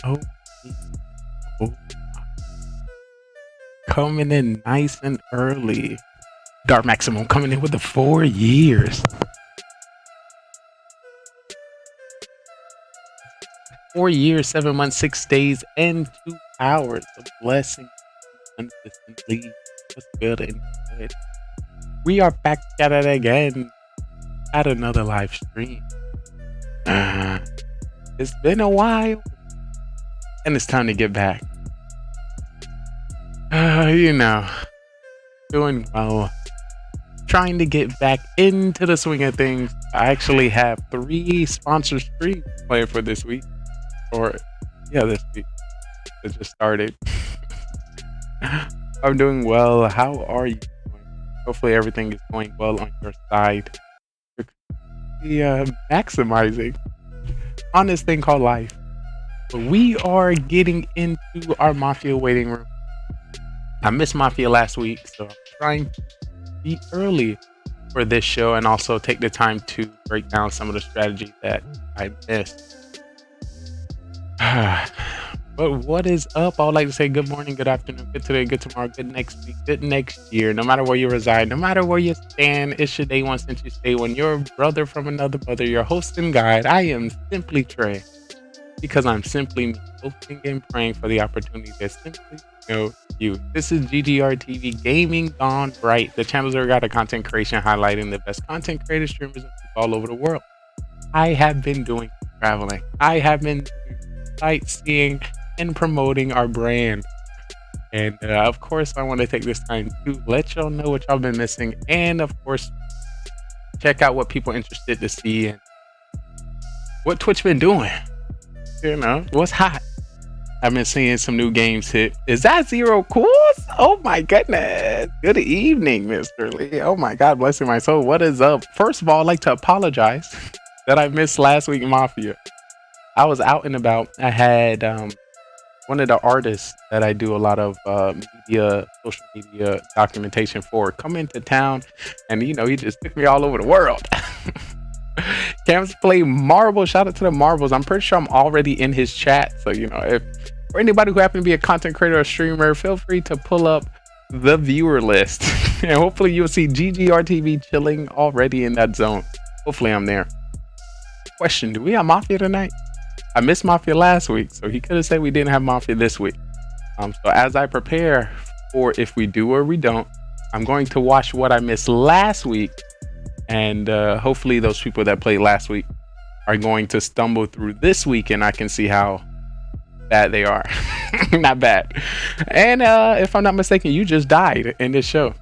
Oh, oh, coming in nice and early. Dark Maximum coming in with the 4 years. 4 years, 7 months, 6 days, and 2 hours. A blessing consistently. What's good and good. We are back at it again at another live stream. It's been a while, and it's time to get back. Doing well. Trying to get back into the swing of things. I actually have 3 sponsored streams planned for this week. This week. It just started. I'm doing well. How are you doing? Hopefully everything is going well on your side. You're maximizing on this thing called life. But we are getting into our Mafia waiting room. I missed Mafia last week, so I'm trying to be early for this show and also take the time to break down some of the strategy that I missed. But what is up? I would like to say good morning, good afternoon, good today, good tomorrow, good next week, good next year. No matter where you reside, no matter where you stand, it's your day one since you stay one. Your brother from another mother, your host and guide. I am simply Trey, because I'm simply me, hoping and praying for the opportunity to simply know you. This is GGR TV, Gaming GoneRight, the channel that got a content creation highlighting the best content creators, streamers, and people all over the world. I have been doing traveling. I have been sightseeing and promoting our brand. And of course, I want to take this time to let y'all know what y'all been missing. And of course, check out what people are interested to see and what Twitch been doing. What's hot. I've been seeing some new games hit. Is that Zero Cools? Oh my goodness. Good evening, Mr. Lee. Oh my God, blessing my soul. What is up? First of all, I'd like to apologize that I missed last week Mafia. I was out and about. I had one of the artists that I do a lot of social media documentation for come into town, and he just took me all over the world. Cam's play Marble. Shout out to the Marbles. I'm pretty sure I'm already in his chat. So, if for anybody who happen to be a content creator or streamer, feel free to pull up the viewer list. And hopefully you'll see GGR TV chilling already in that zone. Hopefully I'm there. Question, do we have Mafia tonight? I missed Mafia last week, so he could have said we didn't have Mafia this week. So as I prepare for if we do or we don't, I'm going to watch what I missed last week. And hopefully those people that played last week are going to stumble through this week and I can see how bad they are. Not bad. And if I'm not mistaken, you just died in this show.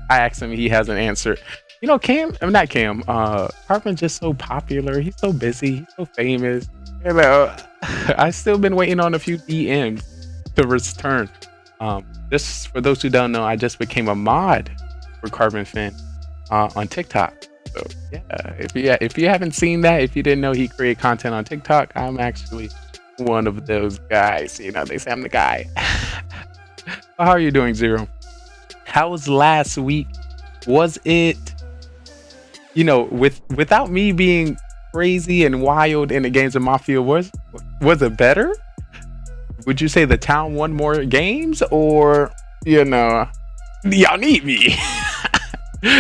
I asked him, he hasn't answered. Carbon's just so popular. He's so busy. He's so famous. I've still been waiting on a few DMs to return. Just for those who don't know, I just became a mod for Carbonfin on TikTok. So yeah, if you haven't seen that, if you didn't know he created content on TikTok, I'm actually one of those guys. They say I'm the guy. How are you doing, Zero? How was last week? Was it, without me being crazy and wild in the games of Mafia, was it better? Would you say the town won more games, or y'all need me?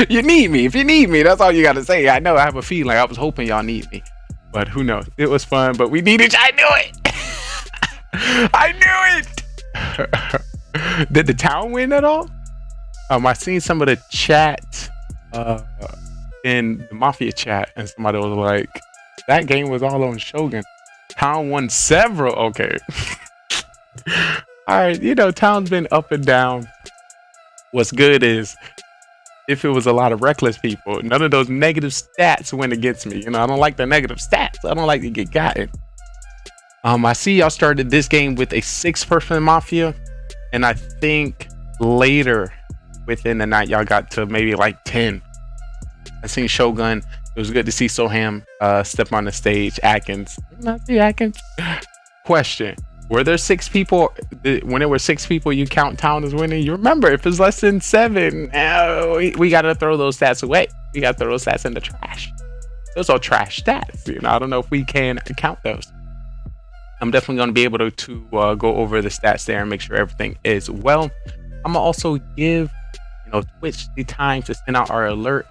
You need me. If you need me, that's all you gotta say. I know, I have a feeling. I was hoping y'all need me, but who knows? It was fun, but we needed. I knew it. I knew it. Did the town win at all? I seen some of the chat in the Mafia chat, and somebody was like, that game was all on Shogun. Town won several. Okay. All right, town's been up and down. What's good is, if it was a lot of reckless people, none of those negative stats went against me. I don't like the negative stats. I don't like to get gotten. I see y'all started this game with a 6-person Mafia, and I think later within the night y'all got to maybe like 10. I seen Shogun. It was good to see Soham step on the stage. Atkins. Not the Atkins. Question. Were there 6 people? When there were 6 people, you count town as winning? You remember, if it's less than 7, we got to throw those stats away. We got to throw those stats in the trash. Those are trash stats. I don't know if we can count those. I'm definitely going to be able to go over the stats there and make sure everything is well. I'm gonna also give Twitch the time to send out our alert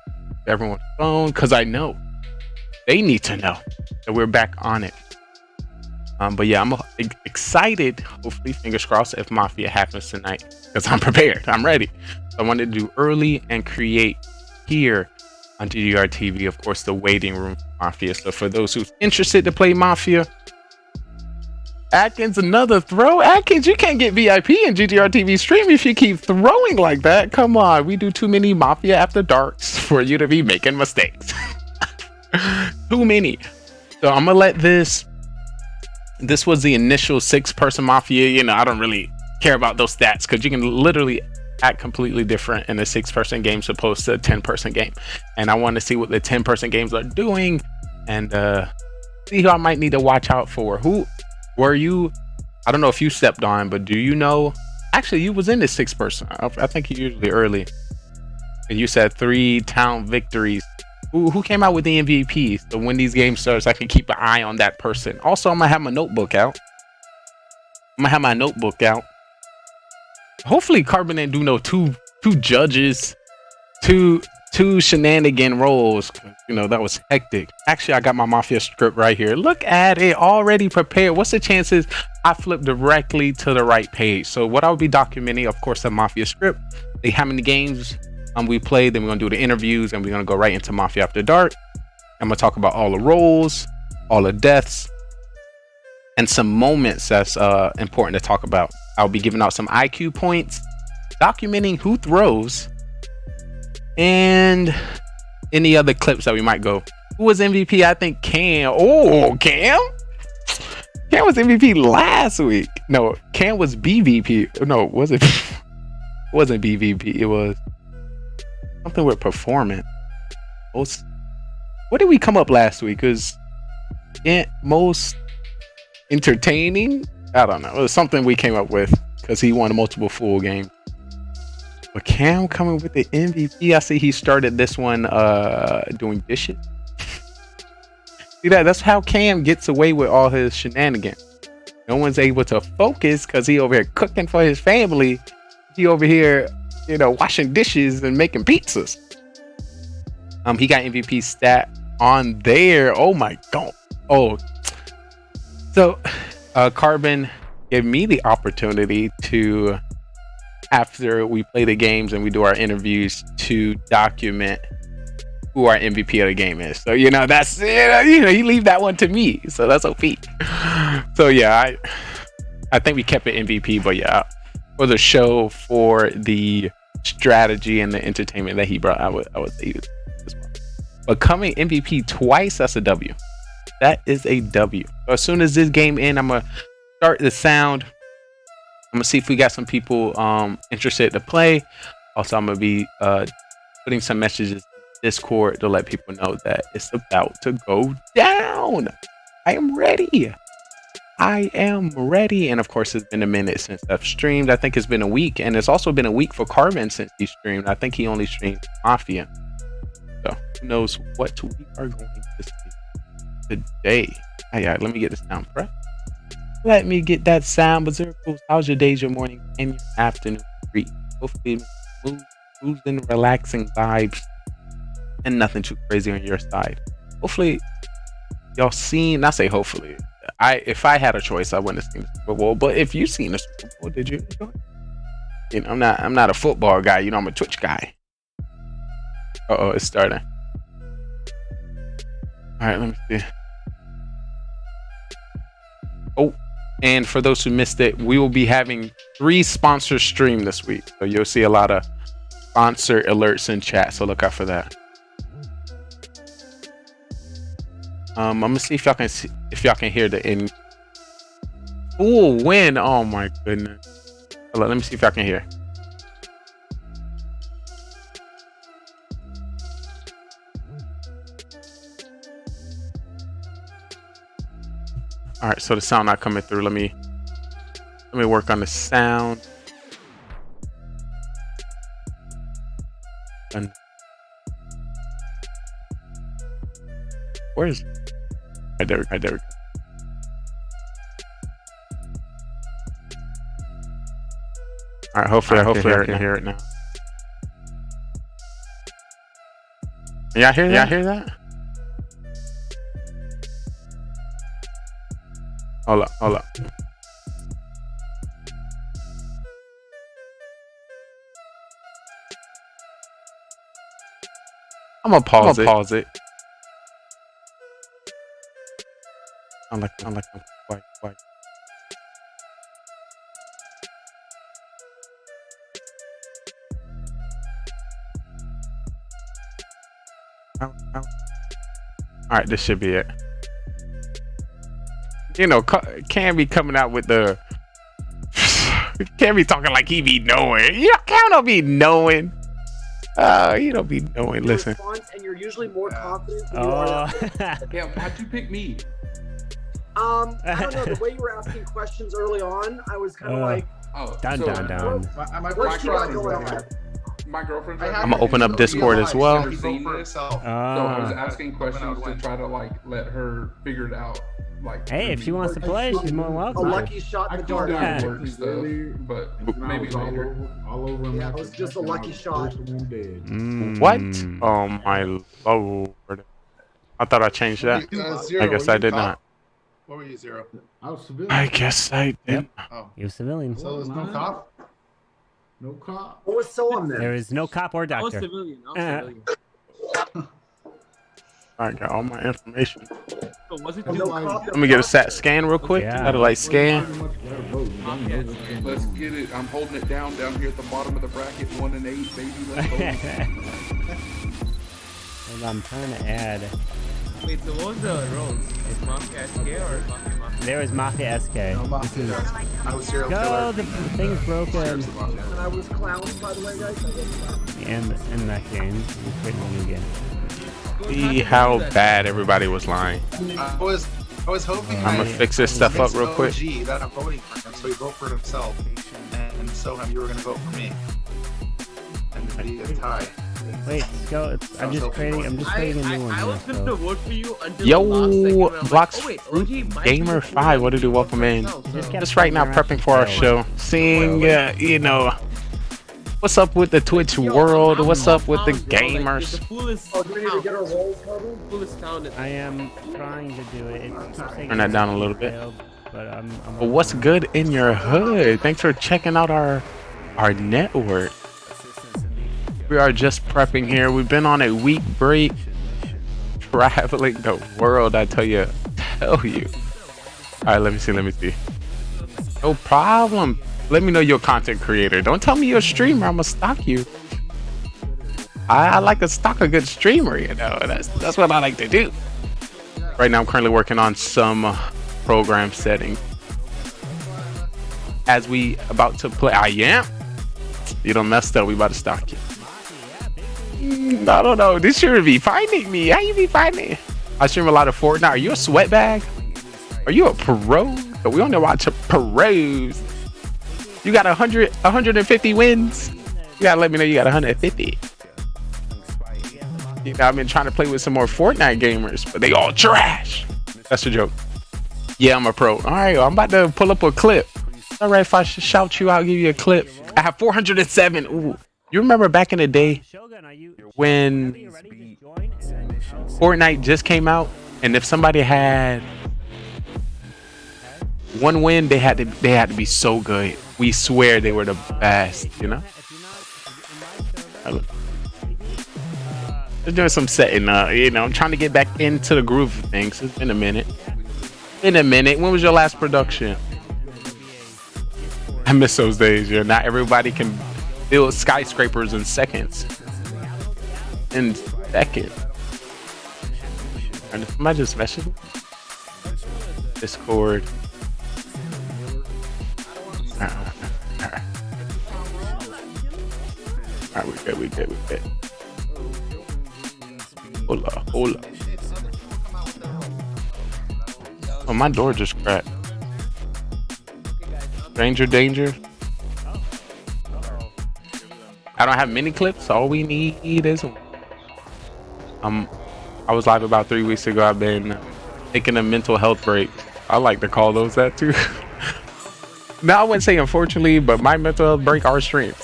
to everyone's phone, because I know they need to know that we're back on it. But yeah, I'm excited. Hopefully, fingers crossed, if MAFIA happens tonight, because I'm prepared. I'm ready. So I wanted to do early and create here on GDR TV. Of course, the waiting room for MAFIA. So for those who's interested to play MAFIA, Atkins, another throw. Atkins, you can't get VIP in GTR TV stream if you keep throwing like that. Come on, we do too many MAFIA after darks for you to be making mistakes. Too many. So I'm gonna let this was the initial 6-person MAFIA. I don't really care about those stats, because you can literally act completely different in a 6-person game opposed to a 10-person game. And I want to see what the 10-person games are doing, and see who I might need to watch out for. Who were you? I don't know if you stepped on, but do you know? Actually, you was in the 6-person. I think you usually early. And you said 3 town victories. Who came out with the MVP? So when these games starts, I can keep an eye on that person. Also, I'm gonna have my notebook out. Hopefully, Carbon didn't do no two judges, two shenanigan roles. That was hectic. Actually, I got my MAFIA script right here. Look at it, already prepared. What's the chances I flip directly to the right page? So what I'll be documenting, of course, the MAFIA script, how many games we played, then we're gonna do the interviews, and we're gonna go right into MAFIA After Dark. I'm gonna talk about all the roles, all the deaths, and some moments that's important to talk about. I'll be giving out some IQ points, documenting who throws, and any other clips that we might go. Who was MVP? I think Cam. Oh, Cam was MVP last week. No, Cam was BVP. No, was it? It wasn't BVP. It was something with performance. What did we come up last week? Because most entertaining, I don't know. It was something we came up with, because he won multiple full games. But Cam coming with the MVP. I see he started this one doing dishes. See that? That's how Cam gets away with all his shenanigans. No one's able to focus, because he over here cooking for his family. He over here, washing dishes and making pizzas. He got MVP stat on there. Oh my god. Oh, so Carbon gave me the opportunity to, after we play the games and we do our interviews, to document who our MVP of the game is. So that's you leave that one to me. So that's OP. So yeah, I think we kept it MVP, but yeah, for the show, for the strategy and the entertainment that he brought, I would say he was as well. But coming MVP twice, that's a W. That is a W. So as soon as this game ends, I'm gonna start the sound. I'm gonna see if we got some people interested to play. Also, I'm gonna be putting some messages in Discord to let people know that it's about to go down. I am ready. And of course, it's been a minute since I've streamed. I think it's been a week, and it's also been a week for Carbon since he streamed. I think he only streamed MAFIA. So who knows what we are going to see today. Let me get the sound prep. Let me get that sound. Berserkers, how's your days, your morning, and your afternoon treat? Hopefully, smooth and relaxing vibes, and nothing too crazy on your side. Hopefully, y'all seen. I say hopefully. If I had a choice, I wouldn't have seen the Super Bowl. But if you've seen the Super Bowl, did you enjoy it? I'm not a football guy. I'm a Twitch guy. It's starting. All right, let me see. Oh, and for those who missed it, we will be having 3 sponsors stream this week. So you'll see a lot of sponsor alerts in chat. So look out for that. I'm gonna see if y'all can hear the in full win. Oh my goodness. Hold on, let me see if y'all can hear. All right, so the sound not coming through. Let me work on the sound. And where is it? Right there we go. All right, hopefully I can hear it now. Y'all hear that? Y'all hear that? Hold up. I'm gonna pause it. I'm like quite. All right, this should be it. You know, Cam be coming out with the. Cam be talking like he be knowing. You know, Cam don't be knowing. You don't be knowing. Listen. And you're usually more confident than you are. Yeah, how'd you pick me? I don't know. The way you were asking questions early on, I was kind of like, Down. What's going on? My girlfriend. I'm gonna open up Discord as well. So I was asking questions to try to like let her figure it out. Like, hey, if she wants to play, she's more than welcome. A lucky shot in the dark. Work stuff, but maybe later. Yeah, it was just a lucky shot. What? Oh my lord! I thought I changed that. I guess I did not. What were you, Zero? I was civilian. I guess I did. Oh, You're civilian. so there's no cop? No cop. What was Solemn then? There is no cop or doctor. I got all my information. No cop. Let me get a sat scan real quick. Yeah. Gotta like scan. Let's get it. I'm holding it down here at the bottom of the bracket. 1 and 8, baby. Let's go. And I'm trying to add. Wait, so what was the roles? Is Mafia SK or Mafia? There is Mafia SK. I was serial Go, killer. the thing's broken. And I was clowns, by the way, guys. In that game, you create a new game. See how bad everybody was lying. I was hoping I'm gonna fix this stuff up real quick. OG that I'm voting for him, so he voted for himself, and Soham, you were gonna vote for me, and it'd be a tie. Wait, go. I'm just creating a new one. I was here, going so. to vote for you until Yo, the last second. I'm Blocks like, Fruit OG, Gamer 5, what did you welcome in? Just right now prepping for our show, seeing you know, what's up with the Twitch world, what's up with the gamers. Oh, do we need to get our rolls covered? I am trying to do it. Turn that down a little bit. But But what's good in your hood? Thanks for checking out our network. We are just prepping here. We've been on a week break, traveling the world. I tell you. All right, let me see. No problem. Let me know you're a content creator. Don't tell me you're a streamer. I'm gonna stalk you. I like to stalk a good streamer. You know, that's what I like to do. Right now, I'm currently working on some program settings. As we about to play, I am. You done messed up. We about to stalk you. I don't know. This should be finding me. How you be finding? I stream a lot of Fortnite. Are you a sweatbag? Are you a pro? We only watch pros. You got 150 wins. You gotta let me know you got 150. You know, I've been trying to play with some more Fortnite gamers, but they all trash. That's a joke. Yeah, I'm a pro. All right, I'm about to pull up a clip. All right, if I should shout you out, give you a clip. I have 407. Ooh. You remember back in the day when Fortnite just came out, and if somebody had one win, they had to be so good. We swear they were the best, you know. Just doing some setting up, you know. I'm trying to get back into the groove of things. It's been a minute. When was your last production? I miss those days. Yeah, not everybody can build skyscrapers in seconds. And am I just messaging? Discord. Alright, we good. Hold up. Oh, my door just cracked. Danger. I don't have many clips. All we need is one. I was live about 3 weeks ago. I've been taking a mental health break. I like to call those that too. No, I wouldn't say unfortunately, but my mental health break our streams.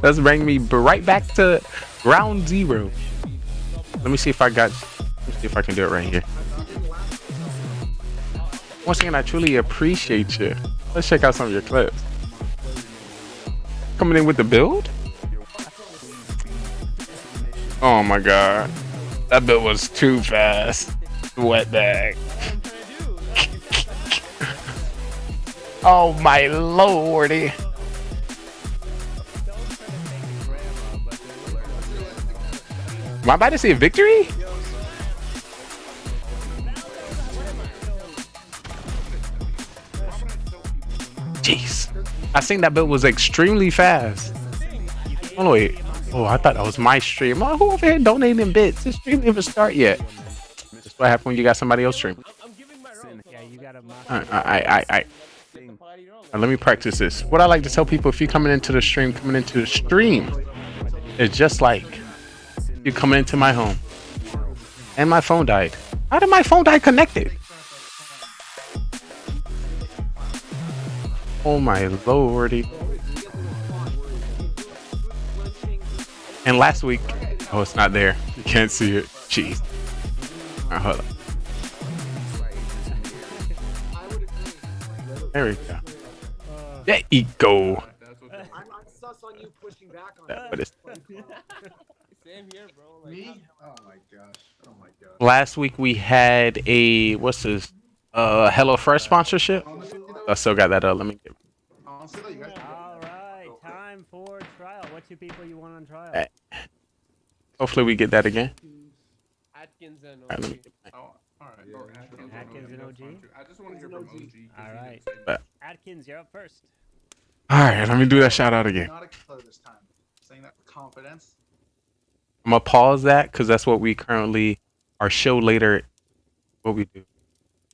Let's bring me right back to ground zero. Let me see if I got. Let me see if I can do it right here. Once again, I truly appreciate you. Let's check out some of your clips. Coming in with the build. Oh my god, that build was too fast. Wet bag. Oh my lordy. Am I about to see a victory? Jeez. I think that build was extremely fast. Oh wait. Oh, I thought that was my stream. Oh, who over here donating bits? This stream didn't even start yet. That's what happens when you got somebody else stream. Let me practice this. What I like to tell people, if you're coming into the stream, it's just like you coming into my home and my phone died. How did my phone die connected? Oh my lordy. And last week, oh, it's not there. You can't see it. Jeez. All right, hold on. There we go. There you go. I'm sus on you pushing back on That, it. but it's Same here, bro. Like, Me? Oh my gosh. Oh my gosh. last week we had a what's this? HelloFresh sponsorship. Honestly, I still got that up. Let me get. honestly, though, you guys. All right, time for trial. What two people you want on trial? Hopefully we get that again. Atkins and All right, let me OG. get my, Oh, alright. Or Atkins and OG? I just want to hear from OG. 'cause All he right. didn't say but, Atkins, you're up first. all right, let me do that shout out again. Not a killer this time. Saying that with confidence. I'm gonna pause that because that's what we currently our show later. What we do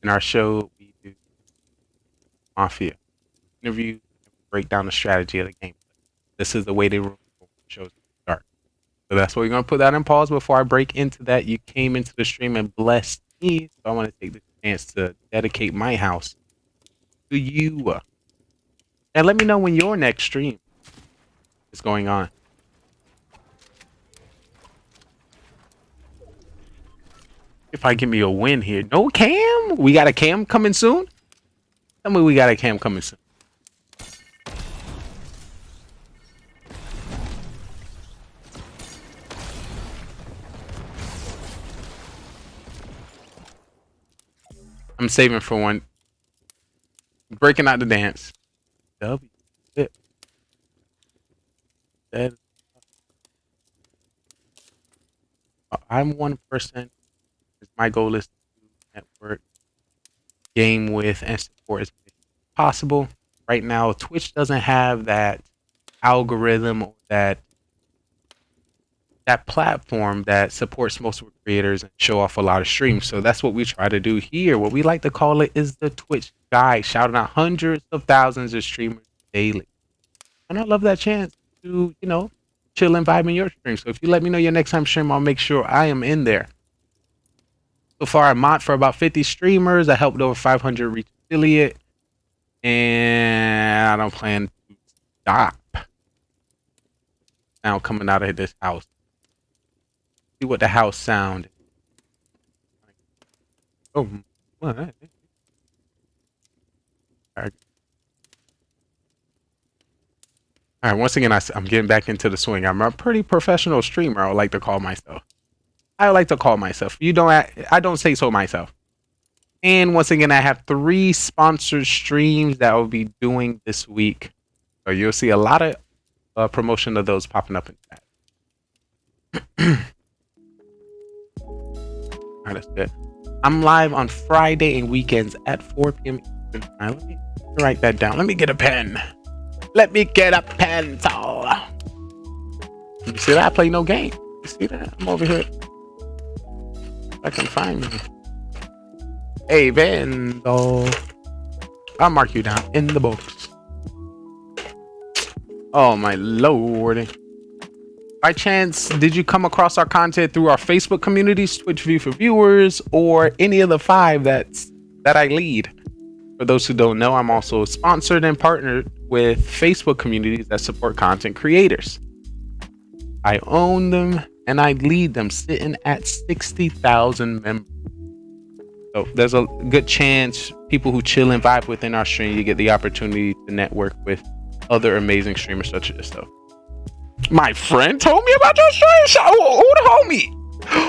in our show, we do MAFIA interview, break down the strategy of the game. This is the way the shows start. So that's why we're gonna put that in pause before I break into that. You came into the stream and blessed me, so I want to take the chance to dedicate my house to you. And let me know when your next stream is going on. If I give me a win here. No cam? We got a cam coming soon? Tell me we got a cam coming soon. I'm saving for one. Breaking out the dance. W. That. I'm 1%. My goal is to network, game with, and support as much as possible. Right now, Twitch doesn't have that algorithm or that platform that supports most of the creators and show off a lot of streams. So that's what we try to do here. What we like to call it is the Twitch guide, shouting out hundreds of thousands of streamers daily. And I love that chance to, chill and vibe in your stream. So if you let me know your next time stream, I'll make sure I am in there. So far, I mod for about 50 streamers. I helped over 500 reach affiliate. And I don't plan to stop. Now coming out of this house. See what the house sound. Oh, what? All right. All right, once again, I'm getting back into the swing. I'm a pretty professional streamer, I would like to call myself. You don't. I don't say so myself. And once again, I have 3 sponsored streams that I'll be doing this week. So you'll see a lot of promotion of those popping up in chat. All right, that's good. I'm live on Friday and weekends at 4 p.m. Eastern Time. Let me write that down. Let me get a pen. Let me get a pencil. You see that? I play no game. You see that? I'm over here. I can find me. Hey, Vendo. I'll mark you down in the box. Oh, my lord. By chance, did you come across our content through our Facebook communities, Twitch View for Viewers, or any of the 5 that's that I lead. For those who don't know, I'm also sponsored and partnered with Facebook communities that support content creators. I own them and I lead them, sitting at 60,000 members. So there's a good chance people who chill and vibe within our stream, you get the opportunity to network with other amazing streamers such as yourself. My friend told me about your stream. Who the homie?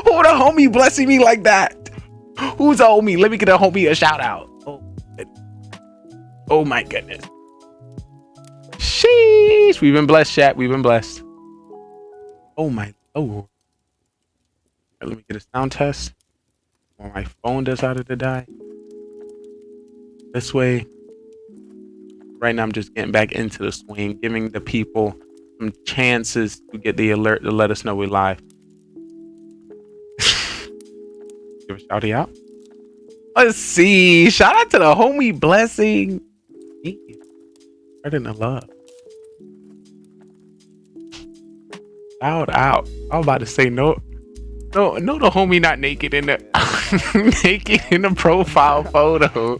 Who the homie blessing me like that? Who's a homie? Let me get a homie a shout out. Oh my goodness. Sheesh. We've been blessed, chat. We've been blessed. Oh my lord. Let me get a sound test. While my phone decided to die. This way. Right now I'm just getting back into the swing, giving the people some chances to get the alert to let us know we're live. Give a shouty out. Let's see. Shout out to the homie blessing. I didn't love. Shout out. I was about to say no, the homie not naked in the naked in the profile photo.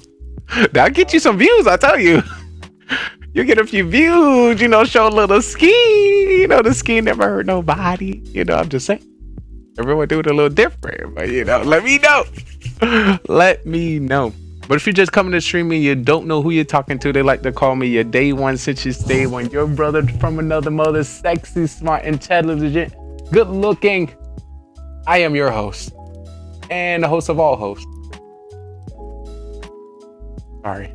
That'll get you some views, I tell you. You get a few views, you know, show a little ski. You know, the ski never hurt nobody. You know, I'm just saying. Everyone do it a little different, but you know, let me know. Let me know. But if you're just coming to stream and you don't know who you're talking to, they like to call me your day one since you stay one. Your brother from another mother, sexy, smart, intelligent, good looking. I am your host. And the host of all hosts. Sorry.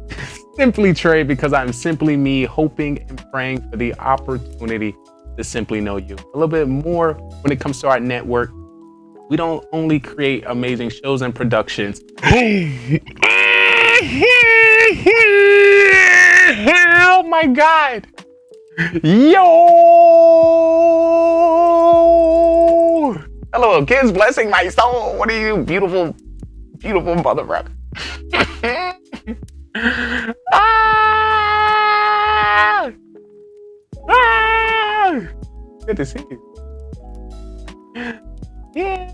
Simply Trey, because I'm simply me, hoping and praying for the opportunity to simply know you a little bit more when it comes to our network. We don't only create amazing shows and productions. Oh my God. Yo. Hello, kids blessing my soul. What are you, beautiful, beautiful motherfucker? Good to see you. Yeah.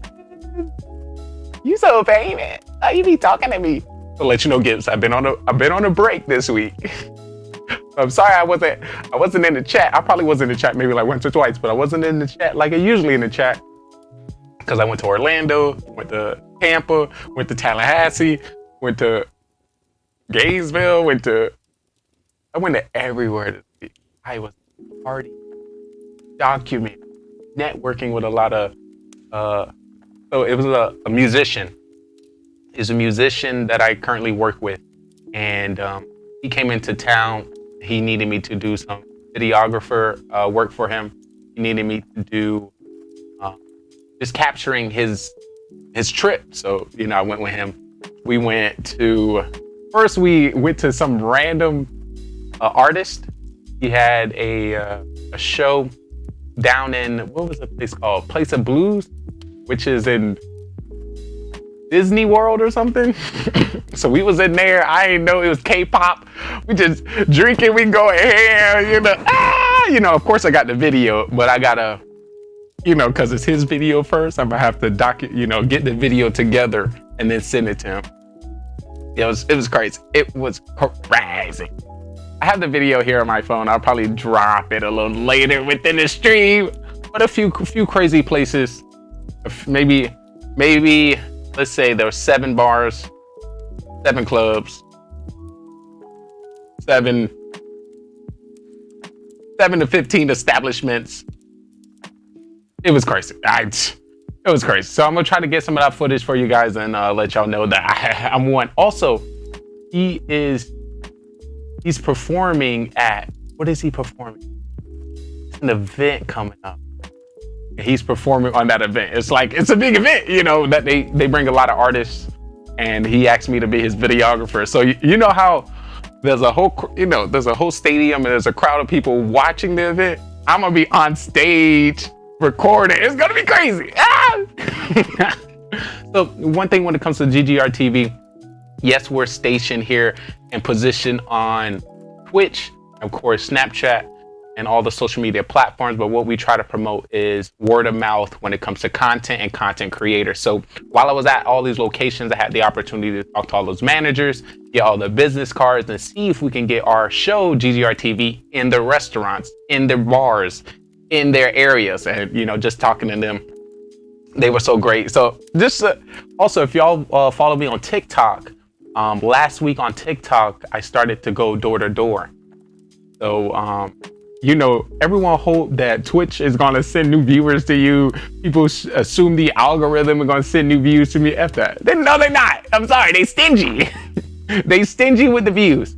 You so famous. Oh, you be talking to me. To let you know, Gibbs, I've been on a break this week. I'm sorry I wasn't in the chat. I probably was in the chat maybe like once or twice, but I wasn't in the chat like I usually in the chat. Because I went to Orlando, went to Tampa, went to Tallahassee, went to Gainesville, I went to everywhere this week. I was party, documenting, networking with a lot of so it was a musician. He's a musician that I currently work with, and he came into town. He needed me to do some videographer work for him. He needed me to do just capturing his trip. So, you know, I went with him. We went to some random artist. He had a show down in, what was the place called? Place of Blues, which is in Disney World or something. So we was in there. I didn't know it was K-pop. We just drinking, we going here, you know. You know, of course I got the video, but I gotta, you know, cause it's his video first. I'm gonna have to get the video together and then send it to him. It was crazy. It was crazy. I have the video here on my phone. I'll probably drop it a little later within the stream. But a few crazy places. Maybe let's say there were 7 bars, 7 clubs, 7 to 15 establishments. It was crazy. It was crazy. So I'm gonna try to get some of that footage for you guys and let y'all know that I'm one. Also, he's performing at, what is he performing? It's an event coming up. He's performing on that event. It's a big event, you know, that they bring a lot of artists, and he asked me to be his videographer. So you know how there's a whole stadium and there's a crowd of people watching the event. I'm gonna be on stage recording. It's gonna be crazy. So one thing when it comes to GGR TV, yes, we're stationed here and positioned on Twitch, of course, Snapchat, and all the social media platforms, but what we try to promote is word of mouth when it comes to content and content creators. So while I was at all these locations, I had the opportunity to talk to all those managers, get all the business cards, and see if we can get our show GGR TV in the restaurants, in the bars, in their areas, and just talking to them. They were so great. So just also, if y'all follow me on TikTok, last week on TikTok, I started to go door to door. So, everyone hope that Twitch is going to send new viewers to you. People assume the algorithm is going to send new views to me. F that. No, they're not. I'm sorry. They stingy. They stingy with the views.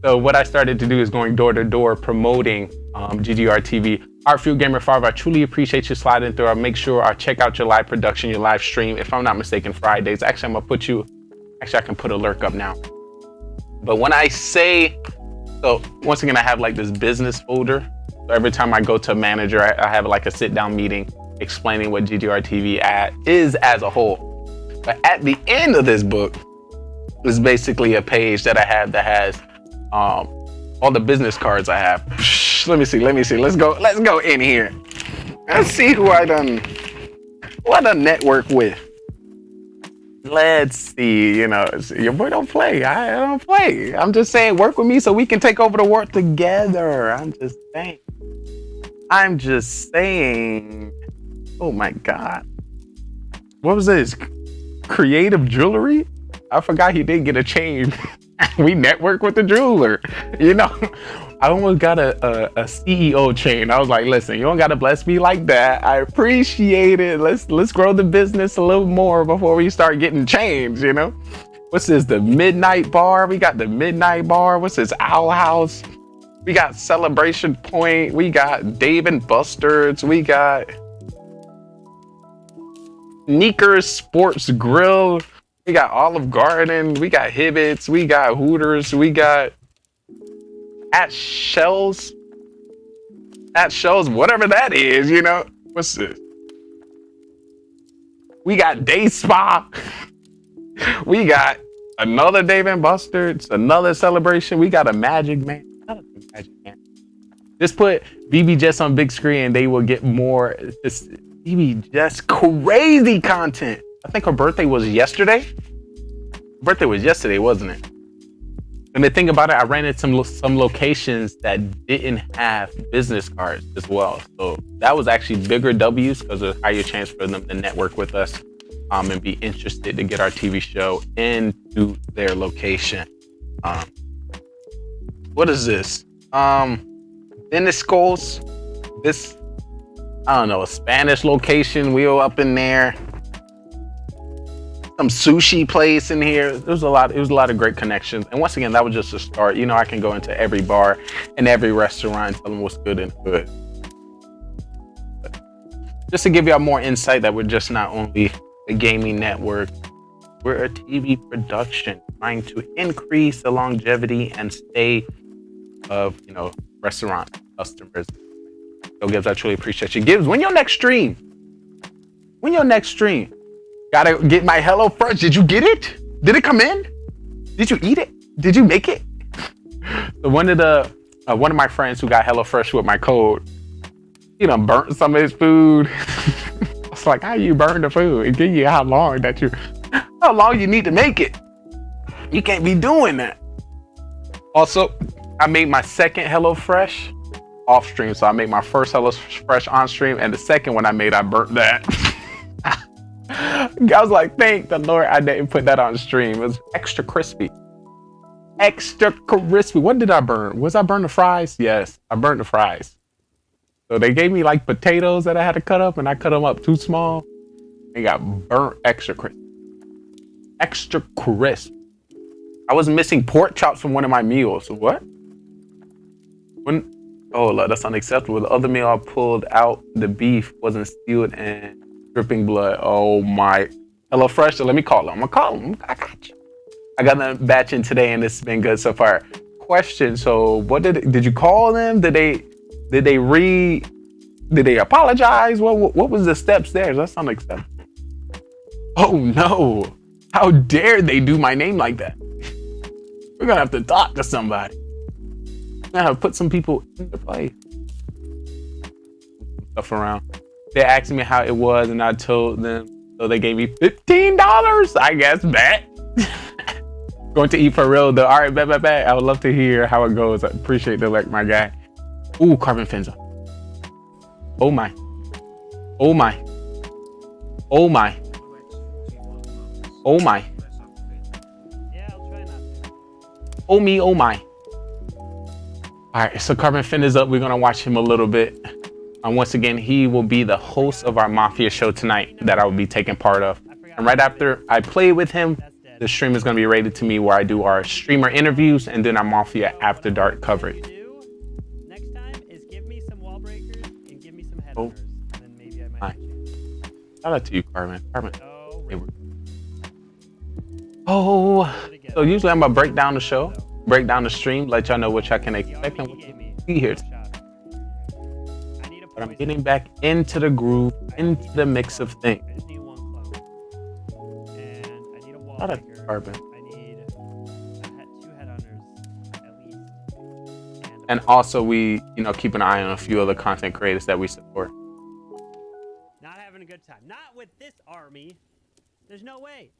So what I started to do is going door to door promoting GGR TV. Artfield Gamer 5, I truly appreciate you sliding through. I'll make sure I check out your live production, your live stream. If I'm not mistaken, Fridays. Actually, I'm going to put you... Actually, I can put a lurk up now. But when I say... So once again, I have like this business folder. So every time I go to a manager, I have like a sit down meeting explaining what GGR TV is as a whole. But at the end of this book is basically a page that I have that has all the business cards I have. Let me see. Let's go in here. Let's see who I done network with. Let's see, your boy don't play. I don't play. I'm just saying, work with me so we can take over the world together. I'm just saying. Oh my God. What was this? Creative jewelry? I forgot he did get a chain. We network with the jeweler. I almost got a CEO chain. I was like, listen, you don't gotta bless me like that. I appreciate it. Let's grow the business a little more before we start getting chains, What's this? The Midnight Bar. We got the Midnight Bar. What's this? Owl House. We got Celebration Point. We got Dave and Buster's. We got Sneakers Sports Grill. We got Olive Garden. We got Hibbett's. We got Hooters. We got At Shells, whatever that is, What's this? We got Day Spa. We got another Dave and Buster's, another Celebration. We got a Magic Man. Just put BB Jess on big screen, they will get more. This BB Jess crazy content. I think her birthday was yesterday. Birthday was yesterday, wasn't it? And the thing about it, I ran into some locations that didn't have business cards as well. So that was actually bigger W's because of higher chance for them to network with us and be interested to get our TV show into their location. What is this? Dennis Scholes. This, I don't know, a Spanish location. We were up in there. Some sushi place in here. It was a lot of great connections. And once again, that was just a start. I can go into every bar and every restaurant and tell them what's good and good. But just to give y'all more insight that we're just not only a gaming network, we're a TV production trying to increase the longevity and stay of, restaurant customers. So Gibbs, I truly appreciate you. Gibbs, when your next stream? Gotta get my Hello Fresh. Did you get it? Did it come in? Did you eat it? Did you make it? So one of my friends who got Hello Fresh with my code, he done burnt some of his food. I was like, how you burn the food? It give you how long you need to make it. You can't be doing that. Also, I made my second Hello Fresh off stream. So I made my first Hello Fresh on stream, and the second one I made, I burnt that. I was like, thank the Lord I didn't put that on stream. It was extra crispy. What did I burn? Was I burn the fries? Yes, I burned the fries. So they gave me like potatoes that I had to cut up, and I cut them up too small. They got burnt extra crisp. Extra crisp. I was missing pork chops from one of my meals. What? Oh, that's unacceptable. The other meal I pulled out, the beef wasn't stewed and dripping blood. Oh my. Hello Fresh, so let me call him. I'm gonna call him. I got you. I got them batch in today and it's been good so far. Question, so what did you call them? Did they apologize? What was the steps there? That's unacceptable. Oh no. How dare they do my name like that? We're gonna have to talk to somebody. We're gonna have to put some people into place. stuff around. They asked me how it was, and I told them. So they gave me $15. I guess bet. Going to eat for real though. All right, bet. I would love to hear how it goes. I appreciate the like, my guy. Ooh, Carbonfin's up. Oh my. Oh my. Oh my. Oh my. Yeah, I'll try not to. Oh me, oh my. Alright, so Carbonfin is up. We're gonna watch him a little bit. Once again, he will be the host of our Mafia show tonight that I will be taking part of. And right after I play with him, the stream is gonna be rated to me where I do our streamer interviews and then our Mafia After Dark coverage. Next time is give me some wall breakers and give me some headhunters, and then maybe I might have a chance. Shout out to you, Carbon. Oh, Hey, oh, so usually I'm gonna break down the show, break down the stream, let y'all know what y'all can expect and what you see here. But I'm getting back into the groove, into the mix of things. I just need one clone. And I need a wall Shout out to breaker. Carbon. I need 2 headhunters at least. And also we, keep an eye on a few other content creators that we support. Not having a good time. Not with this army. There's no way.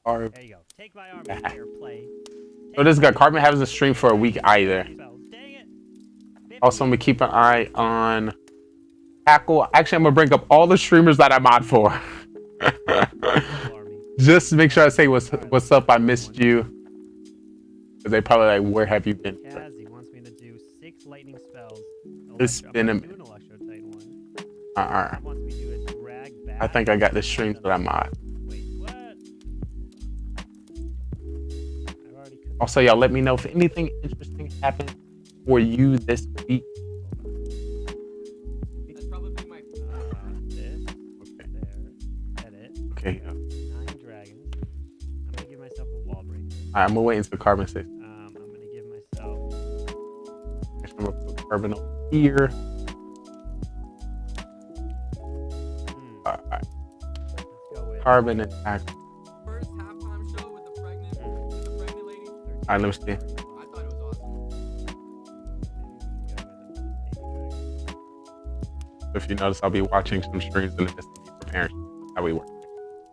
Or, There you go. Take my army here, play. so this guy, Carbon hasn't streamed for a week either. Dang it. Also, I'm gonna keep an eye on Tackle. Actually, I'm gonna bring up all the streamers that I'm on for. Just to make sure I say what's up. I missed you. Because they probably like, where have you been? Kazzy wants me to do 6 lightning spells. It's been a minute. Electro Titan one. Alright. Wants me to do a drag back. I think I got the streams that I'm on. Wait, what? I've already cooked. Also, y'all let me know if anything interesting happened for you this week. That's probably my. This. Okay. There. Edit. Okay. 9 dragons. I'm gonna give myself a wall break. I'm gonna wait until Carbon says. I'm gonna give myself. I'm gonna put Carbon over here. Alright. Let's go with. Carbon and Tackle. First halftime show with the pregnant lady. Alright, let me see. I thought it was awesome. If you notice, I'll be watching some streams in the midst of me preparing. That's how we work.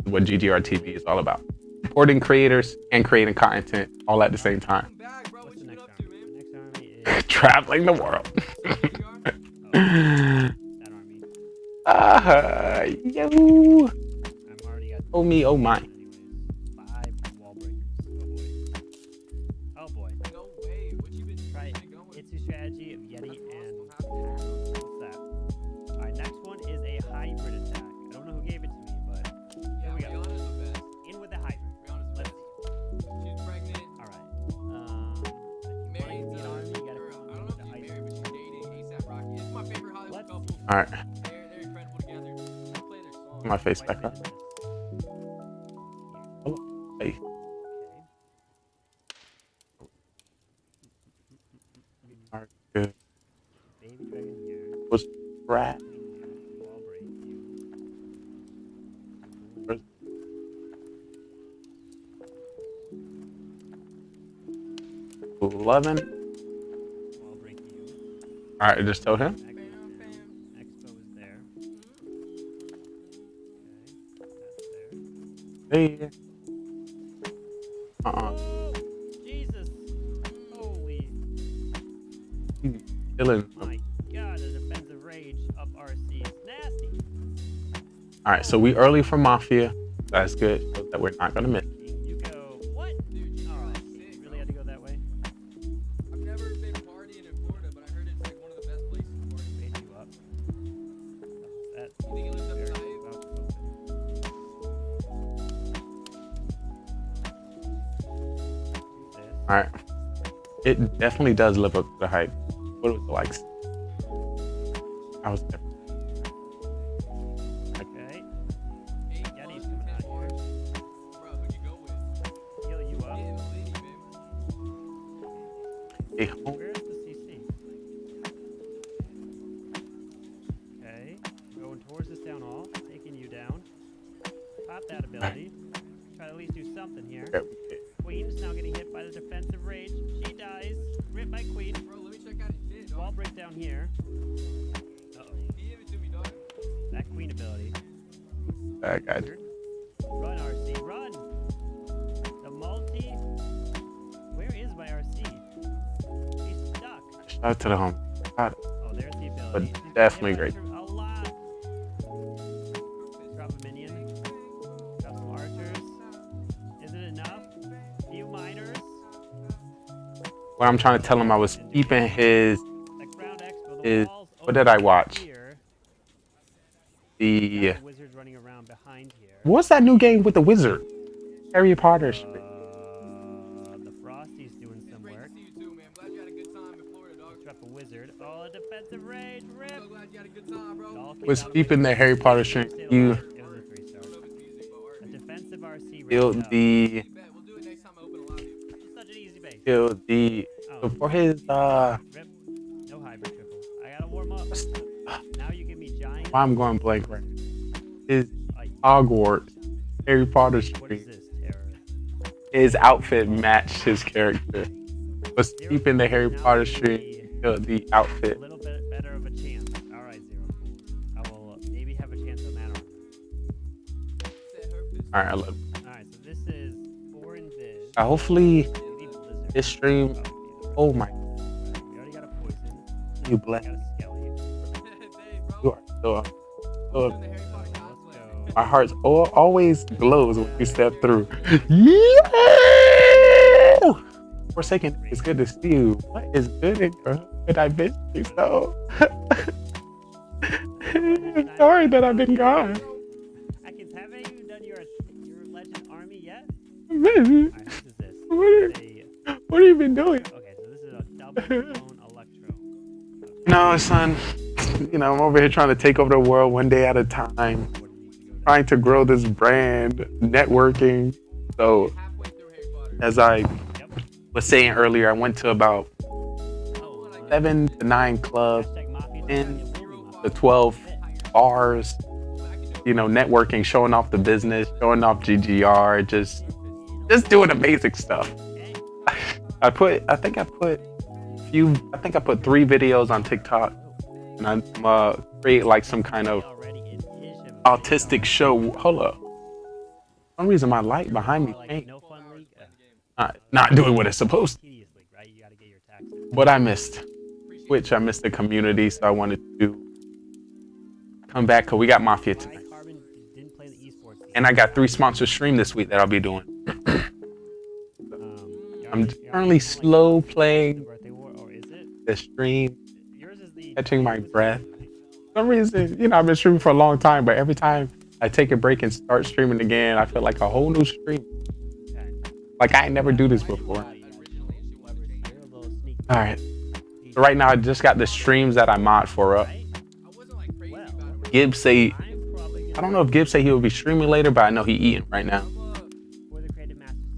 What GGR TV is all about. Supporting creators and creating content all at the same time. I'm back, bro. What What's you the been next up to, army? man? The next army is. Traveling the world. That army. Yo. I'm already got. Oh me, oh my. Anyways, 5 wall breakers. Oh boy. No way. What you been Try going with? Itsu strategy of Yeti and what's that? Alright, next one is a hybrid attack. I don't know who gave it to me, but Yeah, here we go. Rihanna's the best. In with the hybrid. Rihanna's the Let's best. see. She's pregnant. Alright. Married You to, wanna be an army, you gotta or, put I don't know if she's married, but she's dating A$AP Rocky. It's my favorite Hollywood Let's couple. Alright, They're incredible together. I play their songs. my face back up. Hey. Alright, good. Baby dragon here. What's rat? Wall break you. 11. Wall break you. Alright, I just told him. Expo is there. Okay, that's there. Hey. Oh, Jesus. Holy. Dylan. My God, the defensive rage of RC is nasty. Alright, so we early for Mafia. That's good. So that we're not gonna miss. You go. What? Dude, you Oh, sick, you really had to go that way? I've never been partying in Florida, but I heard it's like one of the best places to party. Made you up. That's You think it lives up very to the hype? about to open. Do this. Alright. It definitely does live up to the hype. What was it like? I was there. Okay. Eight Yeti's plus coming 10 out here. bars. Bro, who'd you go with? Heal you up. Getting the lady, baby. Hey, home. Where's the CC? Okay. Going towards this down hall. Taking you down. Pop that ability. Try to at least do something here. Queen is now getting hit by the defensive rage. She dies. Rip by Queen. Bro, let me check out his shit, Wall dog. break down here. Uh-oh. He I got you. Run, RC, run! The multi. Where is my RC? He's stuck. Shout out to the home. God, Oh, there's the but ability. definitely great. A lot. Drop a minion. Drop some archers. Is it enough? Few miners. What I'm trying to tell him, I was keeping his. Like Ground Expo, the Is walls what did I open watch? here. The Got the wizards running around behind here. what's that new game with the wizard? Harry Potter. The Frosty's doing some work. Drop a wizard. Oh, a defensive rage. Rip. Was keeping the Harry Potter string. You It was a 3-star. A defensive RC killed raised up. the It's such an easy base. killed the so for his Rip. No hybrid triple. I gotta warm up. Now you give me giant. why I'm going blank right now. His Like, Hogwarts Harry Potter what is string. this, terror? His outfit matched his character. Was keeping the Harry Potter string. Killed the A outfit. little bit better of a chance. All right, Zero. I will maybe have a chance on that armor. All right, I love it. All right, so this is 4 invis. Hopefully We need blizzard. this stream. Oh, Oh my, we already got a poison. you bless. Got a skelly. You are so. Let's go. My heart always glows when you step through. Yeah! For a second, it's good to see you. What is good in your hood? I missed you so. Sorry that I've been gone. Atkins, haven't you done your legend army yet? What Alright, what is this? have you been doing? Okay, so this is a double blown electro. No, son. You know, I'm over here trying to take over the world one day at a time. Trying to grow this brand, networking. So, as I was saying earlier, I went to about 7 to 9 clubs, Hashtag MAFIA 10 to 12 bars, you know, networking, showing off the business, showing off GGR, just doing amazing stuff. I think I put 3 videos on TikTok, and I'm create like some kind of autistic show. Hold up. For some reason my light behind me changed. No fun league. Not doing what it's supposed to. Tedious league, right? You gotta get your taxes. But I missed Twitch. I missed the community, so I wanted to come back because we got Mafia tonight. Carbon didn't play the esports league. And I got 3 sponsored stream this week that I'll be doing. I'm currently slow playing Birthday war, or is it? the stream, Yours is the catching my breath. For some reason, you know, I've been streaming for a long time, but every time I take a break and start streaming again, I feel like a whole new stream. Okay. Like I ain't never do this before. All right. So right now, I just got the streams that I mod for up. Gibbs say, I don't know if Gibbs say he will be streaming later, but I know he eating right now.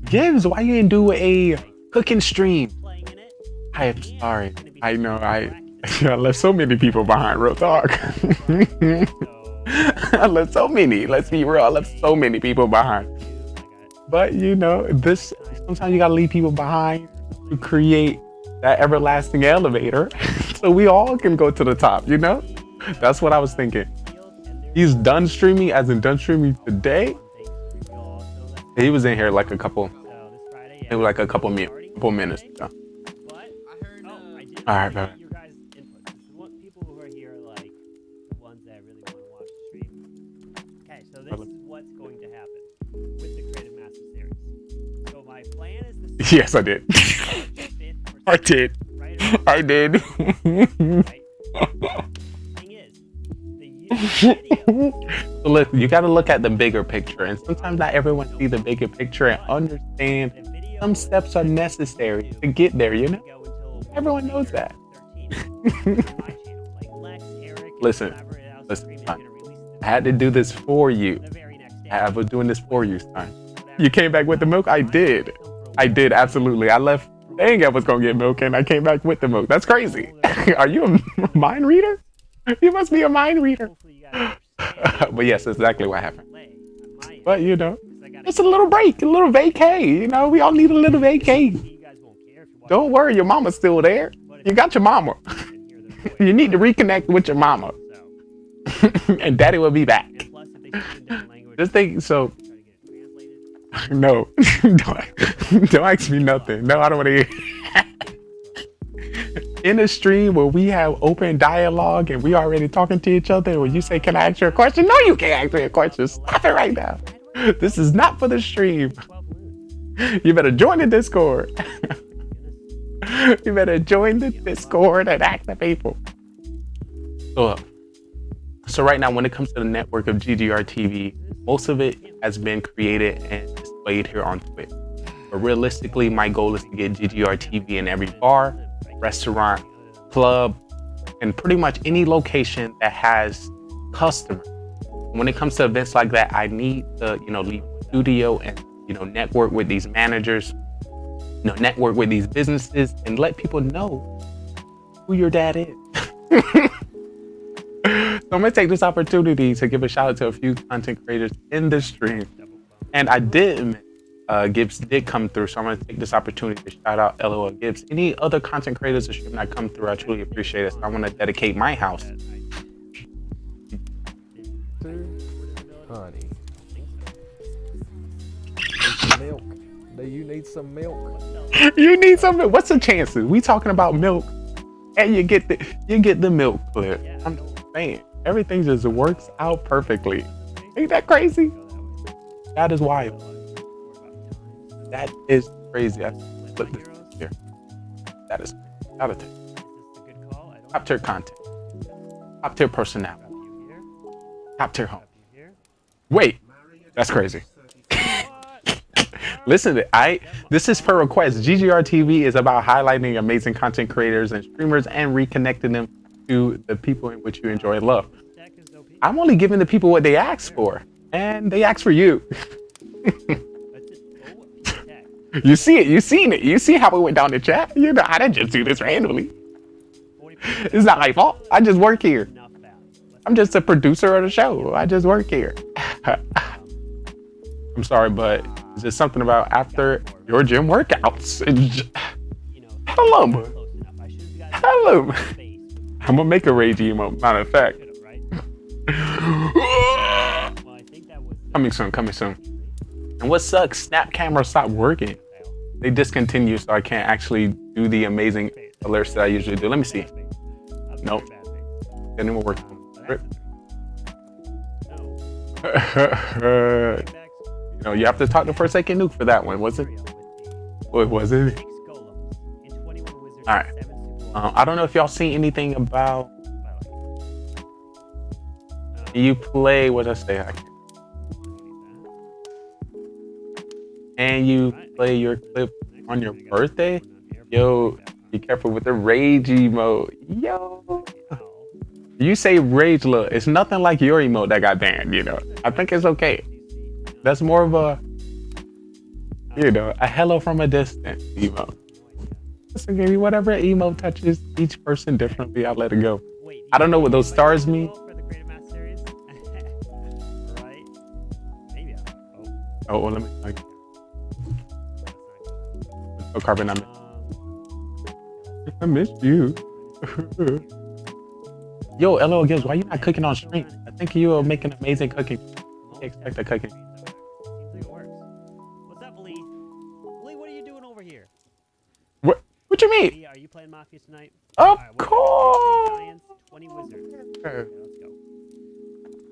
Gibbs, why you didn't do a cooking stream? I am sorry. I know I left so many people behind. Real talk. I left so many. Let's be real. I left so many people behind. But you know, this sometimes you gotta leave people behind to create that everlasting elevator, so we all can go to the top. You know, that's what I was thinking. He's done streaming, as in done streaming today. He was in here like a couple minutes ago. All right, baby. People who are here are like the ones that really want to watch the stream. Okay, so this is what's going to happen with the Creative Master Series. So my plan is to Yes, I did. I did. I did. Thing is, the YouTube videos, So look, you got to look at the bigger picture, and sometimes not everyone see the bigger picture and understand the videos some steps are necessary to get there. You know, go until everyone knows that. 13 on my channel. Like Lex, Eric, and Listen, whoever else listen, stream is son. gonna release I had to do this for you. the very next day. I was doing this for you, son. You came back with the milk? I did. I did, absolutely. I left saying I was going to get milk, and I came back with the milk. That's crazy. Are you a mind reader? You must be a mind reader. Hopefully you guys understand But yes, that's exactly what happened. delay on my end, But, you know, 'cause I gotta it's a little break, a little vacay. You know, we all need a little vacay. you guys won't care if you watch Don't worry, your mama's still there. You got your mama. and hear their voice. You need to reconnect with your mama. So, And daddy will be back. and plus if they speak in different language, This thing, so Try to get it translated. no, don't ask me nothing. No, I don't want to hear. In a stream where we have open dialogue and we already talking to each other, when you say, "Can I ask you a question?" No, you can't ask me a question. Stop it right now. This is not for the stream. 12 balloons. You better join the Discord. You better join the Discord and ask the people. So right now, when it comes to the network of GGR TV, most of it has been created and displayed here on Twitch. But realistically, my goal is to get GGR TV in every bar, restaurant, club, and pretty much any location that has customers. When it comes to events like that, I need to, leave the studio and, network with these managers, network with these businesses and let people know who your dad is. So I'm gonna take this opportunity to give a shout out to a few content creators in the stream. And I did Gibbs did come through, so I'm gonna take this opportunity to shout out LOL Gibbs. Any other content creators or stream that come through, I truly appreciate it. So I want to dedicate my house. Honey. Need some milk. Do you need some milk? You need some milk. What's the chances? We talking about milk, and you get the milk clip. I'm just saying, everything just works out perfectly. Ain't that crazy? That is wild. That is crazy. I flip this here. That is out of top tier content, top tier personality, top tier home. Wait, that's crazy. Listen, this is per request. GGR TV is about highlighting amazing content creators and streamers and reconnecting them to the people in which you enjoy and love. I'm only giving the people what they ask for, and they ask for you. You see it. You seen it. You see how it went down the chat. I didn't just do this randomly. It's not my fault. I just work here. I'm just a producer of the show. I just work here. I'm sorry, but is there something about after your gym workouts? Hello. Hello. I'm gonna make a rage emote. Matter of fact. Coming soon. And what sucks, Snap camera stopped working. They discontinued, so I can't actually do the amazing alerts that I usually do. Let me see. Nope. Didn't even work. You have to talk to Forsaken Nuke for that one, was it? What was it? Alright. I don't know if y'all seen anything about... You play, what did I say? And you play your clip on your birthday? Yo, be careful with the rage emote. Yo. You say rage look, it's nothing like your emote that got banned, I think it's okay. That's more of a, a hello from a distance emote. Listen, baby, whatever emote touches each person differently, I'll let it go. I don't know what those stars mean. Oh, let me tell you. Oh, Carbon, I missed you. Yo, LOL Gibbs, why you not cooking on stream? I think you are making amazing cooking. I expect the cooking. Seems like it works. What's up, Lee? Lee, what are you doing over here? What you mean? Lee, are you playing Mafia tonight? Of Right, course. 20 Giants, 20 Wizards.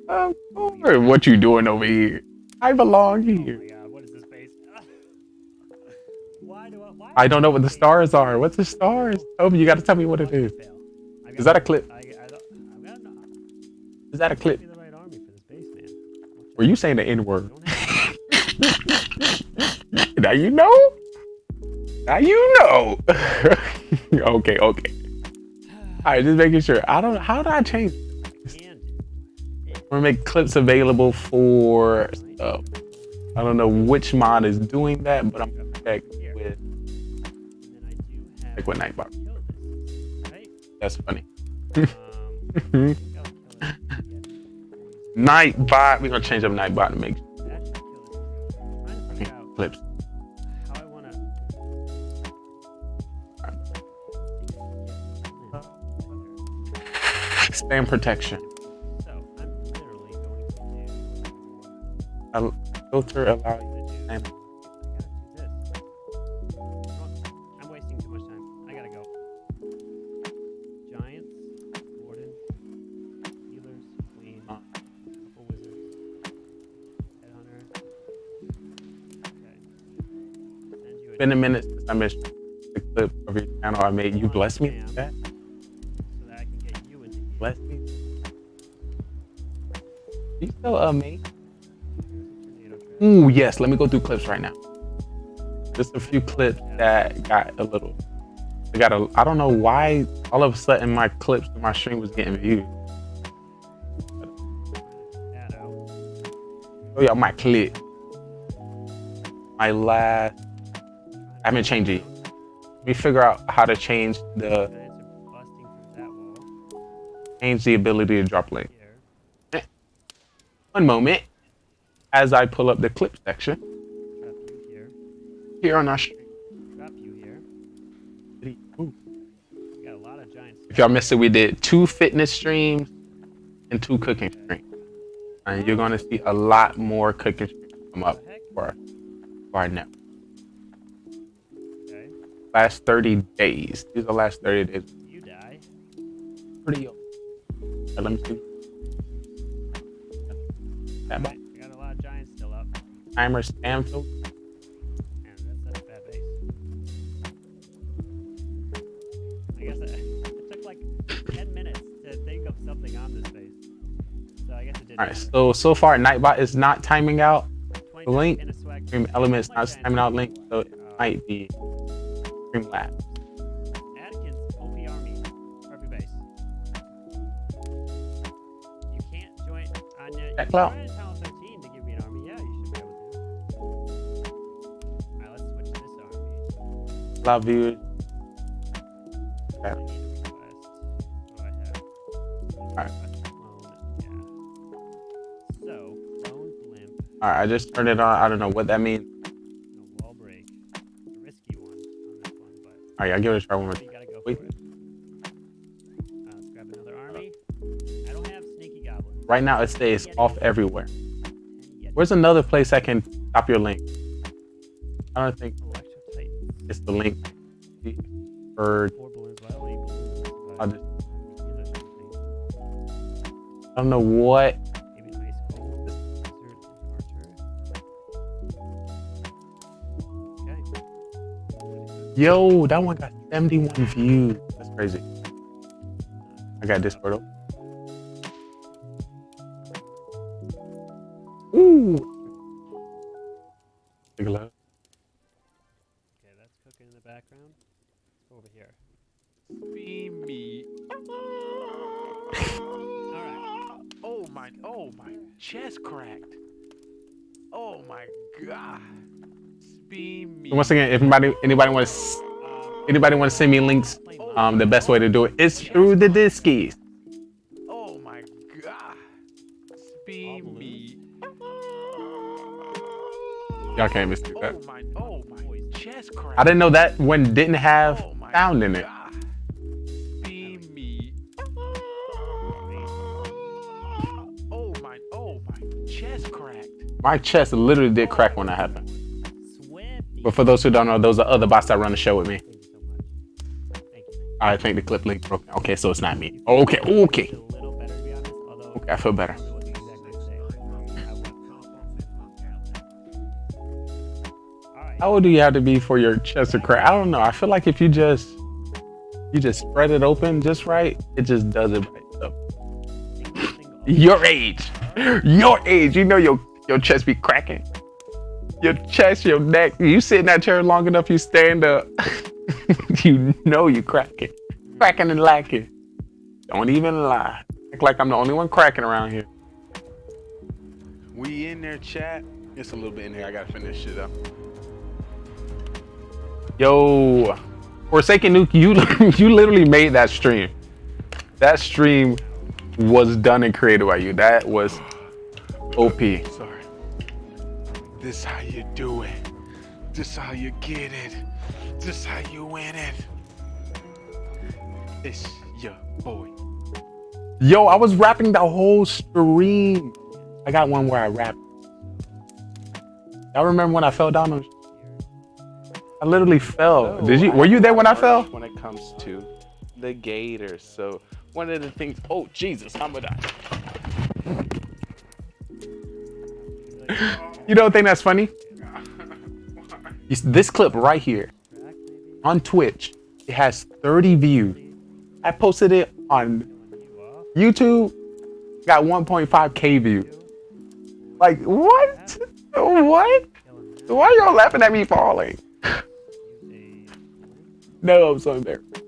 Of Let's go. course. What you doing over here? I belong here. Oh my God, what is this space? Why I don't know what the stars are. What's the stars? Tell me. You got to tell me what it is. Is that a clip? Is that a clip? Were you saying the N-word? Now you know. Now you know. Okay. All right, just making sure. I don't know. How do I change this? We're gonna make clips available for stuff. I don't know which mod is doing that, but I'm gonna check with Nightbot. That's funny. Nightbot. We're gonna change up Nightbot to make clips. Spam protection. Filter allows you to I gotta do this. I'm wasting too much time. I gotta go. Giants, Warden, Healers, Queen, couple Wizards, Headhunter. Okay. Send you been a minute since I missed the clip of your channel I made. You bless me with that? so that I can get you into here. Bless me? You still me? Ooh, yes. Let me go through clips right now. Just a few clips that got a little. I don't know why all of a sudden my clips to my stream was getting viewed. Oh yeah, my clip. My last. I haven't changed it. Let me figure out how to change the ability to drop link. One moment. As I pull up the clip section here on our stream. Drop you here. Ooh. We got a lot of giants. If y'all missed it, we did 2 fitness streams and 2 cooking streams. And you're gonna see a lot more cooking streams come up for our network. Okay. Last 30 days. These are the last 30 days. You die. Pretty old. Let me see. I got a lot of giants still up. Timer Stanfield. Man, that's such a bad base. I guess it took like 10 minutes to think of something on this base. So I guess it did. Alright, so far Nightbot is not timing out the link. in a swag. Stream Elements not timing out link, so it might be Streamlabs. Atkins, OP Army, RP base. You can't join on your. Check out. Join Town 13 to give me an army. Yeah, you should be able to. Alright, let's switch this army. A lot of viewers. I need a request. What do I have? Alright. Clone, yeah. So, clone blimp, Alright, I just turned it on. I don't know what that means. no wall break. It's a risky one on this one, but Alright, I'll give it a try one more you time. gotta go Wait. for it. Let's grab another army. I don't have sneaky goblins. Right now it stays off everywhere. Yet Where's another place I can stop your link? I don't think Electro Titans. it's the link for 4 balloons, Violet balloons. I'll just- Healers, everything. I don't know what. Maybe an ice cold. Wizard, archer. Okay. Yo, that one got 71 views. That's crazy. I got Discord open. Ooh. Take a look. Okay, that's cooking in the background. Over here. Be me. Alright. Oh my chest cracked. Oh my god. Be me. Once again, if anybody want to send me links, the best way to do it is through the Diskies. Oh my god. Be me. Y'all can't mistake that. Oh my chest cracked. I didn't know that one didn't have sound in it. Be me. Oh my chest cracked. My chest literally did crack when that happened. Swifty. But for those who don't know, those are other bots that run the show with me. Thank you so much. Thank you. I think the clip link broke. Okay, so it's not me. Okay, okay. It's a little better to be honest, although Okay, I feel better. it wasn't exactly the same. Alright. How old do you have to be for your chest to crack? I don't know. I feel like if you just spread it open just right, it just does it right. So, your age. You know your chest be cracking. Your chest, your neck. You sit in that chair long enough, you stand up. You know you cracking. Cracking and lacking. Don't even lie. Act like I'm the only one cracking around here. We in there, chat. It's a little bit in here. I gotta finish shit up. Yo, Forsaken Nuke, you literally made that stream. That stream was done and created by you. That was OP. Sorry. This how you do it. This how you get it. This how you win it. It's your boy. Yo, I was rapping the whole stream. I got one where I rap. Y'all remember when I fell down on? I literally fell. Did you? Were you there when I fell? When it comes to the Gators, so one of the things. Oh Jesus, I'm gonna die. You don't think that's funny? This clip right here on Twitch, it has 30 views. I posted it on YouTube, got 1.5K views. Like what? What? Why are y'all laughing at me falling? No, I'm so embarrassed.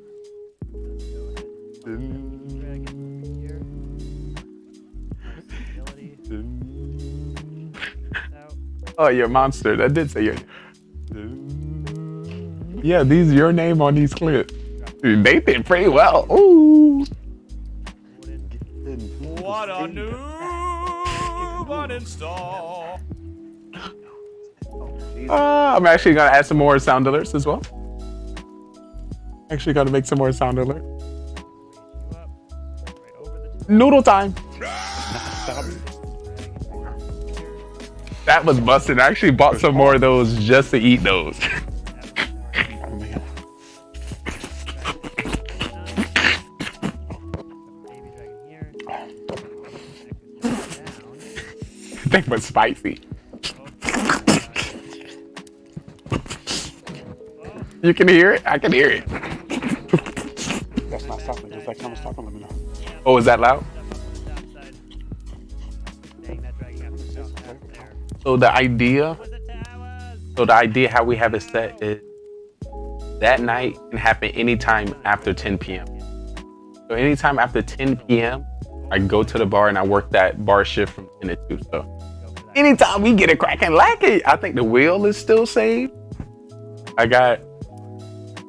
Oh, you're a monster. That did say your Yeah, these your name on these clips. Dude, they did pretty well. Ooh. What a noob uninstall. I'm actually gonna add some more sound alerts as well. Actually gonna make some more sound alerts. Noodle time. That was busted. I actually bought some more of those just to eat those. That was spicy. You can hear it? I can hear it. That's not stopping. Just like Thomas talking, let me know. Oh, is that loud? So the idea how we have it set is that night can happen anytime after 10 p.m. So anytime after 10 p.m., I go to the bar and I work that bar shift from 10 to 2. So anytime we get it cracking lacking, I think the wheel is still saved. I got,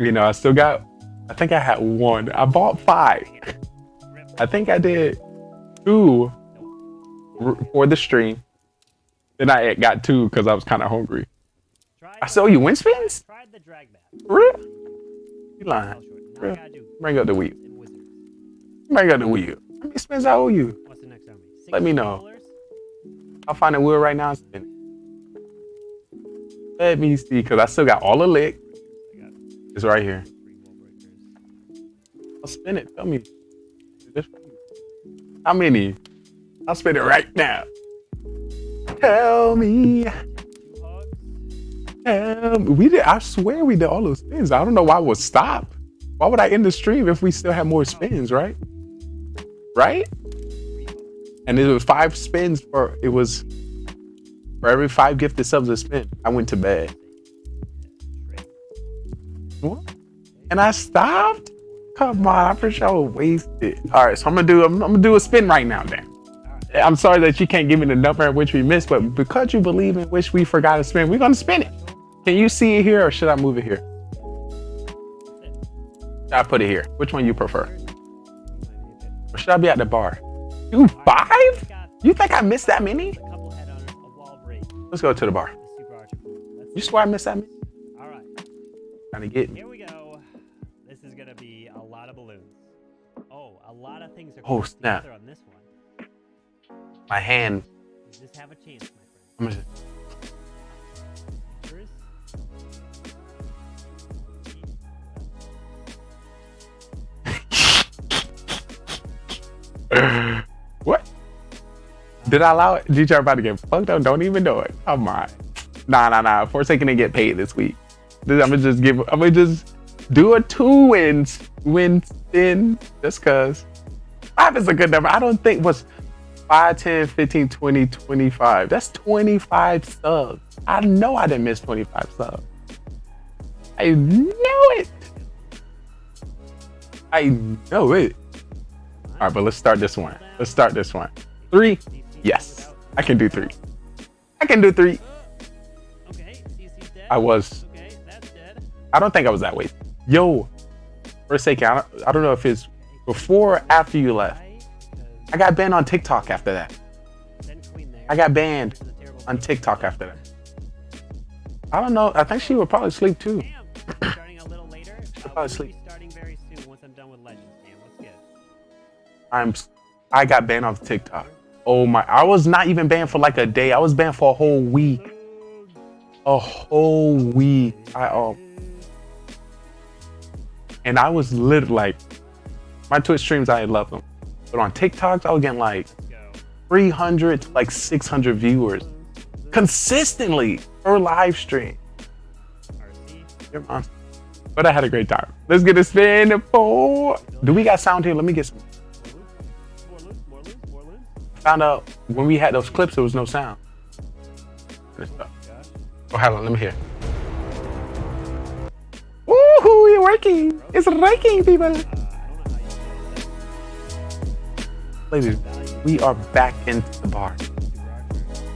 I still got, I think I had 1. I bought 5. I think I did 2 for the stream. Then I got 2 because I was kind of hungry. I saw you win spins? Really? You lying. Really? Bring up the wheel. Bring up the wheel. How many spins I owe you? Let me know. I'll find the wheel right now and spin it. Let me see, because I still got all the lick. It's right here. I'll spin it. Tell me. How many? I'll spin it right now. Tell me. We did. I swear we did all those spins. I don't know why it would stop. Why would I end the stream if we still had more spins, right? Right? And it was 5 spins for every 5 gifted subs a spin. I went to bed. What? And I stopped? Come on, I'm pretty sure I was wasted. All right, so I'm gonna do a spin right now then. I'm sorry that you can't give me the number at which we missed, but because you believe in which we forgot to spin, we're gonna spin it. Can you see it here or should I move it here? Should I put it here? Which one you prefer? Or should I be at the bar? You 5? You think I missed that many? Let's go to the bar. You swear I missed that many? All right. Trying to get me. Here we go. This is gonna be a lot of balloons. Oh, a lot of things are Oh, snap. together on this one. My hand. You just have a chance, my friend. I'm gonna... What? Did I allow it? DJ about to get fucked up? Don't even know it. Come on. Nah. Forsaken to get paid this week. I'm gonna just do a 2 win spin just cause 5 is a good number. I don't think what's 5, 10, 15, 20, 25. That's 25 subs. I know I didn't miss 25 subs. I know it. I know it. All right, but let's start this one. 3? Yes, I can do 3. Okay, I was. Okay, that's dead. I don't think I was that way. Yo, for a second, I don't know if it's before or after you left. I got banned on TikTok after that. I got banned on TikTok after that. I don't know. I think she would probably sleep too. Damn, starting a little later. She'll probably We'll sleep. be starting very soon once I'm done with Legends. Damn, what's good? I got banned off TikTok. Oh my! I was not even banned for like a day. I was banned for a whole week. a whole week. And I was literally like, my Twitch streams, I love them. But on TikToks, I was getting like 300 to like 600 viewers consistently per live stream. You're monster. But I had a great time. Let's get a spin. Do we got sound here? Let me get some. Found out when we had those clips, there was no sound. Oh, hold on, let me hear. Woohoo, you're working. It's working, people. Ladies, we are back into the bar.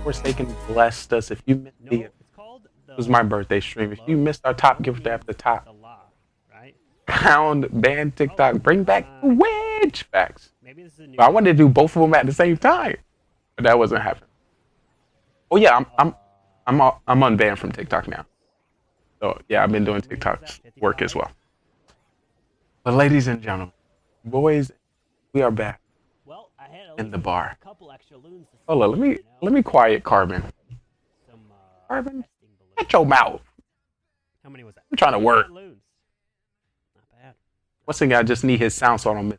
Forsaken blessed us. If you missed it was my birthday stream. If you missed our top gift at the top, pound, ban, TikTok, bring back wedge facts. But I wanted to do both of them at the same time, but that wasn't happening. Oh yeah, I'm unbanned from TikTok now. So yeah, I've been doing TikTok work as well. But ladies and gentlemen, boys, we are back in the bar. Hold on, let me quiet Carbon. Carbon, shut your mouth. How many was that? I'm trying to work. Not bad. Once again, I just need his sound so I don't miss.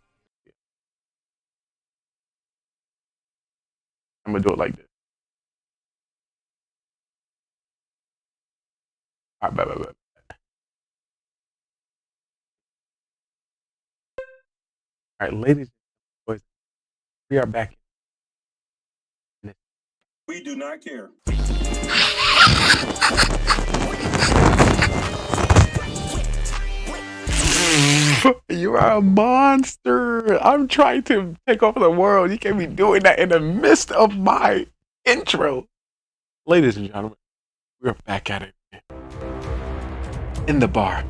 I'm gonna do it like this. All right, bye. All right, ladies and boys, we are back. We do not care. You are a monster. I'm trying to take over the world. You can't be doing that in the midst of my intro. Ladies and gentlemen, we're back at it again. In the bar.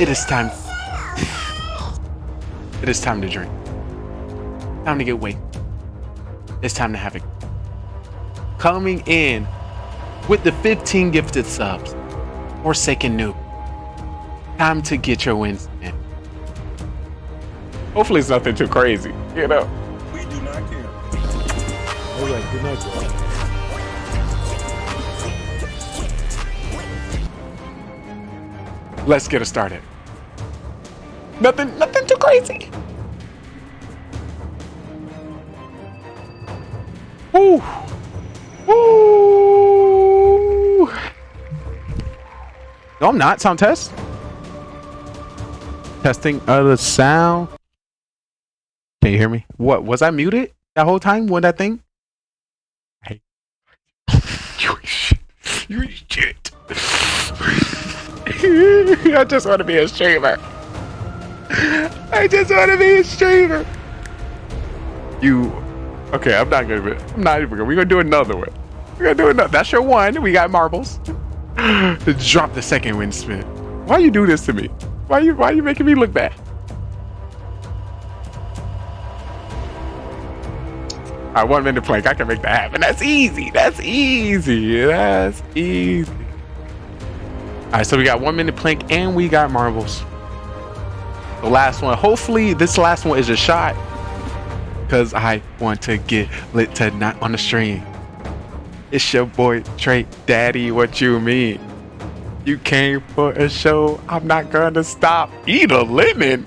It is time. It is time to drink. Time to get wasted. It's time to have it. Coming in with the 15 gifted subs. Forsaken Noob. Time to get your wins in. Hopefully it's nothing too crazy, you know. We do not care. All right, good night, bro. Let's get it started. Nothing too crazy. Woo! Woo! No, I'm not. Sound test. Testing other sound. Can you hear me? What? Was I muted that whole time? What that thing? Hey. You shit. You shit. I just want to be a streamer. I just want to be a streamer. You. Okay, I'm not even gonna. We're gonna do another one. We're gonna do another. That's your one. We got marbles. Drop the second wind spin. Why you do this to me? Why you making me look bad? All right, 1 minute plank. I can make that happen. That's easy. That's easy. That's easy. All right, so we got 1 minute plank and we got marbles. The last one. Hopefully this last one is a shot, because I want to get lit tonight on the stream. It's your boy Trey Daddy. What you mean? You came for a show. I'm not gonna stop. Eat a lemon.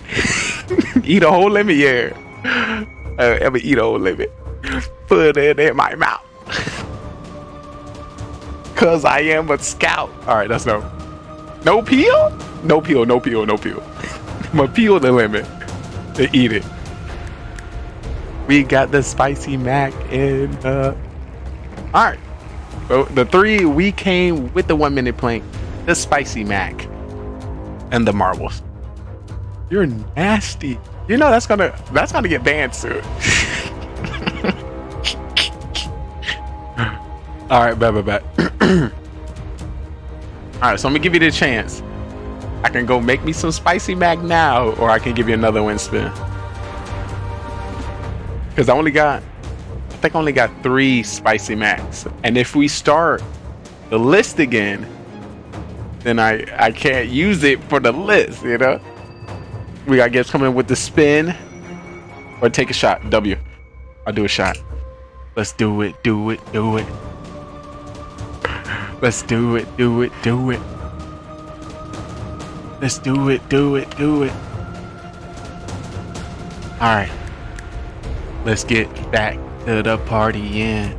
Eat a whole lemon, yeah. I'm gonna eat a whole lemon. Put it in my mouth. Cause I am a scout. Alright, that's no peel? No peel. I'm gonna peel the lemon and eat it. We got the spicy mac in the... Alright. So the three, we came with the 1 minute plank, the spicy mac, and the marbles. You're nasty. You know that's gonna get banned soon. All right, bet. All right, so I'm gonna give you the chance. I can go make me some spicy mac now, or I can give you another win spin. Because I think I only got 3 spicy macs, and if we start the list again, then I can't use it for the list, you know. We got guys coming with the spin, or take a shot. W. I'll do a shot. Let's do it. Let's do it. Let's do it. Alright. Let's get back to the party in.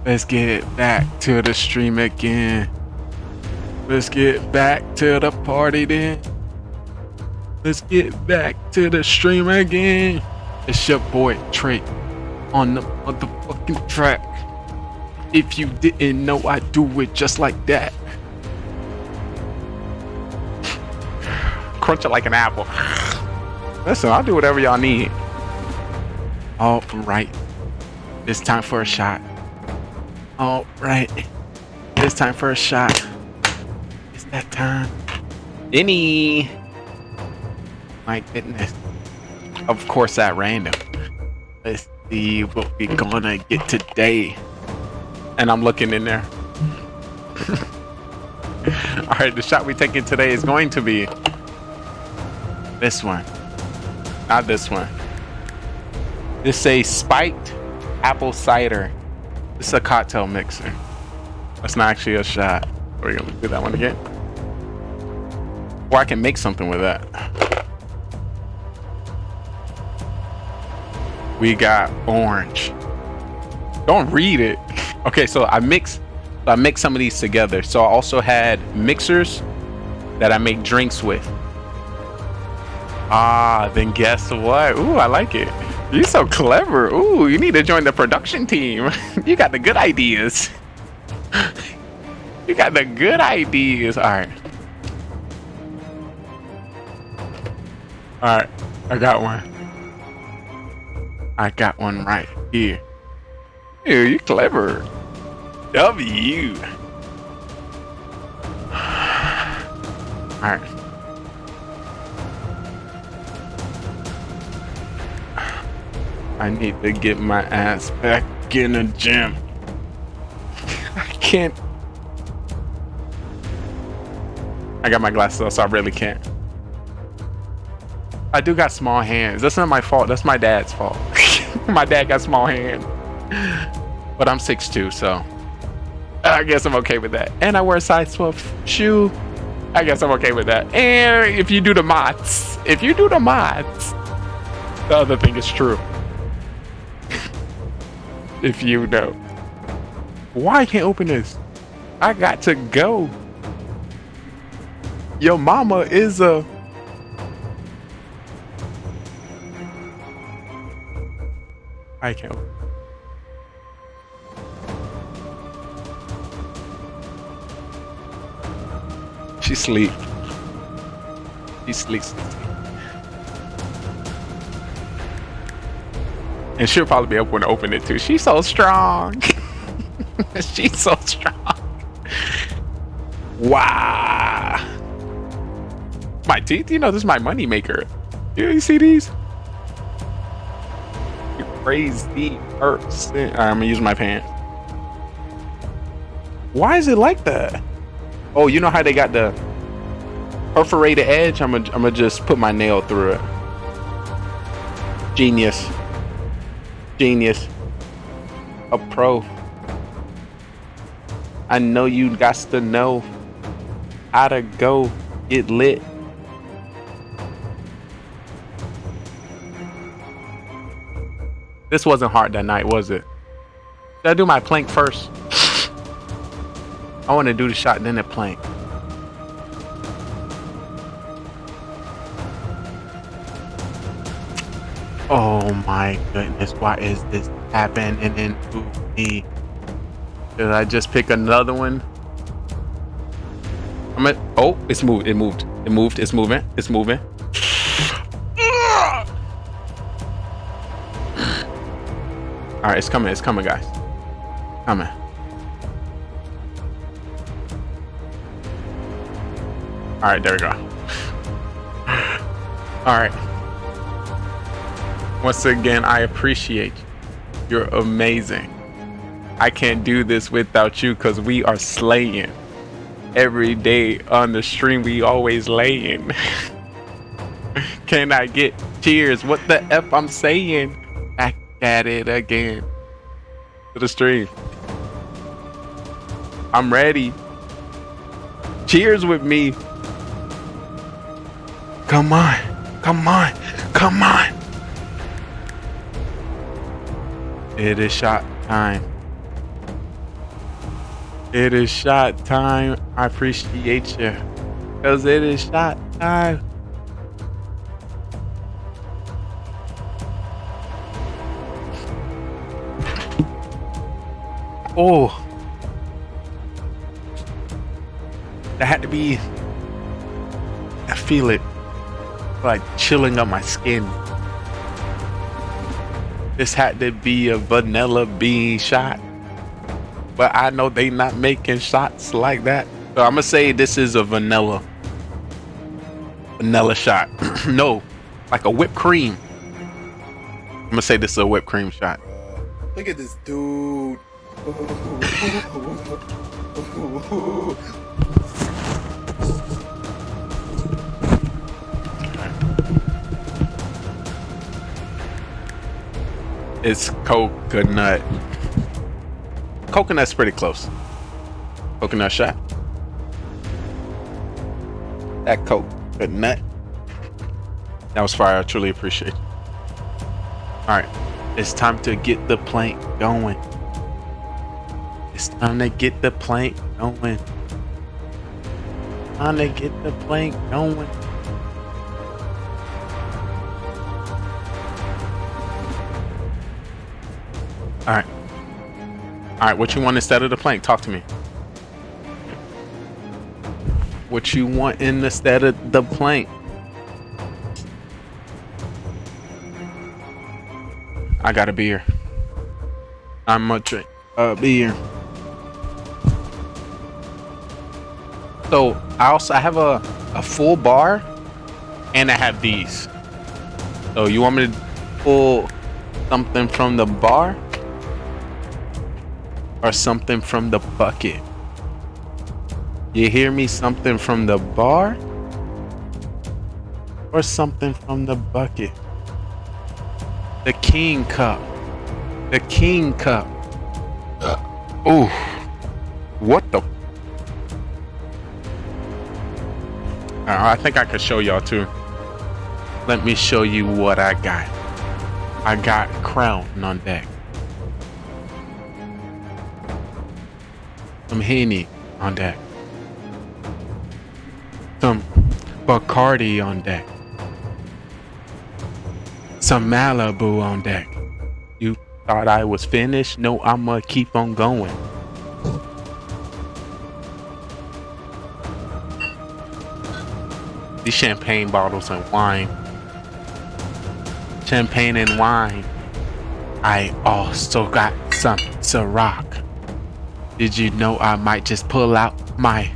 Let's get back to the stream again. Let's get back to the party then. Let's get back to the stream again. It's your boy Trey on the motherfucking track. If you didn't know, I do it just like that. Crunch it like an apple. Listen, I'll do whatever y'all need. All right. It's time for a shot. All right. It's time for a shot. It's that time. Any. My goodness. Of course, at random. Let's see what we're gonna get today. And I'm looking in there. Alright, the shot we're taking today is going to be this one. Not this one. This is a spiked apple cider. This is a cocktail mixer. That's not actually a shot. We're gonna do that one again. Or I can make something with that. We got orange. Don't read it. Okay, so I mix some of these together. So I also had mixers that I make drinks with. Ah, then guess what? Ooh, I like it. You're so clever. Ooh, you need to join the production team. You got the good ideas. You got the good ideas. All right. All right, I got one. I got one right here. Ew, you clever. W. Alright. I need to get my ass back in the gym. I can't. I got my glasses on, so I really can't. I do got small hands. That's not my fault. That's my dad's fault. My dad got small hands. But I'm 6'2", so I guess I'm okay with that. And I wear a size 12 shoe. I guess I'm okay with that. And if you do the mods, the other thing is true. If you know. Why I can't open this? I got to go. Your mama is a... I can't. She sleep. She sleeps. And she'll probably be up when I open it too. She's so strong. She's so strong. Wow. My teeth, you know, this is my money maker. You see these? Crazy person. I'm gonna use my pants. Why is it like that? Oh, you know how they got the perforated edge? I'm gonna just put my nail through it. Genius. Genius. A pro. I know you got to know how to go get lit. This wasn't hard that night, was it? Did I do my plank first? I want to do the shot, then the plank. Oh my goodness, why is this happening to me? Did I just pick another one? Oh, it's moved. It's moving. All right, it's coming, guys. Coming. All right, there we go. All right. Once again, I appreciate you. You're amazing. I can't do this without you because we are slaying. Every day on the stream, we always laying. Can I get cheers? What the F I'm saying? Back at it again. To the stream. I'm ready. Cheers with me. Come on. Come on. Come on. It is shot time. It is shot time. I appreciate you. Because it is shot time. Oh. That had to be. I feel it. Like chilling up my skin. This had to be a vanilla bean shot. But I know they not making shots like that. So I'm gonna say this is a vanilla shot. No, like a whipped cream. I'm gonna say this is a whipped cream shot. Look at this dude. It's coconut. Coconut's pretty close. Coconut shot. That coconut. That was fire. I truly appreciate it. Alright. It's time to get the plank going. It's time to get the plank going. Time to get the plank going. Alright. Alright, what you want instead of the plank? Talk to me. What you want instead of the plank? I got a beer. I'm gonna drink a beer. So I have a full bar and I have these. So you want me to pull something from the bar or something from the bucket? You hear me? Something from the bar or something from the bucket? The king cup. The king cup. Oh, what the? I think I could show y'all too. Let me show you what I got. I got Crown on deck. Some Henny on deck. Some Bacardi on deck. Some Malibu on deck. You thought I was finished? No, I'ma keep on going. These champagne bottles and wine. Champagne and wine. I also got some Ciroc. Did you know I might just pull out my...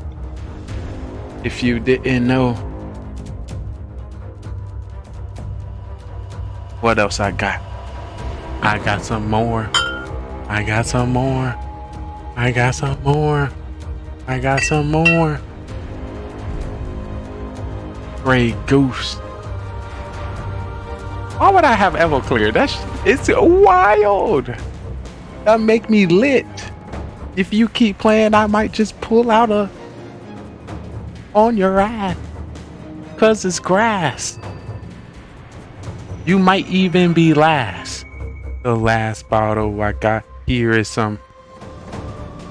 If you didn't know. What else I got? I got some more. I got some more. I got some more. I got some more. Grey Goose. Why would I have Everclear? It's wild. That make me lit. If you keep playing, I might just pull out a on your ass. Cause it's grass. You might even be last. The last bottle I got here is some...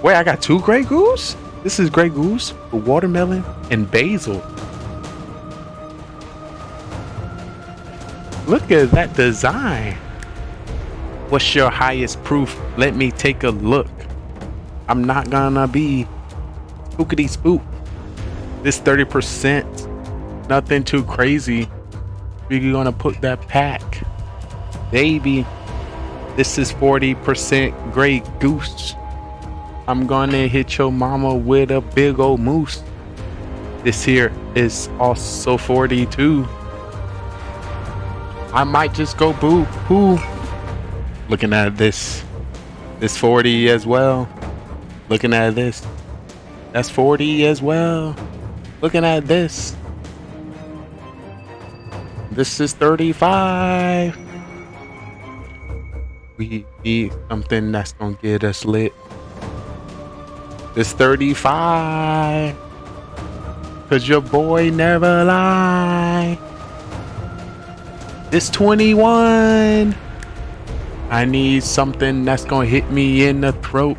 Wait, I got 2 Grey Goose? This is Grey Goose, watermelon, and basil. Look at that design. What's your highest proof? Let me take a look. I'm not gonna be spookity spook. This 30%, nothing too crazy. We're gonna put that pack. Baby, this is 40% Grey Goose. I'm gonna hit your mama with a big old moose. This here is also 42. I might just go boo hoo. Looking at this 40 as well. Looking at this, that's 40 as well. Looking at this is 35. We need something that's gonna get us lit. It's 35. Cause your boy never lie. It's 21. I need something that's gonna hit me in the throat.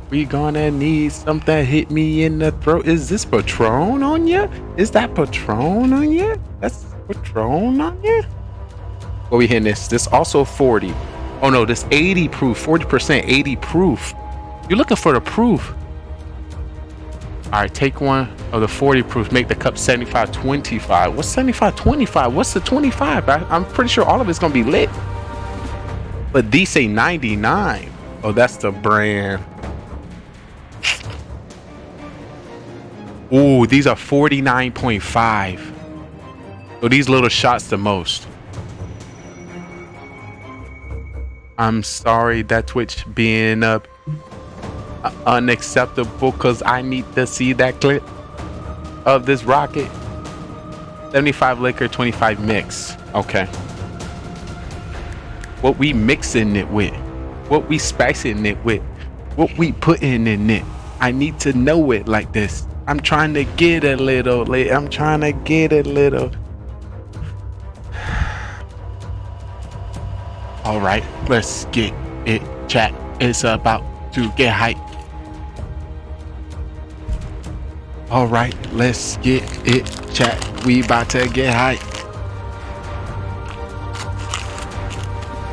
We gonna need something hit me in the throat. Is this Patron on you? Is that Patron on you? That's Patron on you? What we hitting this? This also 40. Oh no, this 80 proof, 40%, 80 proof. You're looking for the proof. All right, take one of the 40 proof, make the cup 75-25. What's 75-25? What's the 25? I'm pretty sure all of it's gonna be lit. But these say 99. Oh, that's the brand. Ooh, these are 49.5. So these little shots the most. I'm sorry that Twitch being up unacceptable, because I need to see that clip of this rocket. 75 liquor, 25 mix. Okay. What we mixing it with, what we spicing it with, what we putting in it. I need to know it like this. I'm trying to get a little lit. I'm trying to get a little. All right, let's get it, chat. It's about to get hype. All right, let's get it, chat. We about to get hype.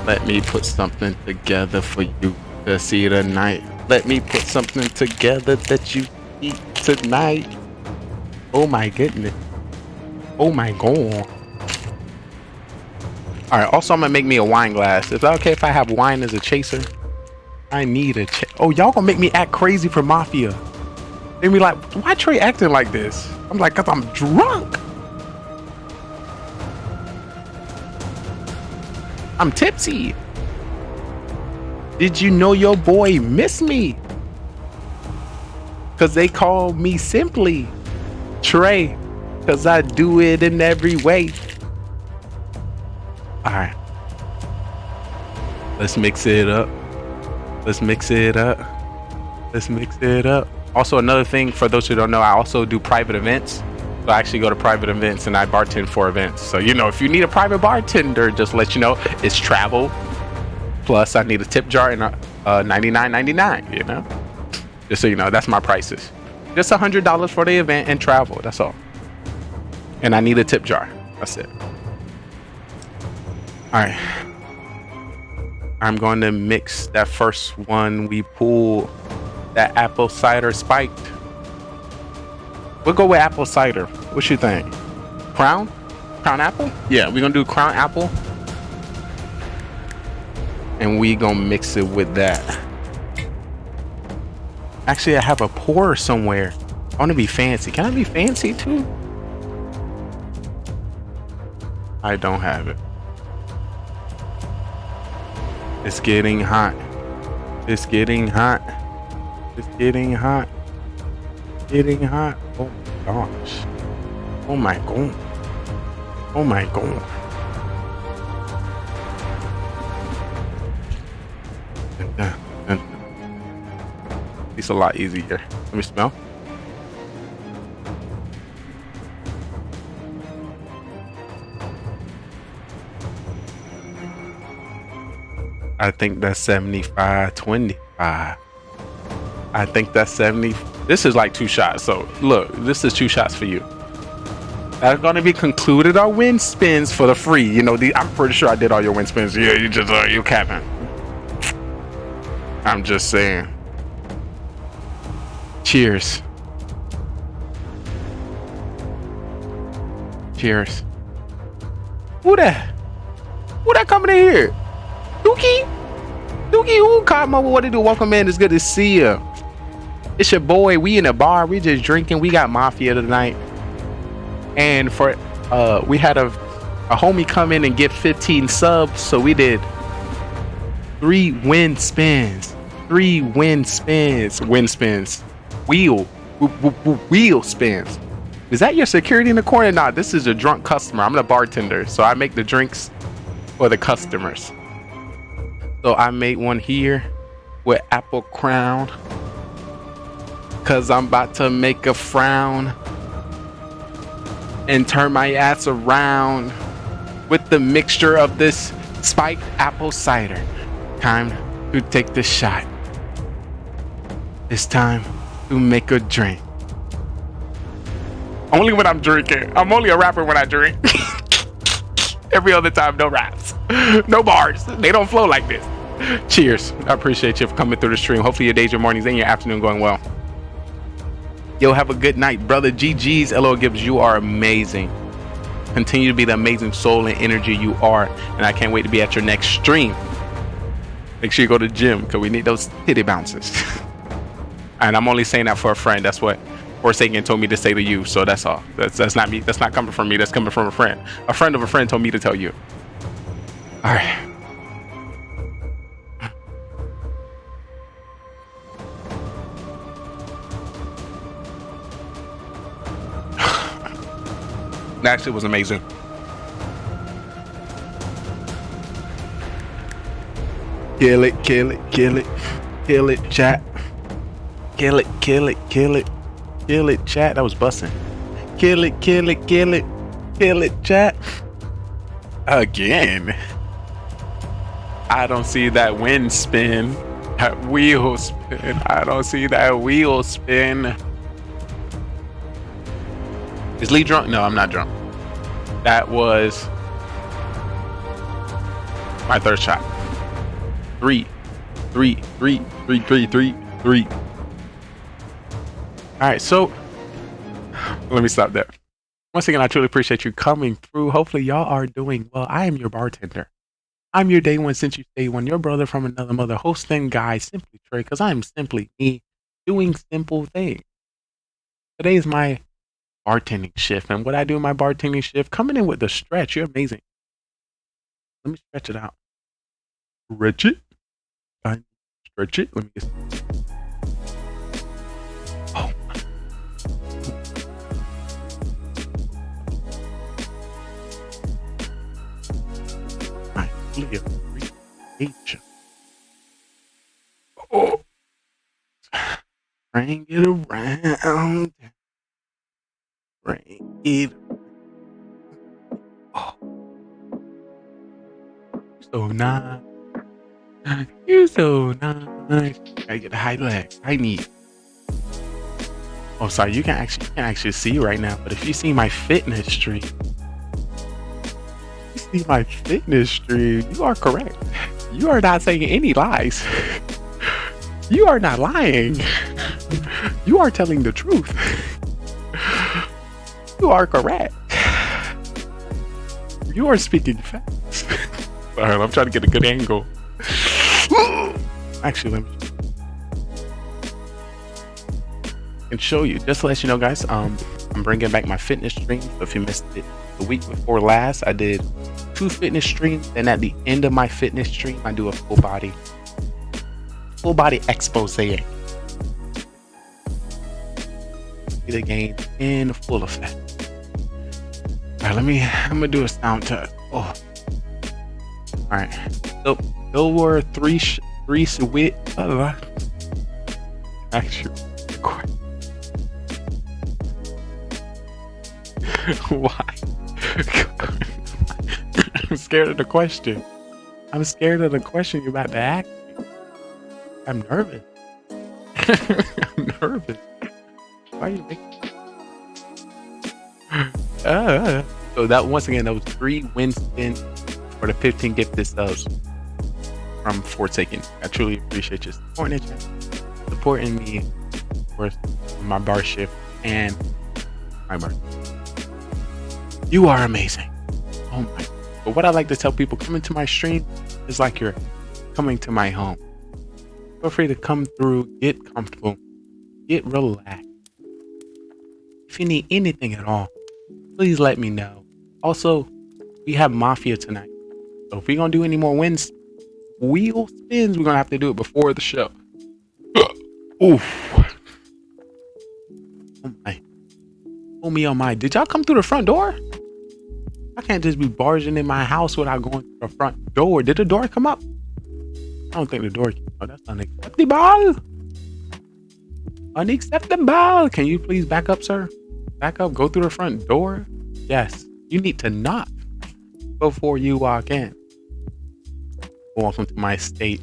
Let me put something together for you to see tonight. Let me put something together that you eat tonight. Oh my goodness. Oh my god. All right, also I'm gonna make me a wine glass. Is that okay if I have wine as a chaser? I need a oh, y'all gonna make me act crazy for Mafia. They be like, why Trey acting like this? I'm like, cause I'm drunk. I'm tipsy. Did you know your boy miss me? Cause they call me simply Trey. Cause I do it in every way. All right. Let's mix it up. Let's mix it up. Let's mix it up. Also, another thing for those who don't know, I also do private events. So I actually go to private events and I bartend for events. So, you know, if you need a private bartender, just let you know, it's travel. Plus, I need a tip jar and $99.99, you know? Just so you know, that's my prices. Just $100 for the event and travel, that's all. And I need a tip jar, that's it. All right. I'm going to mix that first one we pulled. That apple cider spiked. We'll go with apple cider. What you think? Crown? Crown apple? Yeah, we're gonna do crown apple. And we gonna mix it with that. Actually, I have a pour somewhere. I wanna be fancy. Can I be fancy too? I don't have it. It's getting hot. It's getting hot. It's getting hot. Getting hot. Oh my gosh. Oh my god. Oh my god. It's a lot easier. Let me smell. I think that's 75-25. I think that's 70. This is like 2 shots. So look, this is 2 shots for you. That's gonna be concluded our win spins for the free. You know, I'm pretty sure I did all your win spins. Yeah, you just you capping. I'm just saying. Cheers. Cheers. Who that? Who that coming in here? Dookie? Dookie, who caught my what to do? Welcome in. It's good to see you. It's your boy. We in a bar. We just drinking. We got Mafia tonight. And for we had a homie come in and get 15 subs. So we did 3 win spins. 3 win spins. Win spins. Wheel spins. Is that your security in the corner? Nah, this is a drunk customer. I'm the bartender. So I make the drinks for the customers. So I made one here with apple crown. Cause I'm about to make a frown and turn my ass around with the mixture of this spiked apple cider. Time to take the shot. It's time to make a drink. Only when I'm drinking. I'm only a rapper when I drink. Every other time, no raps. No bars. They don't flow like this. Cheers. I appreciate you for coming through the stream. Hopefully your days, your mornings, and your afternoon going well. Yo, have a good night, brother. GG's. LO Gibbs, you are amazing. Continue to be the amazing soul and energy you are. And I can't wait to be at your next stream. Make sure you go to the gym because we need those titty bounces. And I'm only saying that for a friend. That's what Forsaken told me to say to you. So that's all. That's not me. That's not coming from me. That's coming from a friend. A friend of a friend told me to tell you. All right. That actually was amazing. Kill it, kill it, kill it, kill it, chat. Kill it, kill it, kill it, kill it, chat. That was busting. Kill it, kill it, kill it, kill it, chat. Again. I don't see that wind spin. That wheel spin. I don't see that wheel spin. Is Lee drunk? No, I'm not drunk. That was my third shot. Three. All right, so let me stop there. Once again, I truly appreciate you coming through. Hopefully y'all are doing well. I am your bartender. I'm your day one since you day one, your brother from another mother, hosting guy, Simply Trey, because I'm simply me doing simple things. Today is my bartending shift, and what I do in my bartending shift, coming in with the stretch. You're amazing. Let me stretch it out. Stretch it. Stretch it. Let me just. Oh. I fully appreciate you. Oh. Bring it around. Bring it. Oh. So nice. You're so nice. Gotta get the high leg. I need. Oh, sorry. You can't actually see right now. But if you see my fitness stream, you are correct. You are not saying any lies. You are not lying. You are telling the truth. You are correct. You are speaking facts. Sorry, I'm trying to get a good angle. Actually, let me and show you. Just to let you know, guys, I'm bringing back my fitness stream. So if you missed it the week before last, I did 2 fitness streams, and at the end of my fitness stream, I do a full body expose. See the game in full effect. All right, I'm gonna do a sound test. Oh, all right. So there were three with actually. Why? I'm scared of the question. I'm scared of the question you're about to ask me. I'm nervous. I'm nervous. Why are you making? So that once again, that was 3 win spins for the 15 gifted subs from Forsaken. I truly appreciate you supporting me, of course, my bar shift and my bar. You are amazing. Oh my. But what I like to tell people, coming to my stream is like you're coming to my home. Feel free to come through, get comfortable, get relaxed. If you need anything at all, please let me know. Also, we have MAFIA tonight. So if we're going to do any more wheel spins, we're going to have to do it before the show. Oof. Oh my. Oh me, oh my. Did y'all come through the front door? I can't just be barging in my house without going to the front door. Did the door come up? I don't think the door came up. That's unacceptable. Unacceptable. Can you please back up, sir? Back up. Go through the front door. Yes. You need to knock before you walk in. Welcome to my estate.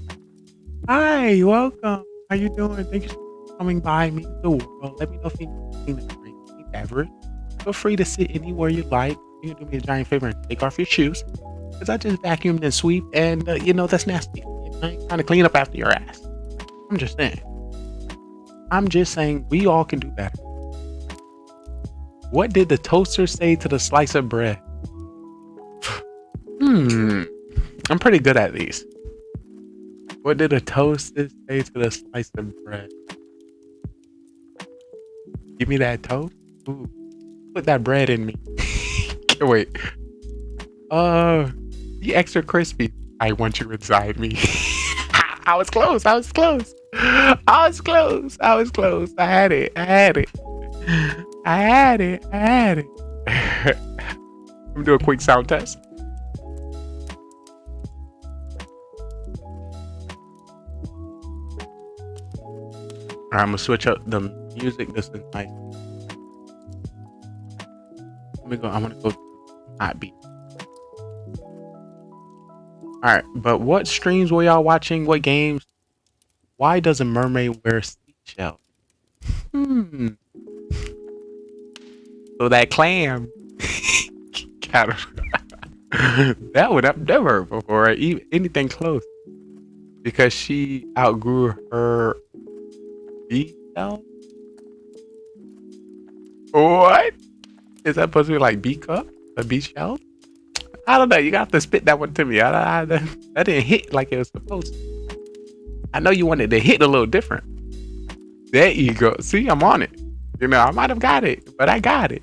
Hi, welcome. How you doing? Thank you for coming by. Meet the world. Let me know if you need anything to drink, any beverage. Feel free to sit anywhere you like. You can do me a giant favor and take off your shoes. Because I just vacuumed and sweep, and you know, that's nasty. I ain't trying to clean up after your ass. I'm just saying. We all can do better. What did the toaster say to the slice of bread? I'm pretty good at these. What did a toaster say to the slice of bread? Give me that toast. Ooh. Put that bread in me. Can't wait. Be extra crispy. I want you inside me. I was close. I had it. I'm gonna do a quick sound test. Alright, I'm gonna switch up the music. This is nice. I'm gonna go hot beat. Alright, but what streams were y'all watching? What games? Why does a mermaid wear seashells? So that clam. That one I've never heard before. Anything close. Because she outgrew her seashell? What? Is that supposed to be like B cup? A B shell? I don't know. You got to spit that one to me. That didn't hit like it was supposed to. I know you wanted to hit a little different. There you go. See, I'm on it. You know, I might have got it, but I got it.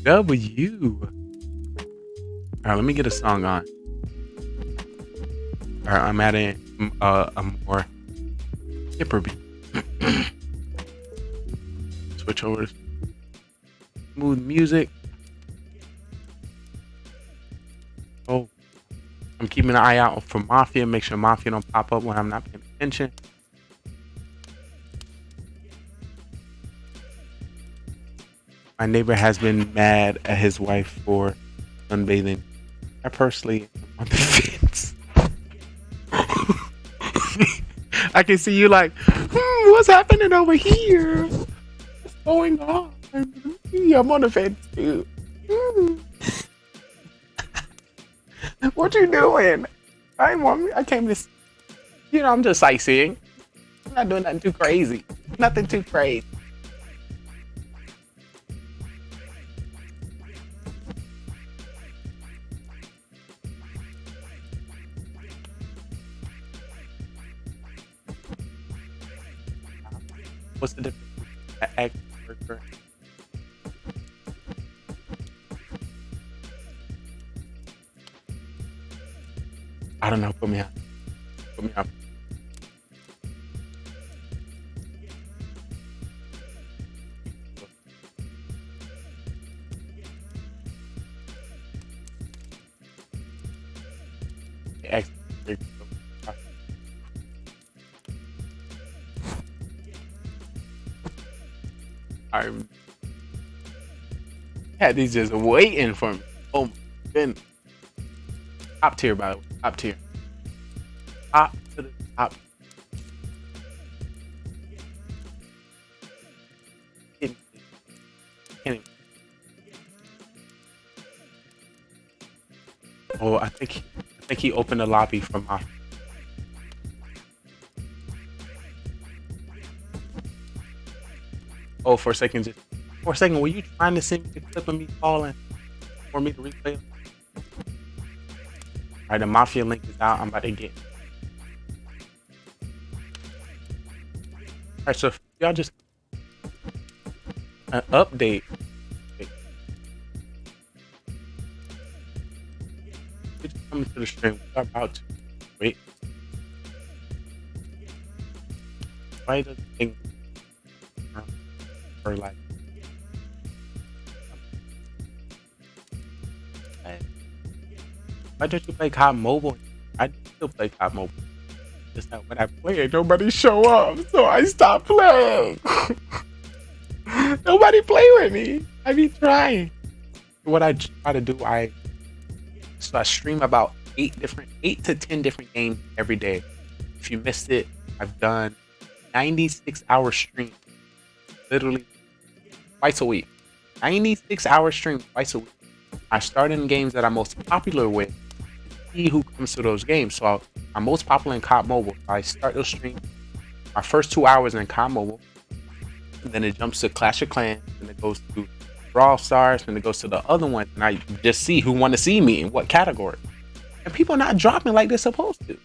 W. All right, let me get a song on. All right, I'm adding a more hipper beat. Switch over to smooth music. Oh, I'm keeping an eye out for MAFIA. Make sure MAFIA don't pop up when I'm not paying attention. My neighbor has been mad at his wife for sunbathing. I personally am on the fence. I can see you like, what's happening over here? What's going on? I'm on the fence too. What you doing? I came to, I'm just sightseeing. I'm not doing nothing too crazy. Nothing too crazy. What's the difference between an egg worker? I don't know. Put me on. Egg worker. I had these just waiting for me. Oh my goodness. Top tier, by the way. Top tier. Top to the top. Oh, I think he opened the lobby for my. Oh, for a second, were you trying to send me the clip of me falling for me to replay it? Alright, the MAFIA link is out. I'm about to get. Alright, so y'all just an update. It's coming to the stream. We're about to wait. Why does the thing or like why don't you play COD Mobile? I still play COD Mobile. Just that when I play it, nobody show up, so I stop playing. Nobody play with me. I be trying. What I try to do, I stream about 8 to 10 different games every day. If you missed it, I've done 96-hour stream, literally twice a week. 96-hour stream twice a week. I start in games that I'm most popular with, see who comes to those games. So I'm most popular in COD Mobile. I start those streams. My first 2 hours in COD Mobile, and then it jumps to Clash of Clans, and it goes to Brawl Stars, and it goes to the other one, and I just see who want to see me in what category. And people are not dropping like they're supposed to.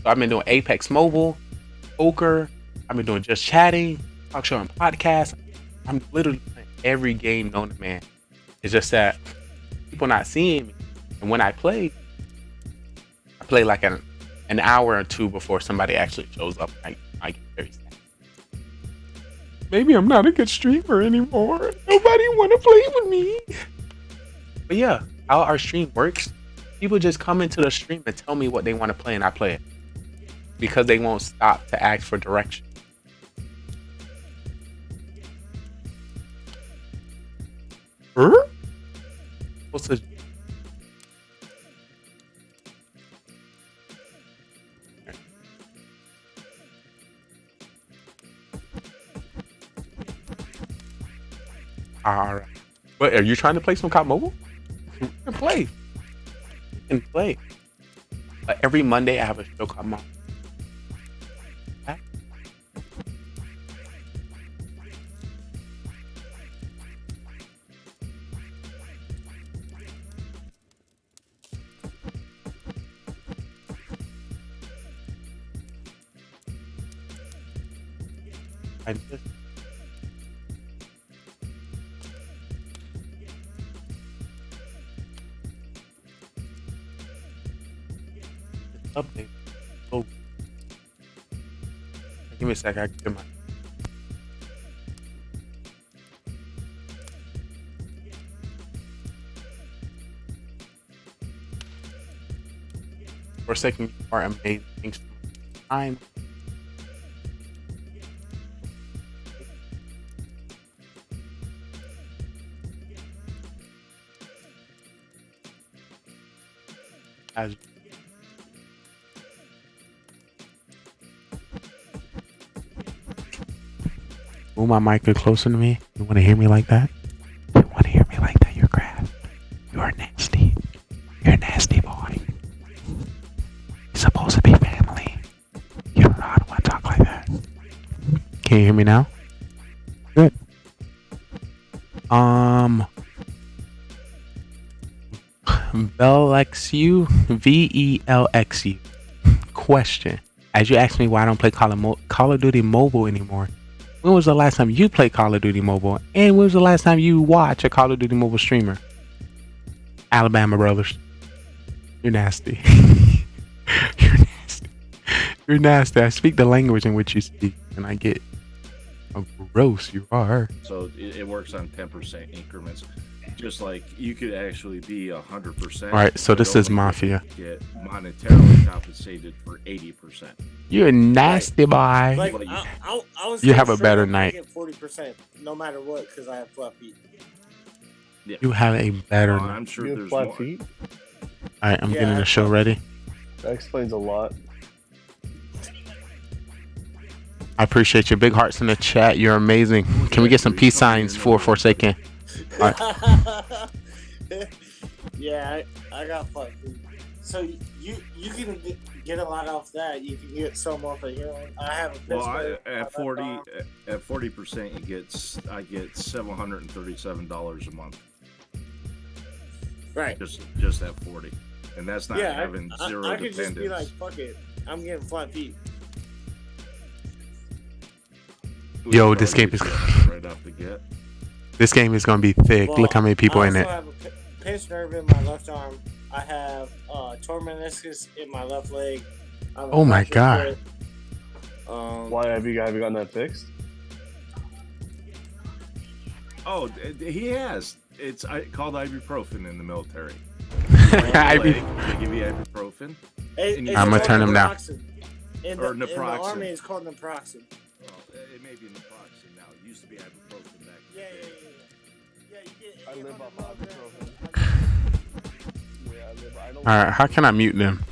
So I've been doing Apex Mobile, poker. I've been doing just chatting, talk show and podcast. I'm literally playing every game known to man. It's just that people not seeing me. And when I play like an hour or two before somebody actually shows up. I get very sad. Maybe I'm not a good streamer anymore. Nobody want to play with me. But yeah, how our stream works, people just come into the stream and tell me what they want to play, and I play it. Because they won't stop to ask for direction. What's the... Alright. What, are you trying to play some COD Mobile? You can play. You can play. But every Monday I have a show called Mom. I just update. Oh, give me a sec. I can get my. For a second, you are amazing. Thanks so much. Time. As move my mic closer to me. You want to hear me like that? You want to hear me like that? You're crap. You're nasty. You're a nasty boy. You're supposed to be family. You don't know how to want to talk like that. Can you hear me now? Good. VELXU, VELXU. Question. As you asked me why I don't play Call of Duty Mobile anymore, when was the last time you played Call of Duty Mobile? And when was the last time you watched a Call of Duty Mobile streamer? Alabama Brothers. You're nasty. You're nasty. You're nasty. I speak the language in which you speak, and I get how gross you are. So it works on 10% increments. Just like you could actually be 100%. All right, so this is MAFIA. Get monetarily compensated for 80%. You're a nasty boy. Like, I was you have a better night. 40%, no matter what, because I have flat feet. Yeah. You have a better night. I'm sure you there's flat more. feet? All right, I'm getting the show ready. That explains a lot. I appreciate your big hearts in the chat. You're amazing. Can we get some peace signs for a second? All right. Yeah, I got flat feet. So you can get a lot off that. You can get some off of healing. I have a well, at 40%, I get $737 a month. Right. Just at 40, and that's not having zero I could dependence. just be like, fuck it, I'm getting flat feet. Yo, this game is right off the get. This game is gonna be thick. Look how many people in it. I also have a pinch nerve in my left arm. I have torn meniscus in my left leg. Oh my god! Why have you gotten that fixed? Oh, he has. It's called ibuprofen in the military. They give you ibuprofen. I'm gonna turn him down. In Or the naproxen. army, it's called naproxen. Well, it may be naproxen now. It used to be ibuprofen back in the day. Yeah, you get. I live off ibuprofen. Yeah, I don't. All right, how can I mute them?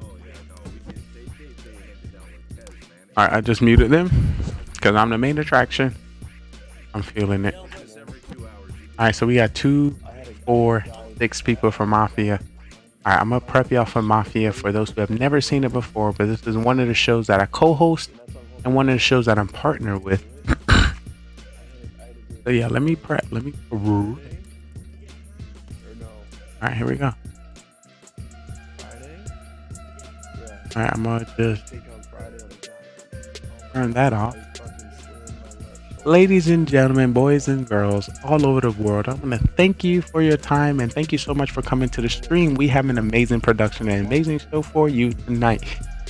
Oh yeah, no, we did. They handed down like Tez, man. All right, I just muted them because I'm the main attraction. I'm feeling it. Just every 2 hours. All right, so we got 2, 4, 6 people for Mafia. All right, I'm gonna prep y'all for Mafia for those who have never seen it before, but this is one of the shows that I co-host and one of the shows that I'm partnered with. So yeah, let me prep. All right, here we go. All right, I'm gonna just turn that off. Ladies and gentlemen, boys and girls all over the world, I want to thank you for your time and thank you so much for coming to the stream. We have an amazing production and amazing show for you tonight.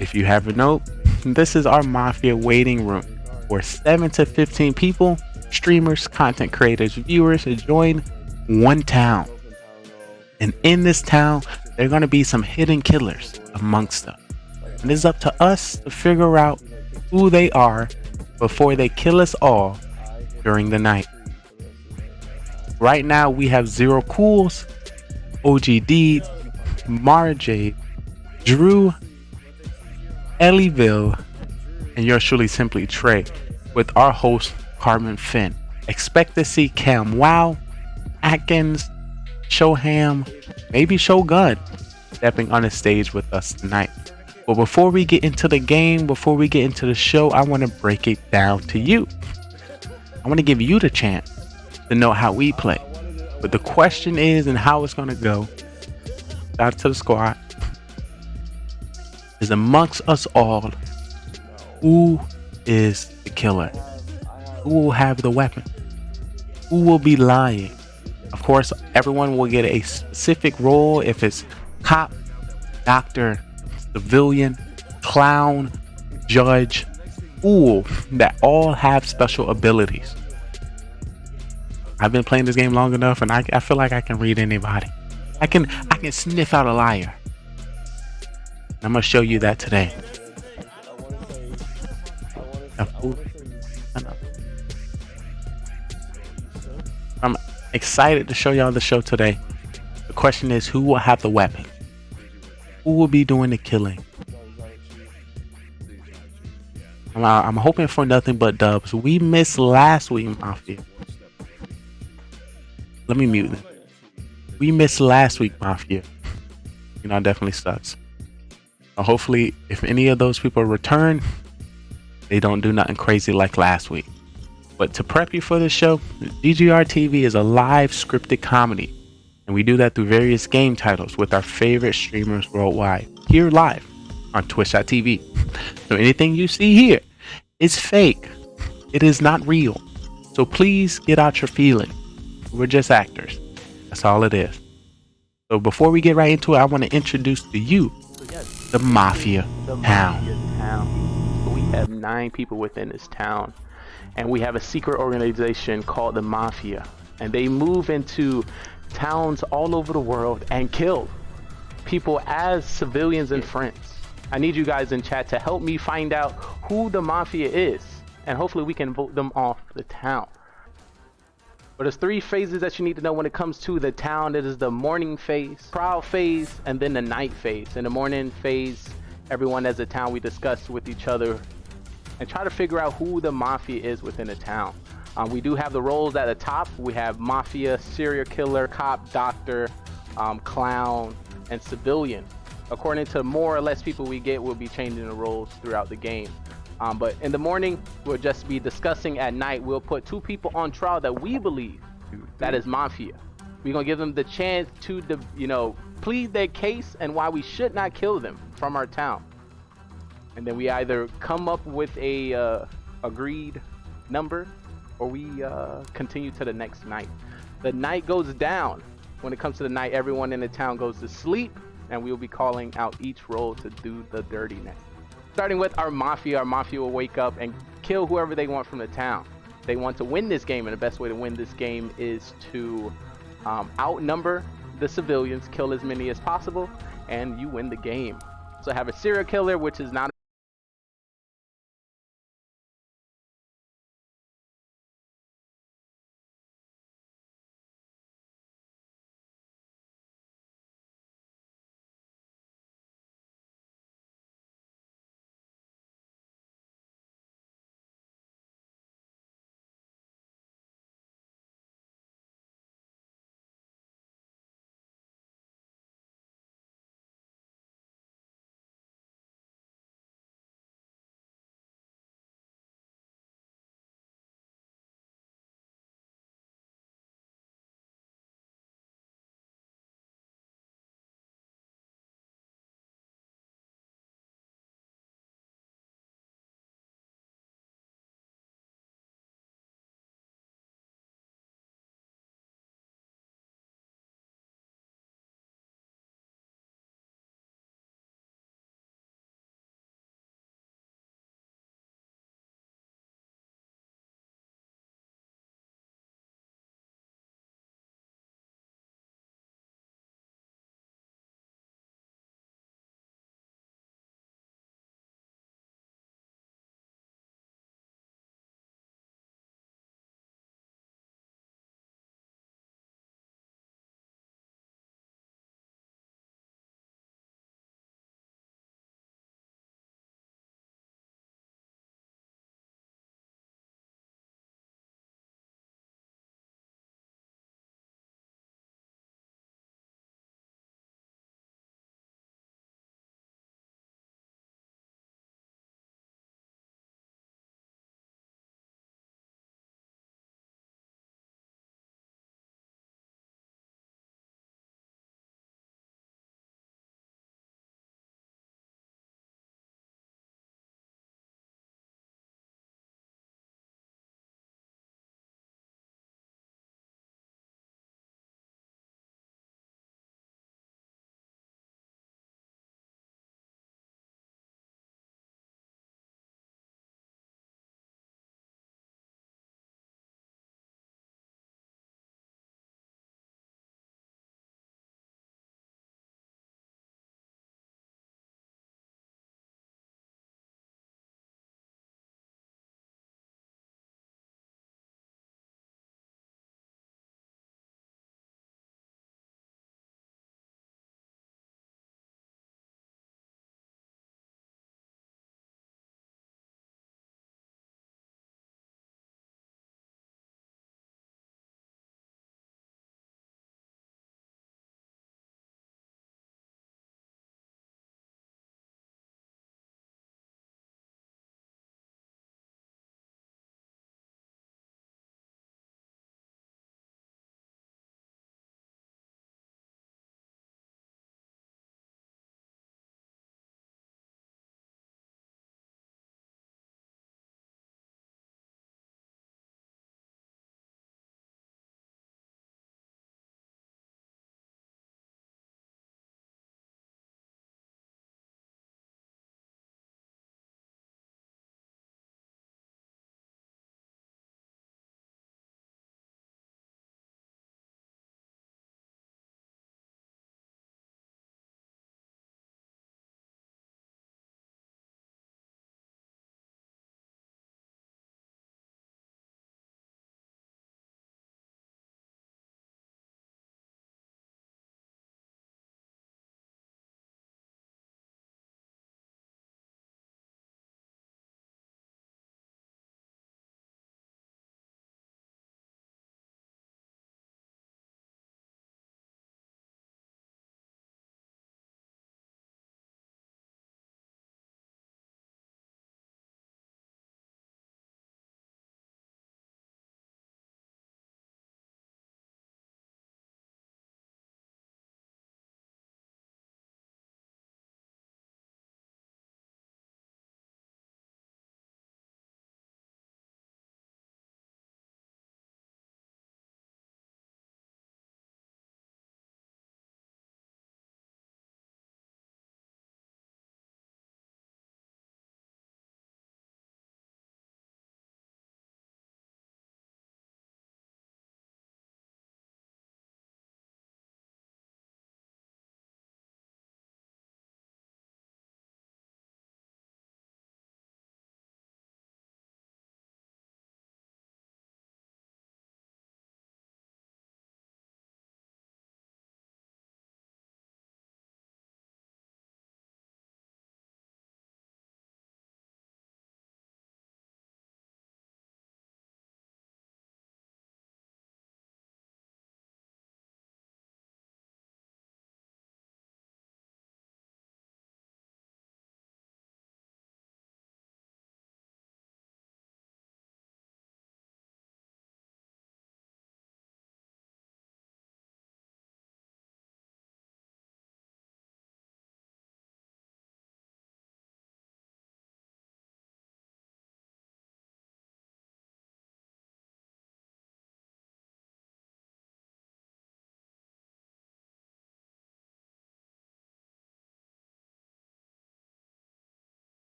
If you haven't known, this is our Mafia waiting room where 7 to 15 people, streamers, content creators, viewers join one town. And in this town, there are going to be some hidden killers amongst them. And it's up to us to figure out who they are before they kill us all during the night. Right now we have Zero Cools, OG Deeds, Mara Jade, Drew, Ellieville, and yours truly Simply Trey with our host Carbonfin. Expect to see Cam Wow, Atkins, Shoham, maybe Shogun stepping on the stage with us tonight. But before we get into the game, before we get into the show, I want to break it down to you. I want to give you the chance to know how we play. But the question is, and how it's going to go, shout out to the squad, is amongst us all, who is the killer? Who will have the weapon? Who will be lying? Of course, everyone will get a specific role. If it's cop, doctor, civilian, clown, judge, fool, that all have special abilities. I've been playing this game long enough and I feel like I can read anybody. I can sniff out a liar. I'm gonna show you that today. I'm excited to show y'all the show today. The question is, who will have the weapon? Who will be doing the killing? I'm hoping for nothing but dubs. We missed last week, Mafia. Let me mute them. We missed last week, Mafia. You know, it definitely sucks. Hopefully, if any of those people return, they don't do nothing crazy like last week. But to prep you for this show, DGR TV is a live scripted comedy. And we do that through various game titles with our favorite streamers worldwide, here live on Twitch.tv. So anything you see here is fake. It is not real. So please get out your feelings. We're just actors. That's all it is. So before we get right into it, I want to introduce to you the Mafia town. We have 9 people within this town. And we have a secret organization called the Mafia. And they move into towns all over the world and kill people as civilians and friends. I need you guys in chat to help me find out who the Mafia is, and hopefully we can vote them off the town. But there's 3 phases that you need to know when it comes to the town. It is the morning phase, prowl phase, and then the night phase. In the morning phase, everyone as a town, we discuss with each other and try to figure out who the Mafia is within the town. We do have the roles at the top. We have Mafia, serial killer, cop, doctor, clown, and civilian. According to more or less people we get, we'll be changing the roles throughout the game. But in the morning, we'll just be discussing. At night, we'll put 2 people on trial that we believe that is Mafia. We're gonna give them the chance to, plead their case and why we should not kill them from our town. And then we either come up with a agreed number, or we continue to the next night. The night goes down. When it comes to the night, everyone in the town goes to sleep, and we will be calling out each role to do the dirty next. Starting with our Mafia will wake up and kill whoever they want from the town. They want to win this game, and the best way to win this game is to outnumber the civilians, kill as many as possible, and you win the game. also have a serial killer, which is not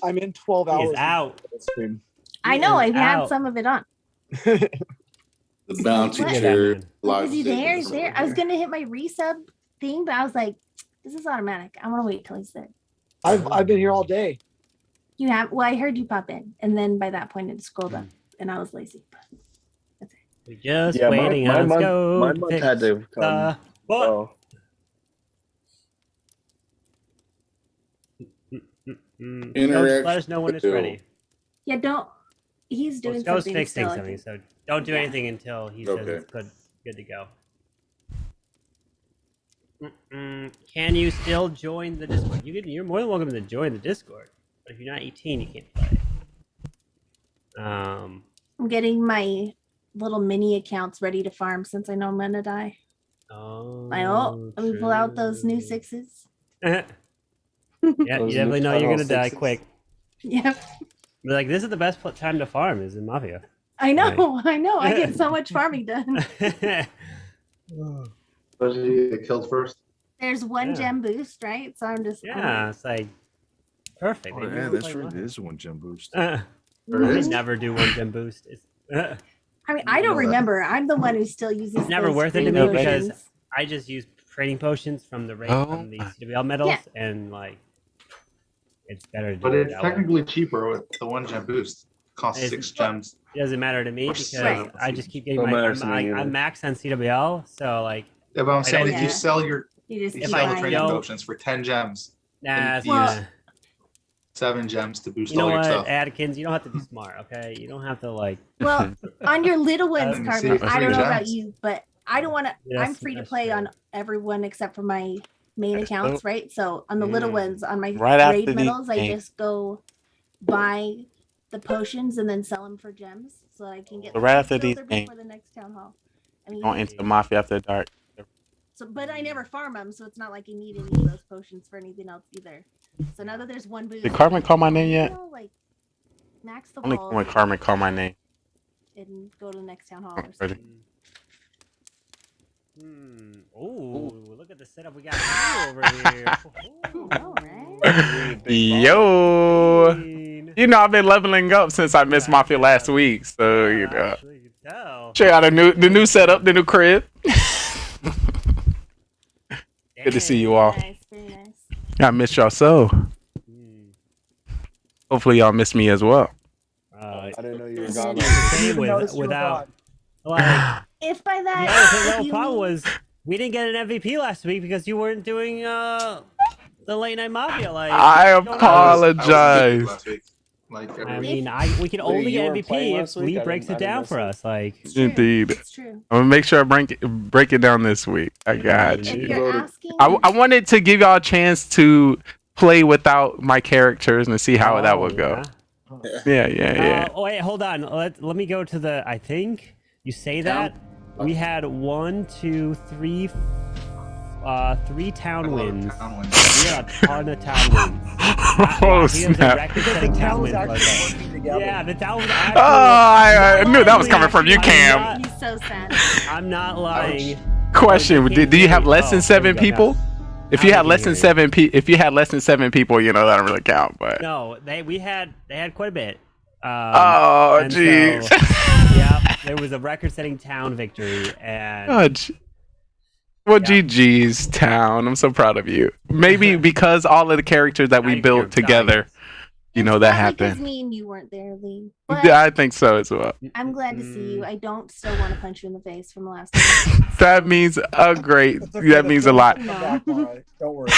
I'm in 12 He hours. is out. Stream. I know. is I've had out. some of it on. The bounty What? chair. Is he there? There. I was gonna hit my resub thing, but I was like, this is automatic. I want to wait till he's there. I've been here all day. You have? Well, I heard you pop in, and then by that point it scrolled up, and I was lazy. We're just Yeah, waiting my on month- Scope my to month fix had to come. the bug. Oh. Just let us know when it's ready. Yeah, don't. He's doing Scope's something. fixing still, I something, think. so don't do Yeah. anything until he says it's good to go. Can you still join the Discord? You're more than welcome to join the Discord, but if you're not 18, you can't play. I'm getting my little mini accounts ready to farm since I know I'm gonna die. Oh, let me pull out those new sixes. Yeah, you definitely know you're gonna die quick. Yep. But like, this is the best time to farm is in Mafia. I know. I know. I get so much farming done. Does he get killed first? There's one Yeah. gem boost, right? So I'm just. Yeah, it's like perfect. Oh, Maybe yeah, we'll that's play true. Mafia. It is one gem boost. There I is? never do one gem boost. I mean, I don't remember. I'm the one who still uses. It's never those worth it to green me because potions. I just use training potions from the from the CWL medals, and like it's better to do But it it's that way. technically cheaper with the 1 gem boost. Costs It's- 6 gems. It doesn't matter to me Or because 7. I just keep getting Don't my. matter to me I'm maxed on CWL, so like. Yeah, but I'm I saying don't- if you sell your You just you keep sell the buying. training Yo. potions for 10 gems. Nah, then you well, use 7 gems to boost you know all your what, stuff. Adkins, you don't have to be smart, okay? You don't have to like. Well, on your little ones, You Carbon, see, I don't know free about gems. you, but I don't want to. Yeah, I'm free to play on everyone except for my main accounts, right? So on the little ones, on my Right after raid the medals, I game. just go buy the potions and then sell them for gems, so I can get So right after silver these before games, the next town hall. I mean, going into Mafia After Dark. so but I never farm them, so it's not like I need any of those potions for anything else either. So now that there's one boost, Did Carmen call my name yet? you know, like max the Only walls when Carmen called my name. and go to the next town hall or Ready? something. Oh, look at the setup we got over here. Yo, you know I've been leveling up since I missed Mafia last week, so you know. Check out the new setup, the new crib. Good to see you all. I missed y'all so. Hopefully y'all missed me as well. I didn't know you were gone. Without like. If by that Yeah, the you problem mean- was we didn't get an MVP last week because you weren't doing the late night Mafia. Like I don't know. apologize. I mean, we can only you get weren't playing MVP if last week? Lee I breaks didn't- it I didn't down miss for it. us. Like Indeed. I'm gonna make sure I break it down this week. I got If you. you're asking, I wanted to give y'all a chance to play without my characters and see how that would go. Yeah. Oh wait, hold on. Let me go to the. I think you say that we had 1, 2, 3, 3 town wins. We had a ton of town wins. Oh, He has a snap. record-setting town wins. Yeah, the town was Oh, actually. I knew that was coming from you, Cam. he's so sad. I'm not lying. Question: do you have less than 7 there we go, people? If you had less than 7 people, you know that don't really count. But No, they had quite a bit. Oh, and jeez. So, yeah, there was a record-setting town victory, and oh, well, GG's town. I'm so proud of you. Maybe because all of the characters that we built together, you know that Because happened. me and you weren't there, Lee. But Yeah, I think so as well. I'm glad to see you. I don't still want to punch you in the face from last time. That means a great. That means a lot. No. Don't worry.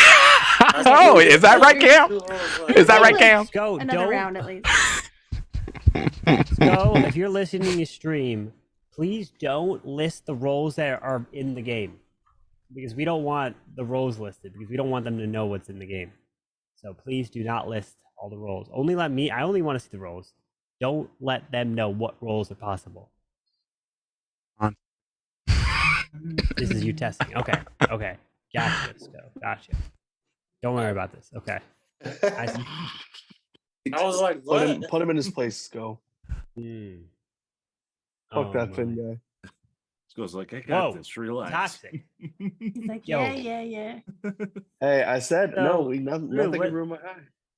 Oh, is that right, Cam? Is that right, Cam? Go, Another round at least. So, if you're listening to stream, please don't list the roles that are in the game. Because we don't want the roles listed, because we don't want them to know what's in the game. So please do not list all the roles. I only want to see the roles. Don't let them know what roles are possible. This is you testing. Okay. Gotcha. Gotcha. Don't worry about this. Okay. I was like, what? Put him in his place, go. Hmm. Fuck Oh, that Finn guy. Goes like, I got Whoa, this. Relax. toxic. He's like, Yo. yeah. Hey, I said So, no. Nothing Drew, can what- ruin my high.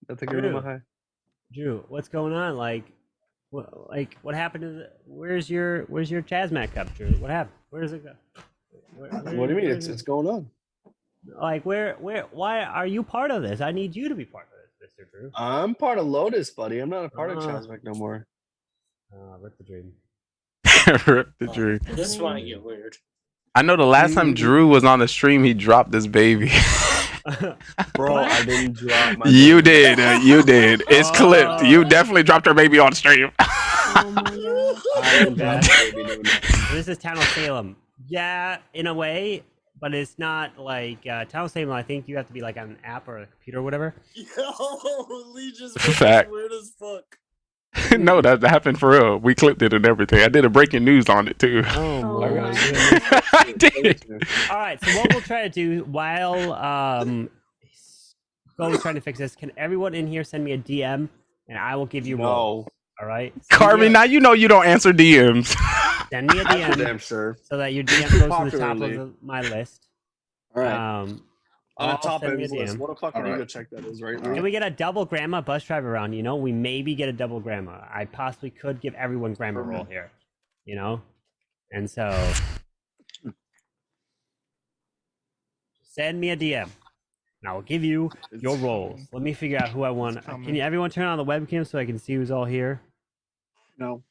Nothing can ruin my Drew. high. Drew, what's going on? Like what happened to the? Where's your Chazmat cup, Drew? What happened? Where does it go? What do you mean? It's going on. Like why are you part of this? I need you to be part of this, Mr. Drew. I'm part of Lotus, buddy. I'm not a part of Chazmak no more. Rip the dream. Rip the dream. This might get weird. I know the last time Drew was on the stream, he dropped this baby. Bro, I didn't drop my You did. You did. It's clipped. You definitely dropped her baby on stream. This is Town of Salem. Yeah, in a way, but it's not like Town of Salem. I think you have to be like on an app or a computer or whatever. Yo, Lee just Fact. weird as fuck. No, that happened for real. We clipped it and everything. I did a breaking news on it too. Oh my god. I did. All right, so what we'll try to do while Go's trying to fix this, can everyone in here send me a DM and I will give you roles. All right, Carvey, now you know you don't answer DMs. Send me a DM, Damn sure. so that your DM goes to the top of my list. All right. On the I'll top send of me a his list. DM. What the fuck? I need to check that is right now. Can we get a double grandma bus driver around? You know, we maybe get a double grandma. I possibly could give everyone grandma role here. You know, and so send me a DM. And I will give you your roles. Let me figure out who I want. Can you everyone turn on the webcam so I can see who's all here? No.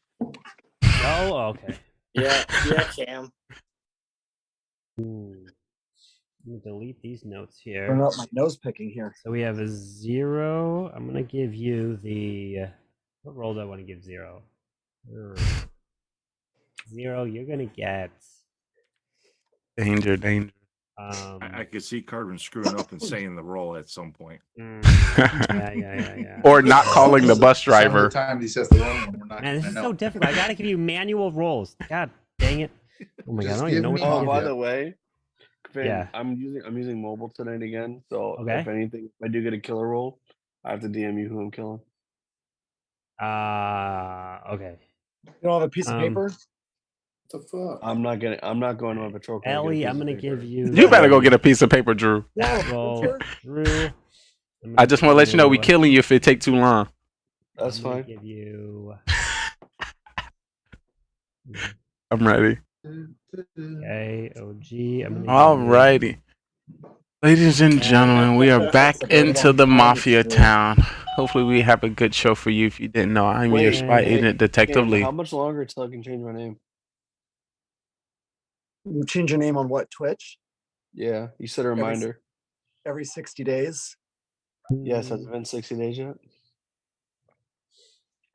Oh, okay. Yeah, Cam. Ooh. Let me delete these notes here. Turn up my nose picking here. So we have a 0. I'm gonna give you the. What role do I want to give 0? 0. You're gonna get. Danger, danger. I could see Carbon screwing up and saying the role at some point. Yeah. Or not calling the bus driver. Sometimes he says the wrong one. We're not Man, this gonna is know. so difficult. I gotta give you manual roles. God dang it! Oh my god, I don't even know what to Oh, give by you. the way, Finn, Yeah. I'm using mobile tonight again. So Okay. if anything, if I do get a killer roll, I have to DM you who I'm killing. Okay. You don't have a piece of paper? What the fuck? I'm not going to my patrol car. Ellie, I'm gonna give you. You better go get a piece of paper, Drew. that role. Drew. I just want to let you know we killing you if it take too long. That's I'm gonna fine. Give you. I'm ready. Okay, OG. I'm gonna Alrighty. Ladies and gentlemen, we are back into the Mafia town. Hopefully we have a good show for you. If you didn't know, I'm your spy agent, Detective Lee. How much longer till I can change my name? You change your name on what, Twitch? Yeah, you set a reminder. Every 60 days? Yes, has it been 60 days yet?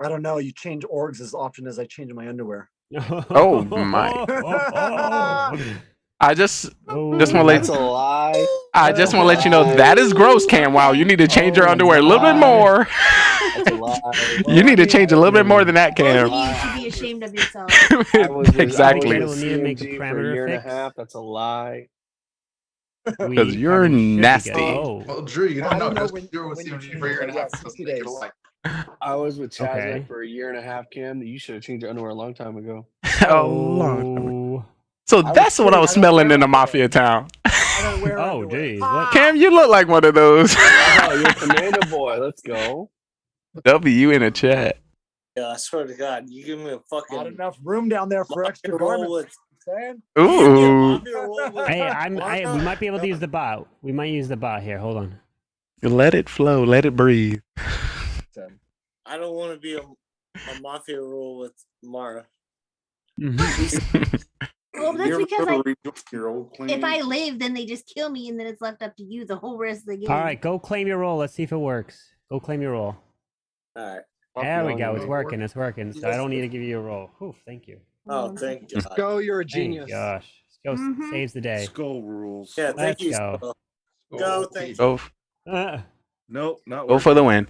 I don't know. You change orgs as often as I change my underwear. Oh my! I just want to let. That's a lie. I just want to let you know that is gross, Cam. Wow, you need to change your underwear a little bit more. That's a lie. You need to change a little bit more than that, Cam. You should be ashamed of yourself. Exactly. We'll need to make a CMG for parameter year fix. and a half. That's a lie. Because you're nasty. Well, Drew, you don't know because when you're with you CMG change for a year and a it, half. yeah, So 60 make it days. alike. I was with Chazak Okay. for a year and a half, Cam. You should have changed your underwear a long time ago. Oh, Lord. So that's what I was smelling in the Mafia town. I don't wear Oh, underwear. geez. What? Cam, you look like one of those. Oh, you're a commando boy. Let's go. W in a chat. Yeah, I swear to God, you give me a fucking. Not enough room down there for extra roll garments. with. Saying? Ooh. Hey, we might be able to use the bot. We might use the bot here. Hold on. Let it flow. Let it breathe. I don't want to be a mafia rule with Mara. Well, that's You because ever read your old claim? if I live, then they just kill me, and then it's left up to you the whole rest of the game. All right, go claim your role. Let's see if it works. Go claim your role. All right. There we go. It's working. It's working. So I don't need to give you a roll. Ooh, thank you. Oh, thank you. Go, you're a Thank genius. gosh. Go saves the day. Skull rules. Yeah, thank Let's you. go. Skull. Go, thank you. Go, Nope, not go for the win.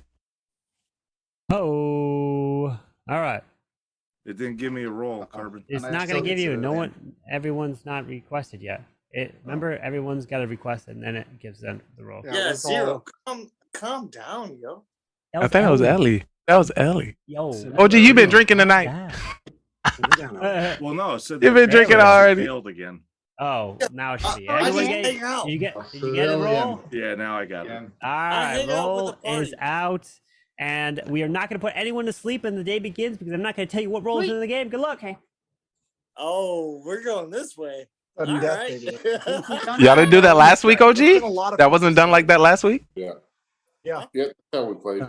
Oh. All right. It didn't give me a roll, Carbon. It's I not still going to give get you. to No the one. Everyone's not requested yet. Remember, everyone's got to request, and then it gives them the roll. Yeah, Yeah, that's Zero. all. Calm down, yo. I think that was Ellie. That was Ellie. Yo. OG, you been drinking tonight. Well, no, it said You've been drinking already. failed again. Oh, now it should be. I Everyone didn't get, hang out. did you get a roll? Yeah, now I got it. All right, hang out with roll the party. is out. And we are not going to put anyone to sleep when the day begins because I'm not going to tell you what role is in the game. Good luck. Okay. Oh, we're going this way. All death, right. baby. Y'all didn't do that last week, OG? There's been a lot of That wasn't done like that last week? Yeah. Yeah. Yeah, that's how we played.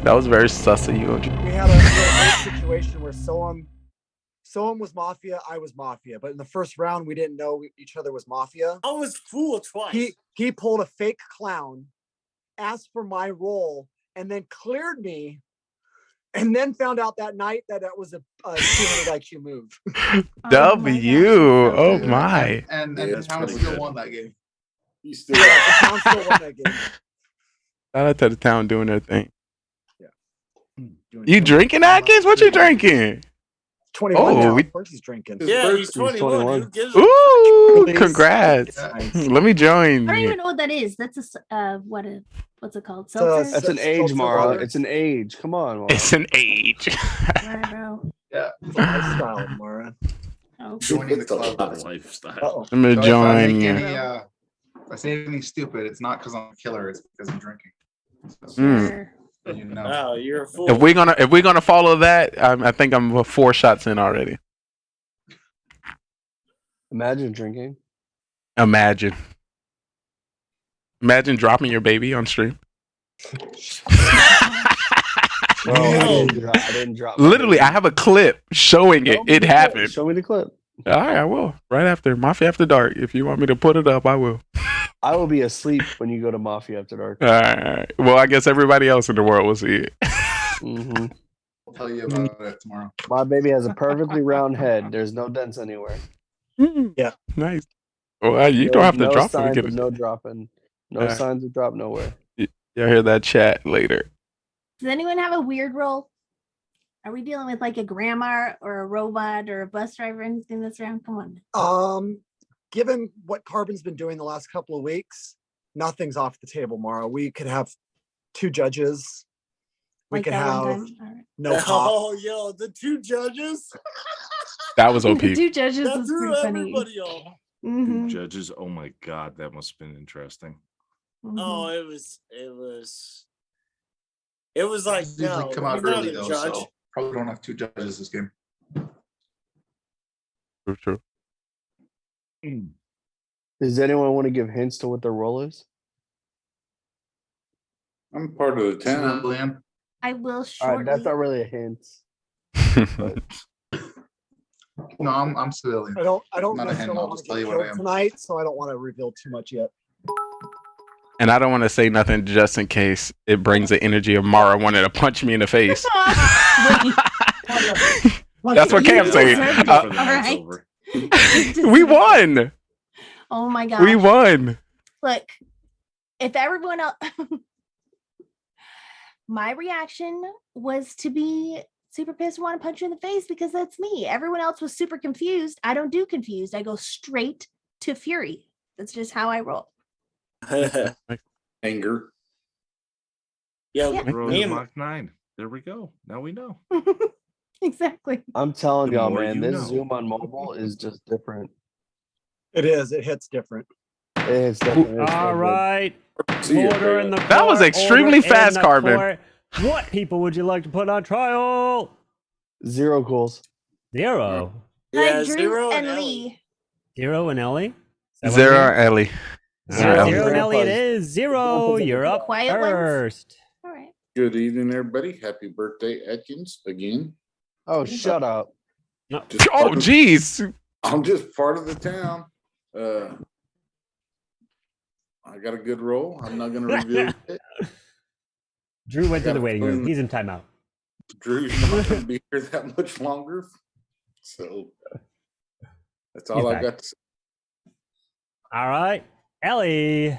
That was very sus of you, OG. We had a great situation where Soam was Mafia, I was Mafia. But in the first round, we didn't know each other was Mafia. I was fooled twice. He pulled a fake clown, asked for my role, and then cleared me. And then found out that night that it was a 200 IQ move. W. Oh my. And Yeah, the that's town pretty still good. won that game. You still The town still won that game. Shout out to the town doing their thing. Doing You drinking, Atkins? What you drinking? 21 now. we- Of course he's drinking. Yeah, he's 21. Who gives a Ooh, congrats. Let me join I don't you. even know what that is. That's what's it called? Seltzer? That's an age, Mara. It's an age. Come on, Mara. It's an age. Right, bro. Yeah. It's a lifestyle, Mara. Oh. Joining the It's a club. lifestyle. I'm gonna So if I join make you. if I say anything stupid, it's not because I'm a killer. It's because I'm drinking. So, Mm. so you know. Oh, you're a fool. If we're gonna follow that, I think I'm 4 shots in already. Imagine drinking. Imagine dropping your baby on stream. No, I didn't drop. Literally, I have a clip showing it. It happened. Show me the clip. All right, I will. Right after Mafia After Dark. If you want me to put it up, I will. I will be asleep when you go to Mafia After Dark. All right. Well, I guess everybody else in the world will see it. Mm-hmm. I'll tell you about it tomorrow. My baby has a perfectly round head. There's no dents anywhere. Yeah. Nice. Well, you don't have to no drop it. signs Get of it. no dropping. No Yeah. signs of drop nowhere. Y'all hear that chat later. Does anyone have a weird role? Are we dealing with like a grandma or a robot or a bus driver or anything this round? Come on. Given what Carbon's been doing the last couple of weeks, nothing's off the table, Mara. We could have 2 judges. We Like could that one have time? All right. no cop. Oh, yo, the 2 judges. That was OP. The 2 judges That was threw pretty funny. everybody off. Mhm. Judges. Oh my God, that must have been interesting. Mhm. Oh, it was like, Usually no, come out you're not early a though, judge. so probably don't have 2 judges this game. True. Does anyone want to give hints to what their role is? I'm part of the town. Civilian. I will All shortly. right, that's not really a hint. No, I'm civilian. I don't Not a necessarily hint, I'll want just to tell get you what I killed am. tonight, so I don't want to reveal too much yet. And I don't want to say nothing just in case it brings the energy of Mara wanting to punch me in the face. That's what Cam's saying. deserved it. Before the All night's right. over. We won. Oh my gosh. We won. Look, if everyone else, my reaction was to be super pissed, want to punch you in the face because that's me. Everyone else was super confused. I don't do confused. I go straight to fury. That's just how I roll. Anger. Yeah, Roll me to and- Mach 9. There we go. Now we know. Exactly. I'm telling The y'all, more man, you this know. Zoom on mobile is just different. It is. It hits different. It's different. It's so All good. right. See ya, Order in the Brad. That was court, extremely order in fast, the Carbon. court. What people would you like to put on trial? 0 cools. 0. Yeah, Drew 0 and Ellie. Lee. 0 and Ellie? Is that what Zero it is? Ellie. Zero, Ellie. zero and Ellie it Grandpa's- is. 0. You're up Quiet ones? first. All right. Good evening, everybody. Happy birthday, Atkins, again. Oh, shut up. Just Oh, part of- jeez. I'm just part of the town. I got a good role. I'm not going to reveal it. Drew went to the Gotta waiting room. clean- He's in timeout. Drew's not going to be here that much longer. So that's all He's I back. got to say. All right. Ellie.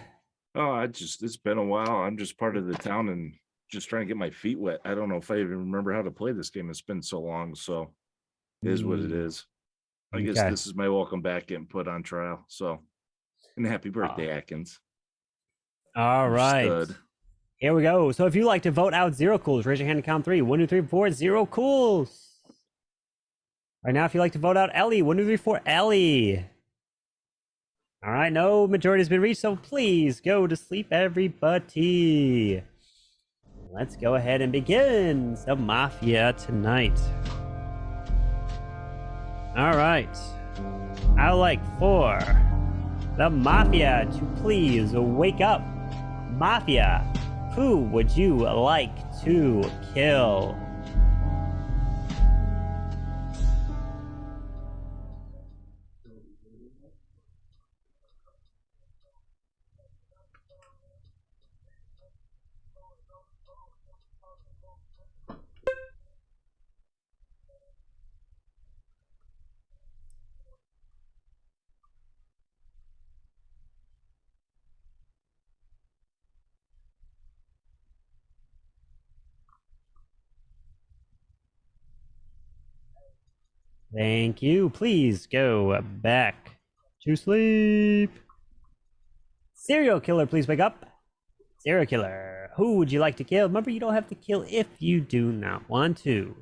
Oh, it's been a while. I'm just part of the town and just trying to get my feet wet. I don't know if I even remember how to play this game. It's been so long, so it is what it is. I guess Okay. this is my welcome back getting put on trial. So, and happy birthday, Atkins. All right. Stud. Here we go. So if you like to vote out 0 cools, raise your hand and count 3. 1, 2, 3, 4, 0 cools. Right now, if you like to vote out Ellie, 1, 2, 3, 4, Ellie. All right, no majority has been reached, so please go to sleep, everybody. let's go ahead and begin some Mafia tonight. All right. I'd like for the Mafia to please wake up. Mafia, who would you like to kill? Thank you. Please go back to sleep. Serial killer, please wake up. Serial killer, who would you like to kill? Remember, you don't have to kill if you do not want to.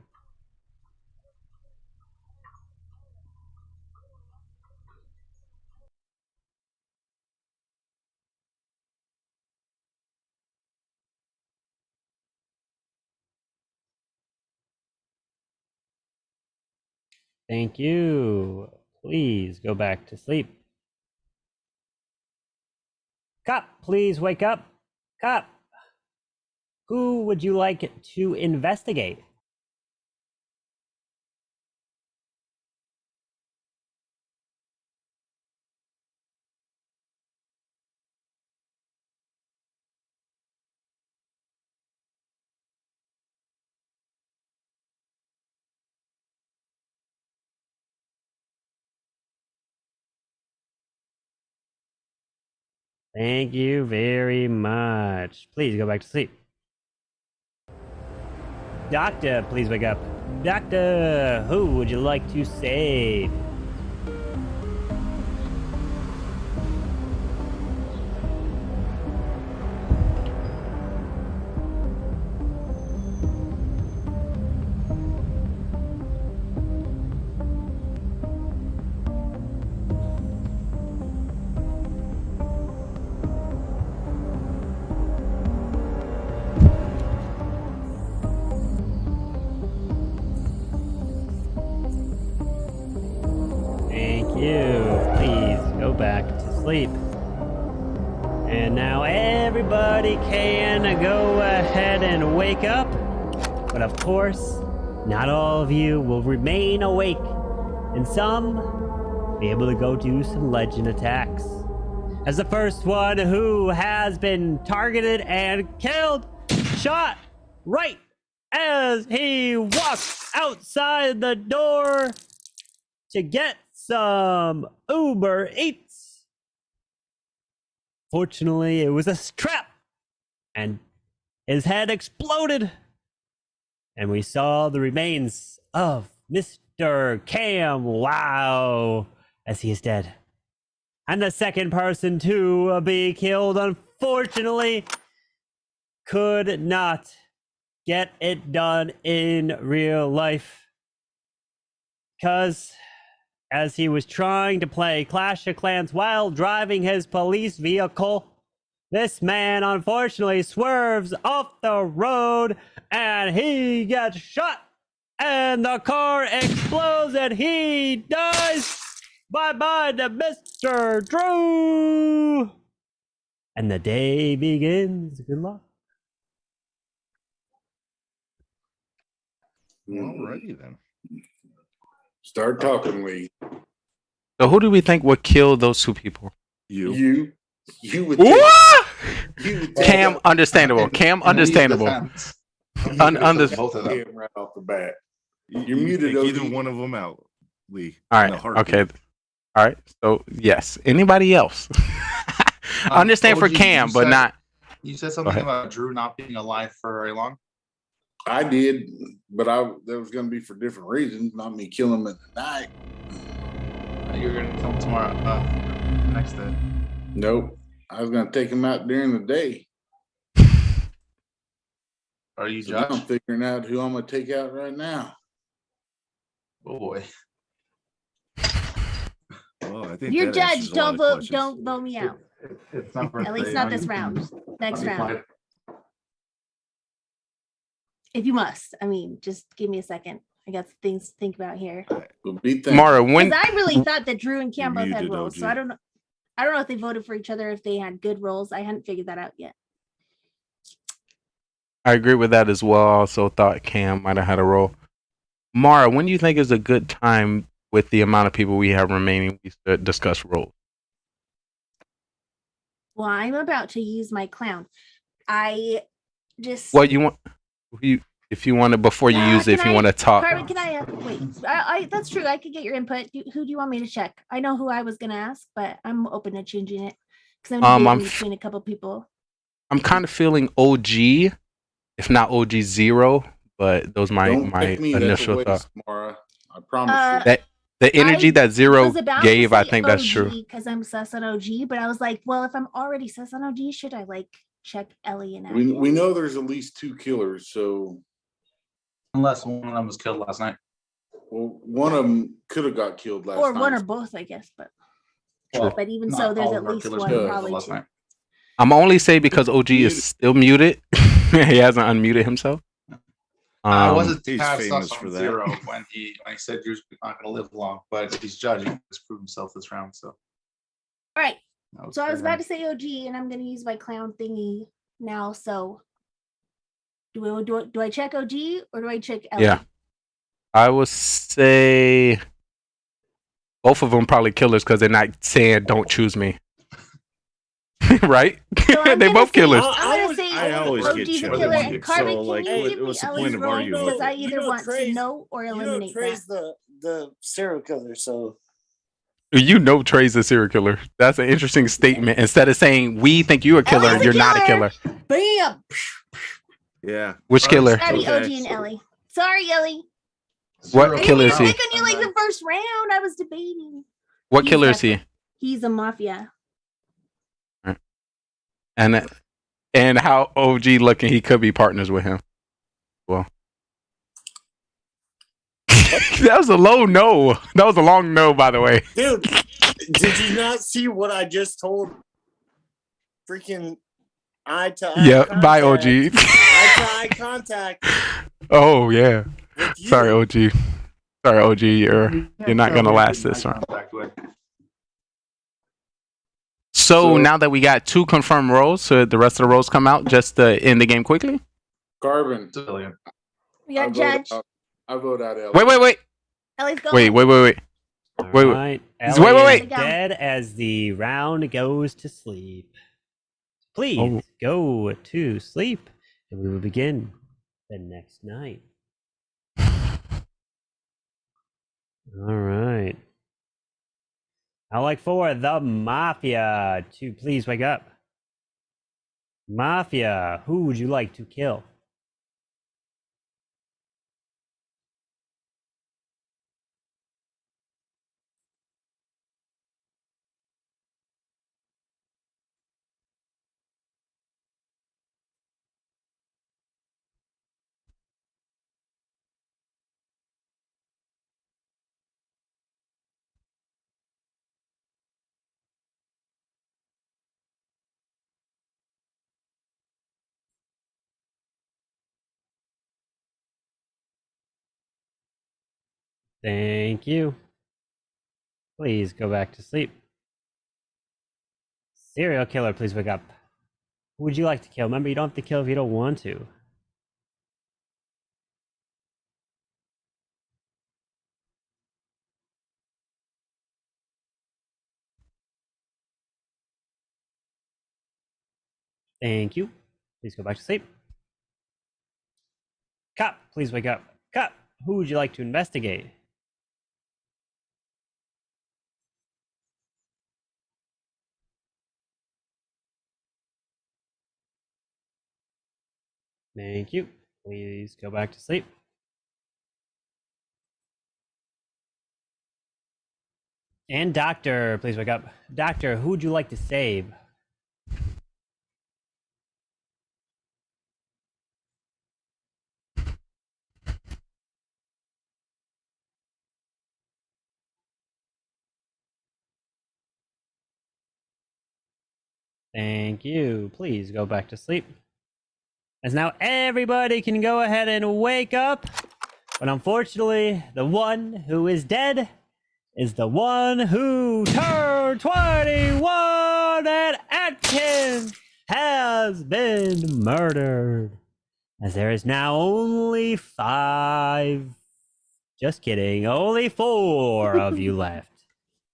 Thank you. Please go back to sleep. Cop, please wake up. Cop, who would you like to investigate? Thank you very much. Please go back to sleep. Doctor, please wake up. Doctor, who would you like to save? Back to sleep. And now everybody can go ahead and wake up. But of course, not all of you will remain awake. And some will be able to go do some legend attacks. As the first one who has been targeted and killed, shot right as he walks outside the door to get some Uber Eats. Fortunately, it was a trap, and his head exploded, and we saw the remains of Mr. Cam Wow as he is dead. And the second person to be killed, unfortunately, could not get it done in real life, because as he was trying to play Clash of Clans while driving his police vehicle, this man unfortunately swerves off the road and he gets shot and the car explodes and he dies. Bye-bye to Mr. Drew. And the day begins. Good luck. Alrighty then. Start talking, Lee. So who do we think would kill those two people? You would. What? You Cam, understandable. Cam, understandable. Both of them right off the bat. You're muted. Take either one of them out, Lee. All right. Okay. All right. So yes. Anybody else? I understand for Cam, but not. You said something about Drew not being alive for very long. I did, but that was going to be for different reasons, not me killing him in the night. You're going to kill him tomorrow, next day. Nope. I was going to take him out during the day. Are you so judge? I'm figuring out who I'm going to take out right now. Oh boy. Well, I think you're judge. Don't vote me out. It's not at least not this round. Next round. If you must. I mean, just give me a second. I got some things to think about here. Mara, when Because I really thought that Drew and Cam both had muted, roles, so OG. I don't know. I don't know if they voted for each other, if they had good roles. I hadn't figured that out yet. I agree with that as well. I also thought Cam might have had a role. Mara, when do you think is a good time with the amount of people we have remaining we should discuss roles? Well, I'm about to use my clown. I just. What you want? If you want to, before you use it, if you want to talk. Carbon, can I wait? I that's true. I could get your input. Who do you want me to check? I know who I was gonna ask, but I'm open to changing it because I'm debating between a couple people. I'm kind of feeling OG, if not OG zero, but those my initial thoughts. Mara. I promise you. That the energy that Zero gave, I think that's OG true. Because I'm sus on OG, but I was like, well, if I'm already sus on OG, should I like check Ellie and Aggie? We know there's at least 2 killers, so unless one of them was killed last night. Well, one of them could have got killed last night. Or one or both, I guess. But even so, there's at least one, probably two. I'm only saying because OG is still muted. He hasn't unmuted himself. I wasn't he's past famous sus for on that. Zero when he said Drew's not going to live long, but he's judging. He's proved himself this round. So, all right. Was So I was good, about man. to say OG, and I'm going to use my clown thingy now. So do I check OG or do I check Ellie? Yeah, I would say both of them probably killers because they're not saying "Don't choose me." Right? They both killers. I'm gonna say I always get OG's a chosen. killer, and Carbon, So, like, can you give me what's the Ellie's point of role? arguing? Because I You either know want to Trey's- know or eliminate Trey's that. the serial killer, so You know Trey's a serial killer. That's an interesting statement. Instead of saying we think you're a killer, Ellie's a you're not a killer. killer. Bam! Yeah. Which killer? Gotta be OG and Ellie. Sorry, Ellie. What killer is he? Pick on you like the first round. I was debating. What killer is he? He's a mafia. And how OG looking he could be partners with him. Well, that was a low no. That was a long no, by the way. dude, did you not see what I just told? Freaking eye to eye. Yeah, contact. bye OG. Eye to eye contact. Oh yeah. Sorry, OG. Sorry, OG. You're not gonna last this round. So now that we got 2 confirmed roles, so the rest of the roles come out just to end the game quickly. Carbon. We got Judge. I vote out Ellie. Wait. Ellie's going. Wait. Wait. Right. Wait. Is dead as the round goes to sleep. Please go to sleep, and we will begin the next night. All right. I'd like for the Mafia to please wake up. Mafia, who would you like to kill? Thank you. Please go back to sleep. Serial killer, please wake up. Who would you like to kill? Remember, you don't have to kill if you don't want to. Thank you. Please go back to sleep. Cop, please wake up. Cop, who would you like to investigate? Thank you. Please go back to sleep. And Doctor, please wake up. Doctor, who would you like to save? Thank you. Please go back to sleep. as now everybody can go ahead and wake up. But unfortunately, the one who is dead is the one who turned 21, and Atkins has been murdered. As there is now only 5, just kidding, only 4 of you left.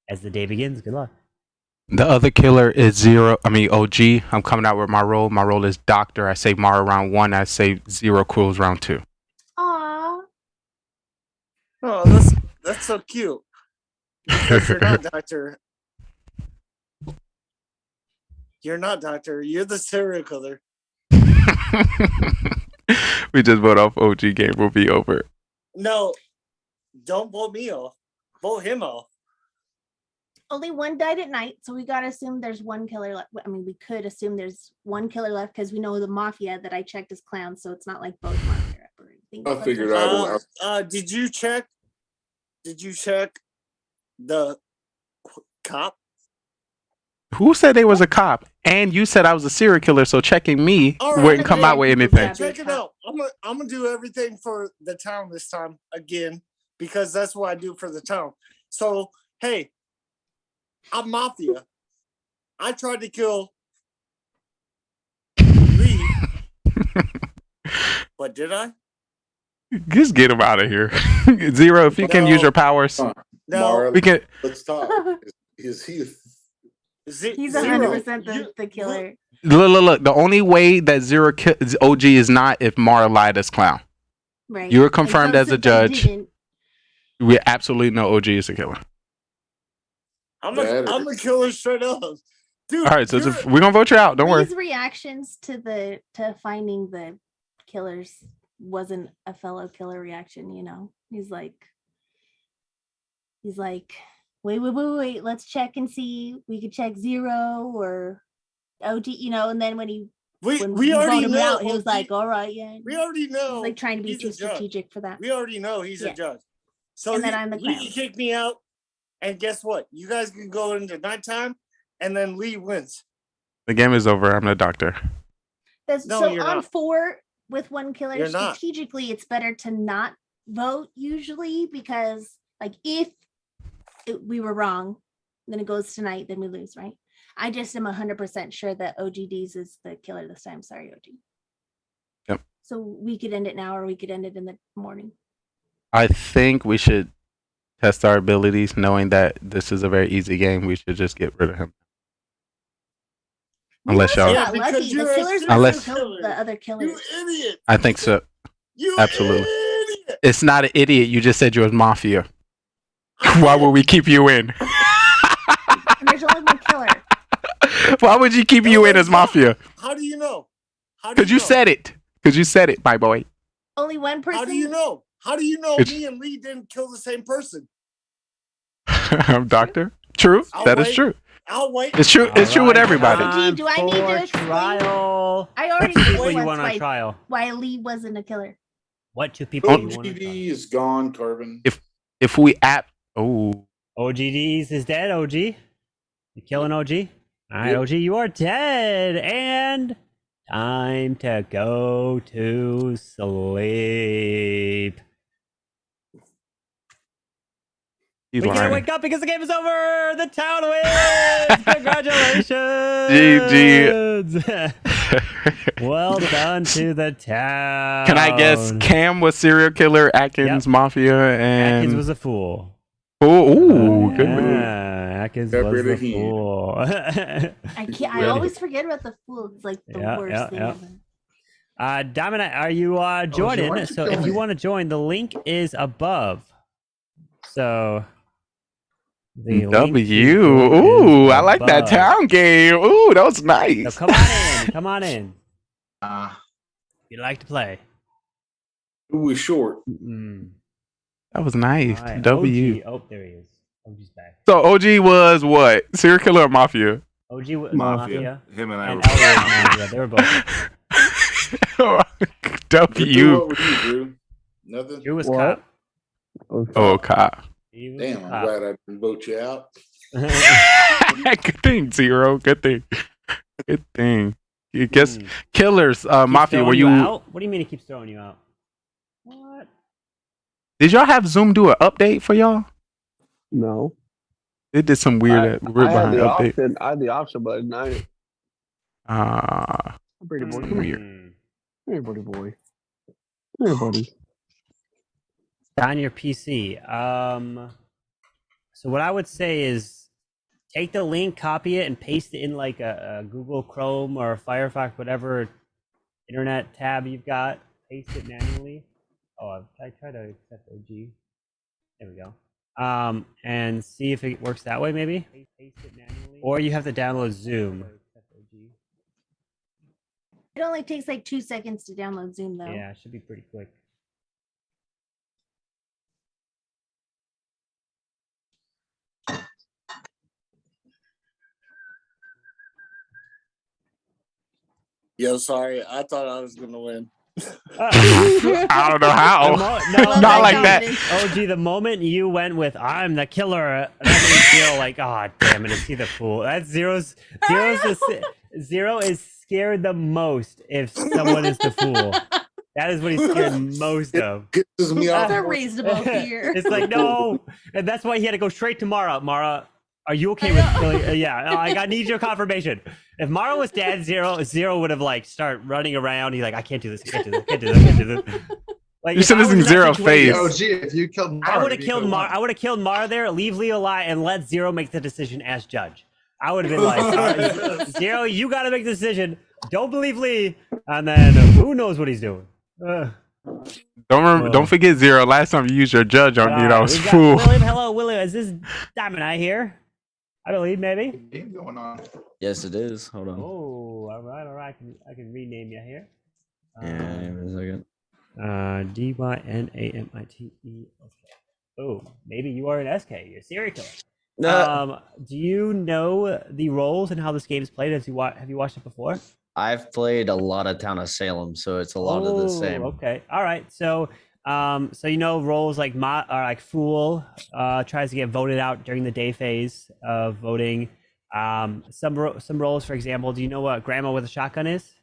As the day begins, good luck. The other killer is Zero. I mean, OG. I'm coming out with my role. My role is Doctor. I save Mara round 1. I save Zero Quills round 2. Aww. Oh, that's so cute. Because you're not Doctor. You're not Doctor. You're the serial killer. We just vote off OG. Game will be over. No, don't vote me off. Vote him off. Only one died at night, so we gotta assume there's one killer left. I mean, we could assume there's one killer left because we know the Mafia that I checked is clowns, so it's not like both Mafia. I figured out. Did you check? Did you check the cop? Who said they was a cop? And you said I was a serial killer, so checking me wouldn't come out with anything. Check it out. I'm gonna do everything for the town this time again because that's what I do for the town. So hey, I'm Mafia. I tried to kill Lee, but did I? Just get him out of here. Zero, if you can use your powers. No, we can. Let's talk. Is he? He's 100% the killer. Look. The only way that Zero OG is not if Mara lied as clown. Right. You were confirmed as a judge. We absolutely know OG is a killer. I'm a killer straight up. Dude, all right, so we're gonna vote you out. Don't worry. His reactions to finding the killers wasn't a fellow killer reaction, you know. He's like, wait, let's check and see. We could check Zero or OG, you know, and then when we already know out, he was like, all right, yeah. We already know. He's like trying to be too strategic for that. We already know he's a judge. So and then I'm the clown. He can kick me out. And guess what? You guys can go into nighttime, and then Lee wins. The game is over. I'm the doctor. So on not. 4 with one killer, you're strategically, not. It's better to not vote usually because, like, if we were wrong, then it goes tonight, then we lose, right? I just am 100% sure that OGDs is the killer this time. Sorry, OG. Yep. So we could end it now, or we could end it in the morning. I think we should test our abilities, knowing that this is a very easy game. We should just get rid of him. Unless y'all, lucky. The killers unless killed the other killers. You idiot! I think so. You absolutely. Idiot. It's not an idiot. You just said you was Mafia. Why would we keep you in? And there's only one killer. Why would you keep you in as Mafia? How do you know? Because you said it. Because you said it, my boy. Only one person. How do you know? How do you know me and Lee didn't kill the same person? I'm Doctor. True. That is true. I'll wait. It's true. It's true with everybody. Do I need to explain? Trial. I already know people you want on trial. Why Lee wasn't a killer. What 2 people you want on OGD trial? is gone, Carbon. If we OGDs is dead, OG. You killing OG? Alright, OG, you are dead. And time to go to sleep. He's we lying. can't wake up because the game is over. The town wins. Congratulations. GG. Well done to the town. Can I guess? Cam was serial killer, Atkins Mafia, and Atkins was a fool. Ooh, good move. Atkins was the fool. I always forget about the fool. It's like the worst thing ever. Diamond, are you joining? So if you want to join, the link is above. So the W. Ooh, I like that town game. Ooh, that was nice. So come on in. Come on in. You'd like to play? Who was short? That was nice. Right, W. OG. Oh, there he is. OG's back. So OG was what? Serial killer or Mafia? OG was Mafia. Him and I were Mafia. They were both. W. What were you, Drew? Nothing? Drew was cop. Oh, cop. Damn, I'm glad I didn't vote you out. Good thing, Zero. Good thing. Good thing. I guess killers, Keeps Mafia. Were throwing you? out? What do you mean he keeps throwing you out? What? Did y'all have Zoom do an update for y'all? No. It did some I weird had behind the update. option. I had the option, but I. Pretty boy, come here. Come here, buddy boy. Come here, buddy. On your PC. So what I would say is take the link, copy it, and paste it in like a Google Chrome or Firefox, whatever internet tab you've got. Paste it manually. Oh, I try to accept OG. There we go. And see if it works that way, maybe. Paste it manually. Or you have to download Zoom. It only takes like 2 seconds to download Zoom, though. Yeah, it should be pretty quick. Yo, sorry. I thought I was gonna win. I don't know how. Not like that. OG, the moment you went with "I'm the killer," that made me feel like, oh damn it, is he the fool? That's Zero is scared the most if someone is the fool. That is what he's scared most of. That's a reasonable fear. It's like, no, and that's why he had to go straight to Mara. Mara, are you okay with killing? Yeah, I need your confirmation. If Mara was dead, Zero would have like start running around. He's like, I can't do this. I can't do this. I can't do this. I can't do this. Like, you should have seen Zero face. Yo, G, if you killed Mara, I would have killed Mara. I would have killed Mara there, leave Leo alive, and let Zero make the decision as judge. I would have been like, Zero, you got to make the decision. Don't believe Lee, and then who knows what he's doing. Don't forget Zero. Last time you used your judge on me, that was fool. William, hello, William. Is this Diamond Eye here? I believe maybe. Game going on. Yes, it is. Hold on. Oh, all right. I can rename you here. Yeah, give me a second. DYNAMITE. Okay. Oh, maybe you are an SK. You're a serial killer. No. Do you know the roles and how this game is played? Have you watched it before? I've played a lot of Town of Salem, so it's a lot of the same. Okay. All right. So you know roles like Fool tries to get voted out during the day phase of voting. Some roles, for example, do you know what Grandma with a Shotgun is?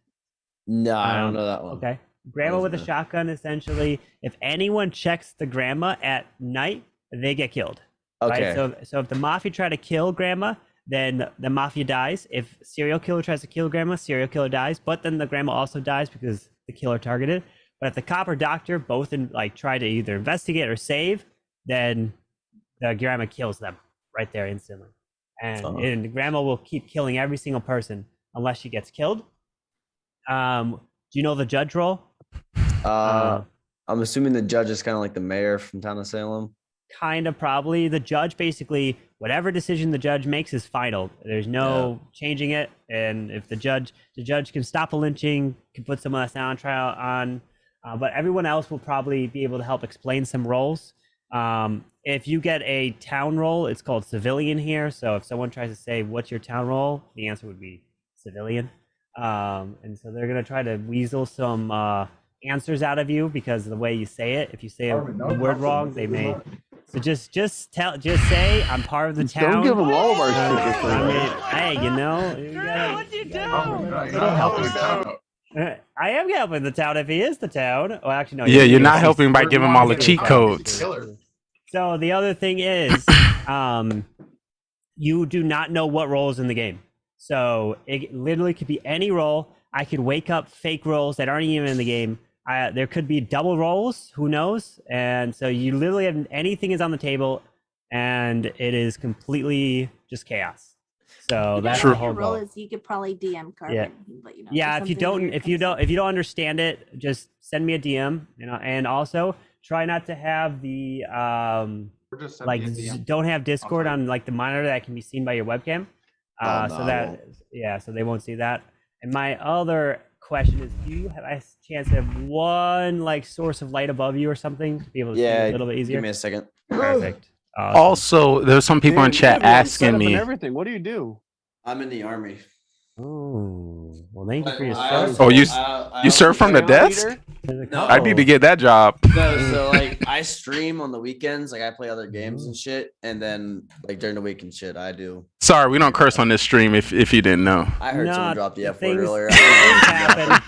No, I don't know that one. Okay. Grandma with a Shotgun, essentially, if anyone checks the Grandma at night, they get killed. Okay. Right? So if the Mafia try to kill Grandma, then the Mafia dies. If serial killer tries to kill Grandma, serial killer dies. But then the Grandma also dies because the killer targeted. But if the cop or doctor both try to either investigate or save, then the Grandma kills them right there instantly. And the Grandma will keep killing every single person unless she gets killed. Do you know the judge role? I'm assuming the judge is kind of like the mayor from Town of Salem. Kind of, probably. The judge, basically, whatever decision the judge makes is final. There's no changing it. And if the judge can stop a lynching, can put someone that's now on trial on. But everyone else will probably be able to help explain some roles. If you get a town role, it's called civilian here. So if someone tries to say, what's your town role? The answer would be civilian. And so they're going to try to weasel some answers out of you because of the way you say it. If you say a word wrong, they may. So just say I'm part of the town. Don't give them all of our secrets. Hey, you gotta, What'd you do? I am helping the town if he is the town. Well, actually, no. Yeah, you're not helping by giving them all the cheat codes. So the other thing is, you do not know what role is in the game. So it literally could be any role. I could wake up fake roles that aren't even in the game. There could be double roles. Who knows? And so you literally have anything is on the table, and it is completely just chaos. So that's the whole role. goal. Is you could probably DM Carbon. Yeah. Let you know Yeah, if you don't understand it, just send me a DM. And also try not to have the don't have Discord on like the monitor that can be seen by your webcam. So they won't see that. And my other question is, do you have a chance to have one source of light above you or something to be able to see a little bit easier? Give me a second. Perfect. Also, there's some people in chat asking me. Everything. What do you do? I'm in the army. Oh, well, thank you for your I service. Oh, you serve from the desk? I need to get that job. No, so like I stream on the weekends, like I play other games and shit, and then like during the week and shit, I do. Sorry, we don't curse on this stream. If you didn't know, I heard someone drop the F word things- earlier. things happen.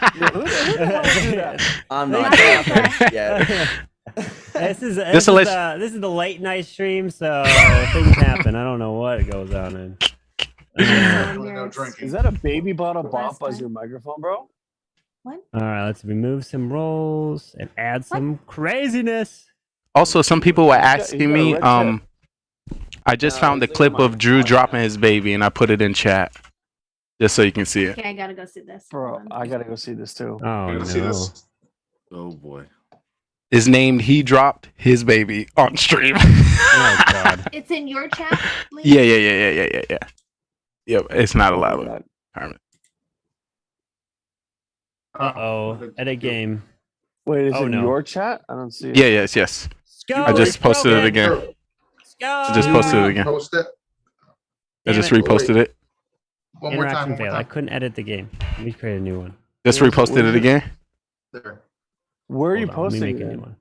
I'm not yet. This is Just to let this is the late night stream, so things happen. I don't know what goes on in. Is that a baby bottle bop as your microphone, bro? What? All right, let's remove some rolls and add some craziness. also some people were asking got a me. red I just found the clip of Drew dropping his baby, and I put it in chat, just so you can see it. Okay, I gotta go see this. Bro, I gotta go see this too. Oh no! See this? Oh boy. Is named He Dropped His Baby on stream. Oh god! It's in your chat. Lee? Yeah. Yep, it's not allowed. Uh-oh, at a game. Wait, is Oh, it no. your chat? I don't see it. Yeah, yes. I just posted it again. I just posted it again. Post it. I just reposted it. One more time. Interaction One more failed. I time. couldn't edit the game. Let me create a new one. Just reposted it again There. Where are you Hold on, let me posting make a it? new one.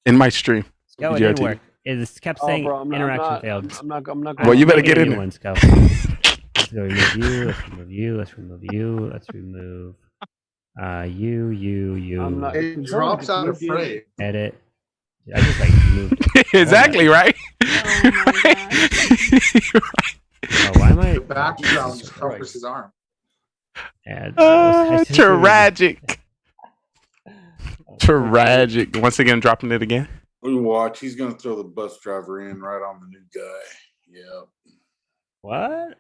in my stream. Go, it GRT. didn't work. It just kept Oh, saying bro, I'm not- interaction failed. I'm not. Well, you better Make a get in new there. one, Scout. Let's go remove you. Let's remove you. Let's remove you. Let's remove you. I'm not. It drops out of frame. Edit. I just like moved. Exactly right. Oh, why am I? The background just covers his arm. Add Tragic. Tragic. Once again, dropping it again. We watch. He's gonna throw the bus driver in right on the new guy. Yep. What?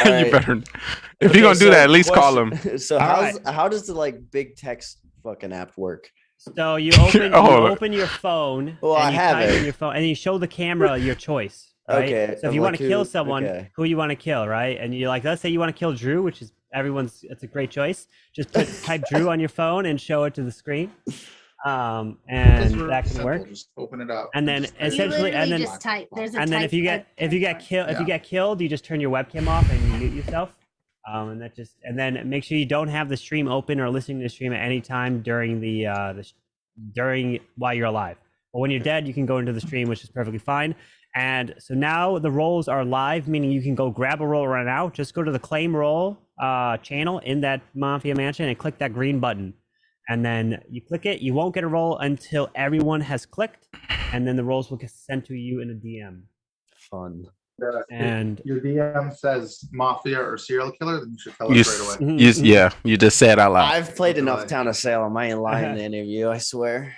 You better. If you're gonna do that, at least call him. So how does the like big text fucking app work? So you open Oh, open your phone. Well, and I you have type it. in your phone, and you show the camera your choice. Right? Okay, So if of you want like to kill who- someone, okay. who you want to kill, right? And you like, let's say you want to kill Drew, which is it's a great choice. Just type Drew on your phone and show it to the screen. And It's really that can simple. work. Just open it up. And then Just type You essentially, literally and then just type. There's a and then type if you get killed, you just turn your webcam off and you mute yourself. And then make sure you don't have the stream open or listening to the stream at any time during while you're alive. But when you're dead, you can go into the stream, which is perfectly fine. And so now the roles are live, meaning you can go grab a role right now. Just go to the claim role channel in that Mafia mansion and click that green button. And then you click it. You won't get a role until everyone has clicked, and then the roles will get sent to you in a DM. Fun. And your DM says mafia or serial killer, then you should tell us right away. You just said out loud. I've played enough Town of Salem. I ain't lying to any of you. I swear.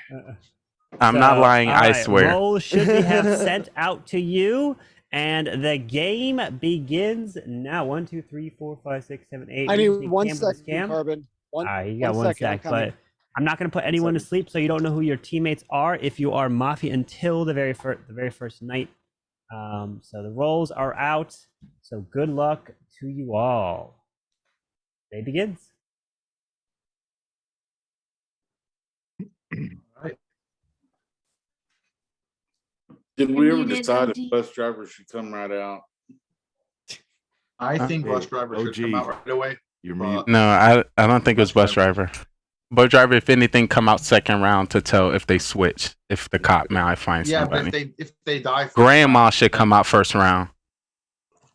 I'm not lying. all I right, swear. Roles should be have sent out to you, and the game begins now. 1, 2, 3, 4, 5, 6, 7, 8. I need You see 1 Cam with second, Cam? Carbon. All right, you got 1 second, I'm sec, coming. but I'm not going to put anyone to sleep, so you don't know who your teammates are if you are Mafia until the very first night. So the roles are out. So good luck to you all. Day begins. Did we ever Muted decide OG. if bus drivers should come right out? I think bus drivers should come out right away. You're but- No, I don't think it was bus driver. Bus driver, if anything, come out second round to tell if they switch. If the cop might find Yeah, somebody. but if they die, Grandma should come out first round.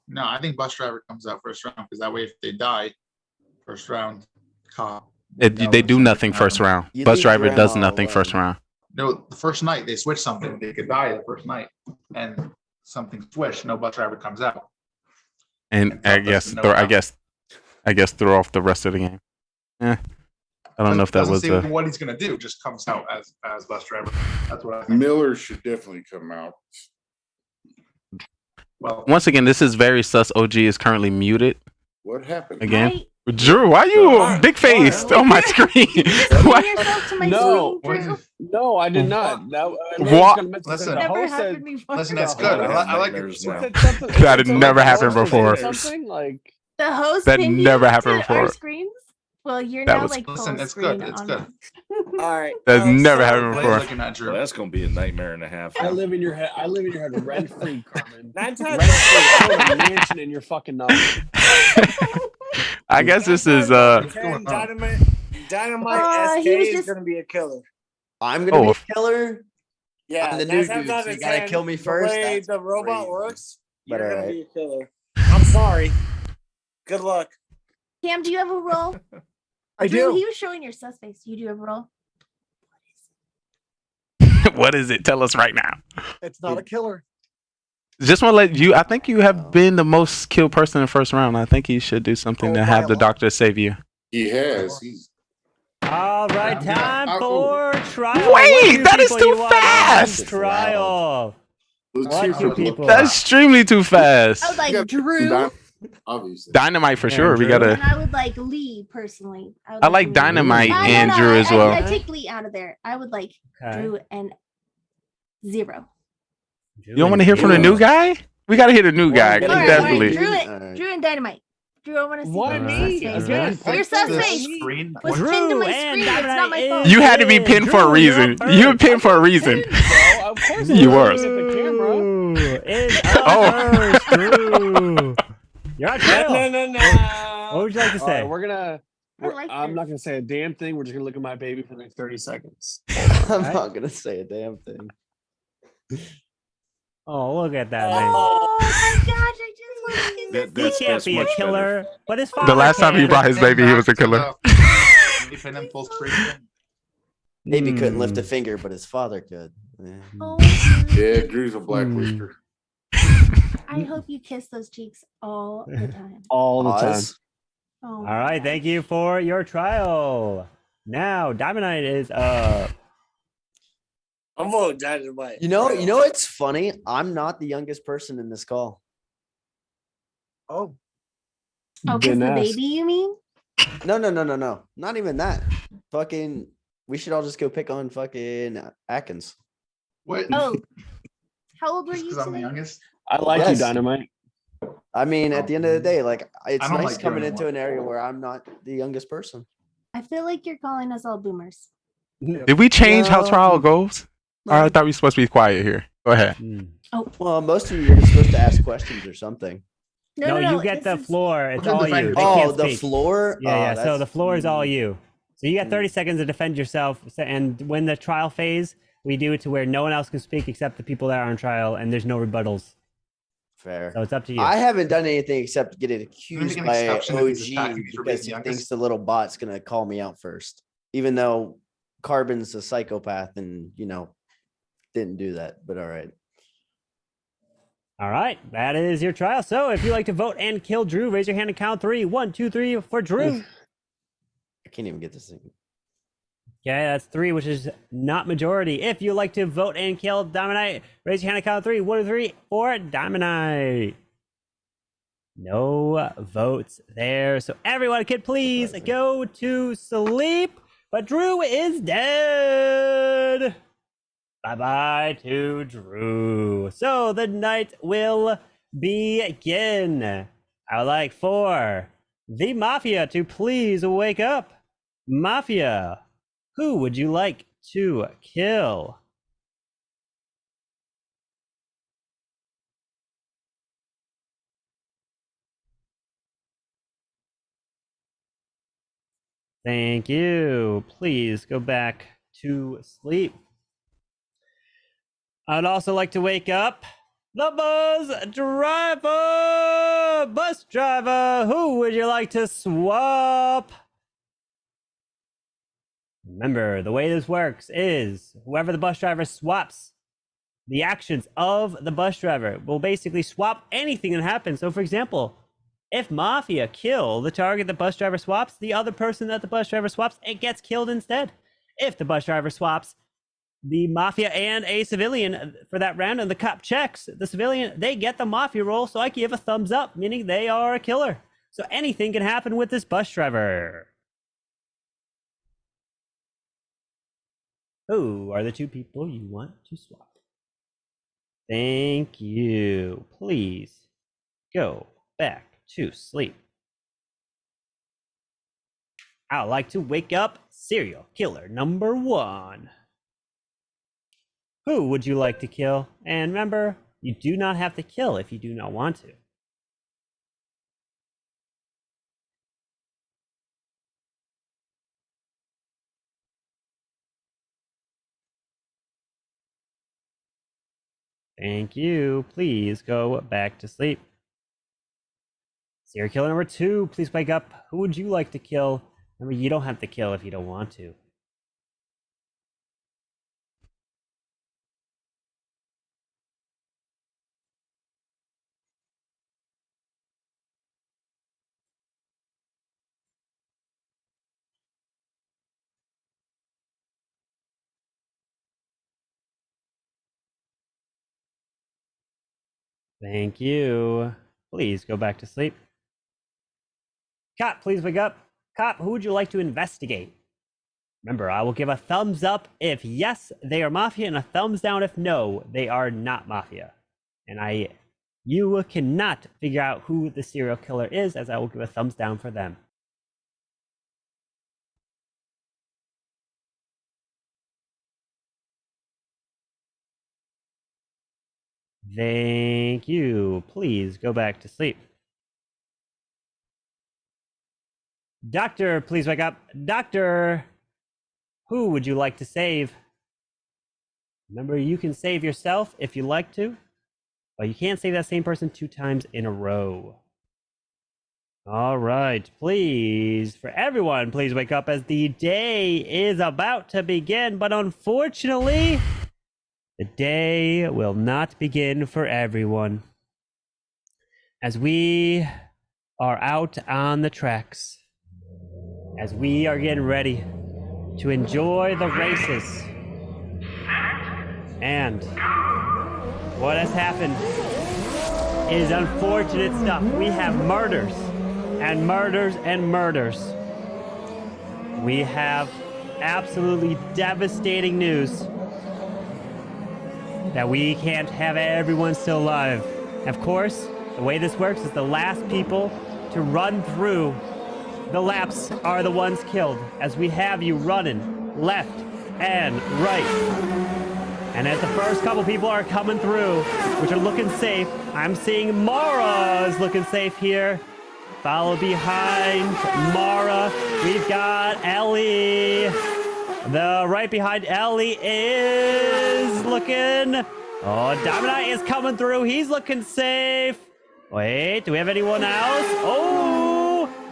No, I think bus driver comes out first round because that way, if they die, first round, cop. They do nothing first round. You Bus leave driver does grandma nothing first round. No, the first night they switch something. They could die the first night, and something switched. No bus driver comes out. And I guess throw off the rest of the game. I don't know if that Doesn't was say what he's gonna do. Just comes out as bus driver. That's what I think. Miller should definitely come out. Well, once again, this is very sus. OG is currently muted. What happened? Again? Drew, why are you big faced on my screen? No, I did not. Listen, Listen, that's good. I like it. That had never happened before. Something like The host That pinned you never to happened our before. screens? Well, you're That now was- like Listen, full it's screen good. It's on good. us. All right. That's never happened before. Looking at Drew. Well, that's gonna be a nightmare and a half. I live in your head. I live in your head rent free, Carmen. That's Rent free. I own a mansion in your fucking knowledge. I guess this is Gentlemen, Dynamite SK he was is just- gonna be a killer. I'm gonna be a killer. Yeah, I'm the new 9 times dude, out so of you gotta 10, kill me The first. way That's the robot crazy. works, But you're gonna alright. be a killer. I'm sorry. Good luck. Cam, do you have a role? I Drew, do. he was showing your sus face. You do have a role? What is it? Tell us right now. It's not a killer. Just want to let you. I think you have been the most killed person in the first round. I think you should do something to have the doctor save you. He has. He's. All right, time How for trial. Wait, What two that is people too you want on fast. Trial. What two people? That's extremely too fast. I would like Drew. Obviously. Dynamite for sure. We And gotta. I would like Lee personally. would I like Lee. Dynamite and no, Drew as well. I take Lee out of there. I would like Okay. Drew and Zero. You don't want to hear from the new guy? We gotta hear the new guy. All right, Definitely. Drew and Dynamite. Drew, I want to see Why your me? sus face. Again? Your sus The face screen. was Drew pinned to my and screen. It's not my fault. You had to be pinned for a reason. You were pinned for a reason. Of course You were. the camera. Drew is Oh. up first. Drew. You're on trial. No. What would you like to All say? right, we're gonna. like I'm not gonna say a damn thing. We're just gonna look at my baby for the next 30 seconds. I'm not gonna say a damn thing. Oh, look at that man. Oh my gosh, I just want to see That- this. He that's can't be a much killer, but his The father last time he can. brought his baby, he was a killer. If in full screen. Maybe couldn't lift a finger, but his father could. Yeah. Oh, Yeah, Drew's a black rooster. I hope you kiss those cheeks all the time. All the time. Pause. Oh, All right, thank you for your trial. Now, Diamond Knight is up. I'm voting Dynamite. You know, it's funny. I'm not the youngest person in this call. Oh. Oh, because Didn't the ask. baby, you mean? No. Not even that. Fucking, we should all just go pick on fucking Atkins. What? Oh. How old were Just you 'cause I'm the today? youngest? I like Yes. you, Dynamite. I mean, at the end of the day, like, it's I don't nice like coming going into an area where I'm not the youngest person. I feel like you're calling us all boomers. Did we change how No. trial goes? Or I thought we were supposed to be quiet here. Go ahead. Well, most of you are supposed to ask questions or something. No, you get the floor. It's all you. They Oh, can't the speak. floor? Yeah, Oh, yeah. So that's- the floor is all you. So you got 30 seconds to defend yourself. And when the trial phase, we do it to where no one else can speak except the people that are on trial, and there's no rebuttals. Fair. So it's up to you. I haven't done anything except get it accused an by exception if he's attacking OG me for being because he youngest. thinks the little bot's gonna call me out first, even though Carbon's a psychopath and didn't do that. But all right. All right, that is your trial. So if you'd like to vote and kill Drew, raise your hand and count 3. 1, 2, 3 for Drew. I can't even get this thing. Okay, that's 3, which is not majority. If you'd like to vote and kill Diamond Knight, raise your hand and count 3. 1, 2, 3 for Diamond Knight. No votes there. So everyone can please go to sleep. But Drew is dead. Bye-bye to Drew. So the night will begin. I would like for the Mafia to please wake up. Mafia, who would you like to kill? Thank you. Please go back to sleep. I'd also like to wake up the bus driver. Who would you like to swap? Remember, the way this works is whoever the bus driver swaps, the actions of the bus driver will basically swap anything that happens. So for example, if Mafia kill the target the bus driver swaps, the other person that the bus driver swaps, it gets killed instead. If the bus driver swaps the Mafia and a civilian for that round and the cop checks the civilian, they get the Mafia roll, so I give a thumbs up, meaning they are a killer. So anything can happen with this bus driver. Who are the 2 people you want to swap? Thank you. Please go back to sleep. I'd like to wake up serial killer number 1. Who would you like to kill? And remember, you do not have to kill if you do not want to. Thank you. Please go back to sleep. Serial killer number 2, please wake up. Who would you like to kill? Remember, you don't have to kill if you don't want to. Thank you. Please go back to sleep. Cop, please wake up. Cop, who would you like to investigate? Remember, I will give a thumbs up if yes, they are Mafia, and a thumbs down if no, they are not Mafia. And you cannot figure out who the serial killer is, as I will give a thumbs down for them. Thank you. Please go back to sleep. Doctor, please wake up. Doctor, who would you like to save? Remember, you can save yourself if you like to, but you can't save that same person 2 times in a row. All right, please, for everyone, please wake up as the day is about to begin, but unfortunately, the day will not begin for everyone. As we are out on the tracks, as we are getting ready to enjoy the races. And what has happened is unfortunate stuff. We have murders and murders and murders. We have absolutely devastating news that we can't have everyone still alive. Of course, the way this works is the last people to run through the laps are the ones killed, as we have you running left and right. And as the first couple people are coming through, which are looking safe, I'm seeing Mara is looking safe here. Follow behind Mara, we've got Ellie. The right behind Ellie is looking. Oh, Diamond Eye is coming through. He's looking safe. Wait, do we have anyone else?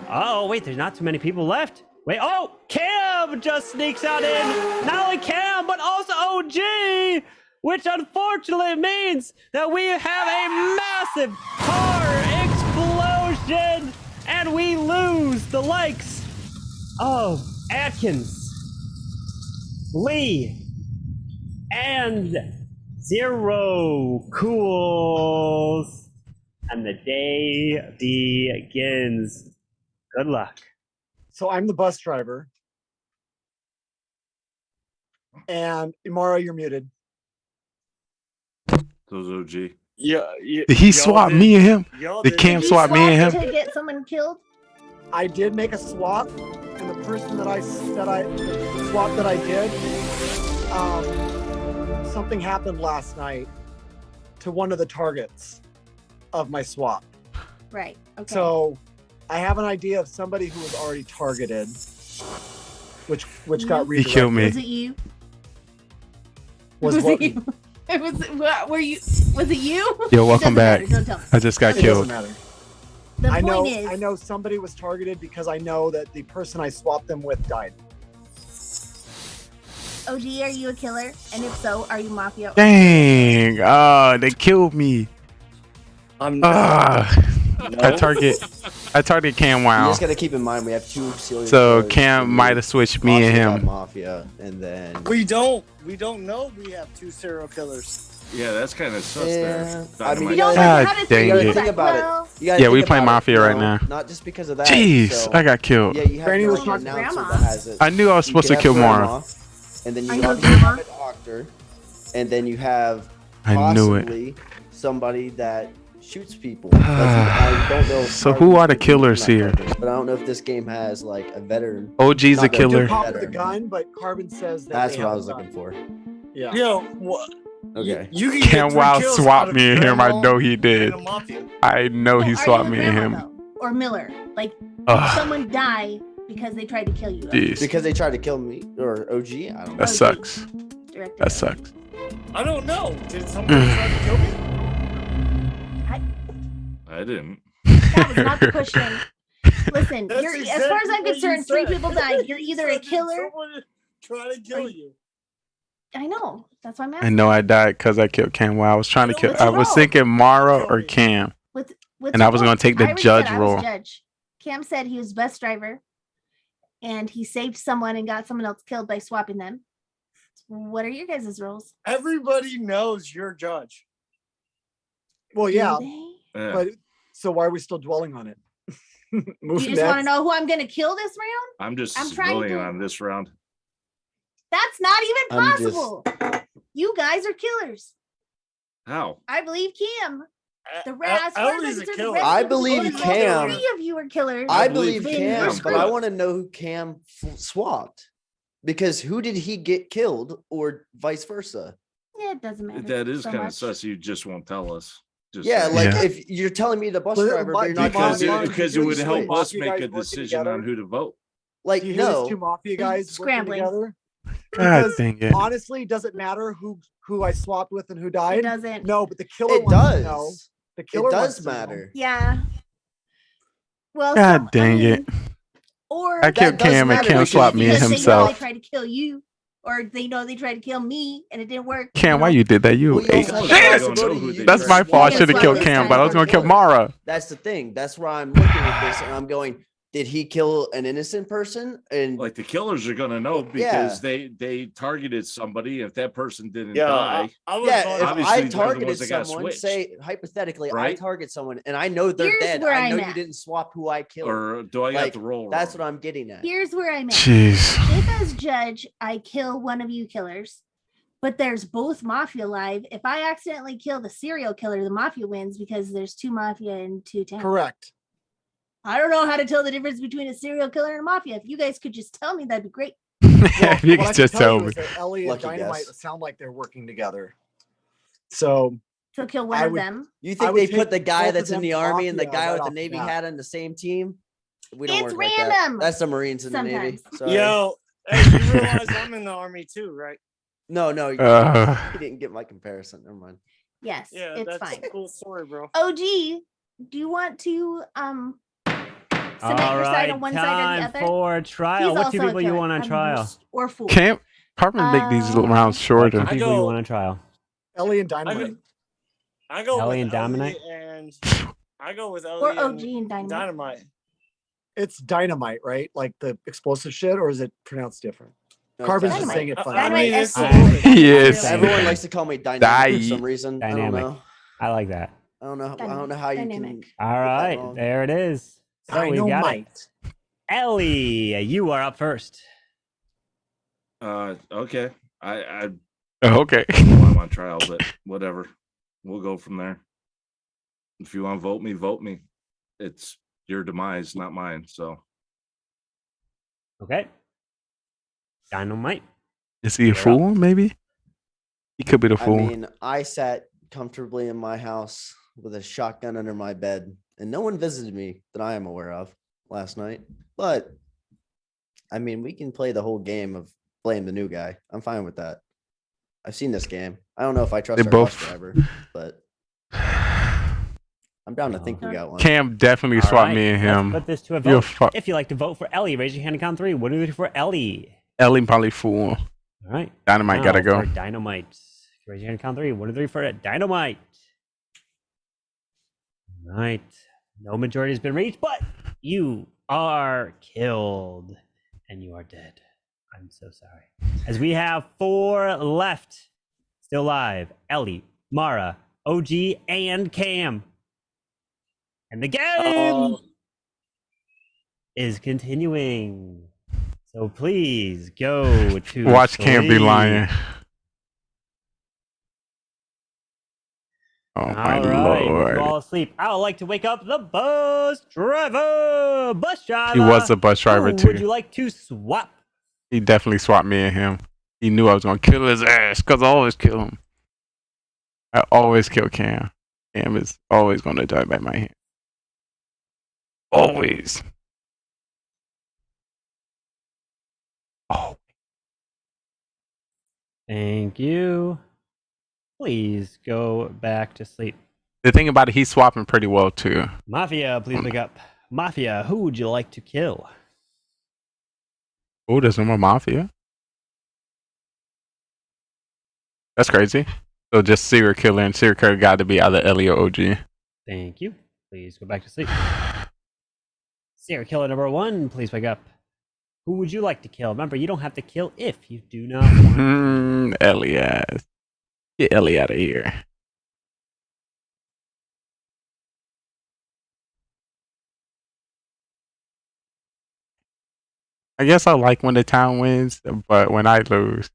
Oh, wait, there's not too many people left. Wait, oh, Cam just sneaks out in. Not only Cam, but also OG, which unfortunately means that we have a massive car explosion and we lose the likes of Atkins, Lee, and Zero Cools. And the day begins. Good luck. So I'm the bus driver. And Imara, you're muted. Those OG. Yeah. Did he swap me and him? Did Cam swap me and him? To get someone killed? I did make a swap, and the person the swap that I did, something happened last night to one of the targets of my swap. Right. Okay. So I have an idea of somebody who was already targeted, which got He redirected. killed me. Was it you? Was it what? you? It was. What were you? Was it you? Yo, It welcome doesn't back. matter, don't tell me. I just got It killed. doesn't matter. The I know. point is, I know somebody was targeted because I know that the person I swapped them with died. OG, are you a killer? And if so, are you Mafia? Dang. They killed me. I'm I target Cam You Wow. just gotta keep in mind we have 2 serial So killers Cam who might have switched me and possibly got him. Mafia, and then We don't know we have 2 serial killers. Yeah, that's kind of sus Yeah, there. I mean, Dynamite. you gotta, God dang you gotta it. think about Well, it. You gotta Yeah, we think play about it, Mafia right no, now. Not just because of that. Jeez, so, I got killed. Yeah, you have Granny your was own talking announcer grandma. that has it. I knew I was You supposed could to kill have Mara. grandma, and then Are you you have a grandma? a doctor, and then you have I knew it. possibly somebody that shoots people. Like, I don't know. if So Carbon who are the would be killers that here? purpose, But I don't know if this game has like a veteran. OG's a Not that- killer. Pop with the Better. gun, but Carbon says that That's they what I have was a gun. looking for. Yeah. Yo, what? Okay. You can Cam get 3 Wow kills swapped out of me and him. I grandma know he did. and a Mafia. I know he Are swapped you a me and grandma, him. though? Or Miller? Like, Ugh. someone die because they tried to kill you. Jeez. Because they tried to kill me or OG. I don't know. That sucks. Directed That at- sucks. I don't know. Did somebody try to kill me? I didn't. That was not the question. Listen, That's you're as exactly far as I'm what you concerned, 3 said. people died. You're either a Said, "Did killer. someone try to kill you?" I know. That's why I'm I asking. know I died because I killed Cam. Well, I was trying to kill. What's I your was role? thinking Mara or Cam, What's and I your was role? going to take I the already judge said I was role. judge. Cam said he was best driver, and he saved someone and got someone else killed by swapping them. What are your guys' roles? Everybody knows you're judge. Well, Do yeah, they? but so why are we still dwelling on it? You Moving just want to next. know who I'm going to kill this round? I'm just I'm trying civilian to- on this round. That's not even I'm just- possible. You guys are killers. How? I believe Cam. The rest, as far as I'm Ellie's a concerned, the killer. rest of I the people believe in the Cam. 3 of you are killers. I believe believe Cam, Cam, but I but- want to know who Cam swapped. Because who did he get killed or vice versa? Yeah, it doesn't matter. That is so kind of much. sus. You just won't tell us. Just Yeah, saying. like Yeah. if you're telling me the bus But- driver, but you're but not because telling me because it do would these help two us mafia make guys a working decision together? on who to vote. like Do you hear these two no. mafia guys Scrambling. working together? God Because dang it! honestly, does it matter who I swapped with and who died? It doesn't. No, but the killer It wants to know. does. The killer It wants does to know. matter. Yeah. Well, God dang it! Or I killed That does Cam and matter Cam because swapped me and because they know himself. they tried to kill you, or they know they tried to kill me and it didn't work. Cam, why you did that? You Well, you ate also have I the shit. don't know possibility who you they That's did. my fault. I Yeah, should have that's killed why Cam, this but I was time- going to kill Mara. That's the thing. That's where I'm looking at this and I'm going, did he kill an innocent person? And Like the killers are gonna know because they targeted somebody. If that person didn't die, I was yeah, going- if obviously I they're the targeted ones that got someone, switched. say hypothetically, I Right? target someone and I know they're Here's dead. where I know I'm you at. didn't swap who I killed. or do I got Like, the roll? that's wrong? what I'm getting at. Here's where I'm at. Jeez. If as judge I kill one of you killers, but there's both mafia live, if I accidentally kill the serial killer, the mafia wins because there's 2 mafia and 2 town. Correct. I don't know how to tell the difference between a serial killer and a mafia. If you guys could just tell me, that'd be great. If you what I could can just tell you me. is that Ellie and Lucky Dynamite guess. sound like they're working together. So So kill one I of would- them. You I think would they take put the guy both of that's in them the to army and the mafia guy right with the off the Navy bat. hat in the same team? We don't It's work like that. random. That's the Marines in the Navy. Sometimes. Sorry. Yo, hey, you realize I'm in the army too, right? No, you didn't get my comparison. Never mind. Yes, Yeah, it's that's fine. a cool story, bro. OG, do you want to cement All your side right, on one side or time the other? for trial. He's What also 2 a people you killer. want on I'm trial? used- or fool. Can't probably make these rounds What shorter. 2 people you want on trial? Ellie and Dynamite. I go Ellie with and Dominite? and I go with Or Ellie OG and Dynamite. Dynamite. It's dynamite, right? Like the explosive shit, or is it pronounced different? No, Carbon's just Dynamite. saying it funny. I mean, it's Yes. Everyone likes to call me dynamic for some Di- reason. Dynamic. I don't know. I like that. I don't know how you can. Dynamic. All get that right, wrong. there it is. So we got it. Dynamite. Ellie, you are up first. Okay. I Okay. I'm on trial, but whatever. We'll go from there. If you want to vote me. It's your demise, not mine. So Okay. Dynamite. Is he a You're up. fool? Maybe he could be the I fool. mean, I sat comfortably in my house with a shotgun under my bed, and no one visited me that I am aware of last night. But I mean, we can play the whole game of blame the new guy. I'm fine with that. I've seen this game. I don't know if I trust They our bus both- driver, but I'm down to think we got one. Cam definitely All swapped right, me and let's him. put this to a You're vote. If you like to vote for Ellie, raise your hand and count 3. What do you do for Ellie? Ellie probably fool. All right. Dynamite Now gotta go. for Dynamite. Raise your hand and count 3. 1 2 3 for Dynamite. All right. No majority has been reached, but you are killed and you are dead. I'm so sorry. As we have 4 left, still alive: Ellie, Mara, OG, and Cam. And the game is continuing. So please go to Watch Cam be sleep. lying. Oh All my right, lord. you all asleep. I would like to wake up the bus driver. Bus driver. He was a bus driver Who too. would you like to swap? He definitely swapped me and him. He knew I was gonna kill his ass because I always kill him. I always kill Cam. Cam is always gonna die by my hand. Always. Oh. Thank you. please go back to sleep. The thing about it, he's swapping pretty well too. Mafia, please wake up. Mafia, who would you like to kill? Oh, there's no more Mafia. That's crazy. So just serial killer, and serial killer got to be either Ellie or OG. Thank you. Please go back to sleep. Serial killer number 1, please wake up. Who would you like to kill? Remember, you don't have to kill if you do not want. Ellie ass. Get Ellie out of here. I guess I like when the town wins, but when I lose,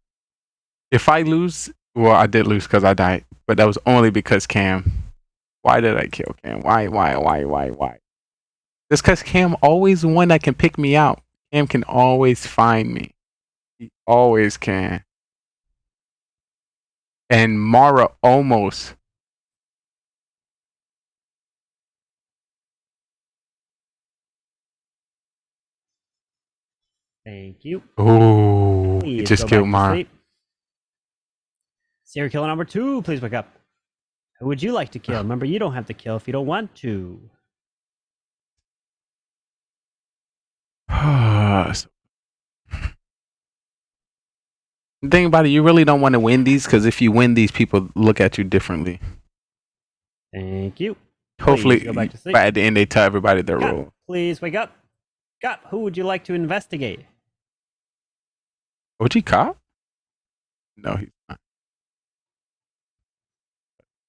if I lose, well, I did lose because I died, but that was only because Cam. Why did I kill Cam? Why? Just because Cam always the one that can pick me out. Cam can always find me. He always can. And Mara almost. Thank you. Oh, he Please just go killed back to Mara. sleep. Serial killer number 2, please wake up. Who would you like to kill? Remember, you don't have to kill if you don't want to. The thing about it, you really don't want to win these because if you win these, people look at you differently. Thank you. Hopefully, Please go back to sleep. but at the end, they tell everybody their Cop, role. please wake up. Cop, who would you like to investigate? OG Cop? No, he's not.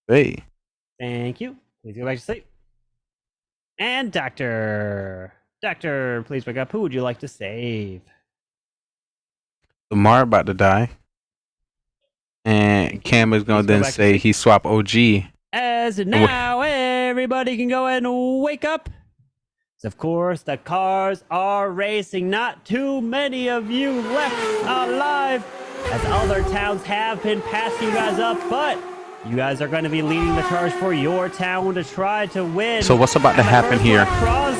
Hey. Thank you. Please go back to sleep. And Doctor. Doctor, please wake up. Who would you like to save? Lamar about to die. And Cam is going to then say he swap OG. As now everybody can go and wake up. So of course, the cars are racing. Not too many of you left alive, as other towns have been passing you guys up, but you guys are going to be leading the charge for your town to try to win. So what's about to happen here? Across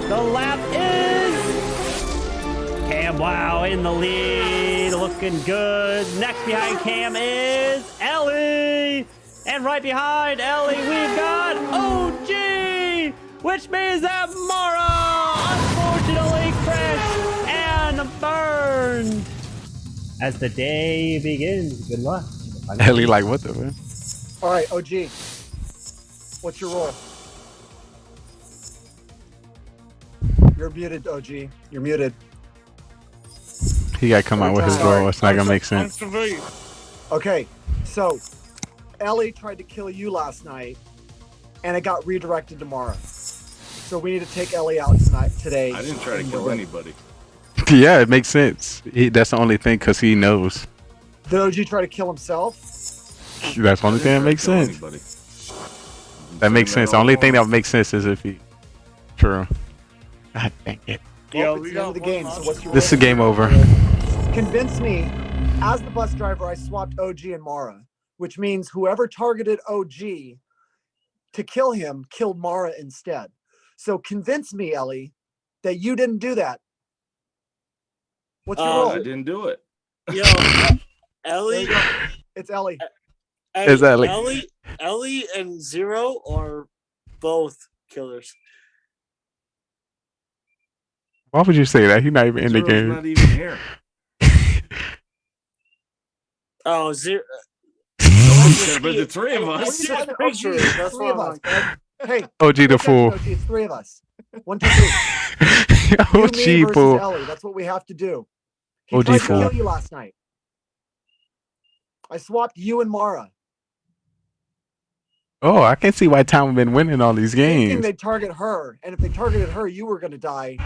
the lap is Cam. Wow, in the lead, looking good. Next behind Cam is Ellie, and right behind Ellie we've got OG, which means that Mara unfortunately crashed and burned. As the day begins, good luck. Ellie, like, what the man? All right, OG. What's your role? You're muted, OG. You're muted. He got to come out with his role. It's not going to make sense. Okay, so Ellie tried to kill you last night, and it got redirected tomorrow. So we need to take Ellie out today. I didn't try to kill anybody. Yeah, it makes sense. That's the only thing because he knows. Did OG try to kill himself? That's the only thing that makes sense. That makes sense. The only thing that would make sense is if he. True. God dang it. Well, it's the end of the game. So what's your This is game over. Convince me, as the bus driver, I swapped OG and Mara, which means whoever targeted OG to kill him killed Mara instead. So convince me, Ellie, that you didn't do that. What's your role? I didn't do it. Yo, Ellie. It's Ellie. It's Ellie. Ellie and Zero are both killers. Why would you say that? He's not even in the Zero's game. not even here. Oh, Zero. But the three of us. That's three of us. Hey, OG the fool. OG, it's three of us. 1, 2, 3. You, me, versus fool. Ellie. That's what we have to do. He OG tried to fool. kill you last night. I swapped you and Mara. Oh, I can see why Tom been winning all these Thinking games. they'd target her, and if they targeted her, you were going to die.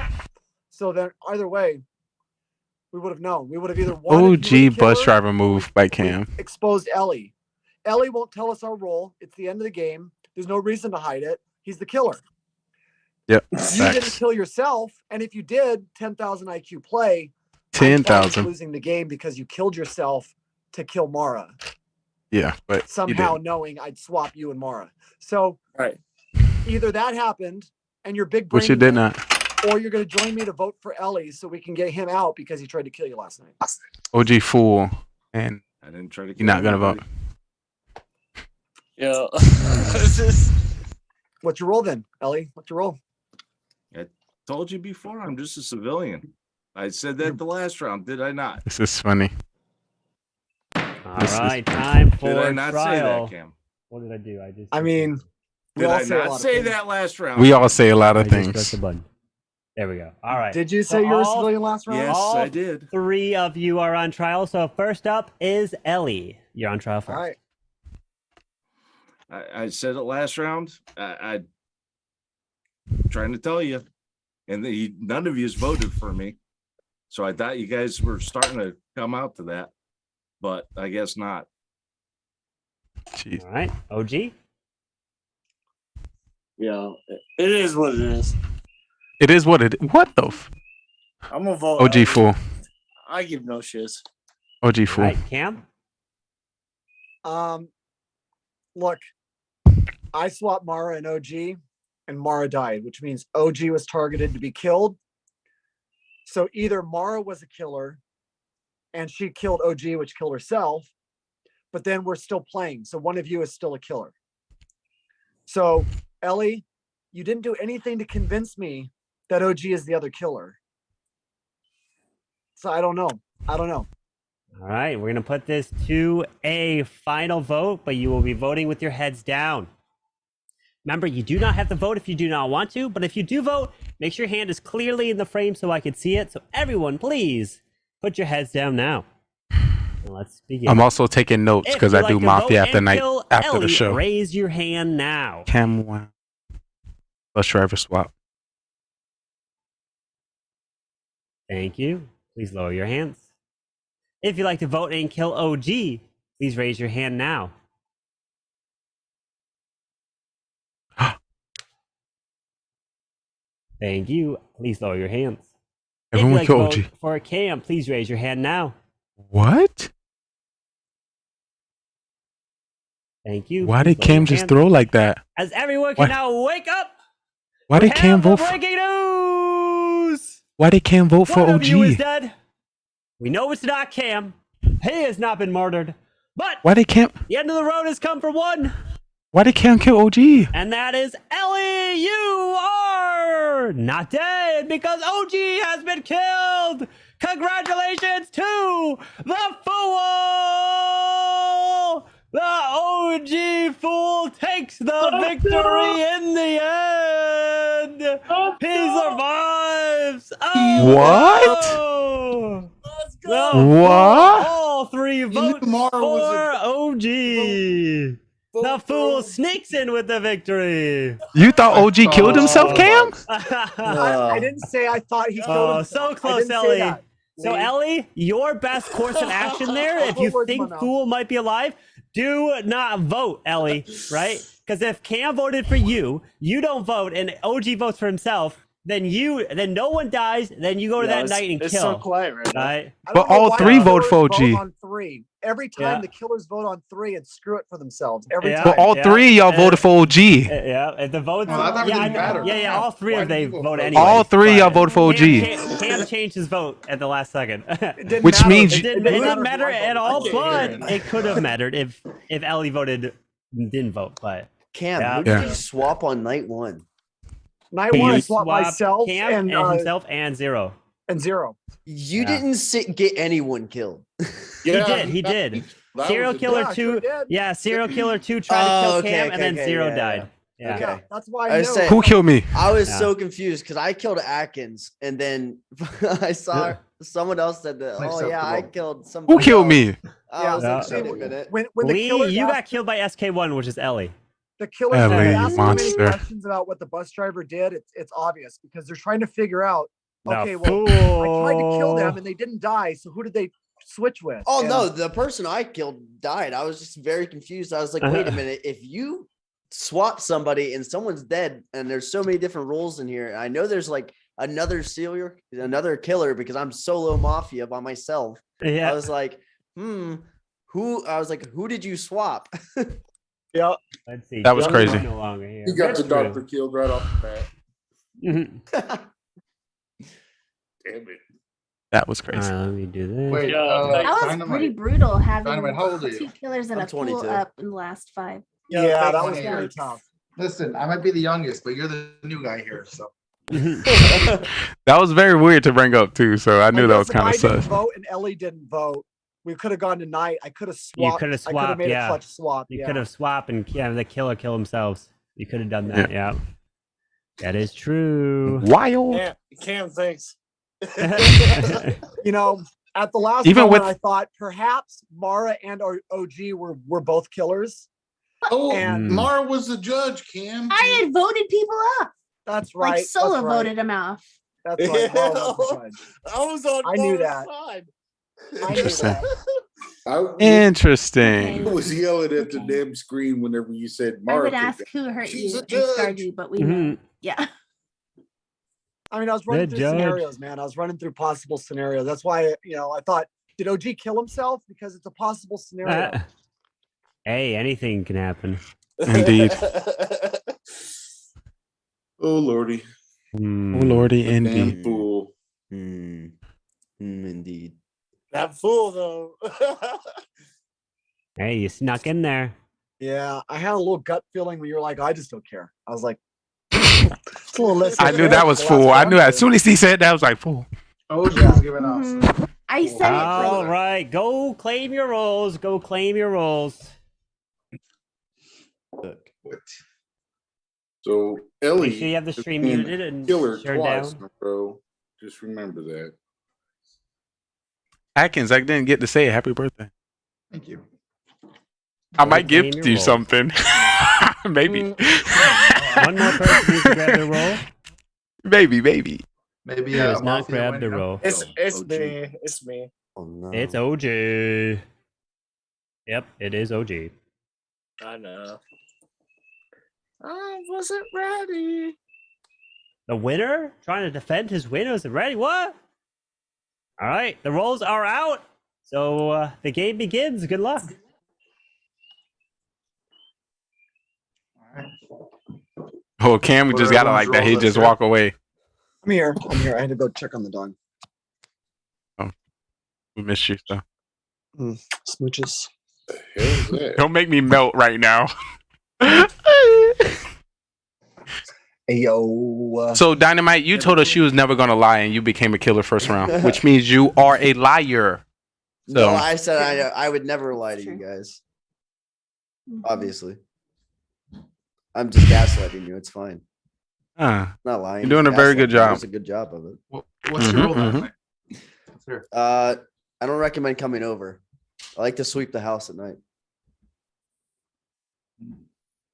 So then, either way, we would have known. We would have either won. OG bus driver move by Cam. Exposed Ellie. Ellie won't tell us our role. It's the end of the game. There's no reason to hide it. He's the killer. Yep. You didn't kill yourself, and if you did, 10,000 IQ play. 10,000. Losing the game because you killed yourself to kill Mara. Yeah, but Somehow knowing I'd swap you and Mara. So right, either that happened, and you're big brain, which you did not. or you're going to join me to vote for Ellie so we can get him out because he tried to kill you last night. OG fool, and I didn't try to. You're not gonna vote. Yeah. This is- What's your role then, Ellie? What's your role? I told you before, I'm just a civilian. I said that the last round, did I not? This is funny. All This is- right, time for Did I not say trial. that, Cam? What did I do? I just. I mean, we Did all I say a lot not of say things. that last round? We all say a lot of I just pressed things. the button. There we go. All right. Did you So say you were a all- civilian last round? Yes, all I did. 3 of you are on trial. So first up is Ellie. You're on trial first. All right. I said it last round. I trying to tell you, and none of yous voted for me. So I thought you guys were starting to come out to that, but I guess not. Jeez. All right, OG. Yeah, it is what it is. It is what it. What the? I'm gonna vote. OG fool. I give no shits. OG All fool. right, Cam. Look, I swapped Mara and OG, and Mara died, which means OG was targeted to be killed. So either Mara was a killer, and she killed OG, which killed herself, but then we're still playing. So one of you is still a killer. So Ellie, you didn't do anything to convince me that OG is the other killer. So I don't know. All right, we're going to put this to a final vote, but you will be voting with your heads down. Remember, you do not have to vote if you do not want to, but if you do vote, make sure your hand is clearly in the frame so I can see it. So everyone, please put your heads down now. Let's begin. I'm also taking notes If because you'd I like do to Mafia vote after and night kill after Ellie, the show. Raise your hand now. Cam wow. Bus driver swap. Thank you. Please lower your hands. If you'd like to vote and kill OG, please raise your hand now. Thank you. Please lower your hands. If you'd Everyone like to kill vote OG. for Cam, please raise your hand now. What? Thank you. Why Please did lower Cam your just hands. throw like that? As everyone can Why- now wake up. Why We did Cam have the vote? For, breaking news. why did Cam vote for One of you is OG? dead. We know it's not Cam. He has not been murdered. But Why did Cam? the end of the road has come for one. Why did Cam kill OG? And that is Ellie. You are not dead because OG has been killed. Congratulations to the fool. The OG fool takes the victory in the end. He survives. Oh, What? no. Let's The go. fool, What? all 3 votes Mara for was OG. The fool sneaks in with the victory. You thought OG killed himself, Cam? I didn't say I thought he killed Oh, himself. so I close, didn't say Ellie. that. So, Lee. Ellie, your best course of action there, if you Put words in my think mouth. Fool might be alive, do not vote, Ellie, right? Because if Cam voted for you, you don't vote, and OG votes for himself, then no one dies, then you go to that night and it's kill. so quiet right now. Right? I But don't know all why 3 the vote for killers OG. on 3. Every time Yeah. the killers vote on 3 and screw it for themselves. Every Yeah. But time. all 3 of y'all voted for OG. Yeah, if the votes. Well, that yeah, didn't matter. yeah, all 3 Why of did they you vote vote for anyway. All 3 of y'all voted for OG. Cam changed his vote at the last second. It didn't Which matter. means It didn't matter who I at voted. all, I can't hear but it. it could have mattered if Ellie didn't vote. But Cam, Yeah. who did Yeah. you swap on night 1? Night 1, I he swapped myself Cam and himself and Zero. Zero. You Yeah. didn't get anyone killed. He did. That Serial was a- killer Yeah, I 2. sure did. Yeah, serial killer 2 tried to kill Oh, okay, Cam, okay, and then okay, Zero yeah, died. Yeah. Okay. Yeah, that's why I I was know. saying- Who killed me? I was Yeah. so confused because I killed Atkins and then I saw someone else said that. Oh yeah, I Unacceptable. killed somebody. Who killed else. me? I was Yeah. like, wait a minute. When the Lee, killers you got asked- killed by SK1, which is Ellie. The killers Ellie, asked you so many monster. questions about what the bus driver did. It's obvious because they're trying to figure out. The Okay, well, I tried to kill them fool. and they didn't die. So who did they switch with? Oh And no, the person I killed died. I was just very confused. I was like, wait a minute, if you swap somebody and someone's dead, and there's so many different roles in here. I know there's like another killer because I'm solo mafia by myself. Yeah. I was like, who did you swap? Yeah. Let's see. That was Joe's crazy. No longer here. He got That's the doctor true. killed right off the bat. Mhm. Damn it. That was crazy. Let me do this. Wait, That was Dynamite. pretty brutal having Dynamite, how old are 2 you? killers and I'm a fool 22. up in the last 5. Yeah, that was Funny. very tough. Listen, I might be the youngest, but you're the new guy here, so. That was very weird to bring up too. So I knew that was kind of If I didn't sus. vote and Ellie didn't vote, we could have gone tonight. I could have You swapped. could have I could have swapped, made yeah. a clutch swap. You yeah. could have swapped and the killer kill themselves. You could have done that, yeah. That is true. Wild. Cam, thanks. You know, at the last Even moment, with- I thought perhaps Mara and OG were both killers. Oh, And Mara was the judge, Cam. I had voted people up. That's right. Like Solo that's right. voted him off. That's right. Mara was the judge. I was on I knew Mara's that. side. I knew Interesting. that. I Interesting. was yelling at the damn screen whenever you said Mara. I would could ask be- who hurt She's you a and judge. scarred you, but we know. Yeah. I mean, I was running Good through judge. scenarios, man. I was running through possible scenarios. That's why, I thought, did OG kill himself? Because it's a possible scenario. Hey, anything can happen. Indeed. Oh lordy. Oh lordy, Damn indeed. fool. Indeed. That fool though. Hey, you snuck in there. Yeah, I had a little gut feeling when you were like, I just don't care. I was like, it's a little less I knew that was fool. I knew as soon as he said that, I was like, fool. Oh, she's giving up. So. I said it. All right, go claim your roles. Go claim your roles. So Ellie, Make sure you have the stream has been muted and killer shared twice, down. bro. Just remember that. Atkins, I didn't get to say it. Happy birthday. Thank you. I might claim gift your you role. something. Maybe. One more person needs to grab their role. Maybe. Maybe Who has not Mafia grabbed the winning. role? It's OG. me. It's me. Oh no. It's OG. Yep, it is OG. I know. I wasn't ready. The winner trying to defend his win isn't ready. What? All right, the rolls are out. So the game begins. Good luck. Oh, Cam, we What just are got it everyone's like that. He roles just this year? walk away. I'm here. I had to go check on the dog. We missed you, so. Smooches. The hell is that? Don't make me melt right now. Hey, yo. So, Dynamite, you told us she was never going to lie, and you became a killer first round, which means you are a liar. No, So, I said I would never lie to you guys. Mhm. Obviously. I'm just gaslighting you. It's fine. ah, Not lying. You're doing a very good job. It's a good job of it. What's your role Mhm, tonight? Let's hear. I don't recommend coming over. I like to sweep the house at night.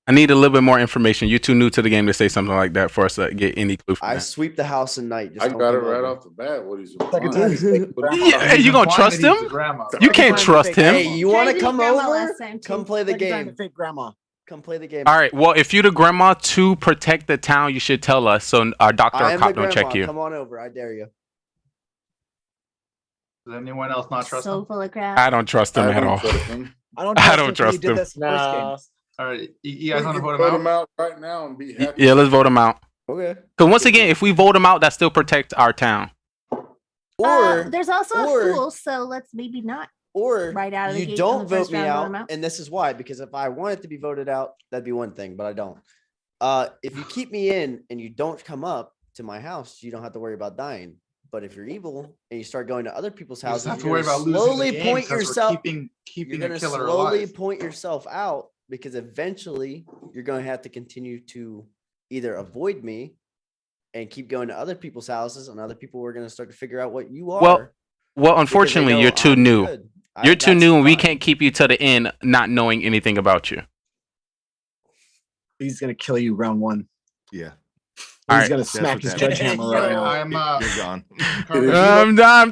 I need a little bit more information. You're too new to the game to say something like that for us to get any clue from I that. sweep the house at night. Just I don't got it come right over. off the bat. What he's Second time he's fake grandma. Yeah, hey, you gonna Implying trust that he's him? the grandma. You can't Second trust time him. Hey, you Tried want to to be come grandma over? last time, Come too. play the Second time game. fake grandma. Come play the game. All right. Well, if you're the grandma to protect the town, you should tell us so our doctor I or am cop the don't check grandma. you. Come on over. I dare you. Does anyone else not trust So him? full of crap. I don't trust him I at don't all. trust him. I don't I trust don't him 'cause trust he did him. this first Nah. game. All right, you We guys want to can vote him out? right now and be happy. Yeah, let's vote him out. Okay. Because once again, if we vote him out, that still protects our town. Or there's also or- a fool, so let's maybe not. or Right out of the you gate don't on the vote first me round, vote out, him out. and this is why. Because if I wanted to be voted out, that'd be one thing, but I don't. If you keep me in and you don't come up to my house, you don't have to worry about dying. But if you're evil and you start going to other people's You just houses, have to you're worry gonna about losing slowly the game point 'cause we're yourself. keeping You're a gonna killer slowly alive. point yourself out because eventually you're going to have to continue to either avoid me and keep going to other people's houses, and other people are going to start to figure out what you are. Well, because they unfortunately, know you're too I'm new. good. You're too That's new, and we fine. can't keep you to the end not knowing anything about you. He's gonna kill you round one. Yeah. All He's right. gonna That's smack what his that sledgehammer right now. I'm You're gone. I'm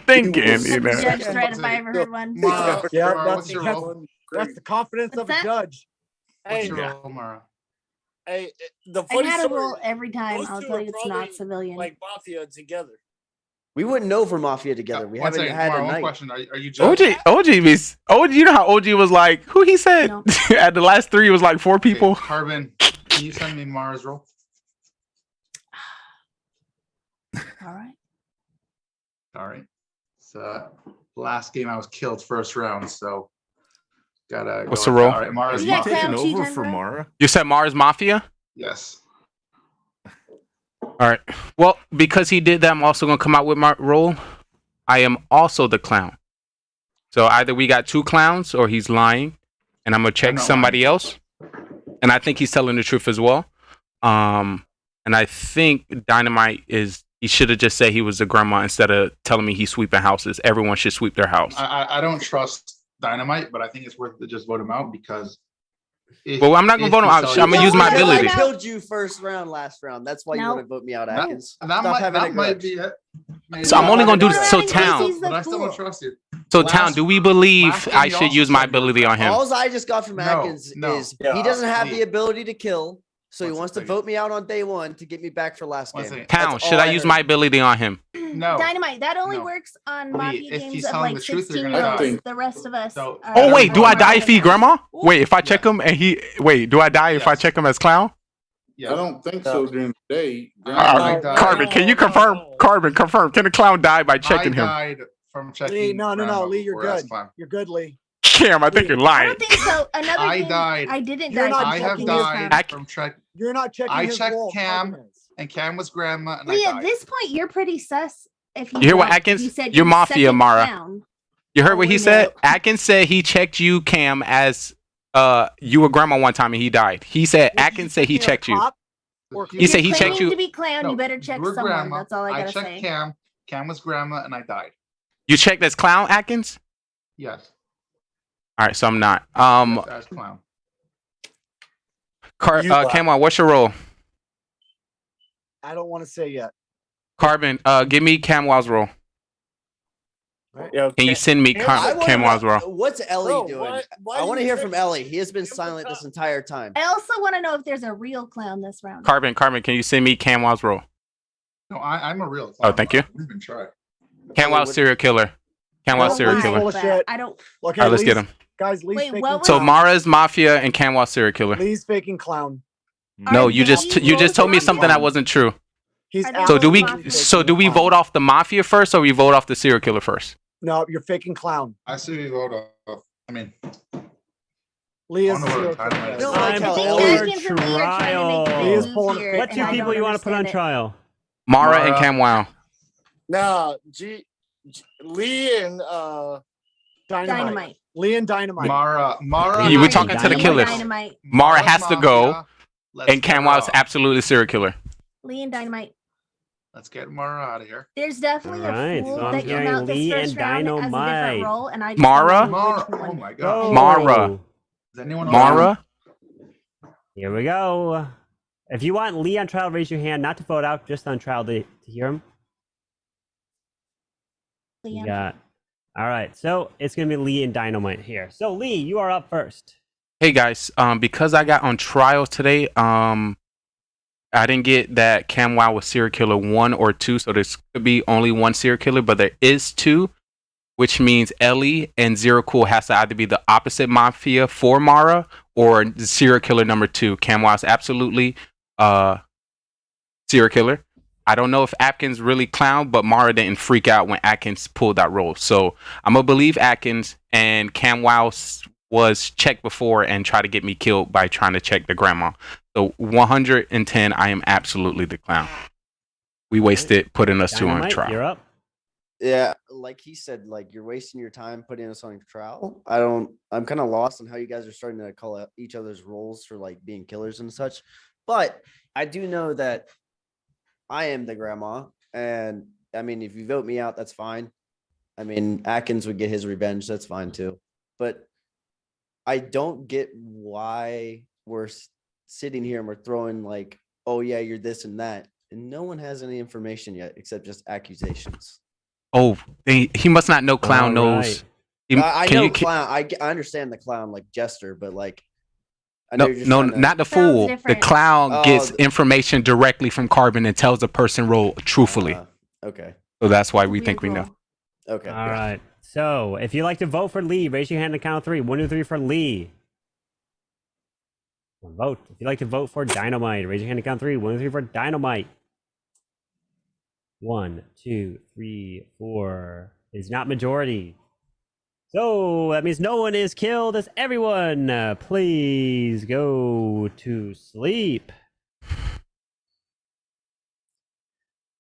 thinking, you Said the know. judge threat if I ever heard one. Mara, Yeah, Mara, what's your role? That's the confidence What's of a that? judge. What's Hey, your Yeah. role, Mara? hey, the I funny had a story. roll every time. those I'll two tell are you it's probably, not civilian. like Mafia together. We wouldn't know for Mafia together. We One haven't second, had Mara, a one night. question. Are you judge? OG, you know how OG was like, who he said No. at the last three was like 4 people? Carbon, can you send me Mara's role? All right. All right. So last game I was killed first round, so Gotta What's go the with roll? that. All right, Mara's You got Mafia. Clown Cheese, bro? You said Mars Mafia? Yes. All right. Well, because he did that, I'm also going to come out with my roll. I am also the clown. So either we got 2 clowns or he's lying, and I'm going to check somebody else. And I think he's telling the truth as well. And I think Dynamite he should have just said he was the grandma instead of telling me he's sweeping houses. Everyone should sweep their house. I don't trust Dynamite, but I think it's worth to just vote him out because. Well, I'm not gonna vote him out. I'm gonna use my ability. I killed you first round, last round. That's why you want to vote me out, Atkins. That might be it. So I'm only gonna do so Town. But I still don't trust you. So Town, do we believe I should use my ability on him? All I just got from Atkins is he doesn't have the ability to kill, so he wants to vote me out on day 1 to get me back for last game. Town, should I use my ability on him? No. Dynamite. That only works on Mafia if games he's of telling like the truth, you're 16-year-olds. gonna die. The rest of us. Oh wait, do I die if he grandma? Wait, if I check him and do I die if I check him as clown? I don't think so during the day. Carbon, can you confirm? Carbon, confirm. Can a clown die by checking him? I died from checking. Lee, no, Lee, you're good. Clown. You're good, Lee. Cam, I think you're I lying. don't think so. Another I thing, died. I didn't You're die. not from I have checking his died phone. from checking. You're not checking. I his checked roll. Cam, and Cam was grandma, and Lee, I at died. this point, you're pretty sus. If You hear what don't- Atkins? you said You're Mafia, second Mara. clown. You heard what he we said? know. Atkins said he checked you, Cam, as you were grandma one time and he died. He said Atkins said he checked you. He said he checked Claiming you. to be clown, you better check You were someone. grandma. That's all I gotta checked say. Cam. Cam was grandma, and I died. You checked as clown, Atkins? Yes. All right, so I'm not. As clown. Camwan, what's your role? I don't want to say yet. Carbon, give me Camwan's role. Can you send me Camwan's role? What's Ellie Bro, doing? why I do want to you hear think- from Ellie. He has been silent this entire time. I also want to know if there's a real clown this round. Carbon, can you send me Camwan's role? No, I'm a real clown. Oh, thank you. We've been trying. Camwan's serial killer. Camwan's serial killer. Bullshit. I don't. Okay, All right, let's get Lee's- him. Guys, Lee's Wait, faking what was- So clown. Mara's Mafia and Camwan's serial killer. Lee's faking clown. No, you just told me something that wasn't true. He's So do we absolutely faking vote clown. off the Mafia first or we vote off the serial killer first? No, you're faking clown. I see we vote off. I mean, Lee is I don't know serial what time killer. it is. No, I'm like for how Ellie- Atkins and Lee are trying to make trial. big He is moves pulling- here, What and two I people don't you want to put on understand it. trial? Mara and Mara. Camwow. Nah, Lee and Dynamite. Lee and Dynamite. Mara. You were talking to the Lee and killers. Dynamite. Mara has to go, Mafia. Let's and get her Camwow's off. absolutely serial killer. Lee and Dynamite. Let's get Mara out of here. There's definitely Alright, a fool so I'm that came hearing out this Lee first and round as a different Dynamite. role, and I just Mara? don't know Mara. which Oh one. my god. Mara. Is anyone on? Mara? Here we go. If you want Lee on trial, raise your hand. Not to vote out, just on trial to hear him. Lee You and- got. All right, so it's gonna be Lee and Dynamite here. So Lee, you are up first. Hey guys, because I got on trial today, I didn't get that Camwow was serial killer 1 or 2, so this could be only one serial killer, but there is 2, which means Ellie and Zero Cool has to either be the opposite Mafia for Mara or serial killer number 2. Camwow is absolutely serial killer. I don't know if Atkins really clowned, but Mara didn't freak out when Atkins pulled that role. So I'm gonna believe Atkins, and Camwow was checked before and tried to get me killed by trying to check the grandma. So 110, I am absolutely the clown. We wasted putting us two on Dynamite, trial. you're up. Yeah, like he said, like you're wasting your time putting us on trial. I'm kind of lost on how you guys are starting to call out each other's roles for like being killers and such. But I do know that I am the grandma. And I mean, if you vote me out, that's fine. I mean, Atkins would get his revenge. That's fine too. But I don't get why we're sitting here and we're throwing like, oh yeah, you're this and that. And no one has any information yet except just accusations. Oh, he must not know clown All knows. right. I Can know you- clown. I understand the clown like Jester, but like, I No, know you're just no, trying to- not the fool. The different. clown Oh, gets information directly from Carbon and tells the person role truthfully. Okay. So that's why we think we know. Okay. All right. So if you'd like to vote for Lee, raise your hand on the count of 3. 1, 2, 3 for Lee. One vote. If you'd like to vote for Dynamite, raise your hand on the count of 3. 1, 2, 3 for Dynamite. 1, 2, 3, 4. Is not majority. So that means no one is killed. As everyone, please go to sleep.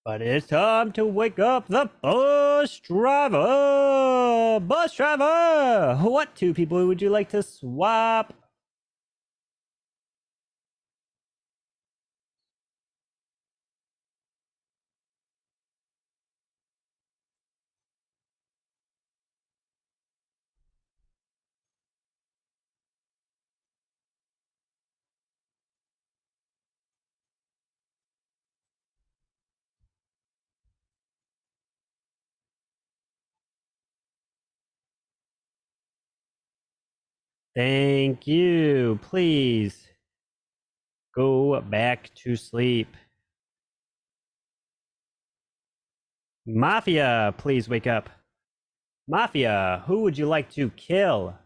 But it's time to wake up the bus driver. Bus driver, what two people would you like to swap? Thank you. Please go back to sleep. Mafia, please wake up. Mafia, who would you like to kill?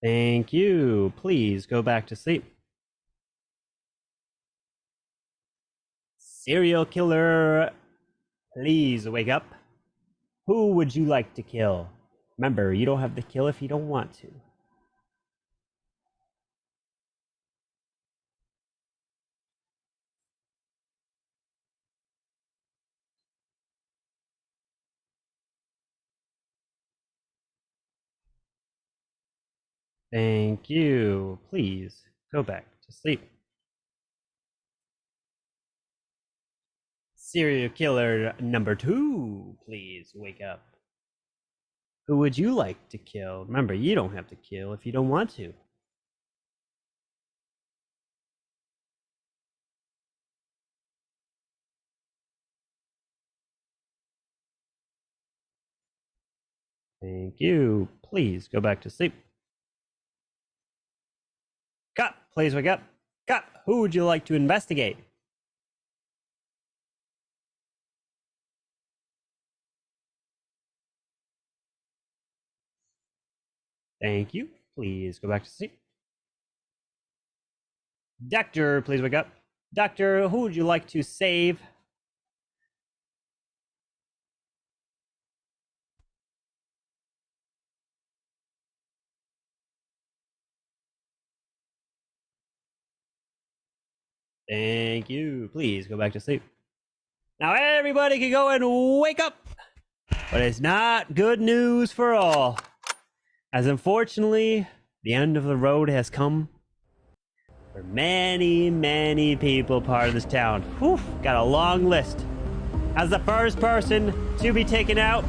Thank you. Please go back to sleep. Serial killer, please wake up. Who would you like to kill? Remember, you don't have to kill if you don't want to. Thank you. Please go back to sleep. Serial killer number 2, please wake up. Who would you like to kill? Remember, you don't have to kill if you don't want to. Thank you. Please go back to sleep. Cop, please wake up. Cop, who would you like to investigate? Thank you. Please go back to sleep. Doctor, please wake up. Doctor, who would you like to save? Thank you. Please go back to sleep. Now everybody can go and wake up. But it's not good news for all. As unfortunately, the end of the road has come for many, many people part of this town. Whew, got a long list. As the first person to be taken out,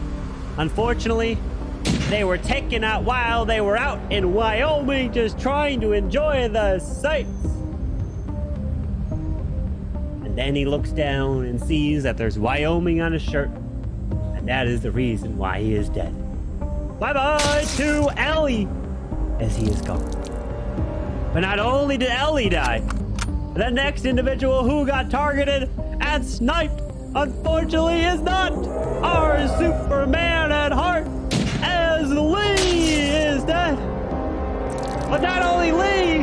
unfortunately, they were taken out while they were out in Wyoming just trying to enjoy the sights. And then he looks down and sees that there's Wyoming on his shirt. And that is the reason why he is dead. Bye-bye to Ellie, as he is gone. But not only did Ellie die, the next individual who got targeted and sniped, unfortunately, is not our Superman at heart, as Lee is dead. But not only Lee,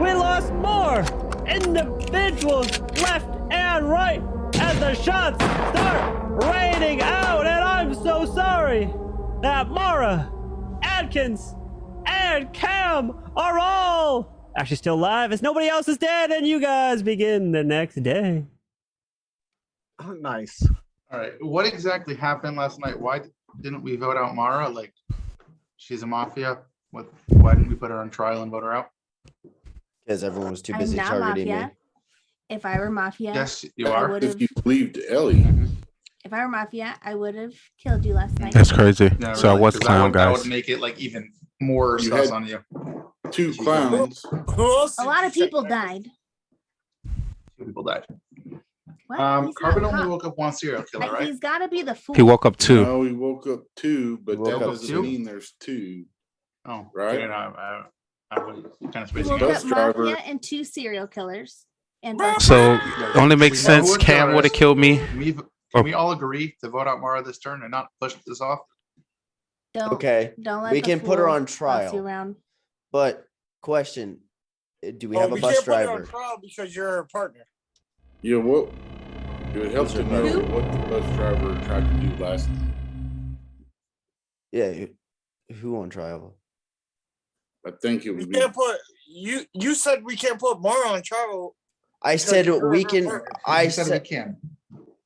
we lost more individuals left and right as the shots start raining out, and I'm so sorry that Mara, Adkins, and Cam are all actually still alive as nobody else is dead, and you guys begin the next day. Nice. All right. What exactly happened last night? Why didn't we vote out Mara? Like, she's a mafia. Why didn't we put her on trial and vote her out? Because everyone was too I'm busy not targeting Mafia. me. If I were Mafia, Yes, you I are. would've- If you believed Ellie. if I were Mafia, I would have killed you last night. That's crazy. No, So really, what's 'cause clown, that guys? would make it like even more You sus had- on you. 2 clowns. Who else? A lot of people died. 2 people died. What? He's Carbon not only cop. woke up one serial killer, right? He's got to be the fool. He woke up 2. No, he woke up 2, but He woke that up doesn't 2? mean there's 2. Oh, Right? dude, Kind of We'll spacing put out. Mafia and 2 serial killers. And bus So driver. only makes We know who sense. the Cam killer would have is. killed me. Can we all agree to vote out Mara this turn and not push this off? Don't, Okay, don't let we the can put her fool on boss you trial. around. But question, do we have a we bus can't put it on driver? trial because you're her partner. Yeah, well, it would help to know Who? what the bus driver tried to do last. Yeah, who on trial? I think it We would be. can't put you said we can't put Mara on trial. I because said you're we her can. partner. I said we said can.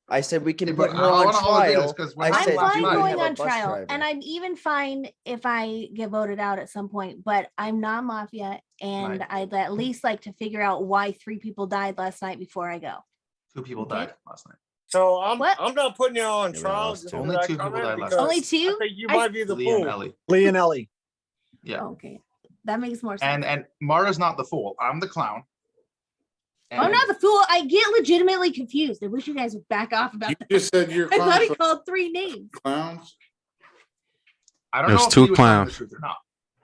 I said we can Yeah, put but her I on wanna all agree this, trial. 'cause when I I said I'm fine do we going have a on bus trial, driver? and I'm even fine if I get voted out at some point. But I'm not Mafia, and Right. I'd at least like to figure out why 3 people died last night before I go. 2 people died last night. So I'm What? I'm not putting you on Yeah, we trial. lost just two. for Only that 2 people comment died last because Only 2? I think you I- might be the Lee and fool. Ellie. Lee and Ellie. Yeah. Okay, that makes more sense. And Mara's not the fool. I'm the clown. I'm not the fool. I get legitimately confused. I wish you guys would back off about You that. just said you're I thought he clowns. called 3 names. Clowns. I don't There's know if 2 he was telling the clowns. truth or not.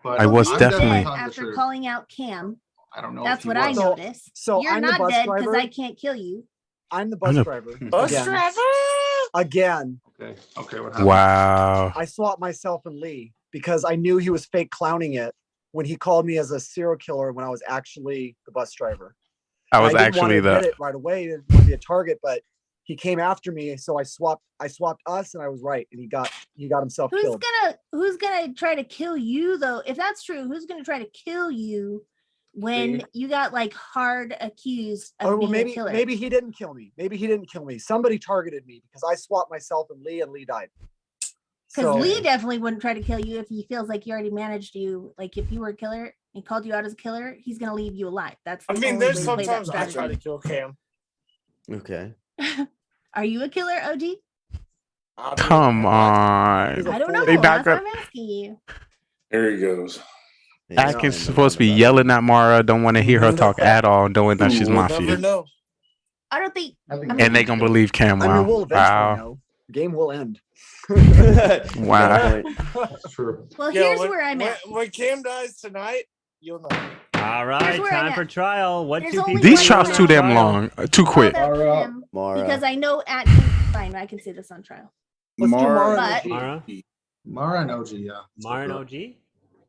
But I was I'm definitely- telling the After truth. calling out Cam, I don't know. that's if he what I was. noticed. So You're I'm the not bus dead because driver. I can't kill you. I'm the I'm bus the- driver. Bus Again. driver. Again. Okay. Okay. What happened? Wow. I swapped myself and Lee because I knew he was fake clowning it when he called me as a serial killer when I was actually the bus driver. I And was didn't want to actually admit the. it right away. Didn't want to be a target, but he came after me, so I swapped us, and I was right, and he got himself killed. Who's gonna try to kill you though? If that's true, who's gonna try to kill you when Me. you got like hard accused of Oh, well, being a maybe killer? maybe he didn't kill me. Maybe he didn't kill me. Somebody targeted me because I swapped myself and Lee died. Because So- Lee definitely wouldn't try to kill you if he feels like he already managed you. Like if you were a killer and called you out as a killer, he's gonna leave you alive. That's I the mean, only there's way to play that sometimes I try strategy. to kill Cam. Okay. Are you a killer, OG? Come on. I don't know. They That's not why I'm asking you. There he goes. Atkins is supposed to be yelling at Mara. Don't want to hear her talk at all. Knowing that she's We'll Mafia. never know. I don't think. And they gonna believe Cam. I Wow. mean, we'll eventually Wow. know. The game will end. Wow. That's true. Well, Yeah, here's when- where I'm at. When Cam dies tonight, you'll know. All right, Here's where I'm time at. for trial. What There's 2 only people? These one trials too damn trial? long. Too quick. Him, Mara. because I know Atkins. Fine, I can say this on trial. Let's do Mara But- and OG. Mara, Mara and OG. Yeah. Mara and OG.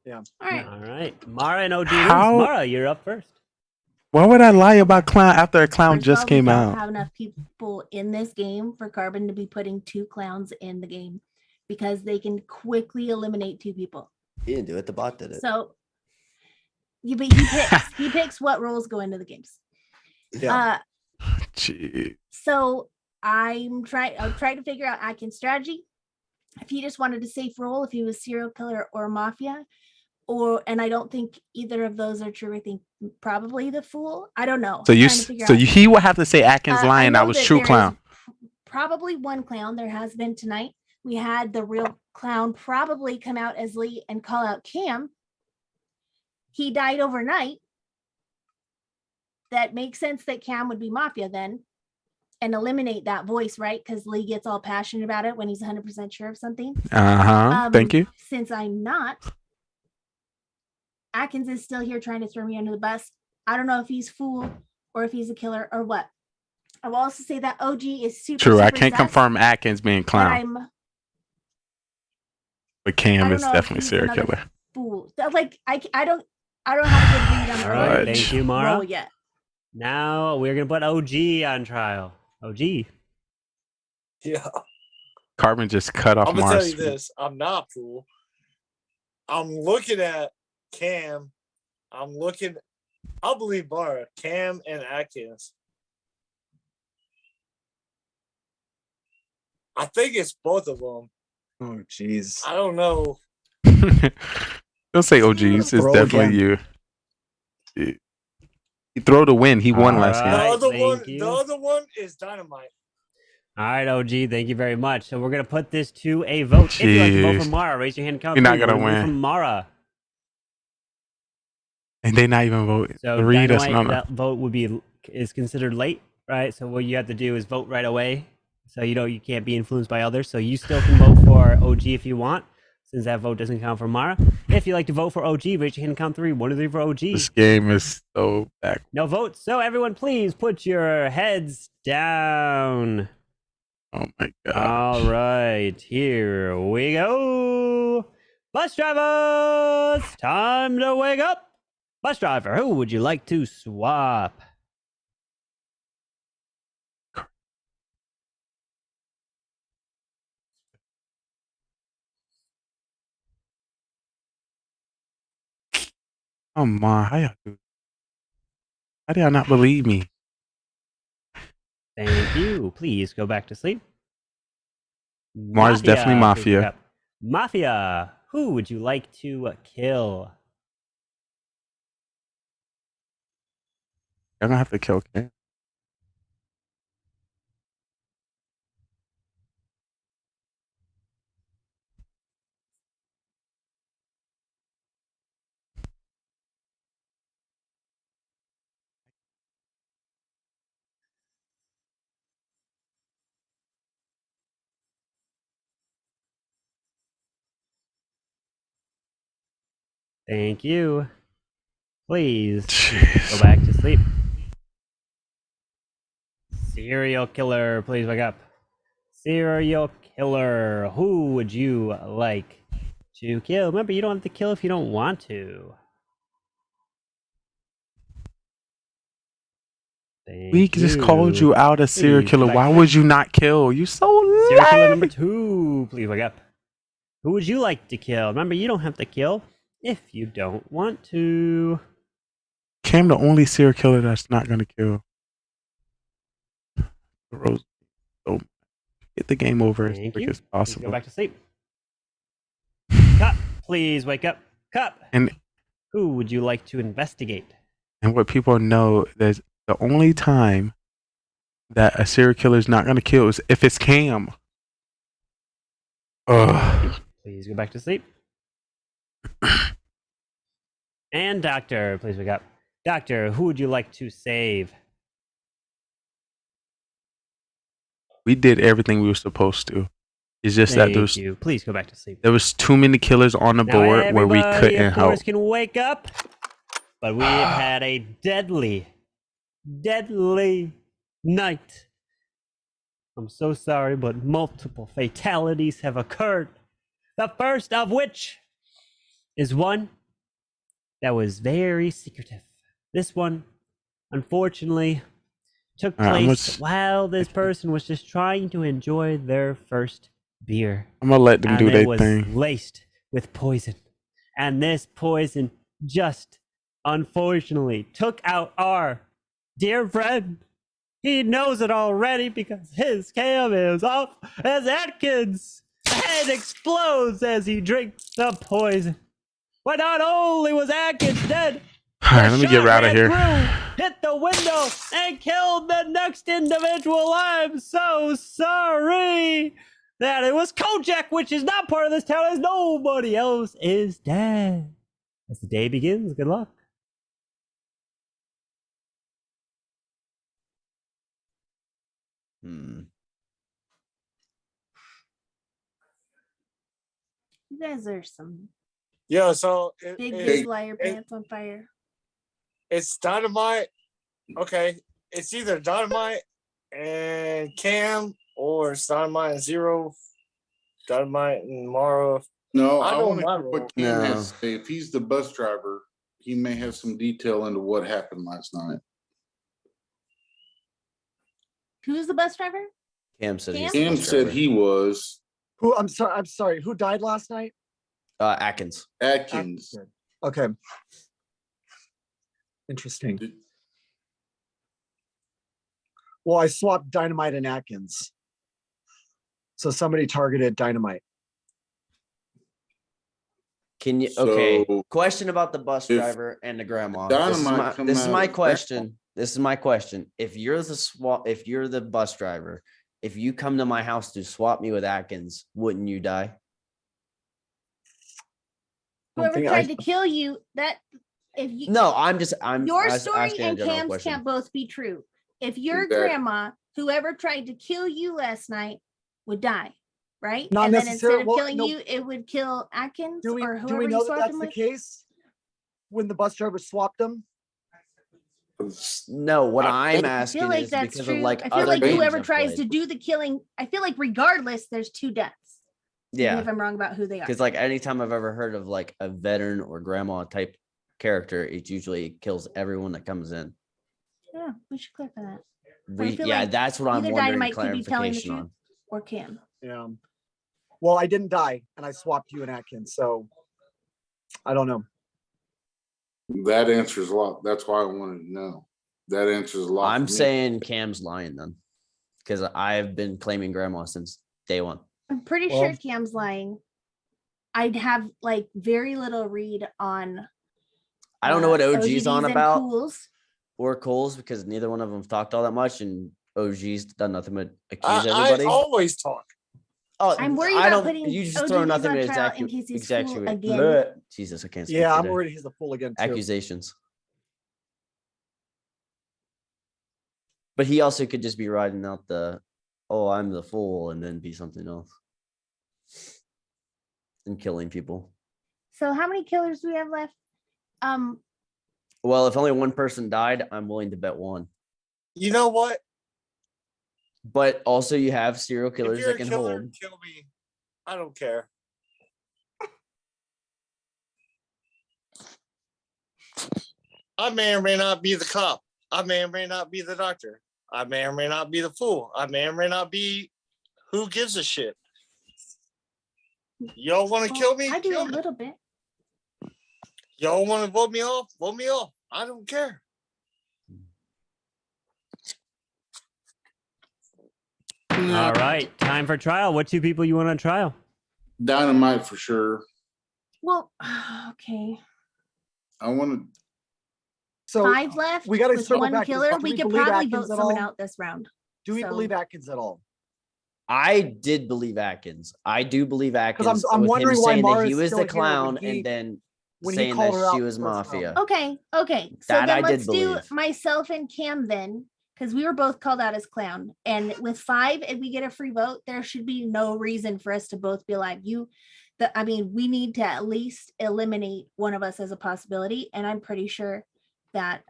Yeah. All right. All right, Mara and OG. How- Mara, you're up first. Why would I lie about clown after a clown First of just all, came we don't out? have enough people in this game for Carbon to be putting 2 clowns in the game because they can quickly eliminate 2 people. He didn't do it. The bot did it. So, yeah, but he picks what roles go into the games. Yeah. Gee. So I'm trying to figure out Atkins' strategy. If he just wanted a safe role, if he was serial killer or mafia, and I don't think either of those are true. I think probably the fool. I don't know. So I'm you, trying to figure so out. he would have to say Atkins I lying. know That was that true there is clown. Probably one clown. There has been tonight. We had the real clown probably come out as Lee and call out Cam. He died overnight. That makes sense that Cam would be mafia then and eliminate that voice, right? Because Lee gets all passionate about it when he's 100% sure of something. Thank you. Since I'm not, Atkins is still here trying to throw me under the bus. I don't know if he's fool or if he's a killer or what. I will also say that OG is super True. I super can't sus, confirm Atkins being but clown, but Cam I is don't know if definitely he's serial another killer. Like I don't have a good read on All right, OG thank you, Mara. role yet. Now we're gonna put OG on trial. OG. Yeah. Carbon just cut off I'm gonna tell Mars. you this. I'm not fool. I'm looking at Cam. I'll believe Mara, Cam, and Atkins. I think it's both of them. Oh, jeez. I don't know. Don't say OGs. It's Throw definitely again. you. He throw the win. He won All last right. game. The other one is Dynamite. All right, OG, thank you very much. So we're gonna put this to a vote. If you'd like to vote Jeez. for Mara, raise your hand. And count You're not 3. gonna We're voting win. for Mara. And they not even voting. So The read us Dynamite, not. that vote is considered late, right? So what you have to do is vote right away. So you can't be influenced by others. So you still can vote for OG if you want. since that vote doesn't count for Mara. If you'd like to vote for OG, raise your hand and count 3. 1 to 3 for OG. This game is so back. No votes. So everyone, please put your heads down. Oh my god. All right, here we go. Bus drivers, time to wake up. Bus driver, who would you like to swap? Come on, how y'all do? How do y'all not believe me? Thank you. Please go back to sleep. Mars definitely please Mafia. wake up. Mafia, who would you like to kill? I'm gonna have to kill Cam. Thank you. Please go back to sleep. Serial killer, please wake up. Serial killer, who would you like to kill? Remember, you don't have to kill if you don't want to. We just called you out a serial Please killer. go back Why to would sleep. you not kill? You so Serial killer lame. number 2, please wake up. Who would you like to kill? Remember, you don't have to kill if you don't want to. Cam, the only serial killer that's not gonna kill. Rose, so get the game over as Thank quick you. as Please possible. go back to sleep. Cup, please wake up. Cup, And who would you like to investigate? what people know is the only time that a serial killer is not gonna kill is if it's Cam. Ugh. Please go back to sleep. And Doctor, please wake up. Doctor, who would you like to save? We did everything we were supposed to. It's just that Thank you. Please go back to sleep. there was too many killers on the Now, board where we everybody, couldn't of course, help. can wake up, but we have had a deadly night. I'm so sorry, but multiple fatalities have occurred. The first of which is one that was very secretive. This one, unfortunately, took place while this person was just trying to enjoy their first beer. I'm gonna let them And do it their was thing. laced with poison. And this poison just unfortunately took out our dear friend. He knows it already because his cam is off as Atkins' head explodes as he drinks the poison. But not only was Atkins dead, Alright, let me get out of here. hit the window and killed the next individual. I'm so sorry that it was Kojak, which is not part of this town, as nobody else is dead. As the day begins, good luck. Hmm. You guys are some Yeah, so big liar pants on fire. it's Dynamite. Okay, it's either Dynamite and Cam or it's Dynamite and Zero, Dynamite and Mara. No, I I know want to my hear role. what Cam has to say. If he's the bus driver, he may have some detail into what happened last night. Who's the bus driver? Cam said he's Cam said he was. Who? I'm sorry. Who died last night? Atkins. Atkins. Okay. Interesting. Well, I swapped Dynamite and Atkins. So somebody targeted Dynamite. Can you? Okay. Question about the bus driver and the grandma. This is my question. This is my question. If you're the bus driver, if you come to my house to swap me with Atkins, wouldn't you die? Whoever tried to kill you, if you No, I'm your story asking a and general Cam's question. can't both be true. If your Exactly. grandma, whoever tried to kill you last night, would die. right? Not And then instead necessarily. of Well, killing no. you, it would kill Atkins Do we or do whoever we you know that swapped that's him the with. case when the bus driver swapped them? No, what I'm I feel asking like is that's because true. of like I feel other like games whoever I've tries played. to do the killing, I feel like regardless, there's 2 deaths. Even Yeah, if I'm wrong about who they are. because like anytime I've ever heard of like a veteran or grandma type character, it usually kills everyone that comes in. Yeah, we should clarify that. But I feel Yeah, like that's what I'm either wondering Dynamite could be telling the clarification truth on. or Cam. Yeah. Well, I didn't die, and I swapped you and Atkins, so I don't know. That answers a lot. That's why I wanted to know. That answers a lot. I'm for me. saying Cam's lying then, because I've been claiming grandma since day one. I'm pretty sure Cam's lying. I'd have like very little read on. I don't know what OG's on and about Cools. or Coles because neither one of them talked all that much, and OG's done nothing but accuse I everybody. always talk. Oh, I'm worried I about don't. putting You just throw OGDs nothing on at trial in case he's fool exactly. again. Jesus, I can't speak. Yeah, I'm today. worried he's a fool again too. Accusations. But he also could just be riding out the, oh, I'm the fool, and then be something else. And killing people. So how many killers do we have left? Well, if only one person died, I'm willing to bet one. You know what? But also you have serial If killers you're that a can killer, hold. kill me. I don't care. I may or may not be the cop. I may or may not be the doctor. I may or may not be the fool. I may or may not be who gives a shit. Y'all want to kill me? I do Kill a me. little bit. Y'all want to vote me off? Vote me off. I don't care. All right, time for trial. What 2 people you want on trial? Dynamite for sure. Well, okay. I want to. So 5 left. we got to with circle 1 back. killer. Do We could believe probably Atkins vote at someone all? out this round. Do we So- believe Atkins at all? I did believe Atkins. I do believe Atkins. I'm with wondering him why saying that Mara's he was still the here clown when he- and then when he saying called her that she out was the first mafia. round. Okay. So That then I let's did do believe. myself and Cam then, because we were both called out as clown. And with 5, and we get a free vote, there should be no reason for us to both be alive. We need to at least eliminate one of us as a possibility. And I'm pretty sure that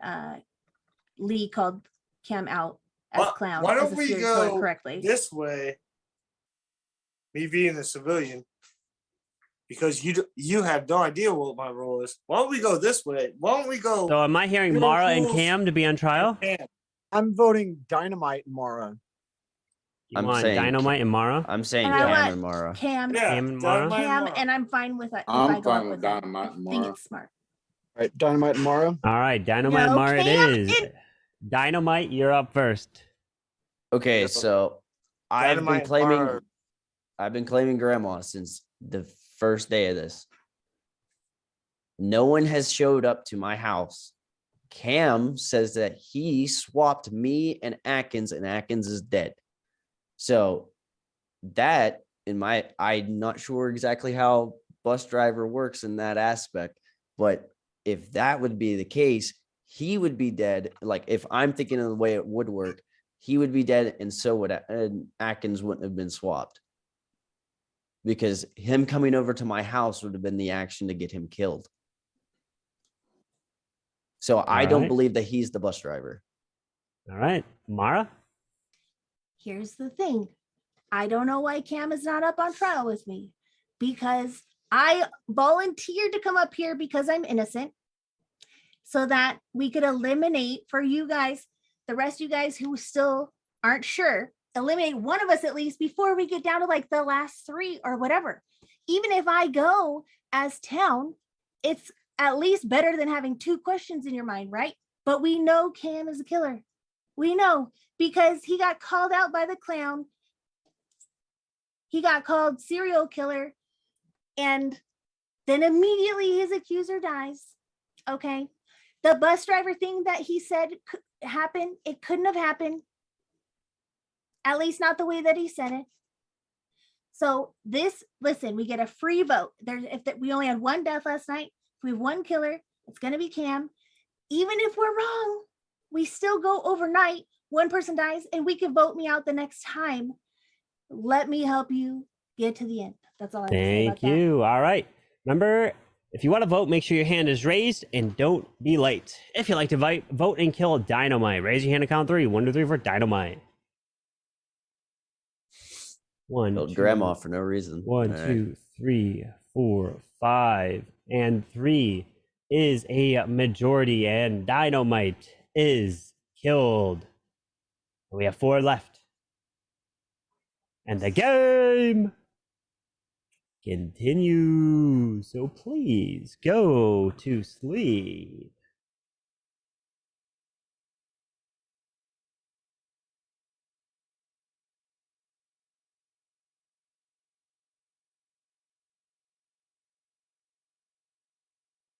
Lee called Cam out as clown. Why as don't a we serial killer go correctly? this way? Me being a civilian, because you have no idea what my role is. Why don't we go this way? Why don't we go? So am I hearing Little Mara and fools Cam to be on trial? I'm voting Dynamite and Mara. You I'm want saying Dynamite and Mara? I'm saying And I Cam want and Mara. Cam, Yeah, Cam and Mara? Dynamite Cam, Mara. and I'm fine with it. If I'm I go fine up with with him. Dynamite I and think Mara. it's smart. All right, Dynamite and Mara. All right, Dynamite and No, Mara it Cam is. Dynamite, you're up first. Okay, so I've been Dynamite claiming Mara. grandma since the first day of this. No one has showed up to my house. Cam says that he swapped me and Atkins is dead. So that I'm not sure exactly how bus driver works in that aspect, but if that would be the case, he would be dead. Like if I'm thinking of the way it would work, he would be dead, and so would Atkins wouldn't have been swapped. Because him coming over to my house would have been the action to get him killed. So I don't right. believe that he's the bus driver. All right, Mara? Here's the thing. I don't know why Cam is not up on trial with me, because I volunteered to come up here because I'm innocent, so that we could eliminate for you guys, the rest of you guys who still aren't sure, eliminate one of us at least before we get down to like the last 3 or whatever. Even if I go as town, it's at least better than having 2 questions in your mind, right? But we know Cam is a killer. We know, because he got called out by the clown. He got called serial killer, and then immediately his accuser dies. Okay. The bus driver thing that he said could happen, it couldn't have happened. At least not the way that he said it. So listen, we get a free vote. We only had 1 death last night. If we have 1 killer, it's going to be Cam. Even if we're wrong, we still go overnight. 1 person dies, and we can vote me out the next time. Let me help you get to the end. That's all I have to say about Thank you. All right. Remember, if you want to vote, make sure your hand is raised and don't be late. If you like to vote and kill Dynamite, raise your hand and count 3. 1, 2, 3 for Dynamite. Killed grandma for no reason. 1, All right. 2, 3, 4, 5, and 3 is a majority, and Dynamite is killed. We have 4 left. And the game continues. So please go to sleep.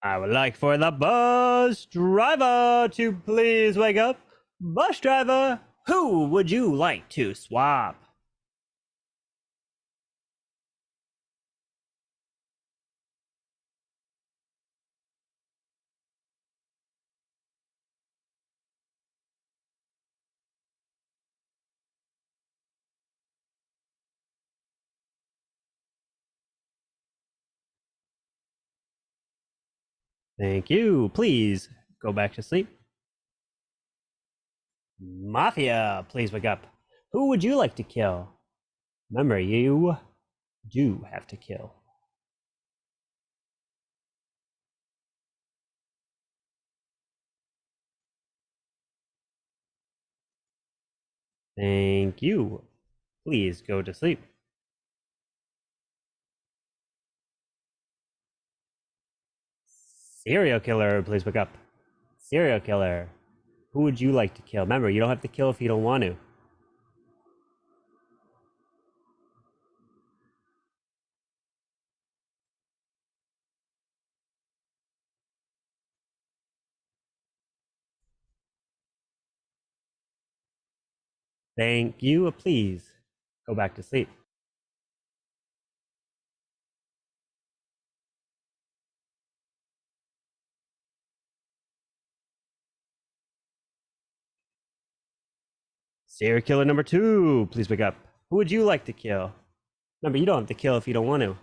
I would like for the bus driver to please wake up. Bus driver, who would you like to swap? Thank you. Please go back to sleep. Mafia, please wake up. Who would you like to kill? Remember, you do have to kill. Thank you. Please go to sleep. Serial killer, please wake up. Serial killer, who would you like to kill? Remember, you don't have to kill if you don't want to. Thank you. Please go back to sleep. Serial killer number 2, please wake up. Who would you like to kill? Remember, you don't have to kill if you don't want to.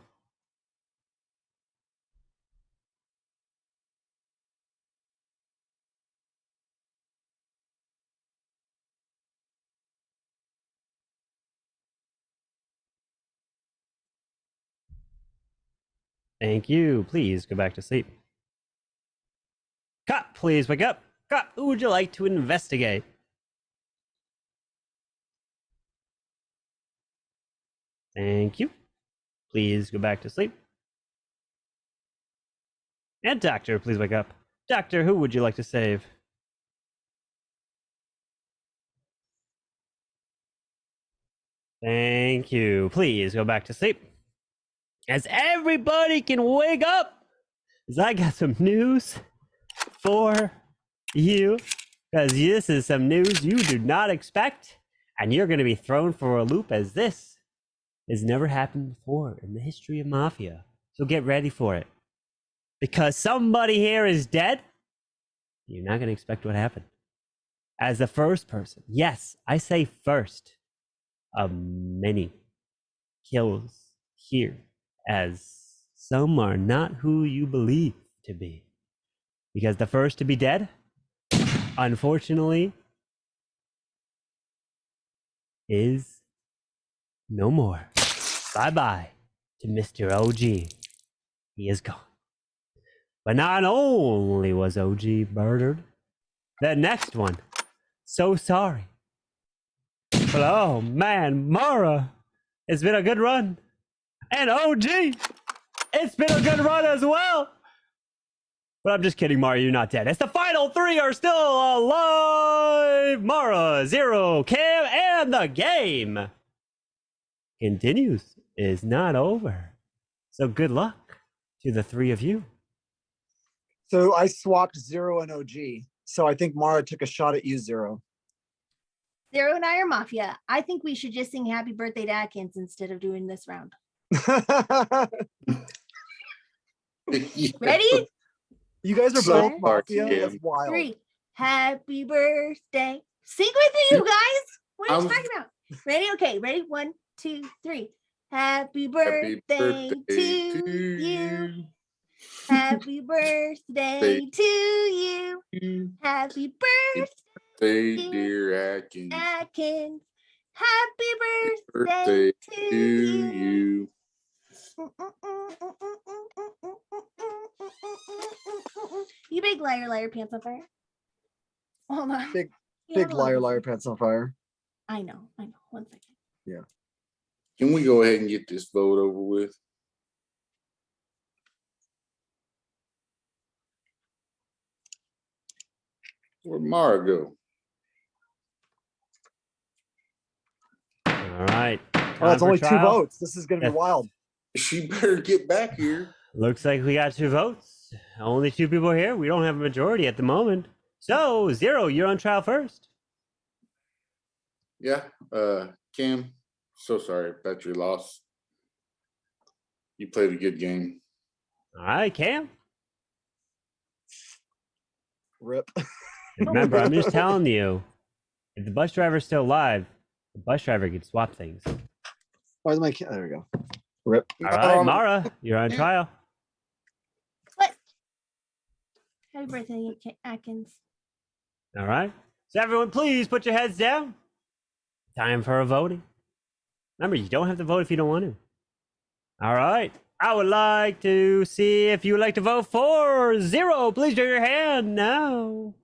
Thank you. Please go back to sleep. Cop, please wake up. Cop, who would you like to investigate? Thank you. Please go back to sleep. And doctor, please wake up. Doctor, who would you like to save? Thank you. Please go back to sleep. As everybody can wake up, because I got some news for you. Because this is some news you do not expect, and you're going to be thrown for a loop, as this has never happened before in the history of Mafia. So get ready for it. Because somebody here is dead, you're not going to expect what happened. As the first person, yes, I say first, of many kills here, as some are not who you believe to be. Because the first to be dead, unfortunately, is no more. Bye-bye to Mr. OG. He is gone. But not only was OG murdered, the next one, so sorry. But oh man, Mara, it's been a good run. And OG, it's been a good run as well. But I'm just kidding, Mara, you're not dead. It's the final 3 are still alive. Mara, Zero, Cam, and the game continues. Is not over. So good luck to the 3 of you. So I swapped Zero and OG. So I think Mara took a shot at you, Zero. Zero and I are Mafia. I think we should just sing Happy Birthday to Atkins instead of doing this round. Ready? You guys are So both Mafia. That's wild. 3. Happy birthday. Sing with me, you guys. What are you talking about? Ready? Okay, ready? 1, 2, 3. Happy birthday to you. Happy birthday to you. Happy birthday, dear Atkins. Atkins. Happy birthday to you. You big liar, liar, pants on fire. Hold on. Big You have big a lot liar, of liar, listeners. pants on fire. I know. 1 second. Yeah. Can we go ahead and get this vote over with? Where'd Mara go? All right. Oh, it's time for only 2 trial. votes. This is gonna be Yeah. wild. She better get back here. Looks like we got 2 votes. Only 2 people here. We don't have a majority at the moment. So, Zero, you're on trial first. Yeah, Cam, so sorry about your loss. You played a good game. All right, Cam. Rip. Remember, I'm just telling you, if the bus driver's still alive, the bus driver can swap things. Where's my there we go. Rip. All right, Mara, you're on trial. What? Happy birthday, Atkins. All right. So everyone, please put your heads down. Time for a voting. Remember, you don't have to vote if you don't want to. All right. I would like to see if you would like to vote for Zero. Please raise your hand now.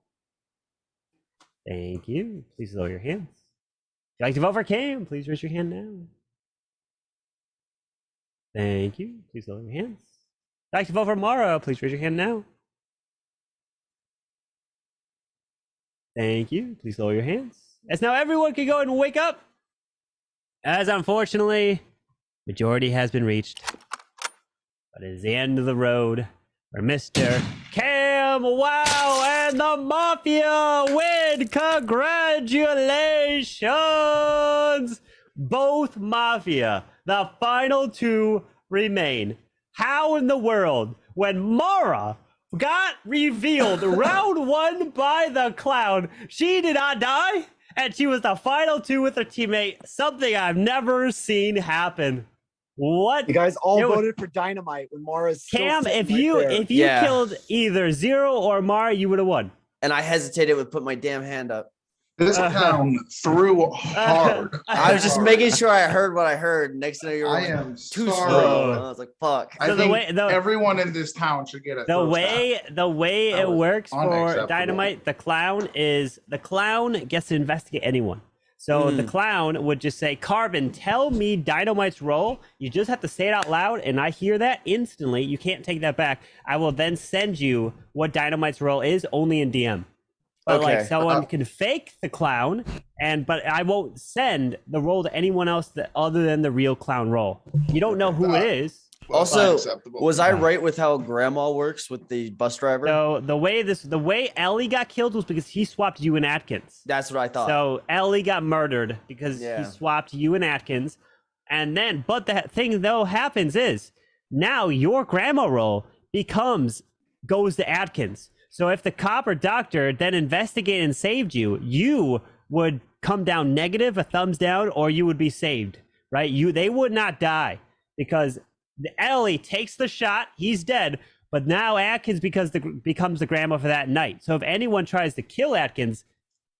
Thank you. Please lower your hands. If you'd like to vote for Cam, please raise your hand now. Thank you. Please lower your hands. If you'd like to vote for Mara, please raise your hand now. Thank you. Please lower your hands. As now everyone can go and wake up. As unfortunately, majority has been reached. But it is the end of the road for Mr. Cam Wow and the Mafia win. Congratulations. Both Mafia. The final 2 remain. How in the world, when Mara got revealed round 1 by the clown, she did not die, and she was the final 2 with her teammate. Something I've never seen happen. What? You guys all voted for Dynamite when Mara's still Cam, sitting if right you there. killed either Zero or Mara, you would have won. And I hesitated with put my damn hand up. This town threw hard. I was just making sure I heard what I heard. Next thing you were I am too sorry. slow. I was like, fuck. I think everyone in this town should get it. The way it works for unacceptable. Dynamite, the clown gets to investigate anyone. So the clown would just say, Carbon, tell me Dynamite's role. You just have to say it out loud, and I hear that instantly. You can't take that back. I will then send you what Dynamite's role is, only in DM. But like someone can fake the clown, but I won't send the role to anyone else other than the real clown role. You don't know who it is. Also, was I right with how Grandma works with the bus driver? So the way Ellie got killed was because he swapped you and Atkins. That's what I thought. So Ellie got murdered because he swapped you and Atkins. And then, but the thing though happens is now your grandma role goes to Atkins. So if the cop or doctor then investigated and saved you, you would come down negative, a thumbs down, or you would be saved, right? They would not die because Ellie takes the shot, he's dead, but now Atkins becomes the grandma for that night. So if anyone tries to kill Atkins,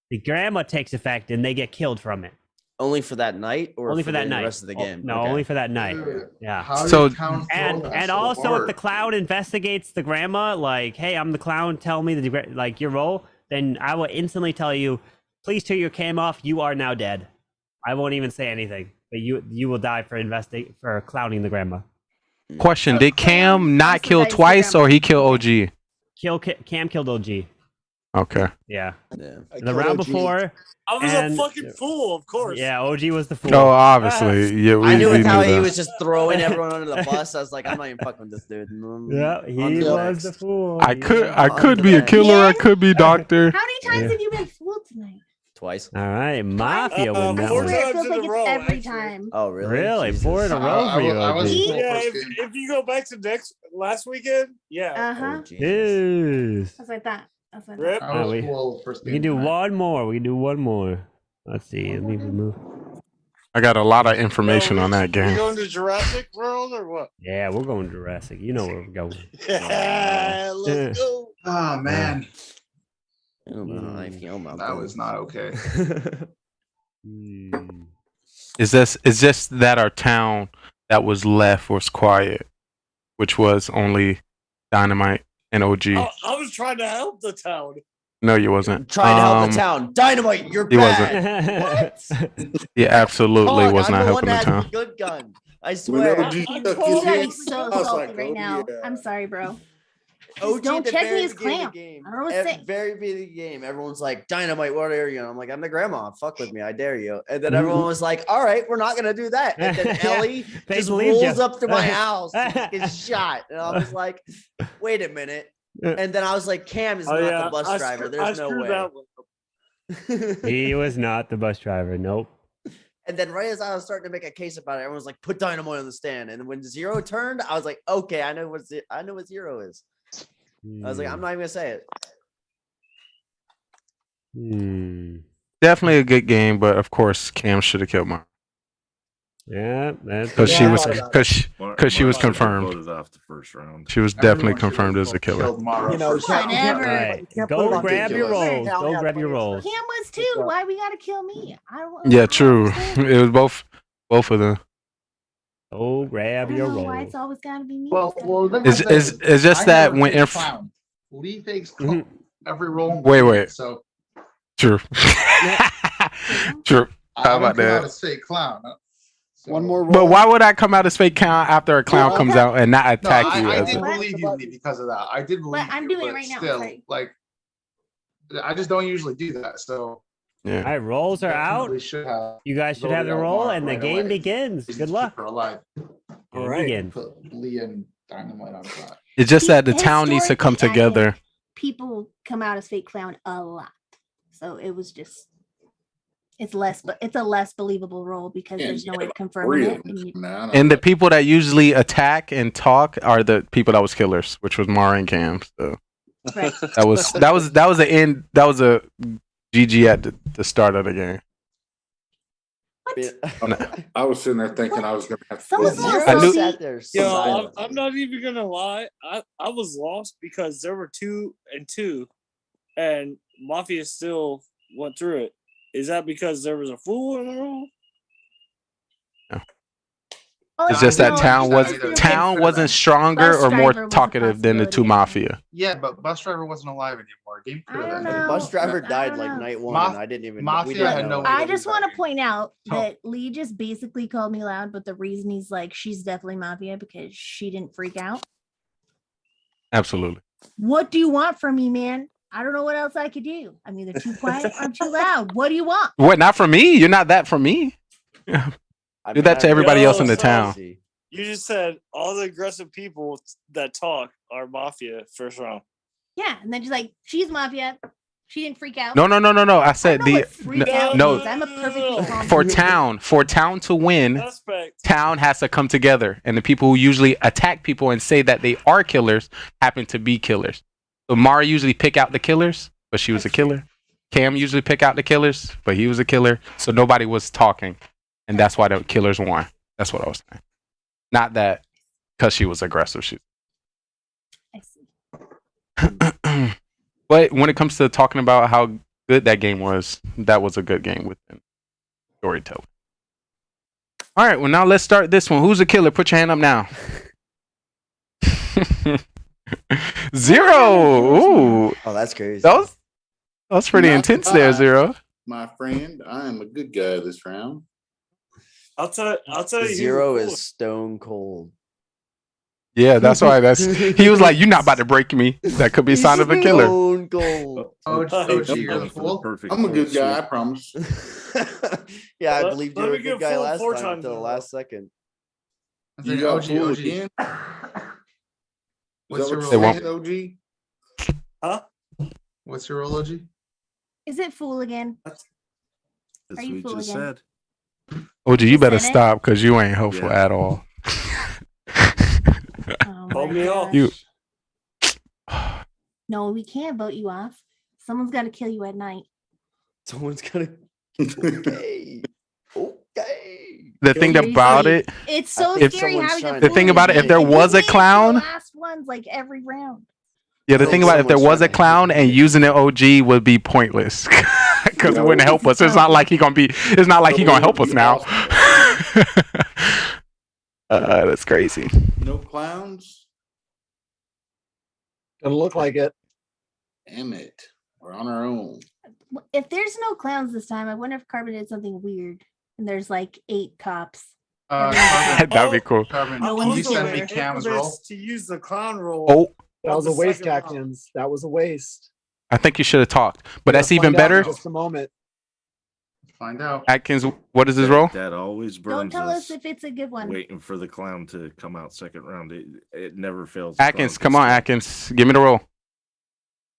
the grandma takes effect and they get killed from it. Only for that night, or only for that night? The rest of the game. No, only for that night. Yeah. So and also if the clown investigates the grandma, like, hey, I'm the clown, tell me your role, then I will instantly tell you, please turn your cam off. You are now dead. I won't even say anything, but you will die for clowning the grandma. Question: did Cam not kill twice, or he killed OG? Cam killed OG. Okay. Yeah. The round before. I was a fucking fool, of course. Yeah, OG was the fool. Oh, obviously. Yeah, I knew we how knew he that. was just throwing everyone under the bus. I was like, I'm not even fucking with this dude. Yeah, he was the fool. I could be a killer. I could be doctor. How many times have you been fooled tonight? Twice. All right, Mafia win that four one. It times feels in like a it's row, every actually. time. Oh, really? Really? Jesus. 4 in a row for you, I was OG. full Yeah, first game. if you go back to last weekend, yeah. Uh-huh. Oh, Jesus. Yes. That's like that. That's like Rip. that. I was we- full first We game. can do one more. Let's see. Let me move. I got a lot of information on that You game. going to Jurassic World or what? Yeah, we're going Jurassic. You know where we're going. Yeah, let's go. Oh man, I don't know how I feel about that was not okay. It's just that our town that was left was quiet, which was only Dynamite and OG. I was trying to help the town. No, you wasn't. Trying to help the town. Dynamite, you're He bad. He absolutely Dog, was I'm not the one helping the that has town. the good gun. I swear. OG I'm took his hit. so I was salty like, right oh, now. yeah. I'm sorry, bro. OG Don't at the check me very as beginning clam. of the game. I don't know what to At say. the very beginning of the game, everyone's like, Dynamite, what are you? And I'm like, I'm the grandma. Fuck with me. I dare you. And then everyone was like, all right, we're not going to do that. And then Ellie They just believed rolls ya. up to my house and gets shot. And I was like, wait a minute. And then I was like, Cam is Oh, not yeah. the bus driver. There's no screwed way. that one up. He was not the bus driver. Nope. And then right as I was starting to make a case about it, everyone was like, put Dynamite on the stand. And when Zero turned, I was like, okay, I know what Zero is. I was like, I'm not even gonna say it. Definitely a good game, but of course Cam should have killed Mara Yeah, because she was confirmed. Voted off the first round. She was definitely confirmed as a killer. You know, Whatever. you can't put it Go on grab your ridiculous. rolls. Town Go had grab your plenty of rolls. Cam was too. Why we gotta kill me? I don't. Yeah, true. It was both of them. Oh, I grab don't your know why rolls. it's always gotta be me. Well, It's just that when Lee fakes every roll. Wait. So True. True. How about come out that? as fake clown. One more roll. But why would I come out as fake clown after a clown comes out and not No, attack you? I as did a- believe you, Lee, because of that. I did believe I'm you, doing it but right now, Still, sorry. like, I just don't usually do that. So All right, rolls are out. definitely should have You guys should voted have the out roll, Mara and the right game away. begins. Just Good to luck. keep her alive. Game right. begins. Put Lee and Dynamite on top. It's just that the town needs to come Historically, I together. think people come out as fake clown a lot, so it was just. It's a less believable role because there's no way to confirm it. And the people that usually attack and talk are the people that was killers, which was Mara and Cam. So Right. that was the end. That was a GG at the start of the game. I was sitting there thinking I was going to have to. Someone's play all more. I knew- Sat there Yo, silent. I'm not even gonna lie. I was lost because there were 2 and 2, and Mafia still went through it. Is that because there was a fool in the room? It's just that no, town wasn't stronger Bus or more driver was a talkative than the two possibility. mafia. Yeah, but bus driver wasn't alive anymore. Game could I have don't ended. know. Bus driver I died don't like know. night one, Maf- and I didn't even. Mafia we didn't had know. no I way to just do want to that. point out Oh. that Lee just basically called me loud, but the reason he's like, she's definitely Mafia because she didn't freak out. Absolutely. What do you want from me, man? I don't know what else I could do. I'm either too quiet or I'm too loud. What do you want? What? Not from me. You're not that from me. I Do that to everybody else in the so- town. You just said all the aggressive people that talk are Mafia first round. Yeah, and then just like, she's Mafia. She didn't freak out. No. I said I don't know the what freak out no means. I'm a perfectly calm for town to win. Suspect. Town has to come together, and the people who usually attack people and say that they are killers happen to be killers. So Mara usually pick out the killers, but she was a killer. Cam usually pick out the killers, but he was a killer. So nobody was talking, and that's why the killers won. That's what I was saying. Not that because she was aggressive. I see. But when it comes to talking about how good that game was, that was a good game within storytelling. All right, well now let's start this one. Who's a killer? Put your hand up now. Zero. Ooh, Oh, that's crazy. that was pretty intense there, Zero. My friend, I am a good guy this round. I'll tell you. Zero who's the is stone cold. Yeah, that's why. He was like, "You're not about to break me." That could be a sign of a killer. Stone cold. You're the fool. I'm a good guy, I promise. Yeah, I Let- believed let you were me a good get guy full last four time times until in the a last second. I You think got OG, fooled OG. again? What's Is your that role? what you're saying, OG? Huh? What's your role, OG? Is it fool again? That's Are what you we full just again? said. OG, you Just better said it? stop because you ain't helpful Yeah. at all. Oh Vote my me off. gosh. You. No, we can't vote you off. Someone's got to kill you at night. Someone's gonna. Okay. Okay. The thing Kill you. about it, It's so If scary someone's having a trying the to thing fool about it, if there and he was a wins the clown, last ones like every round. yeah, the I thing think about it, if there someone's was a trying to clown and using an OG would be pointless because it wouldn't help us. It's not like he gonna be. It's not like he gonna help us now. That's crazy. No clowns? Doesn't look like it. Damn it. We're on our own. If there's no clowns this time, I wonder if Carbon did something weird and there's like 8 cops. Carbon, That'd be cool. Carbon, No can one's you send me there. Cam's Infamous roll? to use the clown roll. Oh, That was a the waste, second round. Atkins. That was a waste. I think you should have talked, but We're that's gonna even find out in better. just a moment. Find out. Atkins, what is his role? That always burns Don't tell us us if it's a good one. waiting for the clown to come out second round. It never fails. Atkins, come on, Atkins, give me the roll.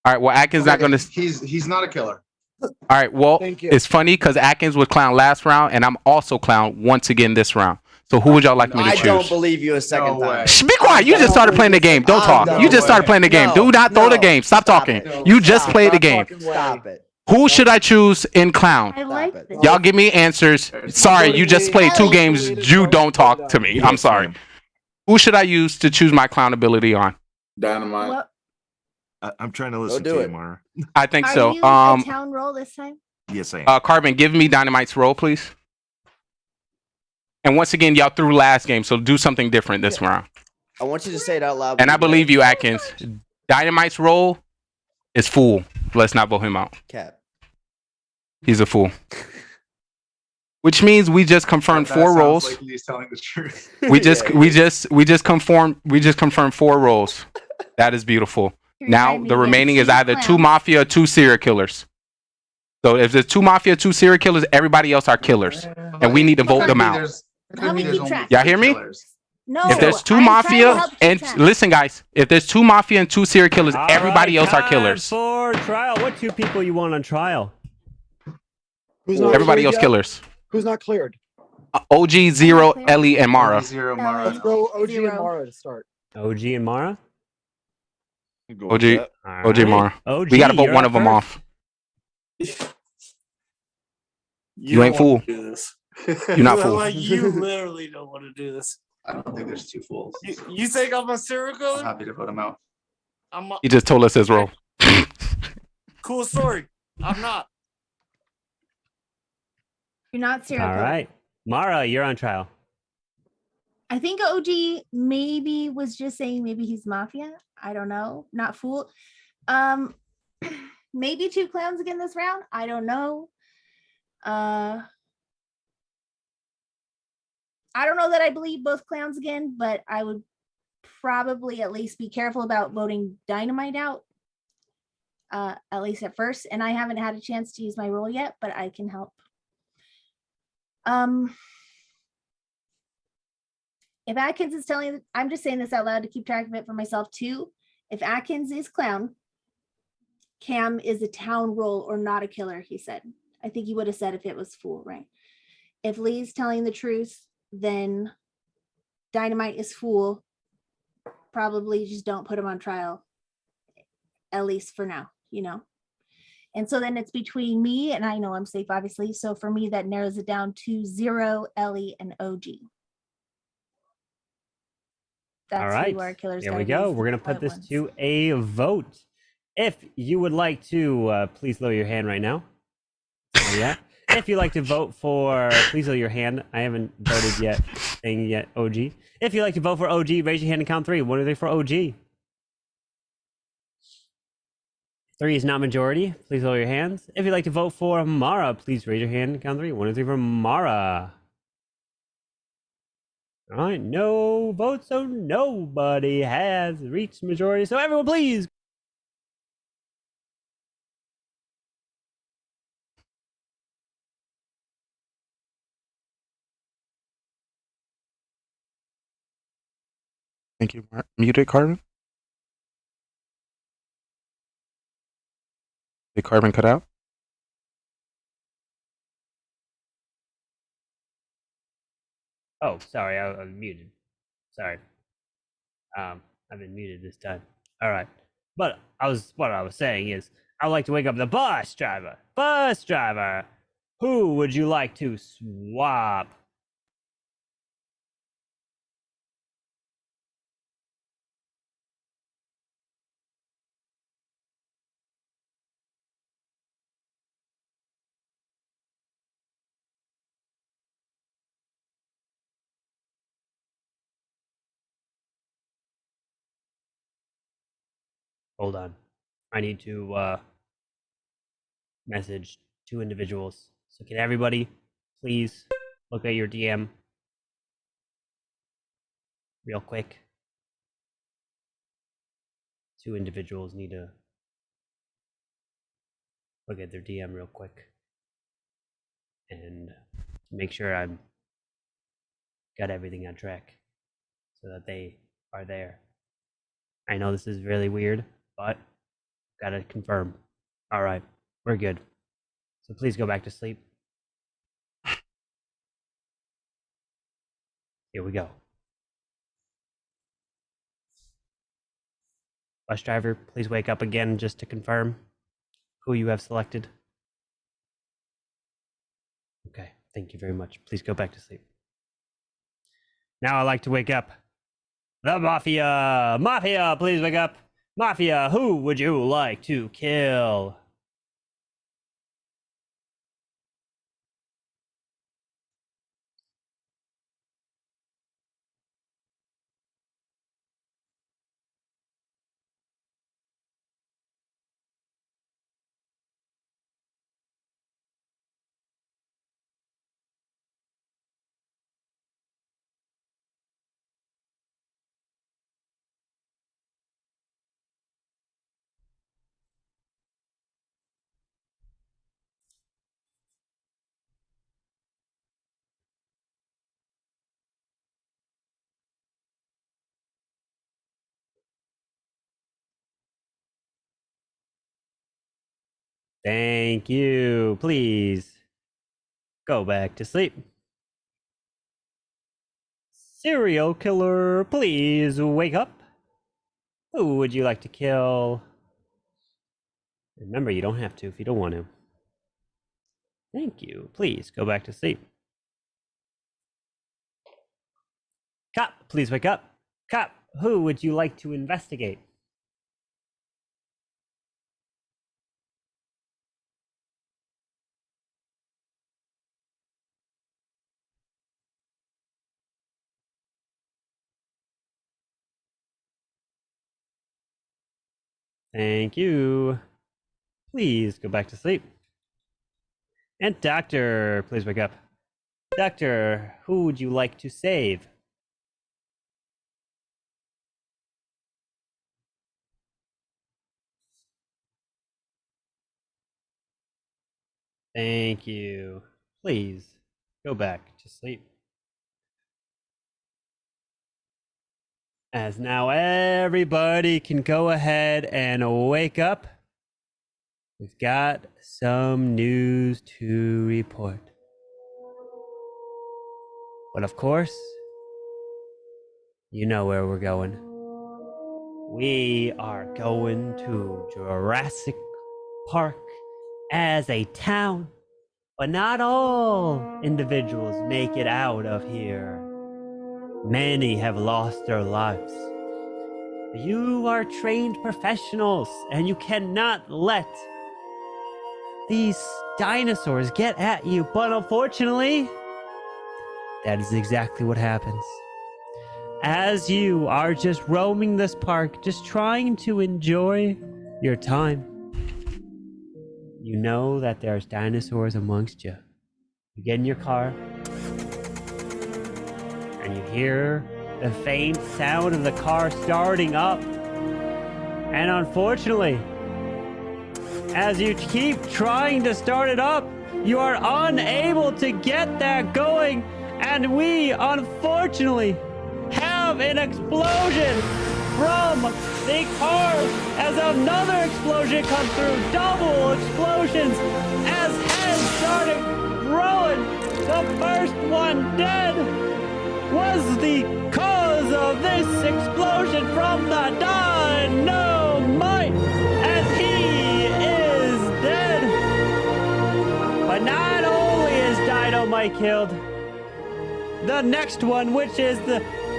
All right, well, Atkins not gonna. He's not a killer. All right, well, Thank you. it's funny because Atkins was clown last round, and I'm also clown once again this round. So who would y'all like me to I choose? don't believe you a second No time. way. Shh, be quiet. You just started playing the game. Don't I'm talk. done. You just started playing the game. No, Do not throw the no. game. Stop Stop talking. it. You just Stop. played the Not game. talking way. Stop it. Who should I choose in clown? I like it. this. Y'all give me answers. Sorry, you just played 2 games. You don't talk to me. I'm sorry. Who should I use to choose my clown ability on? Dynamite. What, I'm trying to listen do to it. you, Mara. I think are so. you a town roll this time? Yes, I am. Carbon, give me Dynamite's roll, please. And once again, y'all threw last game, so do something different this round. I want you to say it out loud. And I believe you, Atkins. Dynamite's roll is fool. Let's not vote him out. Cap. He's a fool. Which means we just confirmed That 4 sounds roles. like he's telling the truth. We just confirmed 4 roles. That is beautiful. You Now remind me the again, remaining is 2 either 2 clowns. mafia or 2 serial killers. So if there's 2 mafia, 2 serial killers, everybody else are killers, and we need to vote them out. Help me keep track. Y'all hear me? No. If there's 2 I'm trying to mafia help keep and track. listen, guys, if there's 2 mafia and 2 serial killers, everybody else are killers. For trial, what 2 people you want on trial? Who's not Everybody cleared else yet? killers. Who's not cleared? OG, Zero, Ellie, and Mara. Zero, Ellie. Mara. Let's go OG Zero. and Mara to start. OG and Mara? Go with OG, that. All OG, right. Mara. OG, We gotta vote you're one up of them first. off. You ain't fool. Do this. You're not fool. Like you literally don't want to do this. I don't think there's 2 fools. You think I'm a serial I'm killer? happy to vote him out. I'm a, He just told us his role. cool story. I'm not. You're not serial All killer. right. Mara, you're on trial. I think OG maybe was just saying maybe he's mafia. I don't know. Not fool. Maybe 2 clowns again this round. I don't know. I don't know that I believe both clowns again, but I would probably at least be careful about voting Dynamite out. At least at first. And I haven't had a chance to use my role yet, but I can help. If Atkins is telling, I'm just saying this out loud to keep track of it for myself too. If Atkins is clown, Cam is a town role or not a killer, he said. I think he would have said if it was fool, right? If Lee's telling the truth, then Dynamite is fool. Probably just don't put him on trial, at least for now, you know? And so then it's between me and I know I'm safe, obviously. So for me, that narrows it down to Zero, Ellie, and OG. All right. who our killers Here gotta we be go. for We're going the to put point this ones. to a vote. If you would like to, please lower your hand right now. Oh, yeah. If you'd like to vote for, please lower your hand. I haven't voted yet, saying yet, OG. If you'd like to vote for OG, raise your hand and count 3. What are they for OG? 3 is not majority. Please lower your hands. If you'd like to vote for Mara, please raise your hand and count 3. 1 2 3 for Mara. All right, no votes, so nobody has reached majority. So everyone, please. Thank you. Muted Carbon. Did Carbon cut out? Oh, sorry, I was muted. Sorry. I've been muted this time. All right. But what I was saying is, I would like to wake up the bus driver. Bus driver, who would you like to swap Hold on. I need to message 2 individuals. So can everybody please look at your DM real quick? 2 individuals need to look at their DM real quick and make sure I'm got everything on track so that they are there. I know this is really weird, but gotta confirm. All right, we're good. So please go back to sleep. Here we go. Bus driver, please wake up again just to confirm who you have selected. Okay, thank you very much. Please go back to sleep. Now I'd like to wake up the Mafia. Mafia, please wake up. Mafia, who would you like to kill? Thank you. Please go back to sleep. Serial killer, please wake up. Who would you like to kill? Remember, you don't have to if you don't want to. Thank you. Please go back to sleep. Cop, please wake up. Cop, who would you like to investigate? Thank you. Please go back to sleep. And doctor, please wake up. Doctor, who would you like to save? Thank you. Please go back to sleep. As now everybody can go ahead and wake up. We've got some news to report. But of course, you know where we're going. We are going to Jurassic Park as a town. But not all individuals make it out of here. Many have lost their lives. You are trained professionals, and you cannot let these dinosaurs get at you. But unfortunately, that is exactly what happens. As you are just roaming this park, just trying to enjoy your time, you know that there's dinosaurs amongst you. You get in your car, and you hear the faint sound of the car starting up. And unfortunately, as you keep trying to start it up, you are unable to get that going. And we, unfortunately, have an explosion from the car as another explosion comes through. Double explosions as heads started growing. The first one dead was the cause of this explosion from the dynamite, as he is dead. But not only is Dynamite killed, the next one, which is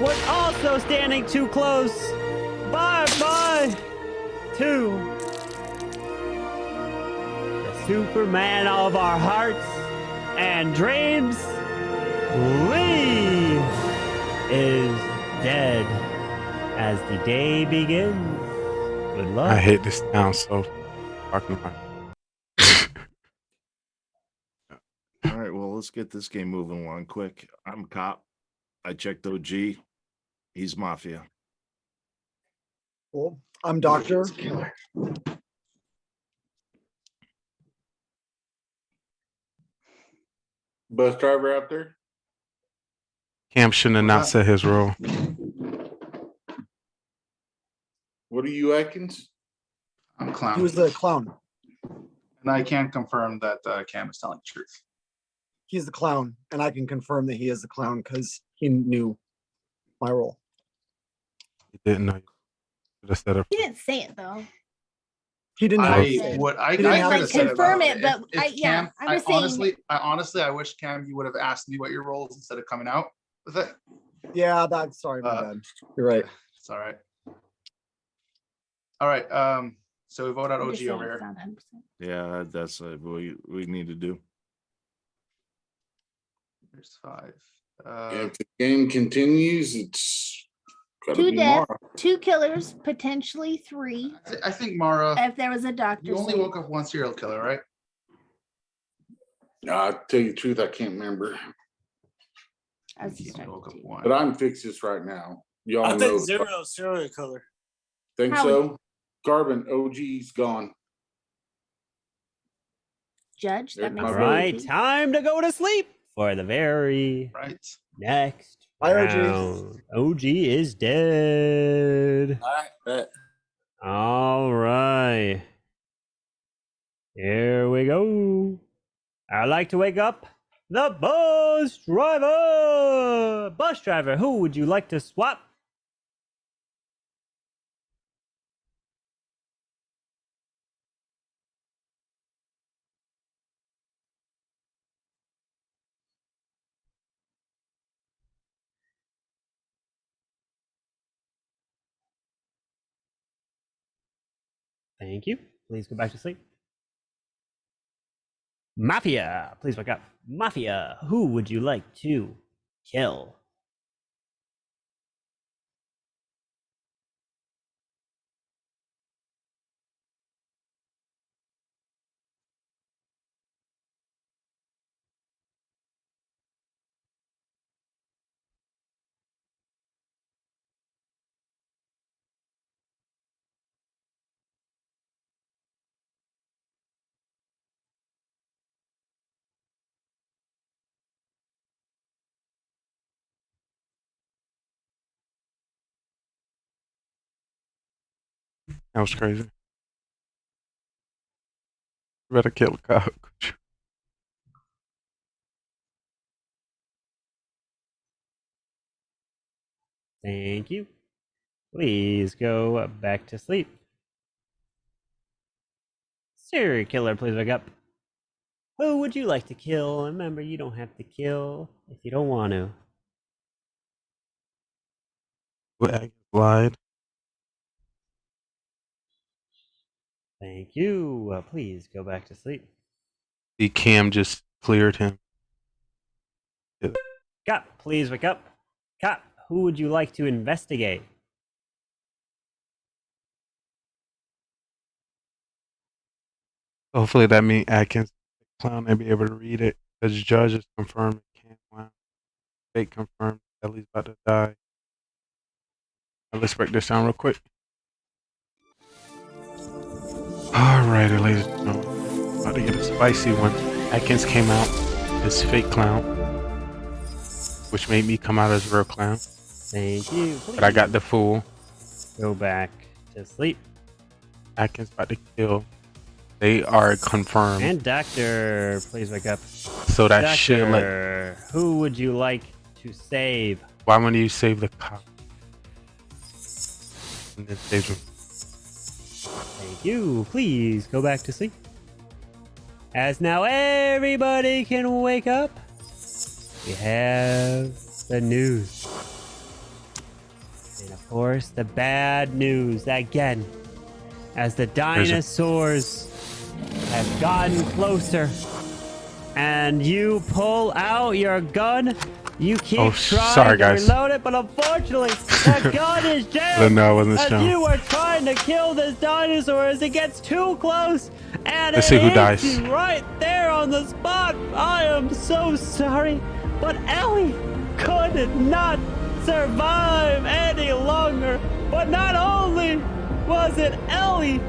was also standing too close. Bye-bye to the Superman of our hearts and dreams. Lee is dead as the day begins. Good luck. I hate this town so fucking much. All right, well, let's get this game moving along quick. I'm a cop. I checked OG. He's Mafia. Cool. I'm Doctor. Bus driver out there? Cam shouldn't have not said his role. What are you, Atkins? I'm clown. He was the clown. And I can confirm that Cam is telling the truth. He's the clown, and I can confirm that he is the clown because he knew my role. He didn't know. Should have said it. He didn't say it though. He didn't know. I it. would. I He didn't could have have to said confirm about it, but Cam, I was saying. honestly, I wish Cam, you would have asked me what your role is instead of coming out with it. Yeah, that's sorry, my bad. You're right. It's all right. All right. So we vote out I'm OG just saying over it's here. not 100%. Yeah, that's what we need to do. There's 5. If the game continues, it's gotta 2 be deaths, Mara. 2 killers, potentially 3. I think Mara. If there was a doctor. You only saved. woke up one serial killer, right? I'll tell you the truth, I can't remember. I was You distracted woke up too. one. But I'm fixed this right now. Y'all I know. think Zero serial killer. Think How so? Carbon, OG's gone. Judge, that There's makes my All vote. right, time to go to sleep for the very Right. next Bye, OG. round. OG is dead. All right, bet. All right. Here we go. I like to wake up the bus driver. Bus driver, who would you like to swap? Thank you. Please go back to sleep. Mafia, please wake up. Mafia, who would you like to kill? That was crazy. Better kill a cop. Thank you. Please go back to sleep. Serial killer, please wake up. Who would you like to kill? Remember, you don't have to kill if you don't want to. Lied. Thank you. Please go back to sleep. The Cam just cleared him. Cop, please wake up. Cop, who would you like to investigate? Hopefully that means Atkins clown and be able to read it. Because judge is confirmed Cam clown. Fake confirmed Ellie's about to die. Let's break this down real quick. Alrighty, ladies and gentlemen. About to get a spicy one. Atkins came out as fake clown, which made me come out as real clown. Thank you. Please But I got the fool. go back to sleep. Atkins about to kill. They are confirmed. And Doctor, please wake up. So that Doctor, shit like, who would you like to save? why wouldn't you save the cop? And then save him. Thank you. Please go back to sleep. As now everybody can wake up, we have the news. And of course, the bad news again. As the dinosaurs have gotten closer and you pull out your gun You keep Oh, trying sorry, to guys. reload it, but unfortunately, that gun is I jammed. don't know, I wasn't As sure. you are trying to kill this dinosaur as it gets too close, and Let's it see who hits dies. you right there on the spot. I am so sorry, but Ellie could not survive any longer. But not only was it Ellie,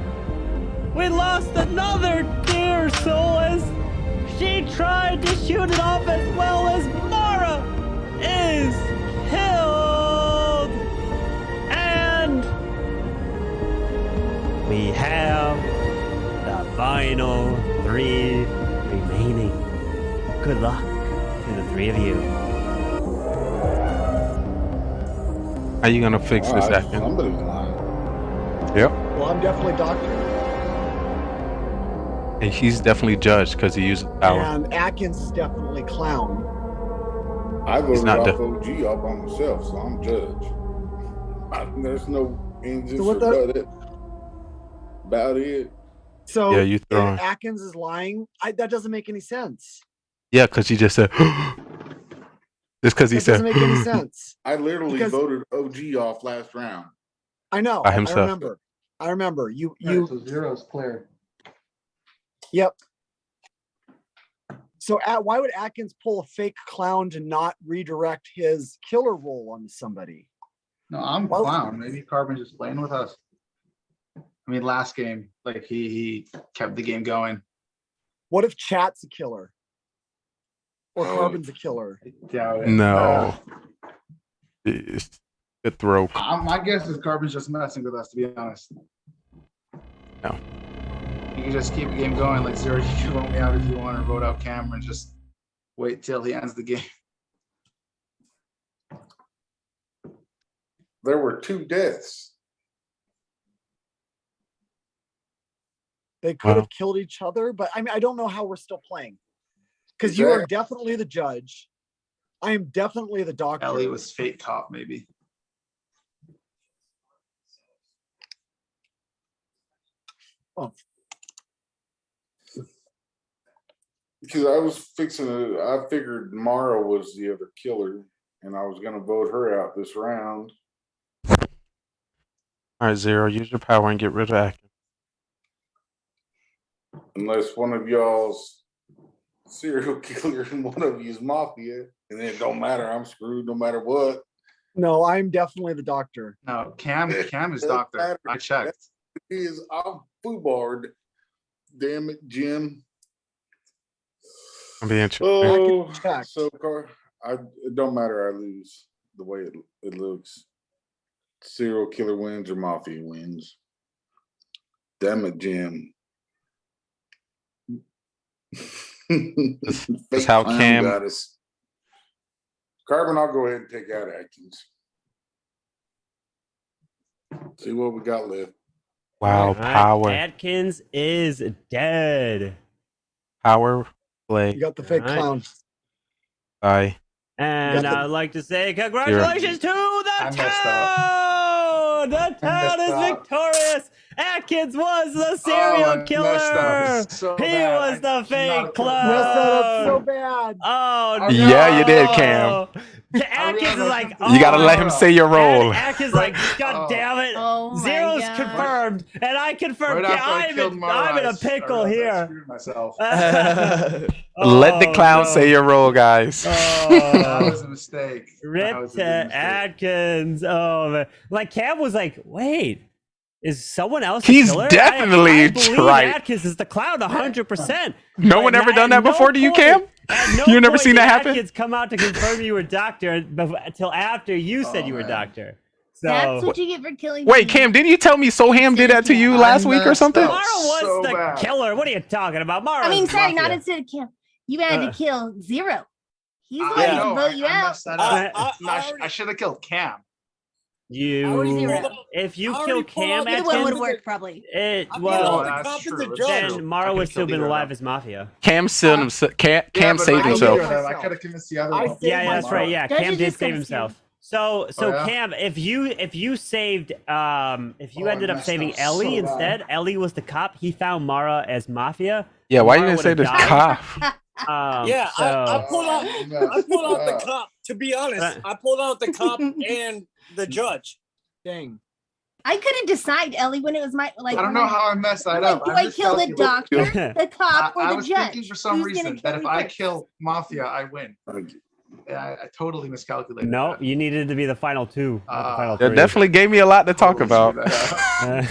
we lost another dear soul as she tried to shoot it off, as well as Mara is killed. And we have the final 3 remaining. Good luck to the 3 of you. How you gonna fix this, Atkins? Somebody's lying. Yep. Well, I'm definitely doctor. And he's definitely judged because he uses power. And Atkins is definitely clown. I He's voted not off def- OG all by myself, so I'm judge. There's no engines So what or the- about it. So Yeah, you if throwing. Atkins is lying, that doesn't make any sense. Yeah, because he just said. Just because he That said. doesn't make any sense. I literally Because- voted OG off last round. I know. By himself. I remember. You. So zero's clear. Yep. So why would Atkins pull a fake clown to not redirect his killer role onto somebody? No, I'm Well- clown. Maybe Carbon's just playing with us. I mean, last game, like he kept the game going. What if Chat's a killer? Or Oh. Carbon's a killer? Doubt it. No. Jeez. Good throw. My guess is Carbon's just messing with us, to be honest. No. You can just keep the game going. Like Zero, you can vote me out if you want, or vote out Cameron. Just wait till he ends the game. There were 2 deaths. They could have Wow. killed each other, but I mean, I don't know how we're still playing. Because you are definitely the judge. I am definitely the doctor. Ellie was fake cop, maybe. Oh, Because I was fixing to, I figured Mara was the other killer, and I was gonna vote her out this round. All right, Zero. Use your power and get rid of Atkins. Unless one of y'all's serial killer and one of you's mafia, and then it don't matter. I'm screwed no matter what. no, I'm definitely the doctor. No, Cam is doctor. I checked. I'm foobarred. Damn it, Jim. I'll be interesting. Oh, check. so it don't matter. I lose the way it looks. Serial killer wins or mafia wins. Damn it, Jim. That's how Clown Cam. got us. Carbon, I'll go ahead and take out Atkins. See what we got left. Wow, All right, power. Atkins is dead. Power play You got the fake All right. clown. by. And Got the- I'd like to say congratulations to the I messed town! The town is messed up. victorious! Atkins was the serial killer! So He bad. was the I should not fake have clown! Messed that up so bad. Oh, no! Yeah, you did, Cam. Atkins is like, You gotta let him say your role. Atkins like, God damn it! Oh my Zero's God. confirmed, and I confirmed. Right after I killed I'm in a pickle I here. screwed myself. Let the clown no. say your role, guys. That was a mistake. That Rip was a to big mistake. Atkins. Oh man. Like Cam was like, wait, is someone else? He's the killer? definitely I believe right. Atkins is the clown 100%. No one ever done that before to you, Cam? You never seen that happen? Atkins come out to confirm you were doctor until after you said you were doctor. So That's what you get for killing Wait, me. Cam, didn't you tell me Soham did that to you last week or messed something? up. Mara was So the bad. killer. What are you talking about? Mara. I mean, was sorry, not mafia. instead of Kim. You had to kill Zero. He's the one I who know, vote you I out. messed that up. I I should have killed Cam. You, if you kill Cam Either one would Atkins, work probably. it I well, the that's cop and true. the judge. then Mara I would could've still killed been either of alive them. as Mafia. Cam saved himself. Cam Yeah, but saved I himself. killed him. I Myself. could have convinced the other I one. saved Yeah, that's right. Yeah, Judge Cam is did just save gonna himself. So yeah? Cam, if you saved if you Oh, I ended up messed saving up Ellie so bad. instead, Ellie was the cop. He found Mara as Mafia. Yeah, why you Mara didn't say would've the died. cop? Yeah, So I pulled out the cop. To be honest, I pulled out the cop and the judge. Dang. I couldn't decide, Ellie, when it was my like. I don't know how I messed that like, up. do I kill the doctor, the cop, or I the was judge? thinking for some Who's gonna reason kill that if me I first? kill Mafia, I win. I totally miscalculated. No, you needed to be the final two, not the final That three. definitely gave me a lot to talk about. I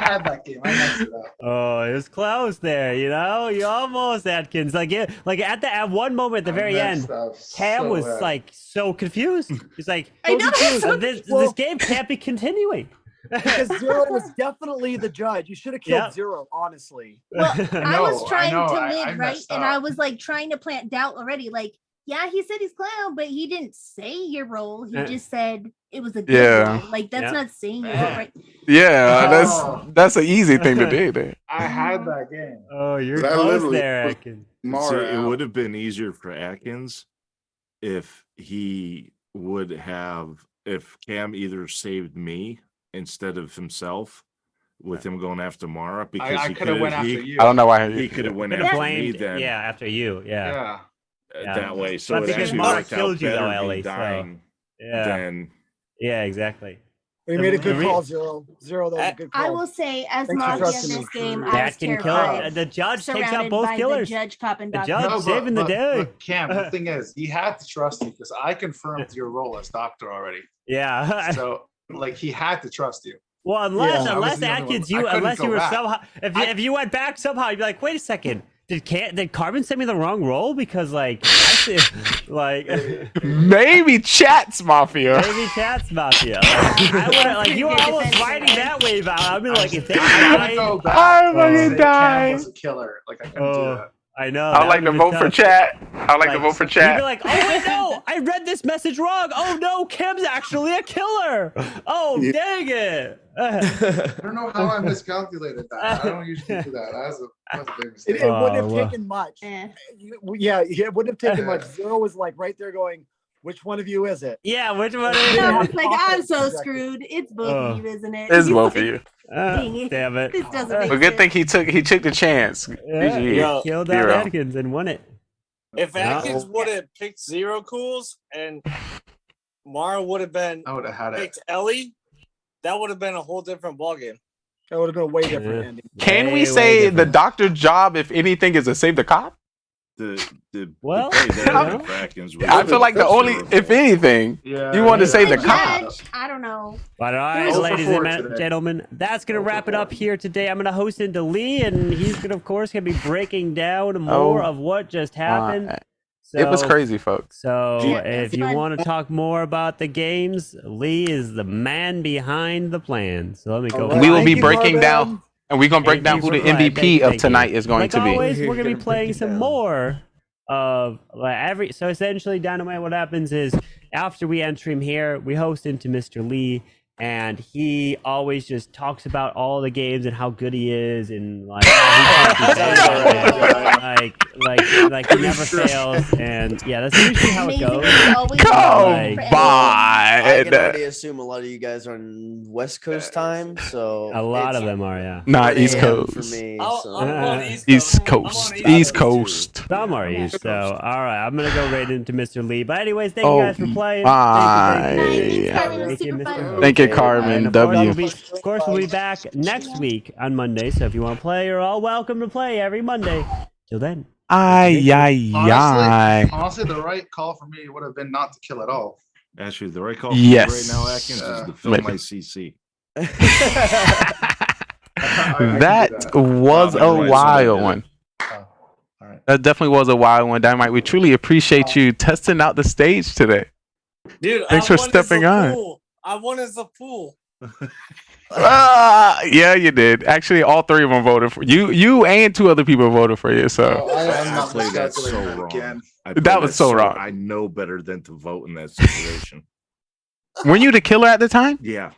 had that game. I messed it up. Oh, it was close there. You know, you almost Atkins. At one moment at the very end, Cam was like so confused. He's like, I know. this game can't be continuing. Because Zero was definitely the judge. You should have killed Zero, honestly. Well, I was trying to I live, right? messed And up. I was like trying to plant doubt already. Like, yeah, he said he's clown, but he didn't say your role. He just said it was a good Yeah. role. Like, that's not saying your role, right? Yeah, that's an easy thing to do there. I had that game. Oh, you're That close literally there, was Atkins. See, it would have been easier for Atkins if if Cam either saved me instead of himself with him going after Mara, because I he could have went after you. I don't know why he could have went Could've after blamed, me then. yeah, after you, Yeah. That way. So But it because actually Mara worked out killed you, though, better me Ellie, so- dying Yeah, than yeah, exactly. We made a good call, Zero. Zero, that was a good call. I will say, as Thanks for Mafia in trusting this me. game, I That was can kill terrified. it. The judge takes out surrounded both by killers. The judge, cop, and The doctor. judge saving the day. But Cam, the thing is, he had to trust you because I confirmed your role as doctor already. Yeah. So, like, he had to trust you. Well, unless I was unless the only one. Atkins, I couldn't unless go you were back. somehow, if you went back somehow, you'd be like, wait a second, did Carbon send me the wrong role? Because like, Maybe Chat's Mafia. maybe Chat's Mafia. I would like you were almost riding that wave out. I'd be like, if they died, Go back. I'm and gonna say die. Cam was a killer. Like, I couldn't do that. I know. I would that like to would've vote been for tough. Chat. I would like to vote for You'd be Chat. like, oh wait, no, I read this message wrong. Oh no, Kim's actually a killer. Oh dang it. I don't know how I miscalculated that. I don't usually do that. That's a big mistake. It wouldn't have well. taken much. Yeah, it wouldn't have taken much. Zero was like right there going, which one of you is it? Yeah, which one? I was Is like, I'm so screwed. It's both of you, isn't it? It's both of you. Dang it. Damn it. This doesn't make But good sense. thing he took the chance. Yeah, GG. Yo, killed out Hero. Atkins and won it. If Atkins would have picked Zero Cools and Mara would have been I would have had it. picked Ellie, that would have been a whole different ballgame. That would have been a way different ending. Can we Way, say way the different. doctor's job, if anything, is to save the cop? Well, play there I for Atkins was I feel like the only, if anything, Yeah, you want to save the The cop. judge, I don't know. But all right, Go for ladies four and today. gentlemen, that's gonna wrap it up here today. I'm gonna host into Lee, and he's gonna, of course, be breaking down more of what just happened. It was So- crazy, folks. So Yeah, if it's you fun. want to talk more about the games, Lee is the man behind the plan. So let me go. All right. We will Thank be you, breaking Marvin. down, and we're gonna break down who the MVP of tonight is going like to be. always, You're we're gonna be gonna break playing it some down. more of every. So essentially, Dynamite. What happens is after we enter him here, we host into Mr. Lee, and he always just talks about all the games and how good he is, and like how he like he never fails, and yeah, that's usually how it Amazing. goes. It's always Come amazing for I can by. already assume a lot of you guys are on West Coast time, so A lot it's of them are, yeah. Nah, 1 East a.m. Coast. for me. I'm on East East Coast. Coast. I'm on East Coast. Some are East, so all right, I'm gonna go right into Mr. Lee. But anyways, thank you Oh guys for playing. my. Thank you, Carmen, it was Thank you, super Mr. fun. Host. Thank you, And Carmen. of course, W. of course, we'll be back next week on Monday. So if you want to play, you're all welcome to play every Monday. Till then. Ay, ay, ay. Honestly, the right call for me would have been not to kill at all. Actually, the right call for Yes. you right now, Atkins, is to film Maybe. my CC. That was a wild one. That definitely was a wild one, Dynamite. We truly appreciate you testing out the stage today. Dude, Thanks I for won as stepping a on. fool. I won as a fool. Yeah, you did. Actually, all three of them voted for you. You and two other people voted for you. So I played that so wrong. I That played was so wrong. I know better than to vote in that situation. were you the killer at the time? Yeah.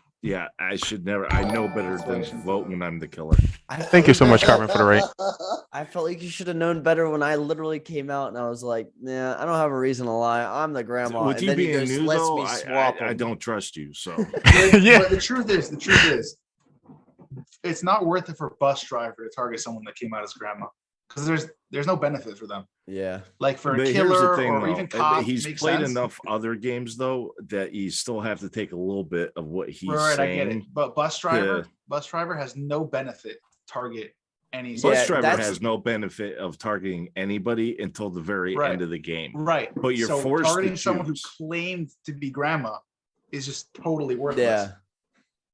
I should never. I know better than to vote when I'm the killer. Thank you so much, Carmen, for the rate. I felt like you should have known better when I literally came out and I was like, nah, I don't have a reason to lie. I'm the grandma. With and you then he being goes, new, lets though, me swap I 'em. don't trust you. So Yeah. But the truth is, it's not worth it for a bus driver to target someone that came out as grandma. because there's no benefit for them. Yeah. Like for But a here's the killer thing, or though. even cop, He's makes played sense. enough other games though that you still have to take a little bit of what he's Right, I saying. get it. But bus driver has no benefit target any. Bus driver has no benefit of targeting anybody until the very end of the game. Right. But you're so forced targeting to someone who choose. claimed to be grandma is just totally worthless.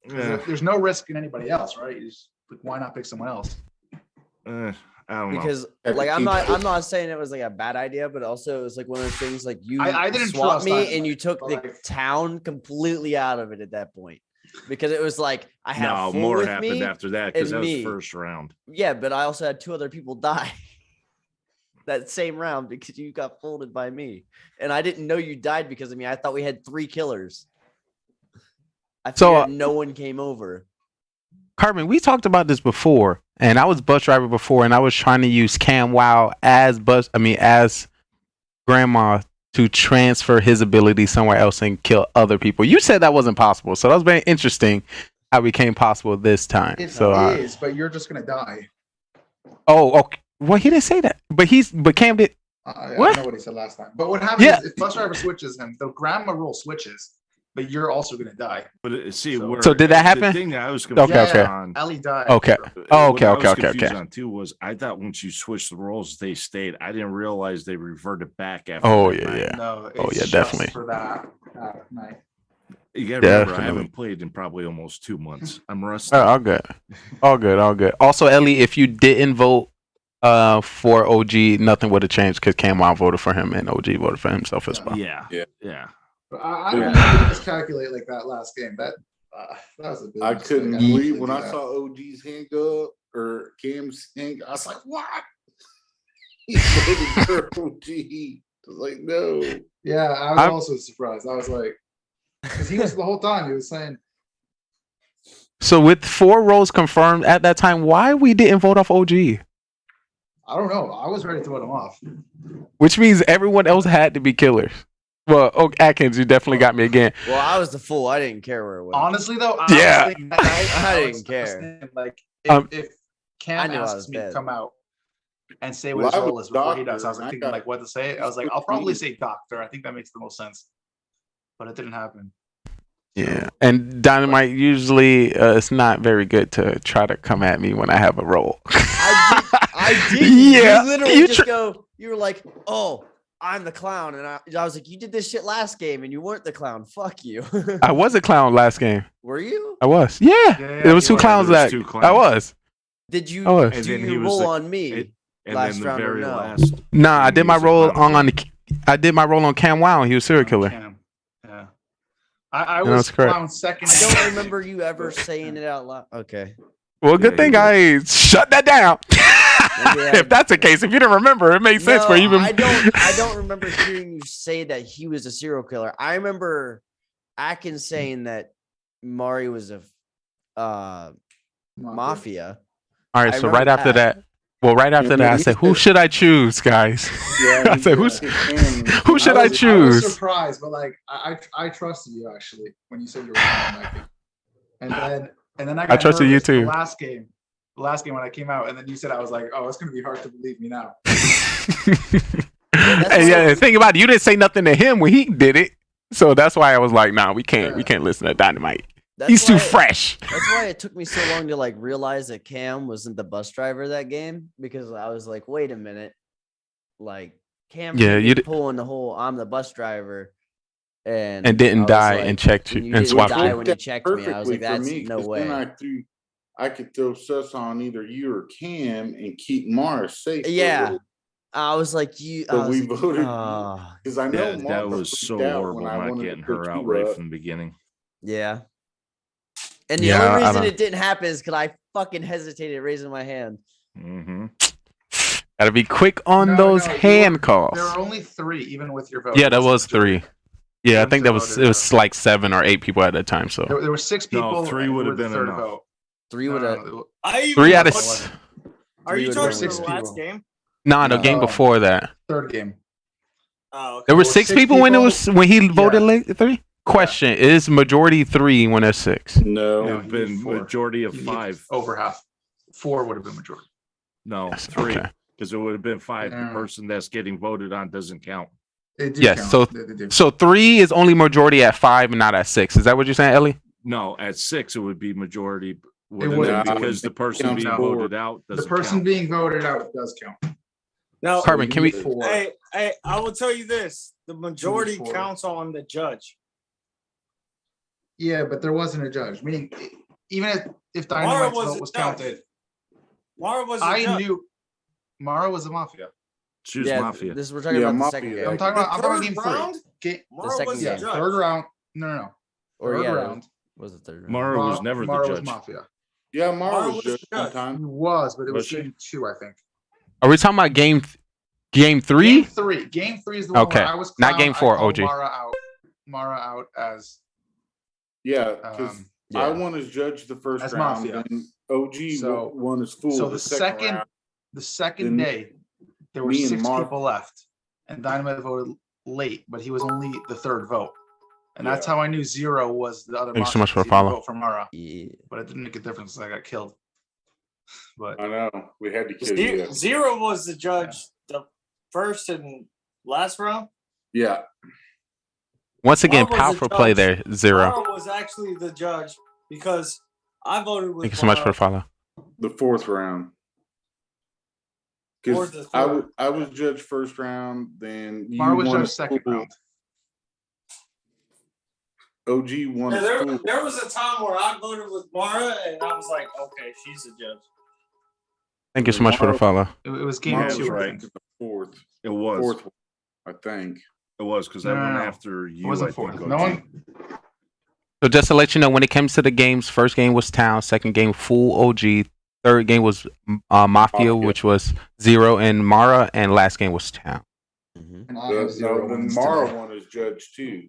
Yeah. There's no risk in anybody else, right? You just, like, why not pick someone else? I don't know. Because like I'm not saying it was like a bad idea, but also it was like one of those things like you I didn't swapped trust me Dynamite, and you took the like- town completely out of it at that point. Because it was like I had a No, fool more with happened me after that because and that was me. first round. Yeah, but I also had 2 other people die that same round because you got folded by me. And I didn't know you died because of me. I thought we had 3 killers. I figured no one came over. Carbon, we talked about this before, and I was bus driver before, and I was trying to use Cam Wow as grandma to transfer his ability somewhere else and kill other people. You said that wasn't possible, so that was very interesting how it became possible this time. It so is, but you're just gonna die. okay. Well, he didn't say that, but Cam did. I What? know what he said last time. But what happens is if bus driver switches him, the grandma rule switches, but you're also gonna die. But see, So did that happen? The thing that I was confused Okay. on. Ellie died. Okay. What I was Okay. confused on too was I thought once you switched the roles, they stayed. I didn't realize they reverted back after. Oh, that yeah, night. yeah. No, Oh, it's yeah, just definitely. for that night. You gotta remember, I Definitely. haven't played in probably almost 2 months. I'm rusty. All good. All good. Also, Ellie, if you didn't vote for OG, nothing would have changed because Cam Wow voted for him and OG voted for himself as well. Yeah. But I don't know miscalculate like that last game. That was a big I mistake. couldn't didn't believe really when do I that. saw OG's hand go up or Cam's hand. I was like, "What?" He voted for OG. I was like, "No." Yeah, I was also surprised. I was like, because he was the whole time he was saying, So with 4 roles confirmed at that time, why we didn't vote off OG? I don't know. I was ready to vote him off. Which means everyone else had to be killers. Well, Atkins, you definitely got me again. Well, I was the fool. I didn't care where it went. Honestly, though, Yeah. was thinking that night, I was didn't care. thinking, like, if I Cam knew I was asks me to dead. come out and say Well, what his I role was is before he does, doctor, I was and like I thinking got like what to say. I was like, I'll probably say doctor. I think that makes the most sense. But it didn't happen. Yeah. And Dynamite, usually it's not very good to try to come at me when I have a role. I did. Yeah, You literally you just go, you were like, "Oh, I'm the clown." And I was like, "You did this shit last game and you weren't the clown. Fuck you." I was a clown last game. Were you? I was. Yeah. There was 2 clowns there was that 2 I clowns. was. Did you I was. And do then he your was roll the- on me And last then the round or very no? last. Nah, I game, did he my was the role clown on again. I did my role on Cam Wow, and he was a serial killer. Cam. Yeah. I No, was that's correct. clown second. I don't remember you ever saying it out loud. Okay. Well, good thing I shut that down. Maybe If that's the case, if you didn't remember, it makes sense for you. I don't remember hearing you say that he was a serial killer. I remember Atkins saying that Mari was a mafia. All right, I so right remember after that, I said, who should I choose, guys? I said, who should I I was choose? surprised, but like I trusted you actually when you said you were clown that game. And then I got trusted you nervous too. The last game when I came out, and then you said, I was like, oh, it's gonna be hard to believe me now. And yeah, the thing about it, you didn't say nothing to him when he did it, so that's why I was like, nah, we can't listen to Dynamite. He's too fresh. That's why it took me so long to like realize that Cam wasn't the bus driver that game, because I was like, wait a minute, like Cam, you pulling the whole I'm the bus driver, and didn't I was die like, and checked you you and didn't swapped die you. when you checked me. I was like, that's Perfectly for me, no 'cause way. then I could throw sus on either you or Cam and keep Mara safe. for a Yeah. little. I was like, you. I So was we like, voted "Ah." because I know That Mara was freaked so out horrible when I not wanted to getting put her you out right up. from the beginning. Yeah. And the Yeah, I only reason don't- it didn't happen is because I fucking hesitated raising my hand. Mm-hmm. Gotta be quick on those hand calls. There were only 3, even with your vote. Yeah, that was 3. Yeah, I think that was voted it was like 7 or 8 people at that time. So There were 6 people. 3 who would were have the been third enough. vote. 3 would have. I even 3 out of watched- Are Three you would talking have about been the enough. last game? nah, the game before that. Third game. Oh, okay. There were There were 6 6 people when it people? was when he voted late 3. Question: is majority 3 when there's 6? It No, would have been 4. majority of You need 5. Over half. 4 would have been majority. No, Yes, 3. okay. Because it would have been 5. The Yeah. person that's getting voted on doesn't count. They do Yes. count. So They do. so 3 is only majority at 5 and not at 6. Is that what you're saying, Ellie? No, at 6 it would be majority. wouldn't. Because the person Counts being forward. voted out The doesn't person count. being voted out does count. Now, Carbon, can we? Four. hey, I will tell you this: the majority Four. counts on the judge. Yeah, but there wasn't a judge. Meaning, even if Mara Dynamite's was vote the was judge. counted, Mara was. I judge. knew Mara was a Mafia. She was Yeah, Mafia. this we're talking Yeah, about the Mafia. second I'm game. I'm talking about third game round? 3. Mara second was game. the judge. Third round. No. Or Third yeah, round. was the third round. Mara was never Mara the was judge. Mafia. Yeah, Mara Mara was was judged one judge. He time. was, but it was Was she? game 2, I think. Are we talking about game 3? Game 3. Game 3 is the one Okay, where I was not clowned. game 4, I called OG. Mara out as Yeah, because Yeah. I won as judge the first As round, Mafia. and OG So- won as fool so the the second round. second Then day there were me and 6 Mark- people left, and Dynamite voted late, but he was only the 3rd vote, and that's Yeah. how I knew 0 was the other. Thanks so Mafia, much for 'cause he didn't follow. vote for Mara, Yeah. but it didn't make a difference. I got killed. But I know we had to kill you. Zero was the judge the first and last round. Yeah, Once again, Mara was powerful the play judge. there. 0. Mara was actually the judge because I voted with. Thank you so much for Mara. the follow. the 4th round. Or Because the I third. was judged first round, then you Mara was won judged as second fool. round. OG won Yeah, as fool. there was a time where I voted with Mara, and I was like, okay, she's the judge. Thank you so much for the follow. it was game Mara 2, was I right. think. The 4th. It was. 4th, I think. It was because I No, went no. after It you. wasn't I think, 4th. OG. No one. So just to let you know, when it comes to the games, first game was Town, second game Full OG, third game was Mafia, Mafia. which was 0 and Mara, and last game was Town. Mhm. And I have 0 Then wins Mara today. won as judge too.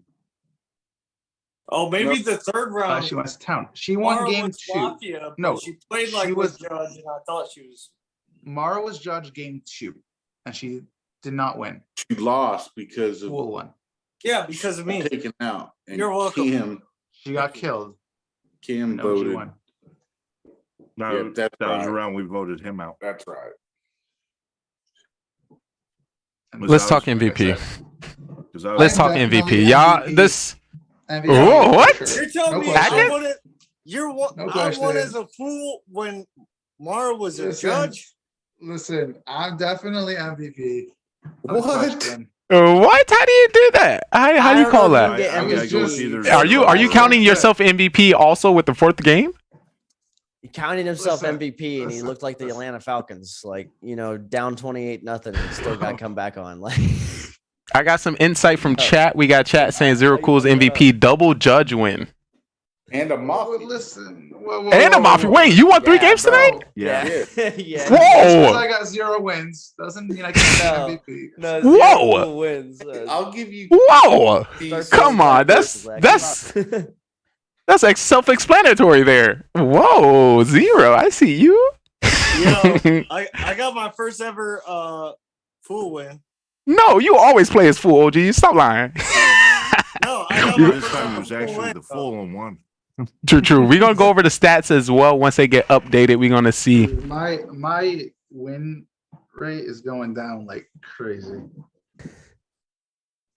Oh, maybe the third round. She went to Town. She won Mara game was 2. Mafia, but No, she played she like a was- judge, and I thought she was. Mara was judged game 2, and she did not win. She lost because of Fool won. Yeah, because of me. taken out. And You're welcome. She got killed. Kim And OG voted. won. No, Yeah, that's that was right. around we voted him out. That's right. And Let's that talk was, like I MVP. said, Because I Let's I'm talk definitely MVP. Y'all, MVP. this. MVP Whoa, for what? sure. You're telling No me question. I wanted. No I question. won as a fool when Mara was a Listen, judge. Listen, I'm definitely MVP. No What? question. What? How do you do that? How do you call that? get I gotta was go with just- either. Are you counting yourself MVP also with the 4th game? He counted himself Listen, MVP, and he listen, looked like the listen. Atlanta Falcons, like down 28-0, and still got come back on. Like, I got some insight from Oh. chat. We got chat saying Zero Cool's MVP double judge win. And a Whoa, Mafia. listen. Whoa, whoa, And a whoa, Mafia. whoa. Wait, you won 3 Yeah, games bro. tonight? yeah, yeah. Just 'cause Whoa. I got 0 wins doesn't mean I can be MVP. No, Whoa. Zero Cool wins. I'll give you. Whoa. these- Come on, that's like self-explanatory there. Whoa, 0. I see you. Yo, I got my first ever fool win. No, you always play as full OG. Stop lying. No, I got my This first time it ever was fool actually win. the full and one. True. We're gonna go over the stats as well. Once they get updated, we're gonna see. My win rate is going down like crazy.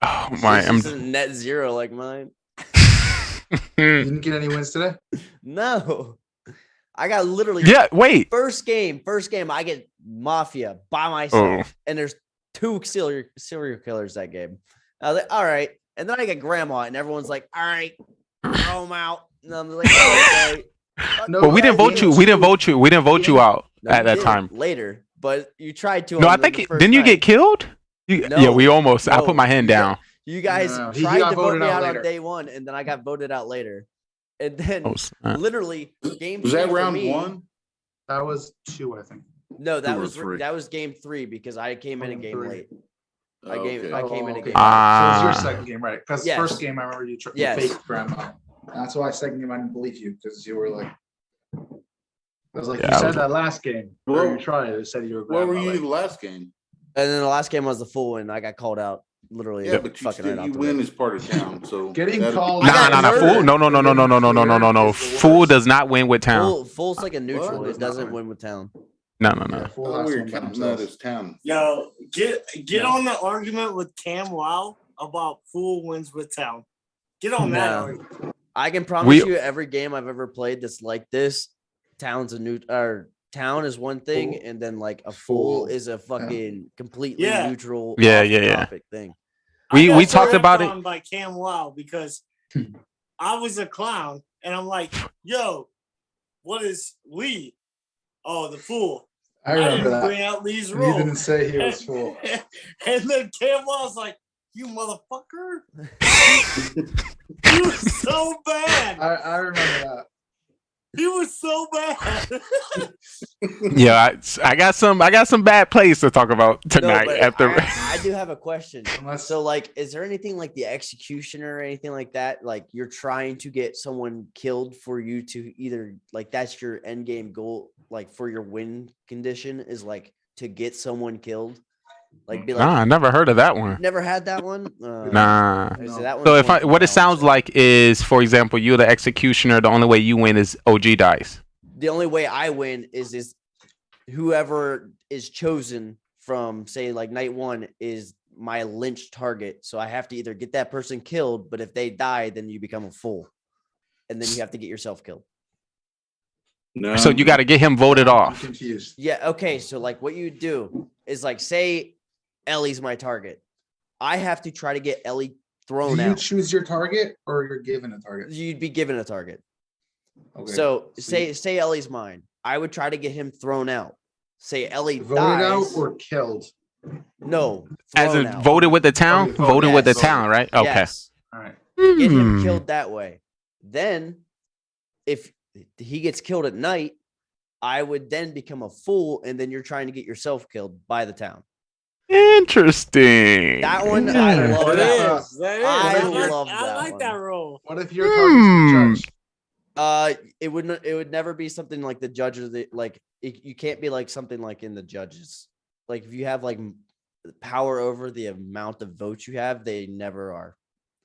Oh my! This isn't net zero like mine. You didn't get any wins today? No, I got literally. Yeah. Wait. First game, I get Mafia by myself, and there's 2 serial killers that game. I was like, all right, and then I get Grandma, and everyone's like, all right, throw him out. And I'm like, okay. No, But we didn't vote you. We didn't vote you. We didn't vote you out No, at you that did time. later, but you tried to. No, I on the think first didn't you night. get killed? Yeah, No, we almost. I no, put my hand you down. You guys No, he tried got to vote voted me out out later. on day 1, and then I got voted out later. And then Oh, snap. literally game Was 3 that for round me- 1? That was 2, I think. No, 2 or 3. that was game 3 because I came in a game 3. late. Oh, okay. I came in a okay. game. So it was your Ah. second game, right? Because Yes. first game, I remember you Yes. faked Grandma. That's why second game I didn't believe you because you were like, I was like, Yeah, you I said was- that last game. Well, Or you tried it. You said you were Where Grandma. were you like- the last game? And then the last game was the full, and I got called out literally. Yeah, but you fucking still right you out the win rip. as part of town. So Getting that'd- called I Nah, got nah, murdered. fool. No. Is the Fool worst. does not win with town. Full's like a neutral. What? It doesn't win with town. No. Fool has to win by themselves. Town. Yo, get on the argument with Cam Wow about Fool wins with Town. Get on that argument. I can promise you every game I've ever played that's like this, Town is one thing, and then like a Fool is a fucking completely neutral topic thing. We talked about it by Cam Wow because I was a clown and I'm like, yo, what is Lee? Oh, the Fool. I remember that. Bring out Lee's role. You didn't say he was Fool. And then Cam Wow was like, you motherfucker. He was so bad. I remember that. He was so bad. Yeah, I got some bad plays to talk about tonight. I do have a question. So, like, is there anything like the executioner or anything like that? Like, you're trying to get someone killed for you to either like that's your end game goal, like for your win condition is like to get someone killed. Like, be like, I never heard of that one. Never had that one. Nah. So, that so what it sounds like is, for example, you're the executioner. The only way you win is OG dies. The only way I win is whoever is chosen from, say, like night one is my lynch target. So I have to either get that person killed, but if they die, then you become a fool, and then you have to get yourself killed. No. So you got to get him voted off. I'm confused. Yeah. Okay. So like, what you do is like, say Ellie's my target. I have to try to get Ellie thrown out. Do you choose your target or you're given a target? You'd be given a target. Okay. So say Ellie's mine. I would try to get him thrown out. Say Ellie voted dies. out or killed? No. As in out. voted with the town? Voted with the town, right? Okay. Yes. All right. Get him killed that way. Then if he gets killed at night, I would then become a fool, and then you're trying to get yourself killed by the town. Interesting. That one, I love that. I like that role. What if your target's the judge? It would never be something like the judge or the like. You can't be like something like in the judges. Like if you have like power over the amount of votes you have, they never are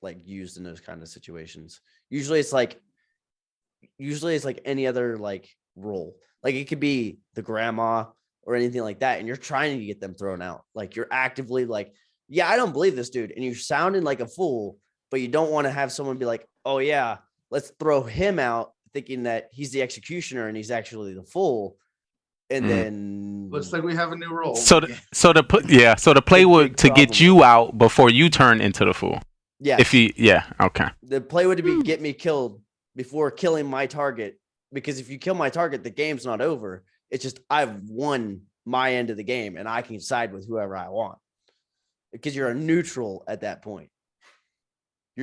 like used in those kind of situations. Usually it's like any other like role. Like it could be the grandma or anything like that, and you're trying to get them thrown out. Like you're actively like, yeah, I don't believe this dude, and you're sounding like a fool, but you don't want to have someone be like, oh yeah, let's throw him out, thinking that he's the executioner and he's actually the fool, and then looks like we have a new role. So the play would to get you out before you turn into the fool. Yeah. Okay. The play would be get me killed before killing my target, because if you kill my target, the game's not over. It's just I've won my end of the game, and I can side with whoever I want because you're a neutral at that point.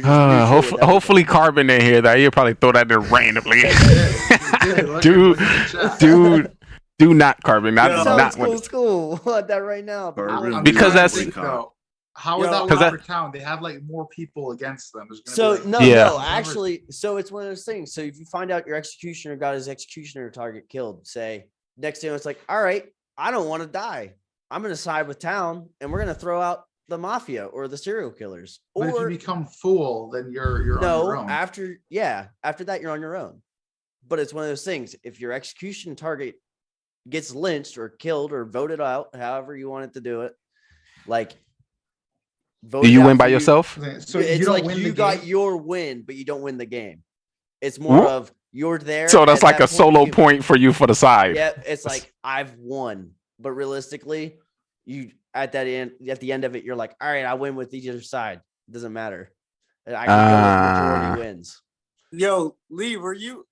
Hopefully, Carbon didn't hear that. He'll probably throw that in randomly. Dude, do not Carbon. Not cool. I want that right now. Because that's. How would that work for town? They have like more people against them. Actually, so it's one of those things. So if you find out your executioner got his executioner target killed, say next day it's like, all right, I don't want to die. I'm going to side with town, and we're going to throw out the mafia or the serial killers. But if you become fool, then you're on your own. After that you're on your own. But it's one of those things. If your execution target gets lynched or killed or voted out, however you want it to do it, like. Do you win by yourself? So it's like you got your win, but you don't win the game. It's more of you're there. So that's like a solo point for you for the side. Yeah, it's like I've won, but realistically, you at the end of it, you're like, all right, I win with each other side. It doesn't matter. I can go with majority wins. Yo, Lee, were you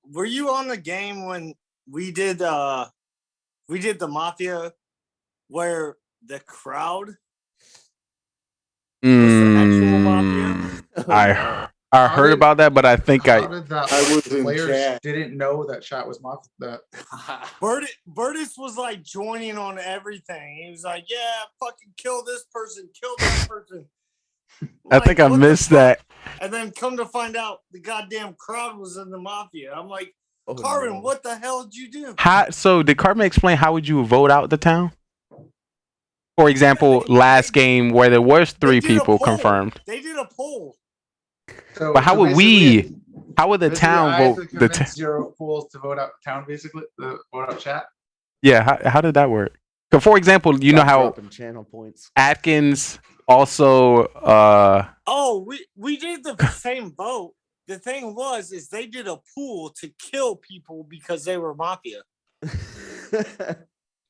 on the game when we did the Mafia, where the crowd? I heard about that, but I think I was in players didn't know that chat was Mafia. That Burtis was like joining on everything. He was like, "Yeah, fucking kill this person, kill that person." I think I missed that. And then come to find out, the goddamn crowd was in the Mafia. I'm like, Carbon, what the hell did you do? So did Carbon explain how would you vote out the town? For example, last game where there was 3 people confirmed. They did a poll. But how would the town vote? Zero fools to vote out town, basically. The vote out chat. Yeah, how did that work? So for example, you know Stop how dropping channel points. Atkins also Oh, we did the same vote. The thing is they did a pool to kill people because they were mafia.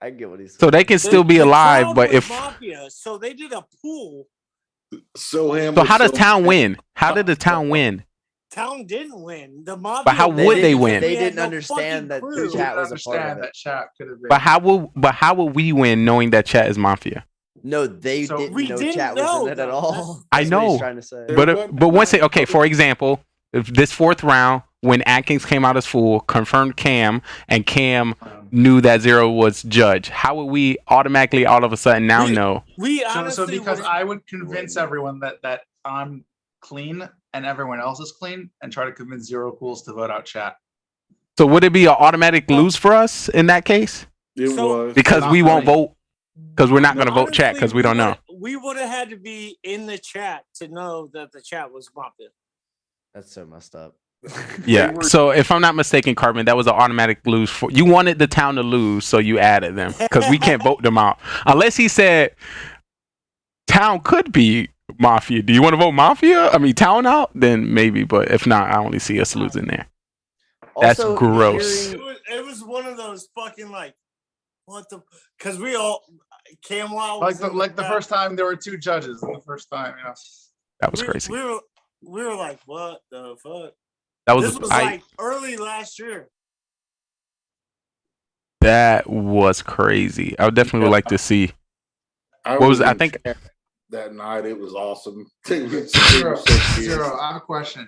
I get what he's saying. so they can still be The alive, crowd but was if mafia, so they did a pool. So how does town win? How did the town win? Town didn't win. The mafia. But how would they win? They didn't understand that the chat was a part of it. That chat could have been. But how would we win knowing that chat is mafia? No, they didn't know chat was in it at all. I That's what he's know, trying to say. but once it okay, for example, if this fourth round when Atkins came out as fool, confirmed Cam, and Cam knew that Zero was judge, how would we automatically all of a sudden now know? We So honestly because I would convince everyone that I'm clean and everyone else is clean, and try to convince Zero Cools to vote out chat. So would it be an automatic lose for us in that case? It was Because we won't vote because we're not going to vote honestly, chat because we don't know. We would have had to be in the chat to know that the chat was mafia. That's so messed up. Yeah. So if I'm not mistaken, Carbon, that was an automatic lose for you. Wanted the town to lose, so you added them because we can't vote them out unless he said town could be mafia. Do you want to vote mafia? I mean town out, then maybe. But if not, I only see us losing there. That's Also, gross. It was one of those fucking like, what the? Because we all Cam Wild Like the first time there were two judges. The first time, that was crazy. We were like, what the fuck? This was like early last year. That was crazy. I would definitely would like to see. I think that night it was awesome. Zero, I have a question.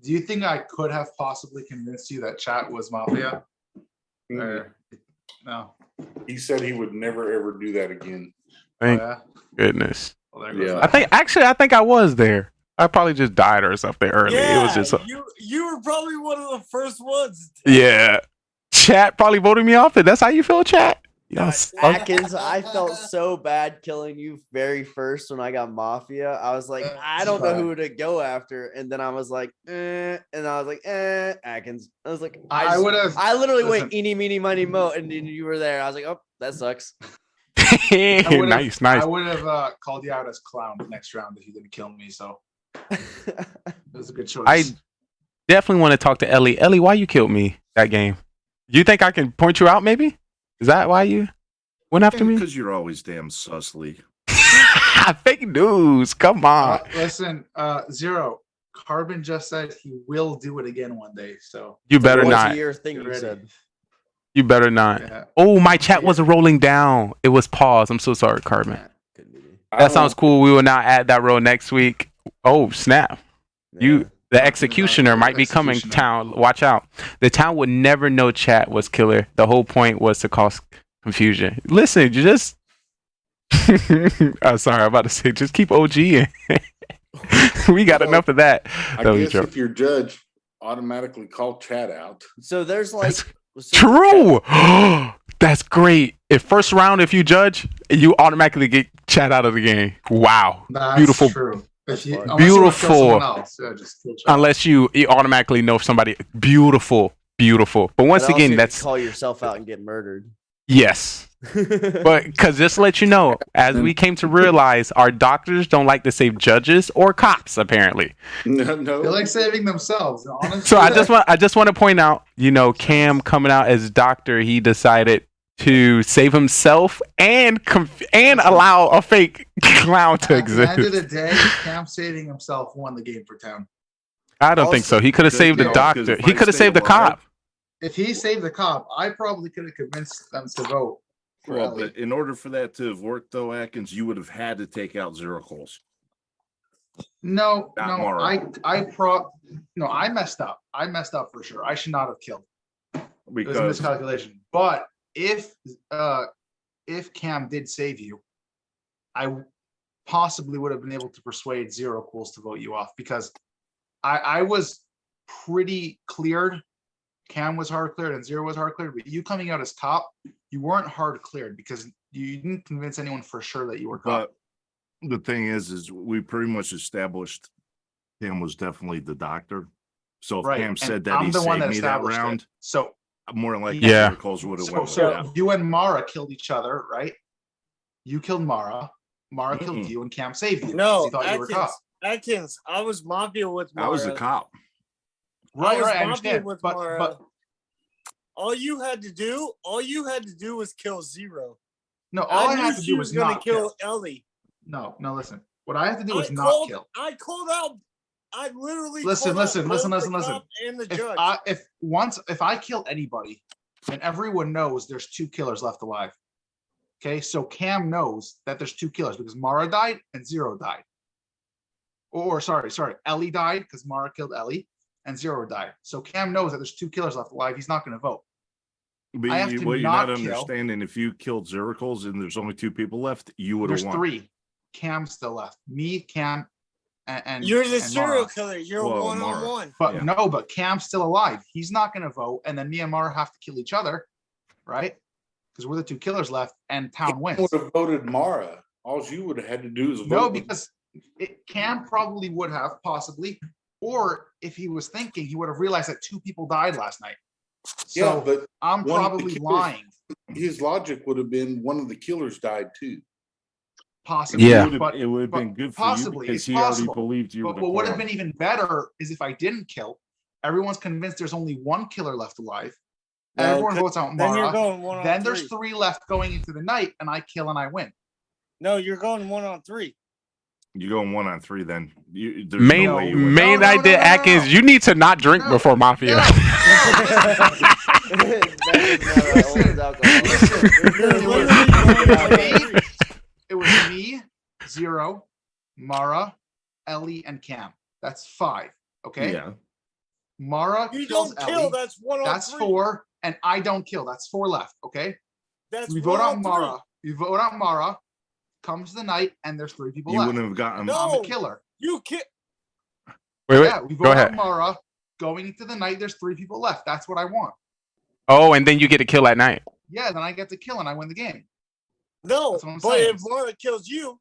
Do you think I could have possibly convinced you that chat was mafia? Or, no. He said he would never ever do that again. Thank goodness. Well, Yeah. I think I was there. I probably just died or something early. Yeah, it was just you were probably one of the first ones. yeah. Chat probably voted me off. That's how you feel, chat? Atkins, I felt so bad killing you very first when I got Mafia. I was like, I don't know who to go after, and then I was like, and I was like, Atkins. I was like, I literally went eeny, meeny, miny, mo, and then you were there. I was like, oh, that sucks. nice. I would have called you out as clown the next round if you didn't kill me. So it was a good choice. I definitely want to talk to Ellie. Ellie, why you killed me that game? You think I can point you out? Maybe is that why you went after me? Because you're always damn sussly. Fake news. Come on. Listen, Zero. Carbon just said he will do it again one day. So you better not. You better not. Yeah. Oh, my chat wasn't rolling down. It was paused. I'm so sorry, Carbon. That sounds cool. We will now add that row next week. Oh, snap. The executioner might be coming town. Watch out. The town would never know chat was killer. The whole point was to cause confusion. Listen, just sorry, I'm about to say just keep OG in. We got enough of that. I guess if your judge automatically call chat out. So there's like true. That's great. If first round, if you judge, you automatically get chat out of the game. Wow. That's beautiful. True. Beautiful. Unless you automatically know somebody. Beautiful. But once again, that's call yourself out and get murdered. Yes. But because just to let you know, as we came to realize, our doctors don't like to save judges or cops. Apparently, no, they like saving themselves. Honestly. So I just want to point out, Cam coming out as doctor, he decided to save himself and allow a fake clown to exist. At the end of the day, Cam saving himself won the game for town. I don't think so. He could have saved the doctor. He could have saved the cop. If he saved the cop, I probably could have convinced them to vote. Well, but in order for that to have worked, though, Atkins, you would have had to take out Zero Coals. No, I messed up. I messed up for sure. I should not have killed. Because it was a miscalculation. But if Cam did save you, I possibly would have been able to persuade Zero Cools to vote you off because I was pretty cleared. Cam was hard cleared and Zero was hard cleared, but you coming out as cop, you weren't hard cleared because you didn't convince anyone for sure that you were cop. But the thing is we pretty much established Cam was definitely the doctor. So if Cam said that he saved me that round, so more than likely, Yeah. Miracles would have So, went with so that. you and Mara killed each other, right? You killed Mara. Mara killed Mm-mm. you, and Cam saved you. No, he thought you were a cop. Atkins. I was Mafia with Mara. I was a cop. Right, was right. I Mafia understand. with But Mara. All you had to do was kill Zero. no, all I knew had to she do was gonna not kill kill. Ellie. No, listen. What I had to do was not kill. I called out. I literally Listen. called out both the cop and the judge. If I kill anybody, then everyone knows there's 2 killers left alive. Okay, so Cam knows that there's 2 killers because Mara died and Zero died. Or sorry, Ellie died because Mara killed Ellie and Zero died. So Cam knows that there's 2 killers left alive. He's not going to vote. But I have to what you're not not kill. understanding, if you killed Ziricles and there's only 2 people left, you would have There's won. 3. Cam's still left. Me, Cam, and You're the and serial Mara. killer. You're Well, one-on-one. But Yeah. no, but Cam's still alive. He's not going to vote, and then me and Mara have to kill each other, right? Because we're the 2 killers left, and town wins. Would have voted Mara. All you would have had to do is vote. No, because Cam probably would have possibly, or if he was thinking, he would have realized that 2 people died last night. Yeah, So but I'm one of the probably killers- lying. His logic would have been one of the killers died too. Possibly, Yeah. It would have been good for possibly, you because it's he possible. already believed you. But what would have been even better is if I didn't kill. Everyone's convinced there's only 1 killer left alive. No, Everyone votes out then you're Mara. going 1-on-3. Then there's 3 left going into the night, and I kill and I win. No, you're going 1-on-3. You going 1-on-3 then? There's no way you win. Main No, idea, no. Atkins. You need to not drink No, before Mafia. It was me, Zero, Mara, Ellie, and Cam. That's 5. Okay. Yeah. Mara You kills don't kill. Ellie. That's 1-on-3. That's 4, and I don't kill. That's 4 left. Okay. That's We vote out 1-on-3. Mara. You vote out Mara. Comes the night, and there's 3 people You left. wouldn't have gotten. No. I'm the killer. You can't. Wait, Yeah, we go vote ahead. out Mara. Going into the night, there's 3 people left. That's what I want. Oh, and then you get a kill at night. Yeah, then I get to kill and I win the game. No, That's what I'm but saying. if Mara kills you,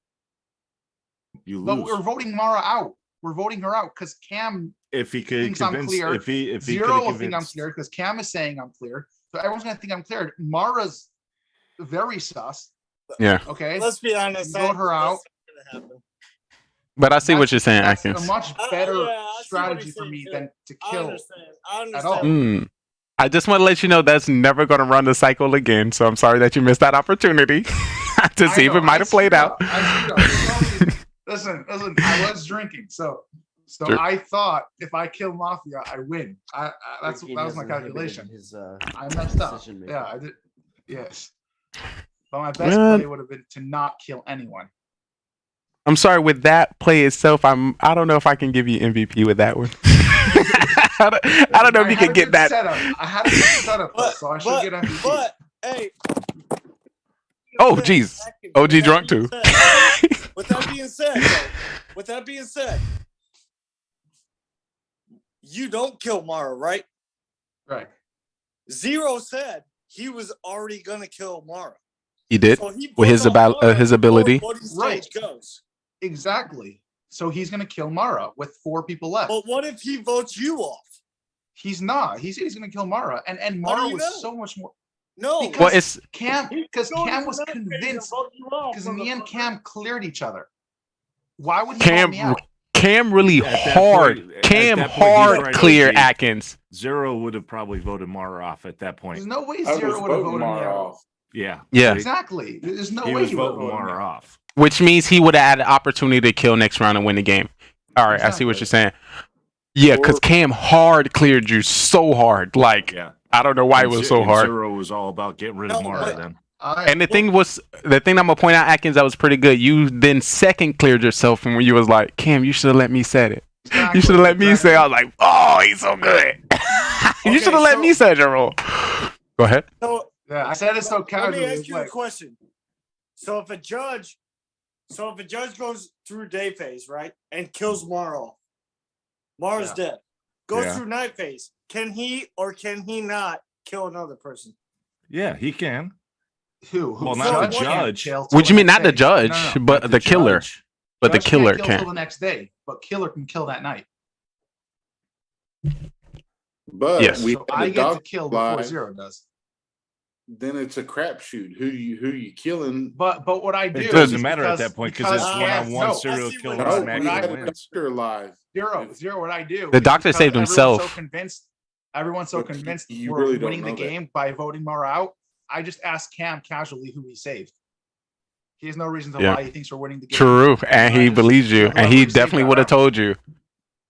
You But lose. we're voting Mara out. We're voting her out because Cam If he could thinks I'm convince, clear. if he Zero could will think I'm convince, clear because Cam is saying I'm clear. So everyone's gonna think I'm cleared. Mara's very sus. Yeah. Okay. let's be honest. Vote her out. That's not gonna happen. But I see what you're saying, That's Atkins. a much better yeah, I see what strategy you're for saying, me too. than to I kill understand. at all. Mm. I just want to let you know that's never going to run the cycle again. So I'm sorry that you missed that opportunity to see if it might have played out. Listen, I was drinking, so Sure. I thought if I kill Mafia, I win. That was my calculation. I messed up. decision-making. Yeah, I did. Yes, but my best Man. play would have been to not kill anyone. I'm sorry with that play itself. I don't know if I can give you MVP with that one. I don't know if you can get that. I had a good setup, though, so I should get MVP. But hey. Oh, jeez. OG drunk too. With that being said, though, with that being said, you don't kill Mara, right? Right. Zero said he was already gonna kill Mara. He did So he with his votes on Mara his ability. before voting Right. stage goes. Exactly. So he's gonna kill Mara with 4 people left. But what if he votes you off? He's not. He said he's gonna kill Mara, and How do Mara you was know? so much more. No. Because Well, it's Cam was to convinced vote you off, because me and Cam cleared each other. Why would he vote Cam. me out? Cam really At that hard. point- at Cam that point, he's hard right, clear OG. Atkins. Zero would have probably voted Mara off at that point. There's no way I Zero was would have voting voted me Mara out. off. Yeah. Yeah. Exactly. There's no He way was he would have voting voted me Mara out. off. Which means he would have had an opportunity to kill next round and win the game. All right, I see what you're saying. Yeah, because Cam hard cleared you so hard. Like, Yeah. I don't know why it And was so hard. Zero was all about getting rid of No, Mara but- then. And the thing I'm gonna point out, Atkins, that was pretty good. You then second cleared yourself, and when you was like, Cam, you should have let me say it. You should have let me say. I was like, oh, he's so good. You should have let me say your role. Go ahead. So Yeah, I said it so let casually. me It ask was you a like, question. So if a judge goes through day phase, right, and kills Mara, Mara's Yeah. dead. Goes Yeah. through night phase. Can he or can he not kill another person? Yeah, he can. who? Well, The not the can't judge. kill till What you mean, next not the day. judge, No, no. but the killer. Judge. But the Judge killer can't kill till can. the next day, but killer can kill that night. But Yes. we So had I the get to dog kill before live. Zero does. Then it's a crapshoot. Who you killing? But what I do It doesn't is matter at because- that point because it's Cam, one-on-one no, serial see killer what- No, we automatically had a wins. doctor live. Zero. What I do? The is doctor because saved himself. Everyone's so But convinced you we're really don't winning the know that. game by voting Mara out. I just ask Cam casually who he saved. He has no reason to Yeah. lie. He thinks we're winning the game. True, and I he just believes you, kill and he whoever saved definitely that would have round. told you.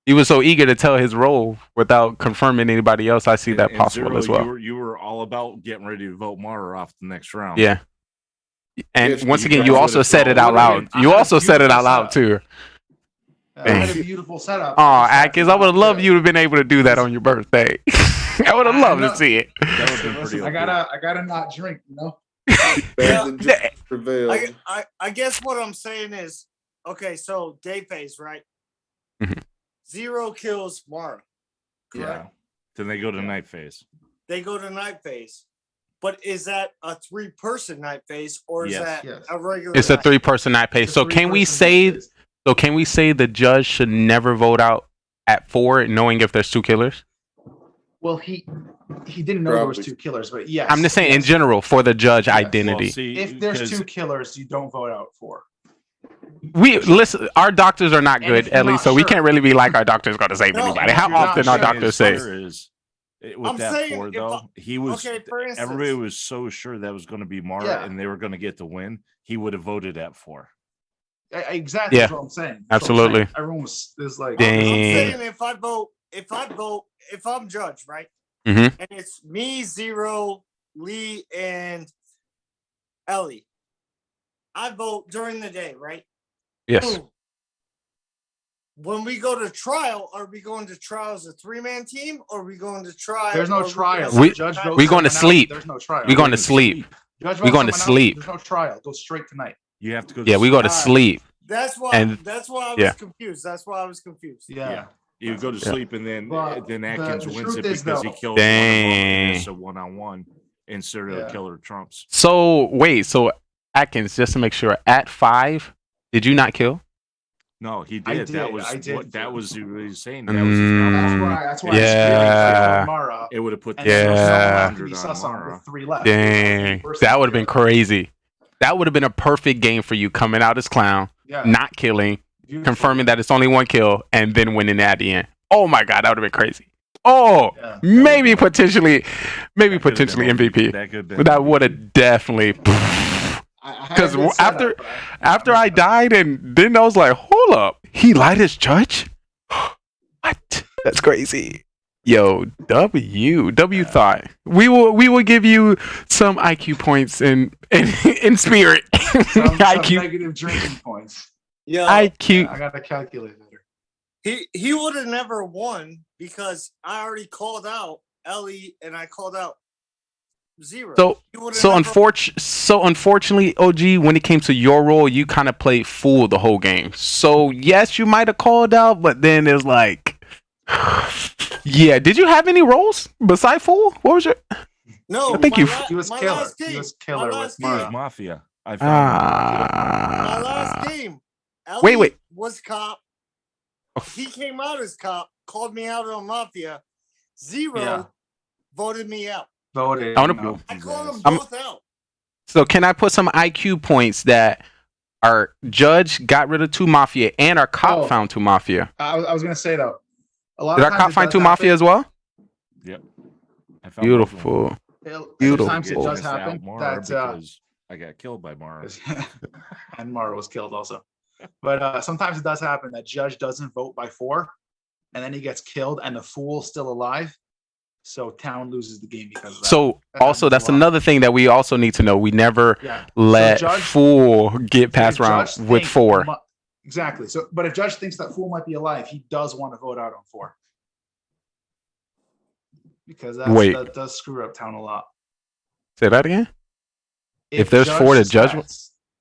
He was so eager to tell his role without confirming anybody else. I see that And possible Zero, as well. You were all about getting ready to vote Mara off the next round. Yeah. And Yes, once you again, guys you would've also said it out voted loud. him. I You had a also said it beautiful out loud setup. too. I had a beautiful setup. Oh, I just had Atkins, to I would have not loved kill. you to have been able to do that on your birthday. I would have loved to know. see it. That would have been pretty Listen, I gotta not drink, you know. Bad and just prevailed. I guess what I'm saying is, okay, so day phase, right? Mhm. Zero kills Mara. Yeah. Correct? Then they go to night phase. They go to night phase. But is that a 3-person night phase or is Yes. that Yes. a regular? It's a night? 3-person night pace. It's a So can we 3-person say? night phase. So can we say the judge should never vote out at 4, knowing if there's 2 killers? Well, he didn't know there was Probably. 2 killers, but yes. I'm just saying in yes. general for the judge Yes. identity. Well, see, If there's 2 because- killers, you don't vote out 4. We listen. Our doctors are not And good, if you're at least, not so we sure- can't really be like our doctor's going to save No, anybody. if How you're not often our sure, doctors say? With I'm that saying 4 if though, he was. okay, for instance, Everybody was so sure that was going to be Mara Yeah. and they were going to get the win. He would have voted at 4. Exactly. Yeah. That's what I'm saying. Absolutely. Everyone was like, Dang. I'm saying if I'm judge, right? Mhm. And it's me, Zero, Lee, and Ellie. I vote during the day, right? Yes. Boom. When we go to trial, are we going to trial as a 3-man team or are we going to trial? there's no or trial. We- Judge votes we going to someone out, sleep. There's no trial. We going to sleep. Judge we votes going to someone out, sleep. There's no trial. Go straight to night. You have to go. Yeah, we go to Alright. sleep. That's why. And- That's why I was yeah. confused. That's why I was confused. Yeah. You go to sleep and then But Atkins the wins truth it is, because he though- killed Dang. a one-on-one and serial Yeah. killer trumps. So wait, so Atkins, just to make sure, at 5, did you not kill? No, he I did. did, That was I did. what that was what he was saying. That was his That's why. I Yeah. killed Mara. It would have put And the then there's someone Yeah. after he saw something with 3 left. Dang, Person that would have been killed. crazy. That would have been a perfect game for you, coming out as clown, Yeah. not killing, Beautiful. confirming that it's only 1 kill, and then winning at the end. Oh my god, that would have been crazy. Oh, Yeah. maybe potentially That could've been MVP. That could But that would have definitely. Because after I died, and then I was like, hold up, he lied as judge. What? That's crazy. Yo, W thought we will give you some IQ points in spirit. Some IQ negative drinking points. Yeah. IQ. I got to calculate better. He would have never won because I already called out Ellie and I called out Zero. He would've never- Unfortunately, OG, when it came to your role, you kind of played fool the whole game. So yes, you might have called out, but then it's like, yeah. Did you have any roles beside fool? What was your? No, I think my you. la- He was my killer. last He game- was killer my with last Mara. game- Mafia. I found My last game. Wait. Ellie was cop. He came out as cop, called me out on Mafia. Zero Yeah. voted me out. Voted. I wanna- no. I called them I'm- both out. So can I put some IQ points that our judge got rid of 2 mafia and our cop Oh. found 2 mafia? I was gonna say though, a lot Did of our times cop it find does 2 mafia happen- as well? Yep. I found Beautiful. Sometimes it Beautiful. does happen that because I got killed by Mara. and Mara was killed also. But sometimes it does happen that judge doesn't vote by 4, and then he gets killed, and the fool's still alive. So town loses the game because of that. So That also happens a that's lot. another thing that we also need to know. We never Yeah. let So judge- fool get past If round judge with thinks 4. Exactly. So, but if judge thinks that fool might be alive, he does want to vote out on 4 because that does screw up town a lot. Say that again. If there's 4 to judge,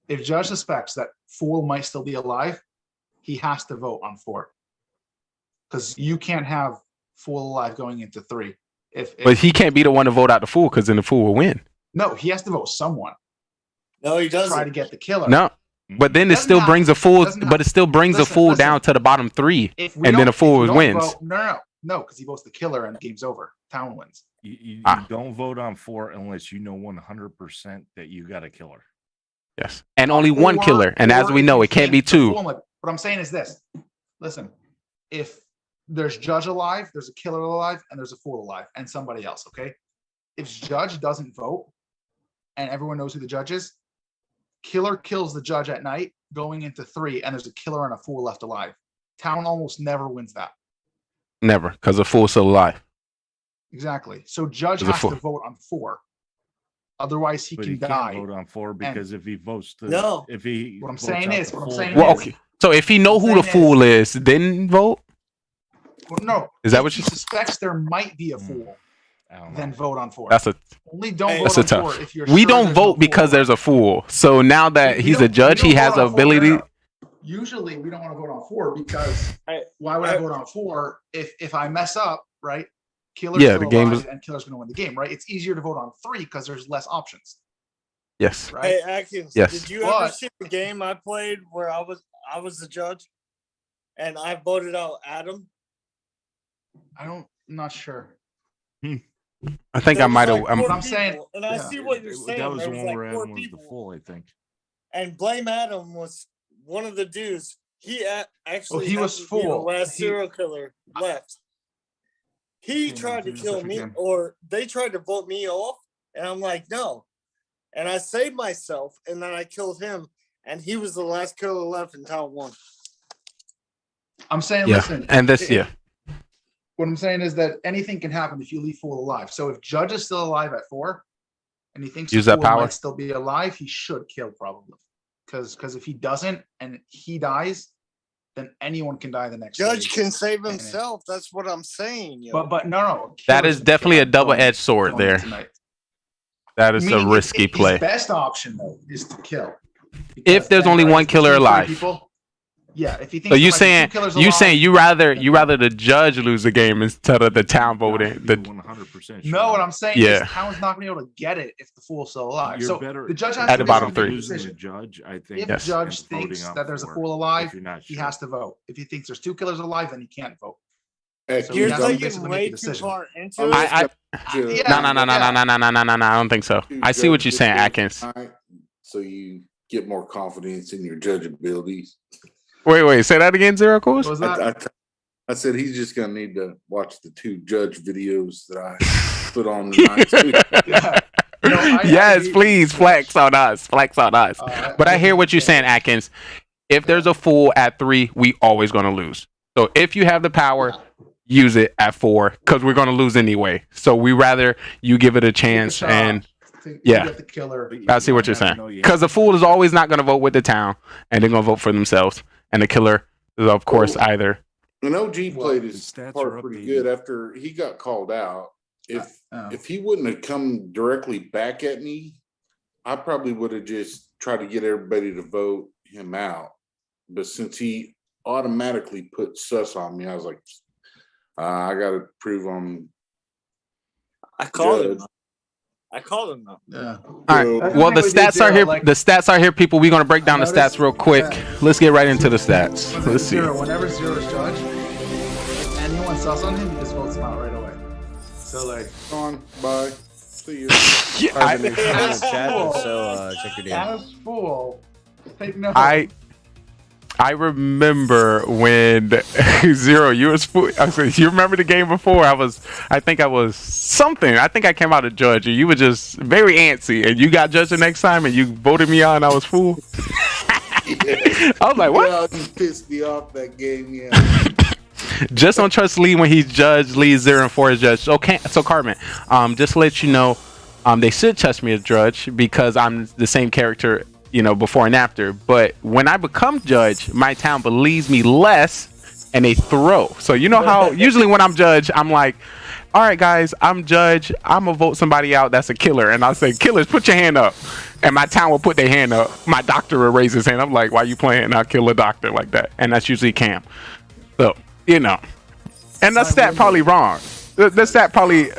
if judge suspects that fool might still be alive, he has to vote on 4 because you can't have fool alive going into 3. but he can't be the one to vote out the fool because then the fool will win. No, he has to vote someone. No, he doesn't. Try to get the killer. No, but then it Doesn't still have- brings a fool. doesn't But it still brings a listen, fool listen. down to the bottom 3, If we and then don't- the fool if we don't wins. vote- no. No, because he votes the killer and the game's over. Town wins. You don't vote on 4 unless you know 100% that you got a killer. Yes, and only one killer. And as we know, it can't be 2. What I'm saying is this. Listen, if there's Judge alive, there's a killer alive, and there's a fool alive, and somebody else, okay? If Judge doesn't vote, and everyone knows who the judge is, killer kills the judge at night, going into 3, and there's a killer and a fool left alive. Town almost never wins that. Never, because the fool's still alive. Exactly. So Judge has to vote on 4. Otherwise, he can die. Vote on 4 because if he votes the What I'm saying is, okay. So if he know who the fool is, then vote. Well, no. Is that what you suspects? There might be a fool. Then vote on 4. That's a only don't vote on 4 if you're. We don't vote because there's a fool. So now that he's a judge, he has the ability. Usually, we don't want to vote on 4 because why would I vote on 4 if I mess up, right? Killer's the game is, and killer's going to win the game, right? It's easier to vote on 3 because there's less options. Yes. Right. Hey Atkins, yes. Did you ever see the game I played where I was the judge, and I voted out Adam? I'm not sure. I think I might have. I'm saying, and I see what you're saying. That was the there one where like 4 Adam was the people. fool, I think. And Blame Adam was one of the dudes. He actually he was happened to be the full. last serial killer left. He tried to kill me, or they tried to vote me off, and I'm like, no. And I saved myself, and then I killed him, and he was the last killer left in Town 1. I'm saying, listen. And this, what I'm saying is that anything can happen if you leave fool alive. So if Judge is still alive at 4, and he thinks use the that fool power might still be alive, he should kill probably. Because if he doesn't and he dies, then anyone can die the next Judge day. can save himself. That's what I'm saying. Yo. But no. That is definitely a double-edged sword there. That is a risky play. His best option though is to kill. If there's only one killer alive. If you think so you saying you rather the judge lose the game instead of the town voting. 100%. No, what I'm saying is town's not gonna be able to get it if the fool's still alive. So the judge has at to the bottom make a 3. decision. Judge, I think. If judge thinks that there's a fool alive, he has to vote. If he thinks there's 2 killers alive, then he can't vote. So you're thinking way too far into it. No. I don't think so. I see what you're saying, Atkins. So you get more confidence in your judge abilities. Wait, say that again, Zero Course? I said he's just gonna need to watch the 2 judge videos that I put on tonight. Yes, please flex on us. But I hear what you're saying, Atkins. If there's a fool at 3, we always gonna lose. So if you have the power, use it at 4 because we're gonna lose anyway. So we rather you give it a chance and. The killer. I see what you're saying. Because the fool is always not going to vote with the town, and they're going to vote for themselves. And the killer is, of course, either. And OG played his part pretty good after he got called out. If he wouldn't have come directly back at me, I probably would have just tried to get everybody to vote him out. But since he automatically put sus on me, I was like, I got to prove I'm. I called him though. Yeah. All right. Well, the stats are here. The stats are here, people. We're gonna break down the stats real quick. Let's get right into the stats. Let's see. Whenever Zero is judge, and anyone sus on him, he just votes him out right away. So like, on, bye. See you. Check your DM. As fool. Take note. I remember when Zero, you was you remember the game before? I think I came out a judge and you were just very antsy and you got judged the next time and you voted me out and I was fool. I was like, what? Yeah, you pissed me off that game, yeah. Just don't trust Lee when he's judged. Lee 0 and 4 is judged. Okay, so Carbon, just to let you know, they should trust me as judge because I'm the same character, before and after. But when I become judge, my town believes me less and they throw. So you know how usually when I'm judge, I'm like, all right, guys, I'm judge. I'm going to vote somebody out that's a killer. And I'll say, killers, put your hand up. And my town will put their hand up. My doctor will raise his hand. I'm like, why you playing? I'll kill a doctor like that. And that's usually Cam. So, and the stat probably wrong. The stat probably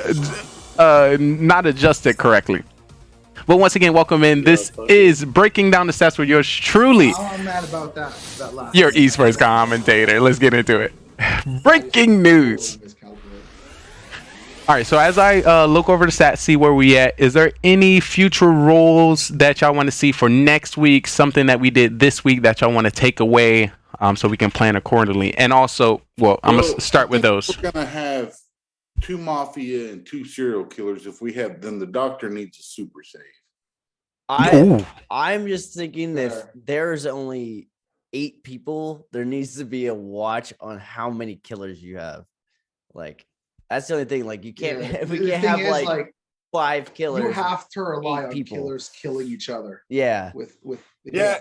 not adjusted correctly. But once again, welcome in. This is Breaking Down the Stats with yours truly. I'm mad about that last. Your esports commentator. Let's get into it. Breaking news. All right, so as I look over the stats, see where we at, is there any future roles that y'all want to see for next week? Something that we did this week that y'all want to take away, so we can plan accordingly? And also, I'm gonna start with those. We're gonna have 2 mafia and 2 serial killers. If we have, then the doctor needs a super save. I'm just thinking if there's only 8 people, there needs to be a watch on how many killers you have. Like, that's the only thing. Like, you can't. If we can't have like 5 killers, You have to rely on people. killers killing each other. Yeah. With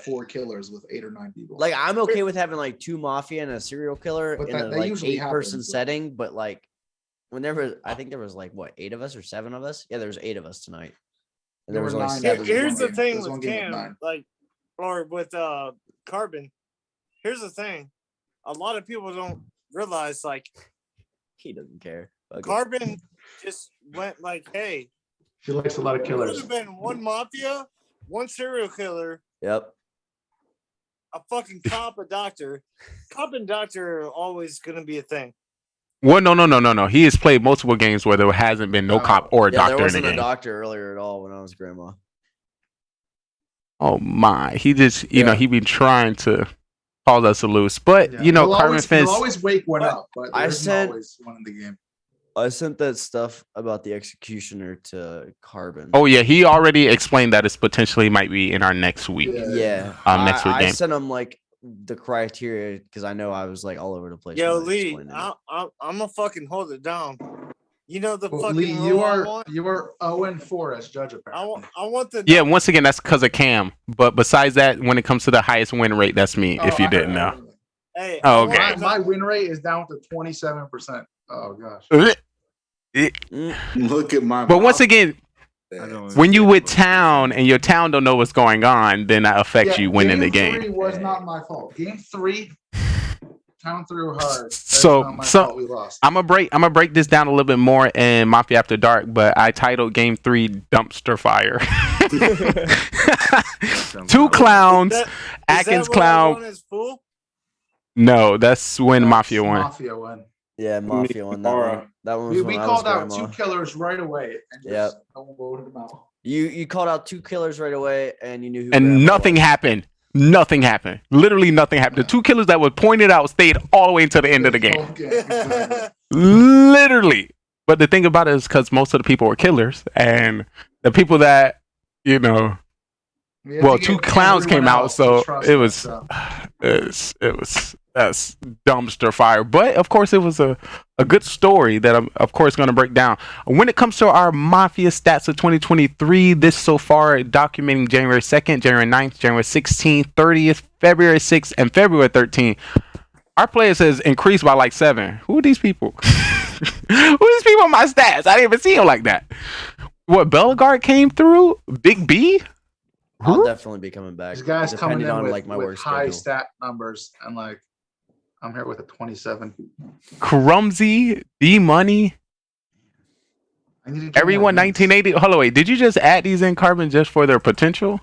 4 killers with 8 or 9 people. Like, I'm okay with having like 2 mafia and a serial killer But in a that like usually 8-person happens, setting. But like, whenever I think there was like 8 of us or 7 of us. Yeah, there was 8 of us tonight. And there was only 7. Here's the thing with Cam, like, or with Carbon. Here's the thing. A lot of people don't realize, like, he doesn't care. Okay. Carbon just went like, hey, She likes a lot of there would killers. have been 1 mafia, 1 serial killer, Yep. a fucking cop, a doctor. Cop and doctor are always gonna be a thing. Well, no. He has played multiple games where there hasn't been no cop or a doctor there in the wasn't a game. doctor earlier at all when I was grandma. Oh my, he just, you know, he been trying to cause us to lose, but you know, Carbonfin. He'll always wake one up, but I there's said- always one in the game. I sent that stuff about the executioner to Carbon. Oh yeah, he already explained that it's potentially might be in our next week. Yeah. Next week I game. sent him like the criteria because I know I was like all over the place. Yo, when I Lee, explained it. I'm gonna fucking hold it down. You know the Well, fucking Lee, rule you I are want? 0-4 as judge apparently. I want the Yeah, once again, that's because of Cam. But besides that, when it comes to the highest win rate, that's me. If you didn't know. Hey, Oh, okay. My win rate is down to 27%. Oh gosh. Look at my. But once again, when you with town and your town don't know what's going on, then that affects you winning the Game game. 3 was not my fault. Game 3, town threw hard. That's So, not my fault we lost. I'm gonna break this down a little bit more in Mafia After Dark, but I titled Game 3 Dumpster Fire. 2 clowns, Atkins clown. No, that's when Mafia won. Mafia won. Yeah, Mafia won that one. That one was We when I called was out grandma. 2 killers right away. And just no one voted them out. You called out 2 killers right away, and you knew who. And grandma nothing was. happened. Nothing happened. Literally nothing happened. The 2 killers that were pointed out stayed all the way until the end of the game. Literally. But the thing about it is because most of the people were killers, and the people that, you know, well, 2 clowns came out, so it was that's dumpster fire. But of course, it was a good story that I'm of course going to break down. When it comes to our Mafia stats of 2023, this so far documenting January 2nd, January 9th, January 16th, 30th, February 6th, and February 13th. Our players has increased by like 7. Who are these people? Who are these people on my stats? I didn't even see them like that. What, Bellegarde came through? Big B? I'll definitely be coming back. These guys coming depending in on with, like my with work high schedule. stat numbers, and like I'm here with a 27. Crumsy, D Money. Everyone 1980. Hold on, wait. Did you just add these in Carbon just for their potential?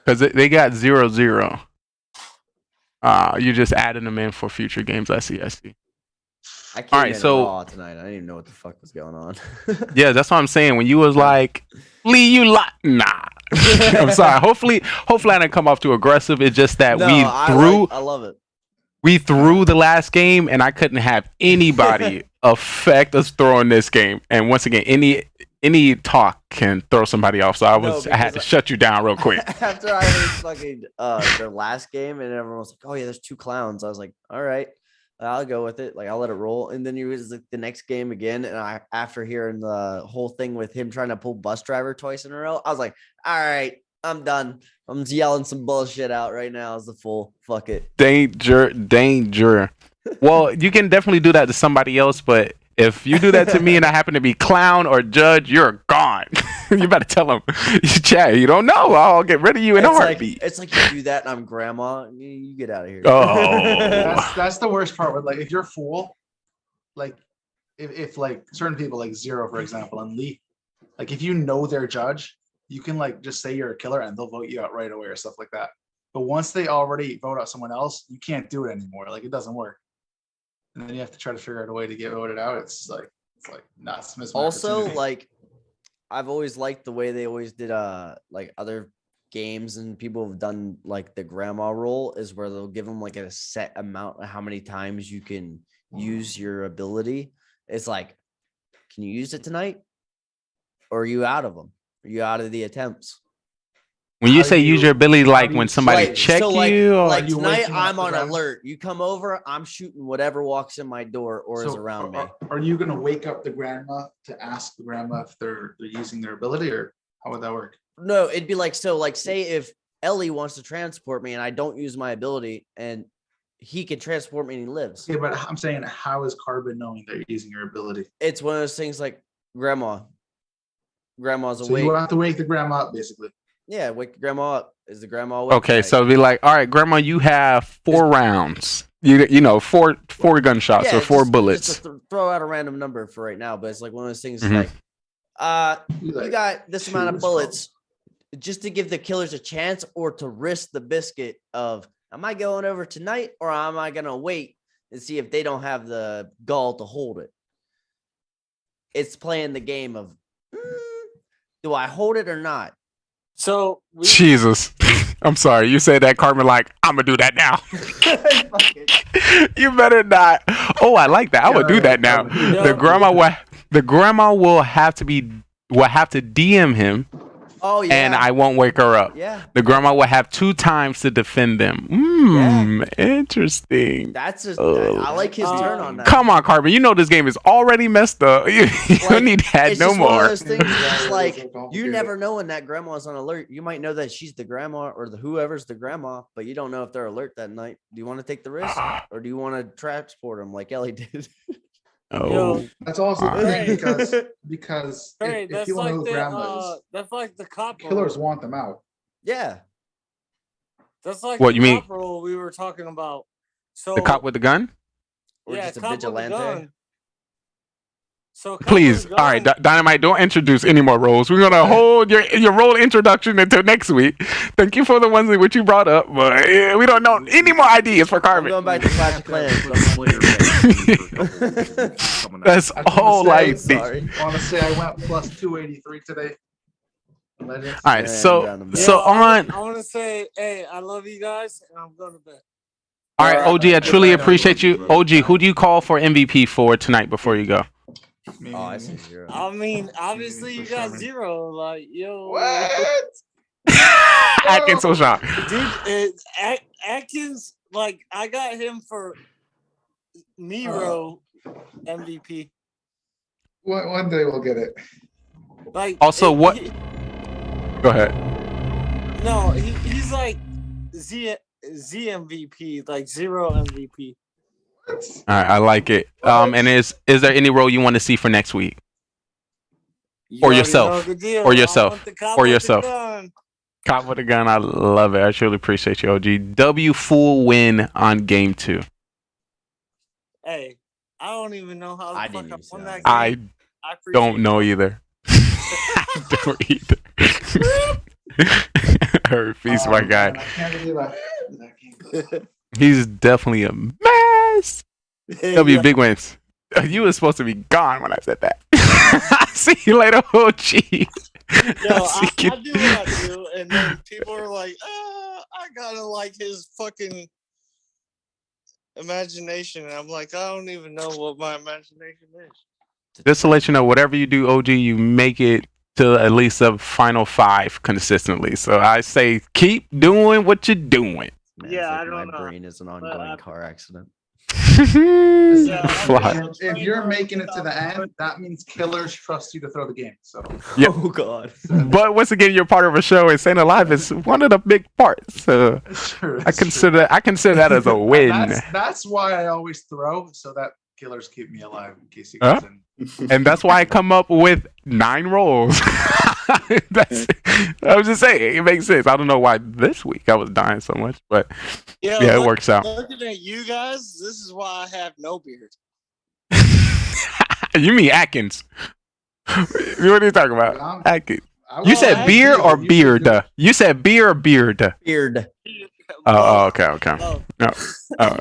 Because they got 0-0. You just added them in for future games. I see. I came All right, in so raw tonight. I didn't even know what the fuck was going on. yeah, that's what I'm saying. When you was like, Lee, you nah. I'm sorry. Hopefully I didn't come off too aggressive. It's just that I love it. We threw the last game, and I couldn't have anybody affect us throwing this game. And once again, any talk can throw somebody off. So I had to shut you down real quick. After I heard fucking their last game, and everyone was like, "Oh yeah, there's 2 clowns." I was like, "All right, I'll go with it. Like, I'll let it roll." And then it was like the next game again, and after hearing the whole thing with him trying to pull bus driver twice in a row, I was like, "All right, I'm done. I'm just yelling some bullshit out right now as the full fuck it." Danger. Well, you can definitely do that to somebody else, but if you do that to me and I happen to be clown or judge, you're gone. You better tell them, Chad, you don't know. I'll get rid of you in a heartbeat. It's like you do that and I'm grandma. You get out of here. Oh, that's the worst part. With like, if you're full, like if like certain people like Zero, for example, and Lee, like if you know their judge, you can like just say you're a killer and they'll vote you out right away or stuff like that. But once they already vote out someone else, you can't do it anymore. Like it doesn't work. And then you have to try to figure out a way to get voted out. It's like It's like nuts. Also, like I've always liked the way they always did like other games and people have done like the grandma role is where they'll give them like a set amount of how many times you can use your ability. It's like, can you use it tonight? Or are you out of them? Are you out of the attempts? When you say use your ability, like when somebody check you, or like tonight I'm on alert. You come over, I'm shooting whatever walks in my door or is around me. Are you gonna wake up the grandma to ask the grandma if they're using their ability, or how would that work? No, it'd be like, so like say if Ellie wants to transport me and I don't use my ability and he can transport me and he lives. Yeah, but I'm saying, how is Carbon knowing that you're using your ability? It's one of those things like grandma's So awake. you have to wake the grandma up, basically. Yeah, wake the grandma up. Is the grandma awake? okay, so it'd be like, all right, grandma, you have 4 rounds. You know, four gunshots or 4 bullets. Just to throw out a random number for right now, but it's like one of those things Mhm. like, you got this amount of bullets just to give the killers a chance or to risk the biscuit of, am I going over tonight or am I going to wait and see if they don't have the gall to hold it? It's playing the game of, do I hold it or not? So Jesus. I'm sorry. You said that, Carmen, like, I'm going to do that now. You better not. Oh, I like that. I would do that now. The grandma will have to DM him. Oh, yeah. And I won't wake her up. Yeah. The grandma will have 2 times to defend them. Interesting. That's just, I like his turn on that. Come on, Carbon. You know this game is already messed up. You don't need that It's no just one of more. those things, it's just like you never know when that grandma's on alert. You might know that she's the grandma or the whoever's the grandma, but you don't know if they're alert that night. Do you want to take the risk or do you want to transport them like Ellie did? Oh, that's also the thing because Hey, if that's you want to like know the grandmas, that's like the cop killers role. want them out. Yeah. That's like What, the you mean- cop role we were talking about. So The cop with the gun? Or yeah, just a cop with the vigilante? gun. So cop Please. with the All right, gun- Dynamite, don't introduce any more roles. We're going to hold your role introduction until next week. Thank you for the ones which you brought up, but we don't know any more ideas for I'm Carbon. going back to Clash of Clans. That's all I think. I want to say I went plus 283 today. Legends. All right, so I on. want to say, hey, I love you guys, and I'm going to bed. All right, OG, I truly appreciate you. OG, who do you call for MVP for tonight before you go? Oh, I see 0. I mean, obviously you got 0. Like, yo, Atkins so shocked. dude, Atkins, like, I got him for Nero MVP. One day we'll get it. Like, Also, what? Go ahead. No, he's like Z MVP, like 0 MVP. All right, I like it. And is there any role you want to see for next week? Or yourself? Or yourself? Or yourself? Cop with a gun. I love it. I truly appreciate you, OG. W full win on game 2. Hey, I don't even know how the fuck I won that game. I don't know either. I don't either. Peace, my guy. I can't believe that. He's definitely a mess. W big wins. You were supposed to be gone when I said that. See you later, OG. Yo, I do what I do, and then people are like, I gotta like his fucking imagination. And I'm like, I don't even know what my imagination is. Just to let you know, whatever you do, OG, you make it to at least a final 5 consistently. So I say keep doing what you're doing. Yeah, I don't know. My brain is an ongoing car accident. If you're making it to the end, that means killers trust you to throw the game. So Yep. Oh God. But once again, you're part of a show, and staying alive is one of the big parts. So I consider that as a win. That's why I always throw, so that killers keep me alive in case you guys didn't. And that's why I come up with 9 rolls. I was just saying, it makes sense. I don't know why this week I was dying so much, but yeah, it works out. Looking at you guys, this is why I have no beard. You mean Atkins? What are you talking about? Atkins. You said beer or beard? You said beer or beard? Beard. Oh, okay. No. Oh.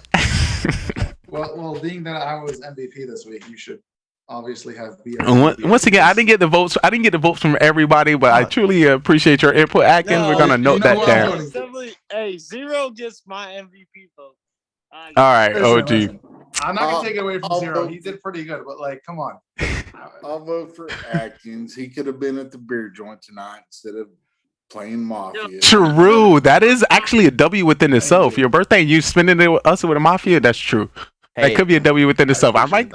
Well, being that I was MVP this week, you should obviously have Once again, I didn't get the votes. I didn't get the votes from everybody, but I truly appreciate your input, Atkins. We're gonna note that down. Hey, Zero gets my MVP vote. All right, OG. Listen, I'm not gonna take it away from Zero. He did pretty good, but like, come on. I'll vote for Atkins. He could have been at the beer joint tonight instead of playing Mafia. True. That is actually a W within itself. Your birthday, you spending it with us with a Mafia. That's true. That could be a W within itself. I might.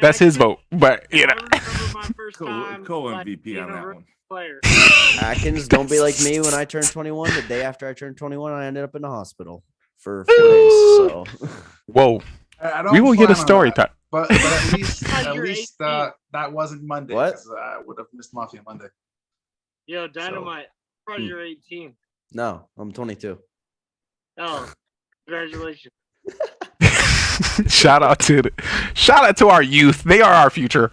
That's his vote, but you know. Co-MVP on that one. Atkins, don't be like me when I turned 21. The day after I turned 21, I ended up in the hospital for 4 days. So, whoa. We will get a story time. But at least that wasn't Monday. What? I would have missed Mafia Monday. Yo, Dynamite. Probably you're 18. No, I'm 22. Oh, congratulations. Shout out to our youth. They are our future.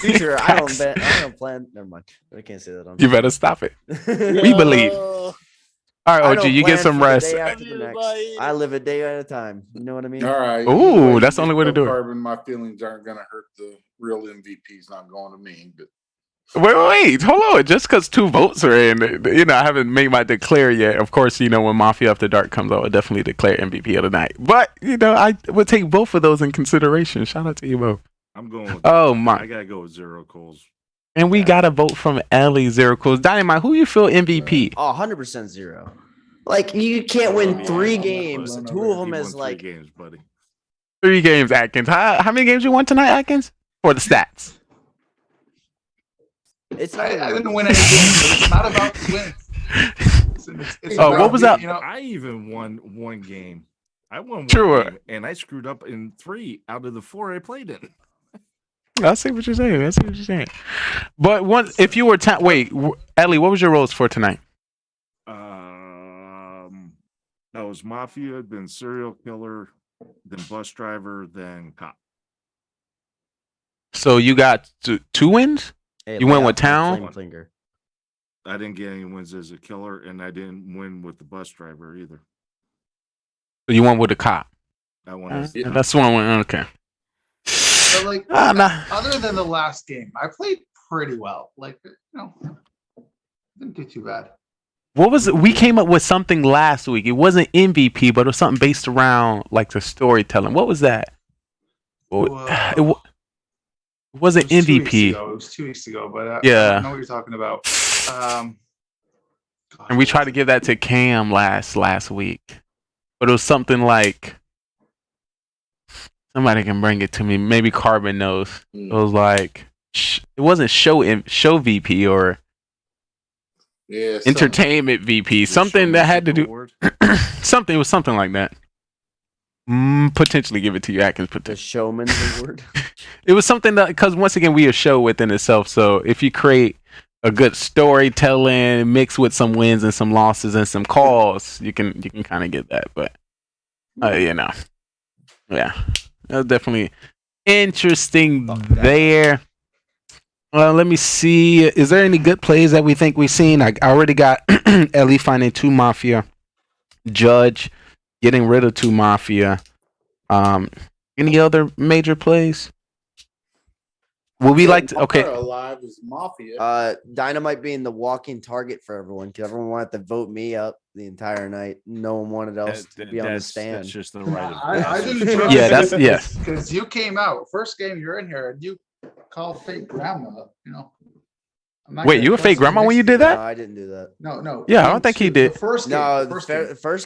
Future, I don't plan. Never mind. I can't say that on. You better stop it. We believe. All right, OG, you get some rest. I live a day at a time. You know what I mean? All right. Ooh, that's the only way to do it. Carbon, my feelings aren't gonna hurt the real MVP's not going to me, but. Wait, hold on. Just because 2 votes are in, I haven't made my declare yet. Of course, when Mafia After Dark comes out, I'll definitely declare MVP of the night. But, I would take both of those in consideration. Shout out to you both. I'm going with my. I got to go with Zero Coals. And we got a vote from Ellie, Zero Coals. Dynamite, who you feel MVP? Oh, 100% Zero. Like, you can't win 3 games. 2 of them is like. 3 games, buddy. 3 games, Atkins. How many games you won tonight, Atkins? For the stats. I didn't win any games. It's not about wins. What was that? I even won 1 game. I won 1 game, and I screwed up in 3 out of the 4 I played in. I see what you're saying. But if you were wait, Ellie, what was your roles for tonight? That was Mafia, then Serial Killer, then Bus Driver, then Cop. So you got 2 wins? Hey, you went with Town? I didn't get any wins as a killer, and I didn't win with the Bus Driver either. So you went with the Cop? I won as the That's one I went, okay. But like, other than the last game, I played pretty well. Like, didn't do too bad. What was it? We came up with something last week. It wasn't MVP, but it was something based around like the storytelling. What was that? It wasn't MVP. It was 2 weeks ago, but yeah, I know what you're talking about. And we tried to give that to Cam last week, but it was something like somebody can bring it to me. Maybe Carbon knows. It was like it wasn't show VP or entertainment VP. Something that had to do something. It was something like that. Potentially give it to you, Atkins. The showman's award. It was something that, because once again, we a show within itself. So if you create a good storytelling mixed with some wins and some losses and some calls, you can kind of get that. But yeah, that was definitely interesting there. Let me see. Is there any good plays that we think we've seen? I already got Ellie finding 2 Mafia, Judge getting rid of 2 Mafia. Any other major plays? Would we like to? Okay. Alive is Mafia. Dynamite being the walking target for everyone, because everyone wanted to vote me up the entire night. No one wanted else to be on the stand. That's just the right. I didn't. Because you came out first game. You're in here and you called fake grandma. Wait, you were fake grandma when you did that? No, I didn't do that. No. Yeah, I don't think he did. The first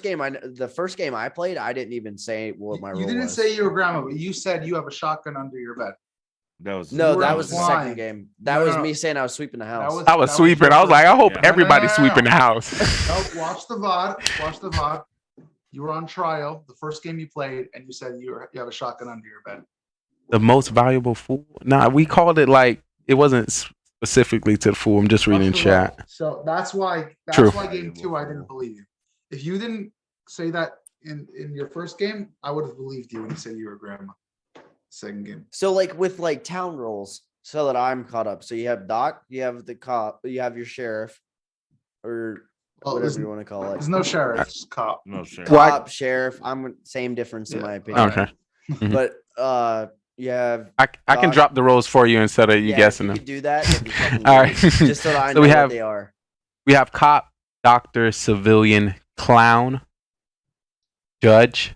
game the first game I played, I didn't even say what my role was. You didn't say you were grandma, but you said you have a shotgun under your bed. That was the second game. That was me saying I was sweeping the house. I was sweeping. I was like, I hope everybody's sweeping the house. No, watch the VOD. Watch the VOD. You were on trial the first game you played, and you said you have a shotgun under your bed. The most valuable fool? Nah, we called it like it wasn't specifically to the fool. I'm just reading chat. So that's why game 2 I didn't believe you. If you didn't say that in your first game, I would have believed you when you said you were grandma. Second game. So like with like town roles, so that I'm caught up. So you have Doc, you have the cop, you have your sheriff, or whatever you want to call it. There's no sheriff, just cop. No sheriff. Cop, sheriff. I'm same difference in my opinion. Okay. Mhm. But yeah, I can drop the roles for you instead of you guessing them. do that. That'd be fucking All right. great. Just so that I know we what have they are. we have cop, doctor, civilian, clown, judge.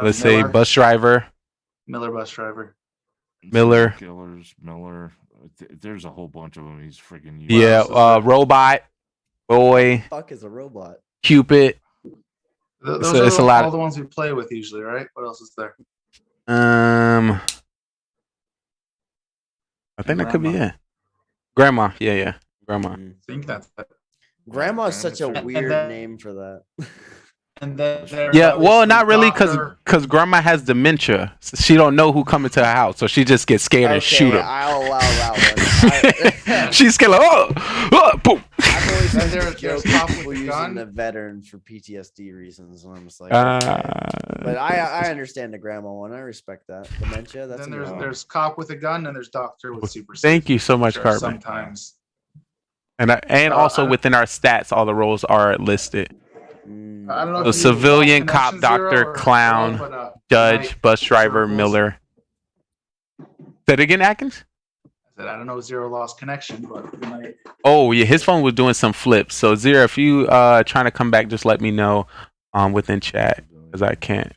Let's say Miller. bus driver. Miller bus driver. Miller. Killers, Miller. There's a whole bunch of them. He's freaking. Yeah. Robot. Boy. Fuck is a robot. Cupid. Those it's are a lot all the ones we play with usually, right? What else is there? I think that could be it. Grandma. Yeah. Grandma. I think that's it. Grandma is such a And weird then- name for that. And then there's Yeah, well, not really, Doctor- because grandma has dementia. So she don't know who coming to her house, so she just gets scared and shoot him. I'll allow that one. She's scared like, boom. I've always Then seen there's cop with people the using gun. the veteran for PTSD reasons, and I'm just like, Uh, okay. But I understand the grandma one. I respect that. Dementia. That's Then a good one. there's cop with a gun, and there's doctor with super. Thank you so much, Sure, Carmen. Sometimes. And also within our stats, all the roles are listed. I don't know. So if you civilian, use cop, Connection Zero doctor, or clown, what, but, judge, Mike, bus driver, circles. Miller. Say it again, Atkins? I said, I don't know Zero lost connection, but we might. Oh yeah, his phone was doing some flips. So Zero, if you trying to come back, just let me know within chat because I can't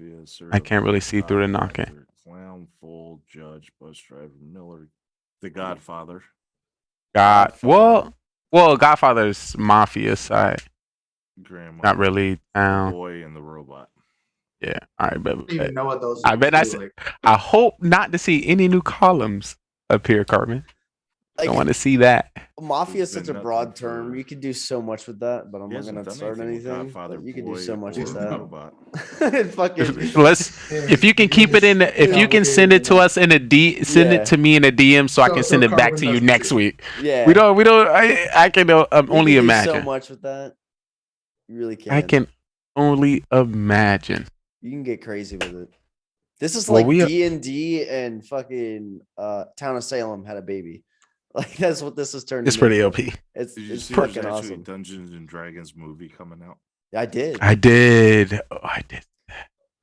really see through the knocking. Clown, full, judge, bus driver, Miller, the Godfather. Well, Godfather's mafia side. Grandma. Not really. Boy and the robot. Yeah. All right, I don't even know what those. I bet do, like. I hope not to see any new columns appear, Carmen. I Like, want to see that. Mafia is such a been broad nothing term. for- You could do so much with that, but I'm He not hasn't gonna done start anything with anything. Godfather, But you could do Boy, so much or with that. Robot. Fucking. If you can keep it in, if you can send it to us in a send it to me in a DM so I can send it back to you next week. Yeah. We don't. I can You only can do imagine. so much with that. You really can. I can only imagine. You can get crazy with it. This is Well, like we- D&D and fucking Town of Salem had a baby. Like that's what this has turned It's into. pretty OP. It's Did you it's see there's fucking actually a awesome. Dungeons and Dragons movie coming out? I did. I did. Oh, I did.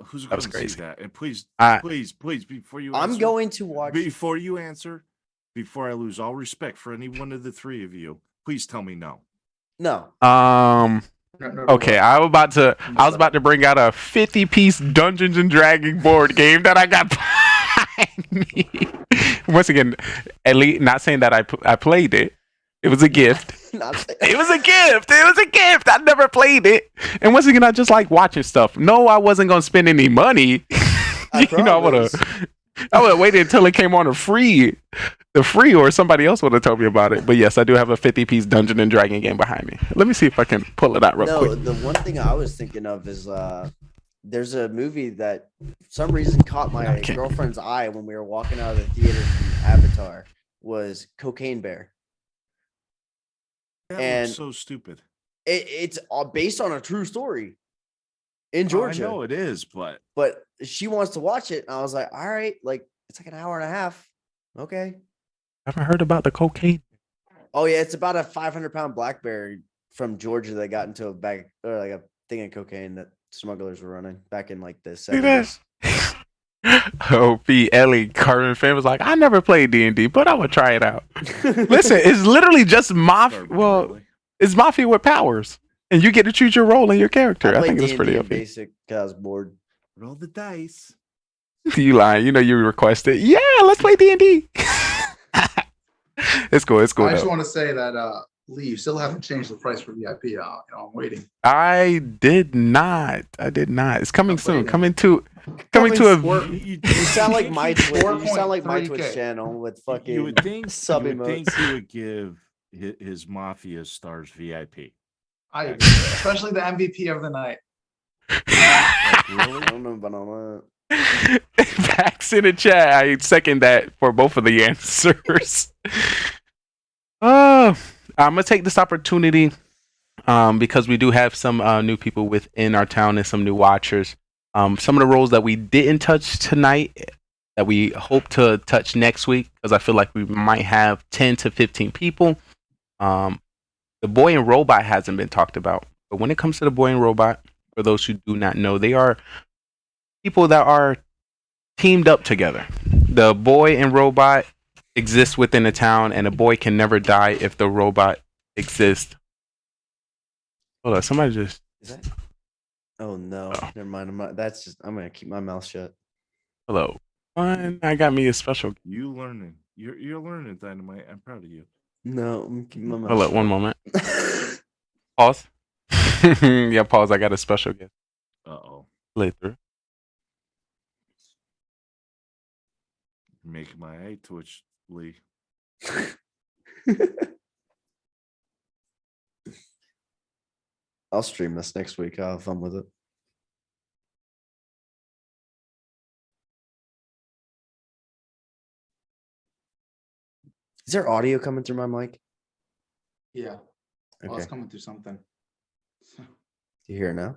Who's That going was to see crazy. that? And please, I- please, before you I'm answer, going to watch. before you answer, before I lose all respect for any one of the three of you, please tell me no. No. Okay, I was about to bring out a 50-piece Dungeons and Dragons board game that I got behind me. Once again, at least not saying that I played it. It was a gift. It was a gift. It was a gift. I never played it. And once again, I just like watching stuff. No, I wasn't gonna spend any money. I would have waited until it came on the free, or somebody else would have told me about it. But yes, I do have a 50-piece Dungeon and Dragon game behind me. Let me see if I can pull it out real quick. The one thing I was thinking of is there's a movie that for some reason caught my girlfriend's eye when we were walking out of the theater from Avatar was Cocaine Bear. That looks so stupid. It's based on a true story in Georgia. I know it is, but she wants to watch it. And I was like, all right, like it's like an hour and a half. Okay. I haven't heard about the cocaine. Oh yeah, it's about a 500-pound blackberry from Georgia that got into a bag or like a thing of cocaine that smugglers were running back in like the 70s. Oh, Ellie Carbonfin was like, I never played D&D, but I would try it out. Listen, it's literally just Mafia. Well, it's Mafia with powers, and you get to choose your role and your character. I think it's pretty D&D OP. basic because I was bored. Roll the dice. You lying? You know you requested. Yeah, let's play D&D. It's cool. It's cool. I just though. want to say that Lee, you still haven't changed the price for VIP. I'm waiting. I did not. It's coming soon. Coming to a. You sound like my Twitch. You sound like my 4.3K. Twitch channel with fucking You would think sub you would emotes. think he would give his Mafia stars VIP. I agree, especially the MVP of the night. I don't know about all that. Backs in the chat. I second that for both of the answers. I'm gonna take this opportunity because we do have some new people within our town and some new watchers. Some of the roles that we didn't touch tonight that we hope to touch next week, because I feel like we might have 10 to 15 people. The boy and robot hasn't been talked about. But when it comes to the boy and robot, for those who do not know, they are people that are teamed up together. The boy and robot exists within a town, and a boy can never die if the robot exists. Hold on, somebody just. Is that? Oh no, never mind. I'm gonna keep my mouth shut. Hello. I got me a special. You learning. You're learning, Dynamite. I'm proud of you. No, I'm keeping my mouth Hold shut. up, one moment. Pause. Yeah, pause. I got a special guest. Uh-oh. Later. Make my eye twitch, Lee. I'll stream this next week. I'll have fun with it. Is there audio coming through my mic? Yeah. Well, Okay. it's coming through something. Do you hear it now?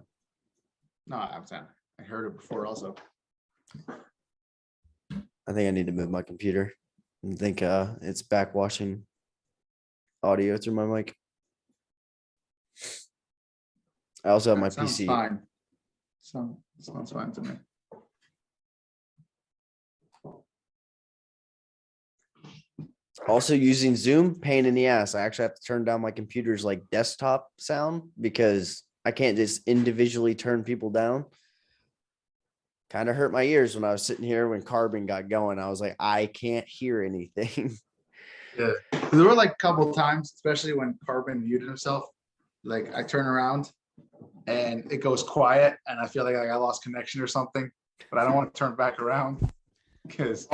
No, I heard it before also. I think I need to move my computer. I think it's backwashing audio through my mic. I also have my That sounds PC. fine. Sounds fine to me. Also using Zoom, pain in the ass. I actually have to turn down my computer's like desktop sound because I can't just individually turn people down. Kind of hurt my ears when I was sitting here when Carbon got going. I was like, I can't hear anything. Yeah. There were like a couple of times, especially when Carbon muted himself. Like I turn around and it goes quiet and I feel like I lost connection or something, but I don't want to turn back around because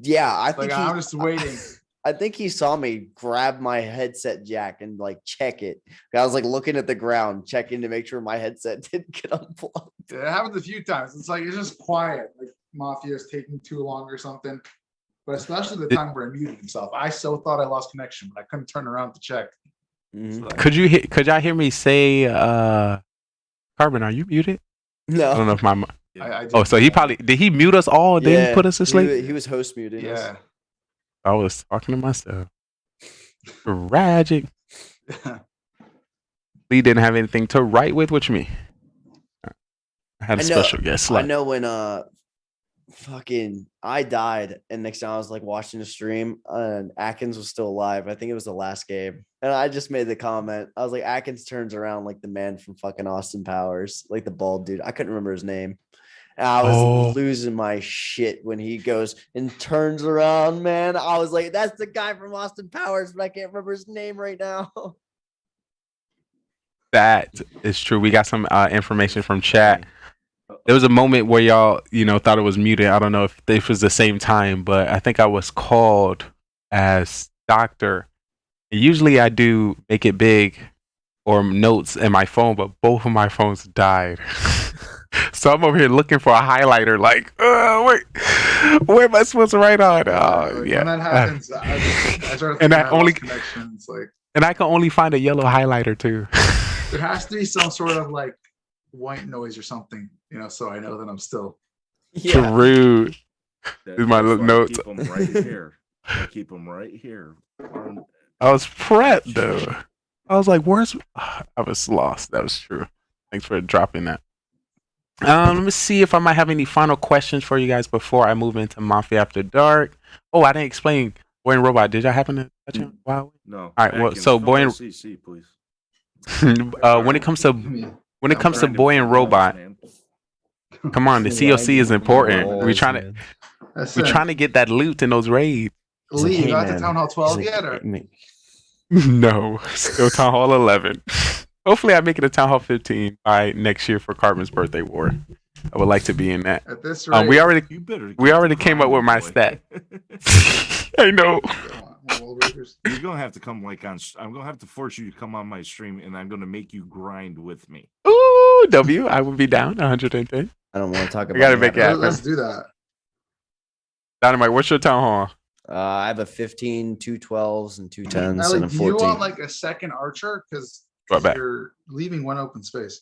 yeah, I like think I'm just waiting. I think he saw me grab my headset jack and like check it. I was like looking at the ground, checking to make sure my headset didn't get unplugged. It happens a few times. It's like it's just quiet. Like Mafia is taking too long or something. But especially the time where I muted himself. I so thought I lost connection, but I couldn't turn around to check. Mm-hmm. Could y'all hear me say Carbon, are you muted? No. I don't know if my I so he probably did he mute us all? Did he put us to sleep? He was host muting us. I was talking to myself. Tragic. Lee didn't have anything to write with, which me. I had a special guest. I know when I died, and next time I was like watching the stream, and Atkins was still alive. I think it was the last game, and I just made the comment. I was like, Atkins turns around like the man from fucking Austin Powers, like the bald dude. I couldn't remember his name. And I was losing my shit when he goes and turns around, man. I was like, that's the guy from Austin Powers, but I can't remember his name right now. That is true. We got some information from chat. There was a moment where y'all, thought it was muted. I don't know if this was the same time, but I think I was called as doctor. And usually I do make it big or notes in my phone, but both of my phones died. So I'm over here looking for a highlighter, like, wait, where am I supposed to write on? When that happens, I start and thinking I only connections. Like, and I can only find a yellow highlighter too. there has to be some sort of like white noise or something, so I know that I'm still. True. These my little notes. Keep them right here. I keep them right here. I was prepped though. I was like, "Where's?" I was lost. That was true. Thanks for dropping that. Let me see if I might have any final questions for you guys before I move into Mafia After Dark. Oh, I didn't explain Boy and Robot. Did y'all happen to touch him? Wow. No. All right. Well, so Boy and CC, please. when it comes to Boy and Robot, come on, the COC is important. We're trying to get that loot in those raids. Lee, you got to Town Hall 12 yet? Or? No, still Town Hall 11. Hopefully, I make it to Town Hall 15 by next year for Carbon's birthday war. I would like to be in that. At this rate, we already came up with my stat. I know. You're gonna have to come I'm gonna have to force you to come on my stream, and I'm gonna make you grind with me. Ooh, W, I would be down 110. I don't want to talk about. I gotta make it happen. Let's do that. Dynamite, what's your Town Hall? I have a 15, 2 12s, and 2 10s, Like, and a 14. You want like a second archer because you're leaving one open space.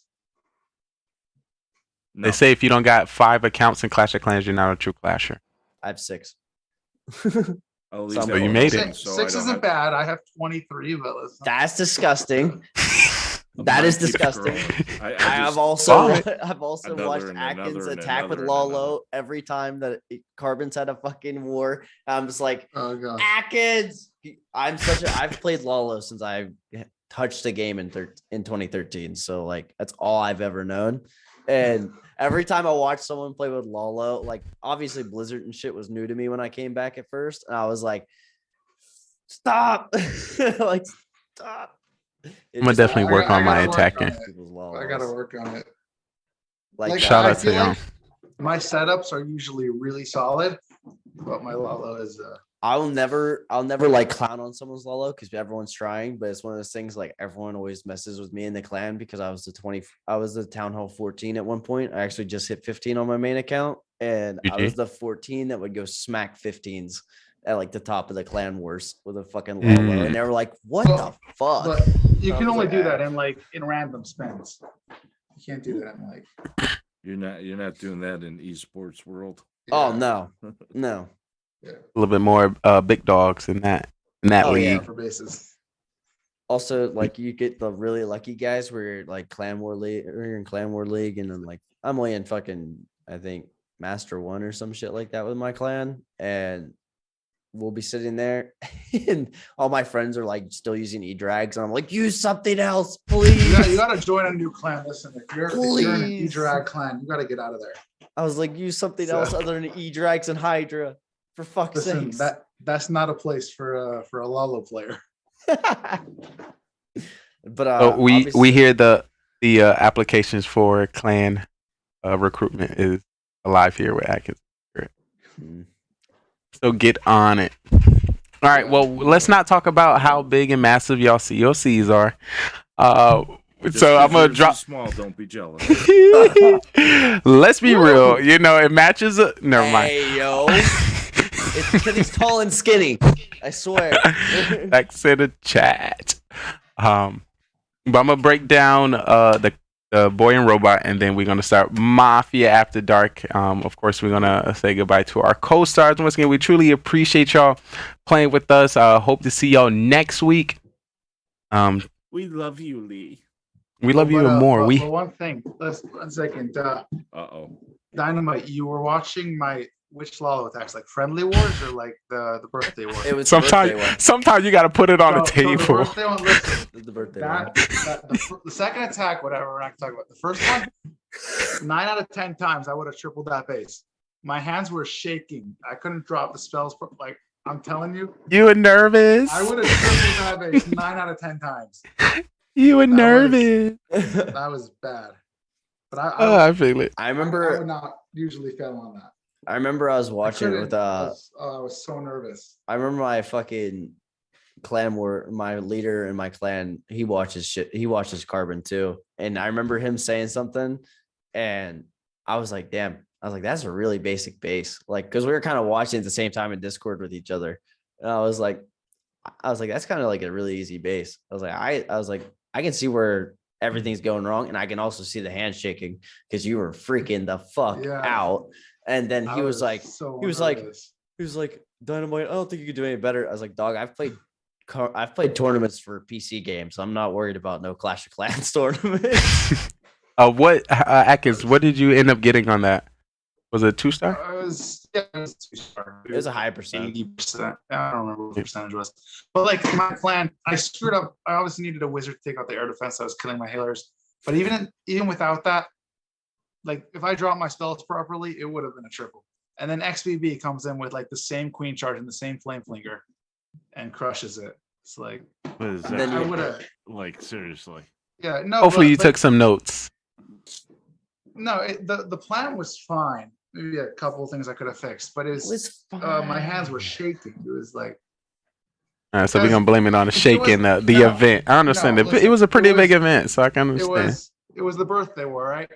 They say if you don't got 5 accounts in Clash of Clans, you're not a true clasher. I have 6. I'll So leave So that you one made open, it. so I Six don't isn't have- bad. I have 23, but listen. That's disgusting. That Mine is keeps disgusting. growing. I I've just also bought I've also another watched and Atkins another and attack with another and another. Lalo every time that Carbon's had a fucking war. I'm just like, Oh god. Atkins. I've played Lalo since I touched the game in 2013. So like that's all I've ever known. And every time I watch someone play with Lalo, like obviously Blizzard and shit was new to me when I came back at first. And I was like, stop. Like stop. I'm gonna definitely work on my attacking. I gotta work on it. Like Shout I out to feel y'all. like my setups are usually really solid, but my Lalo is I'll never like clown on someone's Lalo because everyone's trying, but it's one of those things like everyone always messes with me in the clan because I was the Town Hall 14 at one point. I actually just hit 15 on my main account, and I was the 14 that would go smack 15s at like the top of the clan wars with a fucking Lalo, and they were like, "What the fuck?" but you I can was only like, do that in random spins. You can't do that in like You're not doing that in esports world. Oh no. A little bit more big dogs in that league. for bases. Also, like you get the really lucky guys where you're like clan war league or you're in clan war league, and then like I'm only in fucking I think Master 1 or some shit like that with my clan, and we'll be sitting there and all my friends are like still using E-Drags, and I'm like, use something else, please. You gotta join a new clan. Listen, if you're in an E-Drag clan, you gotta get out of there. I was like, use something else other than E-Drags and Hydra. For fuck's Listen, sake. that's not a place for a Lalo player. But we hear the applications for clan recruitment is alive here with Atkins. So get on it. All right. Well, let's not talk about how big and massive y'all COCs are. So I'm gonna drop. Small, don't be jealous. Let's be real. You know, it matches. Never mind. Hey yo, it's because he's tall and skinny. I swear. Thanks in the chat. But I'm gonna break down the Boy and Robot, and then we're gonna start Mafia After Dark. Of course, we're gonna say goodbye to our co-stars. Once again, we truly appreciate y'all playing with us. Hope to see y'all next week. We love you, Lee. We love you even more. But one thing, one second. Dynamite, you were watching which Lalo attacks, like Friendly Wars or like the birthday one? It was sometimes you gotta put it on the table. The birthday one, listen, the birthday one. The second attack, whatever, we're not talking about. The first one, 9 out of 10 times I would have tripled that base. My hands were shaking. I couldn't drop the spells. Like I'm telling you. You were nervous. I would have tripled that base 9 out of 10 times. You were nervous. That was bad. But I feel it. I remember. I would not usually fail on that. I remember I was watching it with I was so nervous. I remember my fucking clan war, my leader in my clan, he watches shit. He watches Carbon too. And I remember him saying something, and I was like, damn. I was like, that's a really basic base. Like, because we were kind of watching at the same time in Discord with each other. And I was like, that's kind of like a really easy base. I was like, I can see where everything's going wrong, and I can also see the handshaking because you were freaking the fuck out. And then he was like, Dynamite, I don't think you could do any better. I was like, dog, I've played tournaments for PC games. So I'm not worried about no Clash of Clans tournaments. Atkins, what did you end up getting on that? Was it 2-star? It was 2-star. It was a high percent. 80%. I don't remember what the percentage was. But like my clan, I screwed up. I obviously needed a wizard to take out the air defense. I was killing my healers. But even without that, like if I dropped my spells properly, it would have been a triple. And then XBB comes in with like the same queen charge and the same flame flinger and crushes it. It's like, what is that? I would have, like, seriously. Yeah, no. Hopefully you took some notes. No, the plan was fine. Maybe a couple of things I could have fixed, but it was my hands were shaking. It was like. All right, so we're gonna blame it on the shake in the event. I understand it was a pretty big event, so I can understand. It was the birthday war, right?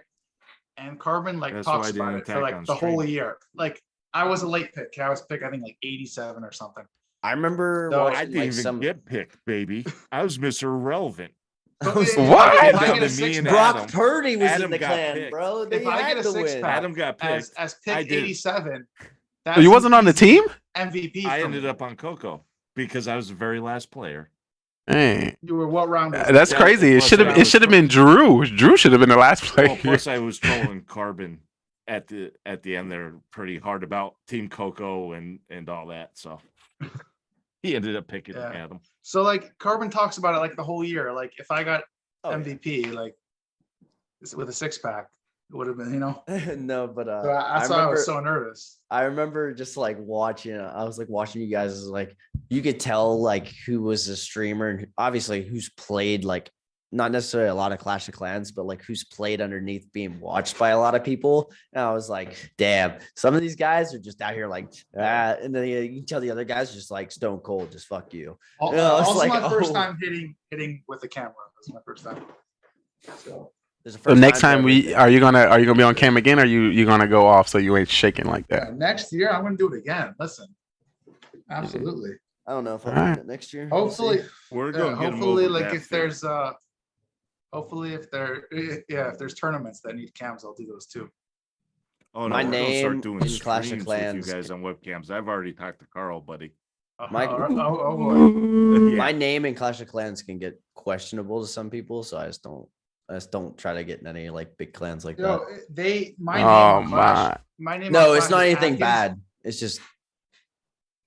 And Carbon talks about it for like the whole year. Like I was a late pick. I was picked, I think, like 87 or something. I remember. No, I didn't even get picked, baby. I was Mr. Irrelevant. What? Brock Purdy was in the clan, bro. If I get a 6-pack Adam got picked. as pick 87, That's you wasn't on the team? MVP. I for ended me. up on Coco because I was the very last player. Hey, You were what round? Was that's that? crazy. It plus should I have. It was should have been Drew. Drew should have been the last player. Well, plus I was trolling Carbon at the end there pretty hard about Team Coco and all that. So he ended up picking Adam. So like Carbon talks about it like the whole year. Like if I got MVP, like with a 6-pack, it would have been, you know. No, but So that's why I was so nervous. I remember just like watching. I was like watching you guys. Like you could tell like who was a streamer and obviously who's played like not necessarily a lot of Clash of Clans, but like who's played underneath being watched by a lot of people. And I was like, damn, some of these guys are just out here like, and then you can tell the other guys are just like stone cold, just fuck you. Also, like, my first time hitting with the camera. That's my first time. So. So next time are you gonna be on cam again, or you gonna go off so you ain't shaking like that? Yeah, next year I'm gonna do it again. Listen, absolutely. I don't know if I'll do it next year. Hopefully, we're gonna get hopefully over like that if there's hopefully if there's tournaments that need cams, I'll do those too. Oh no, My we're name gonna start doing in Clash of streams Clans. with you guys on webcams. I've already talked to Carl, buddy. My name in Clash of Clans can get questionable to some people, so I just don't try to get in any like big clans like that. My name on Clash. No, it's not anything bad. It's just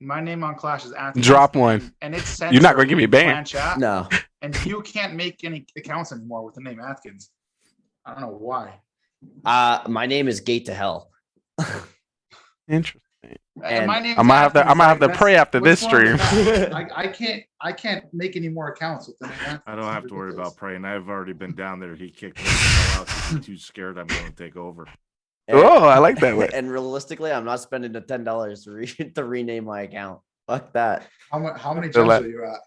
my name on Clash is Atkins. Drop one. And it's You're not gonna give me a ban. No. And you can't make any accounts anymore with the name Atkins. I don't know why. My name is Gate to Hell. Interesting. And my name I might have to pray after this stream. I can't make any more accounts with the name Atkins. I don't have to worry about praying. I've already been down there. He kicked me out. He's too scared. I'm going to take over. Oh, I like that way. And realistically, I'm not spending the $10 to rename my account. Fuck that. How many jumps are you at?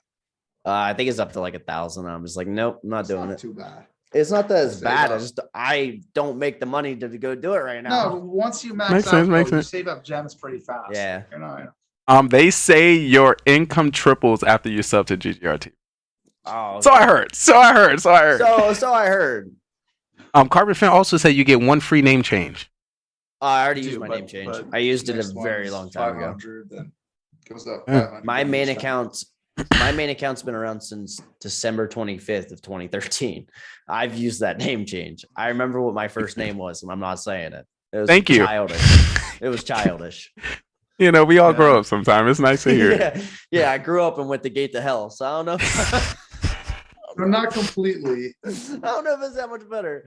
I think it's up to like 1,000. I'm just like, nope, I'm not doing it. Too bad. It's not that it's bad. I don't make the money to go do it right now. No, once you max out, you save up gems pretty fast. Yeah. You know. They say your income triples after you sub to GGRT. Oh. So I heard. So I heard. So I heard. Carbonfin also said you get one free name change. I already used my name change. I used it a very long time ago. Then goes up My main account's been around since December 25th of 2013. I've used that name change. I remember what my first name was, and I'm not saying it. It was Thank you. Childish. It was childish. You know, we all grow up sometime. It's nice to hear. Yeah, I grew up and went to Gate to Hell, so I don't know. But not completely. I don't know if it's that much better.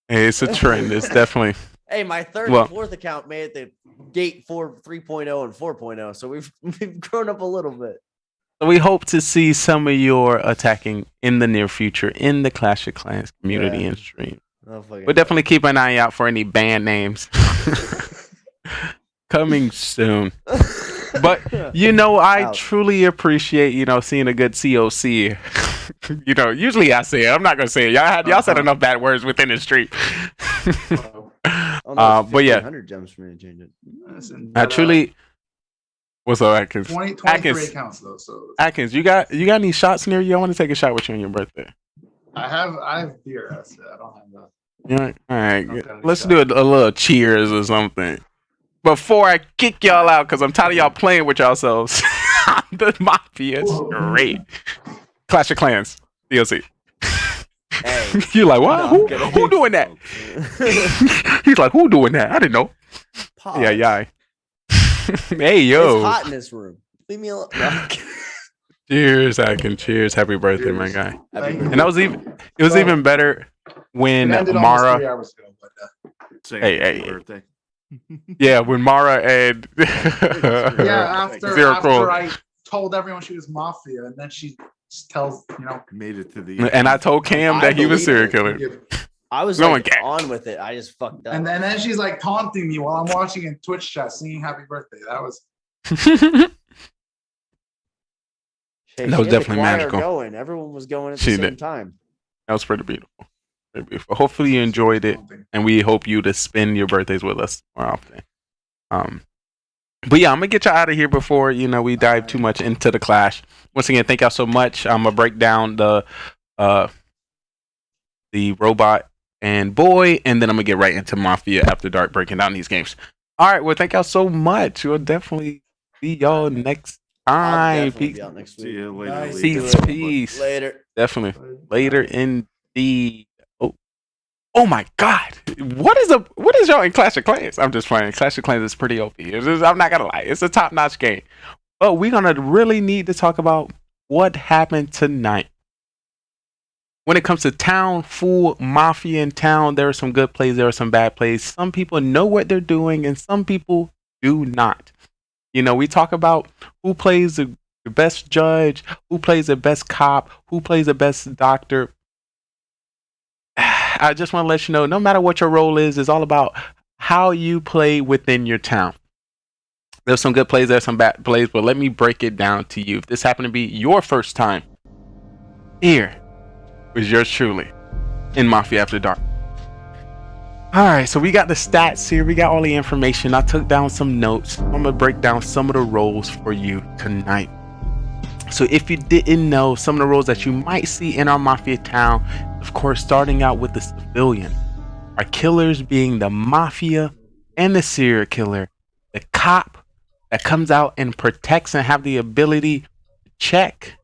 Hey, it's a trend. It's definitely. Hey, my third and fourth account made it the Gate 3.0 and 4.0, so we've grown up a little bit. We hope to see some of your attacking in the near future in the Clash of Clans community and stream. We'll definitely keep an eye out for any band names coming soon. But I truly appreciate seeing a good COC. Usually I say it. I'm not gonna say it. Y'all said enough bad words within the street. But yeah, 100 gems for me to change it. I truly. What's up, Atkins? 23 accounts though. So Atkins, you got any shots near you? I want to take a shot with you on your birthday. I have beer. That's it. I don't have that. Yeah. All right. Let's do a little cheers or something before I kick y'all out because I'm tired of y'all playing with yourselves. The Mafia is great. Clash of Clans DLC. Hey, you're like, what? Who doing that? He's like, who doing that? I didn't know. Pause. Yeah. Hey, yo. It's hot in this room. Leave me alone. No. Cheers, Atkins. Cheers. Happy birthday, my guy. And it was even better when Mara. Hey. Birthday. Yeah, when Mara and after I told everyone she was Mafia, and then she tells made it to the and I told Cam that he was serial killer. I was on with it. I just fucked up. And then she's like taunting me while I'm watching in Twitch chat, singing "Happy Birthday." That was. That was definitely magical. Going. Everyone was going at the same time. That was pretty beautiful. Very beautiful. Hopefully you enjoyed it, and we hope you to spend your birthdays with us more often. But yeah, I'm gonna get y'all out of here before we dive too much into the Clash. Once again, thank y'all so much. I'm gonna break down the robot and boy, and then I'm gonna get right into Mafia after dark, breaking down these games. All right. Well, thank y'all so much. We'll definitely see y'all next I'll time. definitely Peace. be out next See week. you later. Peace. Peace. Later. Definitely. Later indeed. Oh my God! What is y'all in Clash of Clans? I'm just playing. Clash of Clans is pretty OP. I'm not gonna lie. It's a top notch game. But we're gonna really need to talk about what happened tonight. When it comes to town, full mafia in town, there are some good plays. There are some bad plays. Some people know what they're doing, and some people do not. We talk about who plays the best judge, who plays the best cop, who plays the best doctor. I just want to let you know, no matter what your role is, it's all about how you play within your town. There's some good plays, there's some bad plays, but let me break it down to you. If this happened to be your first time, here was yours truly in Mafia After Dark. All right, so we got the stats here. We got all the information. I took down some notes. I'm going to break down some of the roles for you tonight. So if you didn't know, some of the roles that you might see in our Mafia town, of course, starting out with the civilian, our killers being the Mafia and the serial killer, the cop that comes out and protects and have the ability to check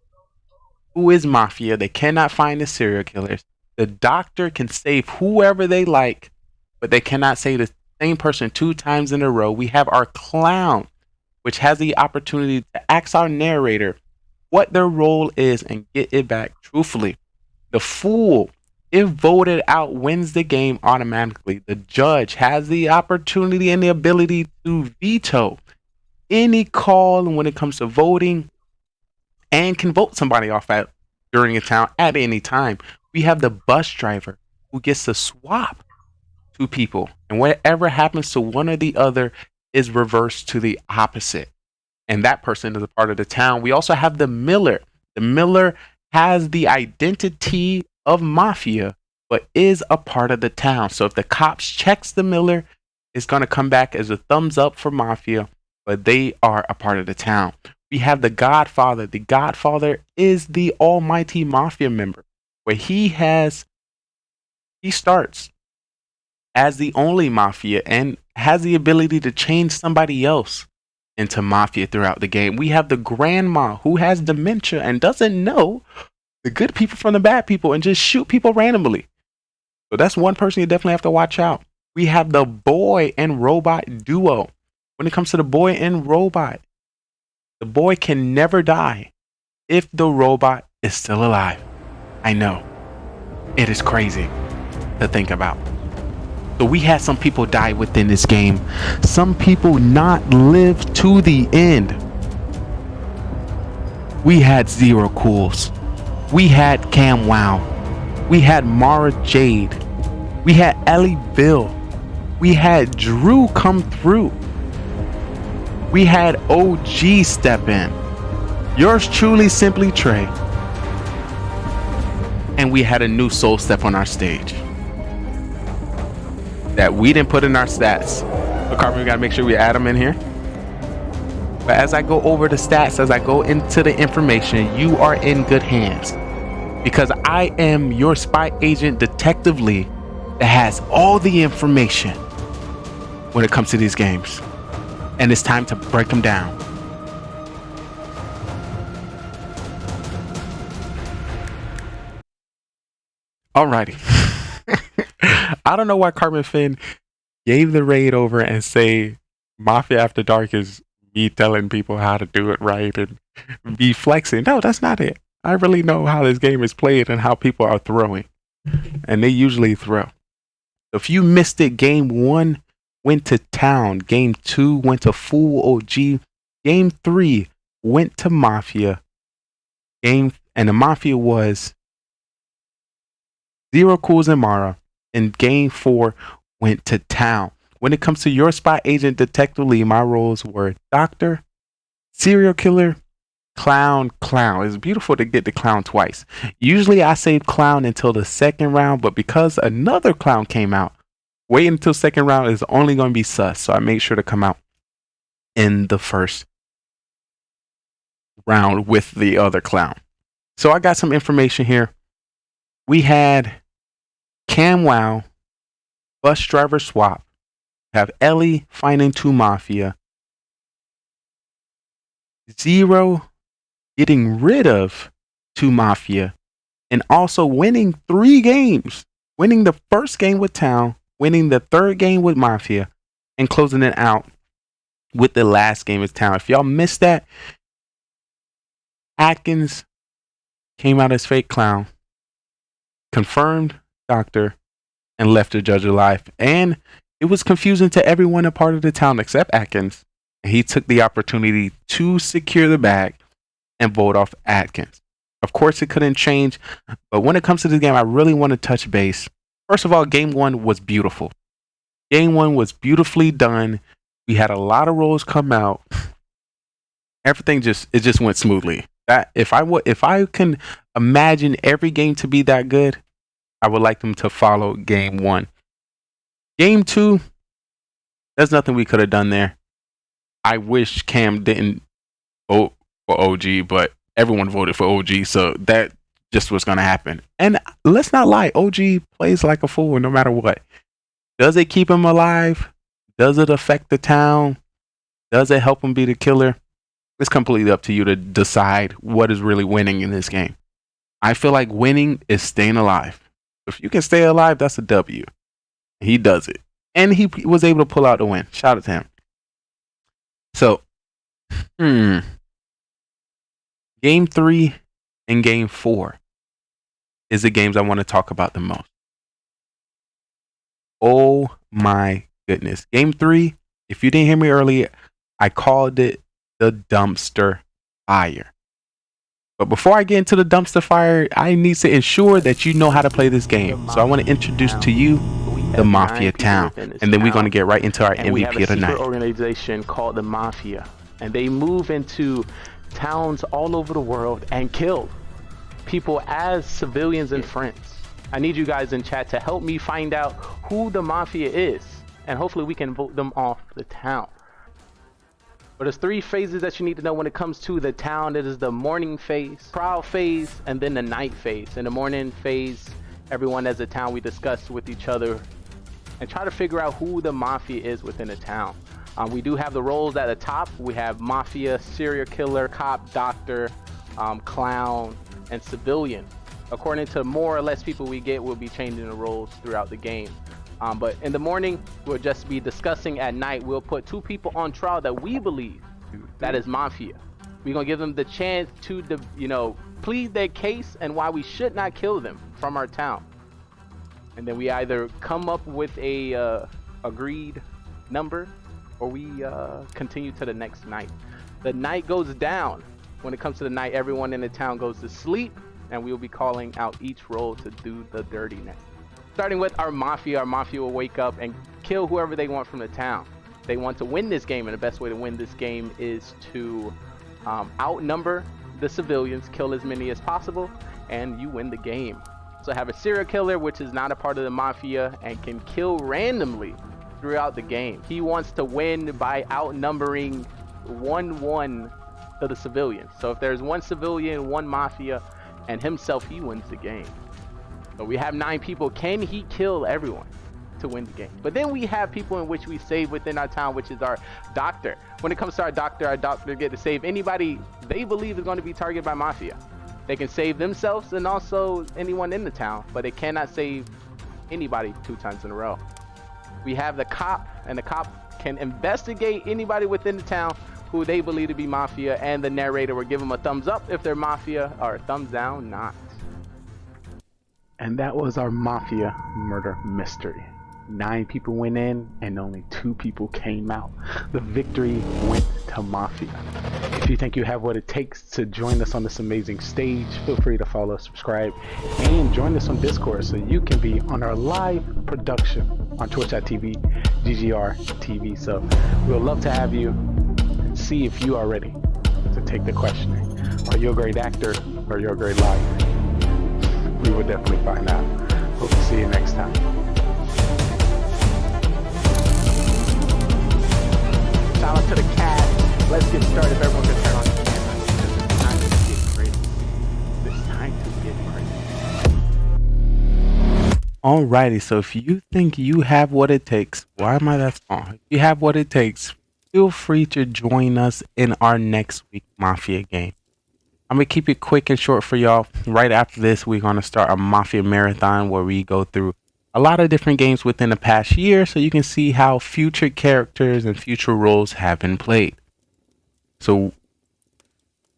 who is Mafia. They cannot find the serial killers. The doctor can save whoever they like, but they cannot save the same person 2 times in a row. We have our clown, which has the opportunity to ask our narrator what their role is and get it back truthfully. The fool, if voted out, wins the game automatically. The judge has the opportunity and the ability to veto any call when it comes to voting and can vote somebody off during a town at any time. We have the bus driver who gets to swap 2 people, and whatever happens to one or the other is reversed to the opposite. And that person is a part of the town. We also have the miller. The miller has the identity of Mafia, but is a part of the town. So if the cops checks the miller, it's going to come back as a thumbs up for Mafia, but they are a part of the town. We have the Godfather. The Godfather is the almighty Mafia member, where he starts as the only Mafia and has the ability to change somebody else into Mafia throughout the game. We have the grandma who has dementia and doesn't know the good people from the bad people and just shoot people randomly. So that's one person you definitely have to watch out. We have the boy and robot duo. When it comes to the boy and robot, the boy can never die if the robot is still alive. I know. It is crazy to think about. So we had some people die within this game. Some people not live to the end. We had Zero Cools. We had Cam Wow. We had Mara Jade. We had Ellie Bill. We had Drew come through. We had OG step in. Yours truly, Simply Trey. And we had a new soul step on our stage that we didn't put in our stats. So Carbon, we gotta make sure we add them in here. But as I go over the stats, as I go into the information, you are in good hands. Because I am your spy agent, Detective Lee, that has all the information when it comes to these games. And it's time to break them down. Alrighty. I don't know why Carbonfin gave the raid over and say Mafia After Dark is me telling people how to do it right and be flexing. No, that's not it. I really know how this game is played and how people are throwing. And they usually throw. If you missed it, game 1 went to town. Game 2 went to full OG. Game 3 went to Mafia. And the Mafia was Zero Cools and Mara. And game 4 went to town. When it comes to your spy agent, Detective Lee, my roles were Doctor, Serial Killer, Clown. It's beautiful to get the Clown twice. Usually I save Clown until the second round, but because another Clown came out, waiting until second round is only going to be sus. So I made sure to come out in the first round with the other Clown. So I got some information here. We had Cam Wow, bus driver swap, have Ellie finding 2 Mafia. 0 getting rid of 2 Mafia. And also winning 3 games. Winning the first game with Town. Winning the third game with Mafia. And closing it out with the last game with Town. If y'all missed that, Atkins came out as fake clown. Confirmed doctor. And left the judge alive. And it was confusing to everyone a part of the town except Atkins. And he took the opportunity to secure the bag and vote off Atkins. Of course, it couldn't change. But when it comes to this game, I really want to touch base. First of all, game 1 was beautiful. Game 1 was beautifully done. We had a lot of roles come out. Everything just went smoothly. That if I can imagine every game to be that good, I would like them to follow game 1. Game 2, there's nothing we could have done there. I wish Cam didn't vote for OG, but everyone voted for OG, so that just was going to happen. And let's not lie, OG plays like a fool no matter what. Does it keep him alive? Does it affect the town? Does it help him be the killer? It's completely up to you to decide what is really winning in this game. I feel like winning is staying alive. If you can stay alive, that's a W. He does it. And he was able to pull out the win. Shout out to him. So, Game 3 and Game 4 is the games I want to talk about the most. Oh my goodness. Game 3, if you didn't hear me earlier, I called it the dumpster fire. But before I get into the dumpster fire, I need to ensure that you know how to play this game. So I want to introduce to you the Mafia Town. And then we're going to get right into our MVP of the night. We have a secret organization called the Mafia. And they move into towns all over the world and kill people as civilians and friends. I need you guys in chat to help me find out who the Mafia is. And hopefully we can vote them off the town. But there's 3 phases that you need to know when it comes to the town. It is the morning phase, prowl phase, and then the night phase. In the morning phase, everyone as a town, we discuss with each other and try to figure out who the Mafia is within the town. We do have the roles at the top. We have Mafia, serial killer, cop, doctor, clown, and civilian. According to more or less people we get, we'll be changing the roles throughout the game. But in the morning, we'll just be discussing. At night, we'll put 2 people on trial that we believe that is Mafia. We're going to give them the chance to, plead their case and why we should not kill them from our town. And then we either come up with a agreed number or we continue to the next night. The night goes down. When it comes to the night, everyone in the town goes to sleep and we'll be calling out each role to do the dirtiness. Starting with our Mafia will wake up and kill whoever they want from the town. They want to win this game, and the best way to win this game is to outnumber the civilians, kill as many as possible, and you win the game. So have a serial killer, which is not a part of the Mafia and can kill randomly throughout the game. He wants to win by outnumbering 1-1 to the civilians. So if there's 1 civilian, 1 Mafia, and himself, he wins the game. So we have 9 people. Can he kill everyone to win the game? But then we have people in which we save within our town, which is our doctor. When it comes to our doctor get to save anybody they believe is going to be targeted by Mafia. They can save themselves and also anyone in the town, but they cannot save anybody 2 times in a row. We have the cop, and the cop can investigate anybody within the town who they believe to be Mafia, and the narrator will give them a thumbs up if they're Mafia or a thumbs down not. And that was our Mafia murder mystery. 9 people went in and only 2 people came out. The victory went to Mafia. If you think you have what it takes to join us on this amazing stage, feel free to follow, subscribe, and join us on Discord so you can be on our live production on twitch.tv, GGR TV. So we'll love to have you and see if you are ready to take the questioning. Are you a great actor or you're a great liar? We will definitely find out. Hope to see you next time. Shout out to the cat. Let's get started. If everyone can turn on the camera. It's time to get crazy. It's time to get crazy. Alrighty, so if you think you have what it takes, why am I that small? If you have what it takes, feel free to join us in our next week Mafia game. I'm gonna keep it quick and short for y'all. Right after this, we're gonna start a Mafia marathon where we go through a lot of different games within the past year so you can see how future characters and future roles have been played. So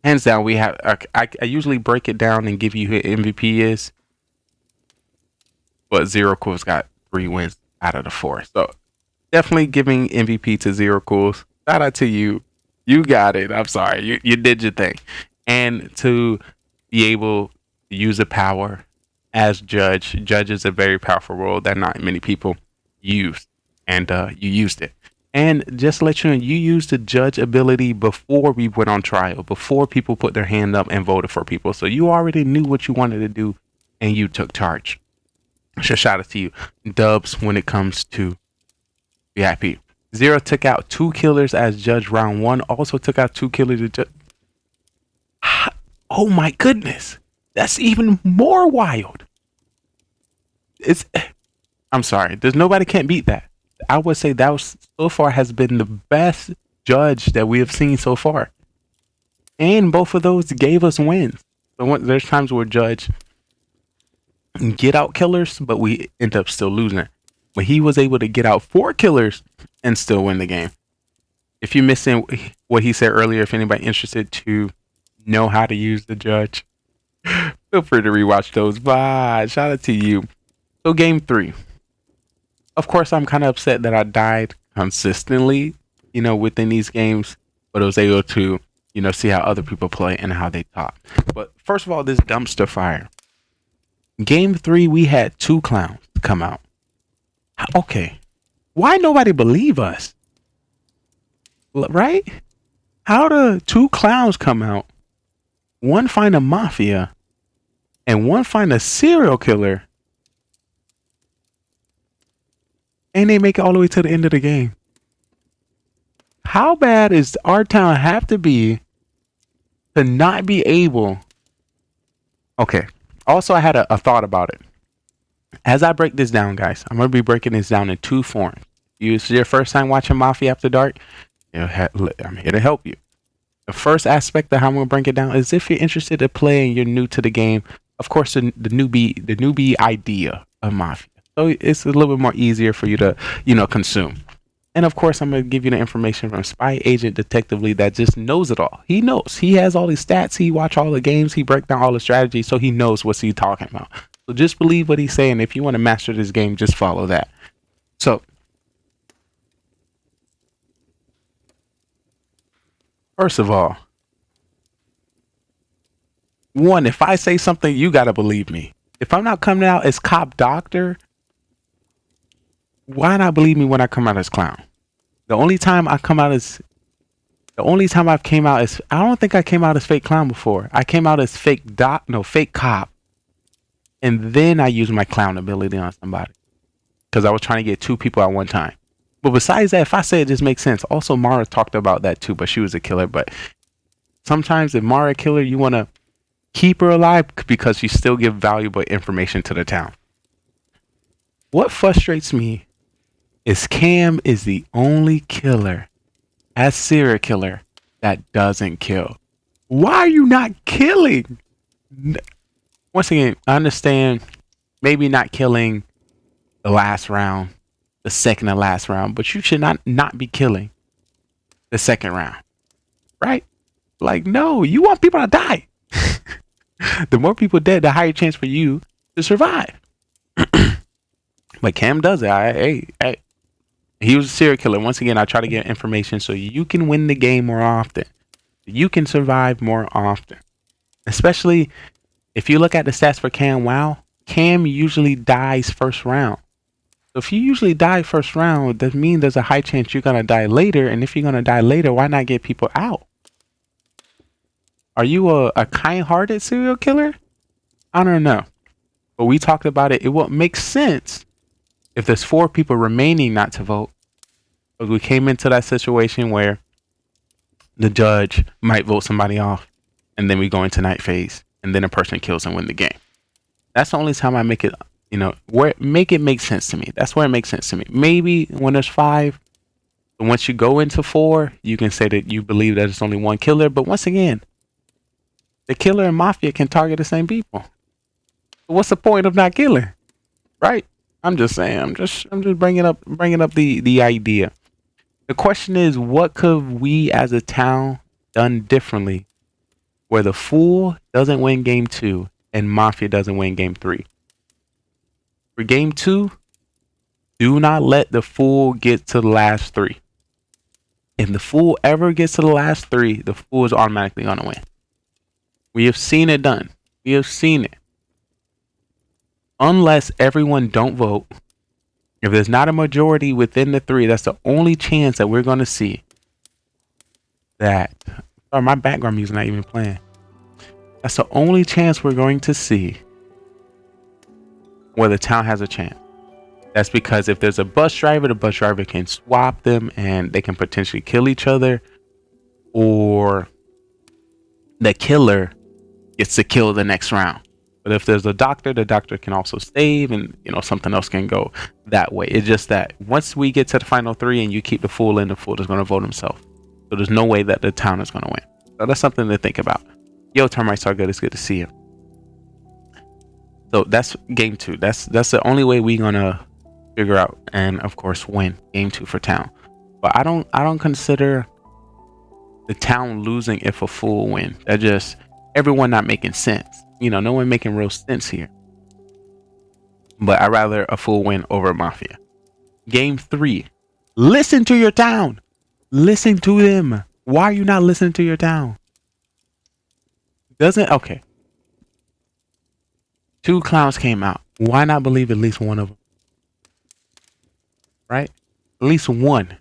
hands down, we have I usually break it down and give you who MVP is. But Zero Cool's got 3 wins out of the 4. So definitely giving MVP to Zero Cools. Shout out to you. You got it. I'm sorry. You did your thing. And to be able to use the power as judge. Judge is a very powerful role that not many people use. And you used it. And just to let you know, you used the judge ability before we went on trial, before people put their hand up and voted for people. So you already knew what you wanted to do and you took charge. So shout out to you. Dubs when it comes to VIP. Zero took out 2 killers as judge round 1. Also took out 2 killers as judge. Oh my goodness. That's even more wild. I'm sorry. There's nobody can't beat that. I would say that was so far has been the best judge that we have seen so far. And both of those gave us wins. So there's times where judge get out killers, but we end up still losing. But he was able to get out 4 killers and still win the game. If you're missing what he said earlier, if anybody interested to know how to use the judge, feel free to rewatch those. Bye. Shout out to you. So game 3. Of course, I'm kind of upset that I died consistently, within these games, but I was able to, see how other people play and how they talk. But first of all, this dumpster fire. Game 3, we had 2 clowns come out. Okay. Why nobody believe us? Right? How do 2 clowns come out? One find a mafia and one find a serial killer. And they make it all the way to the end of the game. How bad does our town have to be to not be able? Okay. Also, I had a thought about it. As I break this down, guys, I'm going to be breaking this down in 2 forms. It's your first time watching Mafia After Dark, I'm here to help you. The first aspect of how I'm going to break it down is if you're interested to play and you're new to the game, of course, the newbie idea of Mafia. So it's a little bit more easier for you to, consume. And of course, I'm going to give you the information from Spy Agent Detectively that just knows it all. He knows. He has all these stats. He watch all the games. He break down all the strategies. So he knows what he's talking about. So just believe what he's saying. If you want to master this game, just follow that. So first of all, one, if I say something, you got to believe me. If I'm not coming out as cop doctor, why not believe me when I come out as clown? The only time I've came out as, I don't think I came out as fake clown before. I came out as fake cop. And then I used my clown ability on somebody. Because I was trying to get 2 people at one time. But besides that, if I say it just makes sense. Also, Mara talked about that too, but she was a killer. But sometimes if Mara a killer, you want to keep her alive because she still give valuable information to the town. What frustrates me is Cam is the only killer as serial killer that doesn't kill. Why are you not killing? Once again, I understand maybe not killing the last round, the second to last round, but you should not be killing the second round, right? Like, no, you want people to die. The more people dead, the higher chance for you to survive. But Cam does it. Hey, he was a serial killer. Once again, I try to get information so you can win the game more often. You can survive more often. Especially if you look at the stats for Cam, Cam usually dies first round. So if you usually die first round, that means there's a high chance you're going to die later. And if you're going to die later, why not get people out? Are you a kind-hearted serial killer? I don't know. But we talked about it. It won't make sense if there's 4 people remaining not to vote. But we came into that situation where the judge might vote somebody off. And then we go into night phase. And then a person kills and win the game. That's the only time I make it, You know, where make it make sense to me. That's where it makes sense to me. Maybe when there's 5, but once you go into 4, you can say that you believe that it's only one killer. But once again, the killer and Mafia can target the same people. What's the point of not killing, right? I'm just saying. I'm just bringing up the idea. The question is, what could we as a town done differently, where the Fool doesn't win game 2 and Mafia doesn't win game 3? For game 2, do not let the Fool get to the last 3. If the Fool ever gets to the last 3, the Fool is automatically gonna win. We have seen it done. We have seen it. Unless everyone don't vote, if there's not a majority within the 3, that's the only chance that we're gonna see that. Sorry, my background music's not even playing. That's the only chance we're going to see where the town has a chance. That's because if there's a bus driver, the bus driver can swap them and they can potentially kill each other, or the killer gets to kill the next round. But if there's a doctor, the doctor can also save, and you know, something else can go that way. It's just that once we get to the final 3 and you keep the Fool in, the Fool is going to vote himself. So there's no way that the town is going to win. So that's something to think about. Yo, Termites are good. It's good to see you. So that's game 2. That's the only way we're gonna figure out and of course win game 2 for town. But I don't consider the town losing if a Fool win. That just everyone not making sense. You know, no one making real sense here. But I'd rather a Fool win over Mafia. Game 3. Listen to your town. Listen to them. Why are you not listening to your town? Okay. 2 clowns came out. Why not believe at least one of them? Right? At least one.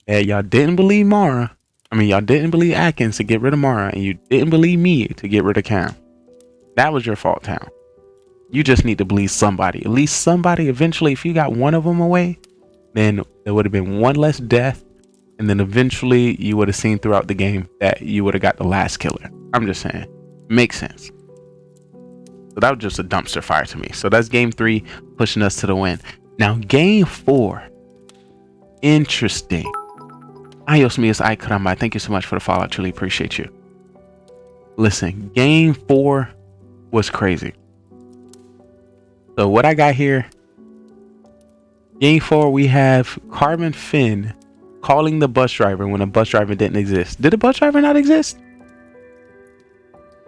Yeah, y'all didn't believe Mara. I mean, y'all didn't believe Atkins to get rid of Mara, and you didn't believe me to get rid of Cam. That was your fault, town. You just need to believe somebody. At least somebody eventually. If you got one of them away, then there would have been one less death, and then eventually you would have seen throughout the game that you would have got the last killer. I'm just saying. Makes sense. So that was just a dumpster fire to me. So that's game 3 pushing us to the win. Now game 4. Interesting. Ayos míos, ay caramba. Thank you so much for the follow. I truly appreciate you. Listen, game 4 was crazy. So what I got here, game 4, we have Carbonfin calling the bus driver when a bus driver didn't exist. Did the bus driver not exist?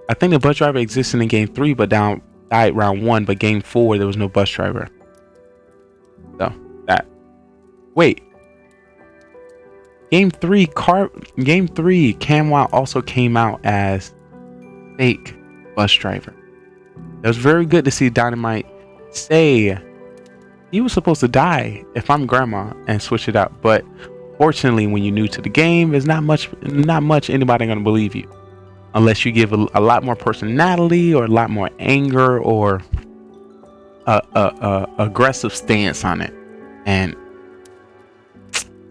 I think the bus driver existed in game 3, but died round 1. But game 4, there was no bus driver. So that. Wait. Game 3, Camwell also came out as fake bus driver. It was very good to see Dynamite say he was supposed to die if I'm grandma and switch it out. But fortunately, when you're new to the game, there's not much anybody gonna believe you unless you give a lot more personality or a lot more anger or a aggressive stance on it. And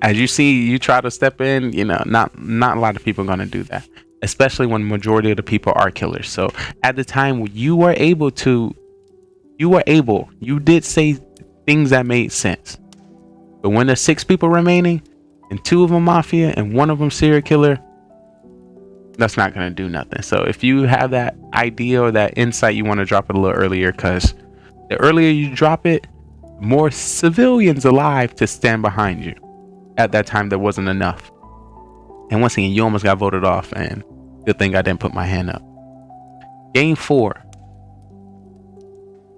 as you see, you try to step in, you know, not a lot of people are going to do that, especially when the majority of the people are killers. So at the time you did say things that made sense. But when there's 6 people remaining and 2 of them Mafia and 1 of them serial killer, that's not going to do nothing. So if you have that idea or that insight, you want to drop it a little earlier, because the earlier you drop it, more civilians alive to stand behind you. At that time, there wasn't enough. And once again, you almost got voted off, and good thing I didn't put my hand up. Game 4.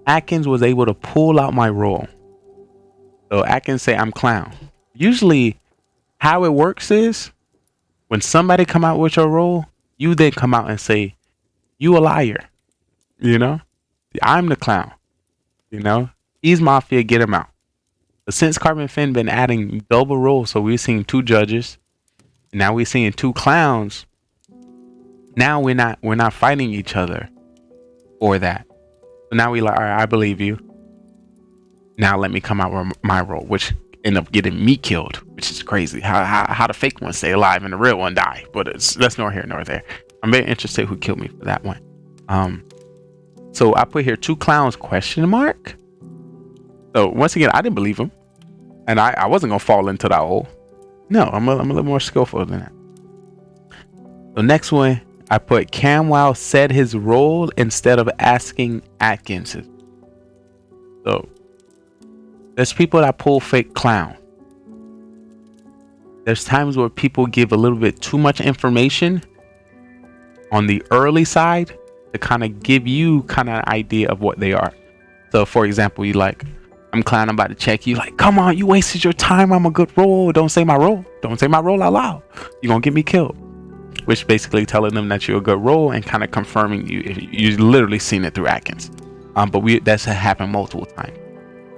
Atkins was able to pull out my role. So Atkins say I'm clown. Usually how it works is when somebody come out with your role, you then come out and say, you a liar. You know? I'm the clown. You know? He's Mafia, get him out. But since Carbonfin been adding double roles, so we've seen 2 judges, now we're seeing 2 clowns. Now we're not fighting each other for that. So now we like, all right, I believe you. Now let me come out with my role, which ended up getting me killed, which is crazy. How the fake one stay alive and the real one die. But that's nor here nor there. I'm very interested who killed me for that one. So I put here 2 clowns question mark. So once again, I didn't believe him, and I wasn't gonna fall into that hole. No, I'm a little more skillful than that. The next one, I put Camwow said his role instead of asking Atkins. So there's people that pull fake clown. There's times where people give a little bit too much information on the early side to kind of give you kind of an idea of what they are. So for example, you like, I'm clown, I'm about to check you, like, come on, you wasted your time, I'm a good roll, don't say my roll, don't say my roll out loud, you're gonna get me killed. Which basically telling them that you're a good roll and kind of confirming you literally seen it through Atkins. But that's happened multiple times.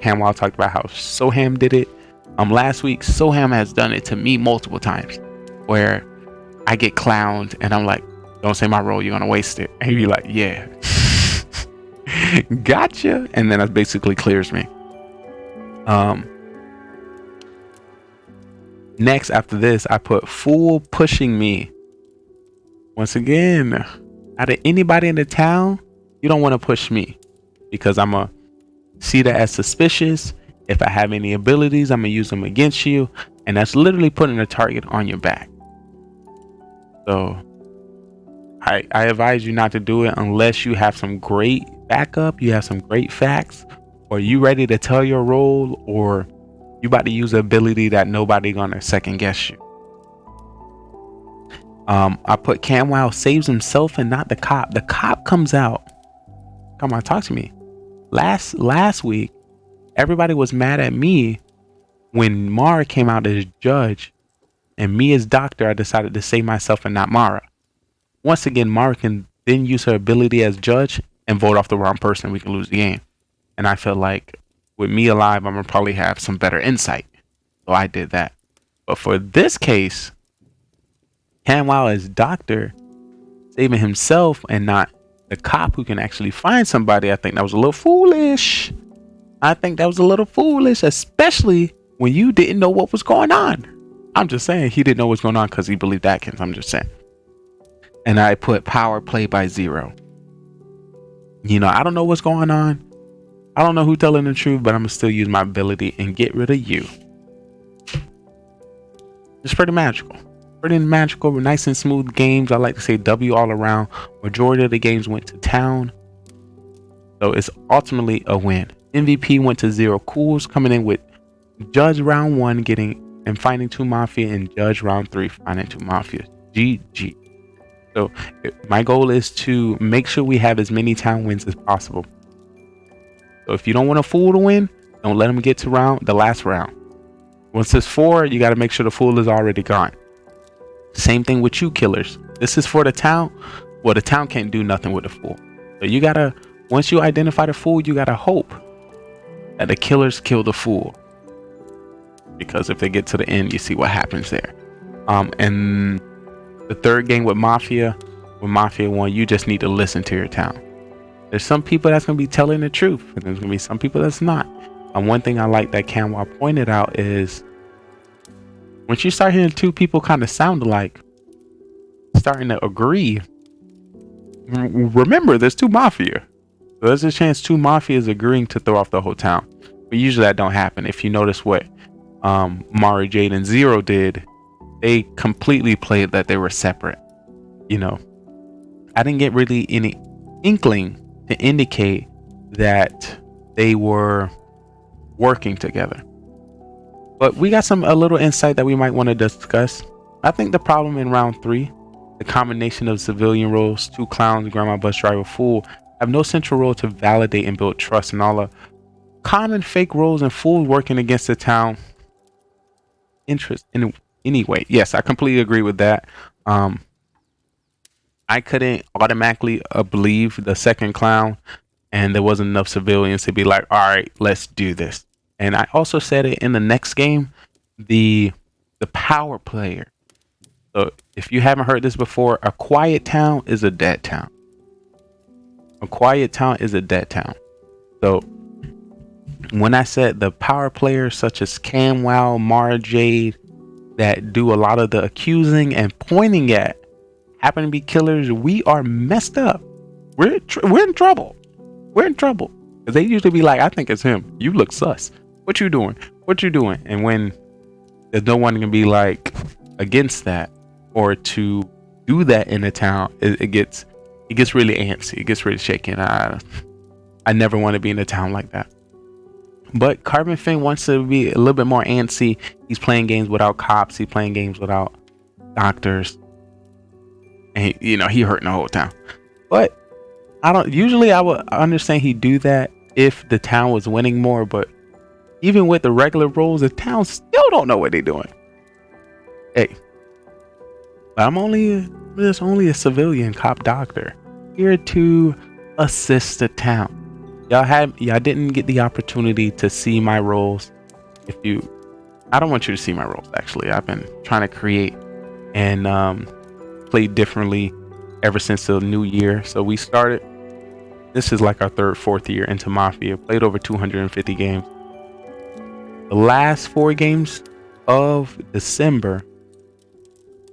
Hamwell talked about how Soham did it last week. Soham has done it to me multiple times where I get clowned and I'm like, don't say my roll, you're gonna waste it. And he'd be like, yeah. Gotcha. And then that basically clears me. Next after this, I put fool pushing me. Once again, out of anybody in the town, you don't want to push me because I'm gonna see that as suspicious. If I have any abilities, I'm gonna use them against you, and that's literally putting a target on your back. So I advise you not to do it unless you have some great backup, you have some great facts, or you ready to tell your role, or you about to use an ability that nobody gonna second guess you. I put Camwow saves himself and not the cop. The cop comes out. Come on, talk to me. Last week, everybody was mad at me when Mara came out as judge, and me as doctor, I decided to save myself and not Mara. Once again, Mara can then use her ability as judge and vote off the wrong person. We can lose the game. And I feel like with me alive, I'm gonna probably have some better insight. So I did that. But for this case, Camwow as doctor saving himself and not the cop who can actually find somebody, I think that was a little foolish. Especially when you didn't know what was going on. I'm just saying he didn't know what's going on because he believed Atkins. I'm just saying. And I put power play by 0. You know, I don't know what's going on. I don't know who's telling the truth, but I'm gonna still use my ability and get rid of you. It's pretty magical. Nice and smooth games. I like to say W all around. Majority of the games went to town, so it's ultimately a win. MVP went to 0 Cools, coming in with Judge round 1 getting and finding 2 Mafia, and Judge round 3 finding 2 Mafia. GG. So my goal is to make sure we have as many town wins as possible. So if you don't want a fool to win, don't let them get to the last round. Once it's 4, you got to make sure the fool is already gone. Same thing with you killers. This is for the town. Well, the town can't do nothing with the fool. So you gotta, once you identify the fool, you gotta hope that the killers kill the fool. Because if they get to the end, you see what happens there. And the third game with Mafia 1, you just need to listen to your town. There's some people that's gonna be telling the truth, and there's gonna be some people that's not. And one thing I like that Camwow pointed out is, once you start hearing 2 people kind of sound alike, starting to agree, remember there's 2 Mafia. So there's a chance 2 Mafias agreeing to throw off the whole town. But usually that don't happen. If you notice what Mari, Jade, and Zero did, they completely played that they were separate. You know, I didn't get really any inkling to indicate that they were working together. But we got a little insight that we might want to discuss. I think the problem in round 3, the combination of civilian roles, 2 clowns, grandma, bus driver, fool, have no central role to validate and build trust, and all the common fake roles and fools working against the town interest in anyway. Yes, I completely agree with that. I couldn't automatically believe the second clown, and there wasn't enough civilians to be like, all right, let's do this. And I also said it in the next game, the power player. So if you haven't heard this before, a quiet town is a dead town. A quiet town is a dead town. So when I said the power players such as Camwow, Mara, Jade, that do a lot of the accusing and pointing at happen to be killers, we are messed up. We're in trouble. we're in trouble. Because they usually be like, I think it's him. You look sus. What you doing? What you doing? And when there's no one can be like against that or to do that in a town, it gets really antsy. It gets really shaky. And I never want to be in a town like that. But Carbonfin wants to be a little bit more antsy. He's playing games without cops. He's playing games without doctors. And he hurting the whole town. But I would understand he'd do that if the town was winning more. But even with the regular rules, the town still don't know what they're doing. Hey, I'm only a civilian cop doctor here to assist the town. Y'all didn't get the opportunity to see my roles. I don't want you to see my roles. Actually, I've been trying to create and play differently ever since the new year. So we started. This is like our fourth year into Mafia. Played over 250 games. The last 4 games of December,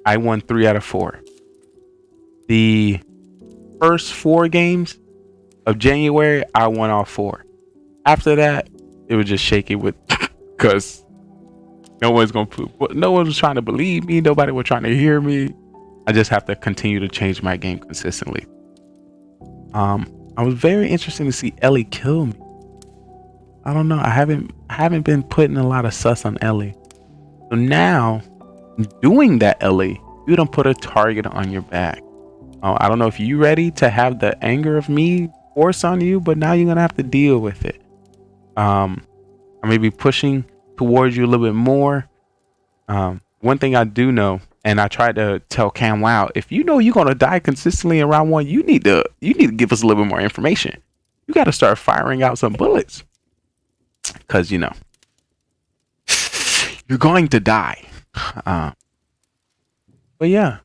I won 3 out of 4. The first 4 games of January, I won all 4. After that, it was just shaky because no one was trying to believe me. Nobody was trying to hear me. I just have to continue to change my game consistently. I was very interested to see Ellie kill me. I don't know. I haven't been putting a lot of sus on Ellie. So now, doing that, Ellie, you don't put a target on your back. I don't know if you ready to have the anger of me force on you, but now you're gonna have to deal with it. I may be pushing towards you a little bit more. One thing I do know, and I tried to tell Cam, wow, if you know you're gonna die consistently in round 1, you need to give us a little bit more information. You got to start firing out some bullets, because you're going to die. But yeah,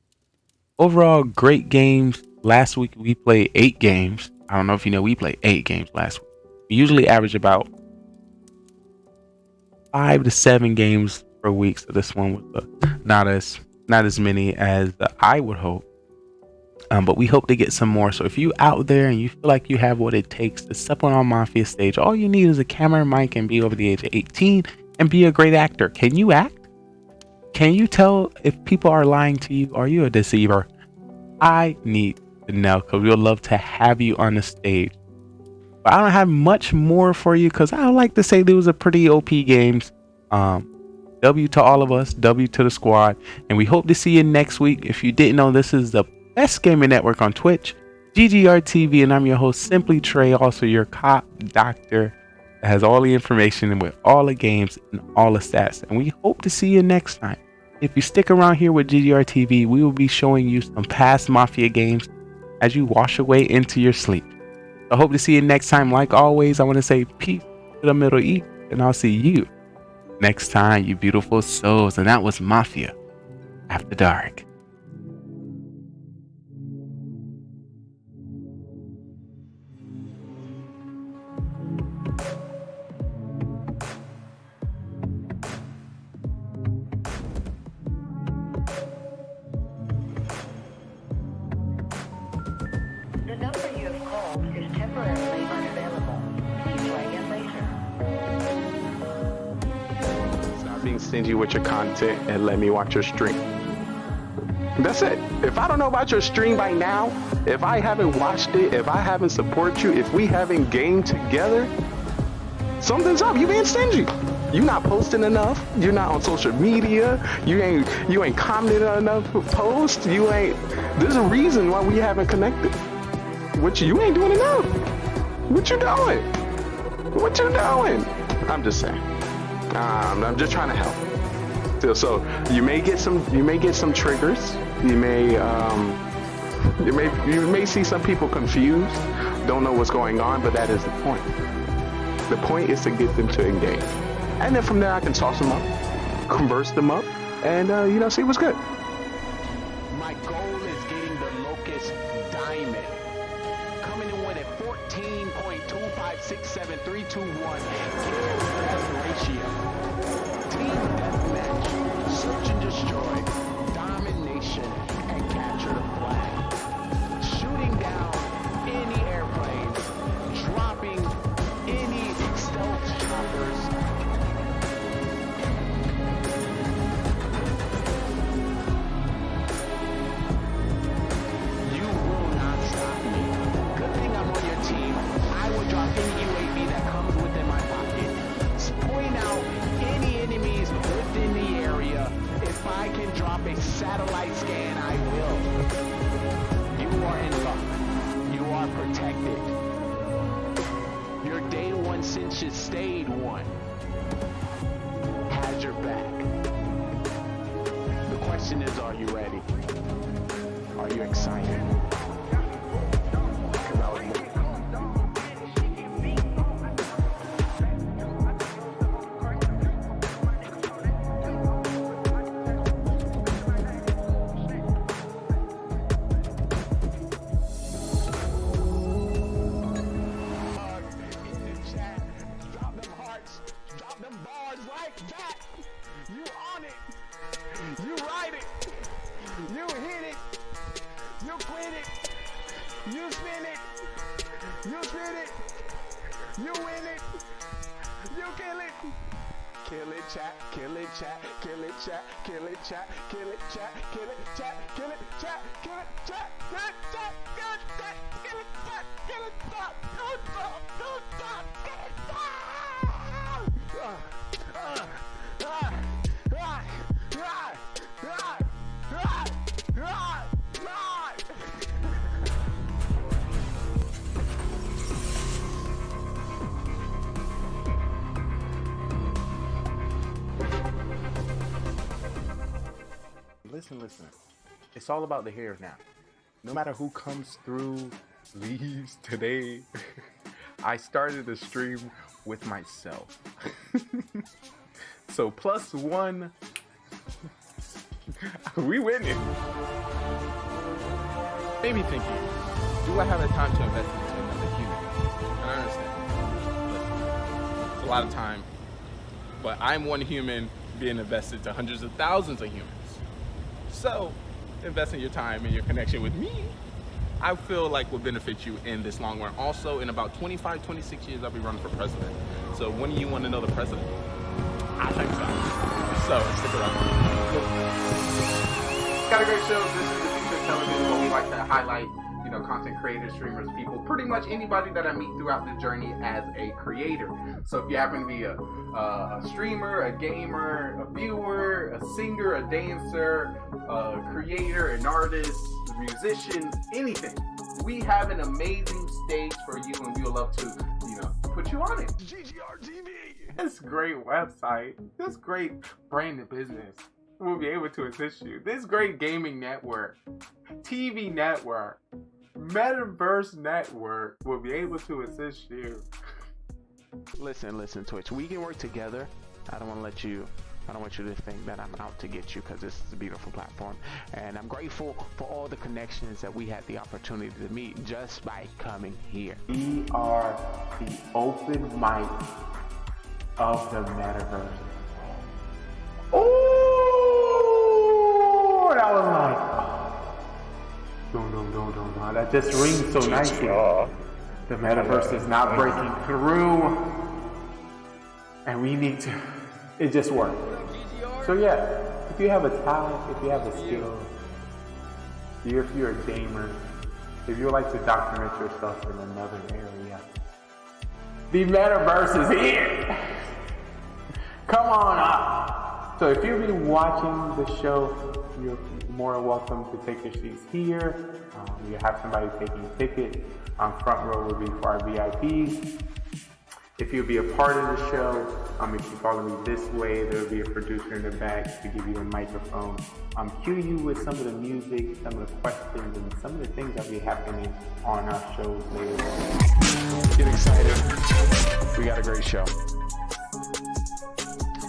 overall great games. Last week we played 8 games. I don't know if you know, we played 8 games last week. We usually average about 5 to 7 games per week. So this one was not as many as I would hope. But we hope to get some more. So if you out there and you feel like you have what it takes to step on our Mafia stage, all you need is a camera and mic and be over the age of 18 and be a great actor. Can you act? Can you tell if people are lying to you? Are you a deceiver? I need to know, because we would love to have you on the stage. But I don't have much more for you, because I like to say there was a pretty OP games. W to all of us, W to the squad, and we hope to see you next week. If you didn't know, this is the best gaming network on Twitch, GGR TV, and I'm your host, Simply Trey, also your cop doctor that has all the information with all the games and all the stats. And we hope to see you next time. If you stick around here with GGR TV, we will be showing you some past Mafia games as you wash away into your sleep. I hope to see you next time. Like always, I want to say peace to the Middle East, and I'll see you next time, you beautiful souls. And that was Mafia After Dark. The number you have called is temporarily unavailable. Please try again later. Stop being stingy with your content and let me watch your stream. That's it. If I don't know about your stream by now, if I haven't watched it, if I haven't supported you, if we haven't gamed together, something's up. You being stingy. You not posting enough. You're not on social media. You ain't commenting on enough posts. There's a reason why we haven't connected. You ain't doing enough. What you doing? What you doing? I'm just saying. I'm just trying to help. So you may get some triggers. You may see some people confused, don't know what's going on, but that is the point. The point is to get them to engage, and then from there I can toss them up, converse them up, and see what's good. My goal is getting the Locust Diamond. Coming in with a 14.2567321. Best ratio. Team deathmatch. Search and destroy. Domination. And capture the flag. Shooting down any airplane. Drop question is, are you ready? Are you excited? Kill it, chat, kill it, chat, kill it, chat, kill it, chat, kill it, chat, kill it, chat, kill it, chat, kill it, chat, kill it, chat, kill it, chat, kill it, chat, kill it, chat, kill it, chat, kill it, chat, kill it, Listen. It's all about the here now. No matter who comes through, leaves today, I started a stream with myself. So +1, we winning. Maybe thinking, do I have the time to invest into another human? And I understand. Listen, it's a lot of time, but I'm one human being invested to hundreds of thousands of humans. So, investing your time and your connection with me, I feel like will benefit you in this long run. Also, in about 25, 26 years, I'll be running for president. So, when do you want to know the president? I think so. So, stick around. Got a great show. This is the Future Television, where we like to highlight, content creators, streamers, people, pretty much anybody that I meet throughout the journey as a creator. So if you happen to be a streamer, a gamer, a viewer, a singer, a dancer, a creator, an artist, a musician, anything, we have an amazing stage for you, and we would love to, put you on it. GGR-TV. This great website, this great branded business will be able to assist you. This great gaming network, TV network, Metaverse network will be able to assist you. Listen, Twitch. We can work together. I don't want you to think that I'm out to get you, because this is a beautiful platform. And I'm grateful for all the connections that we had the opportunity to meet just by coming here. We are the open mic of the Metaverse. Oh, that was like, don't. That just rings so nicely. The Metaverse is not breaking through, and we need to. It just worked. So yeah, if you have a talent, if you have a skill, if you're a gamer, if you would like to document yourself in another area, the Metaverse is here. Come on up. So if you've been watching the show, you're more than welcome to take your seats here. You have somebody taking a ticket. Front row will be for our VIPs. If you'll be a part of the show, if you follow me this way, there'll be a producer in the back to give you a microphone. Cue you with some of the music, some of the questions, and some of the things that will be happening on our shows later on. Get excited. We got a great show.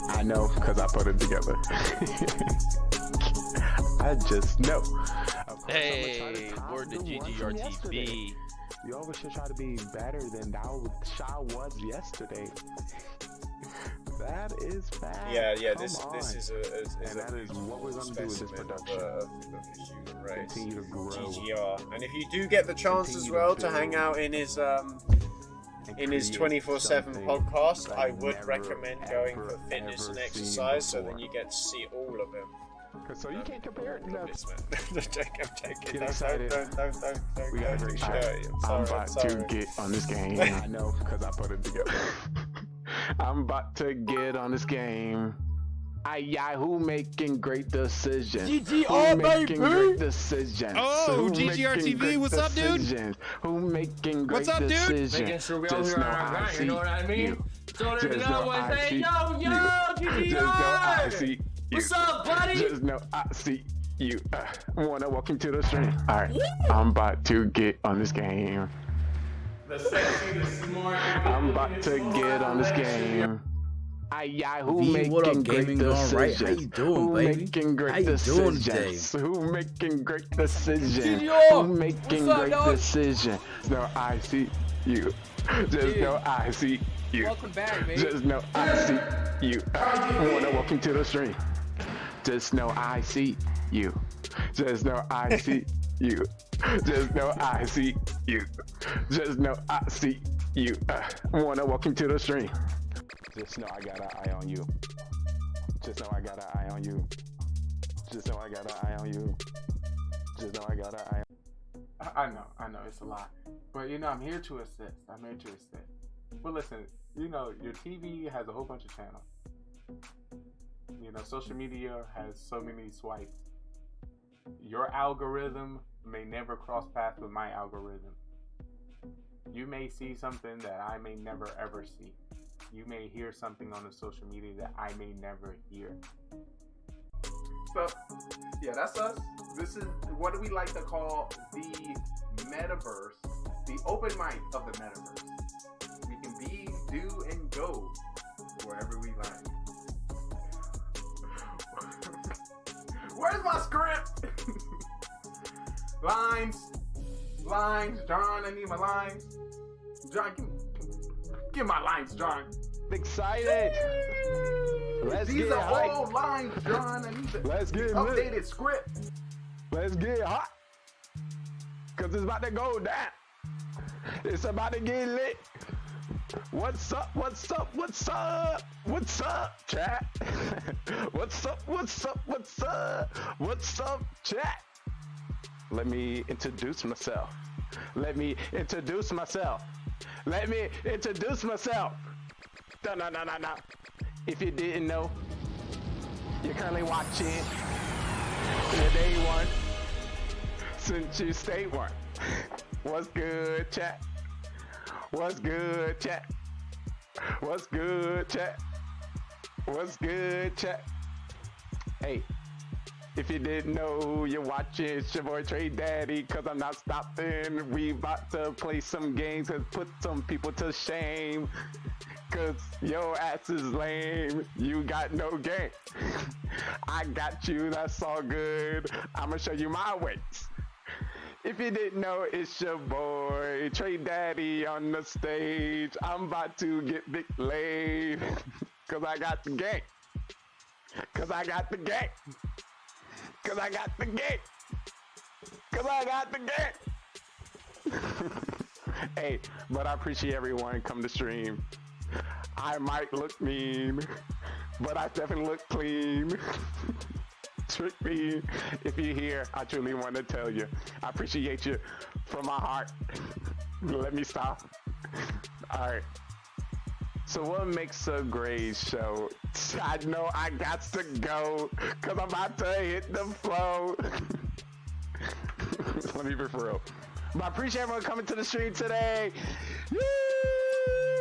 I know, because I put it together. I just know. Hey, word to GGR-TV. You always should try to be better than Shaw was yesterday. That is bad. Yeah. Come This on. is that is what we're going to do with this production. Continue to grow. GGR. And if you do get the chance as well to hang out in his 24/7 podcast, I would recommend going for fitness and exercise, so then you get to see all of him. So you can't compare it. No. I'm taking. Get excited. Don't. We got a great show. I'm about to get on this game. I know, because I put it together. I'm about to get on this game. Who making great decisions? GGR, baby! Great decisions. Oh, GGR-TV, what's up, dude? Who making great What's up, dude? decisions? Making sure we all hear our guy, you know what I mean? Told her to Just go. know I Say, see yo, you. GGR. Just know I see you. What's up, buddy? Just know I see you. Wanna walk into the stream? All right, I'm about to get on this game. The sexy, the smart. I'm about to get on this game. Who V, what up, making great Gaming GoneRight? decisions? How you doing, Who baby? making great How you doing today? decisions? Who making great decisions? GGR. Who making What's up, great dog? decisions? No, I see you. Just know I see you. Welcome back, baby. Just know I see you. Wanna walk into the stream? Just know I see you. Just know I see you. Just know I see you. Just know I see you. Wanna walk into the stream? Just know I got an eye on you. Just know I got an eye on you. Just know I got an eye on you. Just know I got an eye on you. I know, it's a lot. But you know, I'm here to assist. I'm here to assist. But listen, you know, your TV has a whole bunch of channels. You know, social media has so many swipes. Your algorithm may never cross paths with my algorithm. You may see something that I may never ever see. You may hear something on the social media that I may never hear. So, yeah, that's us. This is what do we like to call the metaverse, the open mic of the metaverse. We can be, do, and go wherever we like. Where's my script? Lines, John, I need my lines. John, give my lines, John. Excited. These are old lines, John. I need the updated script. Let's get hot. Cause it's about to go down. It's about to get lit. What's up? What's up? What's up? What's up, chat? What's up? What's up? What's up? What's up, chat? Let me introduce myself. Let me introduce myself. Let me introduce myself. No. If you didn't know, you're currently watching the day one since you stay one. What's good, chat? What's good, chat? What's good, chat? What's good, chat? Hey, if you didn't know, you're watching, it's your boy Trey Daddy, cause I'm not stopping. We about to play some games and put some people to shame. Cause your ass is lame, you got no game. I got you, that's all good. I'ma show you my ways. If you didn't know, it's your boy Trey Daddy on the stage. I'm about to get big laid. Cause I got the game. Cause I got the game. Cause I got the game. Cause I got the game. Hey, but I appreciate everyone come to stream. I might look mean, but I definitely look clean. Trick me. If you're here, I truly want to tell you, I appreciate you from my heart. Let me stop. All right. So what makes a great show? I know I got to go, cause I'm about to hit the flow. Let me be for real. But I appreciate everyone coming to the stream today. Woo!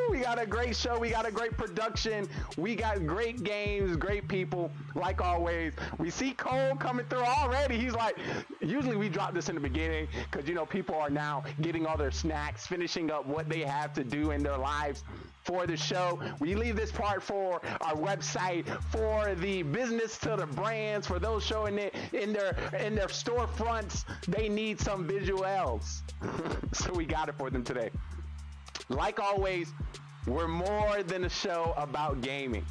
We got a great show. We got a great production. We got great games, great people, like always. We see Cole coming through already. He's like, usually we drop this in the beginning because, you know, people are now getting all their snacks, finishing up what they have to do in their lives for the show. We leave this part for our website, for the business to the brands, for those showing it in their storefronts. They need some visuals. So we got it for them today. Like always, we're more than a show about gaming.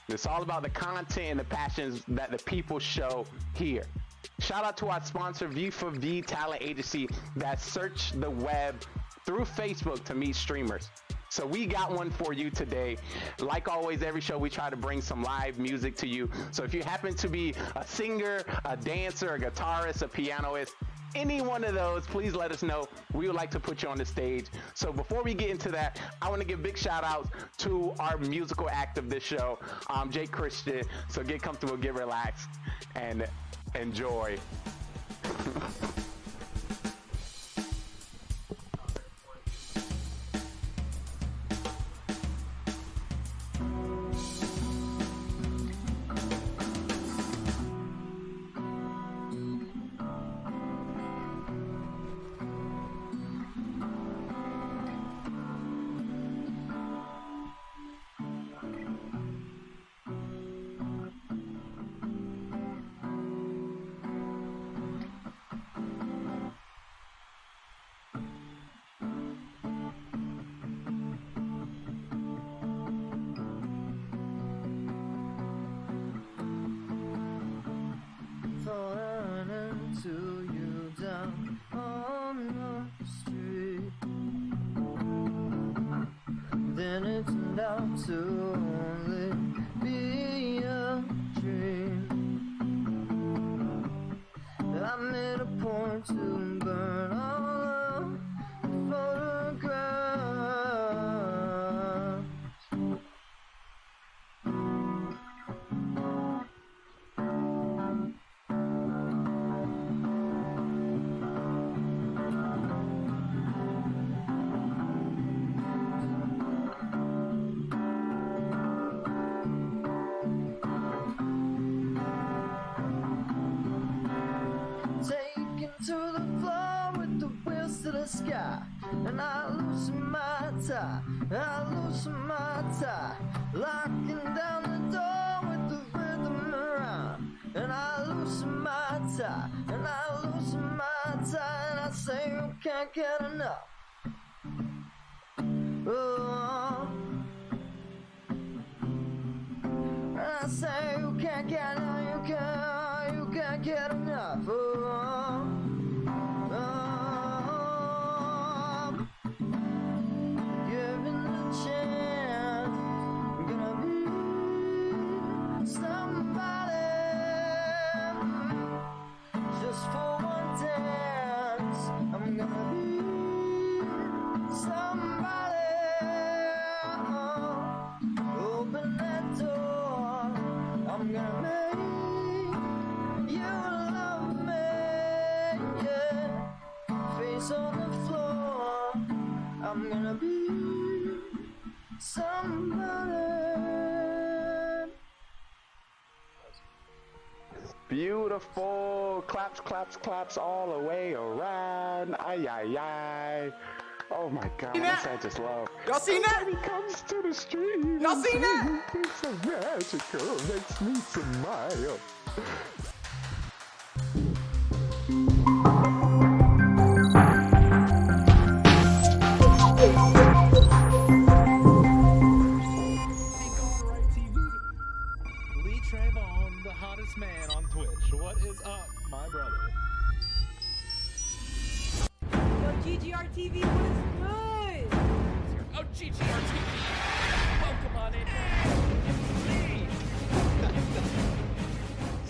It's all about the content and the passions that the people show here. Shout out to our sponsor, V4V Talent Agency, that search the web through Facebook to meet streamers. So we got one for you today. Like always, every show we try to bring some live music to you. So if you happen to be a singer, a dancer, a guitarist, a pianist, any one of those, please let us know. We would like to put you on the stage. So before we get into that, I want to give big shout outs to our musical act of this show, Jake Christian. So get comfortable, get relaxed, and enjoy. out to only be a dream. I made a point to burn all of the photographs. Taken to the floor with the wheels to the sky, and I loosen my tie, locking down the door with the rhythm around, and I loosen my tie, and I say you can't get enough. Oh, I say you can't get enough, you can't get enough. Oh, given the chance, I'm gonna be somebody just for one dance. I'm gonna be somebody. Open that door. I'm gonna make you love me, yeah. Face on the floor. I'm gonna be somebody. Beautiful. Claps, claps, claps all the way around. Ay, ay, ay. Oh my God, this I just love. Y'all seen that? When he comes to the street. Y'all seen that? It's so magical. Makes me smile. Lee Trayvon, the hottest man on Twitch. What is up, my brother? Yo, GGR TV, what is good? Oh, GGR TV. Welcome on in.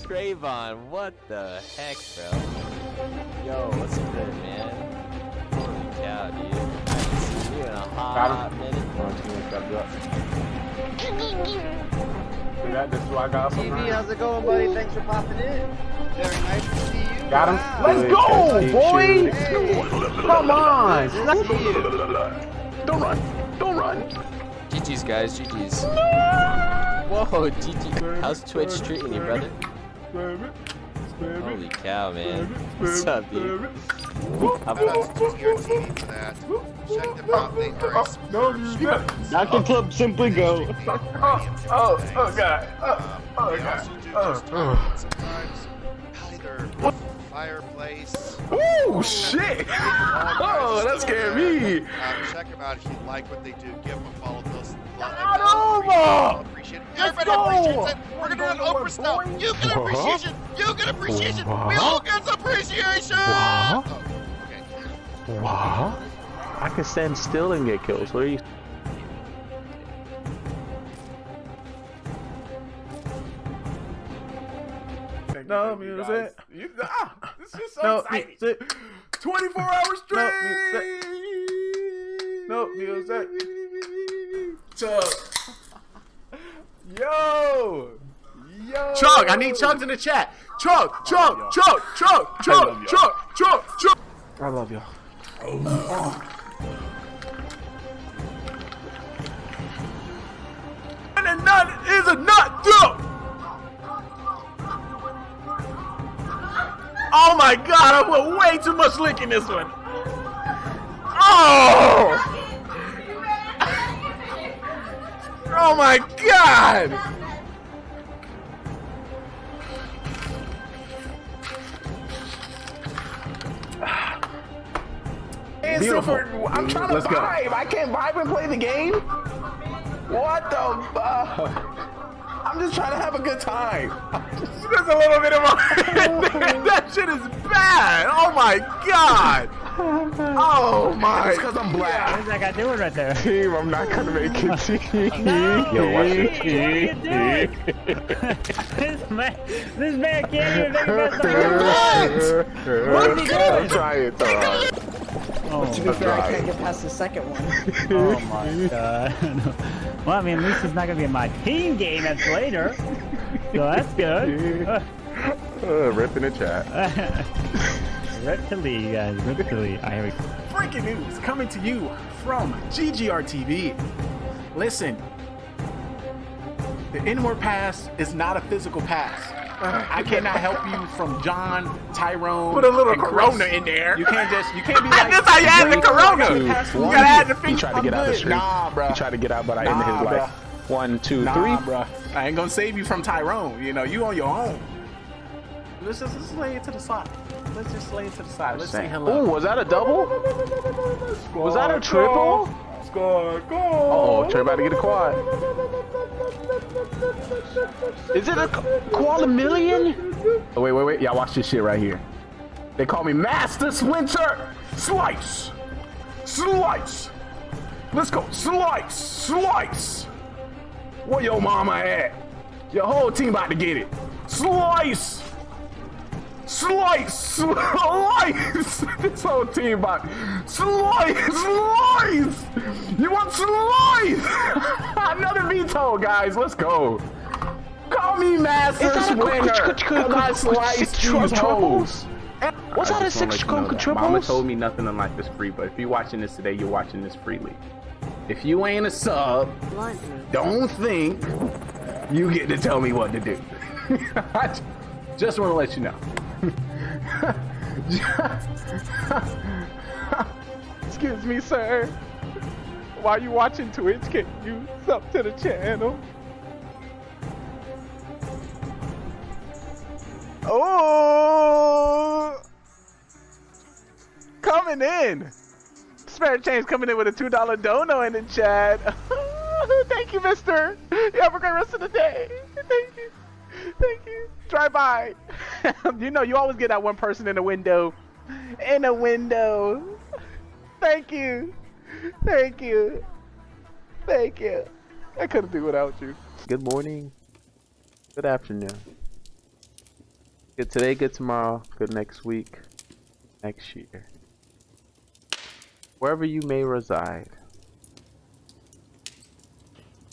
Trayvon, what the heck, bro? Yo, what's good, man? Holy cow, dude. I haven't seen you in a hot minute. This is what I got TV, how's it going, buddy? Thanks for popping in. Very nice to see you. Got him. Wow. Let's go, boy. Come on. Don't run. Don't run. GG's, guys. GG's. Whoa, GG. How's Twitch treating you, brother? Holy cow, man. What's up, dude? Dr. Club simply go. Oh God. Oh God. What? Fireplace. Oh shit! Oh, that scared me. Check them out if you like what they do. Give them a follow. Got over. Appreciate it. Let's Everybody go. appreciates it. We're gonna do an Oprah style. You get appreciation. You get appreciation. We all get appreciation. Oh, okay. What? I can stand still and get kills. What are you? No music. This is so exciting. Music. 24 hours straight. No music. Chug. Yo. Chug. I need chugs in the chat. Chug. I love y'all. And a nut is a nut, dude. Oh my God, I put way too much lick in this one. Oh! Oh my God! Beautiful. I'm trying to vibe. I can't vibe and play the game. What the fuck? I'm just trying to have a good time. There's a little bit of a... That shit is bad. Oh my God. Oh my! It's because I'm black. What's that guy doing right there? Team, I'm not gonna make it. Team. No! Yo, watch What this. are you doing? this man can't even make it past the What is he doing? I'm trying, Todd. Oh, To be fair, I can't get past the second one. oh my god. Well, I mean, at least it's not gonna be my team game that's later. So that's good. Rip in the chat. Rip to Lee, guys. Rip to Lee. Here we go. Breaking news coming to you from GGR TV. Listen, the inward pass is not a physical pass. I cannot help you from John, Tyrone. Put a little and Chris. Corona in there. You can't be like. That's how you add the Corona. You gotta add the finger. He tried to get out of the street. Nah, bro. He tried to get out, but I ended his life. 1, 2, 3. Nah, bro. I ain't gonna save you from Tyrone. You know, you on your own. Let's lay it to the side. Let's just lay it to the side. Let's say hello. Ooh, was that a double? Was that a triple? Score, go. Oh, Trey about to get a quad. Is it a quad million? Oh, wait. Y'all watch this shit right here. They call me Master Splinter. Slice. Let's go. Slice. Where your mama at? Your whole team about to get it. Slice. This whole team about slice. You want slice? Another veto, guys. Let's go. Call me Master Splinter. Cause I slice these hoes. Was that a 6 triples? Mama told me nothing in life is free, but if you're watching this today, you're watching this freely. If you ain't a sub, don't think you get to tell me what to do. I just want to let you know. Excuse me, sir. While you watching Twitch, can you sub to the channel? Oh, coming in. Spare change coming in with a $2 dono in the chat. Thank you, mister. You have a great rest of the day. Thank you. Drive by. You know, you always get that one person in the window. Thank you. I couldn't do without you. Good morning. Good afternoon. Good today, good tomorrow, good next week, next year. Wherever you may reside.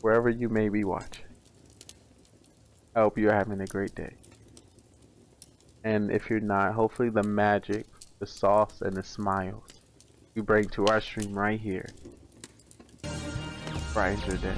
Wherever you may be watching. I hope you're having a great day. And if you're not, hopefully the magic, the sauce, and the smiles you bring to our stream right here brightens your day.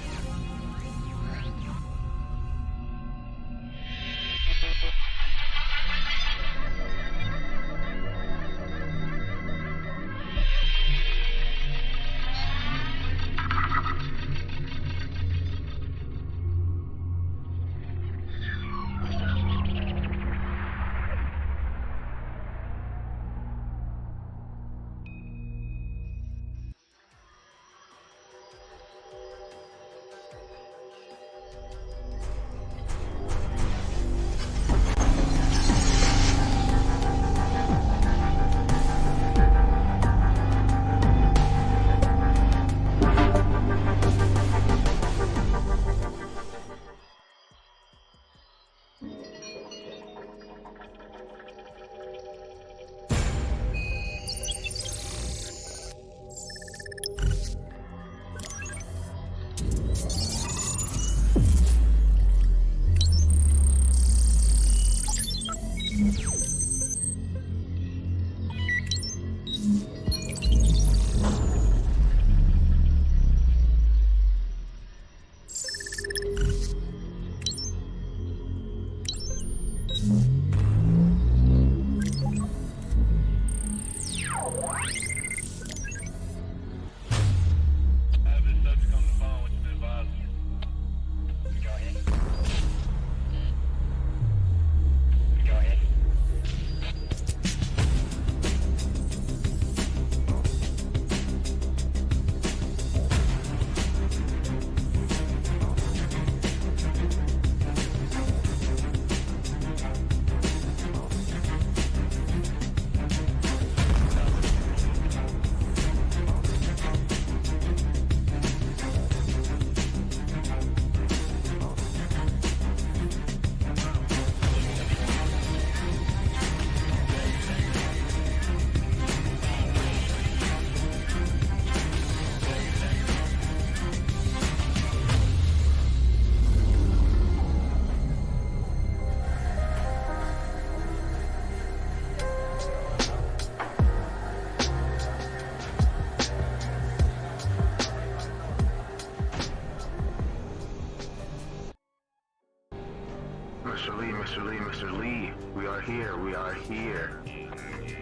here. We are here.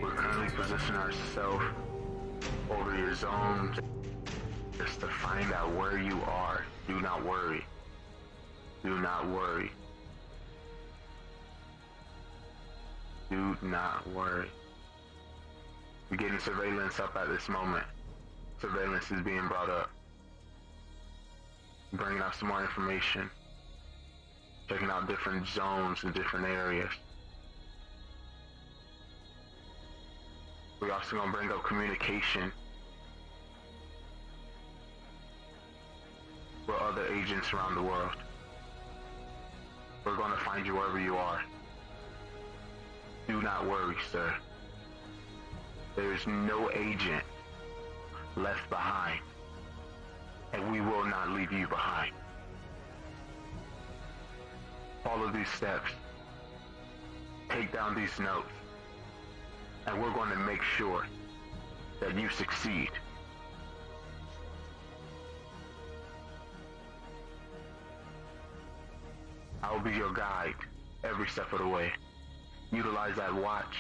We're currently positioning ourselves over your zones just to find out where you are. Do not worry. Do not worry. Do not worry. We're getting surveillance up at this moment. Surveillance is being brought up. Bringing out some more information. Checking out different zones and different areas. We're also going to bring up communication with other agents around the world. We're going to find you wherever you are. Do not worry, sir. There is no agent left behind, and we will not leave you behind. Follow these steps. Take down these notes, and we're going to make sure that you succeed. I will be your guide every step of the way. Utilize that watch,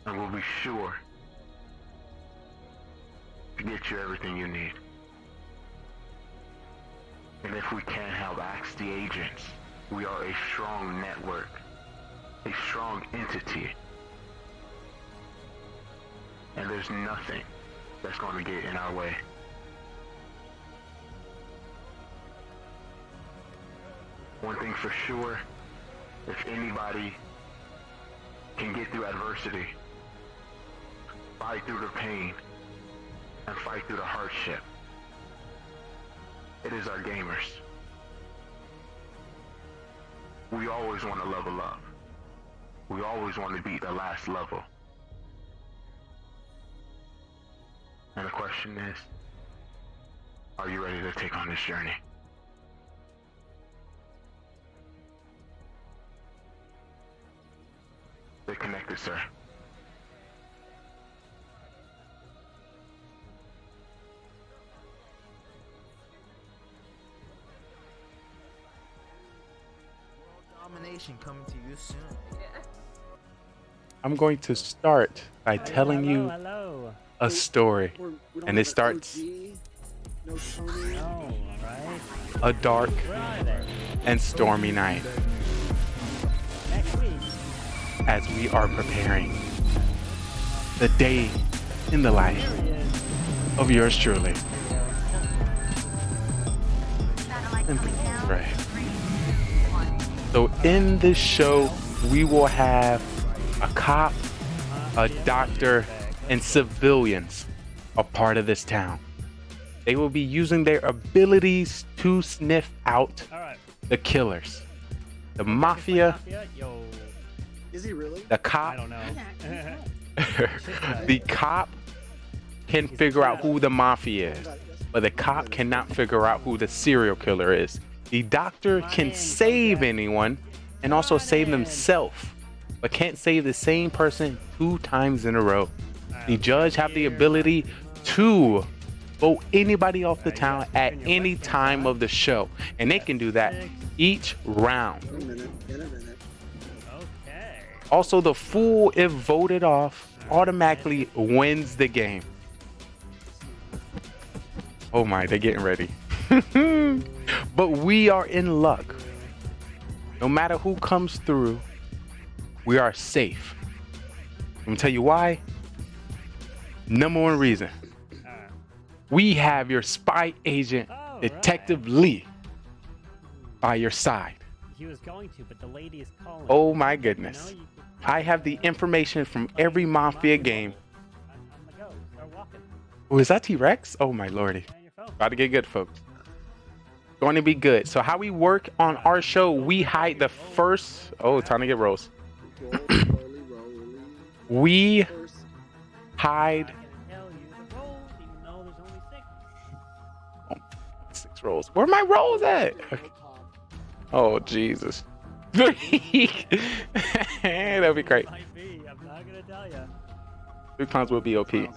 and we'll be sure to get you everything you need. And if we can't help, ask the agents. We are a strong network, a strong entity, and there's nothing that's going to get in our way. One thing for sure, if anybody can get through adversity, fight through the pain, and fight through the hardship, it is our gamers. We always want to level up. We always want to beat the last level. And the question is, are you ready to take on this journey? Stay connected, sir. Domination coming to you soon. I'm going to start by telling you Hello. a story. And it starts a dark and stormy night as we are preparing the day in the life of yours truly. Right. So in this show, we will have a cop, a doctor, and civilians a part of this town. They will be using their abilities to sniff out the killers. The mafia, Is he really? the cop, I don't know. the cop can figure out who the mafia is, but the cop cannot figure out who the serial killer is. The doctor can save anyone and also save themselves, but can't save the same person 2 times in a row. The judge have the ability to vote anybody off the town at any time of the show, and they can do that each round. Also, the fool, if voted off, automatically wins the game. Oh my, they're getting ready. But we are in luck. No matter who comes through, we are safe. Let me tell you why. Number one reason. We have your spy agent, Detective Lee, by your side. He was going to, but the lady is calling. Oh my goodness. I have the information from every Mafia game. Oh, is that T-Rex? Oh my lordy. About to get good, folks. Going to be good. So how we work on our show, we hide the first... Oh, time to get rolls. We hide... 6 rolls. Where are my rolls at? Okay. Oh, Jesus. That'd be great. I'm not gonna tell you. 3 pounds will be OP. You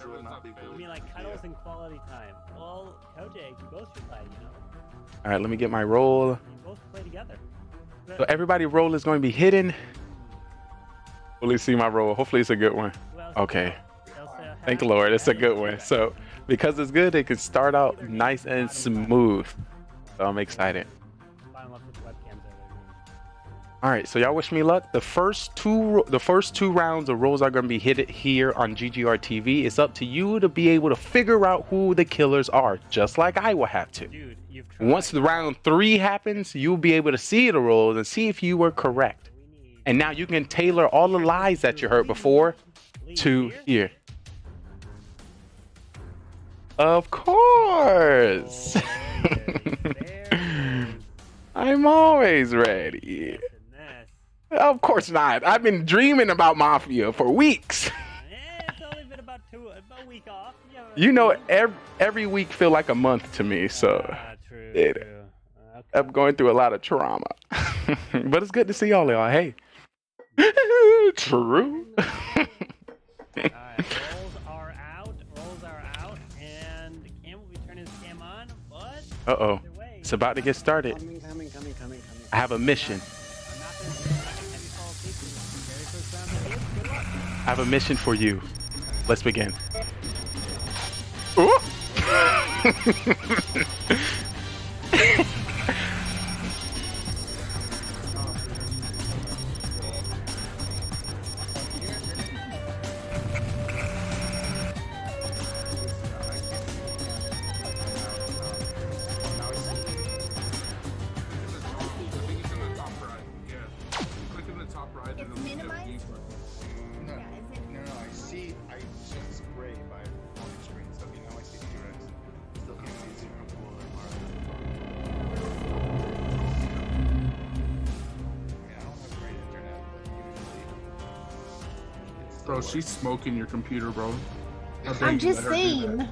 mean like cuddles and quality time? Well, Kojak, you both should play, you know? All right, let me get my roll. You both play together. So everybody roll is going to be hidden. Hopefully see my roll. Hopefully it's a good one. Okay. Thank the Lord. It's a good one. So because it's good, it can start out nice and smooth. So I'm excited. All right, so y'all wish me luck. The first two rounds of rolls are going to be hit here on GGR TV. It's up to you to be able to figure out who the killers are, just like I will have to. Once the round 3 happens, you'll be able to see the rolls and see if you were correct. And now you can tailor all the lies that you heard before to here. Of course. I'm always ready. Of course not. I've been dreaming about Mafia for weeks. It's only been about a week off. You know, every week feel like a month to me, so True. I'm going through a lot of trauma. But it's good to see all y'all. Hey. True. Rolls are out, and the cam will be turning his cam on, but Uh-oh. It's about to get started. Coming. I have a mission. I have a mission for you. Let's begin. Ooh. Bro, she's smoking your computer, bro. I'm just saying.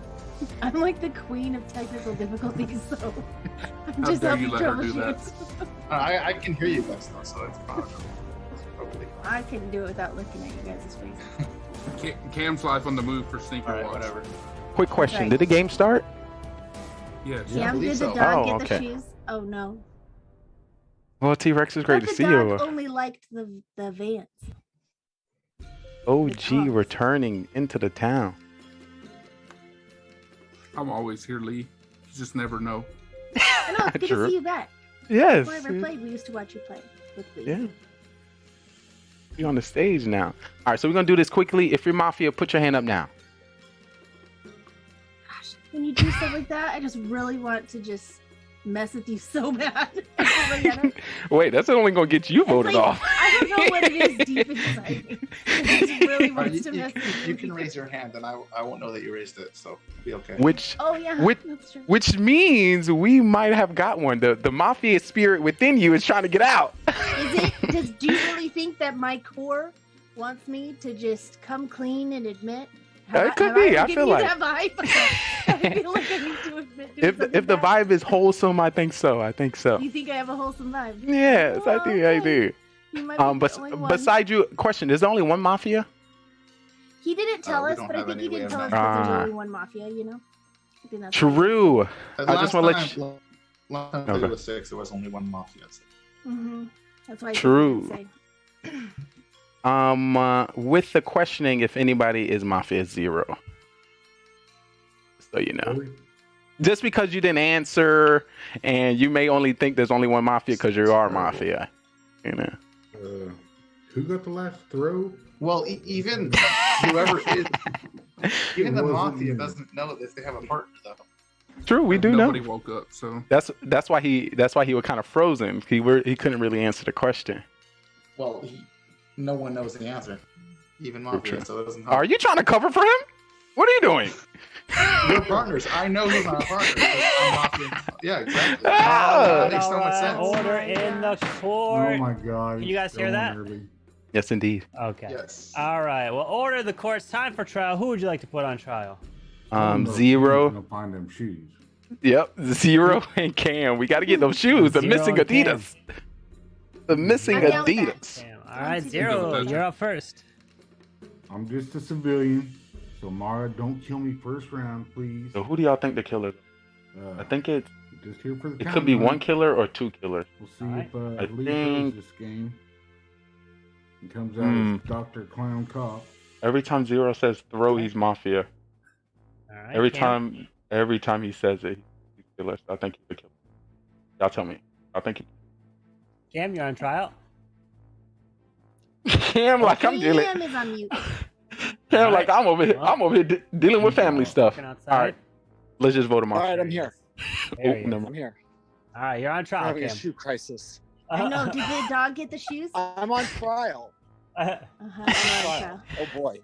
I'm like the queen of technical difficulties, so I'm just helping troubleshoot. I can hear you guys though, so it's probably. I can do it without looking at you guys' faces. Cam's live on the move for sneaker watch. Whatever. Quick question. Right. Did the game start? Yes. Cam, did the dog get the shoes? Oh no. Well, T-Rex is great to see The you. dog only liked the Vans. OG returning into the town. I'm always here, Lee. You just never know. I know, it's good to see you back. Yes. Before I ever played, we used to watch you play with Lee. Yeah. You're on the stage now. All right, so we're going to do this quickly. If you're Mafia, put your hand up now. Gosh, when you do stuff like that, I just really want to just mess with you so bad. Wait, that's only going to get you voted like, off. I don't know what it is deep inside me. It just really wants to mess with you. You can raise your hand, and I won't know that you raised it, so be okay. Oh yeah, that's true. Which means we might have got one. The Mafia spirit within you is trying to get out. Do you really think that my core wants me to just come clean and admit? It could be. I feel like that vibe. I feel like I need to admit. if the vibe is wholesome, I think so. You think I have a wholesome vibe? Yes, I do. You might be But the only one. besides you, question: is there only one Mafia? He didn't tell us, but I think he didn't tell us because there's only one Mafia. You know. I think that's True. I just want to let you. Last time it was 6. There was only one Mafia. Mm-hmm. That's why. True. With the questioning, if anybody is Mafia 0, so you know. Just because you didn't answer, and you may only think there's only one Mafia because you are Mafia, you know. Who got the last throw? Well, even whoever is, even the Mafia doesn't know if they have a partner though. True, we do know. Nobody woke up, so why he was kind of frozen. He couldn't really answer the question. Well, no one knows the answer, even Mafia, so it doesn't. Are you trying to cover for him? What are you doing? We're partners. I know who's my partner. I'm Mafia. Yeah, exactly. That makes so much sense. Order in the court. Oh my god! Can you guys hear that? Yes, indeed. Okay. Yes. All right. Well, order of the court. It's time for trial. Who would you like to put on trial? 0. Find them shoes. Yep, 0 and Cam. We got to get those shoes. The missing Adidas. The missing Adidas. All right, 0. You're up first. I'm just a civilian, so Mara, don't kill me first round, please. So who do y'all think the killer is? I think it's just here for the It could be one killer or two killers. We'll see if I Lee think plays this game. He comes out as Dr. Clown Cop. every time Zero says throw, he's Mafia. All right. Every Cam? time he says it, he's killer. So I think he's the killer. Y'all tell me. I think he. Cam, you're on trial. Cam, like I'm dealing. Cam is on mute. Cam, like I'm over here. I'm over here dealing with family stuff. Walking outside. All right, let's just vote him off. All right, I'm here. There he is. I'm here. All right, you're on trial, I'm having a Cam. shoe crisis. I know. Did the dog get the shoes? I'm on trial. I'm on trial. Oh boy.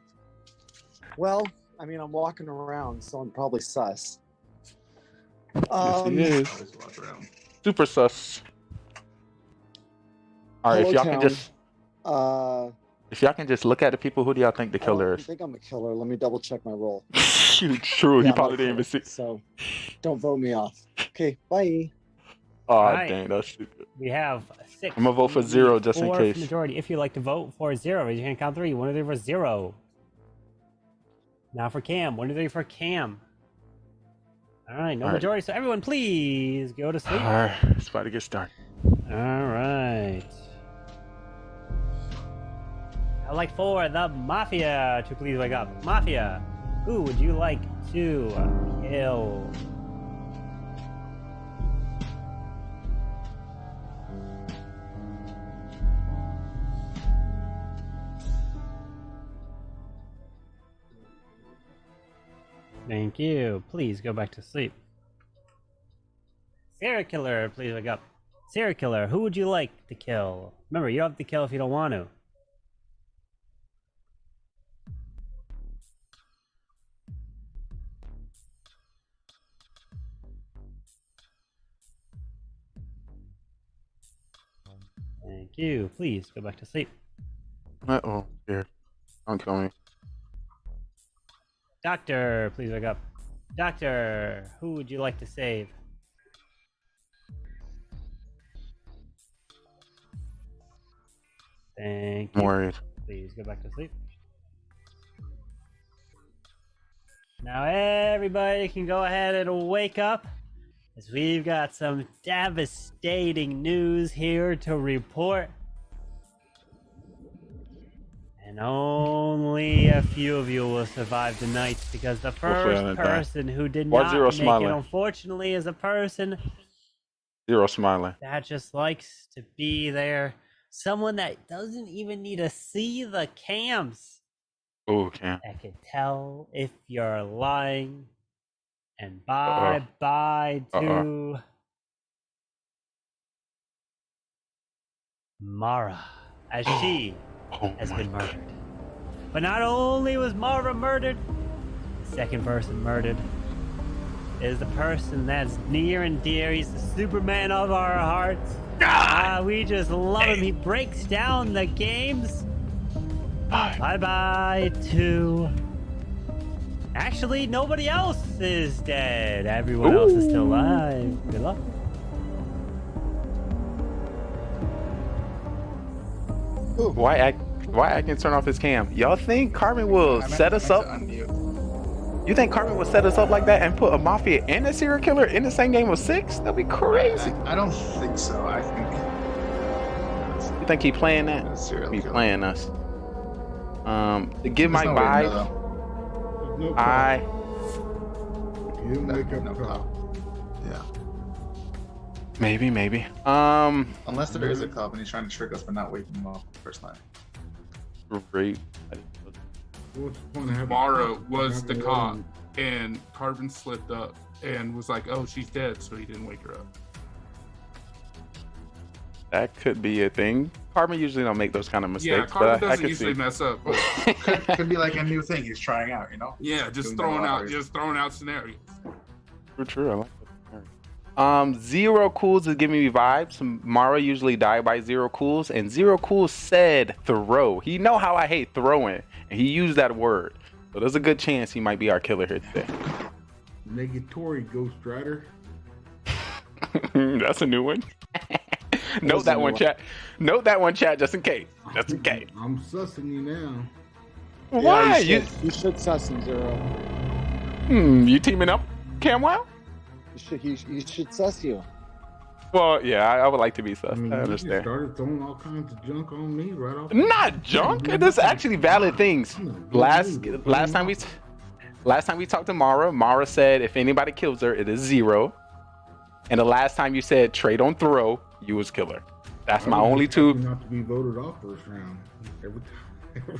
Well, I mean, I'm walking around, so I'm probably sus. Yes, he is. Super sus. All right, Hello, if y'all town. can just If y'all can just look at the people, who do y'all think the I killer don't is? think I'm a killer. Let me double check my role. True, he Yeah, probably I'm didn't a even see. killer, so don't vote me off. Okay, bye. Oh, right. dang, that's stupid. We have 6. I'm gonna vote for We need 0 just in 4 case. Majority. If you'd like to vote for 0, raise your hand. Count 3. 1, 2, 3 for 0. Now for Cam. 1, 2, 3 for Cam. All right, no All right. majority. So everyone, please go to sleep. All right, it's about to get started. All right. I'd like for the Mafia to please wake up. Mafia, who would you like to kill? Thank you. Please go back to sleep. Serial killer, please wake up. Serial killer, who would you like to kill? Remember, you don't have to kill if you don't want to. Thank you. Please go back to sleep. Uh-oh, here. Don't kill me. Doctor, please wake up. Doctor, who would you like to save? Thank you. I'm worried. Please go back to sleep. Now everybody can go ahead and wake up, as we've got some devastating news here to report. And only a few of you will survive tonight, because the Hopefully I first didn't die. person who did Why not Zero make smiling? it, unfortunately, is a person 0 smiling. that just likes to be there. Someone that doesn't even need to see the cams. Oh, Cam. That can tell if you're lying. And bye-bye to Mara, as she has been murdered. But not only was Mara murdered, the second person murdered is the person that's near and dear. He's the Superman of our hearts. We just love him. He breaks down the games. Bye-bye to... Actually, nobody else is dead. Everyone else is still alive. Good luck. Why acting turn off his cam? Y'all think Carbon will set us up? You think Carbon will set us up like that and put a Mafia and a serial killer in the same game of 6? That'd be crazy. I don't think so. I think You think he playing that? He playing us. To give my There's no way to vibes, know, I You wake up cop. Yeah. maybe. Unless there is a cop and he's trying to trick us by not waking him up the first time. Great. What's the point of having Mara a cop? was Have the a cop, wedding. and Carbon slipped up and was like, "Oh, she's dead," so he didn't wake her up. That could be a thing. Carbon usually don't make those kind of Yeah, mistakes, Carbon but I doesn't could usually see. mess up. But Could be like a new thing he's trying out, you know? yeah, just throwing out scenarios. True. I like that. 0 cools is giving me vibes. Mara usually die by 0 cools, and 0 cools said throw. He know how I hate throwing, and he used that word. So there's a good chance he might be our killer here today. Negatory Ghost Rider. That's a new one. Note that one, chat. Note that one, chat, just in case. Just in case. I'm sussing you now. Why? Yeah, you should suss him, Zero. You teaming up, Camwell? You You should suss you. Well, yeah, I would like to be sus. I mean, I you just understand. started throwing all kinds of junk on me right off. Not junk. There's actually valid things. Last time we talked to Mara said if anybody kills her, it is 0. And the last time you said trade on throw, you was killer. That's my only two. Not to be voted off first round. Every time.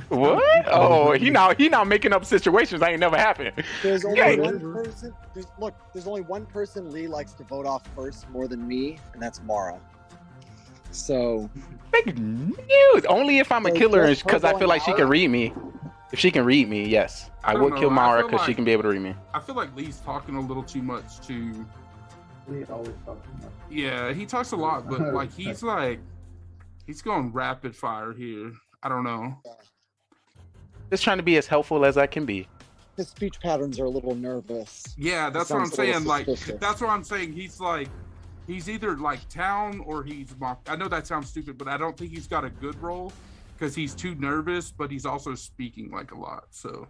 What? Oh, he now making up situations that ain't never happened. There's only one person. There's only one person Lee likes to vote off first more than me, and that's Mara. So big news. Only if I'm a killer, because I feel like she can read me. If she can read me, yes, I would kill Mara because she can be able to read me. I feel like Lee's talking a little too much to. Lee always talks too much. Yeah, he talks a lot, but like he's going rapid fire here. I don't know. Just trying to be as helpful as I can be. His speech patterns are a little nervous. Yeah, that's what I'm saying. Like, that's what I'm saying. He's either like town or he's mock. I know that sounds stupid, but I don't think he's got a good role because he's too nervous, but he's also speaking like a lot. So,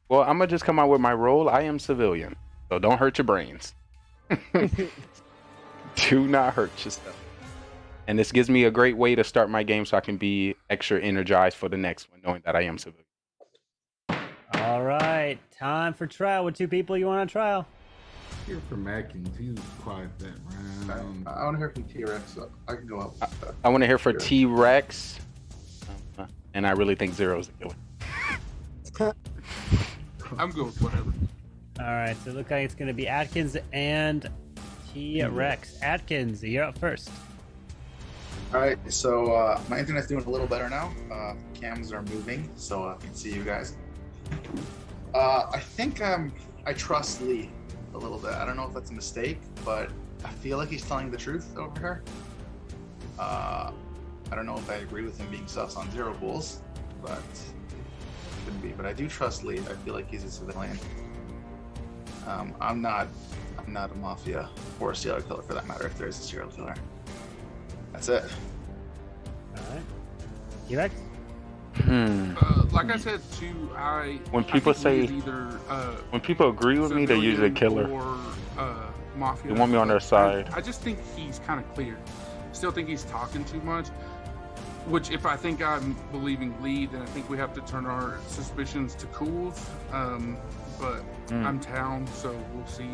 well, I'm gonna just come out with my role. I am civilian, so don't hurt your brains. Do not hurt yourself. And this gives me a great way to start my game so I can be extra energized for the next one, knowing that I am civilian. All right, time for trial with 2 people you want on trial. Hear from Atkins. He was quiet that round. I want to hear from T-Rex. So I can go up. I want to hear for T-Rex, and I really think 0 is the killer. I'm good with whatever. All right, so it looks like it's going to be Atkins and T-Rex. Atkins, you're up first. All right, so my internet's doing a little better now. Cams are moving, so I can see you guys. I think I trust Lee a little bit. I don't know if that's a mistake, but I feel like he's telling the truth over here. I don't know if I agree with him being sus on 0 bulls, but it could be. But I do trust Lee. I feel like he's a civilian. I'm not a mafia or a serial killer for that matter. If there is a serial killer. That's it. All right. T-Rex? Like I said too, when people say when people agree with me, they're usually a killer. Or, mafia. They want me on their side. I just think he's kind of clear. Still think he's talking too much. Which, if I think I'm believing Lee, then I think we have to turn our suspicions to Cools. But I'm town, so we'll see.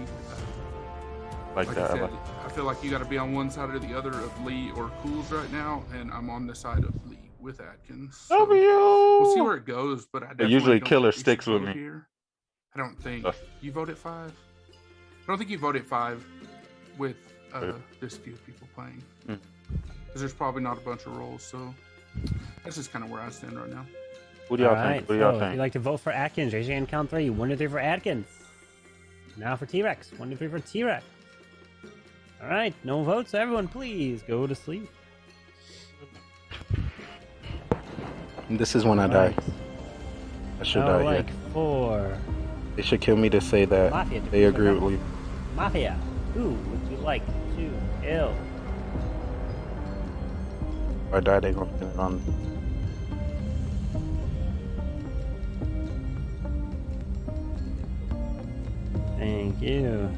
Like that. I said, I feel like you got to be on one side or the other of Lee or Cools right now, and I'm on the side of Lee with Atkins. So we'll see where it goes, but I definitely usually don't killer think sticks with me. Here. I don't think you voted 5. I don't think you voted 5 with this few people playing, because there's probably not a bunch of roles. So that's just kind of where I stand right now. What do y'all think? What do y'all think? If you'd like to vote for Atkins, raise your hand. Count 3. 1, 2, 3 for Atkins. Now for T-Rex. 1, 2, 3 for T-Rex. All right, no votes. Everyone, please go to sleep. This is when I die. I should die. Like 4. They should kill me to say that Mafia, they agree with me. Mafia, who would you like to kill? If I die, they gonna pin it on. Thank you.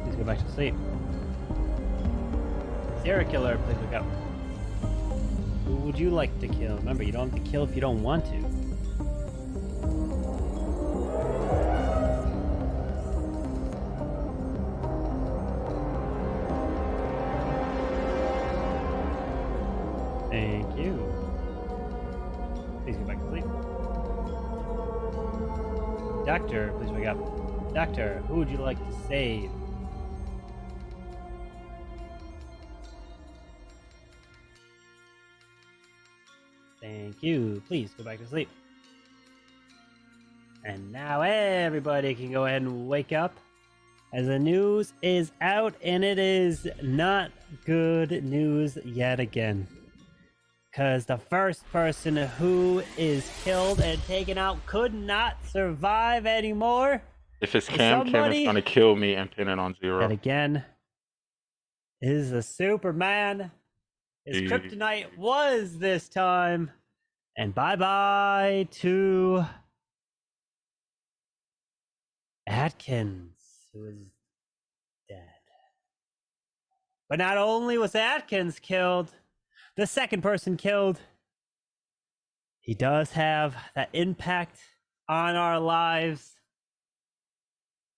Please go back to sleep. Serial killer, please look up. Who would you like to kill? Remember, you don't have to kill if you don't want to. Thank you. Please go back to sleep. Doctor, please wake up. Doctor, who would you like to save? Thank you. Please go back to sleep. And now everybody can go ahead and wake up, as the news is out, and it is not good news yet again. Because the first person who is killed and taken out could not survive anymore. If it's Cam, Cam is gonna kill me and pin it on 0. And again, is the Superman. His kryptonite was this time. And bye-bye to Atkins. who is dead. But not only was Atkins killed, the second person killed, he does have that impact on our lives.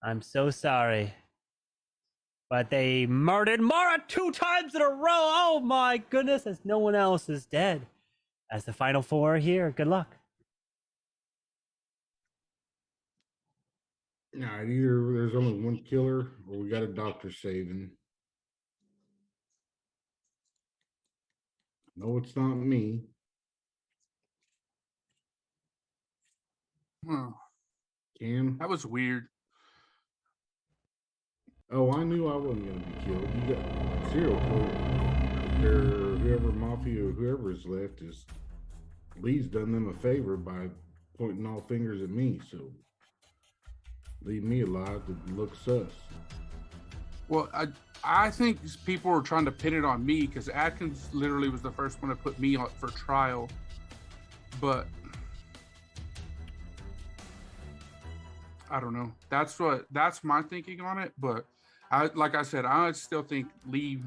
I'm so sorry. But they murdered Mara 2 times in a row. Oh my goodness, as no one else is dead. As the final 4 are here, good luck. Nah, either there's only one killer or we got a doctor saving. No, it's not me. Cam? That was weird. Oh, I knew I wasn't going to be killed. You got zero killed. Whoever Mafia or whoever is left is Lee's done them a favor by pointing all fingers at me, so leave me alive to look sus. Well, I think people were trying to pin it on me because Atkins literally was the first one to put me on for trial. But I don't know. That's my thinking on it. But like I said, I still think Lee.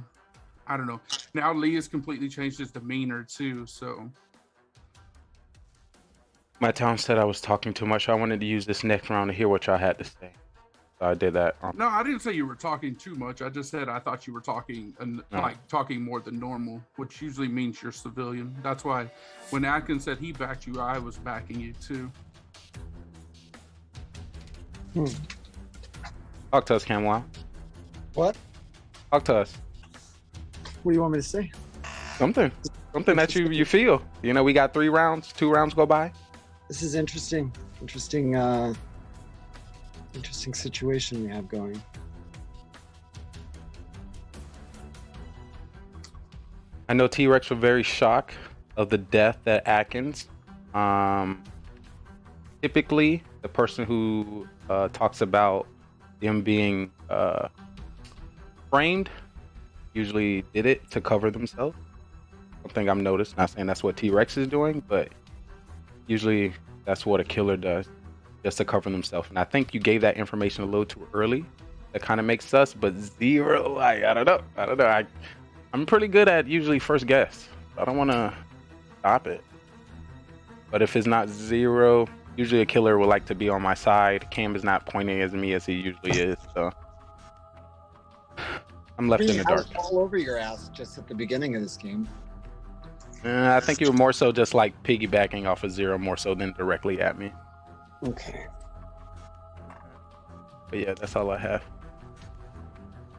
I don't know. Now Lee has completely changed his demeanor too. So My town said I was talking too much. I wanted to use this next round to hear what y'all had to say. So I did that. no, I didn't say you were talking too much. I just said I thought you were talking talking more than normal, which usually means you're civilian. That's why when Atkins said he backed you, I was backing you too. Talk to us, Camwell. What? Talk to us. What do you want me to say? Something that you feel. You know, we got 3 rounds. 2 rounds go by. This is interesting. Interesting situation we have going. I know T-Rex were very shocked of the death at Atkins. Typically, the person who talks about them being framed usually did it to cover themselves. Something I've noticed. Not saying that's what T-Rex is doing, but usually that's what a killer does, just to cover themselves. And I think you gave that information a little too early. That kind of makes sus, but 0, I don't know. I'm pretty good at usually first guess. I don't want to stop it. But if it's not 0, usually a killer would like to be on my side. Cam is not pointing at me as he usually is, so I'm left in the dark. All over your ass just at the beginning of this game. I think you were more so just like piggybacking off of 0 more so than directly at me. Okay. But yeah, that's all I have.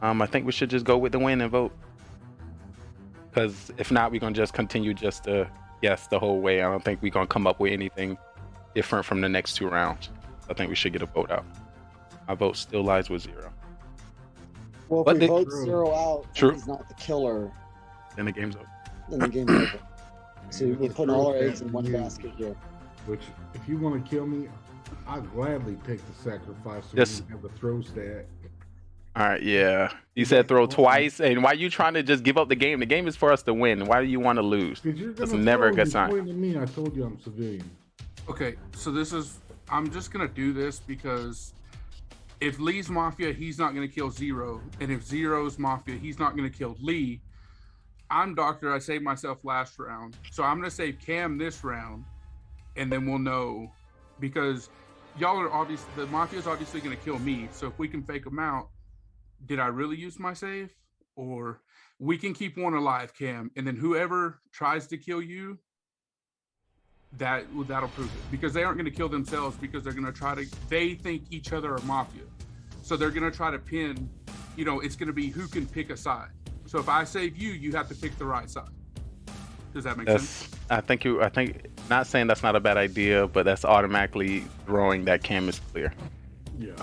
I think we should just go with the win and vote. Because if not, we're going to just continue just to guess the whole way. I don't think we're going to come up with anything different from the next 2 rounds. I think we should get a vote out. My vote still lies with 0. Well, if we vote 0 out, and he's not the killer, then the game's over. Then the game's over. So we're putting all our eggs in one basket here. Which, if you want to kill me, I'd gladly take the sacrifice so Yes. we can have a throw stat. All right, yeah. You said throw twice, and why are you trying to just give up the game? The game is for us to win. Why do you want to lose? That's never a good sign. To me, I told you I'm civilian. Okay, so I'm just gonna do this because if Lee's Mafia, he's not gonna kill 0, and if 0's Mafia, he's not gonna kill Lee. I'm Doctor. I saved myself last round, so I'm gonna save Cam this round, and then we'll know because y'all are obviously the Mafia's obviously gonna kill me. So if we can fake them out, did I really use my save, or we can keep one alive, Cam, and then whoever tries to kill you, that'll prove it because they aren't gonna kill themselves because they're gonna try to. They think each other are Mafia, so they're gonna try to pin. You know, it's gonna be who can pick a side. So if I save you, you have to pick the right side. Does that make sense? I think not saying that's not a bad idea, but that's automatically throwing that Cam is clear. Yeah.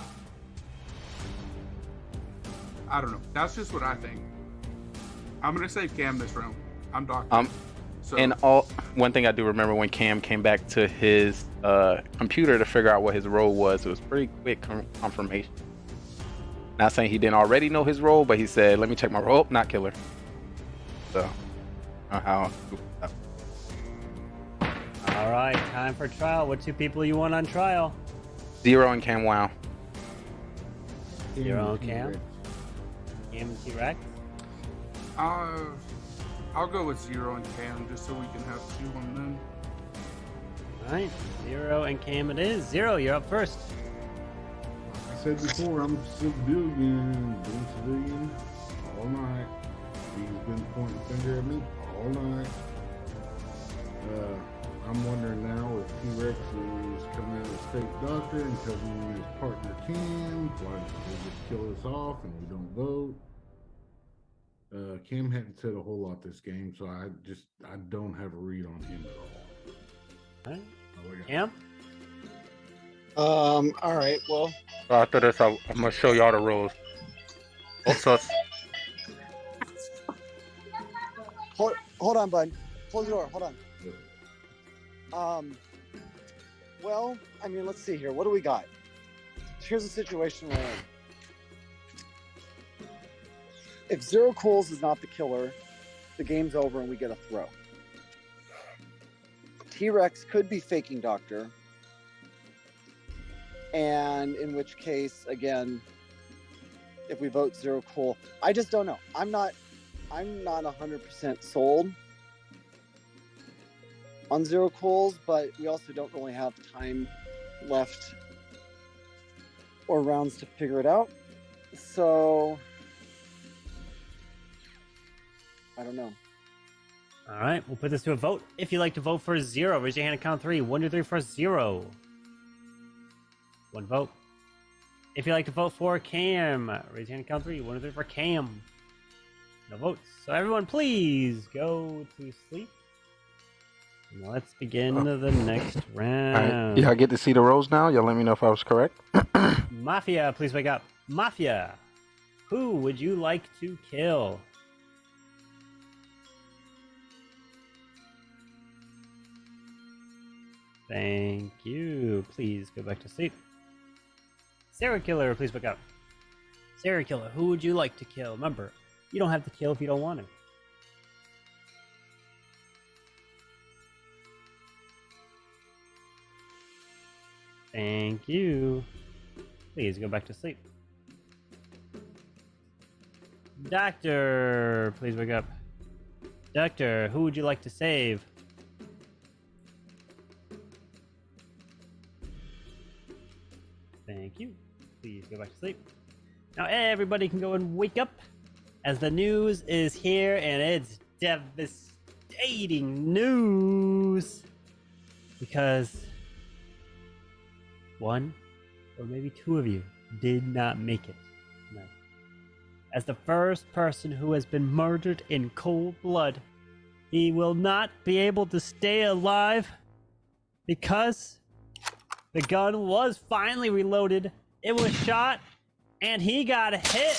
I don't know. That's just what I think. I'm gonna save Cam this round. I'm Doctor. And one thing I do remember when Cam came back to his computer to figure out what his role was, it was pretty quick confirmation. Not saying he didn't already know his role, but he said, "Let me check my role." Oh, not killer. So, how? All right, time for trial. What 2 people you want on trial? 0 and Cam Wow. Zero and Cam. Cam and T-Rex. I'll go with Zero and Cam just so we can have 2 on them. All right, Zero and Cam it is. Zero, you're up first. I said before, I'm civilian, been civilian all night. He's been pointing finger at me all night. I'm wondering now if T-Rex is coming out as fake doctor and telling his partner Cam, why don't they just kill us off and we don't vote? Cam hadn't said a whole lot this game, so I don't have a read on him at all. All right. Cam? All right, well. After this, I'm gonna show y'all the rules. Sus. Hold on, bud. Close the door. Hold on. Well, I mean, let's see here. What do we got? Here's the situation we're in. If Zero Cools is not the killer, the game's over and we get a throw. T-Rex could be faking Doctor. And in which case, again, if we vote Zero Cool, I just don't know. I'm not 100% sold on Zero Cools, but we also don't really have time left or rounds to figure it out. So I don't know. All right, we'll put this to a vote. If you'd like to vote for Zero, raise your hand and count 3. 1, 2, 3 for Zero. 1 vote. If you'd like to vote for Cam, raise your hand and count 3. 1, 2, 3 for Cam. No votes. So everyone, please go to sleep. And let's begin the next round. Right. Y'all get to see the roles now? Y'all let me know if I was correct. Mafia, please wake up. Mafia, who would you like to kill? Thank you. Please go back to sleep. Serial killer, please wake up. Serial killer, who would you like to kill? Remember, you don't have to kill if you don't want to. Thank you. Please go back to sleep. Doctor, please wake up. Doctor, who would you like to save? Thank you. Please go back to sleep. Now everybody can go and wake up, as the news is here, and it's devastating news. Because 1 or maybe 2 of you did not make it tonight. As the first person who has been murdered in cold blood, he will not be able to stay alive because the gun was finally reloaded. It was shot, and he got hit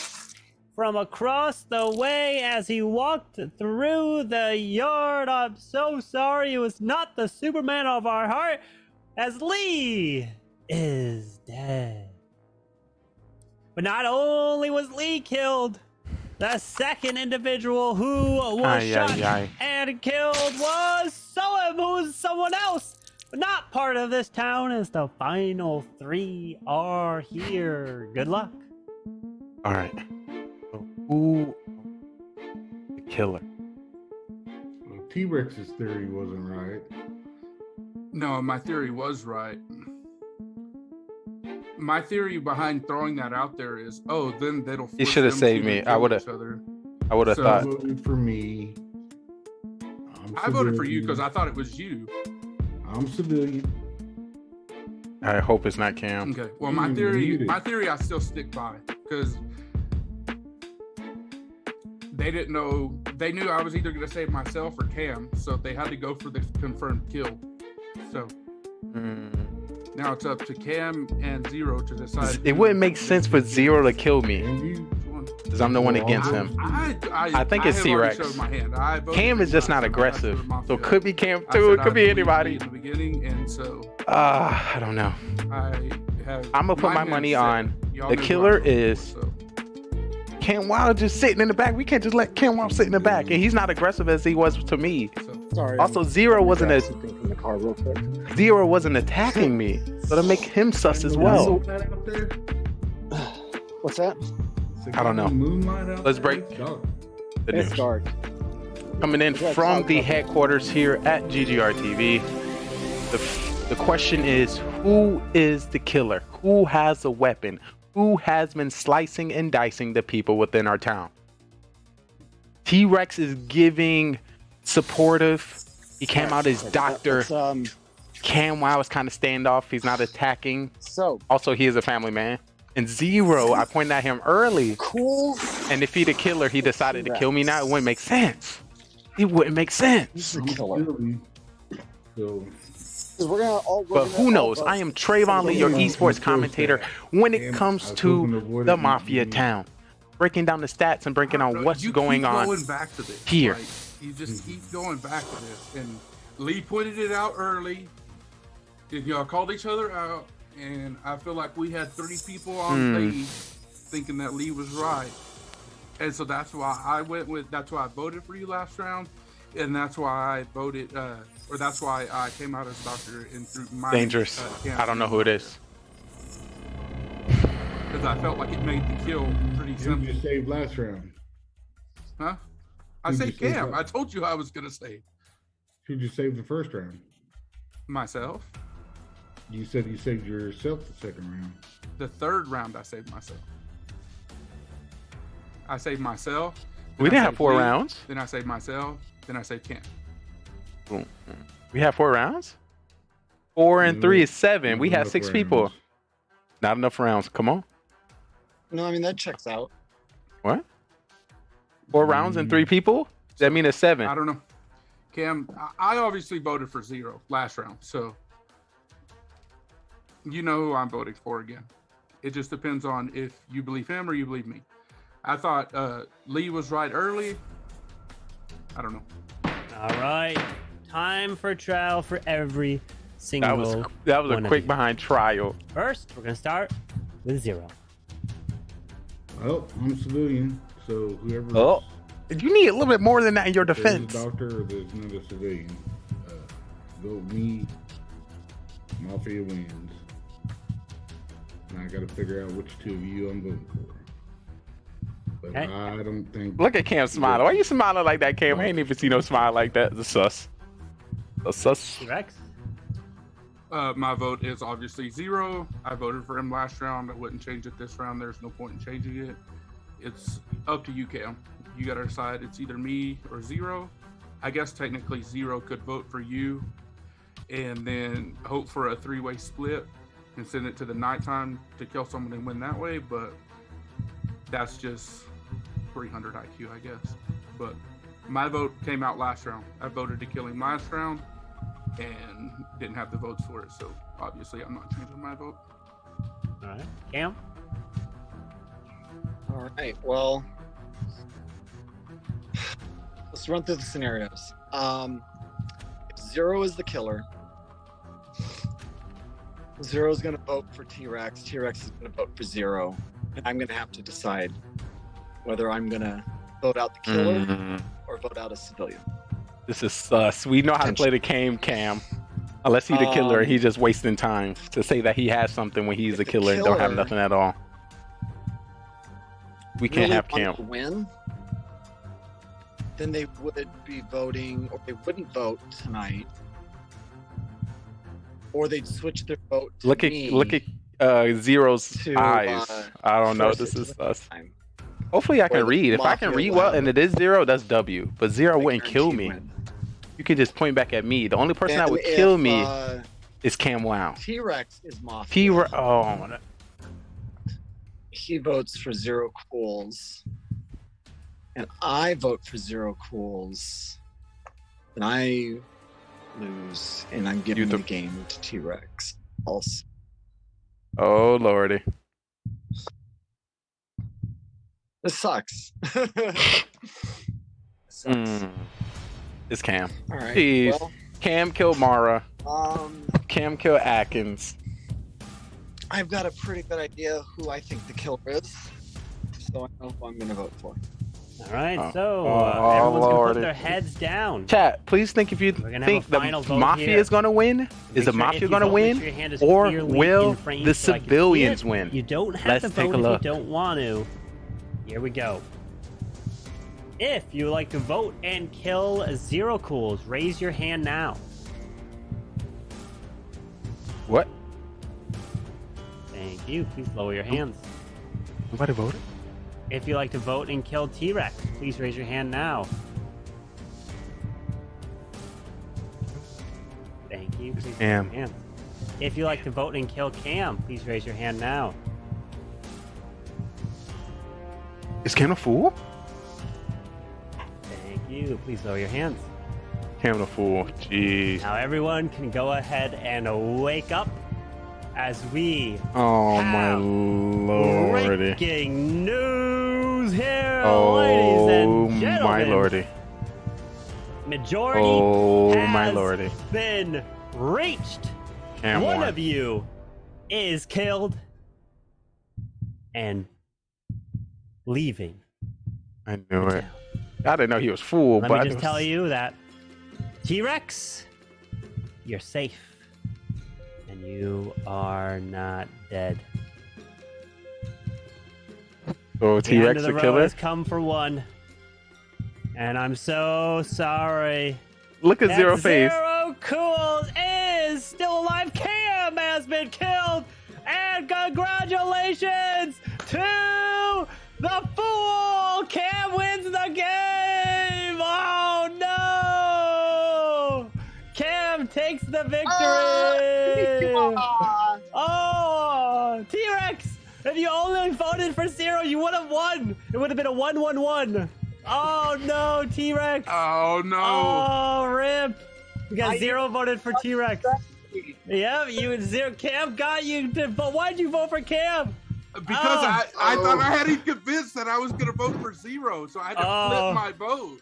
from across the way as he walked through the yard. I'm so sorry. It was not the Superman of our heart, as Lee is dead. But not only was Lee killed, the second individual who was shot and killed was someone else. But not part of this town, as the final 3 are here. Good luck. All right. So who the killer? Well, T-Rex's theory wasn't right. No, my theory was right. My theory behind throwing that out there is, then that'll. He should have saved me. I would have thought. Voted for me. I voted for you because I thought it was you. I'm civilian. I hope it's not Cam. Okay. Well, my theory, I still stick by, because they didn't know. They knew I was either going to save myself or Cam, so they had to go for the confirmed kill. So now it's up to Cam and Zero to decide. It wouldn't make sense for Zero to kill me, because I'm the one against him. I think it's T-Rex. Cam is just not aggressive, so it could be Cam too. It could be anybody. In the beginning, and so I don't know. I'm gonna put my money on the killer is Cam Wild, just sitting in the back. We can't just let Cam Wild sit in the back, and he's not aggressive as he was to me. Sorry. Also, Zero wasn't from the car real quick. Zero wasn't attacking me, so to make him sus as well. What's that? I don't know. Let's break the news. It's dark. Coming in from the headquarters here at GGR TV. The question is, who is the killer? Who has a weapon? Who has been slicing and dicing the people within our town? T-Rex is giving supportive. He came out as Dr. Cam Wow is kind of standoff. He's not attacking. So also, he is a family man. And Zero, I pointed at him early. Cool. And if he's a killer, he decided to kill me now. It wouldn't make sense. It wouldn't make sense. He's a killer. So. But who knows? I am Trayvon Lee, your esports commentator, when it comes to the Mafia town. Breaking down the stats and breaking down what's going on back to this, here. Like, you just keep going back to this. And Lee pointed it out early. Y'all called each other out. And I feel like we had 3 people on stage thinking that Lee was right. And so that's why I voted for you last round. And that's why I voted, or that's why I came out as Doctor and through my dangerous. I don't know who it is. Because I felt like it made the kill pretty simple. Who you saved last round? Huh? I saved Cam. I told you I was gonna save. Who'd you save the first round? Myself. You said you saved yourself the second round. The third round, I saved myself. I saved myself. We didn't have 4 rounds. Then I saved myself. Then I saved Cam. We have 4 rounds? 4 and 3 is 7. We had 6 people. Not enough rounds. Come on. No, I mean, that checks out. What? 4 rounds and 3 people? Does that mean it's 7? I don't know. Cam, I obviously voted for Zero last round, so you know who I'm voting for again. It just depends on if you believe him or you believe me. I thought Lee was right early. I don't know. All right. Time for trial for every single that was a quick behind trial. First, we're going to start with Zero. Well, I'm a civilian, so whoever... Oh, you need a little bit more than that in your defense. There's a doctor or there's another civilian. Vote me. Mafia wins. And I got to figure out which 2 of you I'm voting for. But Okay. I don't think... Look at Cam smiling. Why you smiling like that, Cam? I ain't even seen no smile like that. The sus. The sus. Rex? My vote is obviously Zero. I voted for him last round. I wouldn't change it this round. There's no point in changing it. It's up to you, Cam. You got to decide. It's either me or Zero. I guess technically Zero could vote for you and then hope for a 3-way split and send it to the nighttime to kill someone and win that way. But that's just 300 IQ, I guess. But my vote came out last round. I voted to kill him last round and didn't have the votes for it. So obviously I'm not changing my vote. All right. Cam? All right. Well, let's run through the scenarios. If Zero is the killer, Zero is going to vote for T-Rex. T-Rex is going to vote for Zero. And I'm going to have to decide whether I'm going to vote out the killer or vote out a civilian. This is sus. We know how to play the game, Cam. Unless he's the killer and he's just wasting time to say that he has something when he's a killer and don't have nothing at all. We can't have Cam win. Then they would be voting, or they wouldn't vote tonight, or they'd switch their vote. To look at Zero's eyes. I don't know. This is sus. Hopefully I can read. If I can read well and it is Zero, that's W. But Zero wouldn't kill me. You could just point back at me. The only person that would kill me is Cam Wow. T-Rex is Mafia. T-Rex. Oh, he votes for Zero Cools, and I vote for Zero Cools, and I lose, and I'm giving the game to T-Rex. Also. Oh lordy. This sucks. It's Cam. All right. Jeez. Well, Cam killed Mara. Cam killed Atkins. I've got a pretty good idea who I think the killer is, so I know who I'm going to vote for. All right, so oh, everyone's gonna Lordy. put their heads down. Chat, please think if you gonna think have a the final vote Mafia here. is going to win. Make Is the sure if Mafia you going to vote, make win? sure your hand is Or clearly will in frame the so I can see civilians it. win? You don't have Let's to take vote a if look. you don't want to. Here we go. If you would like to vote and kill Zero Cools, raise your hand now. What? Thank you. Please lower your hands. Nobody voted? If you like to vote and kill T-Rex, please raise your hand now. Thank you. Please raise your Cam. hands. If you like to vote and kill Cam, please raise your hand now. Is Cam a fool? Thank you. Please lower your hands. Cam a fool. Jeez. Now everyone can go ahead and wake up as we Oh my have lordy. breaking news here, Oh ladies and gentlemen. my lordy. Majority Oh has my lordy. been reached. Cam One won. of you is killed and leaving. I knew it. I didn't know he was fool, Let but me just tell you that T-Rex, you're safe. And you are not dead. So The end T-Rex of the the road killer? has come for one. And I'm so sorry. Look at that Zero Face. Zero Cools is still alive. Cam has been killed. And congratulations to the fool. Cam wins the game. Oh no. Cam takes the victory. Oh, T-Rex. If you only voted for Zero, you would have won. It would have been a 1-1-1. Oh no, T-Rex. Oh no. Oh, rip. Because Zero voted for T-Rex. Yeah, you and Zero. Cam got you to vote. Why'd you vote for Cam? Because I thought I had him convinced that I was going to vote for Zero, so I had to flip my vote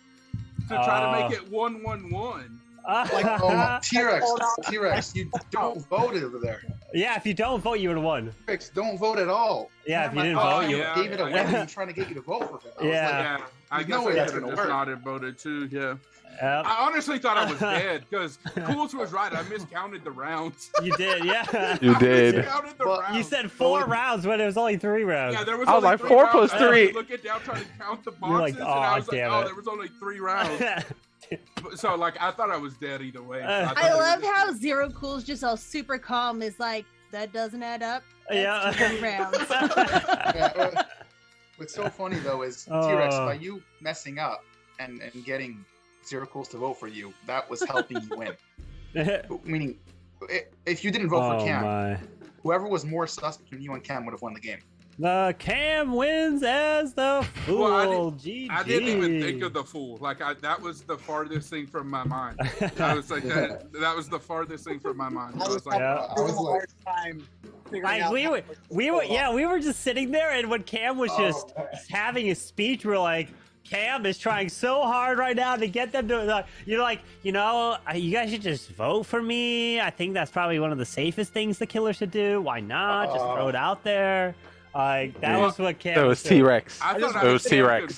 to try to make it 1-1-1. Like, T-Rex, you don't vote over there. Yeah, if you don't vote, you would have won. T-Rex, don't vote at all. Yeah, if you didn't vote, you gave it away. I'm trying to get you to vote for him. Yeah. I there's guess no way I that's could gonna have just work. not have voted too, yeah. Yep. I honestly thought I was dead because Cools was right. I miscounted the rounds. You did, yeah. You did. I miscounted the rounds. You said 4 rounds when it was only 3 rounds. Yeah, there was I was only like 3 4 rounds. plus I was 3. looking down trying to count the boxes, You're like, and I was like, damn oh, it. there was only 3 rounds. So, like, I thought I was dead either way. I love how Zero Cool's just all super calm is like, that doesn't add up. That's 2 rounds. What's so funny though is Oh. T-Rex, by you messing up and getting Zero Cools to vote for you, that was helping you win. Meaning, if you didn't vote for Cam, my. whoever was more sus between you and Cam would have won the game. The Cam wins as the fool. Well, GG. I didn't even think of the fool. Like, that was the farthest thing from my mind. I was like, that was the farthest thing from my mind. I was like, Like we were just sitting there, and when Cam was just having his speech, we're like, Cam is trying so hard right now to get them to, you're like, you guys should just vote for me. I think that's probably one of the safest things the killer should do. Why not? Just throw it out there. Like, that was what Cam That was T-Rex. I thought It was T-Rex.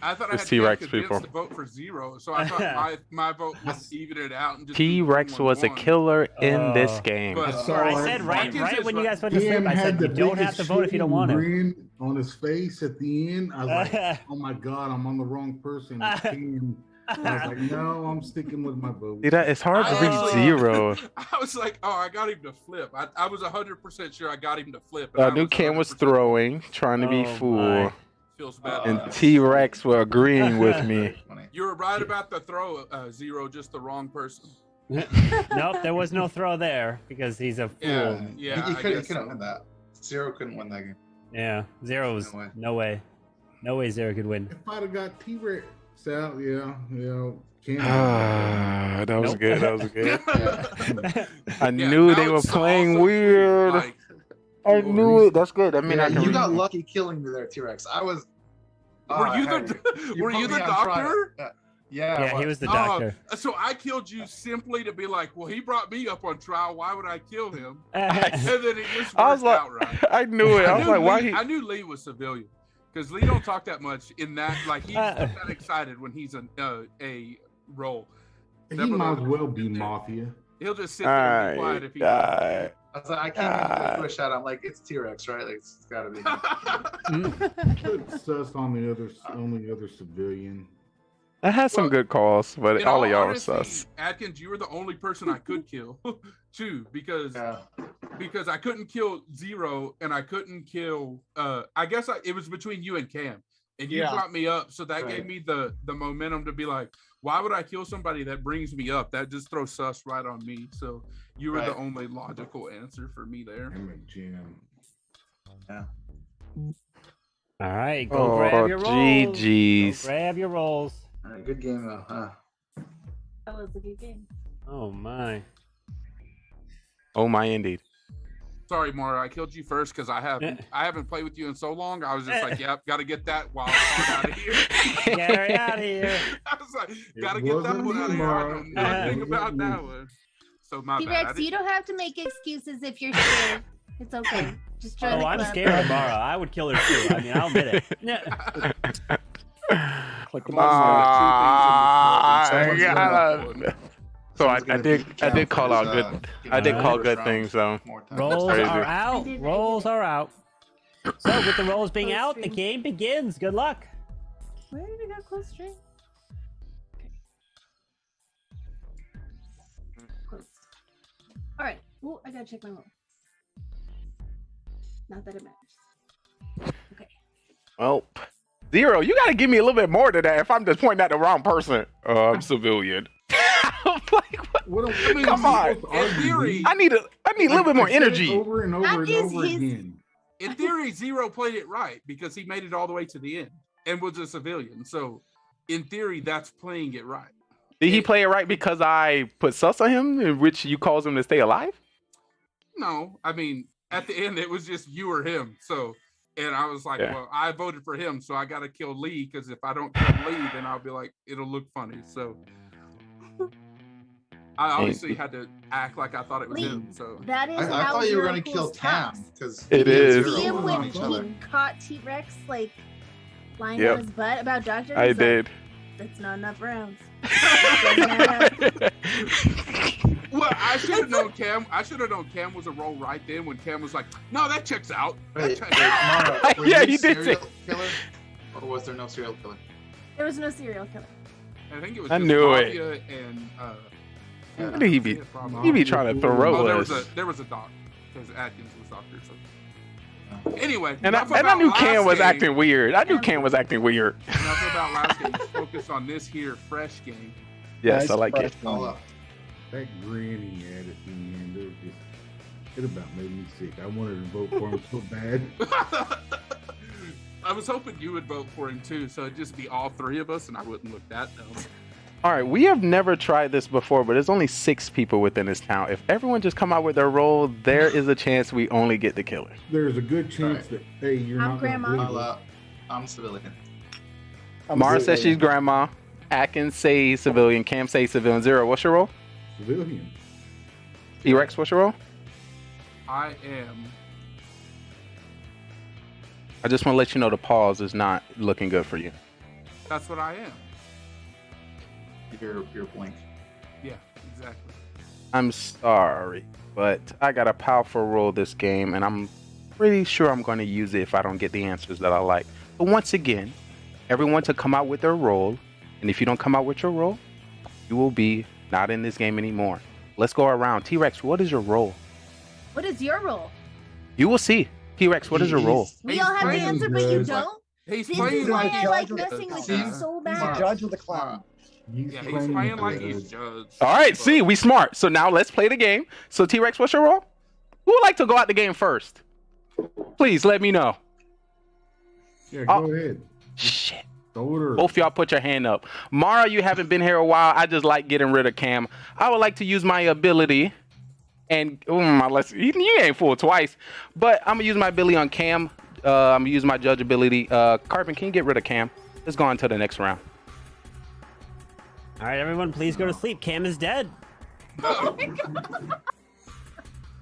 I thought I It was had T-Rex to get people. convinced to vote for Zero, so I thought my vote was even it out. And just T-Rex was a killer in this game. But I said right when you guys went to sleep, I said you don't have to vote if you don't want to. Grin on his face at the end. I was like, oh my God, I'm on the wrong person. It's Cam. I was like, no, I'm sticking with my vote. See, it's hard to read Zero. I was like, oh, I got him to flip. I was 100% sure I got him to flip. I knew Cam was throwing, trying to be fool. Feels bad. And T-Rex were agreeing with me. You were right about the throw, Zero, just the wrong person. Nope, there was no throw there because he's a fool. Yeah, He couldn't win that. Zero couldn't win that game. Yeah, Zero was no way Zero could win. If I'd have got T-Rex out, Cam. That was good. That was good. I knew they were playing weird. I knew it. That's good. I mean, you got lucky killing me there, T-Rex. I was. Were you the doctor? Yeah, he was the doctor. So I killed you simply to be like, well, he brought me up on trial. Why would I kill him? And then it just I was worked like, out right. I knew it. I was like, why I knew Lee was civilian Because Lee don't talk that much in that. Like he's not that excited when he's a role. He might as well be Mafia. He'll just sit there and be quiet if he. I was like, I can't even push out. I'm like, it's T-Rex, right? Like, it's gotta be. Put sus on the other civilian. That has some good calls, but In all of y'all honesty, are sus. Atkins, you were the only person I could kill, too, because I couldn't kill Zero and I couldn't kill. I guess it was between you and Cam, and you brought me up, so that gave me the momentum to be like, why would I kill somebody that brings me up? That just throws sus right on me. So you were the only logical answer for me there. I'm a GM. Yeah. All right, go grab your rolls. GG's. Go grab your rolls. All right, good game though, huh? That was a good game. Oh my. Oh my, indeed. Sorry, Mara, I killed you first because I haven't played with you in so long. I was just like, yep, got to get that wild card out of here. Get her out of here. I was like, got to get that one out of here. I know nothing about that one. So my bad. T-Rex, you don't have to make excuses if you're scared. It's okay. Just join the I'm club. scared of Mara. I would kill her too. I mean, I'll admit it. So I did call out good. I did call good things though. Rolls are out. Rolls are out. So with the rolls being out, the game begins. Good luck. Where did it go close string? Close. All right. Oh, I gotta check my roll. Not that it matters. Okay. Well, Zero, you gotta give me a little bit more to that. If I'm just pointing at the wrong person, I'm civilian. I'm like, what? Come on. In theory, I need a little bit more energy. Over and over and over again. In theory, Zero played it right because he made it all the way to the end and was a civilian. So, in theory, that's playing it right. Did he play it right because I put sus on him, in which you cause him to stay alive? No, I mean, at the end, it was just you or him. So, and I was like, well, I voted for him, so I got to kill Lee because if I don't kill Lee, then I'll be like, it'll look funny. So, I obviously had to act like I thought it was him. So that is I how thought you were Zero going to kill Cool's Cam talks. because it is. See him when he caught T-Rex like lying on his butt about Doctor. I did. That's not enough rounds. Well, I should have known Cam. I should have known Cam was a roll right then when Cam was like, "No, that checks out." That checks out. Mara, Yeah, he did serial killer, or was there no serial killer? There was no serial killer. I think it was. I just knew Mafia it. And What did he be? He be trying to throw us. There was a doc because Atkins was doctor. So anyway, And I knew Cam was acting weird. I knew Cam was acting weird. Enough about last game. Let's focus on this here fresh game. Yes, I like it. That grin he had at the end, it about made me sick. I wanted to vote for him so bad. I was hoping you would vote for him too, so it'd just be all three of us, and I wouldn't look that dumb. All right, we have never tried this before, but there's only 6 people within this town. If everyone just come out with their role, there is a chance we only get the killer. There's a good chance that, hey, you're I'm not grandma. I'm civilian. Mara says she's grandma. Atkins say civilian. Cam say civilian. Zero, what's your role? Civilian. T-Rex, what's your role? I am. I just want to let you know the pause is not looking good for you. That's what I am. You're blank. Yeah, exactly. I'm sorry, but I got a powerful role this game, and I'm pretty sure I'm going to use it if I don't get the answers that I like. But once again, everyone to come out with their role, and if you don't come out with your role, you will be not in this game anymore. Let's go around. T-Rex, what is your role? What is your role? You will see. T-Rex, what is your role? We all have the answer, but you don't. He's This playing is why like I like messing with you so bad. Judge with a clown. Yeah, he's playing like he's judged. All right, see, we smart. So now let's play the game. So T-Rex, what's your role? Who would like to go out the game first? Please let me know. Yeah, go ahead. Shit. Both of y'all put your hand up. Mara, you haven't been here a while. I just like getting rid of Cam. I would like to use my ability. And you ain't fooled twice. But I'm going to use my ability on Cam. I'm going to use my judge ability. Carbon, can you get rid of Cam? Let's go on to the next round. All right, everyone, please go to sleep. Cam is dead.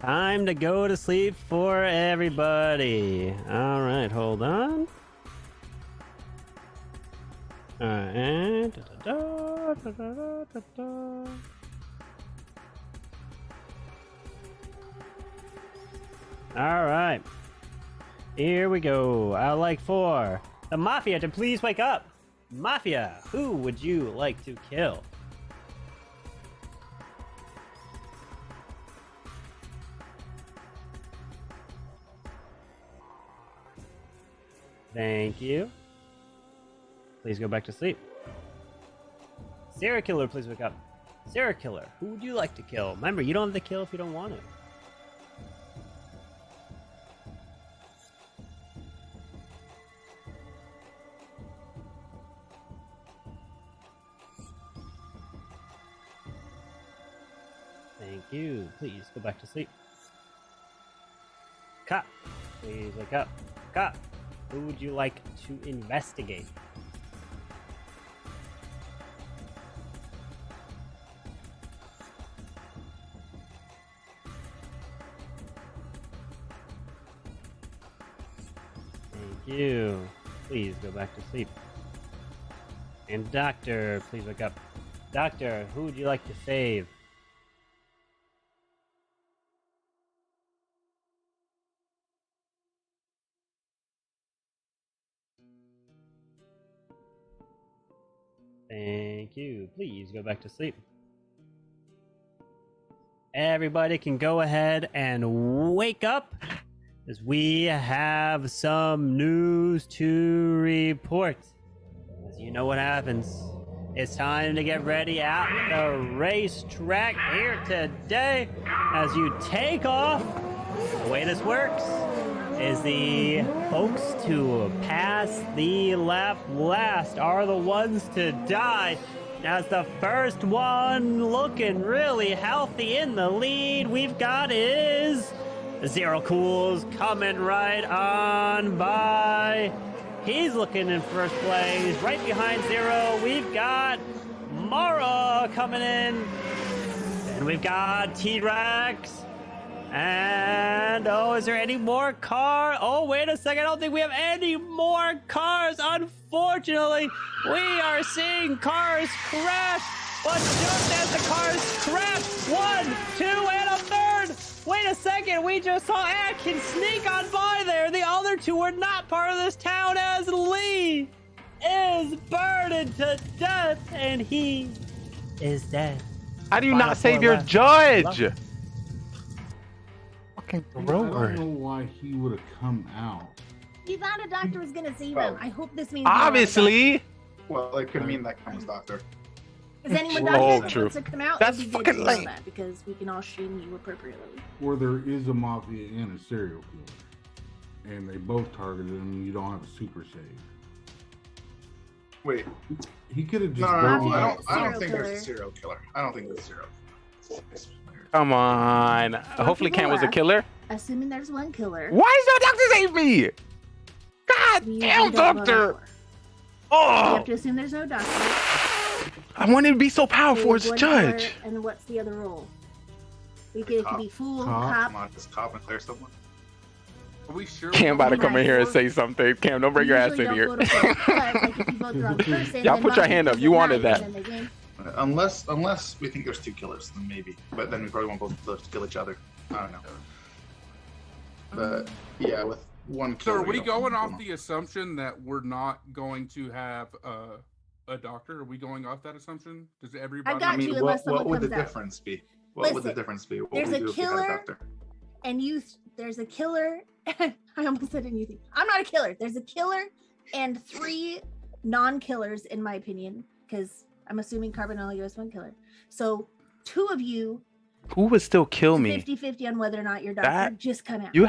Time to go to sleep for everybody. All right, hold on. And da-da-da. All right. Here we go. I'd like for the Mafia to please wake up. Mafia, who would you like to kill? Thank you. Please go back to sleep. Serial killer, please wake up. Serial killer, who would you like to kill? Remember, you don't have to kill if you don't want to. Thank you. Please go back to sleep. Cop, please wake up. Cop, who would you like to investigate? Thank you. Please go back to sleep. And Doctor, please wake up. Doctor, who would you like to save? Thank you. Please go back to sleep. Everybody can go ahead and wake up, as we have some news to report. As you know what happens. It's time to get ready at the racetrack here today. As you take off, the way this works is the folks to pass the lap last are the ones to die. As the first one looking really healthy in the lead we've got is Zero Cools coming right on by. He's looking in first place. Right behind Zero, we've got Mara coming in. And we've got T-Rex. And, oh, is there any more car? Oh, wait a second. I don't think we have any more cars. Unfortunately, we are seeing cars crash. But just as the cars crash, 1, 2, and a third. Wait a second. We just saw Atkins sneak on by there. The other two were not part of this town, as Lee is burning to death. And he is dead. How do you not save your judge? I don't know why he would have come out. He thought a doctor was gonna save him. I hope this means Obviously. Well, it could mean that comes doctor. Is anyone Oh, doctor true. wants to come out? That's It'd be good to fucking know lame. that, because we can all stream you appropriately. Or there is a mafia and a serial killer, and they both targeted him. And you don't have a super save. Wait, he could have just. no, gone. I don't think there's a serial killer. I don't think there's a serial killer. Come on. Hopefully Cam was a killer. Assuming there's one killer. Why is no doctor save me? God You damn, don't vote doctor. You Oh, have to assume there's no doctor. I want him to be so powerful as There's one judge. killer, and what's the other role? It could be fool, Come cop. on, just cop and clear someone. Are we sure? Cam about to come in here and say something. Cam, don't bring your ass Usually in don't here. vote for- but, like, if you vote the wrong person, Y'all then put your Mafia hand up. doesn't You wanted matter, that. then they win. Unless we think there's two killers, then maybe. But then we probably want both killers to kill each other. I don't know. But yeah, with one So killer. are we don't- going don't off know. the assumption that we're not going to have a doctor? Are we going off that assumption? Does everybody? got you, unless what someone would the comes out. difference be? What would the Listen, difference be? What there's would a we do if we had killer. doctor? And there's a killer. I almost said anything. I'm not a killer. There's a killer and 3 non-killers, in my opinion, because I'm assuming Carbon only gives 1 killer. So 2 of you, Who would still kill me? 50-50 on whether or not your doctor That- just come out. You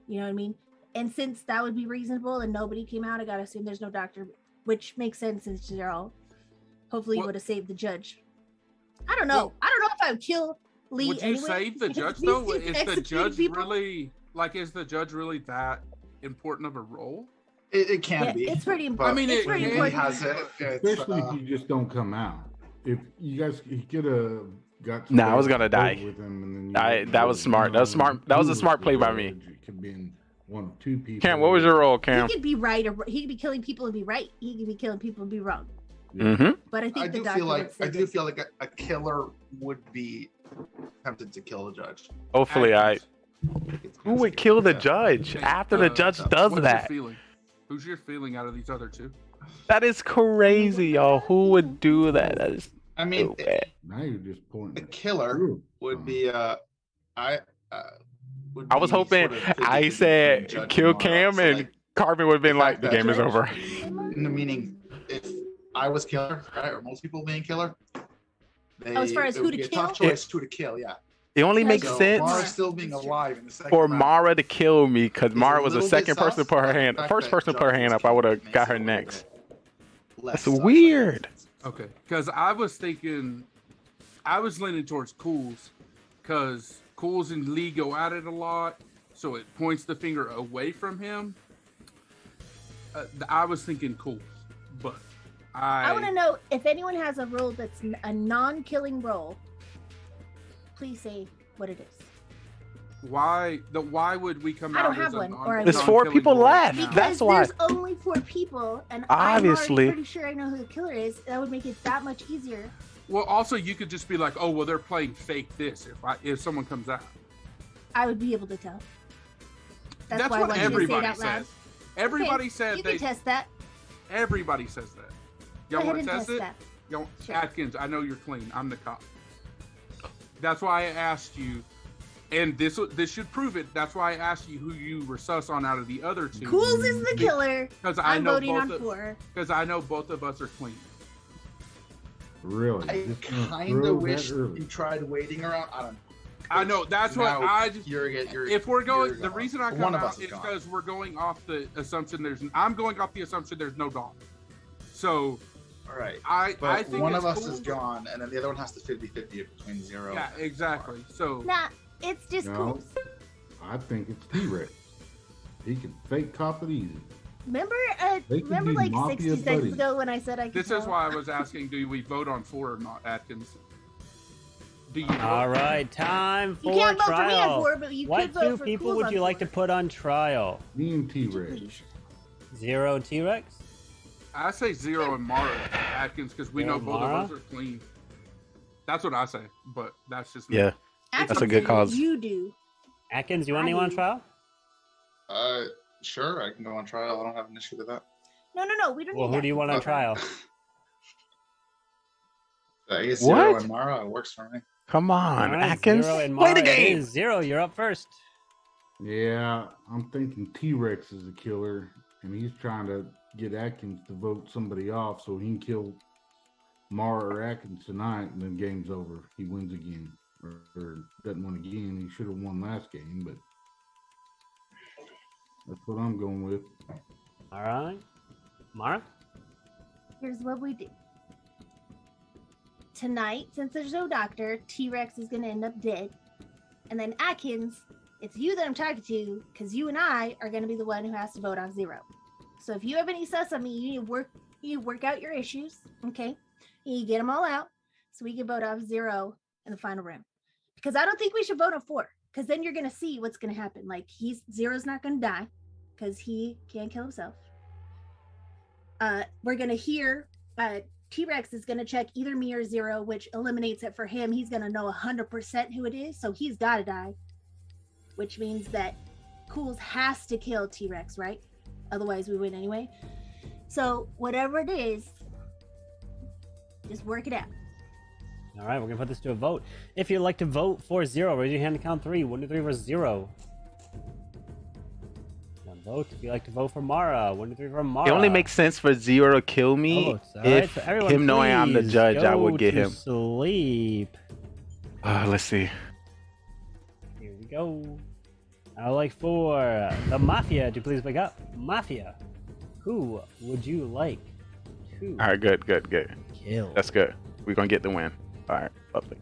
You know what I mean? And since that would be reasonable and nobody came out, I gotta assume there's no doctor, which makes sense since they're all. Hopefully, you would have saved the judge. I don't know. I don't know if I would kill Lee. Would you anyway, save the because judge he's though? been Is the executing judge people. really like? Is the judge really that important of a role? It can Yeah, be. it's pretty but important. I mean, it's it pretty can- important. He has it. It's, Especially if you just don't come out. If you guys, he could have got. Nah, I was gonna somebody die. With him and then That was smart. That was smart. That was a smart play by me. It could have been one of two people. Cam, what was your role, He Cam? could be right, or he could be killing people and be right. He could be killing people and be wrong. Mm-hmm. But I think I the do doctor feel like would say I do feel like a killer would be tempted to kill the judge. Hopefully, who would kill the judge after the judge does What's that? Your feeling? Who's your feeling out of these other two? That is crazy, y'all. Who would do that? That is. I mean, now you're just pointing. The killer would be I was hoping I said kill Cam and Carbon would have been like, the game is over. Meaning, if I was killer, right, or most people being killer, as far as it who would to be a kill? tough choice who to kill. Yeah. It only makes So sense Mara still being alive in the second for round. Mara to kill me because Mara was the little second bit person to sus, put her but hand. the fact First that person to put her Judge hand was up, I would have killed got her makes it a little next. less That's sus. weird. Okay, because I was thinking, I was leaning towards Cools, because Cools and Lee go at it a lot, so it points the finger away from him. I was thinking Cools, but I want to know if anyone has a role that's a non-killing role. Please say what it is. Why would we come I out don't as have a one, non- or I There's don't. 4 people left. now? Because That's why. there's only 4 people, and Obviously. I'm pretty sure I know who the killer is. That would make it that much easier. Well, also you could just be like, oh well, they're playing fake this. If someone comes out, I would be able to tell. that's why I what wanted to say it everybody out loud. says. Everybody Okay, said you they. can test that. Everybody says that. Go Y'all ahead want and to test test it? that. Y'all, Sure. Atkins, I know you're clean. I'm the cop. That's why I asked you, and this should prove it. That's why I asked you who you were sus on out of the other 2. Cools is the killer. Because I I'm know voting both on of, 4. Because I know both of us are clean. Really? I Just gonna kind throw of that wish early? you tried waiting around. I don't know. I know. That's what Now I just. you're If we're going, the gone. reason I One come of us out is is gone. because we're going off the assumption I'm going off the assumption there's no dog. So. All right. I But think one it's of us cool. is gone, and then the other one has to 50-50 between 0. Yeah, exactly. So. Nah, it's just No, Cools. I think it's T-Rex. He can fake cop it easy. Remember, They could remember be like mafia 60 seconds buddies. ago when I said I could This tell? is why I was asking: do we vote on 4 or not, Atkins? Do you? All right, time for You can't vote for me on trial. 4, but you What could vote 2 for people Cools would on you like 4. to put on trial? Me and T-Rex. 0 T-Rex? I say 0 and Mara, Atkins, because we 0 know both Mara? of us are clean. That's what I say, but that's just me. Yeah, that's a good cause. You do. Atkins, you want anyone on trial? Sure, I can go on trial. I don't have an issue with that. No, we don't Well, need who do you want on trial? I guess What? 0 and Mara, it works for me. Come on, All right, Atkins. 0 and Play Mara. the game. It is 0, you're up first. Yeah, I'm thinking T-Rex is the killer, and he's trying to get Atkins to vote somebody off so he can kill Mara or Atkins tonight, and then game's over. He wins again, or doesn't win again. He should have won last game, but that's what I'm going with. All right. Mara? Here's what we do. Tonight, since there's no doctor, T-Rex is going to end up dead. And then Atkins, it's you that I'm talking to, because you and I are going to be the one who has to vote on 0. So if you have any sus on me, you need to work out your issues, okay? You get them all out so we can vote off 0 in the final round. Because I don't think we should vote on 4, because then you're going to see what's going to happen. Like, 0's not going to die because he can't kill himself. We're going to hear T-Rex is going to check either me or 0, which eliminates it for him. He's going to know 100% who it is, so he's got to die, which means that Cools has to kill T-Rex, right? Otherwise, we win anyway. So whatever it is, just work it out. All right, we're going to put this to a vote. If you'd like to vote for 0, raise your hand and count 3. 1, 2, 3 for 0. One vote. If you'd like to vote for Mara, 1, 2, 3 for Mara. It only makes sense for 0 to kill me. Votes. All right, If so everyone, him knowing I'm the please judge, I go would get to him. sleep. Let's see. Here we go. I would like for the Mafia to please wake up. Mafia, who would you like to All right, good. kill? That's good. We're gonna get the win. All right, lovely.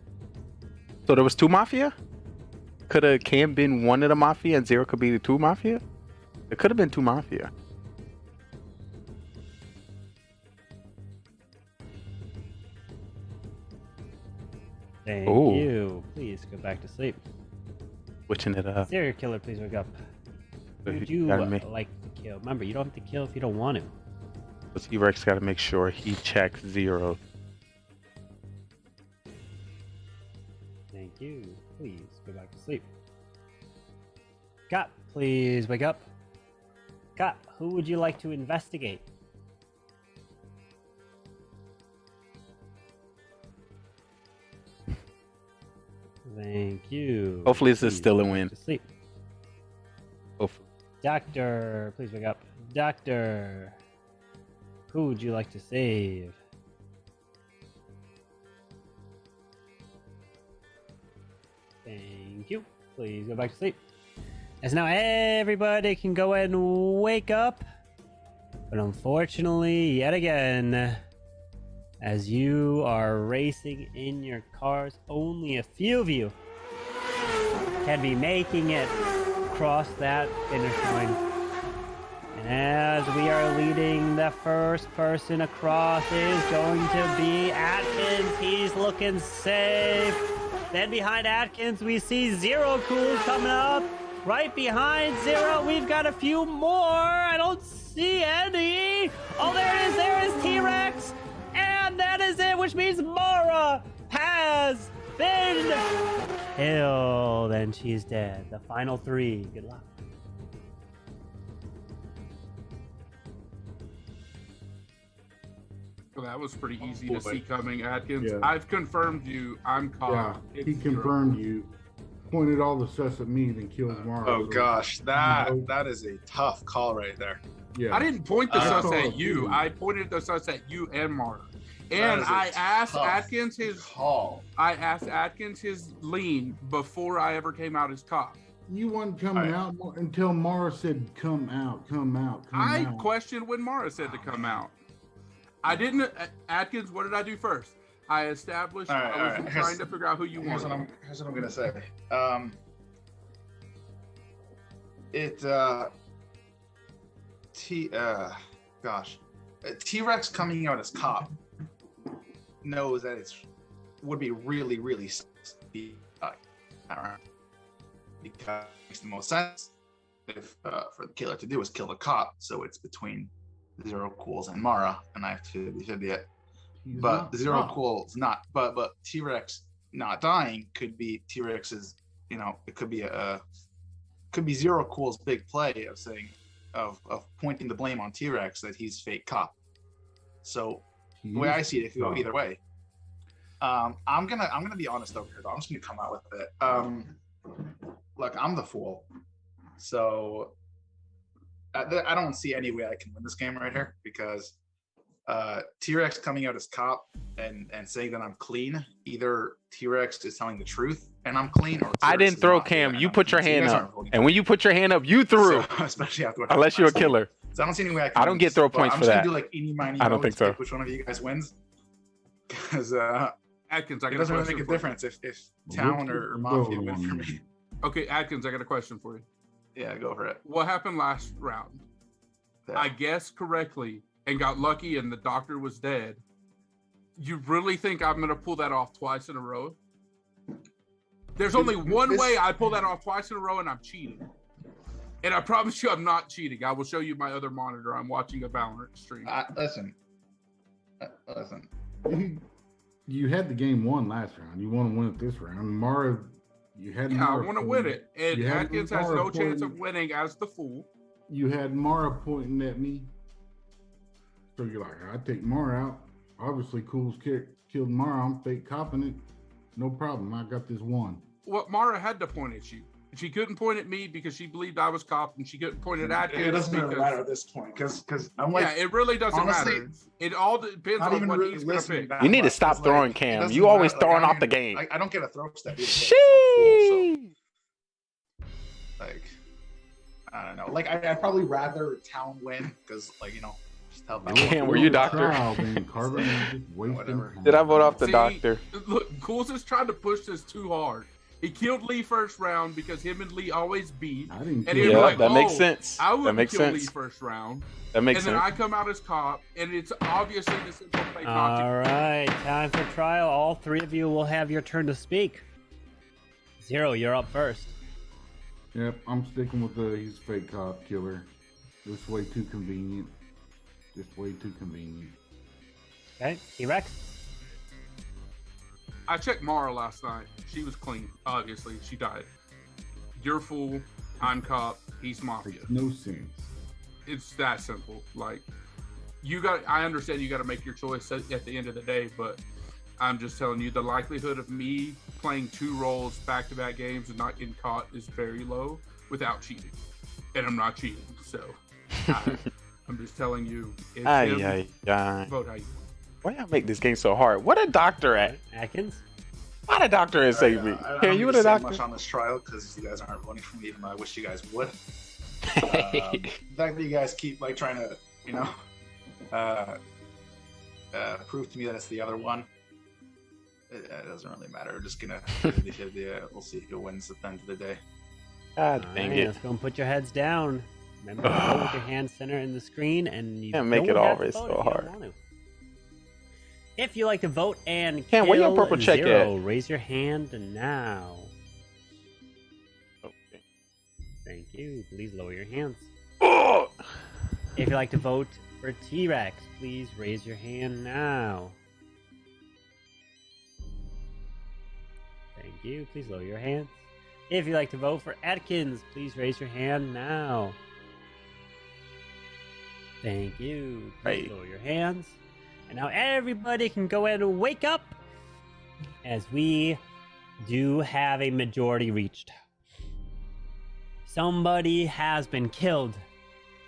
So there was 2 Mafia? Could have Cam been one of the Mafia and 0 could be the 2 Mafia? It could have been 2 Mafia. Thank Ooh. you. Please go back to sleep. Switching it up. Serial killer, please wake up. So Would he you gotta make, like to kill? Remember, you don't have to kill if you don't want to. so T-Rex got to make sure he checks 0. Thank you. Please go back to sleep. Cop, please wake up. Cop, who would you like to investigate? Thank you. Hopefully this is Please still a go back win. to sleep. Hopefully. Doctor, please wake up. Doctor, who would you like to save? Thank you. Please go back to sleep. As now everybody can go ahead and wake up. But unfortunately, yet again, as you are racing in your cars, only a few of you can be making it across that finish line. And as we are leading, the first person across is going to be Atkins. He's looking safe. Then behind Atkins, we see Zero Cool coming up. Right behind Zero, we've got a few more. I don't see any. Oh, there it is. There is T-Rex. And that is it, which means Mara has been killed. And she's dead. The final 3. Good luck. Well, that was pretty easy to see coming, Atkins. Yeah. I've confirmed you. I'm caught. Yeah, he confirmed you. Pointed all the sus at me, then kills Mara. Oh so- gosh, that is a tough call right there. Yeah. I didn't point the sus call at it you. too. I pointed the sus at you and Mara. That And is a I asked tough Atkins his call. I asked Atkins his lean before I ever came out as cop. You weren't coming out until Mara said, "Come out, come out, come I out." questioned when Mara said to come out. I didn't. Atkins, what did I do first? I established. All right, I was all right. trying to figure out who you Here's wanted. what I'm gonna say. T-Rex coming out as cop knows that would be really because it makes the most sense if for the killer to do is kill the cop. So it's between Zero Cools and Mara, and I have to be it. But Zero Cool's not. But T-Rex not dying could be T-Rex's. It could be Zero Cool's big play of saying of pointing the blame on T-Rex that he's fake cop. So the way I see it, it could go either way. I'm gonna be honest over here, though. I'm just gonna come out with it. Look, I'm the fool, so I don't see any way I can win this game right here because T-Rex coming out as cop and saying that I'm clean. Either T-Rex is telling the truth and I'm clean, or T-Rex I didn't is throw not, Cam. and You I'm put your clean. So hand guys up, aren't voting and when you put your hand up, you threw. So, especially after what Unless you're a happened last killer. time. So I don't see any way I can. I don't get throw points I'm for just that. gonna do like eeny, miny, I don't moe think to so. pick which one of you guys wins. Because Atkins, I it got a doesn't really question make a for you. difference if Town or Mafia win for me. Okay, Atkins, I got a question for you. Yeah, go for it. What happened last round? I guessed correctly and got lucky, and the doctor was dead. You really think I'm gonna pull that off twice in a row? There's only one way I pull that off twice in a row, and I'm cheating. And I promise you, I'm not cheating. I will show you my other monitor. I'm watching a Valorant stream. Listen. You had the game won last round. You want to win it this round. Mara, you had. Yeah, I Mara want to pointing- win it. And you had Atkins has Mara no chance of pointing- winning as the fool. You had Mara pointing at me. So you're like, I take Mara out. Obviously, Cool's killed Mara. I'm fake copping it. No problem. I got this one. Well, Mara had to point at you. She couldn't point at me because she believed I was cop, and she couldn't point at Atkins. It doesn't because, matter at this point because I'm like, yeah, it really doesn't honestly, matter. It all depends not on even what really he's gonna listening pick. that You need to much, stop 'cause, throwing, it Cam. doesn't You always matter, throwing I off the don't game. even- I don't get a throw step either. Sheesh. Like, I don't know. Like, I'd probably rather Town win because, like, just help out. Cam, were you doctor? Carbon, just wasting time. Did I vote off the See, doctor? Look, Cools is trying to push this too hard. He killed Lee first round because him and Lee always beat. And kill he'd be him. like, That makes "Oh, sense. I That wouldn't makes kill Lee sense. first round. That makes and sense. then I come out as cop, and it's obviously the simple fake not to All right, time for trial. All 3 of you will have your turn to speak. Zero, you're up first. Yep, I'm sticking with he's a fake cop killer. This way too convenient. Just way too convenient. Okay, T-Rex. I checked Mara last night. She was clean. Obviously, she died. You're fool. I'm cop. He's mafia. Makes no sense. It's that simple. Like, I understand you got to make your choice at the end of the day, but I'm just telling you, the likelihood of me playing 2 roles back-to-back games and not getting caught is very low without cheating. And I'm not cheating, so I'm just telling you. It's him. Vote how you want. Why y'all make this game so hard? What a doctor at? Atkins? Why the doctor at save me? I Can don't you need the to say doctor? much on this trial because you guys aren't voting for me, even though I wish you guys would. The fact that you guys keep like trying to, prove to me that it's the other one, it doesn't really matter. We're just gonna we'll see who wins at the end of the day. God dang it! Let's go and put your heads down. Remember to vote with your hand center in the screen, and you Can't make don't it have to always vote so if you don't hard. want to. If you like to vote and Cam, where your kill purple check Zero, at? raise your hand now. Okay. Thank you. Please lower your hands. Oh! If you like to vote for T-Rex, please raise your hand now. Thank you. Please lower your hands. If you like to vote for Atkins, please raise your hand now. Thank you. Please lower your hands. And now everybody can go ahead and wake up, as we do have a majority reached. Somebody has been killed.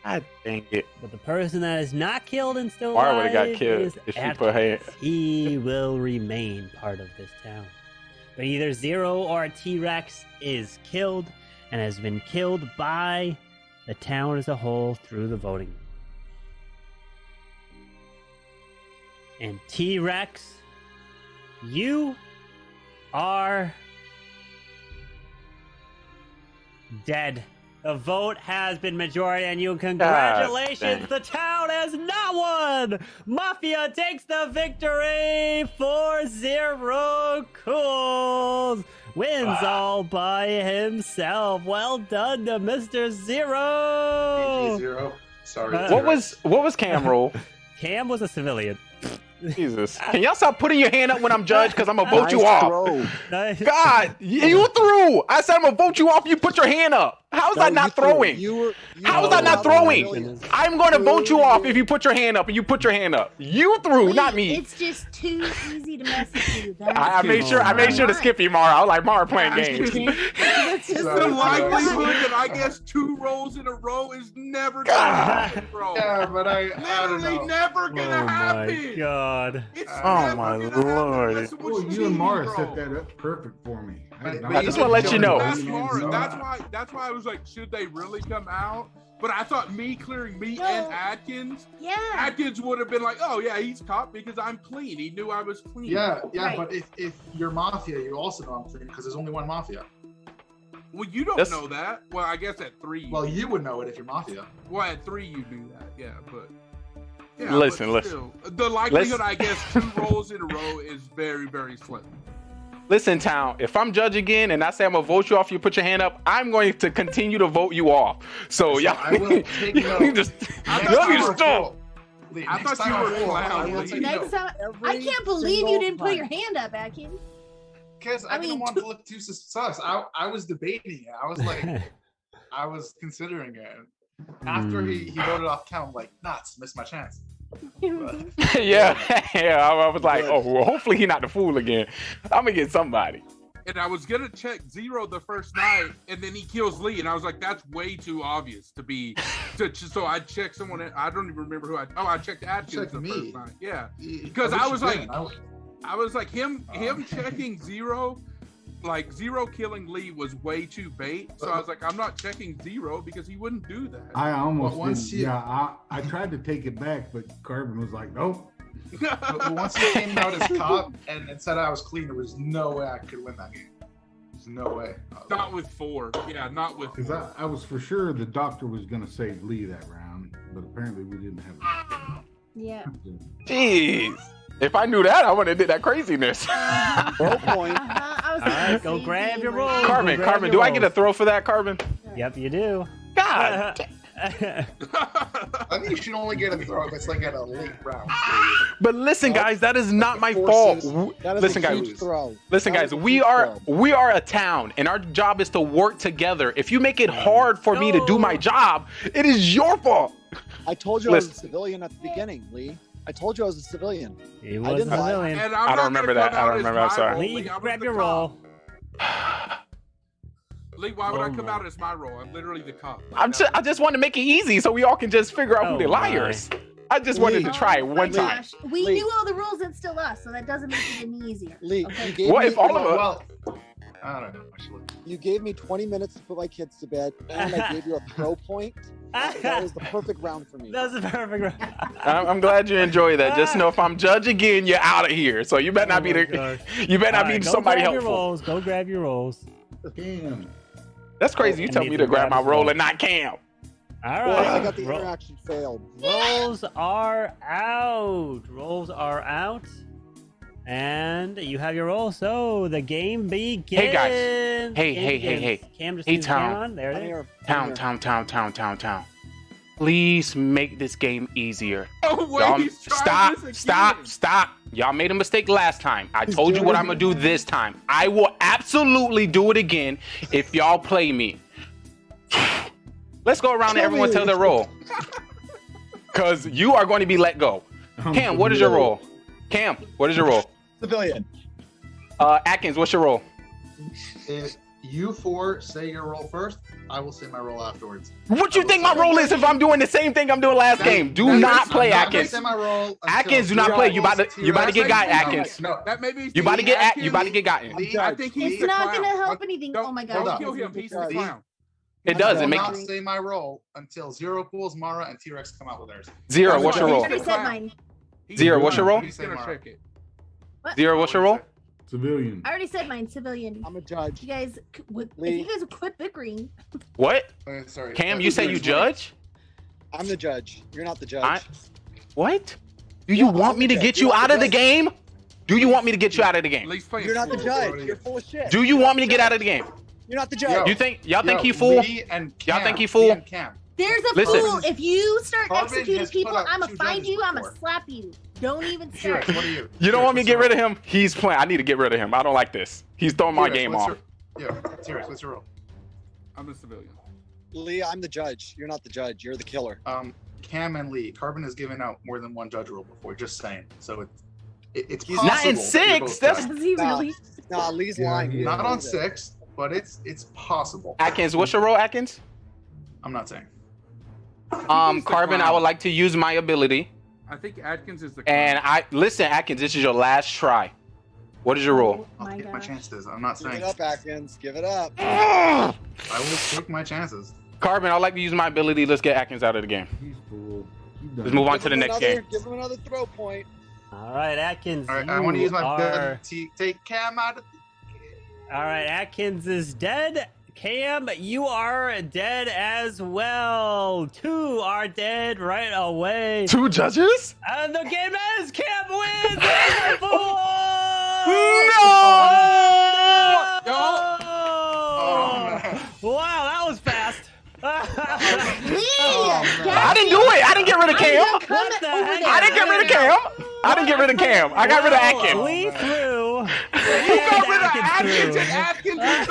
God dang it. But the person that is not killed and still Mara alive would've got killed is if she Atkins. put her- He will remain part of this town. But either Zero or T-Rex is killed and has been killed by the town as a whole through the voting. And T-Rex, you are dead. The vote has been majority, and congratulations, the town has not won! Mafia takes the victory for Zero Cools! Wins all by himself. Well done to Mr. Zero! Zero. Sorry. What was Cam role? Cam was a civilian. Jesus. Can y'all stop putting your hand up when I'm judged? Because I'm going to vote you off. Nice. God, you threw. I said I'm going to vote you off. You put your hand up. How is that not throwing? How is that not throwing? I'm going to vote you off if you put your hand up and you put your hand up. You threw, not me. It's just too easy to mess with you. I made sure to skip you, Mara. I was like, Mara playing games. The likelihood that I guess 2 rolls in a row is never gonna happen, bro. Yeah, but I don't Literally know. never gonna happen. My God. It's Oh my Lord. Well, you and Mara set that up perfect for me. I just want to let you know. That's Mara. That's why I was like, should they really come out? But I thought me clearing me and Atkins, Atkins would have been like, oh yeah, he's caught because I'm clean. He knew I was clean. Yeah, but if you're Mafia, you also know I'm clean because there's only one Mafia. Well, you don't know that. Well, I guess at 3. Well, you would know it if you're Mafia. Well, at 3 you knew that. Yeah, but. Yeah, Listen. The likelihood, I guess, 2 rolls in a row is very, very slim. Listen, town, if I'm judge again and I say I'm going to vote you off, you put your hand up, I'm going to continue to vote you off. So, y'all, I will take note. just I thought you were clown. Next time, I can't believe you didn't put your hand up, Atkins. Because I didn't want to look too sus. I was debating it. I was like, I was considering it. After he voted off count, I'm like, nuts, missed my chance. yeah, I was like, oh, well, hopefully he's not the fool again. I'm going to get somebody. And I was going to check Zero the first night, and then he kills Lee, and I was like, that's way too obvious to be. So I checked someone, I don't even remember who I checked Atkins the first night. Yeah. Because I was like, him checking Zero, like Zero killing Lee was way too bait. So I was like, I'm not checking Zero because he wouldn't do that. I almost didn't. I tried to take it back, but Carbon was like, nope. But once he came out as cop and said I was clean, there was no way I could win that game. There's no way. Not with 4. Yeah, not with 4. Because I was for sure the doctor was going to save Lee that round, but apparently we didn't have it. Yeah. Jeez. If I knew that, I wouldn't have did that craziness. Point. I That was All right, go insane grab game your right roll. there. Carbon, Grab Carbon, your do I get a rolls. throw for that, Carbon? Yep, you do. God. I think you should only get a throw if it's like at a late round. But listen, guys, that is not my Forces- fault. That is Listen, a guys. huge throw. Listen, That guys, is a we huge are throw. a town, and our job is to work together. If you make it hard for me to do my job, it is your fault. I told you I was a Listen. civilian at the beginning, Lee. I told you I was a civilian. He I was a didn't lie. civilian. And I don't remember that. I don't remember. I'm sorry. Lee, grab your roll. Lee, why would I come out as my role? I'm literally the cop. I just want to make it easy so we all can just figure out who the Oh, my. liars. I just wanted to try it one time. Gosh, we Lee. knew all the rules and still us, so that doesn't make it any easier. Lee, Okay? you gave What me, if all of us? Well, I don't know. Actually, you gave me 20 minutes to put my kids to bed, and I gave you a throw point. That was the perfect round for me. That was a perfect round. I'm glad you enjoy that. Just know if I'm judge again, you're out of here. So you better not be Oh my the. gosh. You better not All right, be go somebody grab your helpful. rolls. Go grab your rolls. Damn. That's crazy. You I tell need me to to grab grab my his roll roll. and not Cam. All Well, I right. got the interaction failed. Rolls are out. Rolls are out. And you have your roll. So the game begins. Hey, guys. Hey, Game hey, begins. hey. Cam just Hey, needs Cam Tom. on. There it I'm is. here. Town. Please make this game easier. Oh, wait, Y'all, he's trying this again. stop. Y'all made a mistake last time. I told you what I'm gonna do this time. I will absolutely do it again if y'all play me. Let's go around and everyone tell their role. Cause you are going to be let go. Cam, what is your role? Cam, what is your role? Civilian. Atkins, what's your role? if you four say your role first, I will say my role afterwards. What you think my role is if I'm doing the same thing I'm doing last game? Do not play Atkins. Atkins, do not play. You about to get got, Atkins. No, that may be You about to get Atkins. you about to get gotten. I think he's It's the not clown. gonna help anything. Oh my Don't god. kill him. He's the clown. It doesn't I make will not say my role until Zero Pools, Mara, and T-Rex come out with theirs. Zero, what's your I role? already said mine. Zero, what's your role? He's gonna check it. Zero, what's your role? Civilian. I already said mine. Civilian. I'm a judge. You guys, if you guys would quit bickering. What? Sorry. Cam, you say you judge? I'm the judge. You're not the judge. What? Do you want me to get you out of the game? Do you want me to get you out of the game? You're not the judge. You're full of shit. Do you want me to get out of the game? You're not the judge. You think y'all think he fool? Y'all think he fool? There's a Listen. fool. If you start Carbon executing has people, put up I'm gonna 2 find judges you. I'm gonna before. slap you. Don't even start. What are you? You don't want me to get rid of him? He's playing. I need to get rid of him. I don't like this. He's throwing my game off. Yeah, T-Rex, what's your role? I'm a civilian. Lee, I'm the judge. You're not the judge. You're the killer. Cam and Lee. Carbon has given out more than one judge role before. Just saying. So it's He's possible not in that you're 6. both That's Does he Nah, really? Nah, Lee's lying. He not didn't on do that. 6, but it's possible. Atkins. What's your role, Atkins? I'm not saying. Carbon. I would like to use my ability. I think Atkins is the And listen, Atkins. This is your last try. What is your role? I'll take my chances. I'm not Give saying. it up, Atkins. Give it up. I will take my chances. Carbon. I'd like to use my ability. Let's get Atkins out of the game. He's full. Let's move on to the next game. Give him another throw point. All right, Atkins. All right, I want to use my are... ability to take Cam out of the All right, Atkins is dead. Cam, you are dead as well. 2 are dead right away. 2 judges? And the game ends. Cam wins. There's a fool. Wow, that was fast. I didn't do it. I didn't get rid of Cam. What the heck? I didn't get rid of Cam. I didn't get rid of Cam. I got rid of Atkins. Lee threw. You got rid of Atkins, and Atkins was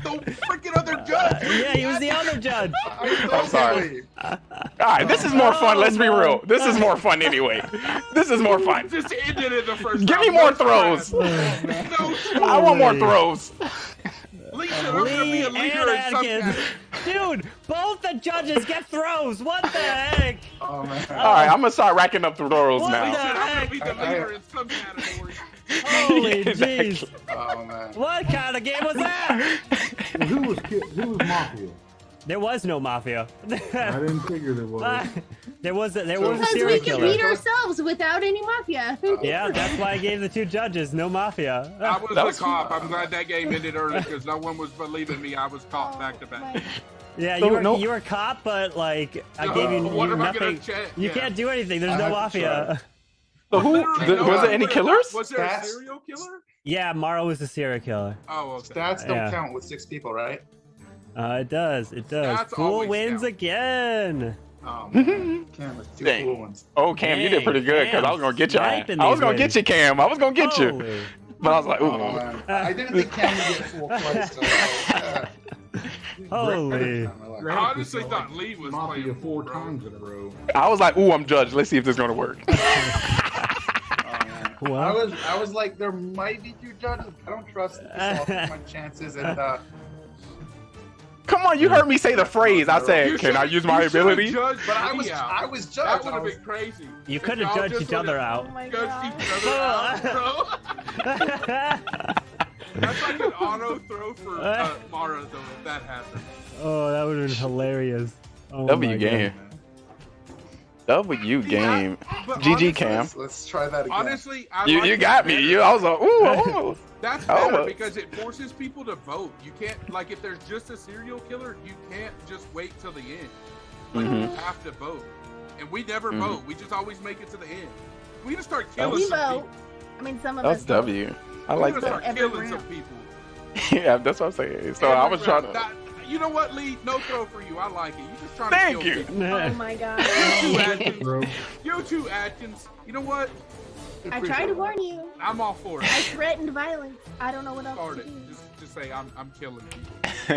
the freaking other judge. Yeah, he was the other judge. I'm sorry. All right, this is more fun. Let's be real. This is more fun anyway. This is more fun. Just ended in the first Give me round. more No throws. tries. No I want more throws. Lisa, I'm gonna be Lee a and leader in some Atkins. Dude, both the judges get throws. What the heck? Oh man. All right, I'm gonna start racking up the throws What now. the I'm gonna heck? be the leader in some category. Holy Exactly. jeez. Oh man. What kind of game was that? Well, who was Mafia? There was no mafia. I didn't figure there was. there was a Because we serial can killer. beat ourselves without any mafia. Yeah, that's why I gave the 2 judges no mafia. I was the cop. I'm glad that game ended early because no one was believing me. I was caught back to back. Yeah, So, you were a cop, but like I gave you, What am I gonna nothing. check? You Yeah. can't do anything. There's I no have to mafia. So who? Literally, Was there any killers? Was there a Stats. serial killer? Yeah, Morrow is a serial killer. Oh, okay. Stats don't Yeah. count with 6 people, right? It does. It does. That's Cool always wins count. again. Oh man, Cam with 2 Dang. cool ones. Oh, Cam, you did pretty good because I was gonna get you. I Sniping was these gonna get wins. you, Cam. I was gonna get you, Holy. but I was like, Oh, ooh. man. I didn't think Cam would get full twice. So, Holy. I honestly thought Lee was Mafia playing 4 times in a row. I was like, ooh, I'm judged. Let's see if this is gonna work. I was like, there might be 2 judges. I don't trust my chances. And Come on, you heard me say the phrase. I said, can I use my ability? Judged, but I was That judged. would have been crazy. You If could have y'all judged just each other would've out. Oh my Judged god. each other out, bro. That's like an auto throw for Mara, though, if that happened. Oh, that would have been hilarious. Oh W my game. God. W game. But GG honestly, Cam. Let's try that again. Honestly, I You like got it me. better. I was like, ooh, almost. That's better Almost. because it forces people to vote. You can't, like, if there's just a serial killer, you can't just wait till the end. Like, you have to vote. And we never vote. We just always make it to the end. We just start killing We some vote. people. I mean, some of That's us. vote. W. I We're like gonna start that. killing some people. Yeah, that's what I'm saying. So I was trying to. You know what, Lee? No throw for you. I like it. You just trying Thank to kill you. people. Oh my god. You Atkins. You too, Atkins. You know what? I tried to warn you. I'm all for it. I threatened violence. I don't know what else Start to it. do. Just say I'm killing people.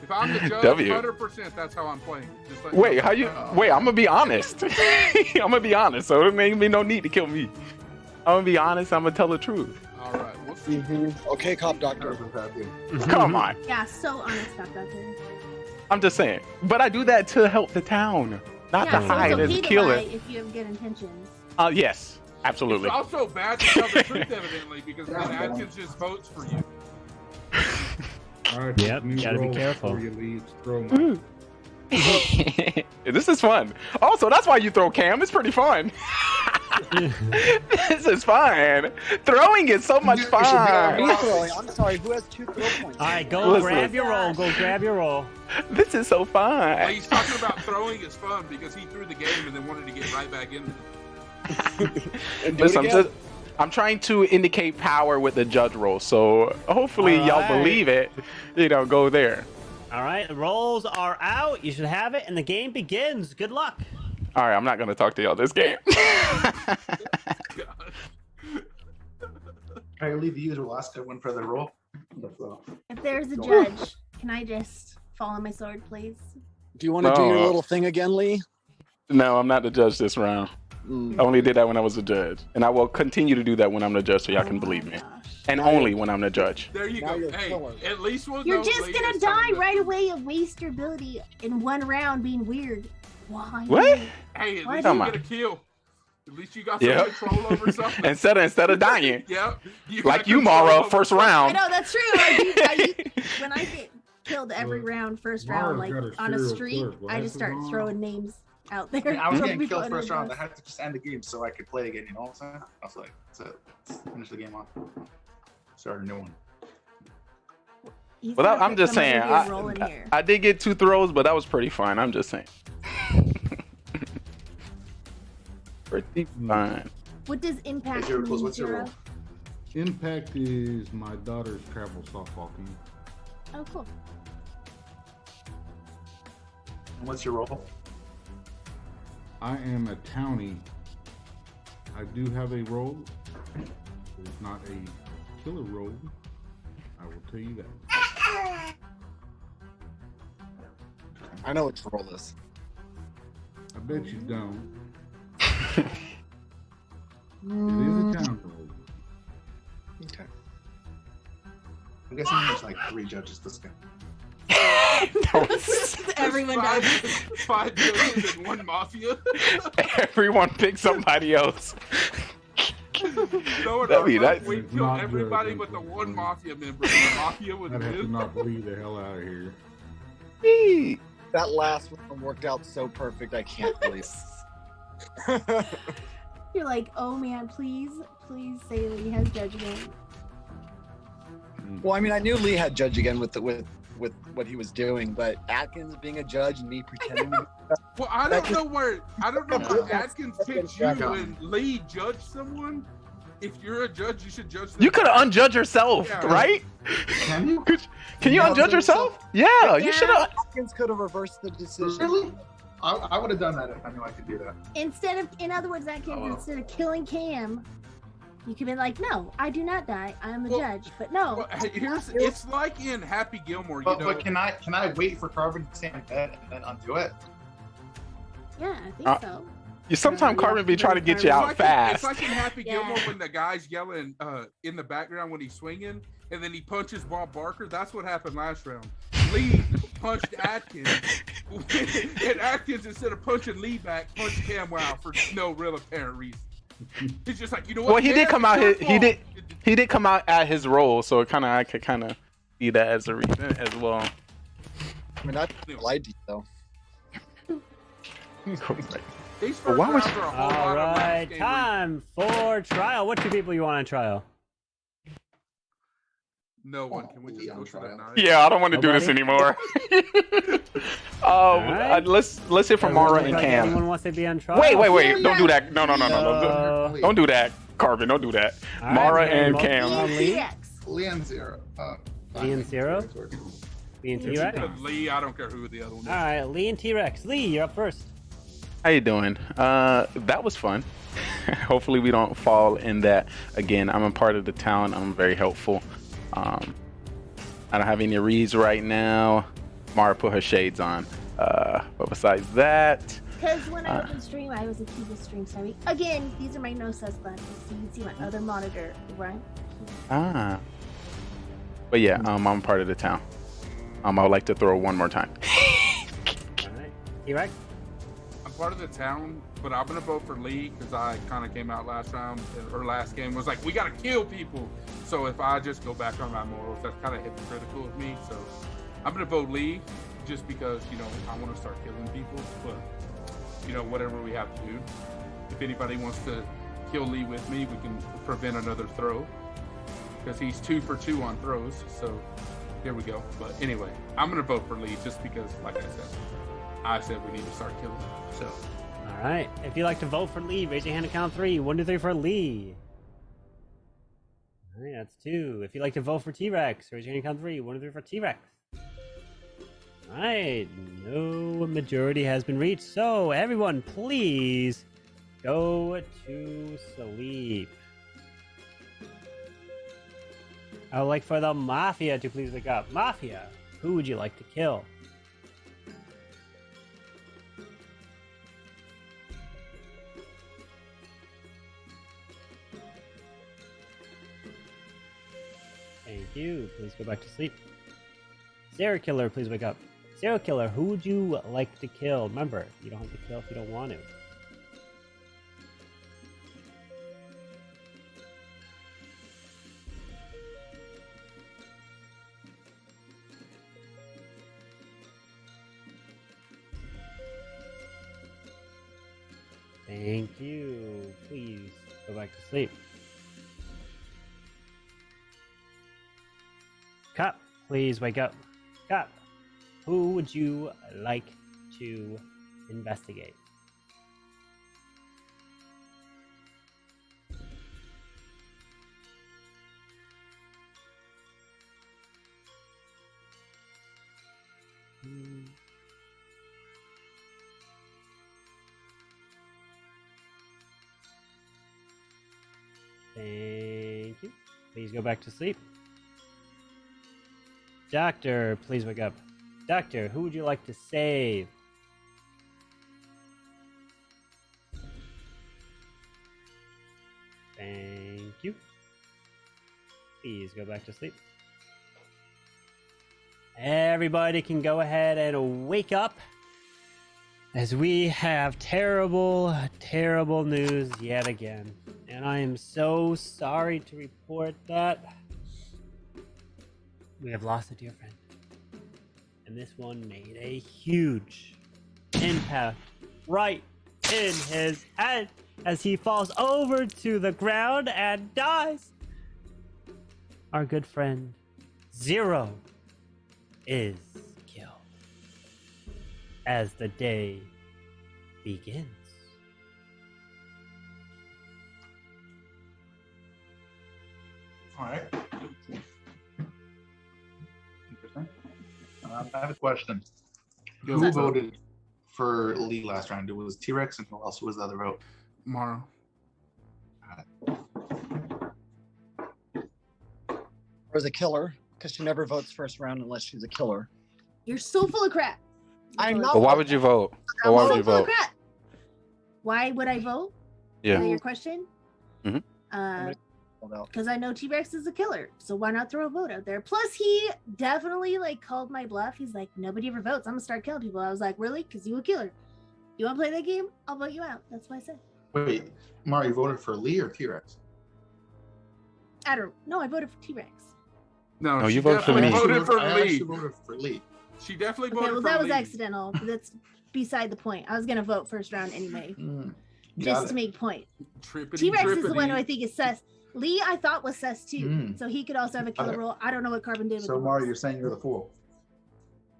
If I'm the judge, W. 100%. That's how I'm playing. Just let Wait, me know. how you? Wait, I'm gonna be honest. I'm gonna be honest. So it may be no need to kill me. I'm gonna be honest. I'm gonna tell the truth. All right. We'll see. Okay, cop doctor. Come on. Yeah, so honest about that. I'm just saying. But I do that to help the town, not Yeah, to so hide it's as okay a to killer. lie if you have good intentions. Yes, absolutely. It's also bad to tell the truth, evidently, because then Atkins just votes for you. All right, Yep, new gotta be roll careful. before you leave, throw 'em. This is fun. Also, that's why you throw Cam. It's pretty fun. This is fun. Throwing is so much fun. I'm sorry, who has 2 throw points? All right, go Listen. grab your roll. Go grab your roll. This is so fun. Well, he's talking about throwing is fun because he threw the game and then wanted to get right back in there. Listen, I'm trying to indicate power with the judge roll. So hopefully All y'all right. believe it. Go there. All right, the rolls are out. You should have it, and the game begins. Good luck. All right, I'm not gonna talk to y'all this game. I leave the user last to win for the roll. If there's a judge, can I just fall on my sword, please? Do you want to do your No. little thing again, Lee? No, I'm not the judge this round. I only did that when I was the judge, and I will continue to do that when I'm the judge, so y'all can believe me. And only when I'm the judge. There you Now go. you're Hey, killing. at least we'll You're know just Lee gonna is telling die the right truth. away and waste your ability in one round being weird. Why? What? Hey, at Why least do you you- get a kill. At least you got some Yep. control over something. Instead of dying, Yep. You like got you, control Mara, over first something. I round. know that's true. When I get killed every round, first round, like Mara's got a on a serial street, killer I just start glasses on. throwing names out there. I was throwing getting people killed under first the round. I bus. had to just end the game so I could play again. You know what I'm saying? I was like, that's it. Let's finish the game off. Start a new one. He's Well, gonna I'm put just some other saying. good roll in here. I did get 2 throws, but that was pretty fun. I'm just saying. Pretty fun. What does impact Hey, Jared, mean, what's your Zero? roll? Impact is my daughter's travel softball team. Oh, cool. And what's your roll? I am a townie. I do have a role. It's not a killer role. I will tell you that. I know what your role is. I bet you don't. It is a town role. Okay. I'm guessing there's like 3 judges this game. Everyone Five- does. 5 judges and 1 mafia. Everyone pick somebody else. No, That'd be nice. we It's killed not everybody good, but the unfortunately. 1 mafia member. The mafia would I'd have to win. knock Lee the hell out of here. That last one worked out so perfect, I can't believe it. You're like, oh man, please say Lee has judgment. Well, I mean, I knew Lee had judge again with what he was doing, but Atkins being a judge and me pretending. Well, I don't know where Atkins picked you Back up. when Lee judged someone. If you're a judge, you should judge. You could have unjudged yourself, Yeah. right? Can you? Can you unjudge yourself? Yeah, you should have. Atkins could have reversed the decision. Really? I would have done that if I knew I could do that. In other words, that kid, instead of killing Cam, you could be like, no, I do not die. I am a judge. But no. Well, it's like in Happy Gilmore, But can I wait for Carbon to stay in bed and then undo it? Yeah, I think so. Sometimes Carbon be trying to get you out fast. It's like in Happy Gilmore when the guy's yelling in the background when he's swinging, and then he punches Bob Barker. That's what happened last round. Lee punched Atkins, and Atkins, instead of punching Lee back, punched Cam Wow for no real apparent reason. He's just like, you know what? Well, he did come out. He did come out at his role, so I could kind of see that as a reason as well. I mean, that's lied to you, though. But why was? All right, time for trial. What two people you want on trial? No one. Can we just go to the night? Yeah, I don't want to do this anymore. Let's hear from Mara and Cam. Anyone wants to be on trial? Wait! Don't do that. No. Don't do that, Carbon. Don't do that. All Mara right, and Mo- Cam. Lee and Zero. Lee and Zero? Lee and T-Rex? Lee, I don't care who the other one is. All right, Lee and T-Rex. Lee, you're up first. How you doing? That was fun. Hopefully we don't fall in that again. I'm a part of the town. I'm very helpful. I don't have any reads right now. Mara put her shades on. But besides that, Because when I open stream, I was a keep the stream sorry. Again, these are my no sus glasses, so you can see my other monitor, right? But yeah, I'm part of the town. I would like to throw one more time. All right, T-Rex. I'm part of the town, but I'm gonna vote for Lee because I kind of came out last round or last game was like, we gotta kill people. So if I just go back on my morals, that's kind of hypocritical of me. So I'm gonna vote Lee just because I want to start killing people. But whatever we have to do. If anybody wants to kill Lee with me, we can prevent another throw because he's 2 for 2 on throws. So here we go. But anyway, I'm gonna vote for Lee just because, like I said we need to start killing him. So. All right. If you'd like to vote for Lee, raise your hand and count 3. 1, 2, 3 for Lee. All right, that's 2. If you'd like to vote for T-Rex, raise your hand and count 3. 1, 2, 3 for T-Rex. All right. No majority has been reached. So everyone, please go to sleep. I would like for the Mafia to please wake up. Mafia, who would you like to kill? Thank you. Please go back to sleep. Serial Killer, please wake up. Serial Killer, who would you like to kill? Remember, you don't have to kill if you don't want to. Thank you. Please go back to sleep. Cop, please wake up. Cop, who would you like to investigate? Thank you. Please go back to sleep. Doctor, please wake up. Doctor, who would you like to save? Thank you. Please go back to sleep. Everybody can go ahead and wake up as we have terrible, terrible news yet again. And I am so sorry to report that we have lost a dear friend. And this one made a huge impact right in his head as he falls over to the ground and dies. Our good friend, Zero, is killed as the day begins. All right. Interesting. I have a question. Who voted for Lee last round? It was T-Rex, and who else was the other vote? Mara. Or the killer, because she never votes first round unless she's a killer. You're so full of crap. I'm not. But why would you vote? Or why would you Full of vote? crap. Why would I vote? Yeah. Is that your question? Mhm. Because I know T-Rex is a killer, so why not throw a vote out there? Plus, he definitely like called my bluff. He's like, nobody ever votes. I'm gonna start killing people. I was like, really? Because you a killer. You want to play that game? I'll vote you out. That's what I said. Wait, Mara, you voted for Lee or T-Rex? I don't know. I voted for T-Rex. No, you she voted for definitely me. voted for I Lee. actually voted for Lee. She definitely Okay, voted well, for that was Lee. accidental. That's beside the point. I was gonna vote first round anyway, Got just it. to make point. Trippity, T-Rex is the one who trippity. I think is sus. Lee, I thought was sus too, Mm. so he could also have a killer Okay. role. I don't know what Carbon did with So, the Mara, rules. you're saying you're the fool.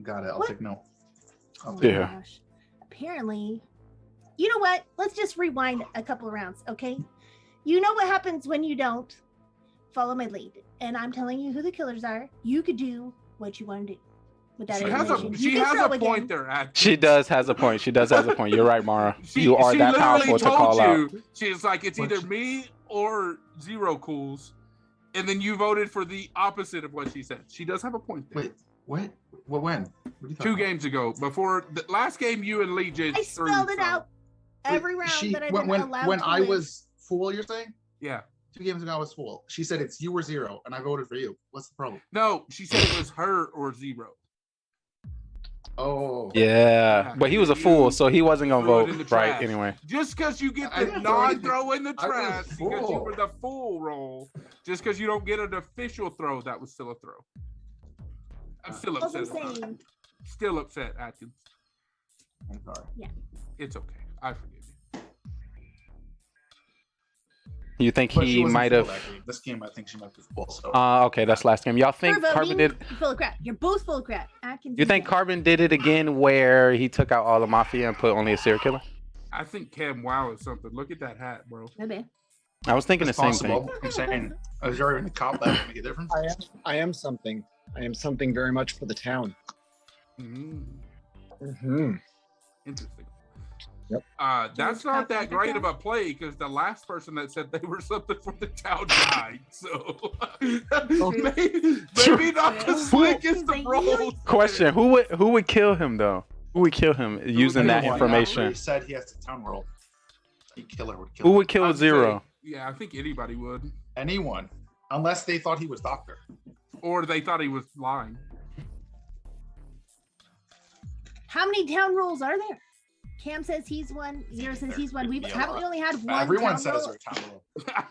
Got it. I'll What? take note. Oh my Yeah. gosh. Apparently, you know what? Let's just rewind a couple of rounds, okay? You know what happens when you don't follow my lead, and I'm telling you who the killers are. You could do what you want to do with that She has information. a, You she can has throw a again. point there, Atkins. She does has a point. She does has a point. You're right, Mara. You are she that literally powerful to told call out. you, she's like, it's either me or Zero Cools. And then you voted for the opposite of what she said. She does have a point there. Wait, what? What? When? What are you talking 2 about? games ago, before the last game, you and Lee just I spelled it out every Wait, round that I've when, been allowed when to I live. was fool, you're saying? Yeah. 2 games ago, I was fool. She said it's you or Zero, and I voted for you. What's the problem? No, she said it was her or Zero. Oh. Yeah, but he was a fool, so he wasn't gonna Threw it in the vote right trash. anyway. Just because you get I the didn't throw anything. non-throw in the I was trash, because you fool. were the fool role, just because you don't get an official throw, that was still a throw. I'm still That's upset. what I'm about it. saying. Still upset, Atkins. I'm sorry. Yeah. It's okay. I forgive you. You think But she he wasn't might fool have? that game. This game, I think she might be fool. So. Okay, that's last game. Y'all You're think voting. Carbon did? You're full of crap. You're both full of crap. Atkins. You is think dead. Carbon did it again, where he took out all the mafia and put only a serial killer? I think Cam Wow is something. Look at that hat, bro. Maybe. I was thinking It's the same possible. thing. I'm saying, is there even a cop that would make a difference? I am something. I am something very much for the town. Mm-hmm. Interesting. Yep. That's not that great of a play, because the last person that said they were something for the town died. So maybe not the slickest of roles. Question: Who would kill him though? Who would kill him using that Anyone. information? He said he has to town roll. A killer would kill Who him. would kill I'd Zero? say- yeah, I think anybody would. Anyone. Unless they thought he was Doctor. Or they thought he was lying. How many town rolls are there? Cam says he's one. Zero says he's one. Haven't we only had one? Everyone town says roll? they're town roll.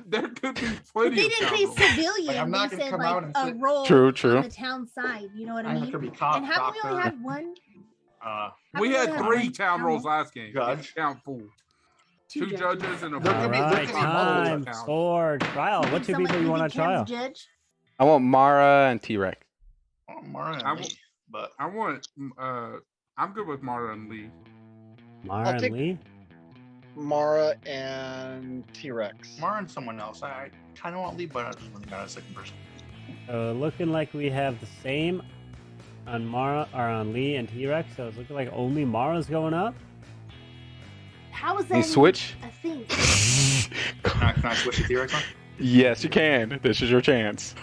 There could be But plenty they of didn't town say rolls. civilian. Like, I'm not They gonna said come like out and a say- role True. on the town side. You know what I I'm not mean? gonna be cop, And haven't we only doctor. had one? We had Haven't 3 had town one rolls last game. Judge. Count full. 2 2 judges and a There fool. could be- All there right, could be multiple time for trial. What 2 people you want to trial? Judge? I want Mara and T-Rex. Oh, Mara and I Lee, w- but I want. I'm good with Mara and Lee. Mara I'll and take- Lee? Mara and T-Rex. Mara and someone else. I kind of want Lee, but I just really got a second person. Looking like we have the same on Mara or on Lee and T-Rex. So it's looking like only Mara's going up. How is that? You even switch? a thing? Can I switch to T-Rex on? Yes, you can. This is your chance.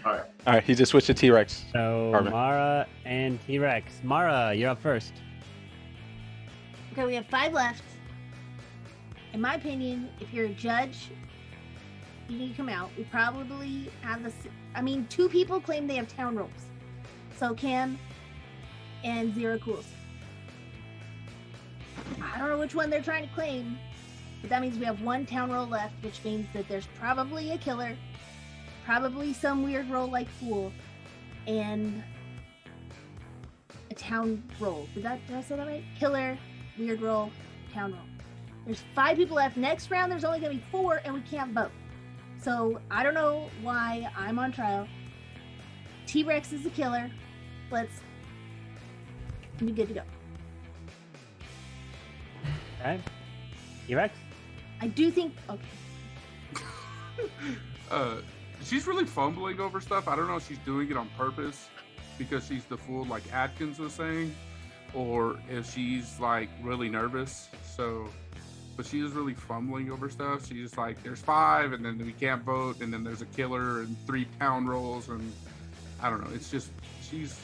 All right. All right, he just switched to T-Rex. So Carbon. Mara and T-Rex. Mara, you're up first. Okay, we have 5 left. In my opinion, if you're a judge, you need to come out. We probably have the. I mean, 2 people claim they have town rolls. So Cam and Zero Cools. I don't know which one they're trying to claim, but that means we have 1 town roll left, which means that there's probably a killer, probably some weird role like Fool, and a town roll. Did I say that right? Killer, weird roll, town roll. There's 5 people left. Next round, there's only going to be 4, and we can't vote. So I don't know why I'm on trial. T-Rex is the killer. Let's be good to go. Okay. T-Rex? I do think. Okay. she's really fumbling over stuff. I don't know if she's doing it on purpose because she's the fool, like Atkins was saying, or if she's like really nervous. So, but she is really fumbling over stuff. She's like, there's 5, and then we can't vote, and then there's a killer and 3 pound rolls, and I don't know. It's just she's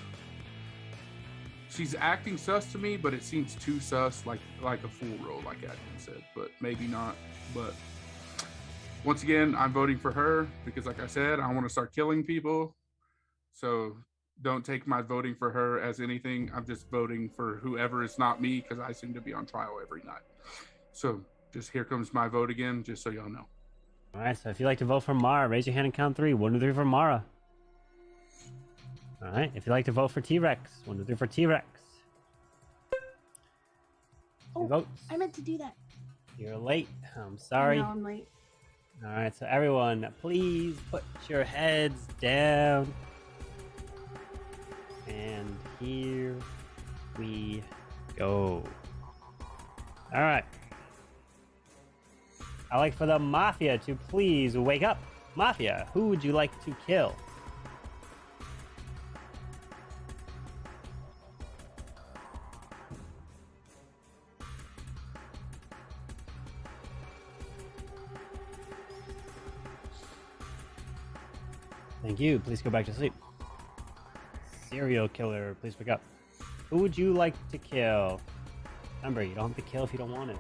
acting sus to me, but it seems too sus, like a fool roll, like Atkins said, but maybe not. But once again, I'm voting for her because, like I said, I want to start killing people. So don't take my voting for her as anything. I'm just voting for whoever is not me because I seem to be on trial every night. So just here comes my vote again, just so y'all know. All right, so if you'd like to vote for Mara, raise your hand and count 3. 1, 2, 3 for Mara. All right, if you'd like to vote for T-Rex, 1, 2, 3 for T-Rex. Oh, votes. I meant to do that. You're late. I'm sorry. No, I'm late. All right, so everyone, please put your heads down. And here we go. All right. I'd like for the Mafia to please wake up. Mafia, who would you like to kill? Thank you. Please go back to sleep. Serial killer, please wake up. Who would you like to kill? Remember, you don't have to kill if you don't want to.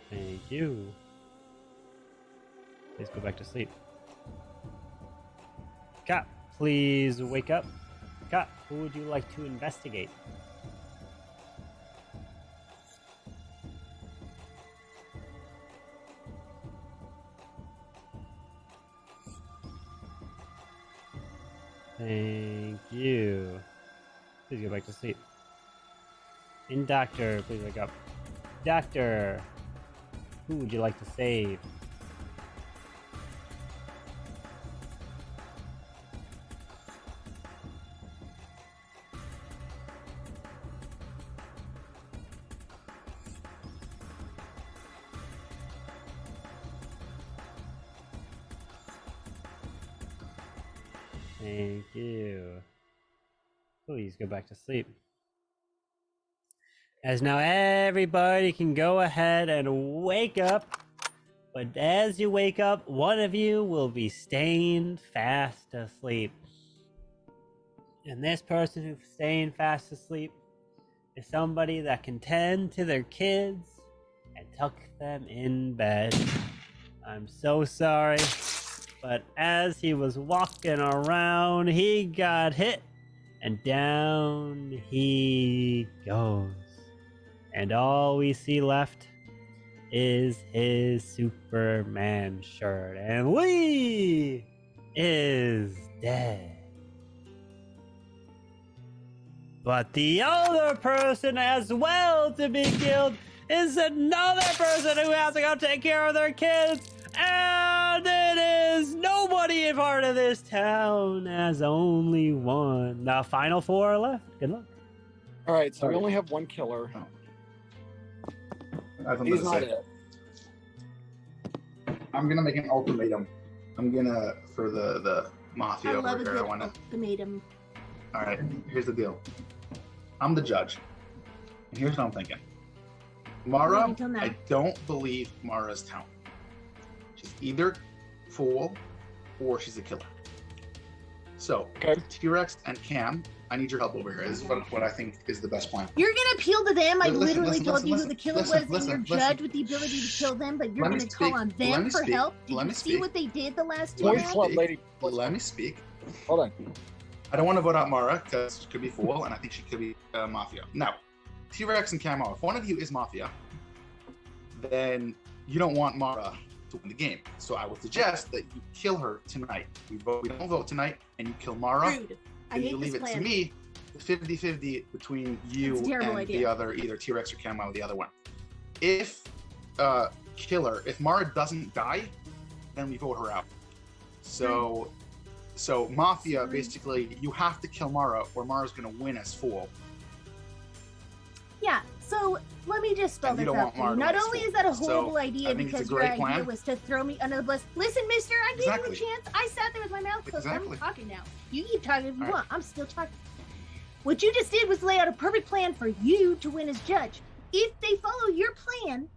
Thank you. Please go back to sleep. Cop, please wake up. Cop, who would you like to investigate? Thank you. Please go back to sleep. And Doctor, please wake up. Doctor, who would you like to save? Thank you. Please go back to sleep. As now everybody can go ahead and wake up. But as you wake up, one of you will be staying fast asleep. And this person who's staying fast asleep is somebody that can tend to their kids and tuck them in bed. I'm so sorry. But as he was walking around, he got hit, and down he goes. And all we see left is his Superman shirt, and Lee is dead. But the other person as well to be killed is another person who has to go take care of their kids. And it is nobody a part of this town, as only one. The final 4 are left. Good luck. All right, so we only have one killer. He's not it. I'm gonna make an ultimatum. I'm gonna for the mafia over here. I want to ultimatum. All right, here's the deal. I'm the judge, and here's what I'm thinking. Mara, I don't believe Mara's town. She's either fool or she's a killer. So, T-Rex and Cam, I need your help over here. This is what I think is the best plan. You're gonna appeal to them. I literally told you who the killer was, and you're judged with the ability to kill them, but you're gonna call on them for help. Did you see what they did the last 2 rounds? Let me speak. Hold on. I don't want to vote out Mara because she could be fool, and I think she could be Mafia. Now, T-Rex and Cam, if one of you is Mafia, then you don't want Mara to win the game. So I would suggest that you kill her tonight. We don't vote tonight, and you kill Mara. Rude. And you leave it to me, 50-50 between you and the other, either T-Rex or Camo, the other one. If if Mara doesn't die, then we vote her out. So Mafia, basically, you have to kill Mara, or Mara's gonna win as fool. Yeah, so So let me just spell And you this don't out want for you. Mara to Not go to only school. is that a So, horrible I idea think it's a because your great idea plan. was to throw me under the bus. Listen, mister, I gave Exactly. you a chance. I sat there with my mouth closed. Exactly. I'm talking now. You keep talking if you All right. want. I'm still talking. What you just did was lay out a perfect plan for you to win as judge. If they follow your plan,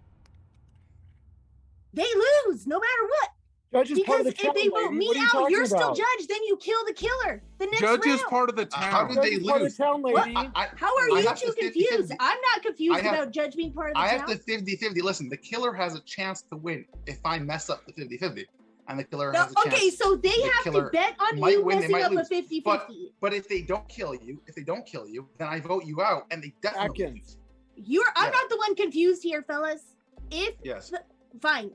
they lose no matter what. Judge is part Because of the if they town, vote lady. me What are you out, talking you're still about? judge. Then you kill the killer. The next Judge is round. part of the town. How did Judge they is part of lose? the town, What? lady. How are I you have two the 50-50. confused? I'm not confused I have- about judge being part of the I town. have the 50-50. Listen, the killer has a chance to win if I mess up the 50-50. And the killer No, has a chance. okay, so they the have to killer bet on might you win, they messing might up a lose. 50-50. But if they don't kill you, then I vote you out, and they definitely lose. I'm Yeah. not the one confused here, fellas. If Yes. fine.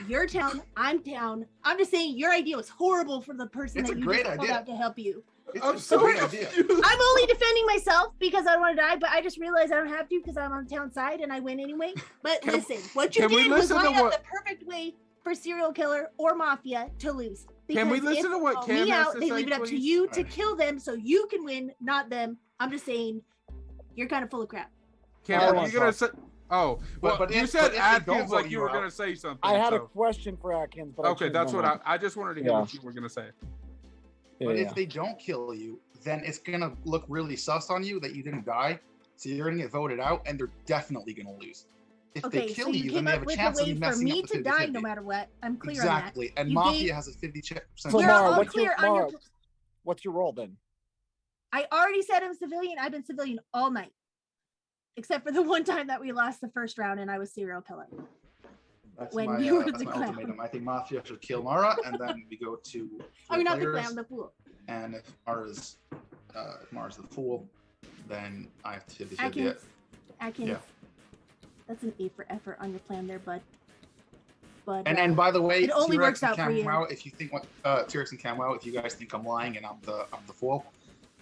You're town, I'm town. I'm just saying your idea was horrible for the person It's that a you great just called idea. out to help you. It's a great idea. I'm only defending myself because I don't want to die, but I just realized I don't have to because I'm on the town side and I win anyway. But listen, what you can we did was listen to line up what- the perfect way for serial killer or mafia to lose. Can we Because listen if to what they Cam me has out, to they say, leave it up to please? you to kill them so you can win, not them. I'm just saying, you're kind of full of crap. Cam, I are want you gonna to say? Oh, well, but you if- said but if they don't Atkins vote like you you were out- gonna say something. I had a so- question for Atkins, but I Okay, changed that's my what mind. I just wanted to hear Yeah. what you were gonna say. But Yeah. if they don't kill you, then it's gonna look really sus on you that you didn't die. So you're gonna get voted out, and they're definitely gonna lose. If Okay, they kill so you then came they up have a with a chance of way for messing me up the to die 50-50. no matter what. I'm clear Exactly, on that. and You Mafia gave- has a 50%. So We're Mara, all what's clear your on your. Mara, what's your role then? I already said I'm civilian. I've been civilian all night, except for the one time that we lost the first round and I was serial killer. That's when my, you were that's the my clown. ultimatum. I think Mafia should kill Mara, and then we go to I mean, not the players. clown, the fool. And if Mara's the fool, then I have to 50-50 Atkins, it. Atkins. Yeah. That's an A for effort on your plan there, bud. But And by the way, it only T-Rex works out and for you. Camwow, if you think what T-Rex and Camwow, if you guys think I'm lying and I'm the fool,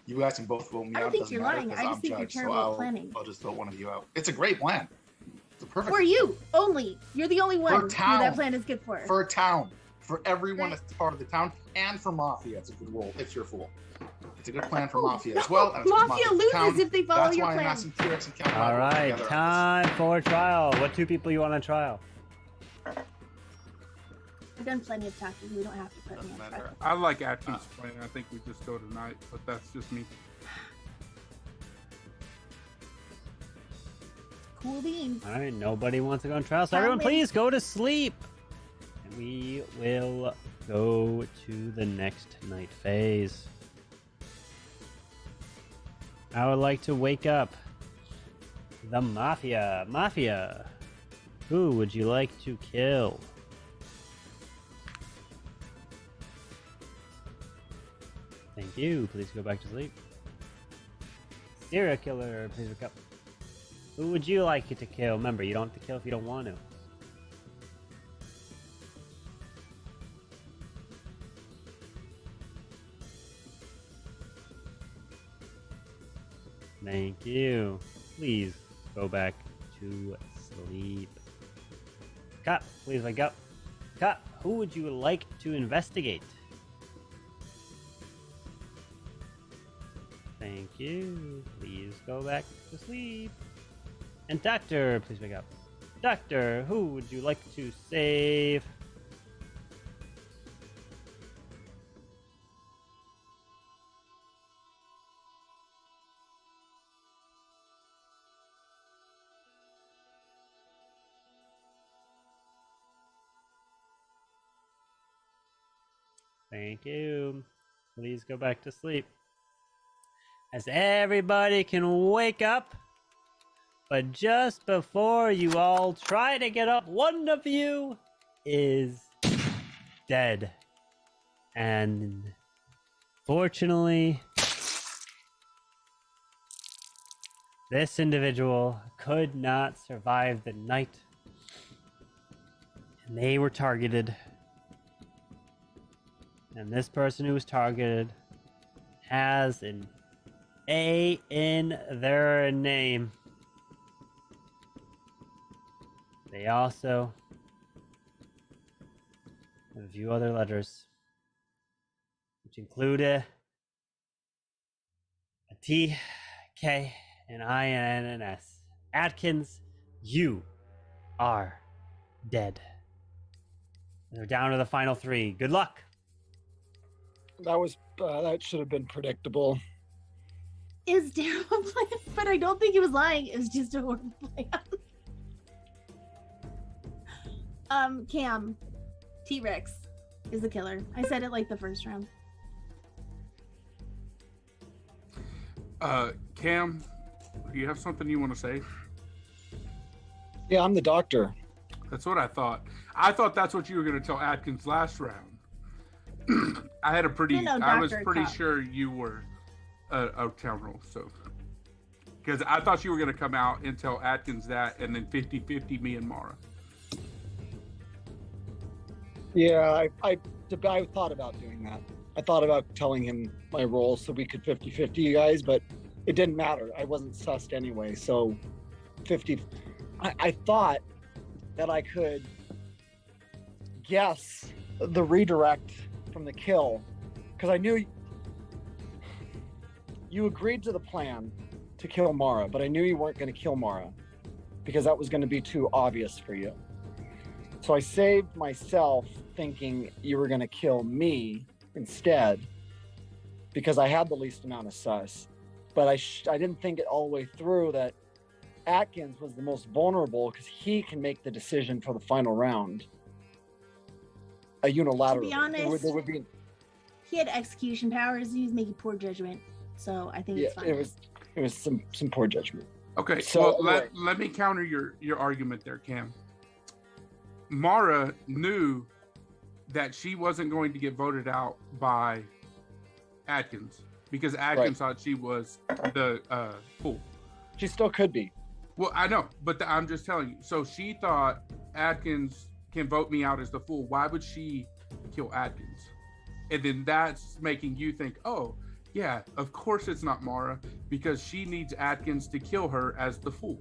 you guys can both vote me I don't out. think Doesn't you're matter lying. 'cause I just I'm think you're judge, terrible so at I'll, planning. I'll just vote one of you out. It's a great plan. It's a perfect For you only. You're the only one who town. that plan is good for. for a town, for everyone that's part of the town, and for Mafia. It's a good role if you're a fool. It's a good plan for Mafia as well. and it's good Mafia for loses town. if they follow That's your why I'm plan. asking T-Rex and Camwow. All right, together. time for trial. What two people you want on trial? We've done plenty of talking. We don't have to put me on trial. I like Atkins' plan. I think we just go tonight, but that's just me. Cool beans. All right, nobody wants to go on trial, so I'll everyone win. please go to sleep. And we will go to the next night phase. I would like to wake up the Mafia. Mafia, who would you like to kill? Thank you. Please go back to sleep. Serial killer, please wake up. Who would you like to kill? Remember, you don't have to kill if you don't want to. Thank you. Please go back to sleep. Cop, please wake up. Cop, who would you like to investigate? Thank you. Please go back to sleep. And Doctor, please wake up. Doctor, who would you like to save? Thank you. Please go back to sleep. As everybody can wake up. But just before you all try to get up, one of you is dead. And fortunately, this individual could not survive the night. And they were targeted. And this person who was targeted has an A in their name. They also have a few other letters, which include a T, K, an I, and an S. Atkins, you are dead. They're down to the final 3. Good luck. That should have been predictable. It was a terrible plan, but I don't think he was lying. It was just a horrible plan. Cam, T-Rex is the killer. I said it like the first round. Cam, do you have something you want to say? Yeah, I'm the doctor. That's what I thought. I thought that's what you were going to tell Atkins last round. I was pretty sure you were a town role, so. Because I thought you were going to come out and tell Atkins that, and then 50-50 me and Mara. Yeah, I thought about doing that. I thought about telling him my role so we could 50-50 you guys, but it didn't matter. I wasn't sussed anyway, so 50. I thought that I could guess the redirect from the kill, because I knew you agreed to the plan to kill Mara, but I knew you weren't going to kill Mara because that was going to be too obvious for you. So I saved myself thinking you were going to kill me instead because I had the least amount of sus. But I didn't think it all the way through that Atkins was the most vulnerable because he can make the decision for the final round. A unilateral. To be honest, he had execution powers. He was making poor judgment. So I think it's fine. It was some poor judgment. Okay, so well, let me counter your argument there, Cam. Mara knew that she wasn't going to get voted out by Atkins because Atkins thought she was the fool. She still could be. Well, I know, but I'm just telling you. So she thought Atkins can vote me out as the fool. Why would she kill Atkins? And then that's making you think, oh, yeah, of course it's not Mara because she needs Atkins to kill her as the fool.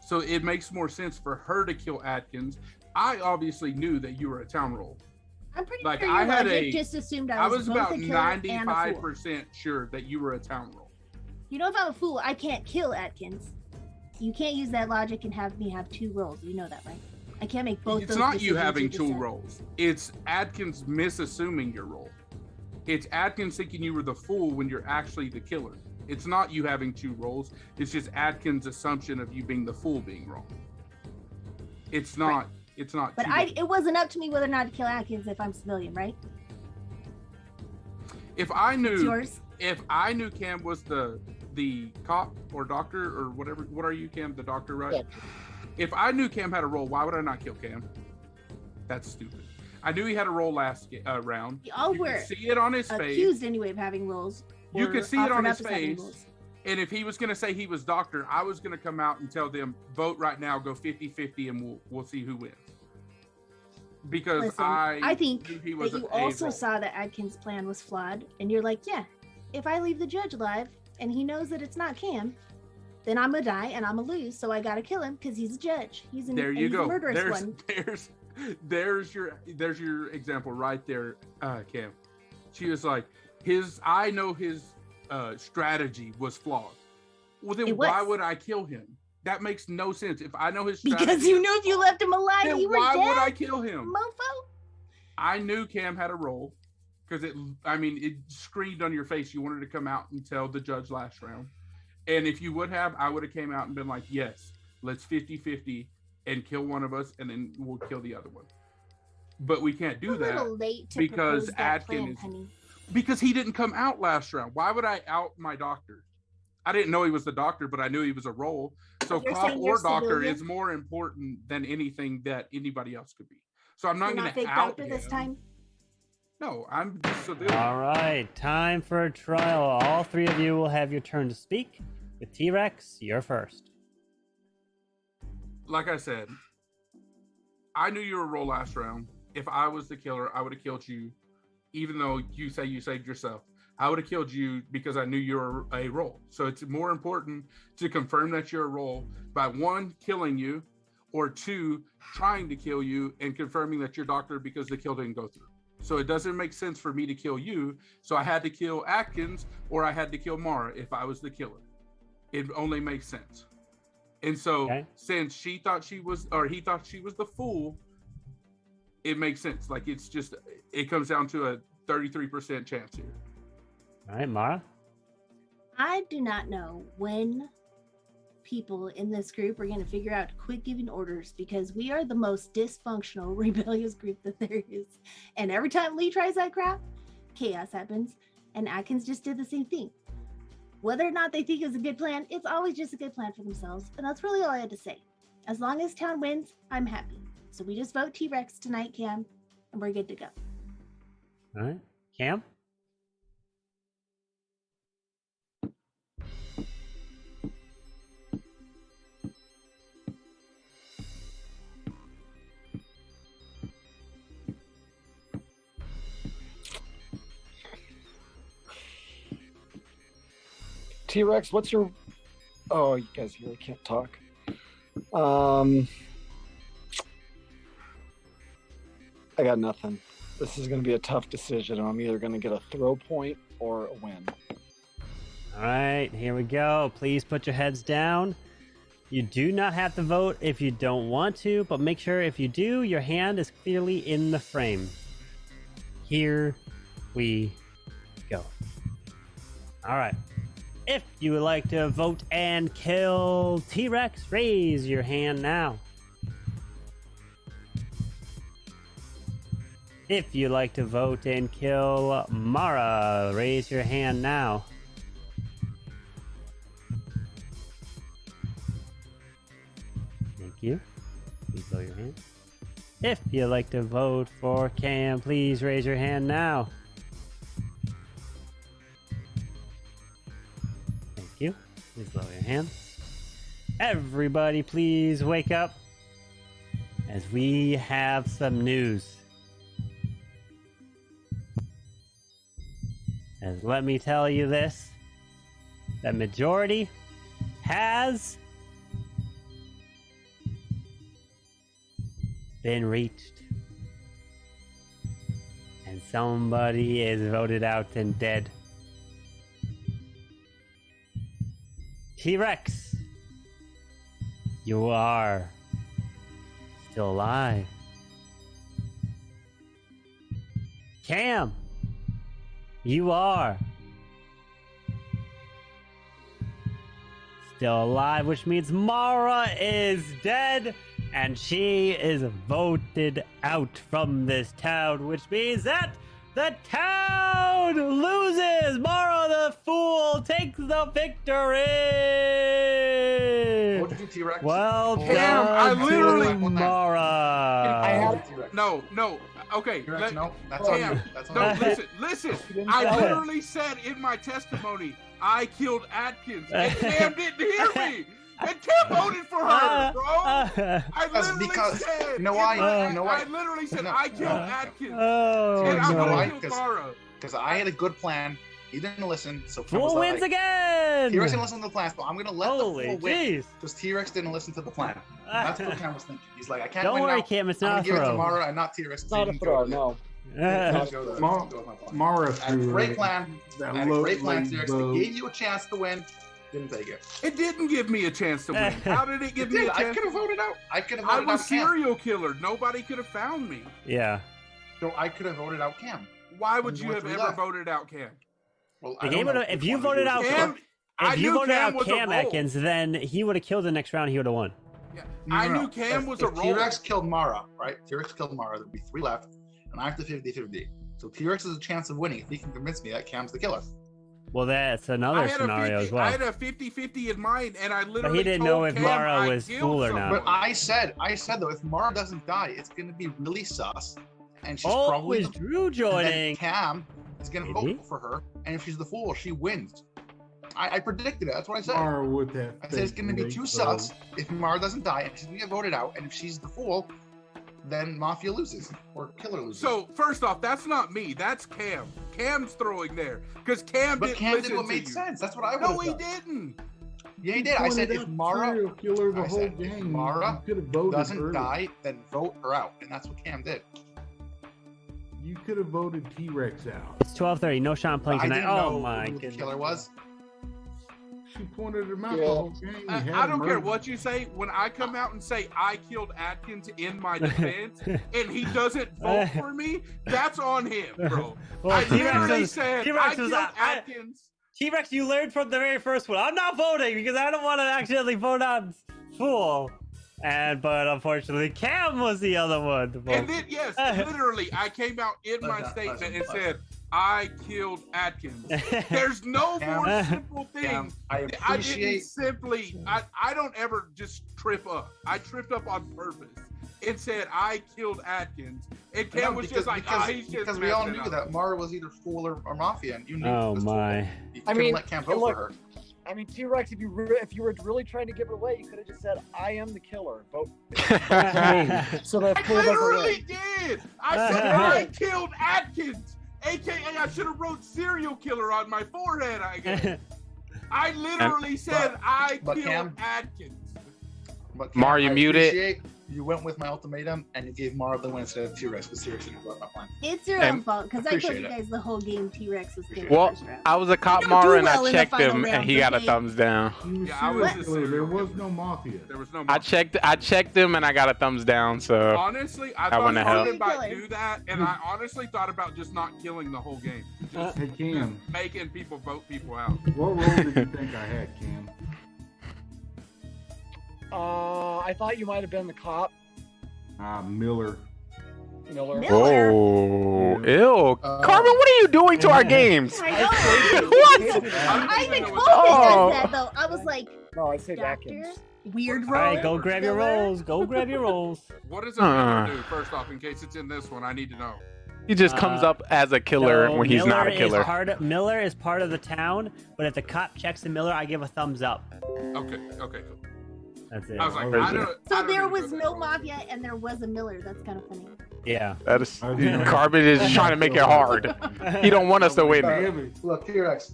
So it makes more sense for her to kill Atkins. I obviously knew that you were a town role. I'm pretty like sure I had just assumed I was about both a killer and a fool. 95% sure that you were a town role. You know, if I'm a fool, I can't kill Atkins. You can't use that logic and have me have 2 roles. You know that, right? I can't make both. It's not you having 2 roles. It's Atkins misassuming your role. It's Atkins thinking you were the fool when you're actually the killer. It's not you having 2 roles. It's just Atkins' assumption of you being the fool being wrong. It's not. Right. It's not. But it wasn't up to me whether or not to kill Atkins if I'm civilian, right? If I knew Cam was the cop or doctor or whatever. What are you, Cam? The doctor, right? Yeah. If I knew Cam had a role, why would I not kill Cam? That's stupid. I knew he had a role last round. Y'all were see it on his face. Accused anyway of having roles. You could see it on his face. And if he was going to say he was doctor, I was going to come out and tell them, vote right now, go 50-50, and we'll see who wins. Because listen, I think he was that you also saw that Atkins' plan was flawed, and you're like, yeah, if I leave the judge alive and he knows that it's not Cam, then I'm gonna die and I'm gonna lose. So I gotta kill him because he's a judge. He's a murderous one. There's your example right there, Cam. She was like, I know his strategy was flawed. Well, then why would I kill him? That makes no sense. If I know his strategy, because you knew if you left him alive, then he was dead. Why would I kill him, mofo? I knew Cam had a role because it screamed on your face. You wanted to come out and tell the judge last round. And if you would have, I would have came out and been like, yes, let's 50-50 and kill one of us, and then we'll kill the other one. But we can't do that because Atkins, because he didn't come out last round. Why would I out my doctor? I didn't know he was the doctor, but I knew he was a role. So cop or doctor is more important than anything that anybody else could be. So I'm not going to out him. This time. No, I'm civilian. All right, time for a trial. All 3 of you will have your turn to speak. With T-Rex, you're first. Like I said, I knew you were a role last round. If I was the killer, I would have killed you, even though you say you saved yourself. I would have killed you because I knew you were a role. So it's more important to confirm that you're a role by 1, killing you, or 2, trying to kill you and confirming that you're doctor because the kill didn't go through. So it doesn't make sense for me to kill you. So I had to kill Atkins or I had to kill Mara if I was the killer. It only makes sense. And so since she thought she was, or he thought she was the fool, it makes sense. Like it comes down to a 33% chance here. All right, Mara. I do not know when people in this group are going to figure out to quit giving orders, because we are the most dysfunctional, rebellious group that there is. And every time Lee tries that crap, chaos happens. And Atkins just did the same thing. Whether or not they think it's a good plan, it's always just a good plan for themselves. And that's really all I had to say. As long as town wins, I'm happy. So we just vote T-Rex tonight, Cam, and we're good to go. All right. Cam? T-Rex, what's your... Oh, you guys really can't talk. I got nothing. This is going to be a tough decision. I'm either going to get a throw point or a win. All right, here we go. Please put your heads down. You do not have to vote if you don't want to, but make sure if you do, your hand is clearly in the frame. Here we go. All right. If you would like to vote and kill T-Rex, raise your hand now. If you'd like to vote and kill Mara, raise your hand now. Thank you. Please lower your hand. If you'd like to vote for Cam, please raise your hand now. Thank you. Please lower your hand. Everybody, please wake up, as we have some news. As let me tell you this, the majority has been reached. And somebody is voted out and dead. T-Rex, you are still alive. Cam, you are still alive, which means Mara is dead, and she is voted out from this town, which means that the town loses. Mara the fool takes the victory. What did you do, T-Rex? Well Cam, done, I literally- Mara. No. Okay. T-Rex, no, that's on you. That's on you. Listen. I literally said in my testimony, I killed Atkins, and Cam didn't hear me. And Cam voted for her, bro. I literally said. I literally said I killed Atkins. And I'm gonna kill Mara. Because I had a good plan. He didn't listen, so Fool wins again. T-Rex didn't listen to the plan, so I'm gonna let the fool win jeez. because T-Rex didn't listen to the plan. That's what Cam was thinking. He's like, I can't Don't win worry, now. Cam, it's I'm not gonna give it to throw. Mara and not T-Rex. It's not a throw, no. Mara I had a great plan. That I had a great plan, lovely T-Rex. bow. They gave you a chance to win. Didn't take it. It didn't give me a chance to win. How did it give me a I chance? could have voted out. I could have I voted was out Cam. serial killer. Nobody could have found me. Yeah. So I could have voted out Cam. Why would And you were have three ever left. voted out Cam? Well, The game if you voted out Cam Atkins, then he would have killed the next round. He would have won. I knew Cam was a roll. T-Rex killed Mara, right? T-Rex killed Mara. There'd be 3 left, and I have the 50-50. So T-Rex has a chance of winning if he can convince me that Cam's the killer. Well, that's another scenario as well. I had a 50-50 in mind, and I literally But he didn't told know if Cam Mara I was killed fool or someone. not. But I said though, if Mara doesn't die, it's going to be really sus, and she's probably is Drew joining? Cam is going to vote for her, and if she's the fool, she wins. I predicted it. That's what I said. Mara with that. I said it's going to be too sus if Mara doesn't die, and she's going to get voted out, and if she's the fool, then Mafia loses or Killer loses. So first off, that's not me. That's Cam. Cam's throwing there because Cam But didn't Cam listen did what to made you. sense. That's what I would No, have he done. didn't. Yeah, he did. I said if Mara game, Mara you could have voted doesn't early. die, then vote her out, and that's what Cam did. You could have voted T-Rex out. It's 12:30. No Sean playing I tonight. didn't Oh know my who the goodness. killer was. She pointed him out the whole game. I don't care what you say. When I come out and say I killed Atkins in my defense, and he doesn't vote for me, that's on him, bro. Well, I literally said I killed was, Atkins. T-Rex, you learned from the very first one. I'm not voting because I don't want to accidentally vote on Fool. But unfortunately, Cam was the other one to vote. And then, yes, literally, I came out in my statement and said, I killed Atkins. There's no more simple thing. I don't ever just trip up. I tripped up on purpose and said, I killed Atkins. And Cam was just like, he's just because we all knew that Mara was either Fool or Mafia, and you knew. Oh, my. You couldn't let Cam vote for her. I mean, T-Rex, if you were really trying to give it away, you could have just said, I am the killer. Vote. So that I literally did. I said, I killed Atkins. AKA, I should have wrote serial killer on my forehead, I guess. I literally said, I killed Atkins. Mario muted. You went with my ultimatum and you gave Mara the win instead of T-Rex, because seriously, you brought my plan. It's your own fault, because I told you guys the whole game T-Rex was good. Well, I was a cop Mara and I checked him and he got a okay? thumbs down. There was no Mafia. There was no Mafia. I checked him and I got a thumbs down, so honestly, I thought he might do that, and I honestly thought about just not killing the whole game. Just Hey, Cam. making people vote people out. What role did you think I had, Cam? I thought you might have been the cop. Miller. Oh, ew. Carbon, what are you doing to our games? I know. What? I even told you that though. I was like, no, I said Atkins. Weird All role. right, go grab your rolls. Go grab your rolls. What does a Miller do? First off, in case it's in this one, I need to know. He just comes up as a killer when he's not a killer. Miller is part of the town, but if the cop checks the Miller, I give a thumbs up. Okay, cool. That's it. I was like, I don't. So there was no Mafia and there was a Miller. That's kind of funny. Yeah. That is Carbon is trying to make it hard. He don't want us to win. Look, T-Rex,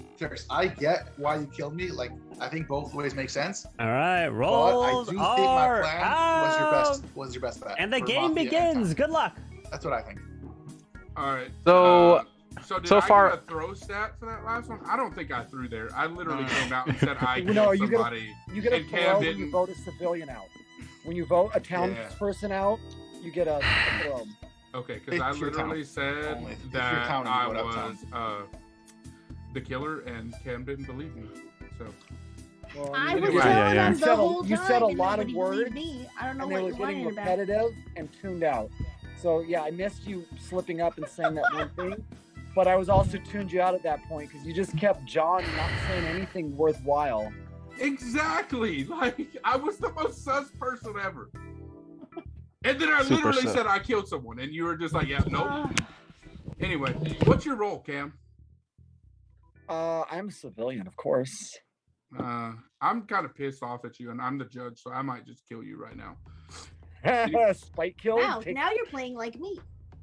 I get why you killed me. Like, I think both ways make sense. All right, rolls but I do think my plan was your best bet. And the game begins. Good luck. That's what I think. All right. So did so I far, get a throw stat for that last one? I don't think I threw there. I literally came out and said I killed No, somebody. you get a and throw Cam when you didn't. vote a civilian out. When you vote a townsperson out, you get a throw. Okay, because I literally said that I was the killer, and Cam didn't believe me. So. Well, I was telling them the whole time. You said a and lot of nobody words, believed me. I don't know and what they were you're getting whining about. repetitive and tuned out. So yeah, I missed you slipping up and saying that one thing, but I was also tuned you out at that point because you just kept John not saying anything worthwhile. Exactly. Like, I was the most sus person ever. And then I literally said I killed someone, and you were just like, yeah, nope. Anyway, what's your role, Cam? I'm a civilian, of course. I'm kind of pissed off at you, and I'm the judge, so I might just kill you right now. Spike kill. Wow, now you're playing like me.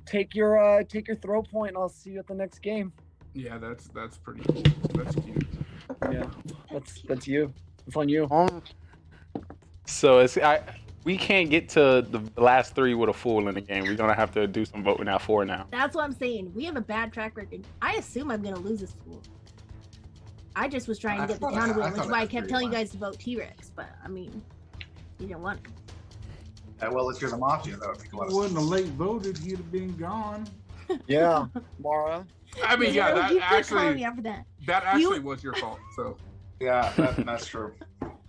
Take your throw point, and I'll see you at the next game. Yeah, that's pretty cool. That's cute. Yeah, that's you. It's on you. So we can't get to the last three with a fool in the game. We're gonna have to do some voting at 4 now. That's what I'm saying. We have a bad track record. I assume I'm gonna lose this fool. I just was trying to get the town to win, which is why I kept telling you guys to vote T-Rex. But I mean, you didn't want it. Well, if you're the Mafia, that would make a lot of Wasn't a late voted, he'd have been gone. Yeah, Mara. I mean, yeah, that you keep calling actually me after that. Was your fault. So yeah, that's true.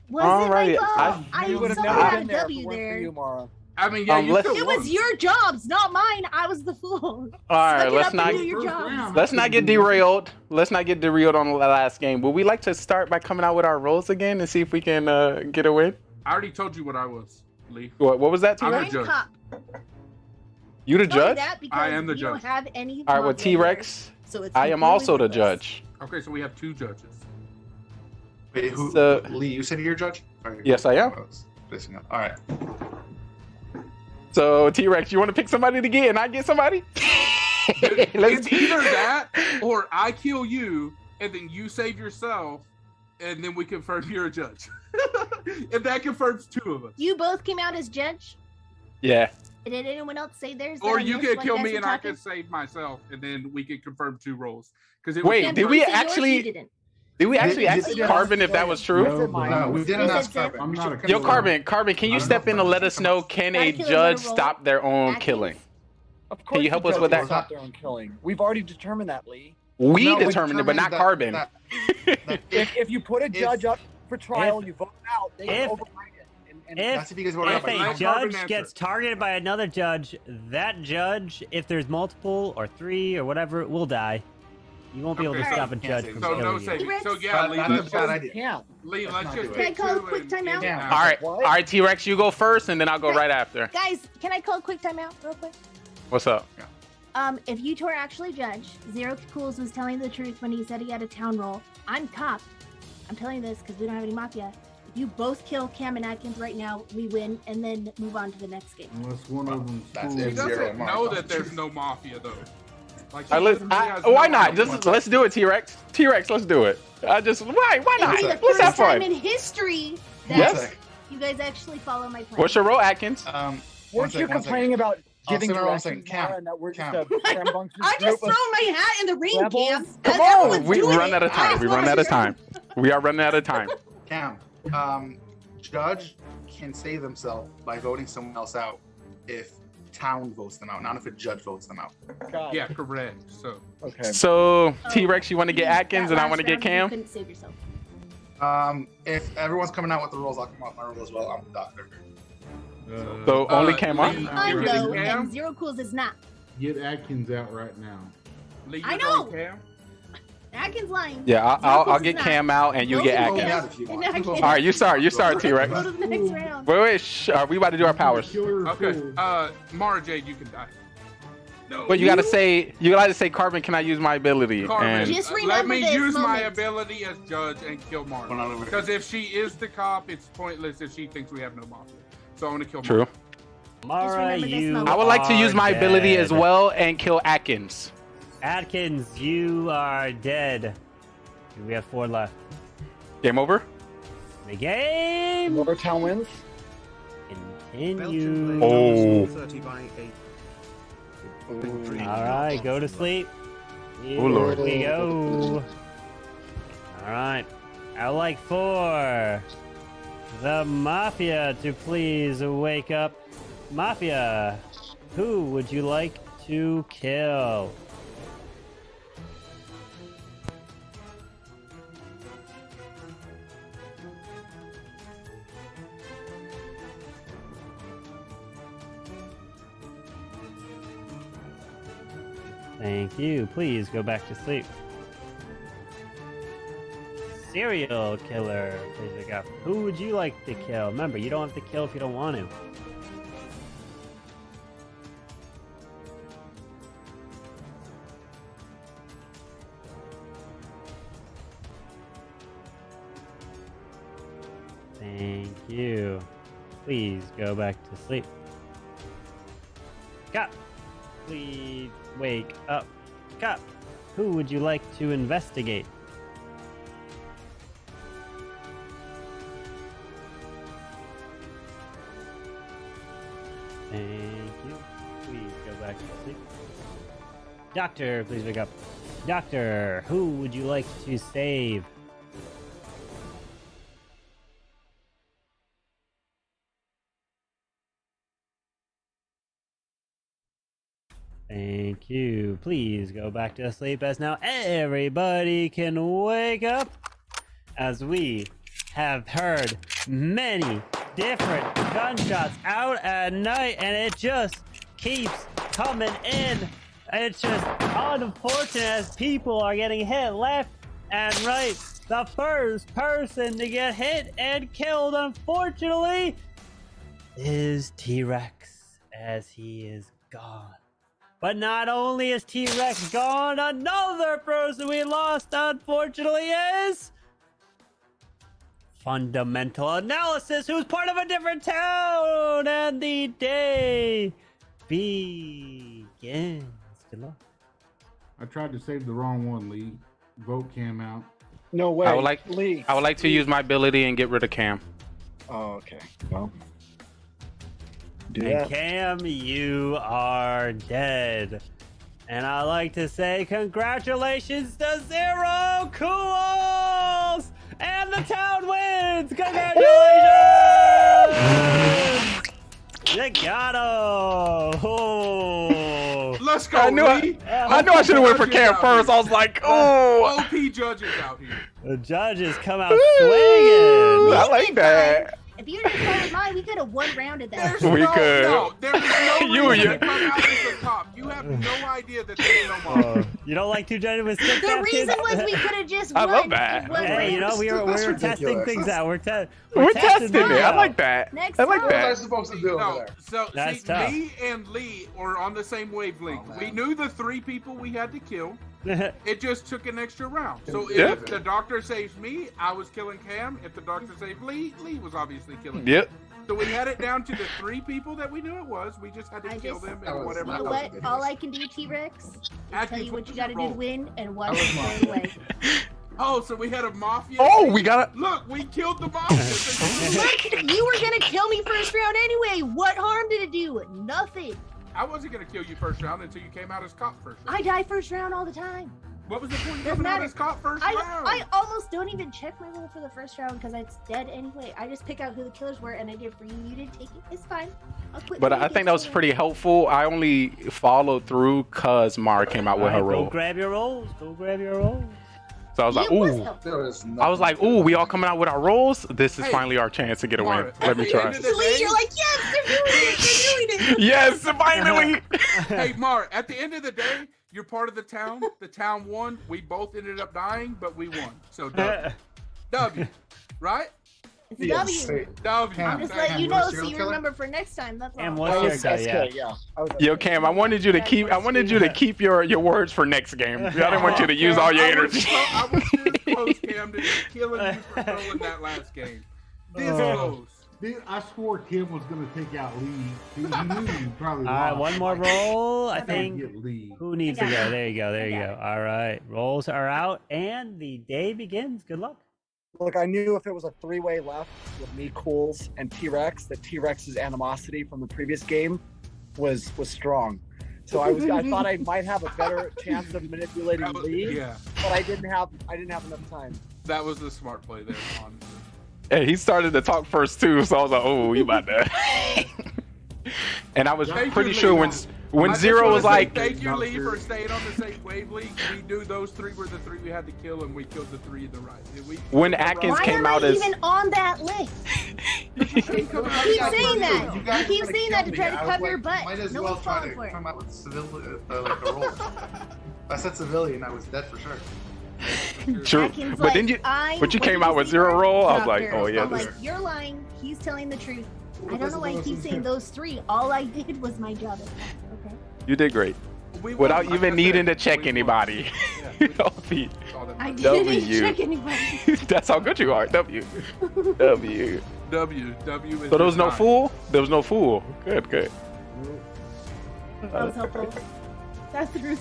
Was Alrighty, it my fault? I would have saw never that been there if W it weren't for there. you, Mara. I mean, yeah, you still It won. was your jobs, not mine. I was the fool. All right, Suck it let's up not and do your jobs. let's not get derailed. Let's not get derailed on the last game. Would we like to start by coming out with our roles again and see if we can get a win? I already told you what I was, Lee. What was that, I'm T-Rex? the judge. Cop. You the Tell me judge? that because I am the you judge. don't have any. All right, well, Mafia T-Rex, here, so it's I am completely also the worthless. judge. Okay, so we have two judges. Wait, who? So- Lee, you said you're a judge? Yes, I am. All right. So, T-Rex, you want to pick somebody to get and I get somebody? It's either that or I kill you and then you save yourself and then we confirm you're a judge. If that confirms two of us. You both came out as judge. Yeah. Did anyone else say theirs? Or that I you missed can while kill guys me were and I talking? can save myself and then we can confirm two roles. Because Wait, did we Yours, you actually? didn't. Did we actually ask Carbon if that was true? No, we didn't ask Carbon. Yo, Carbon, can you step in and let us know? Can a judge stop their own killing? Of course, Can you help us with that? Stop their own killing. We've already determined that, Lee. We determined it, but not Carbon. If you put a judge up for trial, you vote out. They can override it. If a judge gets targeted by another judge, that judge, if there's multiple or 3 or whatever, will die. You won't be able to stop a judge from killing you. So yeah, Lee, that's a bad idea. Lee, let's just Can I call a quick timeout? All right, T-Rex, you go first, and then I'll go right after. Guys, can I call a quick timeout real quick? What's up? If you two are actually judge, Zero Cools was telling the truth when he said he had a town roll. I'm cop. I'm telling you this because we don't have any mafia. If you both kill Cam and Atkins right now, we win, and then move on to the next game. Unless one of them. He doesn't know that there's no mafia though. Like, why not? Let's do it, T-Rex. T-Rex, let's do it. Why not? It'll be the Let's first have time fun. in history that Yes. you guys actually follow my plan. What's your role, Atkins? Weren't you complaining about giving directions, Cam, Mara, and that we're just a rambunctious I just group of thrown my hat in the ring, Cam. Come on, we run out of time. We run out of time. We are running out of time. Cam, judge can save themselves by voting someone else out if town votes them out, not if a judge votes them out. Yeah, correct. So okay. So T-Rex, you want to get Atkins, and I want to get You Cam. couldn't save yourself. If everyone's coming out with the rules, I'll come off my rule as well. I'm the doctor. So only Cam on. I'm though, and Zero Cools is not. Get Atkins out right now. Lee, I know. Atkins lying. Yeah, Zero I'll Cools get is Cam not. out, and you get Go Atkins. Atkins. All right, you start. You start, T-Rex. Go to the next round. Wait. Are we about to do our powers? Okay. Mara Jade, you can die. No. But you gotta say, Carbon, can I use my ability? Carbon, And Just let me remember this use my moment. ability as judge and kill Mara. Because if she is the cop, it's pointless if she thinks we have no mafia. So I'm gonna kill Mara. true. Mara, you I would like to use my ability as dead. well and kill Atkins. Atkins, you are dead. We have 4 left. Game over. The game. Whoever town wins. Continue. Oh. All right, go to sleep. Here Oh, Lord. we go. All right. I would like for the Mafia to please wake up. Mafia, who would you like to kill? Thank you. Please go back to sleep. Serial killer, please wake up. Who would you like to kill? Remember, you don't have to kill if you don't want to. Thank you. Please go back to sleep. Cop, please wake up. Cop, who would you like to investigate? Thank you. Please go back to sleep. Doctor, please wake up. Doctor, who would you like to save? Thank you. Please go back to sleep as now everybody can wake up as we have heard many different gunshots out at night and it just keeps coming in. It's just unfortunate as people are getting hit left and right. The first person to get hit and killed, unfortunately, is T-Rex as he is gone. But not only is T-Rex gone, another person we lost, unfortunately, is Fundamental Analysis, who's part of a different town, and the day begins. Good luck. I tried to save the wrong one, Lee. Vote Cam out. No way. I would like Lee. I would like to use my ability and get rid of Cam. Oh, okay. Well. And Cam, you are dead. And I like to say congratulations to Zero Cool! and the town wins! Congratulations! You got him! Oh. Let's go. I knew I should have went for Cam first. I was like, oh. OP judges out here. The judges come out swinging. I like that. If you just followed mine, we could have one rounded that. We could. No, there is no reason You- to come out as a cop. You have no idea that there's no more. You don't like two judges with stick The reason was we could have just I won. love that. in one Hey, you know, round. we were That's testing ridiculous. things out. We're testing testing it. I like that. Next I like time. What was I that. supposed to do over No, there? so That's see, tough. me and Lee are on the same wavelength. Oh, man. We knew the 3 people we had to kill. It just took an extra round. So Yeah. if the doctor saves me, I was killing Cam. If the doctor saved Lee, Lee was obviously killing. Yep. So we had it down to the 3 people that we knew it was. We just had to kill them that and was- whatever. You know that what? All I can do, T-Rex, is Ask tell me you what what you you got to do roll. to win and watch That was it mine. go away. Oh, so we had a mafia. Oh, thing? we got Look, we killed the mafia. Look, you were gonna kill me first round anyway. What harm did it do? Nothing. I wasn't gonna kill you first round until you came out as cop first round. I die first round all the time. What was the point of Doesn't coming out matter. as cop first I round? almost don't even check my roll for the first round because it's dead anyway. I just pick out who the killers were and I did for you. You didn't take it. It's fine. I'll quit. But when I you think get that was to it. pretty helpful. I only followed through because Mara came out with her Go roll. grab your rolls. Go grab your rolls. So I was like, It was ooh. helpful. There was I was like, ooh, we all coming out with our rolls. This is Hey, finally our chance to get a win. Mara, Let me at the try. end of the Lee, day- you're like, yes, they're doing it. They're doing it. Yes, finally. Hey, Mar, at the end of the day, you're part of the town. The town won. We both ended up dying, but we won. So W. W. Right? It's a W. W. I'm just letting you know so you remember for next time. That's all. And I what's was your go? SK, yeah. I was Yo, SK. Cam, I wanted you to keep your words for next game. I didn't want you to use all your energy. I was this close, Cam, to killing you for throwing that last game. This close. Dude, I swore Kim was gonna take out Lee. He knew you probably. All right, lost. one more roll. I Gotta think. get Lee. Who needs to go? There you go. There you go. All right. Rolls are out and the day begins. Good luck. Look, I knew if it was a 3-way left with me, Cools, and T-Rex, that T-Rex's animosity from the previous game was strong. So I thought I might have a better chance of manipulating Lee, Yeah, but I didn't have enough time. that was the smart play there, honestly. And he started to talk first too, so I was like, "Oh, you about to." And I was Thank pretty you, sure Lee. when I just Zero wanna was say like, thank you, Lee, for staying on the same wavelength. We knew those 3 were the 3 we had to kill, and we killed the 3 in the right. when Atkins Why came am out I as even on that list? You keep saying that. You guys You keep gotta saying that to kill try me. to I was cover your like, butt. Might as No well one's try falling to for it. come out with civilian, like a roll. If I said civilian, I was dead for sure. true, Atkins but then like, but you what came did out with say, Zero roll. I was like, doctor? "Oh yeah, I'm this." like, you're lying. He's telling the truth. I don't know why he keeps saying those 3. All I did was my job. Okay. You did great. We won. Without Like even I needing said, to check we won. anybody. W. I W. didn't check anybody. That's how good you are. W. W. W. W. Is So there was no defined. fool? There was no fool. Good. That was helpful. That fool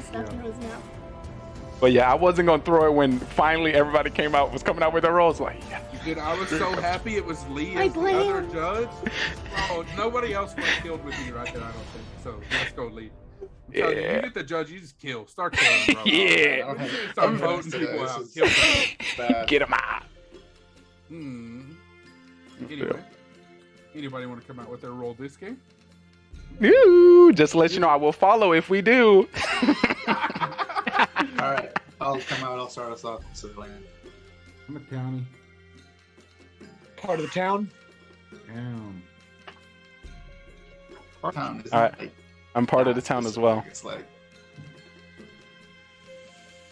stuff throws me out. But yeah, I wasn't gonna throw it when finally everybody was coming out with their rolls. Like, yeah. Dude, I was so happy it was Lee I as the other blame- judge. Oh, nobody else would have killed with me right there, I don't think. So let's go, Lee. I'm telling you, Yeah. you get the judge, you just kill. Start killing, bro. Yeah. Start voting people out. Kill them. Get him out. Anyway, anybody want to come out with their roll this game? Ooh, just to let you know, I will follow if we do. All right, I'll come out. I'll start us off civilian. I'm a townie. Part of the town. Town. Town is All right. like, I'm part of the town as well. it's like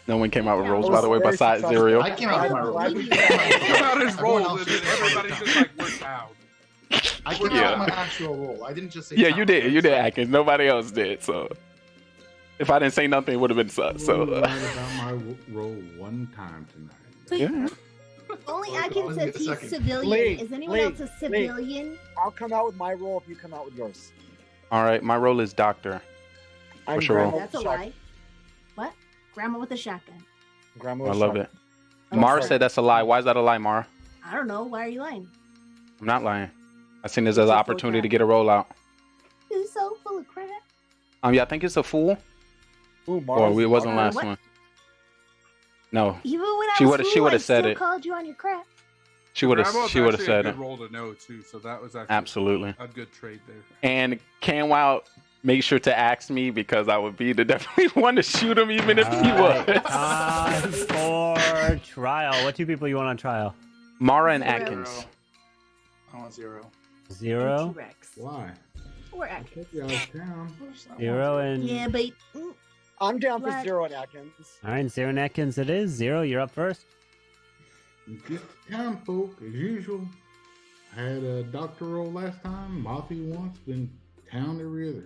No one came out with rolls, That by the way, was very besides successful. Zero. I came out with my roll. Come out his roll, and then everybody's just like, we're out. I came Yeah. out with my actual roll. I didn't just say. Yeah, town. you did. You did, Atkins. Nobody else did. So if I didn't say nothing, it would have been sus. So lied about my roll one time tonight. yeah. Only Well, Atkins I'll says get a he's second. civilian. Lee, Is anyone Lee, else a civilian? I'll come out with my roll if you come out with yours. All right, my role is doctor. I'm What's your roll? Grandma That's a with lie. What? Grandma with a shotgun. Grandma I with love shotgun. it. Mara said that's a lie. Why is that a lie, Mara? I don't know. Why are you lying? I'm not lying. I seen this as an opportunity to get a rollout. You're so full of crap. Yeah, I think it's a fool. Ooh, Or it wasn't Mara, last what? one. No, Even when I she was would have. She fool, would I have said still it. called you on your crap. She would have. Gravel's She would have actually a said good it. roll to know too. So that was actually Absolutely. a good trade there. And CanWow make sure to ask me because I would be the definitely one to shoot him even if he was. Time for trial. What two people you want on trial? Mara and Zero. Atkins. I want 0. 0. T-Rex. Why? Or Atkins. Take you out of town. 0 and Yeah, but I'm down for Right. 0 at Atkins. all right, 0 and Atkins it is. 0, you're up first. Just town folk, as usual. I had a doctor roll last time, Mafia once, been town every other.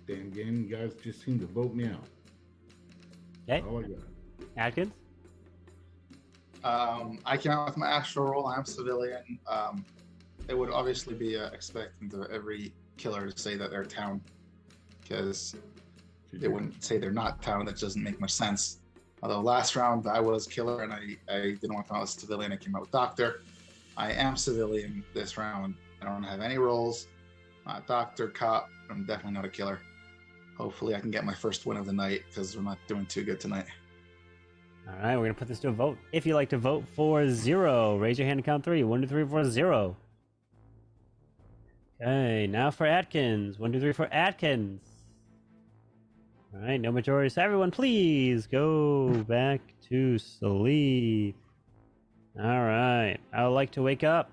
Damn game, you guys just seem to vote me out. Okay. All I got. Atkins. I came out with my actual role. I'm civilian. It would obviously be expectant of every killer to say that they're town, because they wouldn't say they're not town. That doesn't make much sense. Although last round I was killer and I didn't want to come out as civilian. I came out with doctor. I am civilian this round. I don't have any roles. Doctor, cop. I'm definitely not a killer. Hopefully I can get my first win of the night because we're not doing too good tonight. All right, we're gonna put this to a vote. If you like to vote for 0, raise your hand and count 3. 1, 2, 3, 4, 0. Okay, now for Atkins. 1, 2, 3 for Atkins. All right, no majority. So everyone, please go back to sleep. All right, I would like to wake up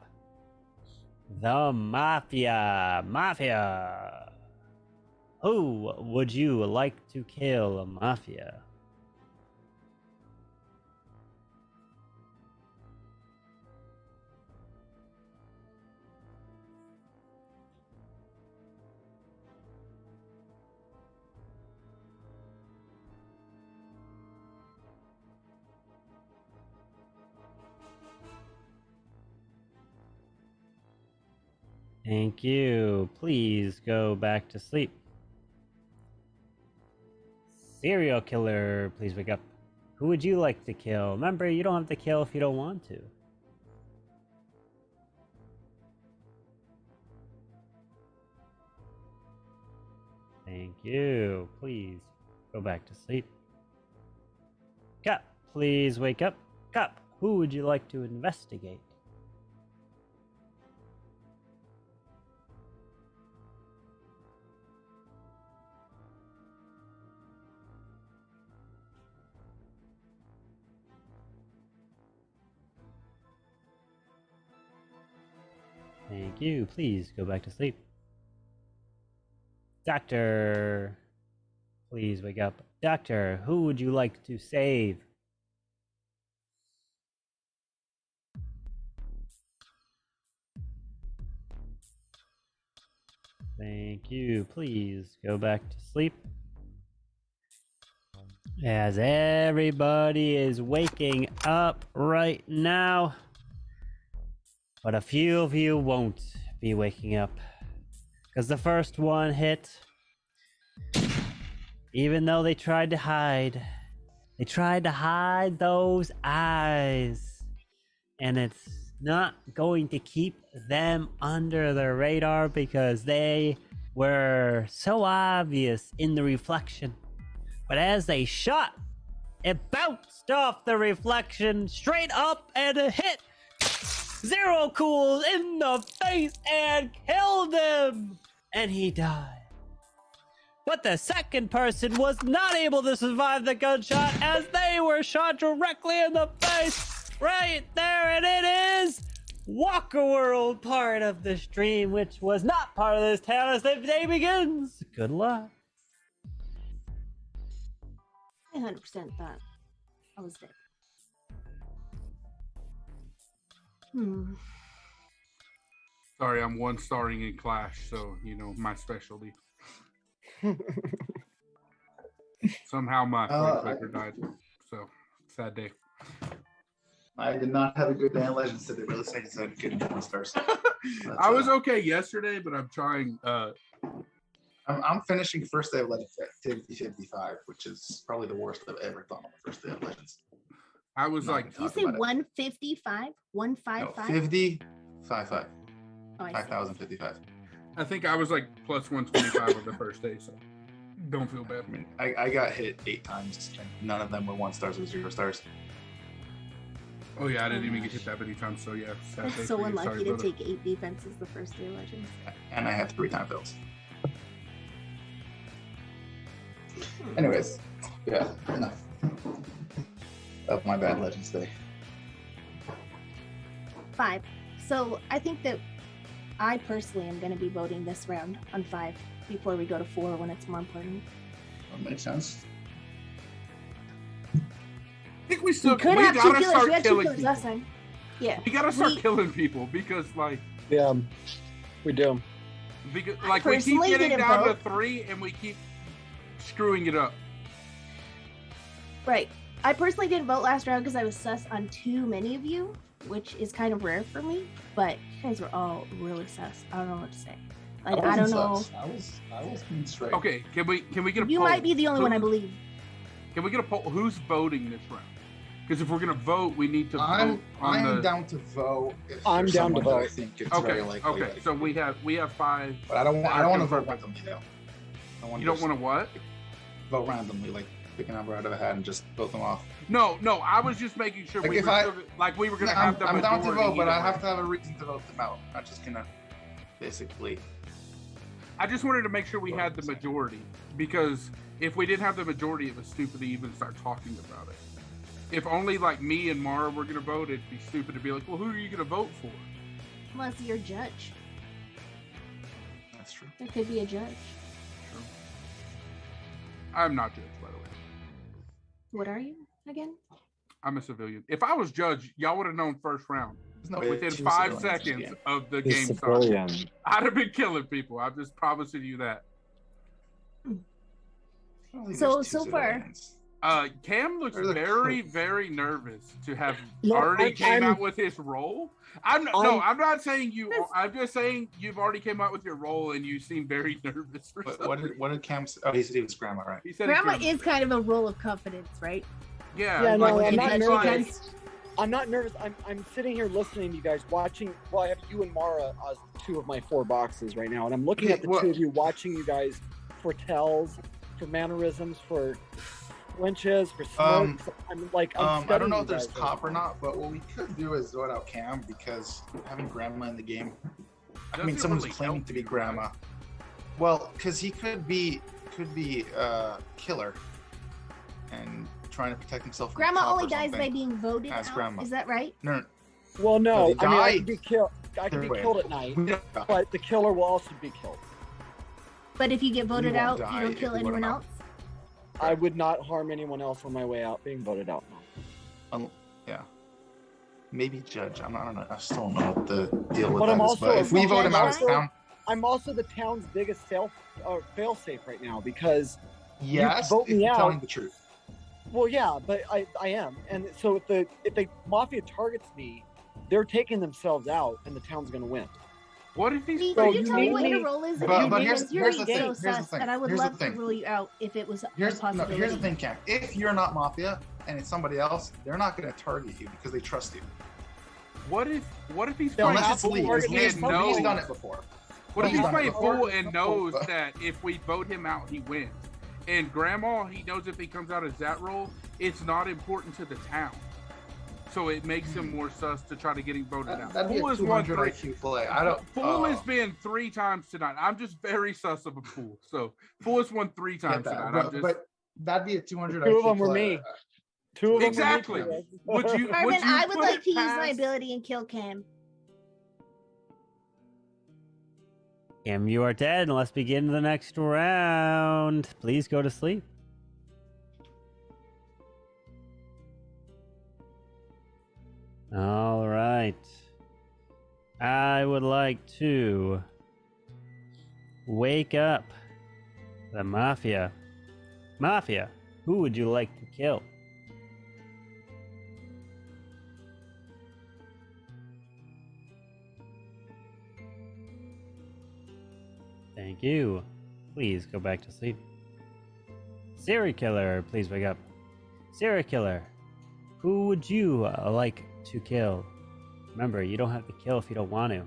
the Mafia. Mafia. Who would you like to kill, Mafia? Thank you. Please go back to sleep. Serial killer, please wake up. Who would you like to kill? Remember, you don't have to kill if you don't want to. Thank you. Please go back to sleep. Cop, please wake up. Cop, who would you like to investigate? Thank you. Please go back to sleep. Doctor, please wake up. Doctor, who would you like to save? Thank you. Please go back to sleep. As everybody is waking up right now, but a few of you won't be waking up. Because the first one hit, even though they tried to hide those eyes. And it's not going to keep them under the radar because they were so obvious in the reflection. But as they shot, it bounced off the reflection straight up and hit Zero Cools in the face and killed him! And he died. But the second person was not able to survive the gunshot as they were shot directly in the face. Right there, and it is Walker World, part of the stream, which was not part of this town as the day begins. Good luck. I 100% thought I was dead. Sorry, I'm one starring in Clash, so you know my specialty. Somehow my record died, so sad day. I did not have a good day in Legends today, but let's say it's a good 1 stars. I was okay yesterday, but I'm trying. I'm finishing first day of Legends at 50-55, which is probably the worst I've ever done on the first day of Legends. I was like, you say 155? 155? 50, 55. Oh, I see. 5,055. I think I was like plus 125 on the first day, so don't feel bad. I got hit 8 times, and none of them were 1 stars or 0 stars. Oh yeah, I didn't even get hit that many times. So yeah, sad day That's so for you. unlucky Sorry, to brother. take 8 defenses the first day of Legends. And I had 3 time builds. Anyways, yeah, enough of my bad Legends day. 5. So I think that I personally am going to be voting this round on 5 before we go to 4 when it's more important. That makes sense. I think we still could we have 2 gotta killers. start We had 2 killing killers people. last time. Yeah. We gotta start killing people because like Yeah, we do. because I like we keep personally getting didn't down to vote. 3 and we keep screwing it up. Right. I personally didn't vote last round because I was sus on too many of you, which is kind of rare for me. But you guys were all really sus. I don't know what to say. Like I don't know. I was being straight. Okay, can we get a You poll? might be the only one I believe. Can we get a poll? Who's voting this round? Because if we're gonna vote, we need to vote I'm on the. down to vote. If I'm there's down to someone that I vote. think it's Okay, very likely. okay. So we have 5. But I don't that want are to vote confirmed. randomly though. You don't want to what? vote randomly, like pick a number out of the hat and just vote them off. No. I was just making sure Like, we if were I- still, like we were gonna No, have the I'm down to majority vote, but I either have way. to have a reason to vote them out. I'm not just gonna basically. I just wanted to make sure we had the majority because if we didn't have the majority, it was stupid to even start talking about it. If only like me and Mara were gonna vote, it'd be stupid to be like, well, who are you gonna vote for? Unless you're a judge. That's true. There could be a judge. I'm not judge, by the way. What are you again? I'm a civilian. If I was judge, y'all would have known first round. no way Within two 5 civilians, seconds yeah. of the He's game civilian. starting, I'd have been killing people. I'm just promising you that. So far, Cam looks There's a very, very nervous to have No, already came I'm- out with his role. I'm not saying you. I'm just saying you've already came out with your role and you seem very nervous. For What did Cam say? Oh, he said he was grandma, right? He said grandma it's is kind of a role of confidence, right? Yeah, Yeah, no, like, I'm not it's nervous. like- I'm not nervous. I'm sitting here listening to you guys watching. Well, I have you and Mara as 2 of my 4 boxes right now, and I'm looking at the What- 2 of you, watching you guys for tells, for mannerisms, for flinches, for smokes. I'm I don't studying know you if there's guys. cop or not, but what we could do is vote out Cam because having grandma in the game. I mean, Doesn't someone's really claiming help to be you, grandma. Well, because he could be killer and trying to protect himself. From Grandma cop only or dies by something. being voted As out. grandma. Is that right? No, Well, no, they I mean I die. can be killed. I can be Either way. killed at night, We don't die. but the killer will also be killed. But if you get voted won't out, die you don't if kill we vote anyone him out. else. I would not harm anyone else on my way out being voted out. Yeah. Maybe judge. I don't know. I still don't know what the deal with But that I'm is. also But if we vote him out as also- town, I'm also the town's biggest fail safe right now because yes, you vote if me you're out. telling the truth. Well, yeah, but I am, and so if the mafia targets me, they're taking themselves out, and the town's gonna win. What if he's? Lee, So could you you tell me need what me- your role is? But again? here's Because you're the being thing. so Here's the sus, thing. and I would Here's the love to thing. rule you out if it was a Here's the possibility. thing, Cam. If you're not mafia and it's somebody else, they're not going to target you because they trust you. What if he's They'll playing Unless it's fool Lee. and Lee's knows? done it before. What if Lee's he's done it playing before. fool and knows that if we vote him out, he wins? And Grandma, he knows if he comes out as that role, it's not important to the town. So it makes him more sus to try to get him voted out. That'd be Fool a has won 200 3. IQ play. I don't. Fool has been 3 times tonight. I'm just very sus of a fool. So Fool has won 3 times Get that, tonight. but, I'm just but that'd be a 200 2 IQ of them were play. me. 2 of them exactly. were me. Would you? Carbon, I would put like it to use my past- ability and kill Cam. Cam, you are dead, and let's begin the next round. Please go to sleep. All right. I would like to wake up the Mafia. Mafia, who would you like to kill? Thank you. Please go back to sleep. Serial killer, please wake up. Serial killer, who would you like to kill? Remember, you don't have to kill if you don't want to.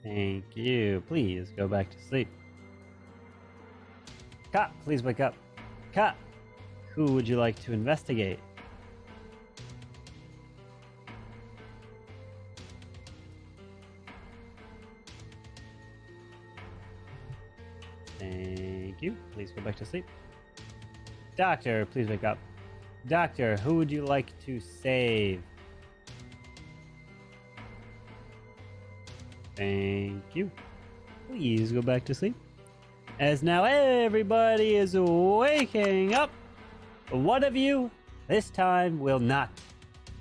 Thank you. Please go back to sleep. Cop, please wake up. Cop, who would you like to investigate? Thank you. Please go back to sleep. Doctor, please wake up. Doctor, who would you like to save? Thank you. Please go back to sleep. As now everybody is waking up, one of you this time will not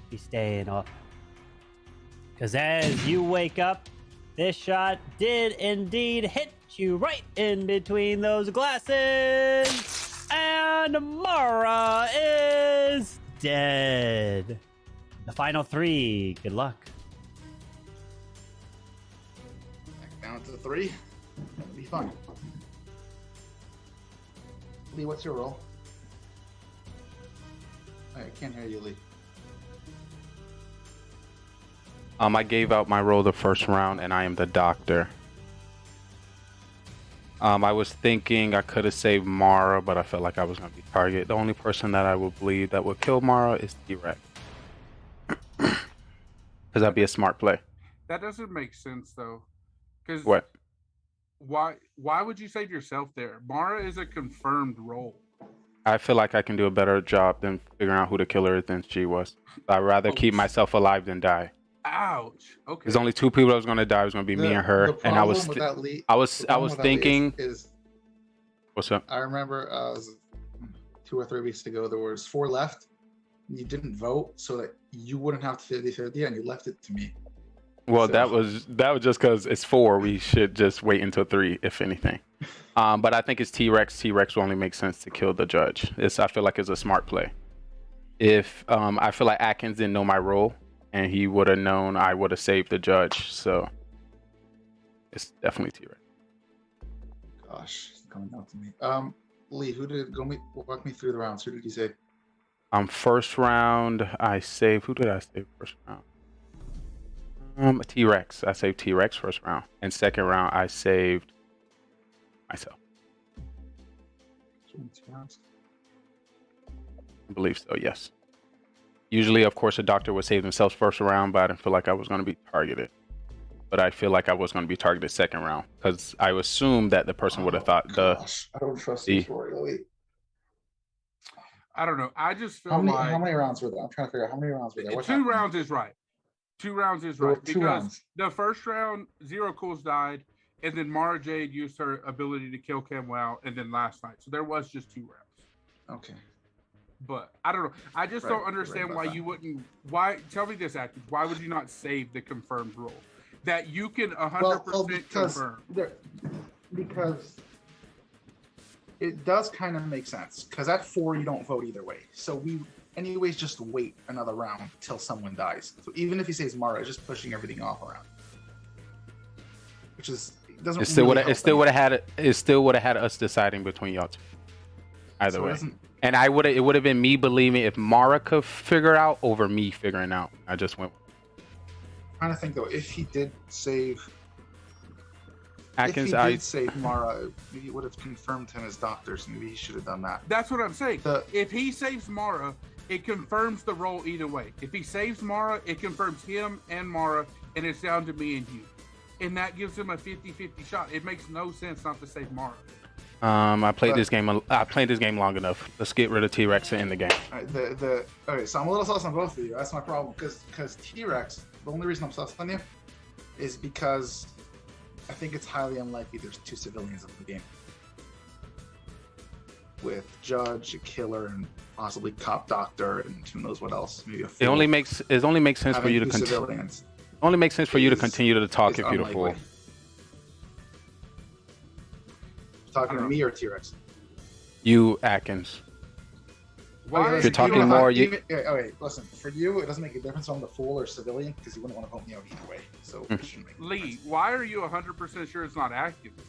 be staying up. Because as you wake up, this shot did indeed hit you right in between those glasses. And Mara is dead. The final 3. Good luck. Down to 3. That'll be fun. Lee, what's your role? I can't hear you, Lee. I gave out my role the first round, and I am the doctor. I was thinking I could have saved Mara, but I felt like I was going to be target. The only person that I would believe that would kill Mara is T-Rex. Because that'd be a smart play. That doesn't make sense, though. Because what? Why would you save yourself there? Mara is a confirmed role. I feel like I can do a better job than figuring out who the killer is than she was. I'd rather keep myself alive than die. Ouch. Okay. There's only 2 people that was going to die. It was going to be me and her. And I was thinking. What's up? I remember 2 or 3 weeks ago, there was 4 left. You didn't vote so that you wouldn't have to 50-50, and you left it to me. Well, so. that was just because it's 4. We should just wait until 3, if anything. But I think it's T-Rex. T-Rex will only make sense to kill the judge. I feel like it's a smart play. If I feel like Atkins didn't know my role, and he would have known, I would have saved the judge. So it's definitely T-Rex. Gosh, it's coming out to me. Lee, walk me through the rounds. Who did you save? First round, I saved. Who did I save first round? T-Rex. I saved T-Rex first round, and second round I saved myself. I believe so. Yes. Usually, of course, a doctor would save themselves first round, but I didn't feel like I was going to be targeted. But I feel like I was going to be targeted second round because I assumed that the person would have thought I don't trust this story, Lee. I don't know. I just feel how many rounds were there? I'm trying to figure out how many rounds were there. 2 rounds is right. 2 rounds is right. Two rounds. The first round, 0 Cools died, and then Mara Jade used her ability to kill Camwell, and then last night. So there was just 2 rounds. Okay. But I don't know. I just don't understand why you wouldn't. Why? Tell me this, Atkins. Why would you not save the confirmed role that you can 100% confirm? Because it does kind of make sense. Because at 4 you don't vote either way. So we anyways just wait another round till someone dies. So even if he says Mara, it's just pushing everything off around. Which is doesn't. It still would have had us deciding between y'all 2. Either way. And it would have been me believing if Mara could figure out over me figuring out. I just went. I'm trying to think though, if he did save Atkins, if he did save Mara, maybe it would have confirmed him as doctor, so maybe he should have done that. That's what I'm saying. If he saves Mara, it confirms the role either way. If he saves Mara, it confirms him and Mara, and it's down to me and you. And that gives him a 50-50 shot. It makes no sense not to save Mara. I played this game long enough. Let's get rid of T-Rex and end the game. All right, okay, so I'm a little sus on both of you. That's my problem. Because T-Rex, the only reason I'm sus on you is because I think it's highly unlikely there's 2 civilians in the game. With Judge, a killer, and possibly cop doctor, and who knows what else. Maybe a fool. It only makes sense for you to continue. Only makes sense for you to continue to talk if you're the fool. Talking to me or T-Rex? You, Atkins. Why? If you're talking more, okay, listen. For you, it doesn't make a difference on the fool or civilian because you wouldn't want to vote me out either way. So, Lee, why are you 100% sure it's not Atkins?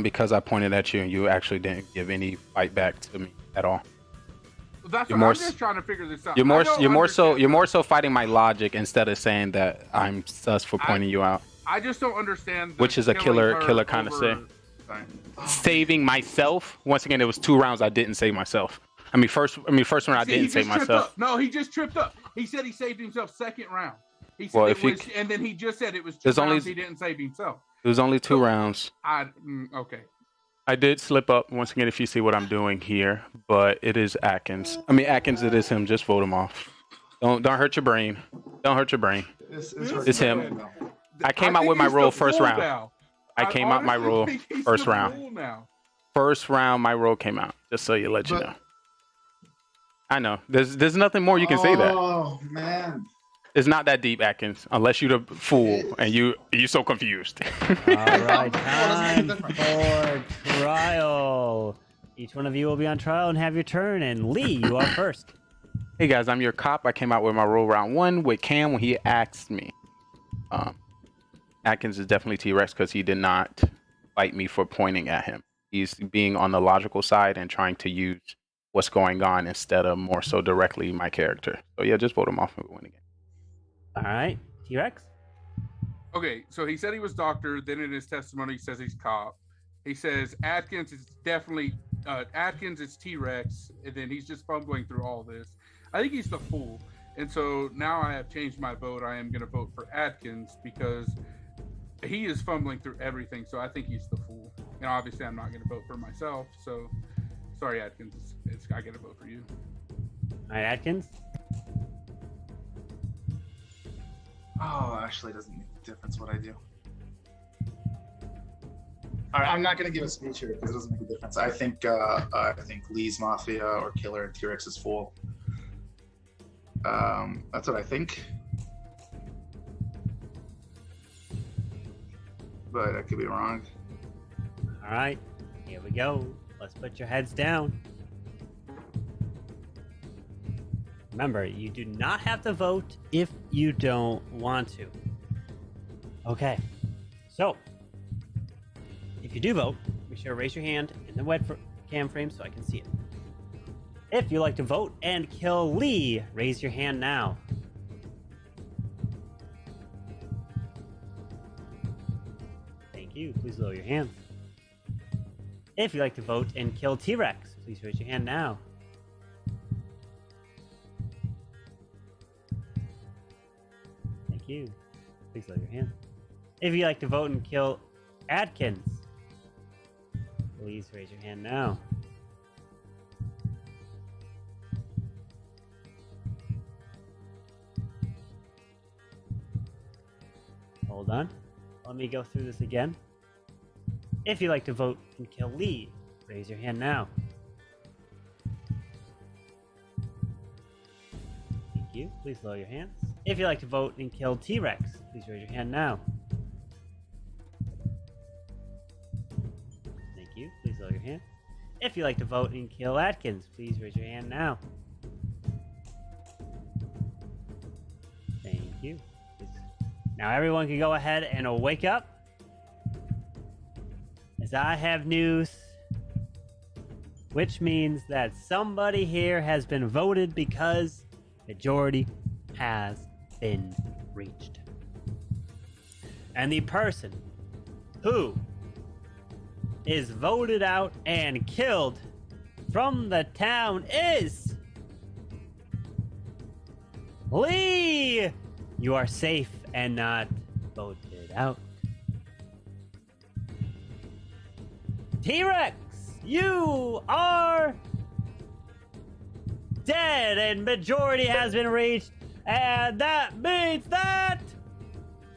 Because I pointed at you and you actually didn't give any fight back to me at all. That's what I'm just trying to figure this out. You're more so fighting my logic instead of saying that I'm sus for pointing you out. I just don't understand. Which is a killer kind of say. Saving myself. Once again, it was 2 rounds I didn't save myself. First round I didn't save myself. No, he just tripped up. He said he saved himself second round. He said Well, and then he just said it was 2 rounds he didn't save himself. It was only 2 rounds. Okay. I did slip up once again if you see what I'm doing here, but it is Atkins. Atkins, it is him. Just vote him off. Don't hurt your brain. Don't hurt your brain. It's him. I came out with my roll first round. Now. I came out my roll first round. First round, my roll came out. Just so you know. I know. There's nothing more you can say that. Oh man. It's not that deep, Atkins, unless you're the fool and you're so confused. All right, time for trial. Each one of you will be on trial and have your turn. And Lee, you are first. Hey guys, I'm your cop. I came out with my roll round 1 with Cam when he asked me. Atkins is definitely T-Rex because he did not fight me for pointing at him. He's being on the logical side and trying to use what's going on instead of more so directly my character. So yeah, just vote him off and we win again. All right, T-Rex. Okay, so he said he was doctor. Then in his testimony, he says he's cop. He says Atkins is definitely Atkins is T-Rex, and then he's just fumbling through all this. I think he's the fool, and so now I have changed my vote. I am going to vote for Atkins because he is fumbling through everything. So I think he's the fool, and obviously I'm not going to vote for myself. So sorry, Atkins. I get to vote for you. All right, Atkins. Oh, actually, it doesn't make a difference what I do. All right, I'm not going to give a speech here because it doesn't make a difference. I think Lee's Mafia or Killer and T-Rex is full. That's what I think. But I could be wrong. All right, here we go. Let's put your heads down. Remember, you do not have to vote if you don't want to. Okay, so if you do vote, be sure to raise your hand in the webcam frame so I can see it. If you like to vote and kill Lee, raise your hand now. Thank you. Please lower your hands. If you like to vote and kill T-Rex, please raise your hand now. Thank you. Please lower your hand. If you like to vote and kill Atkins, please raise your hand now. Hold on. Let me go through this again. If you like to vote and kill Lee, raise your hand now. Thank you. Please lower your hands. If you like to vote and kill T-Rex, please raise your hand now. Thank you. Please lower your hand. If you like to vote and kill Atkins, please raise your hand now. Thank you. Now everyone can go ahead and wake up. As I have news, which means that somebody here has been voted because majority has been reached. And the person who is voted out and killed from the town is Lee. You are safe and not voted out. T-Rex, you are dead and majority has been reached, and that means that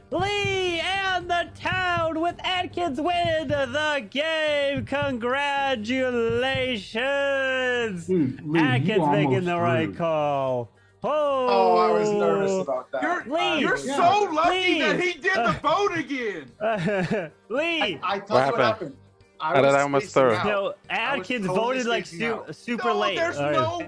Lee and the town with Atkins win the game. Congratulations. Lee, Atkins making the right call. Oh, I was nervous about that. You're so lucky that he did the vote again. Lee, I thought what happened. How did I almost throw? No, Atkins voted like super late. There's no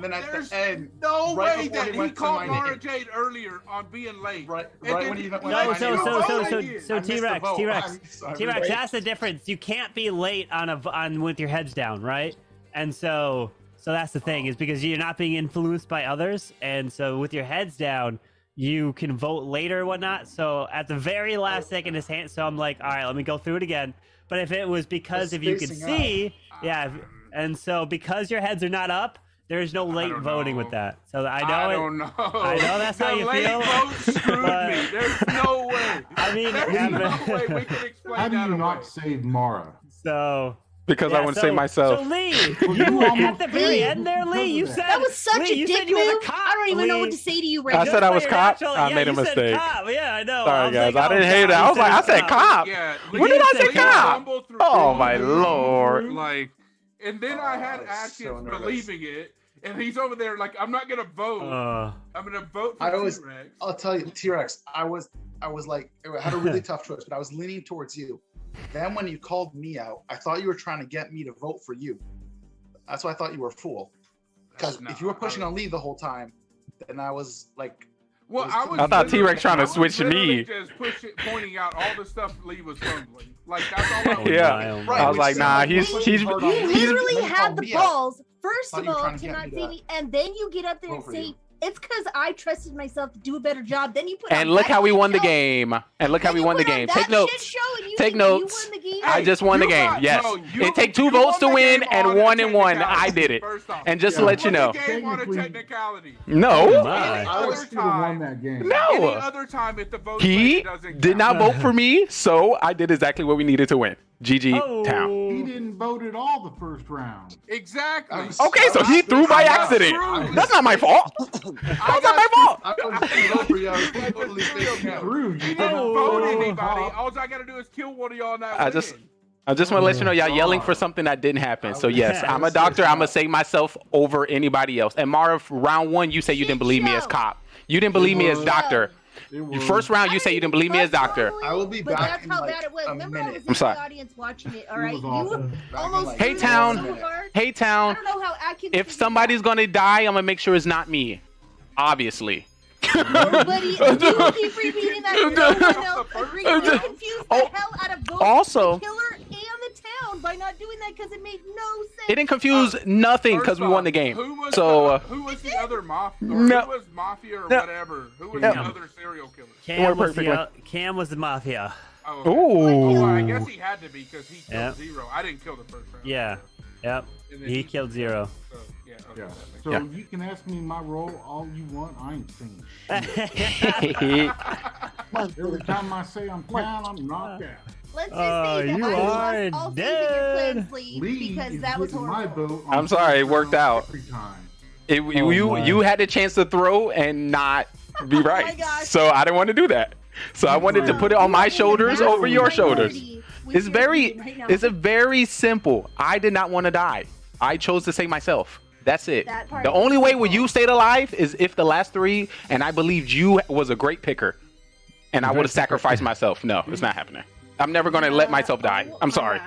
way that he called Mara Jade earlier on being late. Right when he went So T-Rex, that's the difference. You can't be late on with your heads down, right? And so that's the thing, is because you're not being influenced by others, and so with your heads down, you can vote later or whatnot. So at the very last second, his hand. So I'm like, all right, let me go through it again. But if it was because if you could see, and so because your heads are not up, there's no late voting with that. So I know I don't know. I know that's how you feel. Vote screwed me. There's no way. I mean, there's no way we can explain How do that you away. not save Mara? So. Because I want to save myself. So Lee, you were at the very end there, Lee. You said That was such Lee, a you dick said you were move. the cop, I don't even know Lee. what to say to you right I now. said I was cop. Actually, I made a you said mistake. cop. Yeah, I know. Sorry, guys. I oh, didn't hate it. God, I was like, I you said cop. Yeah, When did I say cop? fumbled through Oh it. my lord. Like, and then I had Atkins believing it, and he's over there like, I'm not gonna vote. I'm gonna vote for T-Rex. I'll tell you, T-Rex. I was like, I had a really tough choice, but I was leaning towards you. Then when you called me out, I thought you were trying to get me to vote for you. That's why I thought you were a fool. Because if you were pushing on Lee the whole time, then I was like, well, I thought T-Rex trying to switch me. Just pointing out all the stuff Lee was fumbling. Like that's all I was Yeah. doing. I was like, nah, he's You literally had the me out. balls, first Thought of you were all, trying to to get not me say to me, and then you get up there and vote for say, you. it's because I trusted myself to do a better job. Then you put And on look that how we shit won the show. game. And look how we won the game. That Take shit notes. show and you Take think notes. You won the game. I just won the you game. got- Yes. no, you- It take 2 you votes to won the win game and on a 1 and 1. technicality, I did it. first off. And just to You let you won the know. game on a technicality. No. Any I other was still won time, that game. any No. other time if the vote He doesn't did not vote for me, so I did exactly what we needed to win. GG town. He didn't vote at all the first round. Exactly. Okay, so he threw by accident. That's not my fault. That's not my fault. I was thinking over you. I was totally thinking out. True. He didn't vote anybody. All I gotta do is kill one of y'all and I just want to let you know y'all yelling for something that didn't happen. So yes, I'm a doctor. I'm gonna save myself over anybody else. And Mara, round 1, you say you didn't believe me as cop. You didn't believe me as doctor. First round, you say you didn't believe me as doctor. I will be But back that's in how like bad it was. a Remember, I minute. was I'm in sorry. the audience watching it. All right, was you awful. almost. Hey threw town. it so hard. Hey I town. don't know how Atkins. If somebody's gonna die, I'm gonna make sure it's not me. Obviously. Nobody, you keep repeating that. No one else agreed. You confused the hell out of both Also- the killer and the town by not doing that because it made no sense. It didn't confuse nothing because we won the game. Who was So who was the other mafia? Or No. Who was mafia or No. whatever? Who was No. the other serial killer? Cam was the mafia. Oh, okay. Ooh. Well, I guess he had to be because he killed Yeah. Zero. I didn't kill the first round. Yeah. Yep. And then He killed Zero. So, yeah. Okay, Yeah. that makes So Yeah. you can ask me my role all you want. I ain't saying shit. Every time I say I'm down, I'm knocked out. Let's just Oh, say that you I are lost all faith in dead. your plans, Lee, Lee because is that was getting my horrible. vote on I'm sorry, it worked out. every time. You had a chance to throw and not be my right. gosh. So I didn't want to do that. So I wanted to put it on my shoulders over your shoulders. It's very simple. I did not want to die. I chose to save myself. That's it. That part The is only way where simple. you stayed alive is if the last 3 and I believed you was a great picker and I would have sacrificed myself. No, it's not happening. I'm never going to let myself die. I'm sorry.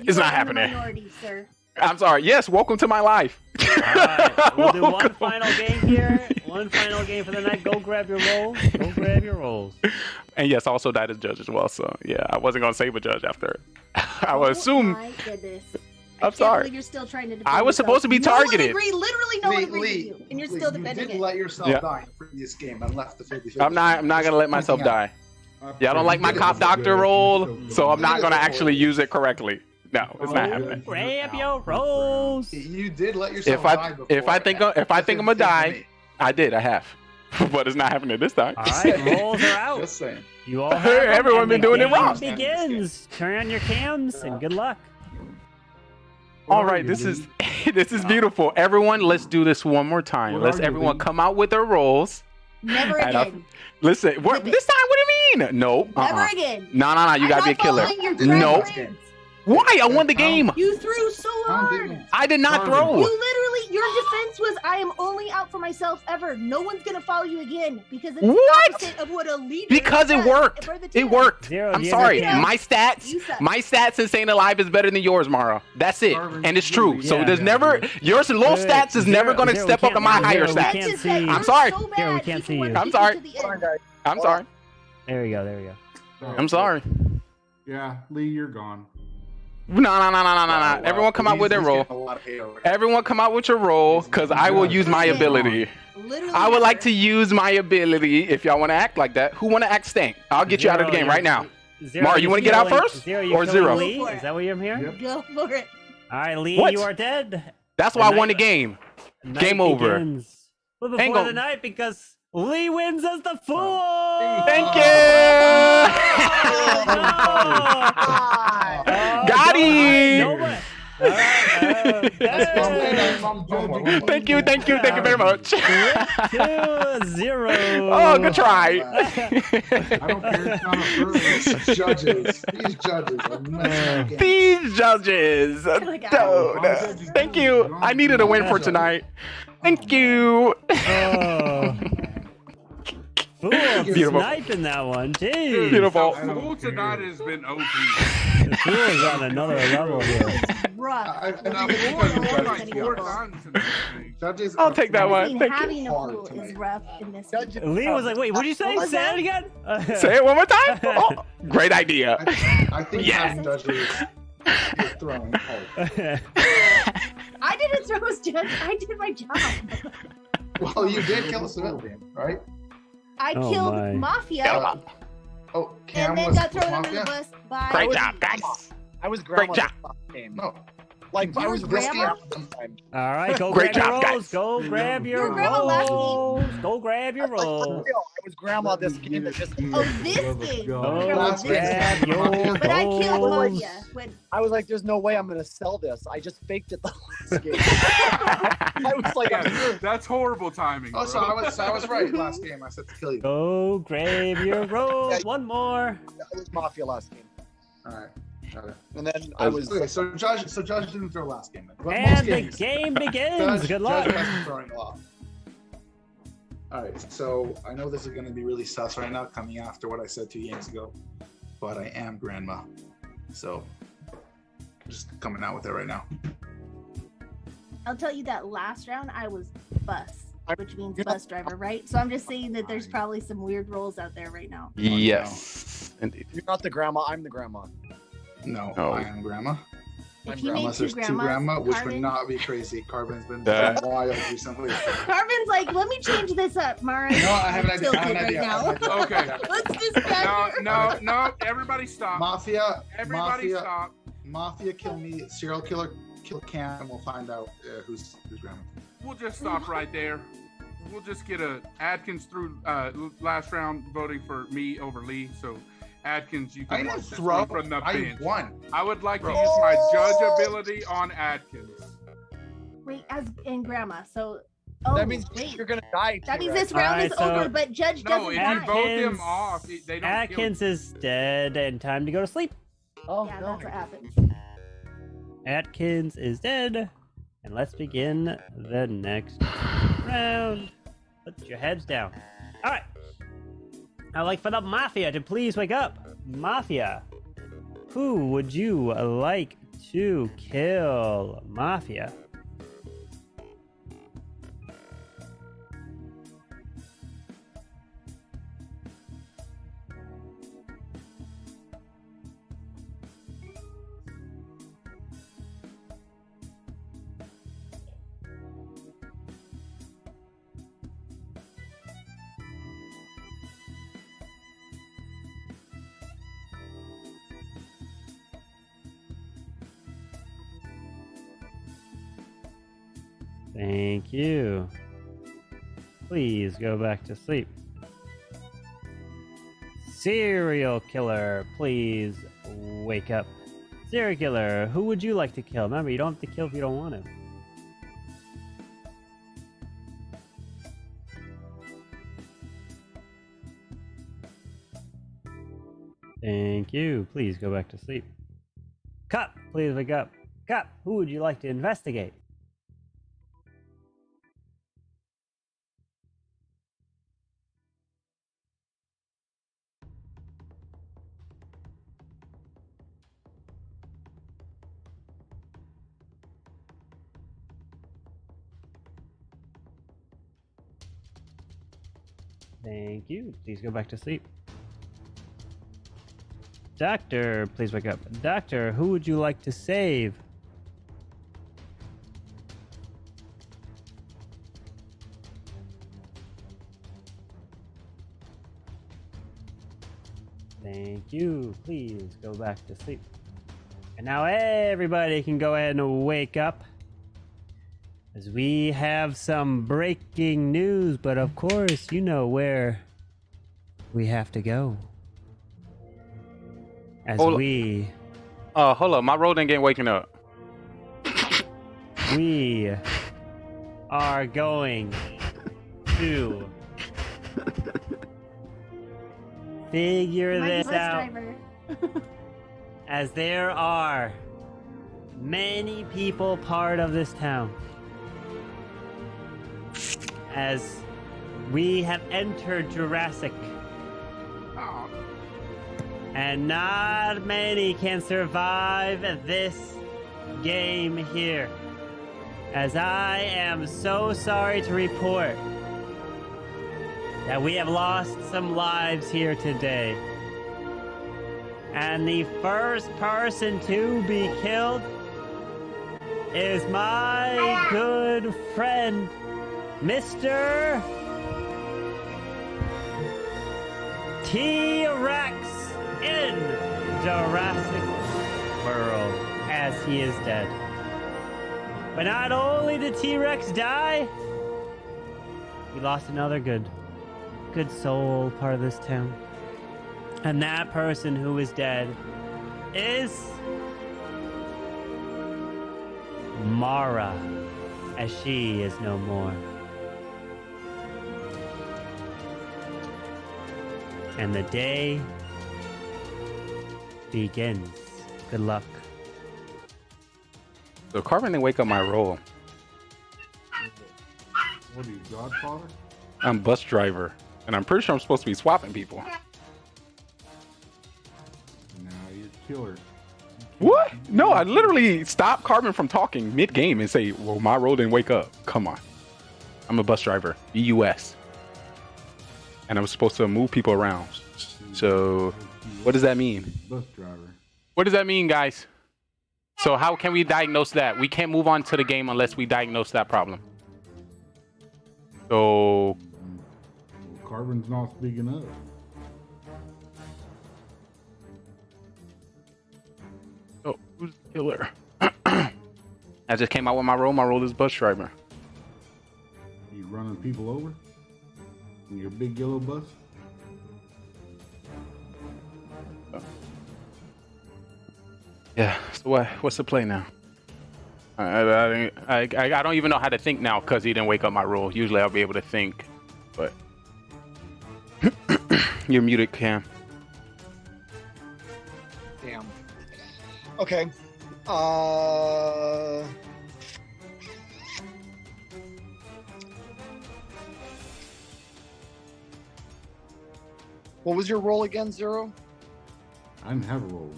It's not happening. Sir. I'm sorry. Yes, welcome to my life. Alright, we'll do one final game here. One final game for the night. Go grab your rolls. Go grab your rolls. And yes, I also died as judge as well. So yeah, I wasn't gonna save a judge after. I would assume. My goodness. I'm I sorry. can't believe you're still trying to defend I was yourself. supposed to be targeted. No one agreed, literally no one agreed Lee, with you, and you're Lee, still you defending did it. let yourself Yeah. die in the previous game and left the 50-50. I'm not gonna let myself die. Yeah, I don't like my cop doctor role, so I'm not gonna actually use it correctly. No, it's not happening. Grab your rolls. You did let yourself If die I before. if I think I'm gonna die, I did. I have, but it's not happening this time. All right, rolls are out. Just saying. You all have them, Everyone and been the doing it game wrong. Begins. Turn on your cams and good luck. All right, this is beautiful. Everyone, let's do this one more time. What Let's are you, everyone Lee? come out with their roles. Never And again. Listen, this time, what do you mean? No. Never again. No, you gotta be a killer. No. Why? I won the game. You threw so hard. I did not throw. You literally, your defense was, I am only out for myself ever. No one's gonna follow you again because it's What? the opposite of what a leader Because it does worked. for the It team. worked. Zero, I'm you sorry. have a My You suck. stats in staying alive is better than yours, Mara. That's it. And it's true. So Yeah. there's never yours low Wait, stats is never Zero, gonna Zero, step we up to my can't- higher Zero, we stats. can't see. I'm sorry. So Here, we bad, can't people see wanna you. keep I'm sorry. to the end. I'm sorry. There we go. There we go. I'm sorry. Yeah, Lee, you're gone. No. Everyone come out with their roll. Everyone come out with your roll, because I will use my ability. I would like to use my ability if y'all want to act like that. Who want to act stank? I'll get you out of the game right now. Mario, you want to get out first? Or Zero? Lee? Is that what you're hearing? Go for it. All right, Lee, What? you are dead. That's why I won the game. Game over. But Ain't before go- the night, because Lee wins as the fool. Thank you. Got him. Thank you very much. 2-0. Oh, good try. I don't care. It's not a proof. These judges are messing. These judges. Dude. Thank you. I needed a win for tonight. Thank you. Fool Beautiful. sniping that one. Jeez. Beautiful. Fool tonight has been OP. The fool's on another level here. Rough. I'll take that one. Thank you. Having a pool is rough in this. Lee was like, wait, what'd you say? Say it again? Say it one more time. Oh, great idea. I think having judges is throwing hard. I didn't throw his judge. I did my job. Well, you did kill a civilian, right? I killed Mafia. Oh, Cam and then was got thrown under Mafia? the bus by. Great job, guys. I was grandma Great job. this game. No. Like I You was were risking grandma? sometime. All right, go Great grab job, your guys. rolls. Go grab your were grandma last game? rolls. Go grab your rolls. I was grandma this game that just. Oh, this game. Go Last grab game. your But I killed rolls. Mafia. When I was like, "There's no way I'm gonna sell this." I just faked it the last game. I was like, That's horrible timing. Oh, so bro. I was right last game. I said to kill you. Go grab your rolls. One more. "That was Mafia last game," All right. Okay. and then I was. Okay, so Judge didn't throw last game. But most And the games, game begins. Judge, Good luck. Judge has been throwing a lot. All right, so I know this is going to be really sus right now, coming after what I said 2 games ago, but I am grandma, so just coming out with it right now. I'll tell you that last round I was bus, which means bus driver, right? So I'm just saying that there's probably some weird roles out there right now. Yes, indeed. You're not the grandma. I'm the grandma. No, Oh. I am grandma. If you make Unless two there's two grandma, grandmas, which Carbon, would not be crazy. Carbon's been That- wild recently. Carbon's like, let me change this up, Mara. No, I have an idea. I have Tilted an idea. right I have an now. idea. Okay. Let's distract her. No. Everybody stop. Mafia. Everybody Mafia. stop. Mafia, kill me. Serial killer, kill Cam, and we'll find out who's grandma. We'll just stop right there. We'll just get a Adkins through last round voting for me over Lee. So Adkins, you I can didn't watch this throw. one from the I bench. won. I would like to use my judge ability on Adkins. Wait, as in grandma. So, oh, That means wait. you're gonna die. That means T-Rex. this round Alright, is so- over, but Judge No, doesn't if die. you vote them off, they don't kill Atkins is dead and time to go to sleep. Oh Yeah, no. that's what happens. Atkins is dead. And let's begin the next round. Put your heads down. All right. I'd like for the Mafia to please wake up. Mafia. Who would you like to kill? Mafia. Thank you. Please go back to sleep. Serial killer, please wake up. Serial killer, who would you like to kill? Remember, you don't have to kill if you don't want to. Thank you. Please go back to sleep. Cop, please wake up. Cop, who would you like to investigate? Thank you. Please go back to sleep. Doctor, please wake up. Doctor, who would you like to save? Thank you. Please go back to sleep. And now everybody can go ahead and wake up, as we have some breaking news, but of course, you know where we have to go. As hold up, my roll didn't get waking up. We are going to figure this out. As there are many people part of this town. As we have entered Jurassic. And not many can survive this game here. As I am so sorry to report that we have lost some lives here today. And the first person to be killed is my good friend, Mr. T-Rex in Jurassic World, as he is dead. But not only did T-Rex die, we lost another good soul part of this town. And that person who is dead is Mara, as she is no more. And the day begins. Good luck. So Carbon didn't wake up my roll. What are you, Godfather? I'm bus driver, and I'm pretty sure I'm supposed to be swapping people. Now you're killer. What? No, I literally stopped Carbon from talking mid-game and say, well, my roll didn't wake up. Come on. I'm a bus driver, BUS. And I'm supposed to move people around. So what does that mean? Bus driver. What does that mean, guys? So how can we diagnose that? We can't move on to the game unless we diagnose that problem. So... Well, Carbon's not speaking up. Oh, who's the killer? I just came out with my role. My role is bus driver. You running people over in your big yellow bus? Yeah. So what's the play now? I don't even know how to think now because he didn't wake up my role. Usually I'll be able to think, but you're muted, Cam. Damn. Okay. What was your role again, Zero? I didn't have a role.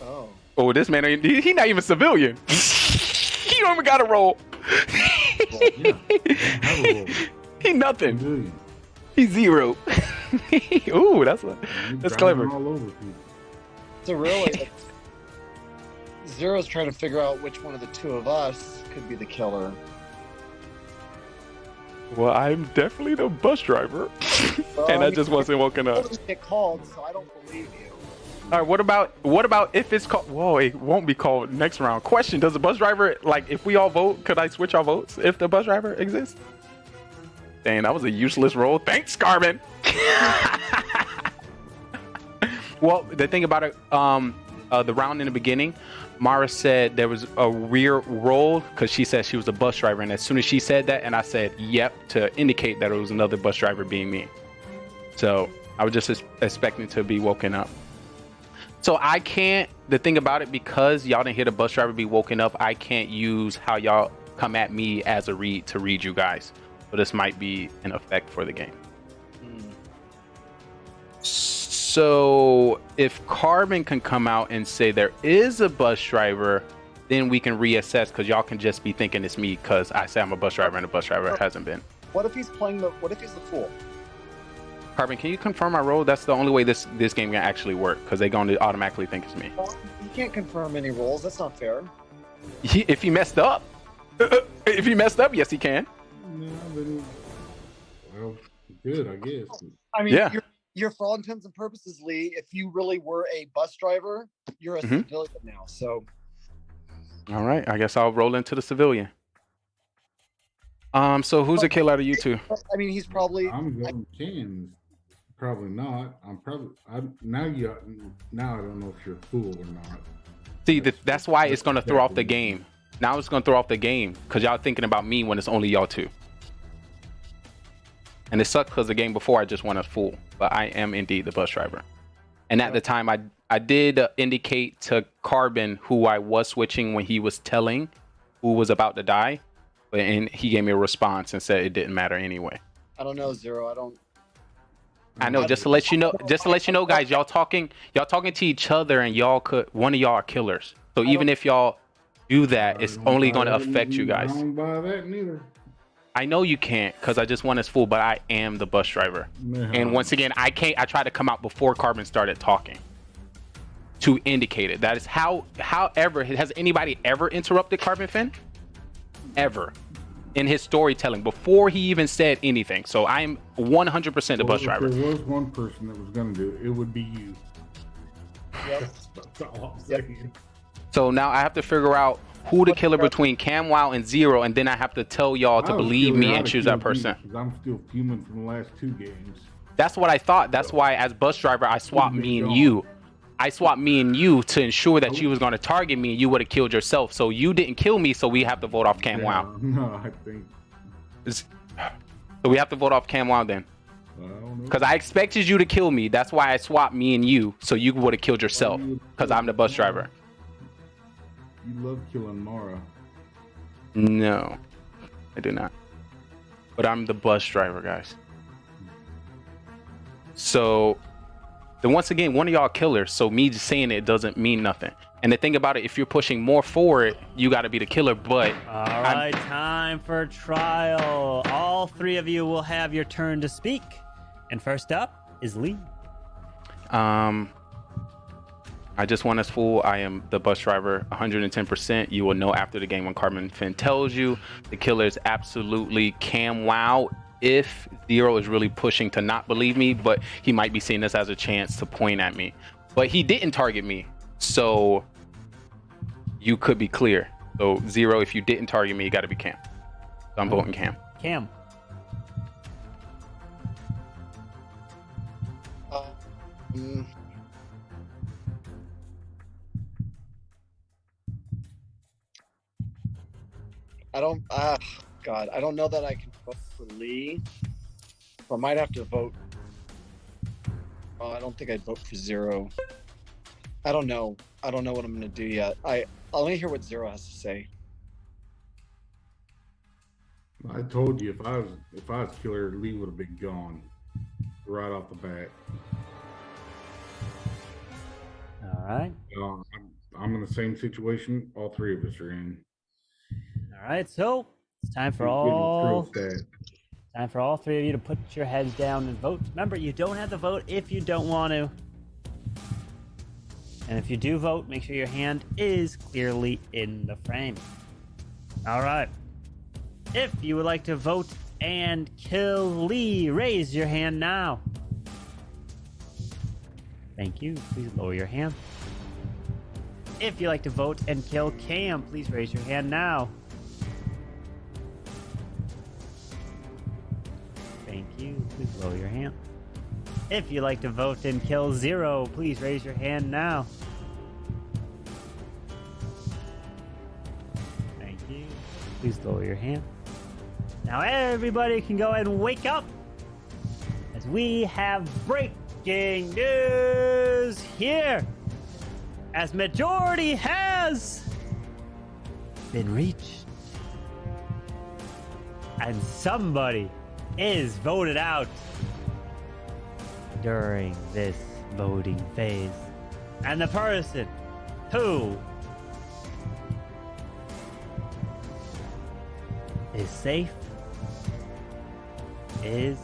Oh. Oh, this man, he not even civilian. He don't even got a role. He nothing. He's zero. Ooh, that's clever. All over people. So really, Zero's trying to figure out which one of the two of us could be the killer. Well, I'm definitely the bus driver, and I just wasn't woken up. Get called, so I don't believe you. All right, what about if it's called? Whoa, it won't be called next round. Question: does the bus driver, like, if we all vote, could I switch our votes if the bus driver exists? Dang, that was a useless roll. Thanks, Carbon. Well, the thing about it, the round in the beginning, Mara said there was a weird roll because she said she was a bus driver, and as soon as she said that, and I said yep to indicate that it was another bus driver being me. So I was just expecting to be woken up. So I can't. The thing about it, because y'all didn't hear the bus driver be woken up, I can't use how y'all come at me as a read to read you guys. So this might be an effect for the game. So if Carbon can come out and say there is a bus driver, then we can reassess, because y'all can just be thinking it's me because I say I'm a bus driver and the bus driver hasn't been. What if he's the fool? Carbon, can you confirm my role? That's the only way this game can actually work, because they're going to automatically think it's me. You can't confirm any roles. That's not fair. If he messed up, yes, he can. No, then, well, good, I guess. I mean, Yeah. you're for all intents and purposes, Lee. If you really were a bus driver, you're a civilian now. So. All right, I guess I'll roll into the civilian. So who's the kill out of you two? I mean, he's probably. I'm going Cans. Probably not. Now I don't know if you're a fool or not. See, that's why it's going to throw off the game. Now it's going to throw off the game because y'all thinking about me when it's only y'all two. And it sucks because the game before I just went as fool, but I am indeed the bus driver. And at the time, I did indicate to Carbon who I was switching when he was telling who was about to die, and he gave me a response and said it didn't matter anyway. I don't know, Zero. I know. Just to let you know, guys, y'all talking to each other, and one of y'all are killers. So even if y'all do that, it's only going to affect you guys. I don't buy that neither. I know you can't because I just went as fool, but I am the bus driver. And once again, I tried to come out before Carbon started talking to indicate it. That is however, has anybody ever interrupted Carbonfin? Ever. In his storytelling before he even said anything. So I'm 100% the bus driver. If there was one person that was going to do it, it would be you. Yep. That's all I'm saying. So now I have to figure out who the killer between CamWow and Zero, and then I have to tell y'all to believe me and choose that person. I'm still fuming from the last 2 games. That's what I thought. That's why as bus driver, I swapped me and you. I swapped me and you to ensure that you was going to target me and you would have killed yourself. So you didn't kill me, so we have to vote off CamWow. No, I think. So we have to vote off CamWow then. Because I expected you to kill me. That's why I swapped me and you, so you would have killed yourself. Because I'm the bus driver. You love killing Mara. No, I do not. But I'm the bus driver, guys. So, then once again, one of y'all killers. So me just saying it doesn't mean nothing. And the thing about it, if you're pushing more forward, you got to be the killer. But all right, time for trial. All 3 of you will have your turn to speak. And first up is Lee. I just went as fool. I am the bus driver, 110%. You will know after the game when Carbonfin tells you. The killer is absolutely CamWow. If Zero is really pushing to not believe me, but he might be seeing this as a chance to point at me. But he didn't target me, so you could be clear. So Zero, if you didn't target me, you got to be Cam. So I'm voting Cam. Cam. I don't know that I can vote for Lee. Or I might have to vote. Oh, I don't think I'd vote for Zero. I don't know. I don't know what I'm going to do yet. I'll let me hear what Zero has to say. I told you if I was killer, Lee would have been gone right off the bat. All right. I'm in the same situation all 3 of us are in. All right, so it's time for all 3 of you to put your heads down and vote. Remember, you don't have to vote if you don't want to. And if you do vote, make sure your hand is clearly in the frame. All right. If you would like to vote and kill Lee, raise your hand now. Thank you. Please lower your hand. If you'd like to vote and kill Cam, please raise your hand now. Thank you. Please lower your hand. If you'd like to vote and kill Zero, please raise your hand now. Thank you. Please lower your hand. Now everybody can go and wake up as we have breaking news here. As majority has been reached. And somebody is voted out during this voting phase. And the person who is safe is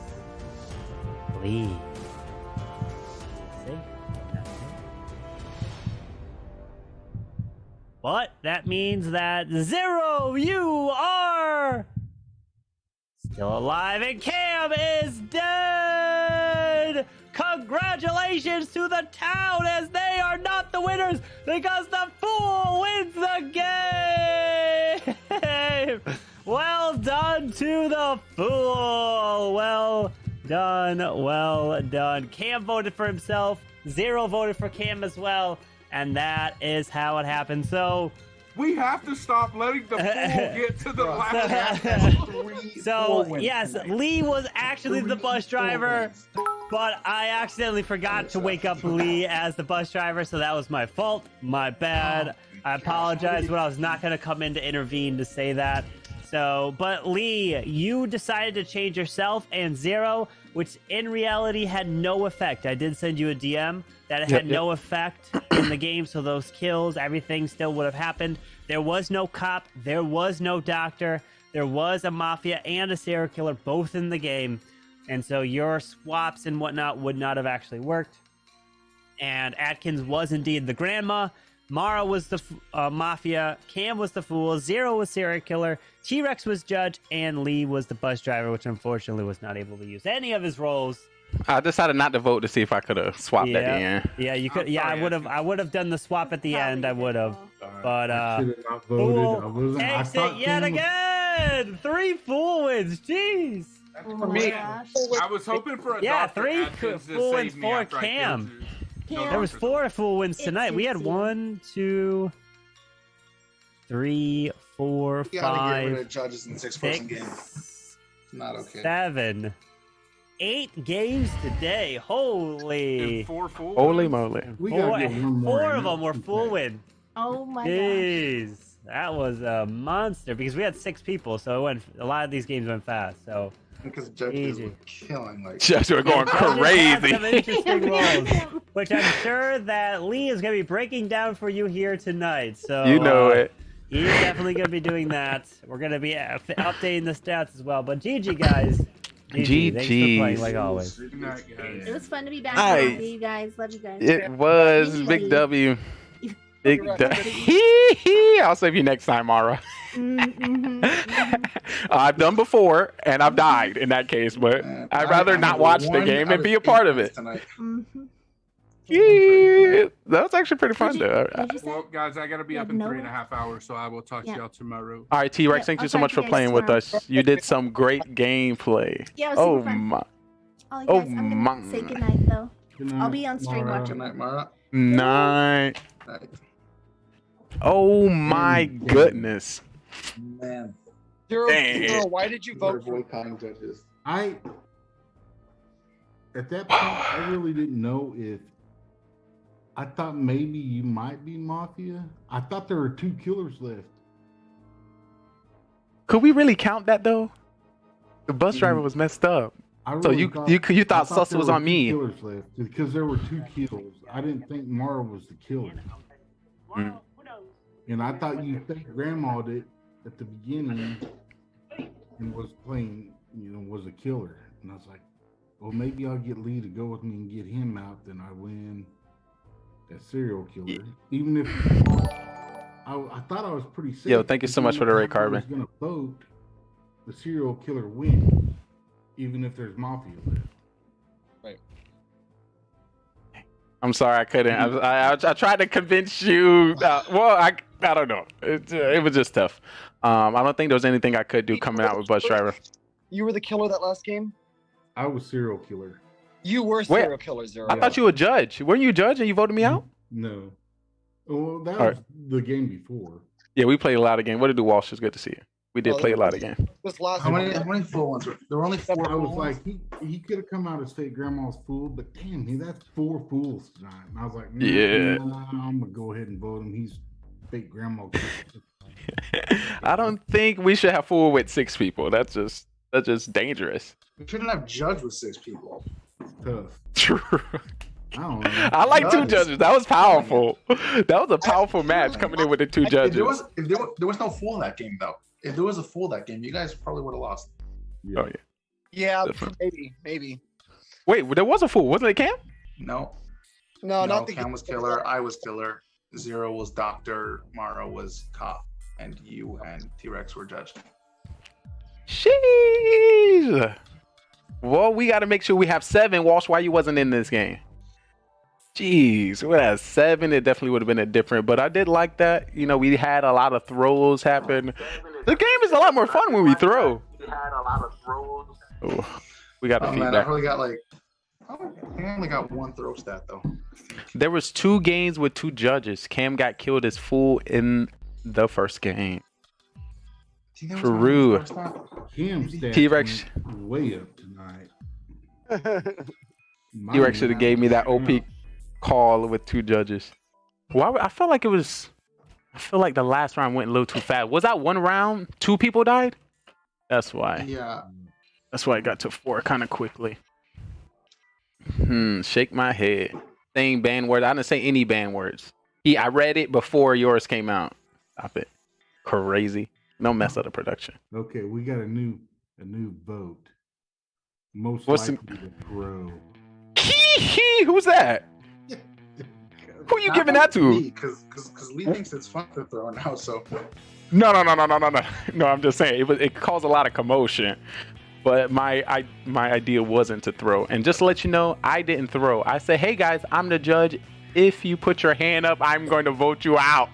Lee. See? But that means that Zero, you are still alive, and Cam is dead! Congratulations to the town, as they are not the winners because the fool wins the game! Well done to the fool! Well done, well done. Cam voted for himself, Zero voted for Cam as well, and that is how it happened. So we have to stop letting the fool get to the last. So yes, Lee was actually the bus driver, but I accidentally forgot to wake up Lee as the bus driver, so that was my fault, my bad. I apologize, but I was not going to come in to intervene to say that. So, but Lee, you decided to change yourself and Zero, which in reality had no effect. I did send you a DM that it had no effect in the game, so those kills, everything still would have happened. There was no cop, there was no doctor, there was a mafia and a serial killer both in the game, and so your swaps and whatnot would not have actually worked. And Atkins was indeed the grandma, Mara was the mafia, Cam was the fool, Zero was serial killer, T-Rex was judge, and Lee was the bus driver, which unfortunately was not able to use any of his roles. I decided not to vote to see if I could have swapped at the end. Yeah, you could. Yeah, I would have done the swap at the end. I would have, but I should have not voted. takes it yet again. 3 fool wins. Jeez. For me, I was hoping for a Dr. 3 Atkins to full save wins me for after I Cam. killed you. No There was doctor. 4 full wins tonight. We had 1, 2, 3, 4, You gotta get rid 5, of judges in 6-person 6, games. Not okay. 7, 8 games today. Holy! 4 full Holy wins? moly. We gotta get one more 4 in. of them were full win. Oh my gosh. Jeez, that was a monster because we had 6 people, so it went. A lot of these games went fast. So Because judges easy. were killing like Judges were going Judges had crazy. some interesting roles, which I'm sure that Lee is going to be breaking down for you here tonight. So You know it. He's definitely going to be doing that. We're going to be updating the stats as well. But GG guys. GG. Thanks for playing like always. Good night, guys. It was fun to be back. Nice. Love you guys. Love you guys. It was Really? Big W. Big W. I'll save you next time, Mara. I've done before, and I've died in that case, but I'd rather not watch the game and be a part of it. Yeah, that was actually pretty fun, though. Well, guys, I gotta be up in 3.5 hours, so I will talk to y'all tomorrow. All right, T-Rex, thank you so much for playing with us. You did some great gameplay. Yeah, it was Oh super fun. my. All you Oh guys, I'm my. gonna say goodnight though. Good I'll be on stream Mara. watching. Good night, Mara. Night. Oh my goodness. Man. Zero, Dang. why did you vote for boycotting judges? At that point, I really didn't know if I thought maybe you might be Mafia. I thought there were 2 killers left. Could we really count that though? The bus driver was messed up. So you thought Sus was on me. Killers left because there were 2 kills. I didn't think Mara was the killer. Mm. And I thought you grandma'd it at the beginning and was playing, was a killer. And I was like, well, maybe I'll get Lee to go with me and get him out. Then I win that serial killer. Even if I thought I was pretty safe. Yo, thank you so much for the rate, I was Carbon. going to vote the serial killer wins, even if there's Mafia left. I'm sorry, I couldn't. I tried to convince you. Well, I don't know. It was just tough. I don't think there was anything I could do coming out with bus driver. You were the killer that last game? I was serial killer. You were Wait, serial killer, Zero. I thought you were a judge. Weren't you a judge and you voted me out? No. Well, that All was the game before. Yeah, we played a lot of games. What did do, Walsh? It's good to see you. We did play a lot of games. This last How many full ones? There were only 4. I was like, he could have come out as fake grandma's fool, but damn, that's 4 fools tonight. And I was like, Yeah. I'm gonna go ahead and vote him. He's fake grandma. I don't think we should have fool with 6 people. That's just dangerous. We shouldn't have judged with 6 people. Tough. True. I don't know. I like 2 judges. That was powerful. That was a powerful match coming in with the 2 judges. If there was no fool that game though. If there was a fool that game, you guys probably would have lost. Oh yeah. Yeah, maybe. Wait, there was a fool, wasn't it, Cam? No. No, not the Cam was killer. I was killer. Zero was doctor. Mara was cop, and you and T-Rex were judged. Sheesh. Well, we got to make sure we have 7. Walsh, why you wasn't in this game? Jeez, we had 7. It definitely would have been a different, but I did like that. You know, we had a lot of throws happen. The game is a lot more fun when we throw. We had a lot of throws. Oh, we got the feedback. Man, I really got like, I only got 1 throw stat though. There was 2 games with 2 judges. Cam got killed as fool in the first game. True. T-Rex way up tonight. T-Rex should have gave me that OP call with 2 judges. Why? I felt like it was. I feel like the last round went a little too fast. Was that one round 2 people died? That's why. Yeah. That's why I got to 4 kind of quickly. Shake my head. Saying ban words. I didn't say any ban words. I read it before yours came out. Stop it. Crazy. Don't mess up the production. Okay, we got a new vote. Most What's likely to throw. Who's that? Who you giving that to? Because Lee thinks it's fun to throw now. So. No. No, I'm just saying it caused a lot of commotion. But my idea wasn't to throw. And just to let you know, I didn't throw. I said, hey guys, I'm the judge. If you put your hand up, I'm going to vote you out.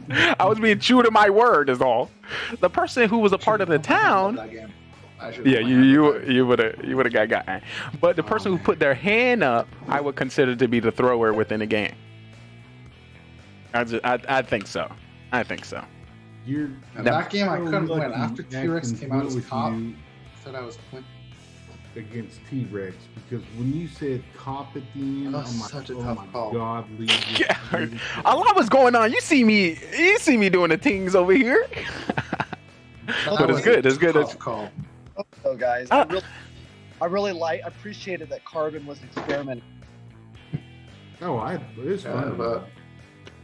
I was being true to my word is all. The person who was a part of the town. Yeah, you would have got gotten. But the person who put their hand up, I would consider to be the thrower within the game. I think so. I think so. That game I couldn't win. After T-Rex came out as cop, I said I was against T-Rex because when you said cop at the end, I'm like, such a tough call. God, a lot was going on. You see me doing the things over here. But it's good. It's good. Call. So guys, I really appreciated that Carbon was experimenting. Oh, it was fun. But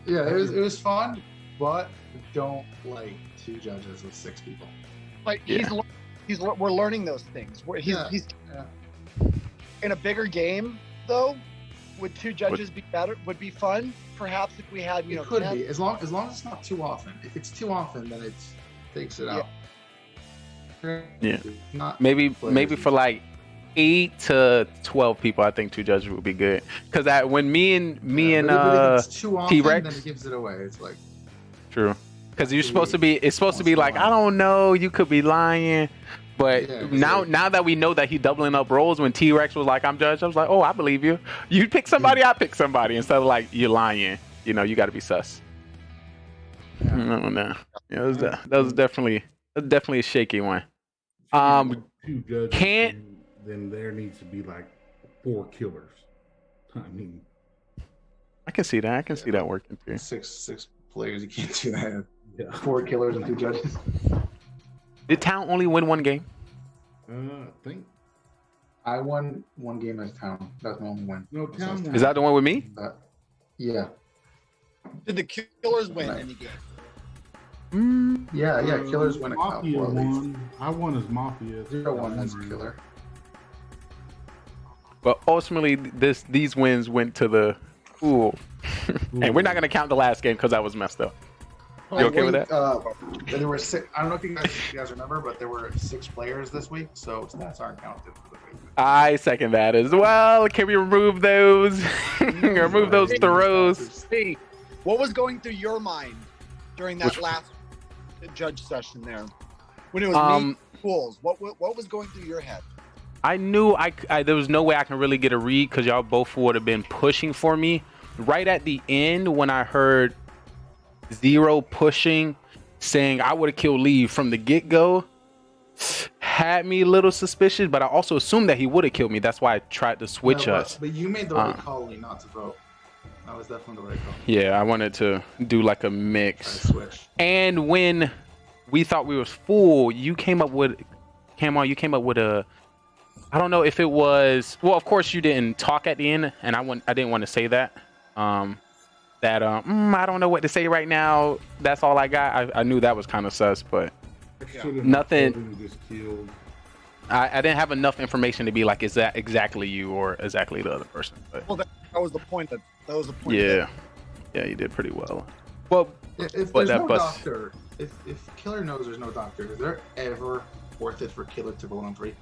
yeah, it was fun, but don't like 2 judges with 6 people. Like we're learning those things. He's in a bigger game though. Would 2 judges be better? Would be fun. Perhaps if we had, it could be as long as it's not too often. If it's too often, then it takes it out. Yeah, maybe for like 8 to 12 people, I think 2 judges would be good. Because when me and T-Rex, then it gives it away. It's like true. Because it's supposed to be like, I don't know, you could be lying. But now that we know that he's doubling up roles, when T-Rex was like, I'm judge, I was like, oh, I believe you. You pick somebody, I pick somebody. Instead of like, you're lying. You know, you got to be sus. No. Yeah, that was definitely a shaky one. 2 judges, then there needs to be like 4 killers. I mean, I can see that. I can see that working too. 6 players, you can't do that. Yeah. 4 killers and 2 judges. Did Town only win 1 game? I think I won 1 game as Town. That's my only win. No, Town won. Is that the one with me? Yeah. Did the killers win any game? Yeah. Killers win a cup. Mafia won. I won as Mafia. 0-1 as Killer. But ultimately, these wins went to the pool. And we're not going to count the last game because that was messed up. You okay with that? There were 6. I don't know if you guys remember, but there were 6 players this week, so stats aren't counted for the week. I second that as well. Can we remove those? Remove those throws. Hey, what was going through your mind during that last judge session there? When it was me, Fools, what was going through your head? I knew there was no way I can really get a read because y'all both would have been pushing for me. Right at the end, when I heard Zero pushing, saying I would have killed Lee from the get-go, had me a little suspicious, but I also assumed that he would have killed me. That's why I tried to switch us. But you made the right call not to vote. That was definitely the right call. Yeah, I wanted to do like a mix. And when we thought we was full, you came up with a, I don't know if it was, well, of course you didn't talk at the end, and I didn't want to say that. I don't know what to say right now. That's all I got. I knew that was kind of sus, but nothing. I didn't have enough information to be like, is that exactly you or exactly the other person? But Well, that was the point. That was the point. yeah, yeah, you did pretty well. Well, If but there's that no bus. doctor, if Killer knows there's no doctor, is there ever worth it for Killer to vote on 3?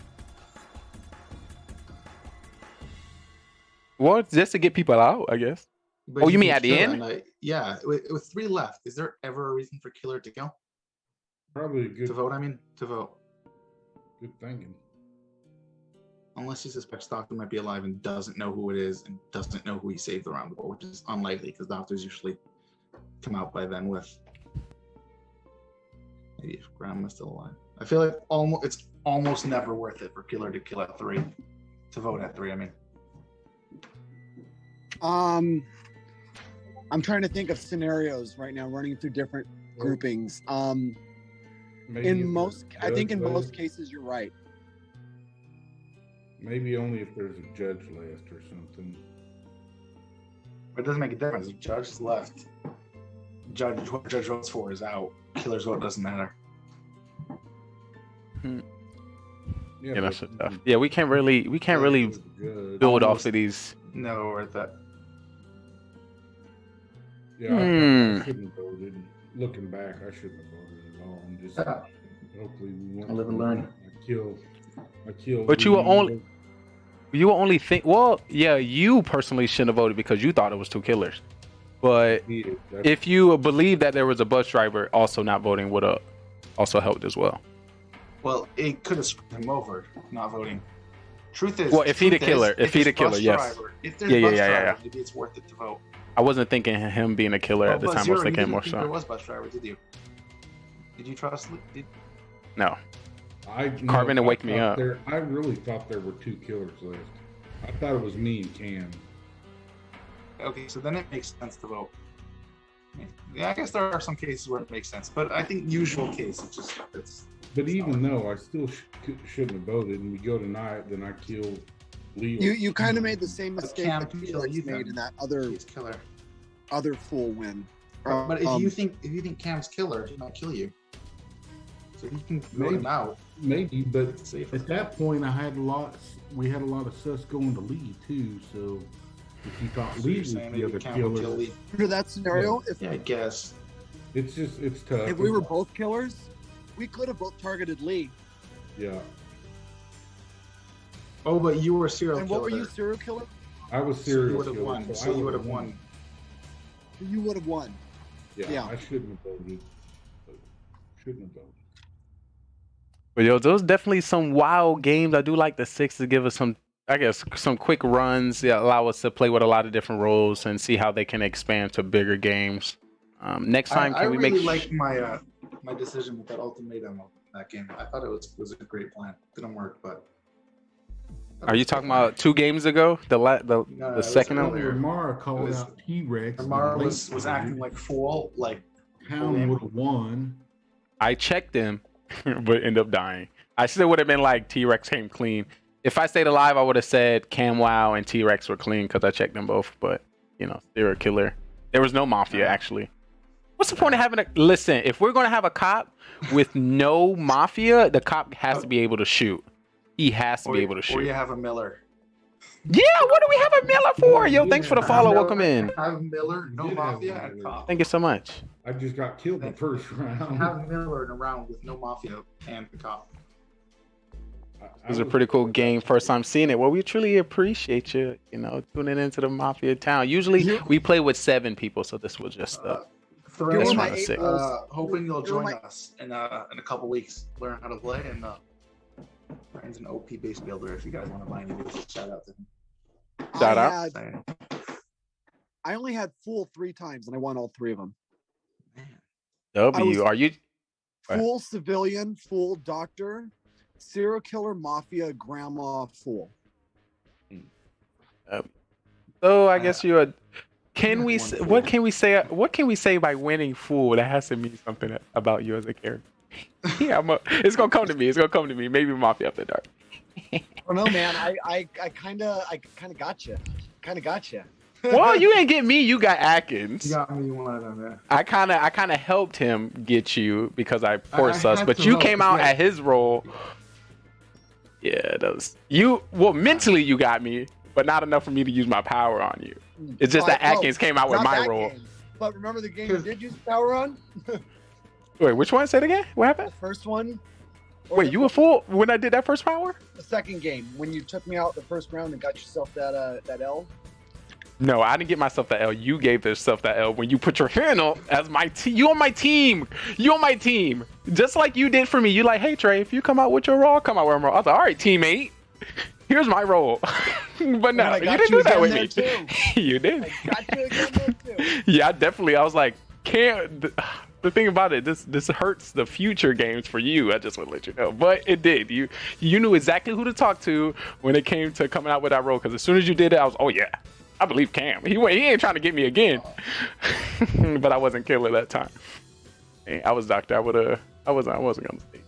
Well, just to get people out, I guess. But Oh, you mean can at the kill end? Yeah, with 3 left, is there ever a reason for Killer to go? Probably a good To vote, I mean, to vote. Good thinking. Unless he suspects Doctor might be alive and doesn't know who it is and doesn't know who he saved around the board, which is unlikely because doctors usually come out by then with maybe if Grandma's still alive. I feel like it's almost never worth it for Killer to kill at 3, to vote at 3. I mean, I'm trying to think of scenarios right now, running through different groupings. Maybe I think in most cases, you're right. Maybe only if there's a judge left or something. it doesn't make a difference. The judge is left. What judge votes for is out. Killer's vote doesn't matter. Yeah, that's tough. Yeah, we can't really build off of these. Never worth it. Yeah, I shouldn't have voted. Looking back, I shouldn't have voted at all. I'm just hopefully we won't. I live and learn. I kill. But you will only think. Well, yeah, you personally shouldn't have voted because you thought it was 2 killers. But if you believe that there was a bus driver, also not voting would have also helped as well. Well, it could have screwed him over not voting. Truth is, well, if he the killer, yes. If there's bus driver, maybe it's worth it to vote. I wasn't thinking him being a killer at the time. I was thinking more so. There was bus driver, did you? Did you trust? No. Carbon to wake me up. I really thought there were 2 killers left. I thought it was me and Cam. Okay, so then it makes sense to vote. Yeah, I guess there are some cases where it makes sense, but I think usual case it's. But even though I still shouldn't have voted, and we go tonight, then I kill Leo. You kind of made the same mistake that you made in that other full win. But if you think Cam's killer, he might kill you. So you can vote him out. Maybe, but at that point, we had a lot of sus going to Lee too. So if you thought Lee was the other killer, under that scenario, I guess it's tough. If we were both killers, we could have both targeted Lee. Yeah. Oh, but you were a serial and killer. what were you, serial killer? I was serial killer. So you would have won. You would have won. Yeah, I shouldn't have voted. But yo, those definitely some wild games. I do like the 6 to give us some, I guess, some quick runs. Yeah, allow us to play with a lot of different roles and see how they can expand to bigger games. Next time, can we make? I really like my decision with that ultimatum of that game. I thought it was a great plan. Didn't work, but. Are you talking about 2 games ago? The second one? Mara called out T-Rex. Mara was acting like fool. Like Hound would have won. I checked him, but ended up dying. I still would have been like T-Rex came clean. If I stayed alive, I would have said Cam Wow and T-Rex were clean because I checked them both. But they're a killer. There was no Mafia actually. What's the point of having listen? If we're gonna have a cop with no Mafia, the cop has to be able to shoot. He has to be able to shoot. Or you have a Miller. Yeah, what do we have a Miller for? Yo, thanks for the follow. Welcome in. Have Miller, no Mafia, and cop. Thank you so much. I just got killed the first round. Have Miller in a round with no Mafia and the cop. It was a pretty cool game. First time seeing it. Well, we truly appreciate you, tuning into the Mafia town. Usually we play with 7 people, so this was just hoping you'll join us in a couple weeks. Learn how to play and. Brian's an OP base builder. If you guys want to buy any base, shout out to him. Shout out. I only had Fool 3 times, and I won all 3 of them. Are you Fool Civilian, Fool Doctor, Serial Killer, Mafia, Grandma, Fool? So I guess you are. What can we say? What can we say by winning Fool? That has to mean something about you as a character. Yeah, it's gonna come to me. Maybe Mafia After Dark. Oh no, man! I kind of got you. Well, you didn't get me. You got Atkins. You got me one of them, man. I kind of helped him get you because I forced us, but you came out at his role. Yeah, those you. Well, mentally you got me, but not enough for me to use my power on you. It's just that Atkins came out with my role. But remember the game you did use power on? Wait, which one? Say it again. What happened? The first one. Wait, you were full when I did that first power? The second game, when you took me out the first round and got yourself that L. No, I didn't get myself that L. You gave yourself that L when you put your hand up as my team. You on my team. You on my team. Just like you did for me. You like, hey Trey, if you come out with your role, I'll come out with my role. I was like, all right, teammate. Here's my role. But no, you didn't do that with me. You did. I got you again there too. Yeah, definitely. I was like, can't. The thing about it, this hurts the future games for you. I just want to let you know, but it did. You knew exactly who to talk to when it came to coming out with that role. Because as soon as you did it, I was, oh yeah, I believe Cam. He ain't trying to get me again. But I wasn't killer that time. Hey, I was doctor. I wasn't gonna say.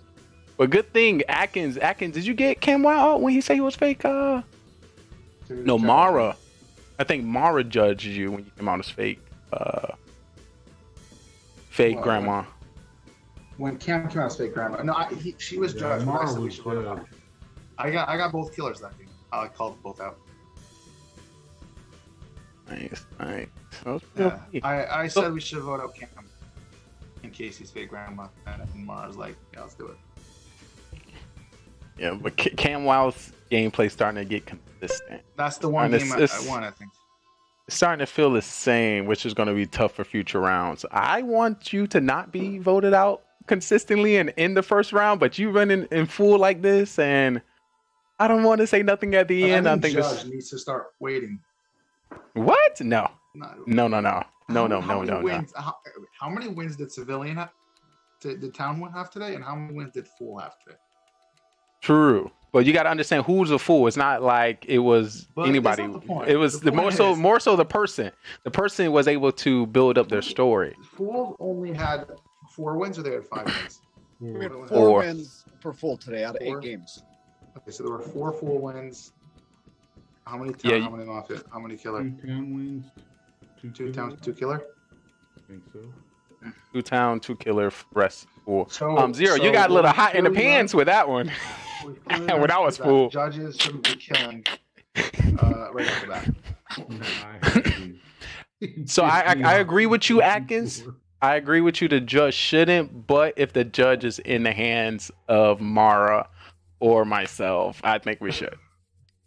But good thing Atkins. Did you get Cam out when he said he was fake? No, Mara. I think Mara judged you when you came out as fake. Fake grandma. When Cam came out as fake grandma, no, she was judged. But I said we should vote out. I got both killers that game. I called both out. Nice. Yeah, I said we should vote out Cam in case he's fake grandma, and Mara's like, yeah, let's do it. Yeah, but Cam Wild's gameplay starting to get consistent. That's the one game I won, I think. It's starting to feel the same, which is going to be tough for future rounds. I want you to not be voted out consistently and in the first round, but you running in full like this, and I don't want to say nothing at the end. I think Judge needs to start waiting. What? No. No. How many wins did Civilian have? Did Town have today, and how many wins did Fool have today? True, but you got to understand who's a fool. It's not like it was anybody. It was more so the person. The person was able to build up their story. Fool only had 4 wins, or they had 5 wins. We had 4 wins for Fool today out of 8 games. Okay, so there were 4 Fool wins. How many Town? How many Mafia? How many Killer? 2 Town wins. 2 Town, 2 Killer. I think so. 2 Town, 2 Killer, rest Fool. Zero, you got a little hot in the pants with that one. When I was Fool. Judges shouldn't be killing right off the bat. So I agree with you, Atkins. I agree with you. The judge shouldn't, but if the judge is in the hands of Mara or myself, I think we should.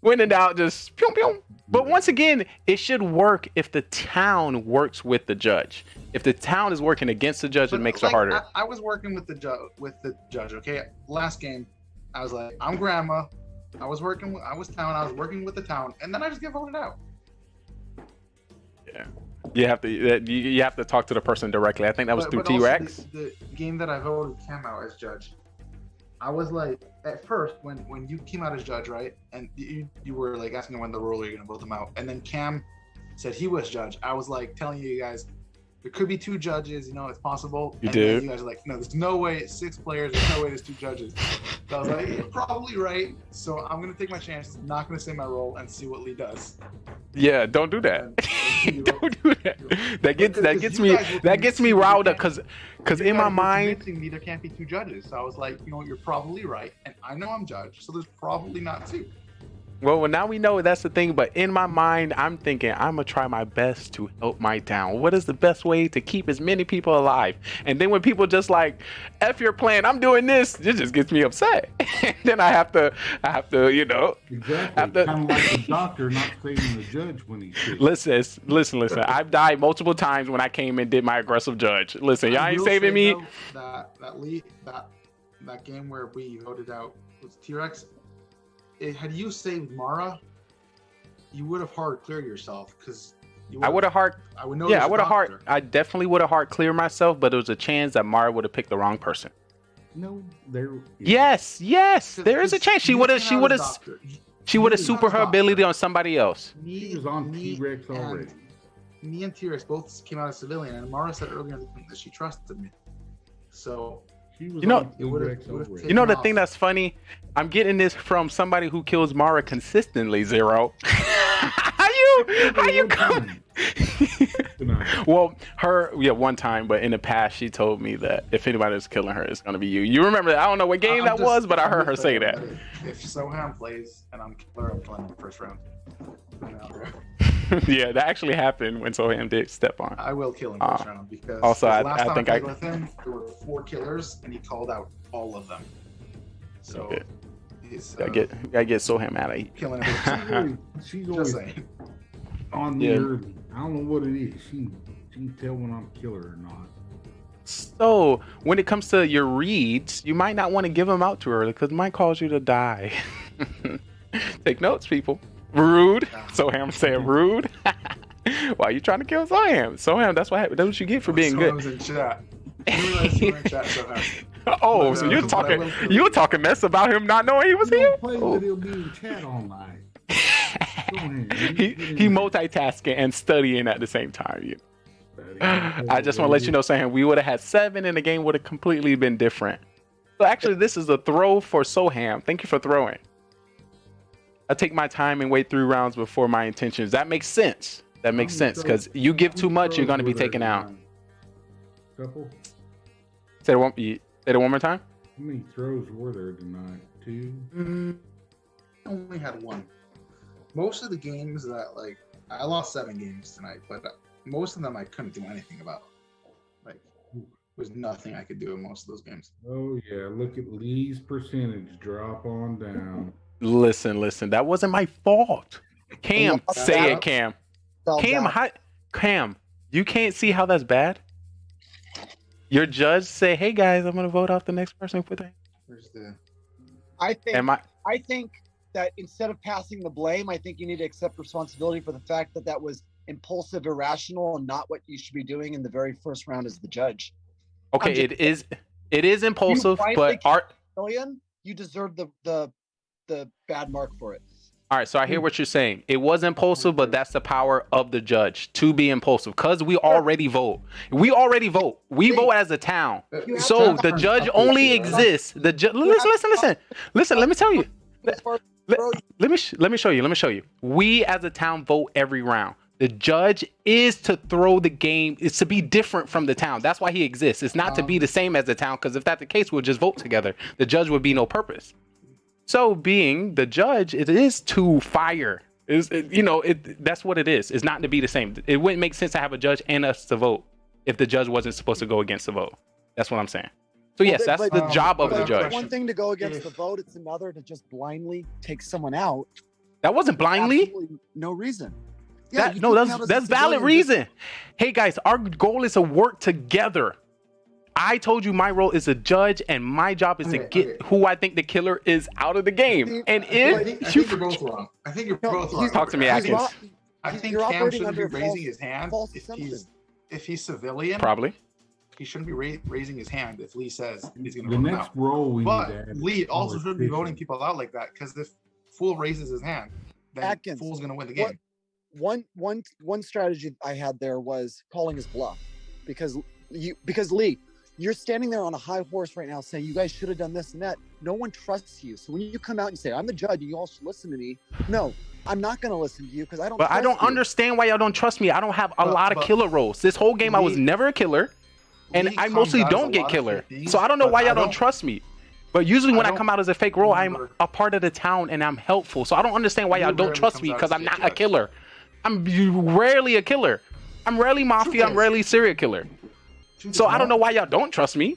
When in doubt, just pew pew. But once again, it should work if the town works with the judge. If the town is working against the judge, it makes it harder. I was working with the judge. Okay, last game, I was like, I'm grandma. I was town. I was working with the town, and then I just get voted out. Yeah, you have to talk to the person directly. I think that was through T-Rex. The game that I voted Cam out as judge, I was like, at first when you came out as judge, right, and you were like asking when the rule you're gonna vote them out, and then Cam said he was judge. I was like telling you guys, there could be 2 judges, it's possible. You did. You guys are like, no, there's no way. It's 6 players. There's no way there's 2 judges. So I was like, you're probably right. So I'm gonna take my chance. Not gonna say my role and see what Lee does. Yeah, don't do that. Don't do that. That gets me riled up because in my mind, me there can't be 2 judges. So I was like, you're probably right, and I know I'm judge, so there's probably not 2. Well, now we know that's the thing, but in my mind, I'm thinking I'm gonna try my best to help my town. What is the best way to keep as many people alive? And then when people just like, F your plan, I'm doing this, it just gets me upset. And then I have to, Exactly. Kind of like the doctor not saving the judge when he's sick. Listen. I've died multiple times when I came and did my aggressive judge. Listen, y'all ain't saving me. Though, that game where we voted out was T-Rex. Had you saved Mara, you would have hard cleared yourself because I would have hard. I definitely would have hard cleared myself, but there was a chance that Mara would have picked the wrong person. No, there. Yes, there is a chance she would have super her ability on somebody else. She was on T-Rex already. Me and T-Rex both came out as civilian, and Mara said earlier that she trusted me. So. The thing that's funny, I'm getting this from somebody who kills Mara consistently, Zero. How you come? Well, one time, but in the past, she told me that if anybody is killing her, it's gonna be you. You remember that? I don't know what game that was, but I heard her say that. If Soham plays and I'm killer, I'm killing him in the first round. Yeah, that actually happened when Soham did step on. I will kill him first round because also last I time think I played with him, there were 4 killers and he called out all of them. So okay. he's gotta get Soham out of here. Killing him. She's always on me early. I don't know what it is. She can tell when I'm a killer or not. So when it comes to your reads, you might not want to give them out too early because it might cause you to die. Take notes, people. Rude. Soham saying rude. Why are you trying to kill Soham? Soham, that's what happened. That's what you get for being good. Soham's in chat. You realize you were in chat, Soham. Oh, but, so you're talking mess about him not knowing he was here? Play with he'll be in chat all night. he multitasking and studying at the same time. You know? I just want to let you know, Soham, we would have had 7 and the game would have completely been different. So actually, this is a throw for Soham. Thank you for throwing. I take my time and wait 3 rounds before my intentions. That makes sense. That makes sense because you give too much, you're going to be taken out. Couple. Say it one more time. How many throws were there tonight? 2? I only had 1. Most of the games that I lost 7 games tonight, but most of them I couldn't do anything about. There was nothing I could do in most of those games. Oh yeah, look at Lee's percentage drop on down. Listen, that wasn't my fault. Cam, say it, Cam. Cam, you can't see how that's bad? Your judge say, hey guys, I'm gonna vote off the next person who put that. Where's the I think that instead of passing the blame, I think you need to accept responsibility for the fact that was impulsive, irrational, and not what you should be doing in the very first round as the judge. Okay, it is impulsive, but you deserve the bad mark for it. All right, so I hear what you're saying. It was impulsive, but that's the power of the judge to be impulsive because we already vote. We vote as a town. So the judge only exists. The judge. Listen. Let me tell you. Let me show you. We as a town vote every round. The judge is to throw the game. It's to be different from the town. That's why he exists. It's not to be the same as the town because if that's the case, we'll just vote together. The judge would be no purpose. So being the judge, it is to fire. That's what it is. It's not to be the same. It wouldn't make sense to have a judge and us to vote if the judge wasn't supposed to go against the vote. That's what I'm saying. So yes, that's the job of the judge. One thing to go against the vote, it's another to just blindly take someone out. That wasn't blindly. Absolutely no reason. That's valid reason. Hey guys, our goal is to work together. I told you my role is a judge, and my job is to get who I think the killer is out of the game. And I think you're both wrong. I think you're both wrong. Talk to me, Atkins. I think Cam shouldn't be raising his hand if he's civilian. Probably. He shouldn't be raising his hand if Lee says he's going The to vote him next out. role we But need to add Lee also is shouldn't be voting people out like that because if Fool raises his hand, then Atkins, Fool's going to win the game. One strategy I had there was calling his bluff because Lee, you're standing there on a high horse right now saying you guys should have done this and that. No one trusts you. So when you come out and say, I'm the judge and you all should listen to me. No, I'm not going to listen to you because I don't. But I don't understand why y'all don't trust me. I don't have a lot of killer roles. This whole game, I was never a killer. And I mostly don't get killer. So I don't know why y'all don't trust me. But usually when I come out as a fake role, I'm a part of the town and I'm helpful. So I don't understand why y'all don't trust me because I'm not a killer. I'm rarely a killer. I'm rarely mafia. I'm rarely serial killer. So I don't know why y'all don't trust me.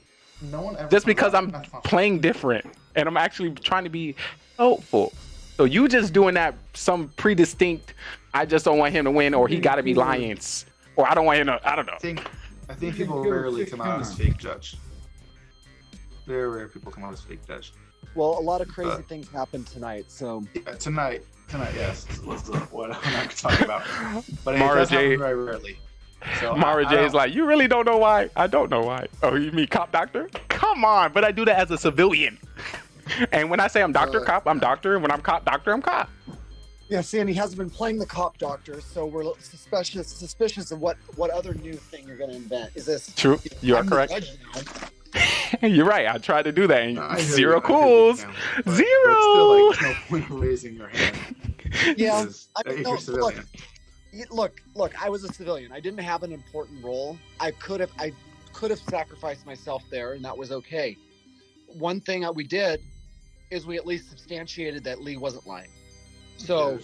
Just because I'm playing different and I'm actually trying to be helpful. So you just doing that some predistinct, I just don't want him to win or he got to be Lions. Or I don't want him to, I don't know. I think people rarely come out as fake judge. Very rare people come out as fake judge. Well, a lot of crazy things happened tonight, so... Yeah, tonight, yes. That's what I'm not talking about. But it Mara does J. happen very rarely. So Mara J is like, you really don't know why? I don't know why. Oh, you mean cop doctor? Come on, but I do that as a civilian. And when I say I'm doctor cop, I'm doctor. And when I'm cop doctor, I'm cop. Yeah, see, and he hasn't been playing the cop doctor, so we're suspicious of what other new thing you're going to invent. Is this true? You are correct. You're right. I tried to do that. And zero cools. Zero. But still, like, no point raising your hand. Yeah, if you're civilian. Look, I was a civilian. I didn't have an important role. I could have sacrificed myself there, and that was okay. One thing that we did is we at least substantiated that Lee wasn't lying. So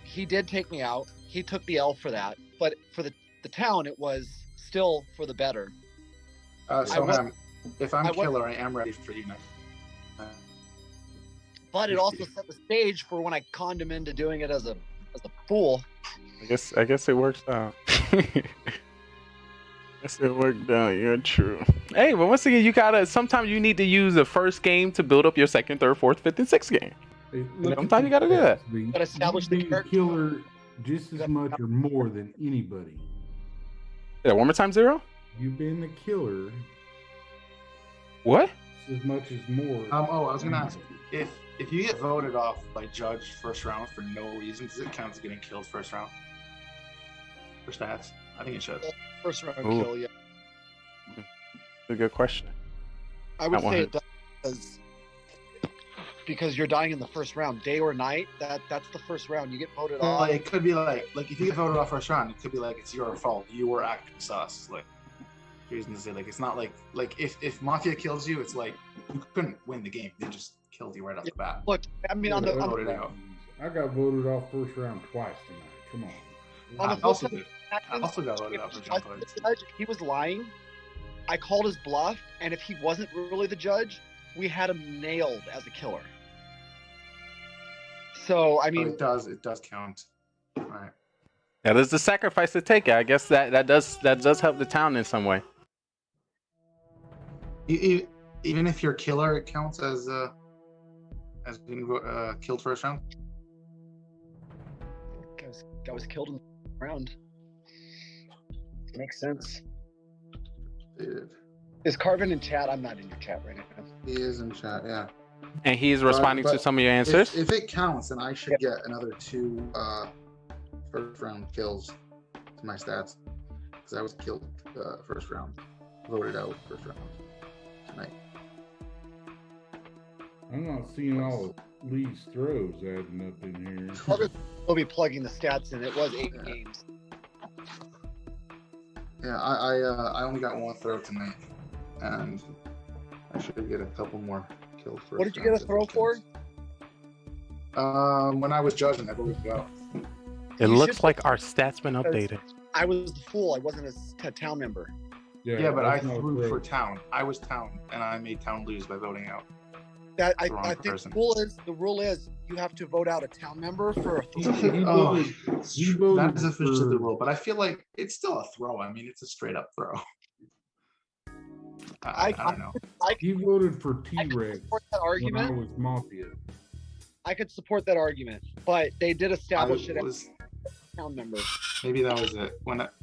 he did take me out. He took the L for that. But for the town, it was still for the better. If I'm killer, I am ready for you next. But it also set the stage for when I conned him into doing it as a fool. I guess it works out. Guess it worked out. You're true. Hey, but once again, you gotta. Sometimes you need to use the first game to build up your second, third, fourth, fifth, and sixth game. Hey, Sometimes you gotta do that. But establish the character. Killer just as much or more than anybody. Yeah, one more time, Zero. You've been the killer. What? As much as more. I was gonna ask if you get voted off by judge first round for no reason, does it count as getting killed first round? For stats, I think it should. First round Ooh. kill, yeah. That's a good question. I would say it does because you're dying in the first round, day or night. That's the first round. You get voted Well, off. it could be like if you get voted off first round, it could be like it's your fault. You were acting sus. Like reason to say it's not like if Mafia kills you, it's like you couldn't win the game. They just killed you right off the bat. Look, I mean, I got voted off first round twice tonight. Come on. I also got voted off first round twice. If he was lying, I called his bluff, and if he wasn't really the judge, we had him nailed as a killer. So I mean, it does count. All right. Yeah, there's the sacrifice to take. I guess that does help the town in some way. Even if you're killer, it counts as being killed first round. I was killed in the round. Makes sense. Is Carbon in chat? I'm not in your chat right now. He is in chat, yeah. And he's responding to some of your answers. If it counts, then I should get another 2 first round kills to my stats because I was killed first round, voted out first round tonight. I'm not seeing all of Lee's throws adding up in here. We'll be plugging the stats in. It was 8 games. Yeah, I only got 1 throw tonight, and I should get a couple more kills. What did you get a throw for? When I was judging, I voted out. It looks like our stats been updated. I was the fool. I wasn't a town member. Yeah, but I threw for town. I was town, and I made town lose by voting out. I think the rule is you have to vote out a town member for a throw. That is officially the rule, but I feel like it's still a throw. I mean, it's a straight up throw. I don't know. He voted for T-Rex when I was Mafia. I could support that argument, but they did establish it as a town member. Maybe that was it.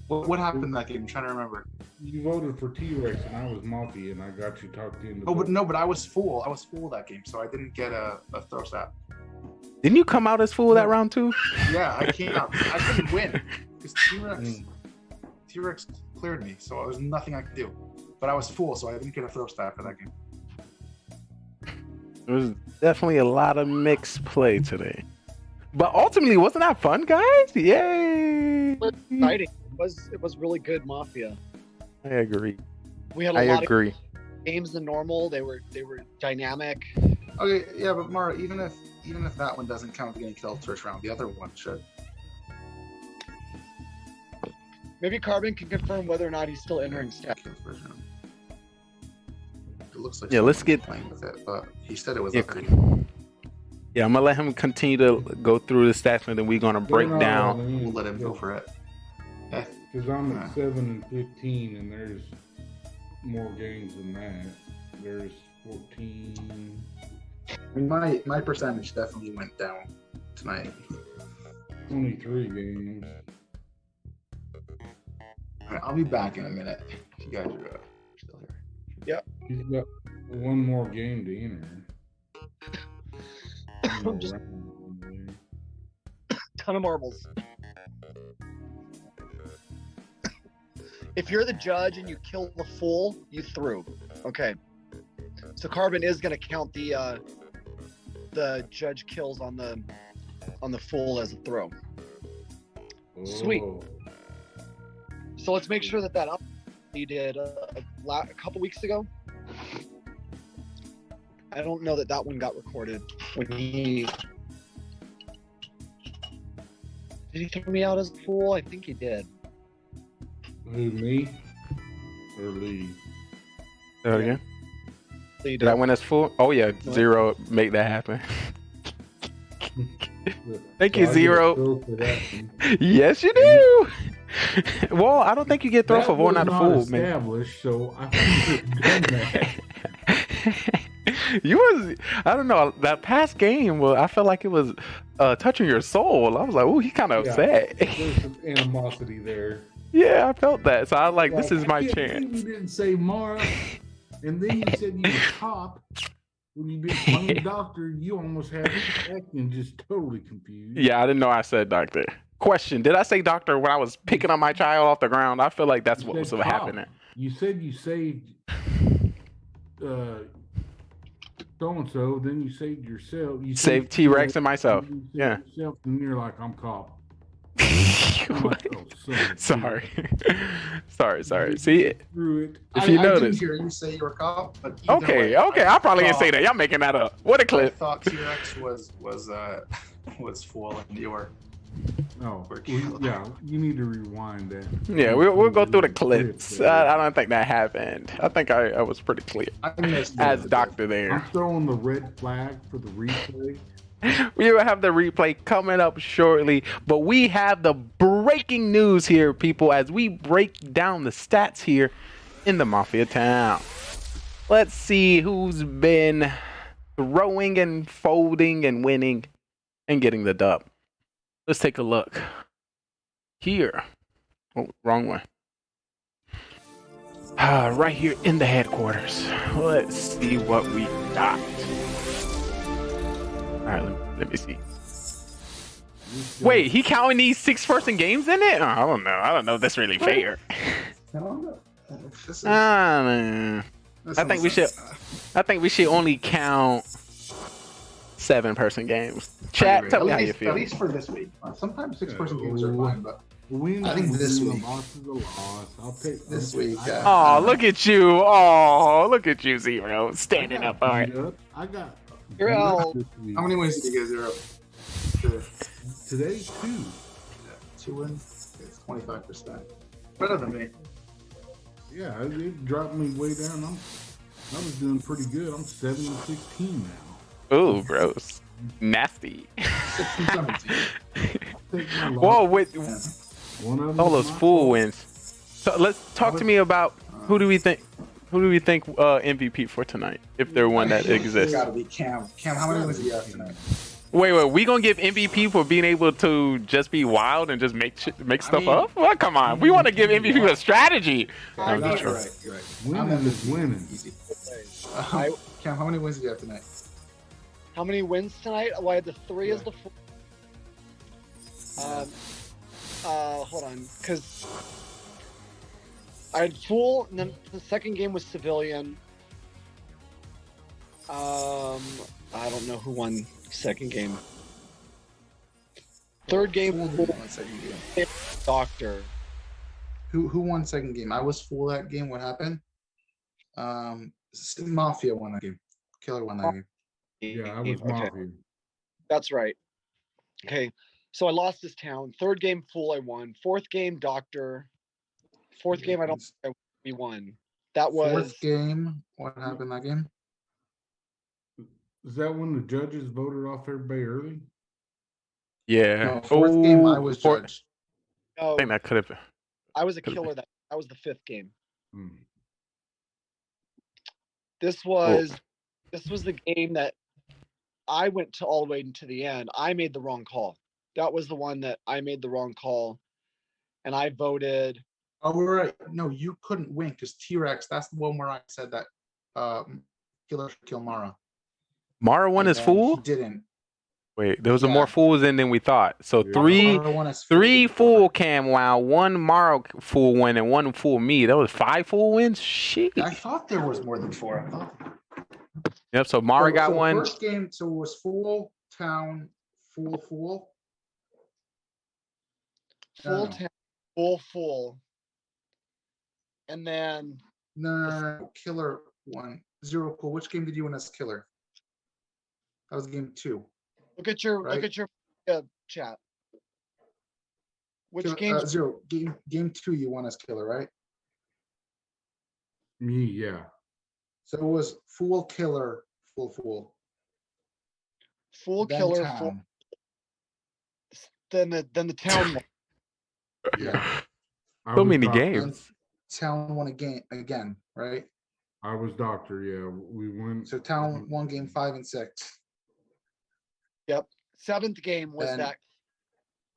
What happened in that game? I'm trying to remember. You voted for T-Rex and I was Mafia, and I got you talked into. But I was fool. I was fool that game, so I didn't get a throw stat. Didn't you come out as fool that round too? Yeah, I came out. I couldn't win because T-Rex cleared me, so there was nothing I could do. But I was fool, so I didn't get a throw stat for that game. There was definitely a lot of mixed play today. But ultimately, wasn't that fun, guys? Yay! It was exciting. It was really good Mafia. I agree. We had a lot of games than normal. They were dynamic. Okay, yeah, but Mara, even if that one doesn't count getting killed first round, the other one should. Maybe Carbon can confirm whether or not he's still entering stats. It looks like let's get playing with it, but he said it was Yeah, I'm gonna let him continue to go through the stats, and then we're gonna break down. We'll let him go for it. Because I'm at 7-15, and there's more games than that. There's 14. I mean, my percentage definitely went down tonight. 23 games. All right, I'll be back in a minute. You guys are still here. Yep. He's got one more game to enter. Ton of marbles. If you're the judge and you kill the fool, you threw. Okay. So Carbon is going to count the judge kills on the fool as a throw. Sweet. So let's make sure that up he did a couple weeks ago. I don't know that one got recorded when he. Did he throw me out as a fool? I think he did. Who, me? Or Lee? Say that again? Lee Did I win as full? Oh yeah, Zero, make that happen. Thank you, Zero. Yes, you do. Well, I don't think you get throw for voting out a fool, man. Established, so I think done that. You was, I don't know, that past game, well, I felt like it was touching your soul. I was like, oh, he's kind of upset. There's some animosity there. Yeah, I felt that. So I was like, this is my chance. You didn't say Mara, and then you said you were cop. When you did playing doctor, you almost had me acting just totally confused. Yeah, I didn't know I said doctor. Question, did I say doctor when I was picking up my child off the ground? I feel like that's what was happening. You said you saved so-and-so, then you saved yourself. You saved T-Rex and myself. Yeah. Yourself, and you're like, I'm cop. Like, oh, sorry. sorry. See, if you I notice. didn't hear you say you were cop, but Okay, I probably didn't say that. Y'all making that up. What a clip. I thought T-Rex was full and you were. No, yeah, you need to rewind that. Yeah, we'll go through the clips. I don't think that happened. I think I was pretty clear as doctor there. I'm throwing the red flag for the replay. We will have the replay coming up shortly, but we have the breaking news here, people, as we break down the stats here in the Mafia town. Let's see who's been throwing and folding and winning and getting the dub. Let's take a look here. Oh, wrong one. Right here in the headquarters. Let's see what we got. All right, let me see. Wait, he counting these 6-person games in it? I don't know. I don't know if that's really fair. I think we should only count 7-person games. Chat, tell me how you feel. At least for this week. Sometimes 6-person games are fine, but I think this week. I'll take this week. Oh, look at you! Oh, look at you, Zero, standing up. All right. I got. How many wins did you get, Zero? Today, 2. Yeah, 2 wins. It's 25%. Better than me. Yeah, it dropped me way down. I was doing pretty good. I'm 7-16 now. Ooh, gross. Nasty. Whoa, with all those full wins. So let's talk to me about who do we think MVP for tonight, if there's one that exists. It's gotta be Cam. Cam, how many wins do you have tonight? Wait, we gonna give MVP for being able to just be wild and just make stuff up? Well, come on, we want to give MVP a strategy. You're right. Winning is winning. Easy. Cam, how many wins do you have tonight? How many wins tonight? Well, I had the 3 as the 4. Hold on, because I had full, and then the second game was civilian. I don't know who won second game. Third game was doctor. Who won second game? I was full that game. What happened? Mafia won that game. Killer won that game. Yeah, I was Mafia. That's right. Okay, so I lost this town. Third game full, I won. Fourth game doctor. Fourth game, I don't think we won. That was fourth game. What happened that game? Is that when the judges voted off everybody early? Yeah. No, fourth game, I was judged. No, I think that could have been. I was a killer. That was the 5th game. This was the game that I went to all the way to the end. I made the wrong call. That was the one that I made the wrong call, and I voted. Oh, right. No, you couldn't win because T-Rex. That's the one where I said that Killer should kill Mara. Mara won his fool? He didn't. Wait, there was more fools in than we thought. So three full Cam Wow, 1 Mara full win, and 1 full me. That was 5 full wins? Shit. I thought there was more than 4. I thought. Yep, so Mara got one. First game, so it was full town, full. full town, full, and then no, killer one. Zero cool. Which game did you win as killer? That was game 2. Look at your chat. Which game? Zero. Game 2 you won as killer, right? Me, yeah. So it was fool killer, fool. Full killer, full. Then the town. Yeah. So many games. Town won again, right? I was doctor. Yeah, we won. So town won game 5 and 6. Yep. 7th game was that.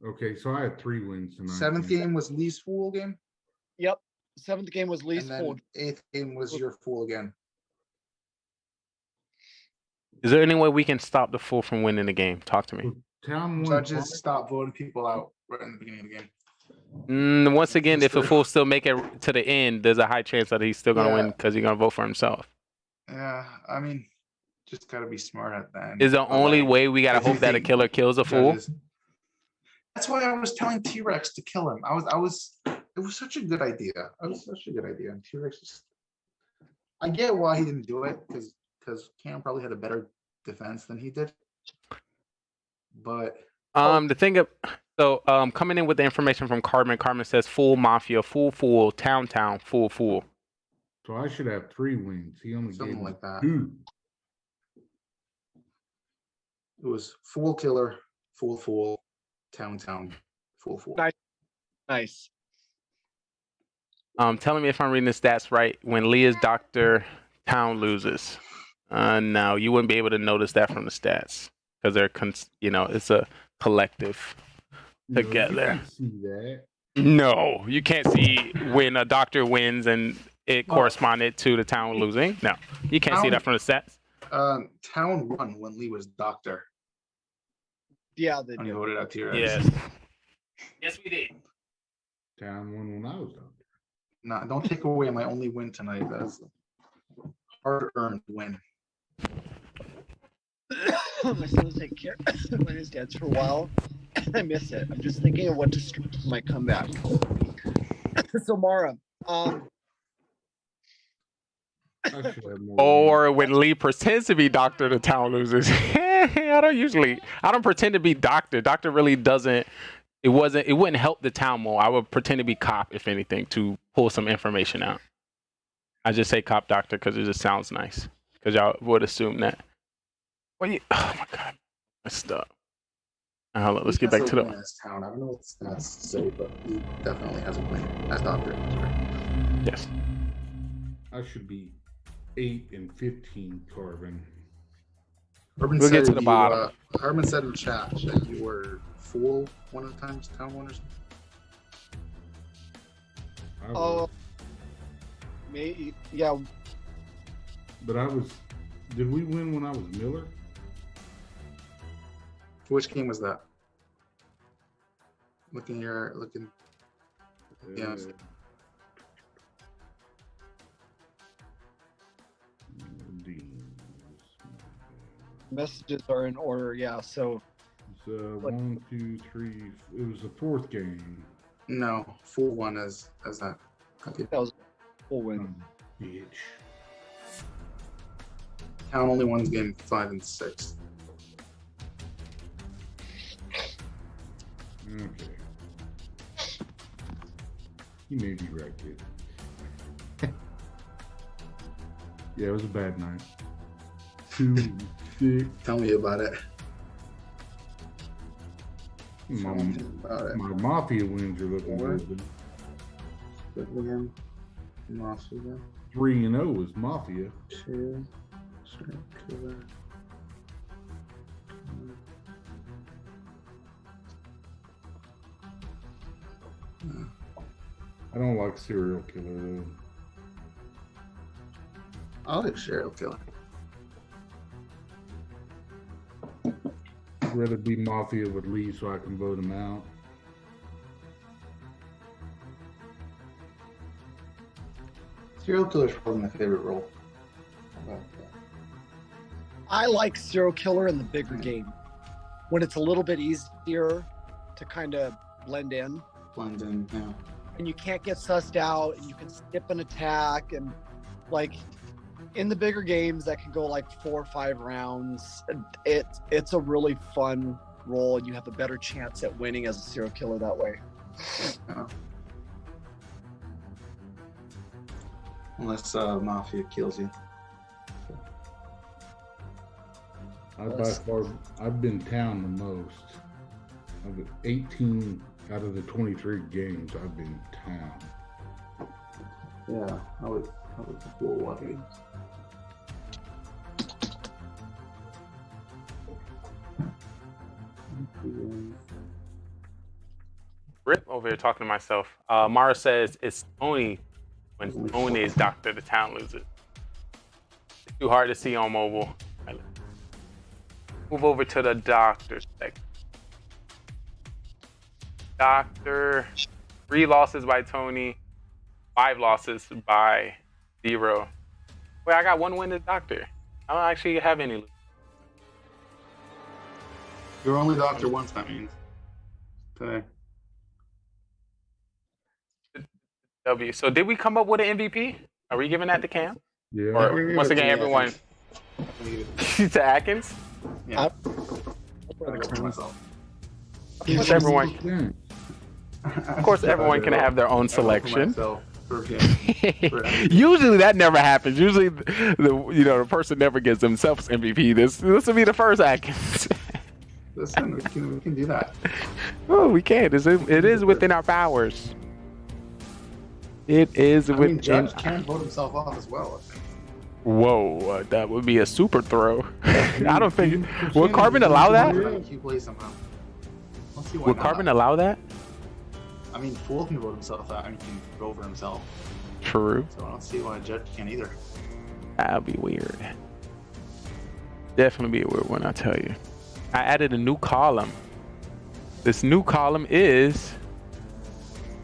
Okay, so I had 3 wins tonight. 7th game was Lee's fool game. Yep. 7th game was Lee's fool. 8th game was your fool again. Is there any way we can stop the fool from winning the game? Talk to me. Town Judges stop voting people out right in the beginning of the game. Once again, if a fool still make it to the end, there's a high chance that he's still gonna win because he's gonna vote for himself. Yeah, I mean, just gotta be smart at that. Is the only way we gotta hope that a killer kills a fool? That's why I was telling T-Rex to kill him. It was such a good idea. And T-Rex just, I get why he didn't do it, because Cam probably had a better defense than he did. But the thing of coming in with the information from Carmen says full mafia, full, town, full. So I should have 3 wins. He only something gave like that. 2. It was fool killer, fool, town, fool. Nice. Telling me if I'm reading the stats right. When Lee is doctor, town loses. No, you wouldn't be able to notice that from the stats because they're it's a collective together. You can't see that. No, you can't see when a doctor wins and it corresponded to the town losing. No, you can't see that from the stats. Town won when Lee was doctor. Yeah, they did. Voted out here. Yes, we did. Town won when I was doctor. No, don't take away my only win tonight. That's a hard-earned win. My son will take care when his dad's for a while. I miss it. I'm just thinking of what to stream for my comeback. So Mara, or when Lee pretends to be doctor, the town loses. I don't pretend to be doctor. Doctor really doesn't. It wouldn't help the town more. I would pretend to be cop, if anything, to pull some information out. I just say cop doctor because it just sounds nice. Because y'all would assume that. Oh my god, messed up. Hold on, let's get back to the town. I don't know what stats to say, but he definitely has a win as doctor. Yes. I should be 8 and 15, Carbon. We'll get to the bottom. Carbon said in chat that you were fool one of the times, town winners. Oh, maybe, yeah. But did we win when I was Miller? Which game was that? Looking. Yeah. Messages are in order, yeah. So it's 1, 2, 3. It was the 4th game. No, full one as that. Okay. That was full win. Bitch. Town only won game 5 and 6. Okay. You may be right, kid. Yeah, it was a bad night. 2, 6. Tell me about it. My Mafia wins are looking good. Mafia. 3-0 is Mafia. 2. I don't like serial killer though. I like serial killer. I'd rather be Mafia with Lee so I can vote him out. Serial killer is probably my favorite role. I like serial killer in the bigger game when it's a little bit easier to kind of blend in. Blend in, yeah. And you can't get sussed out, and you can skip an attack, and like in the bigger games that can go like 4 or 5 rounds. It's a really fun role, and you have a better chance at winning as a serial killer that way. Yeah. Unless Mafia kills you. I've been town the most. I've been 18 out of the 23 games I've been town. Yeah, I would cool what games. Rip over here talking to myself. Mara says it's only when Tony is doctor the town loses. It's too hard to see on mobile. Move over to the doctor section. Doctor, 3 losses by Tony, 5 losses by 0. Wait, I got 1 win as doctor. I don't actually have any. You're only doctor once, that means. Today. W. So did we come up with an MVP? Are we giving that to Cam? Yeah. Or once again, everyone to Atkins? Yeah. Everyone. Of course, everyone can have their own selection. Usually that never happens. Usually, the person never gets themselves MVP. This will be the first Atkins. Listen, we can do that. Oh, we can. It is within our powers. It is within. Judge can vote himself off as well, I think. Whoa, that would be a super throw. I don't think. Would Carbon allow that? Would Carbon allow that? I mean, Fool can vote himself out and he can go over himself. True. So I don't see why Judge can't either. That'd be weird. Definitely be a weird one, I tell you. I added a new column. This new column is.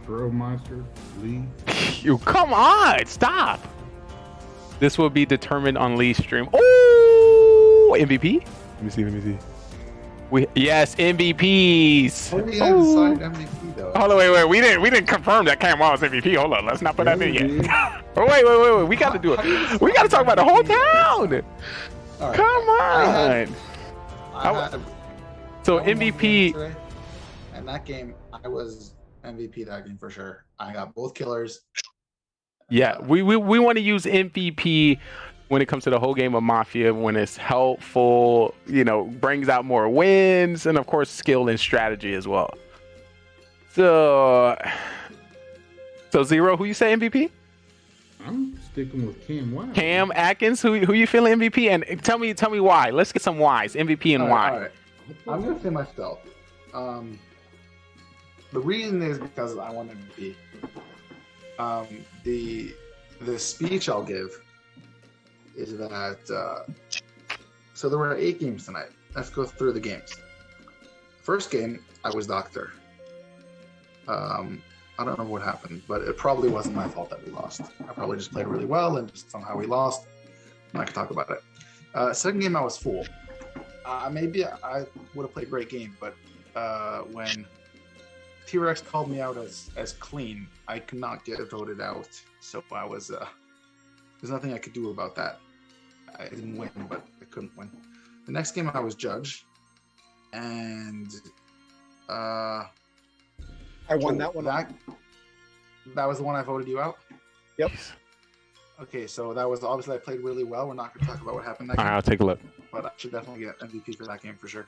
Throw Monster Lee. You come on, stop. This will be determined on Lee's stream. Oh, MVP. Let me see. Yes, MVPs. Oh, yeah, decided MVP though. Hold on, wait. We didn't confirm that Cam was MVP. Hold on, let's not put that in yet. Oh, wait. We got to do it. We got to talk about the whole town. Right. Come on. So MVP. Today, and that game, I was MVP that game for sure. I got both killers. Yeah, we want to use MVP when it comes to the whole game of Mafia, when it's helpful, brings out more wins, and of course skill and strategy as well. So Zero, who you say MVP? I'm sticking with Cam Wow. Cam Atkins, who you feeling MVP? And tell me why. Let's get some whys. MVP and why. All right. I'm gonna say myself. The reason is because I want MVP. The speech I'll give is that so there were 8 games tonight. Let's go through the games. First game, I was doctor. I don't know what happened, but it probably wasn't my fault that we lost. I probably just played really well and just somehow we lost. I'm not gonna talk about it. Second game, I was fool. Maybe I would have played a great game, but when T-Rex called me out as clean, I could not get voted out. So I was there's nothing I could do about that. I didn't win, but I couldn't win. The next game I was judge, and I won that one. That was the one I voted you out? Yep. Okay, so that was obviously I played really well. We're not going to talk about what happened that game. All right, I'll take a look. But I should definitely get MVP for that game for sure.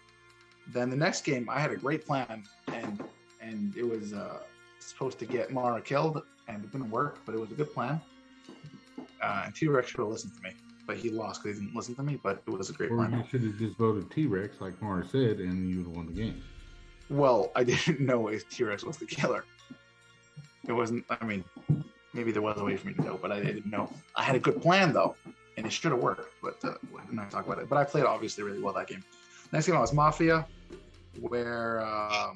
Then the next game, I had a great plan, and it was supposed to get Mara killed, and it didn't work, but it was a good plan. And T-Rex should have listened to me, but he lost because he didn't listen to me, but it was a great plan. You should have just voted T-Rex, like Mara said, and you would have won the game. Well, I didn't know if T-Rex was the killer. It wasn't, I mean, maybe there was a way for me to know, but I didn't know. I had a good plan, though, and it should have worked, but I'm not talk about it. But I played, obviously, really well that game. Next game, I was Mafia, where I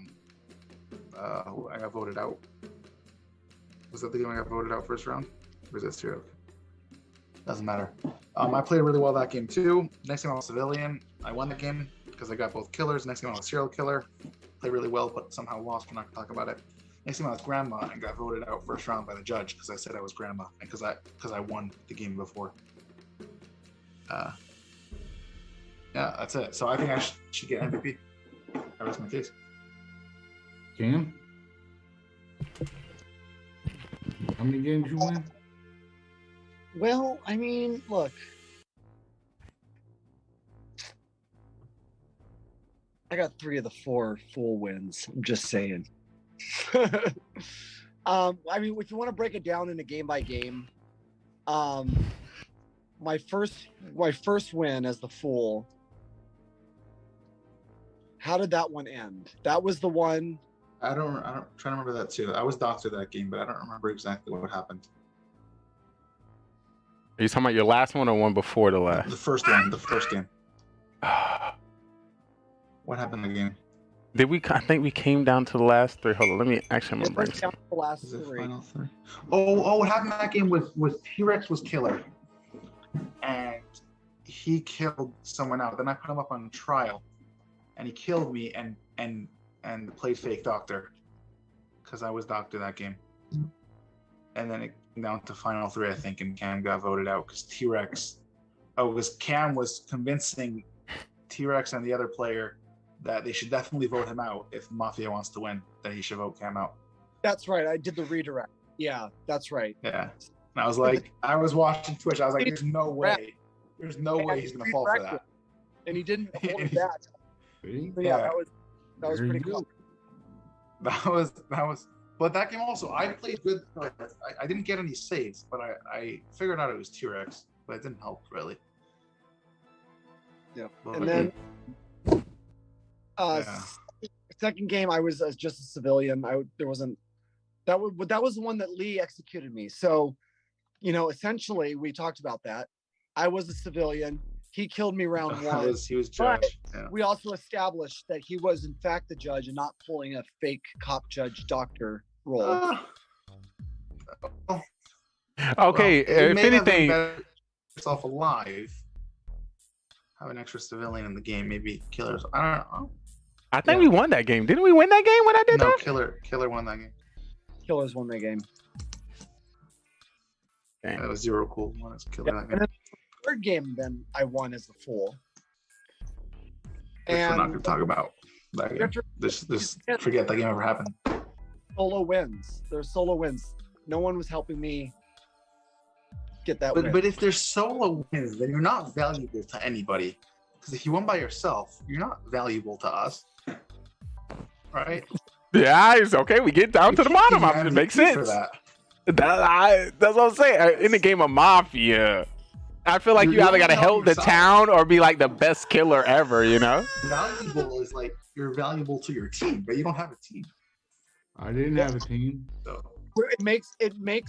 got voted out. Was that the game I got voted out first round? Or is that serial? Doesn't matter. I played really well that game, too. Next game, I was Civilian. I won the game because I got both killers. Next game, I was Serial Killer. Played really well, but somehow lost. We're not going to talk about it. next time I was grandma and got voted out first round by the judge because I said I was grandma and because I won the game before. Yeah, that's it. So I think I should get MVP. That was my case. Cam? How many games you win? Well, I mean, look. I got 3 of the 4 full wins. I'm just saying. I mean, if you want to break it down into game by game, my first win as the fool. How did that one end? That was the one. I don't try to remember that too. I was doctor that game, but I don't remember exactly what happened. Are you talking about your last one or one before the last? The first one, the first game. What happened in the game? Did we? I think we came down to the last 3. Hold on, let me actually remember. Down to the last 3. Final 3. Oh, what happened in that game was T-Rex was killer, and he killed someone out. Then I put him up on trial, and he killed me and played fake doctor, because I was doctor that game. And then it came down to final 3, I think, and Cam got voted out because T-Rex. Oh, because Cam was convincing T-Rex and the other player that they should definitely vote him out if Mafia wants to win, that he should vote Cam out. That's right. I did the redirect. Yeah, that's right. Yeah. And I was like, I was watching Twitch. I was like, there's no way. There's no way he's going to fall for that. And he didn't hold it back. So yeah, that was pretty cool. That was, but that game also, I played good. I didn't get any saves, but I figured out it was T-Rex, but it didn't help really. Yeah. But, and then second game, I was just a civilian. That was the one that Lee executed me. So, essentially, we talked about that. I was a civilian. He killed me round 1. He was judge. Yeah. We also established that he was in fact the judge and not pulling a fake cop judge doctor role. Okay, if anything, yourself alive. Have an extra civilian in the game, maybe killers. I don't know. I think we won that game. Didn't we win that game when I did that? No, Killer won that game. Killers won that game. Dang. That was 0 cool. One is Killer that game. And then the third game, then I won as the fool. Which we're not going to talk about that game. This forget that game ever happened. Solo wins. There's solo wins. No one was helping me get that win. But if there's solo wins, then you're not valuable to anybody. Because if you won by yourself, you're not valuable to us. Right? Yeah, it's okay. We get down to the bottom. It makes sense. That's what I'm saying. In the game of Mafia, I feel like you either got to help the town or be like the best killer ever, Valuable is like you're valuable to your team, but you don't have a team. I didn't have a team. So it makes.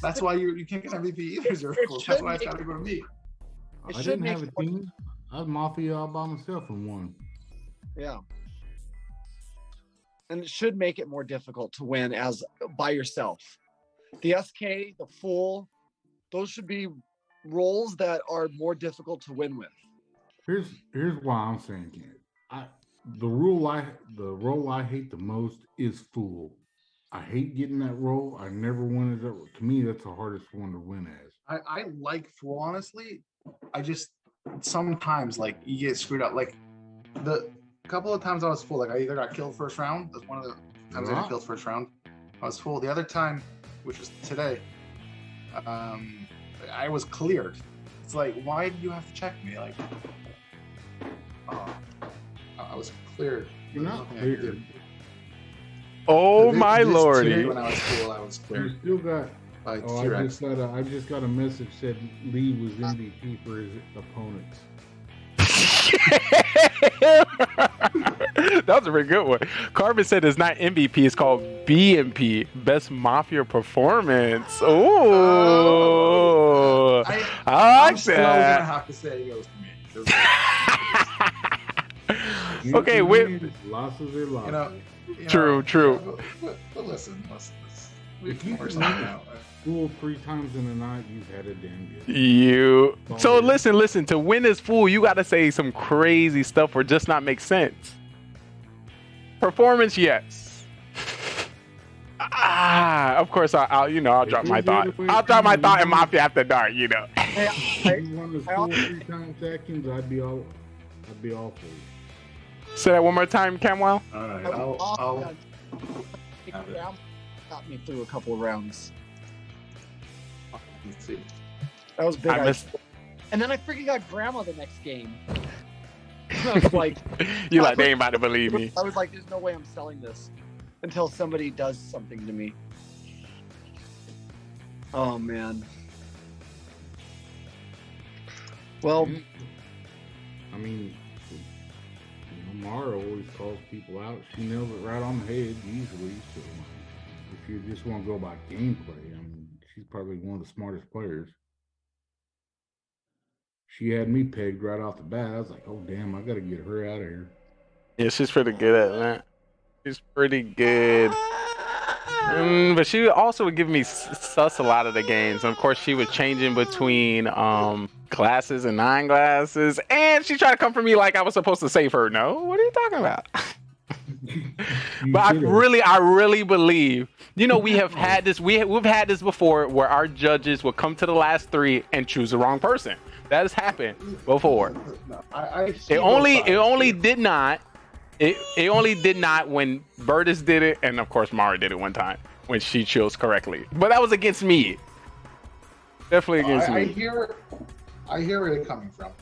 That's why you can't get MVP either. That's why it's got to go to me. I didn't have a team. I was Mafia all by myself and won. Yeah. And it should make it more difficult to win as by yourself. The SK, the Fool, those should be roles that are more difficult to win with. Here's why I'm saying it. The role I hate the most is Fool. I hate getting that role. I never wanted that. To me, that's the hardest one to win as. I like Fool, honestly. I just sometimes like you get screwed up. Like the couple of times I was Fool, like I either got killed first round. That's one of the times I got killed first round. I was Fool. The other time, which was today, I was cleared. It's like, why did you have to check me? Like, I was cleared. You're not cleared. Oh my lordy! When I was Fool, I was cleared. You still got. By I just got a message said Lee was MVP for his opponents. That was a very good one. Carbon said it's not MVP, it's called BMP, Best Mafia Performance. Oh, I like that. I have to say it goes to me. Okay, losses are losses. True. But listen. If you can Fool 3 times in a night, you've had a damn good. So listen. To win this Fool, you got to say some crazy stuff or just not make sense. Performance, yes. Of course, I'll drop my thought. I'll drop my thought in Mafia After Dark. You know. If you want to score 3 times Atkins, I'd be all for you. Say that one more time, Camwell. All right, got me through a couple of rounds. Let's see. That was big. I missed. And then I freaking got grandma the next game. I was like, they ain't about to believe me. I was like, there's no way I'm selling this until somebody does something to me. Oh man. Well, I mean, Mara always calls people out. She nails it right on the head usually. So if you just want to go by gameplay, I mean, she's probably one of the smartest players. She had me pegged right off the bat. I was like, oh damn, I got to get her out of here. Yeah, she's pretty good at that. She's pretty good. But she also would give me sus a lot of the games. And of course, she was changing between glasses and non-glasses. And she tried to come for me like I was supposed to save her. No, what are you talking about? But I really believe, we have had this. We've had this before where our judges will come to the last 3 and choose the wrong person. That has happened before. It only did not when Burtis did it, and of course Mara did it one time when she chose correctly. But that was against me. Definitely against me. I hear where you're coming from,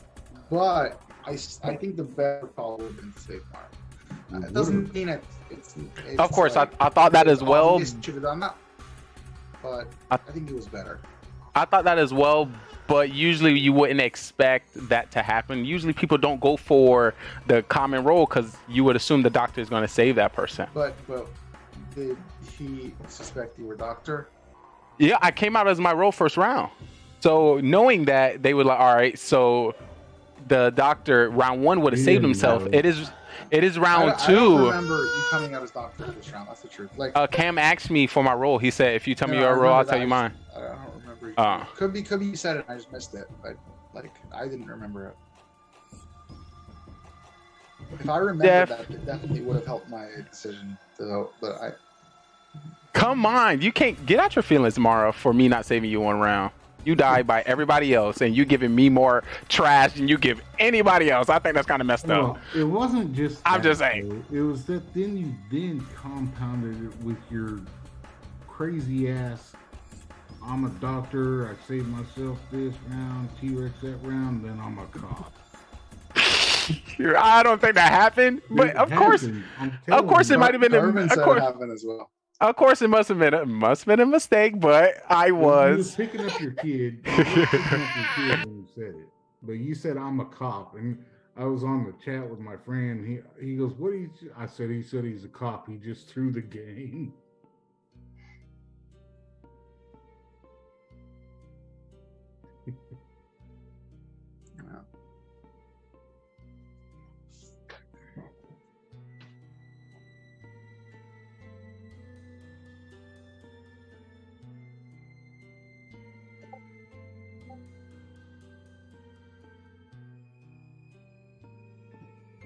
but I think the better call would have been to save Mara. It doesn't mean it's of course, I thought that as well. Should have done that, but I think it was better. I thought that as well, but usually you wouldn't expect that to happen. Usually people don't go for the common role because you would assume the doctor is going to save that person. But did he suspect you were doctor? Yeah, I came out as my role first round. So knowing that, they were like, all right, so the doctor round 1 would have saved himself. It is round 2. I don't remember you coming out as doctor this round. That's the truth. Like Cam asked me for my role. He said, if you tell me your role, I'll tell you mine. I don't remember. Could be you said it and I just missed it, but I didn't remember it. If I remembered that, it definitely would have helped my decision to vote. But come on, you can't get out your feelings, Mara, for me not saving you one round. You died by everybody else, and you giving me more trash than you give anybody else. I think that's kind of messed up. It wasn't just. I'm just saying. It was that then you compounded it with your crazy ass. I'm a doctor. I saved myself this round. T-Rex that round. Then I'm a cop. I don't think that happened, but of course, it might have been. It happened as well. Of course, it must have been a mistake, but I was. You was picking up your kid. When you said it, but you said I'm a cop, and I was on the chat with my friend. He goes, "What do you?" I said, "He said he's a cop. He just threw the game."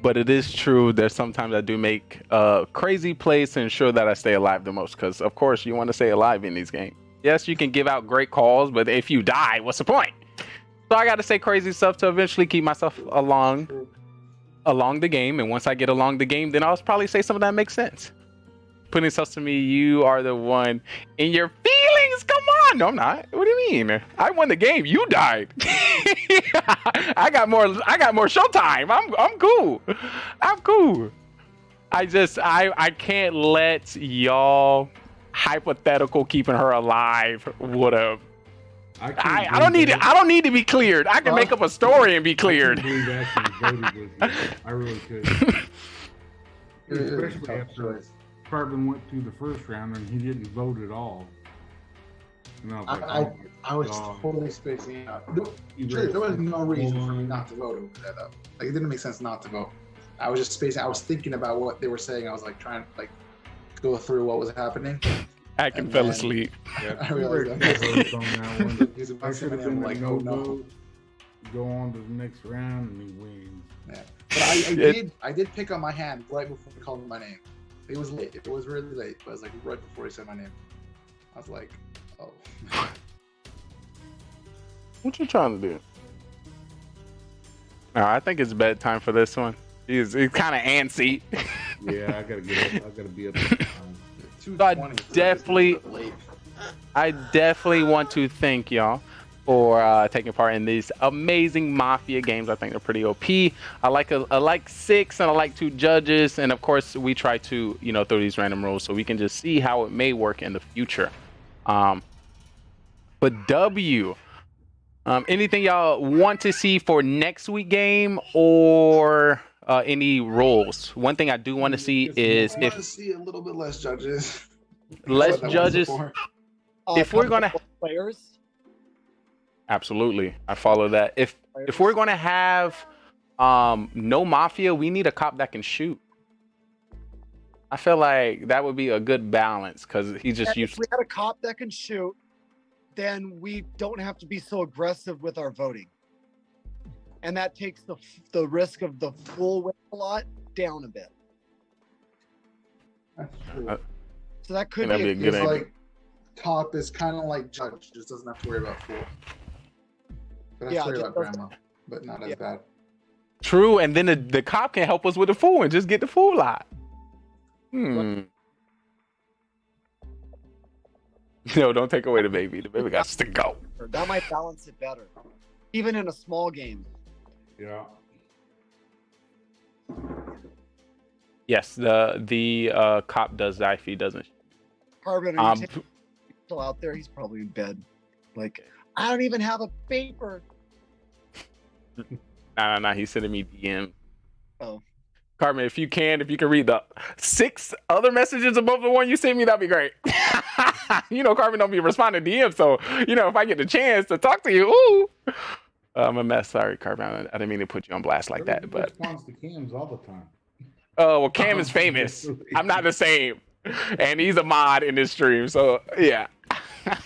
But it is true that sometimes I do make crazy plays to ensure that I stay alive the most. Because, of course, you want to stay alive in these games. Yes, you can give out great calls, but if you die, what's the point? So I got to say crazy stuff to eventually keep myself along the game. And once I get along the game, then I'll probably say something that makes sense. Putting stuff to me, you are the one in your feelings. Come on. No, I'm not. What do you mean? I won the game. You died. I got more showtime. I'm cool. I'm cool. I can't let y'all hypothetical keeping her alive would have. I don't need to be cleared. I can make up a story and be cleared. I really could. Especially after Carbon went through the first round and he didn't vote at all. And I was totally spacing out. There was no reason for me not to vote over that though. Like it didn't make sense not to vote. I was just spacing. I was thinking about what they were saying. I was like trying to go through what was happening. I can fell asleep. I realized I should have been like, no vote. Go on to the next round and he wins. Yeah. But I did pick up my hand right before he called my name. It was late. It was really late, but it was like right before he said my name. I was like, oh. What you trying to do? No, I think it's bedtime for this one. He's kind of antsy. Yeah, I gotta get up. I gotta be up. So I definitely want to thank y'all for taking part in these amazing Mafia games. I think they're pretty OP. I like 6 and I like 2 judges, and of course we try to throw these random rolls so we can just see how it may work in the future. But W, anything y'all want to see for next week game or any rolls? One thing I do want to see is I want to see a little bit less judges. Less judges. If we're gonna players, absolutely, I follow that. If we're gonna have no Mafia, we need a cop that can shoot. I feel like that would be a good balance because he just used. If we had a cop that can shoot, then we don't have to be so aggressive with our voting, and that takes the risk of the full win a lot down a bit. That's true. So that could be a good idea. Like cop is kind of like judge, just doesn't have to worry about fool. But I worry about grandma, but not as bad. True, and then the cop can help us with the fool and just get the fool lot. No, don't take away the baby. The baby got to go. That might balance it better, even in a small game. Yeah. Yes, the cop does die if he doesn't. Carbon, still out there? He's probably in bed. Like, I don't even have a paper. Nah. He's sending me DM. Oh. Carbon, if you can read the 6 other messages above the one you sent me, that'd be great. Carbon don't be responding to DM, so if I get the chance to talk to you, ooh. I'm a mess. Sorry, Carbon. I didn't mean to put you on blast like that, but. Responds to Cams all the time. Oh, well, Cam is famous. I'm not the same. And he's a mod in this stream, so yeah.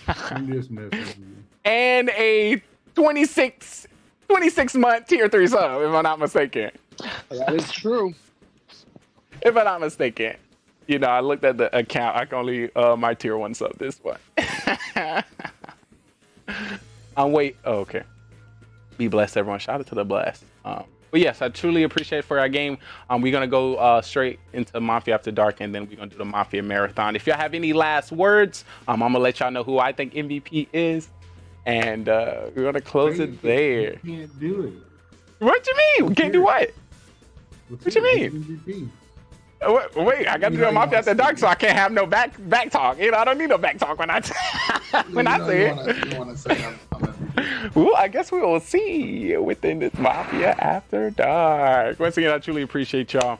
I'm just messing with you. And a 26-month tier 3 sub, if I'm not mistaken. That is true. If I'm not mistaken. I looked at the account. I can only my tier 1 sub this one. Oh, okay. Be blessed, everyone. Shout out to the blessed. But yes, I truly appreciate it for our game. We're going to go straight into Mafia After Dark, and then we're going to do the Mafia Marathon. If y'all have any last words, I'm going to let y'all know who I think MVP is. And we're going to close it there. You can't do it. What you mean? We can't do what? What you mean? MVP. Wait, I got to do a Mafia After Dark, so I can't have no back talk. I don't need no back talk when I say it. You want to say I'm well, I guess we will see within this Mafia After Dark. Once again, I truly appreciate y'all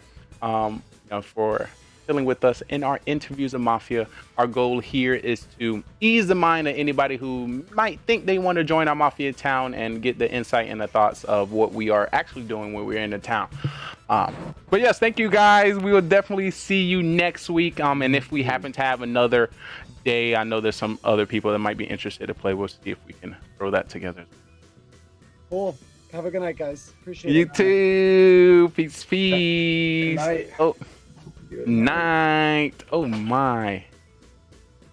for chilling with us in our interviews of Mafia. Our goal here is to ease the mind of anybody who might think they want to join our Mafia town and get the insight and the thoughts of what we are actually doing when we're in the town. But yes, thank you guys. We will definitely see you next week. And if we happen to have another day, I know there's some other people that might be interested to play. We'll see if we can throw that together. Cool. Have a good night, guys. Appreciate You it. too. Peace. Good night. Oh, night. Oh my.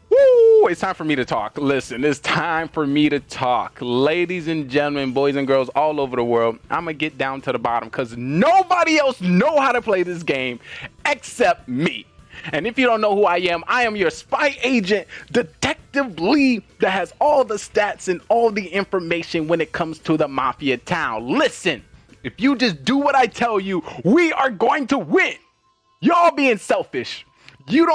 Woo! It's time for me to talk. Listen, it's time for me to talk. Ladies and gentlemen, boys and girls all over the world, I'm going to get down to the bottom because nobody else know how to play this game except me. And if you don't know who I am your spy agent, Detective Lee, that has all the stats and all the information when it comes to the Mafia town. Listen, if you just do what I tell you, we are going to win. Y'all being selfish. You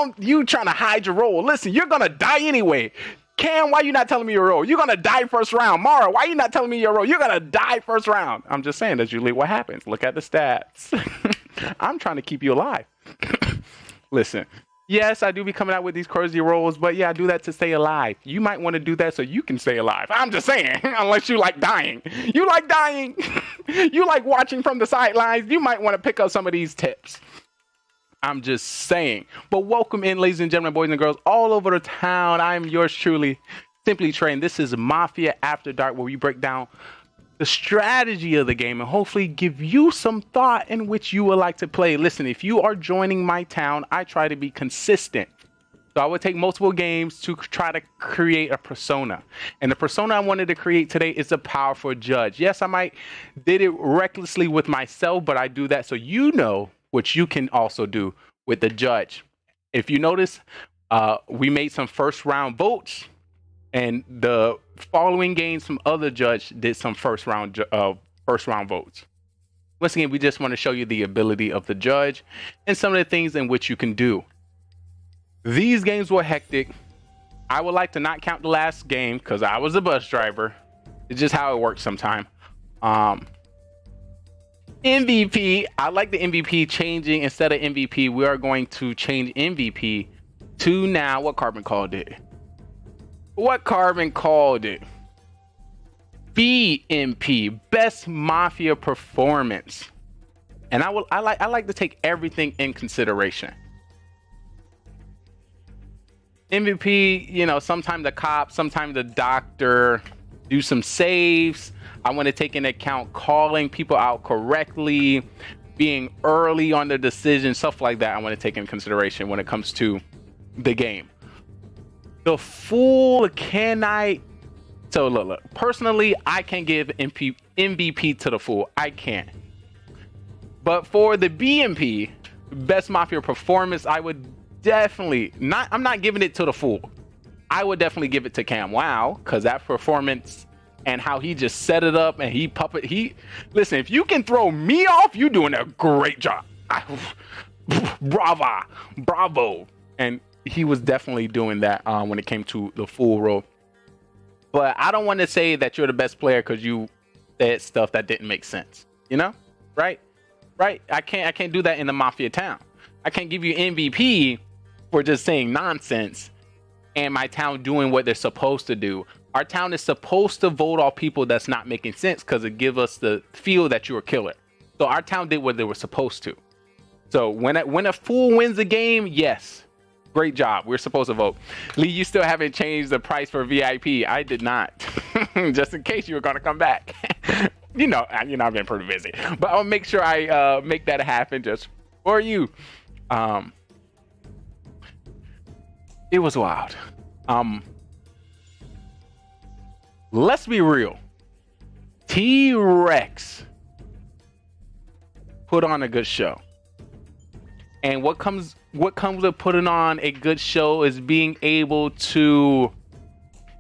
trying to hide your role. Listen, you're going to die anyway. Cam, why you not telling me your role? You're going to die first round. Mara, why you not telling me your role? You're going to die first round. I'm just saying that's usually what happens. Look at the stats. I'm trying to keep you alive. Listen, yes, I do be coming out with these crazy roles, but yeah, I do that to stay alive. You might want to do that so you can stay alive. I'm just saying, unless you like dying. You like dying. You like watching from the sidelines. You might want to pick up some of these tips. I'm just saying. But welcome in, ladies and gentlemen, boys and girls, all over the town. I'm yours truly, Simply Trey. This is Mafia After Dark, where we break down the strategy of the game and hopefully give you some thought in which you would like to play. Listen, if you are joining my town, I try to be consistent. So I would take multiple games to try to create a persona. And the persona I wanted to create today is a powerful judge. Yes, I might did it recklessly with myself, but I do that so you know what you can also do with the judge. If you notice, we made some first round votes, and the following games from other judge did some first round votes. Once again, we just want to show you the ability of the judge and some of the things in which you can do. These games were hectic. I would like to not count the last game because I was a bus driver. It's just how it works sometimes. MVP, I like the MVP changing. Instead of MVP, we are going to change MVP to now what Carbon called it. What Carbon called it? BMP, Best Mafia Performance. And I like to take everything in consideration. MVP, you know, sometimes the cop, sometimes the doctor do some saves. I want to take into account calling people out correctly, being early on the decision, stuff like that. I want to take in consideration when it comes to the game. The fool so look, personally, I can give MVP to the fool. I can. But for the BMP, Best Mafia Performance, I would definitely I'm not giving it to the fool. I would definitely give it to Cam Wow, because that performance and how he just set it up and listen, if you can throw me off, you're doing a great job. Bravo. And he was definitely doing that when it came to the fool role. But I don't want to say that you're the best player because you said stuff that didn't make sense. You know? Right? I can't do that in the Mafia town. I can't give you MVP for just saying nonsense and my town doing what they're supposed to do. Our town is supposed to vote off people that's not making sense because it gives us the feel that you're a killer. So our town did what they were supposed to. So when a fool wins a game, yes, great job. We're supposed to vote. Lee, you still haven't changed the price for VIP. I did not. Just in case you were going to come back. you know, I've been pretty busy. But I'll make sure I make that happen just for you. It was wild. Let's be real. T-Rex put on a good show. And what comes with putting on a good show is being able to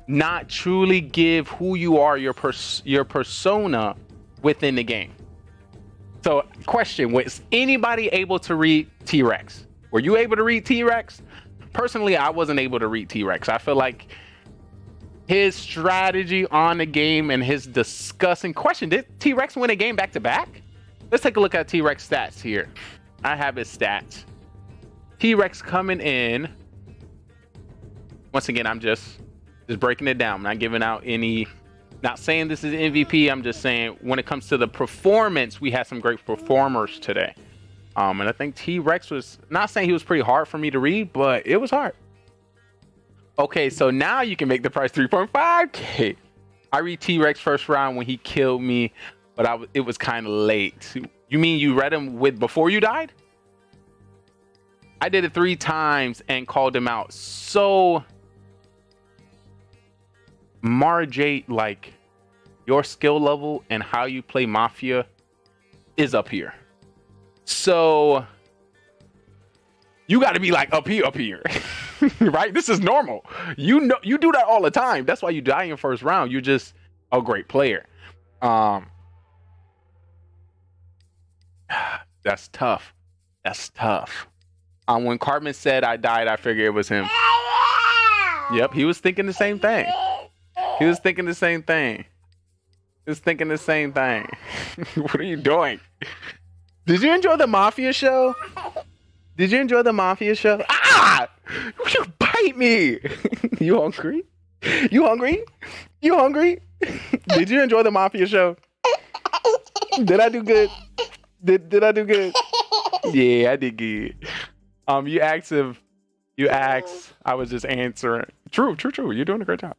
not truly give who you are, your persona within the game. So, question, was anybody able to read T-Rex? Were you able to read T-Rex? Personally, I wasn't able to read T-Rex. I feel like his strategy on the game and his discussing question, did T-Rex win a game back to back? Let's take a look at T-Rex stats here. I have his stats. T-Rex coming in. Once again, I'm just breaking it down. I'm not giving out any, not saying this is MVP. I'm just saying when it comes to the performance, we had some great performers today. And I think T-Rex was, not saying he was pretty hard for me to read, but it was hard. Okay, so now you can make the price 3.5K. I read T-Rex first round when he killed me, but it was kind of late. You mean you read him before you died? I did it 3 times and called him out. So, Marjay, like, your skill level and how you play Mafia is up here. So, you got to be like up here, right? This is normal. You know, you do that all the time. That's why you die in first round. You're just a great player. That's tough. When Carbon said I died, I figured it was him. Yep, he was thinking the same thing. What are you doing? Did you enjoy the Mafia show? Ah! You bite me! You hungry? Did you enjoy the Mafia show? Did I do good? Did I do good? Yeah, I did good. You asked, I was just answering. True. You're doing a great job.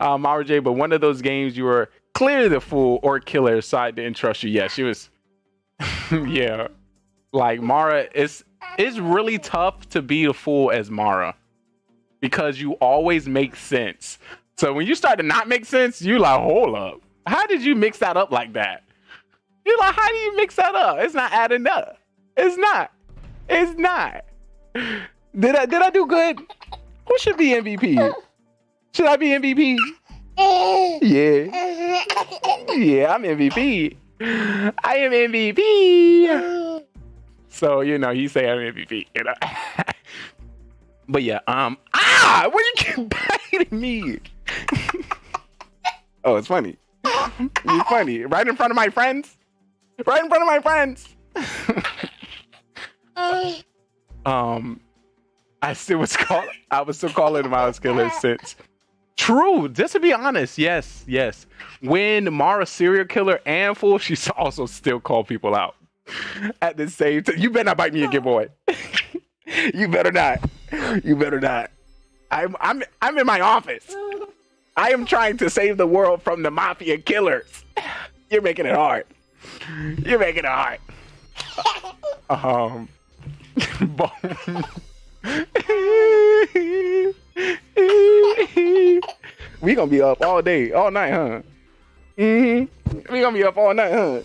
RJ, but one of those games you were clearly the fool or killer, so I didn't trust you. Yeah, she was. Yeah. Like Mara, it's really tough to be a fool as Mara because you always make sense. So when you start to not make sense, you like, hold up. How did you mix that up like that? You're like, how do you mix that up? It's not adding up. It's not. It's not. Did I do good? Who should be MVP? Should I be MVP? Yeah. Yeah, I'm MVP. I am MVP. So, you know, you say I'm MVP, you know. But yeah, what you keep biting me? Oh, it's funny. You're funny. Right in front of my friends? Right in front of my friends. I was still calling him Miles Killer since. True, just to be honest, yes. When Mara's serial killer and fool, she's also still call people out at the same time. You better not bite me again, boy. You better not. You better not. I'm in my office. I am trying to save the world from the mafia killers. You're making it hard. You're making it hard. We gonna be up all day, all night, huh? We gonna be up all night, huh?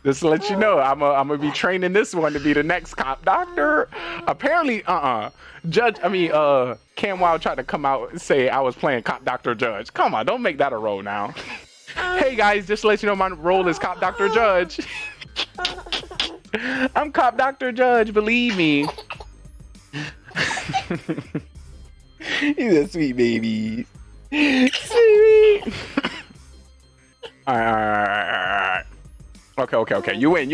Just to let you know, I'm gonna be training this one to be the next cop doctor. Apparently, Cam Wild tried to come out and say I was playing cop doctor judge. Come on, don't make that a role now. Hey guys, just to let you know, my role is cop doctor judge. I'm cop doctor judge, believe me. He's a sweet baby. Sweet. All right. Okay. You win.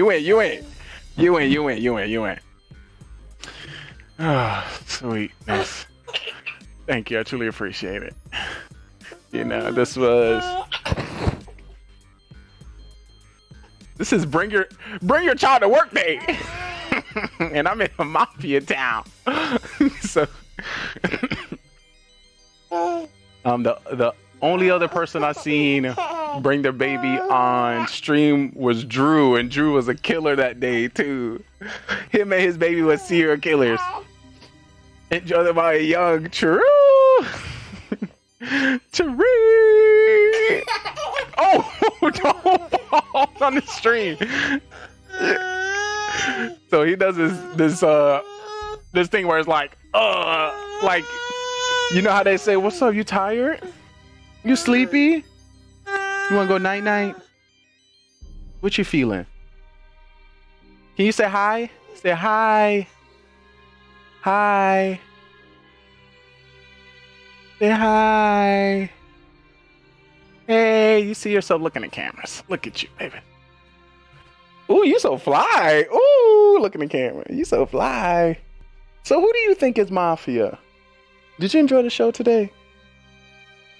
Oh, sweetness. Thank you. I truly appreciate it. You know, this is bring your child to work day. And I'm in a mafia town. So the only other person I seen bring their baby on stream was Drew, and Drew was a killer that day too. Him and his baby was serial killers. Enjoyed by a young True. True. Oh, don't fall on the stream. So he does this thing where it's like, you know how they say, "What's up? You tired? You sleepy? You wanna go night night? What you feeling? Can you say hi? Say hi. Hi. Say hi. Hey, you see yourself looking at cameras. Look at you, baby. Ooh, you so fly. Ooh, look at the camera. You so fly. So who do you think is Mafia? Did you enjoy the show today?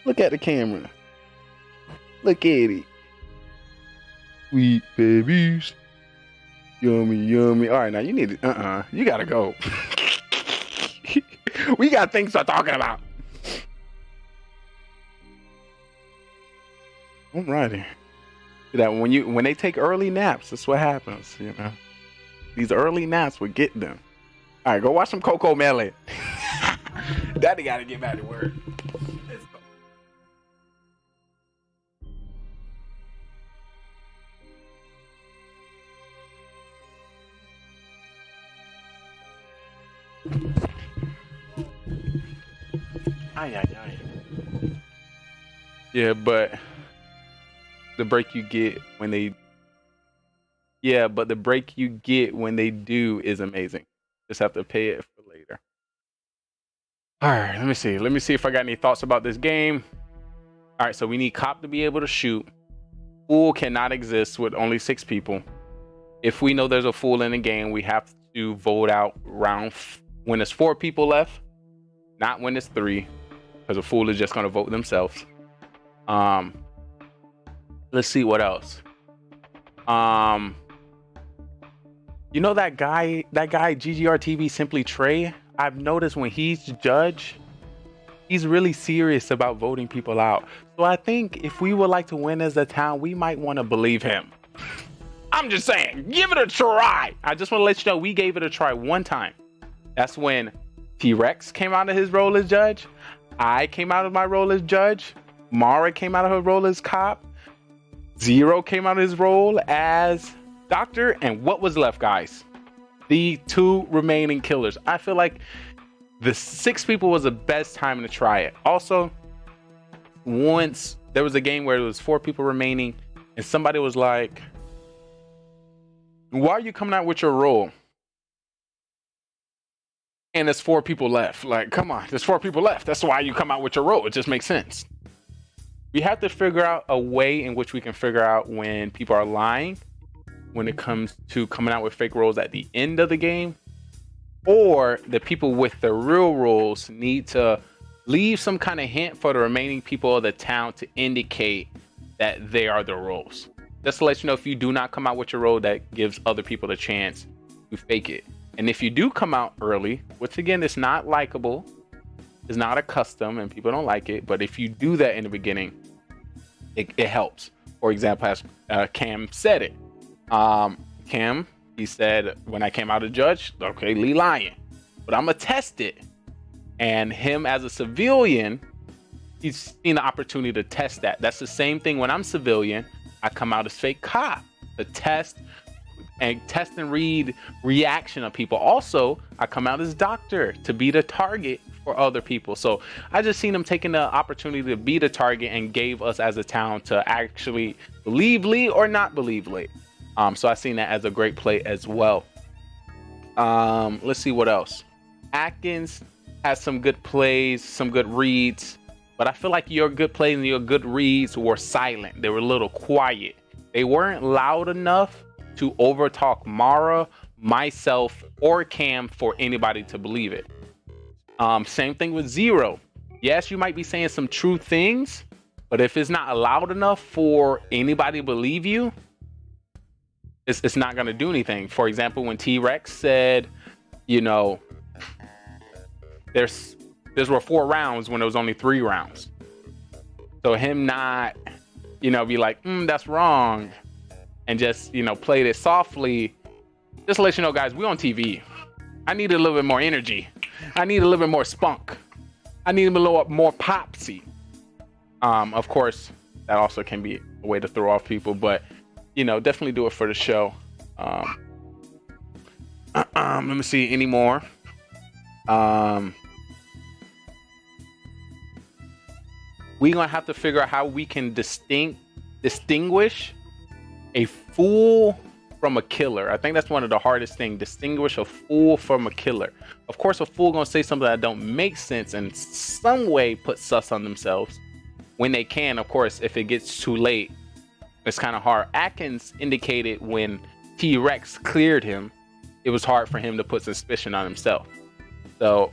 Look at the camera. Look at it. Sweet babies. Yummy. All right, now you need to, you gotta go. We got things to talking about. Alrighty. That when they take early naps, that's what happens, you know. These early naps would get them. All right, go watch some Coco Melon. Daddy gotta get back to work. Let's go. Ay. Yeah, but the break you get when they do is amazing. Just have to pay it for later. All right, let me see if I got any thoughts about this game. All right, so we need cop to be able to shoot. Fool cannot exist with only 6 people. If we know there's a fool in the game, we have to vote out when there's 4 people left, not when it's 3, because a fool is just going to vote themselves. Let's see what else. You know that guy GGR TV Simply Trey? I've noticed when he's judge, he's really serious about voting people out. So I think if we would like to win as a town, we might want to believe him. I'm just saying, give it a try. I just want to let you know we gave it a try one time. That's when T-Rex came out of his role as judge. I came out of my role as judge. Mara came out of her role as cop. Zero came out of his role as doctor. And what was left, guys? The 2 remaining killers. I feel like the 6 people was the best time to try it. Also, once there was a game where there was 4 people remaining and somebody was like, why are you coming out with your role? And there's 4 people left. Like, come on, there's 4 people left. That's why you come out with your role. It just makes sense. We have to figure out a way in which we can figure out when people are lying when it comes to coming out with fake roles at the end of the game, or the people with the real roles need to leave some kind of hint for the remaining people of the town to indicate that they are the roles. Just to let you know, if you do not come out with your role, that gives other people the chance to fake it. And if you do come out early, which again, is not likable, is not a custom, and people don't like it, but if you do that in the beginning, it helps. For example, as Cam said it. Cam, he said, when I came out as judge, okay, Lee lying, but I'm gonna test it. And him as a civilian, he's seen the opportunity to test that. That's the same thing when I'm civilian, I come out as fake cop to test and read reaction of people. Also, I come out as doctor to be the target for other people. So I just seen him taking the opportunity to be the target and gave us as a town to actually believe Lee or not believe Lee. So I seen that as a great play as well. Let's see what else. Atkins has some good plays, some good reads, but I feel like your good plays and your good reads were silent. They were a little quiet. They weren't loud enough to overtalk Mara, myself, or Cam for anybody to believe it. Same thing with Zero. Yes, you might be saying some true things, but if it's not loud enough for anybody to believe you, it's not going to do anything. For example, when T-Rex said, you know, there were 4 rounds when there was only 3 rounds. So him not, you know, be like, that's wrong, and just, you know, played it softly. Just to let you know, guys, we're on TV. I need a little bit more energy. I need a little bit more spunk. I need a little more popsy. Of course, that also can be a way to throw off people, but you know, definitely do it for the show. Let me see any more. We're gonna have to figure out how we can distinguish a fool from a killer. I think that's one of the hardest things. Distinguish a fool from a killer. Of course, a fool gonna say something that don't make sense and some way put sus on themselves when they can. Of course, if it gets too late, it's kind of hard. Atkins indicated when T-Rex cleared him, it was hard for him to put suspicion on himself. So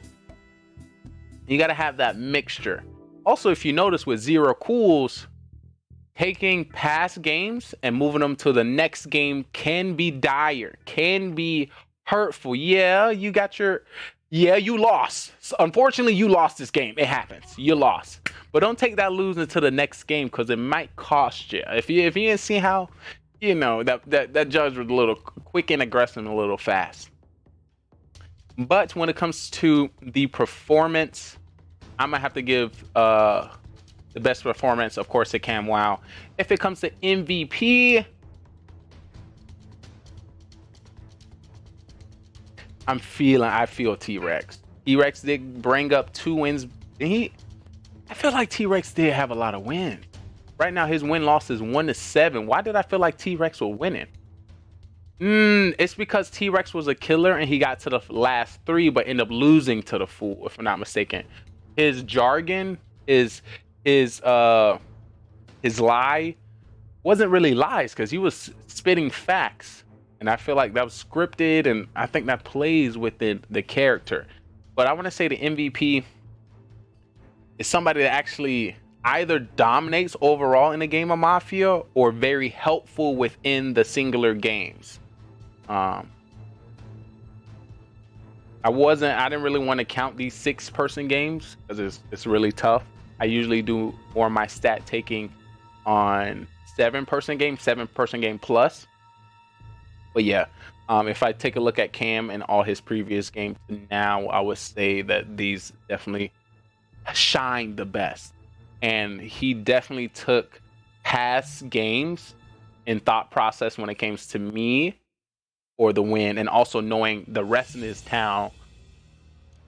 you got to have that mixture. Also, if you notice with Zero Cools, taking past games and moving them to the next game can be dire, can be hurtful. Yeah, you lost. So unfortunately, you lost this game. It happens. You lost. But don't take that losing to the next game, because it might cost you. If you didn't see how, you know, that judge was a little quick and aggressive and a little fast. But when it comes to the performance, I'm gonna have to give the best performance, of course, to Cam Wow. If it comes to MVP, I feel T-Rex. T-Rex did bring up 2 wins. I feel like T-Rex did have a lot of wins. Right now, his win-loss is 1-7. Why did I feel like T-Rex was winning? It's because T-Rex was a killer and he got to the last 3, but ended up losing to the fool, if I'm not mistaken. His jargon, his lie wasn't really lies, because he was spitting facts. And I feel like that was scripted, and I think that plays within the character. But I want to say the MVP is somebody that actually either dominates overall in a game of Mafia or very helpful within the singular games. I didn't really want to count these 6-person games because it's really tough. I usually do more of my stat taking on 7-person game plus. But yeah, if I take a look at Cam and all his previous games now, I would say that these definitely shine the best. And he definitely took past games and thought process when it comes to me or the win, and also knowing the rest in his town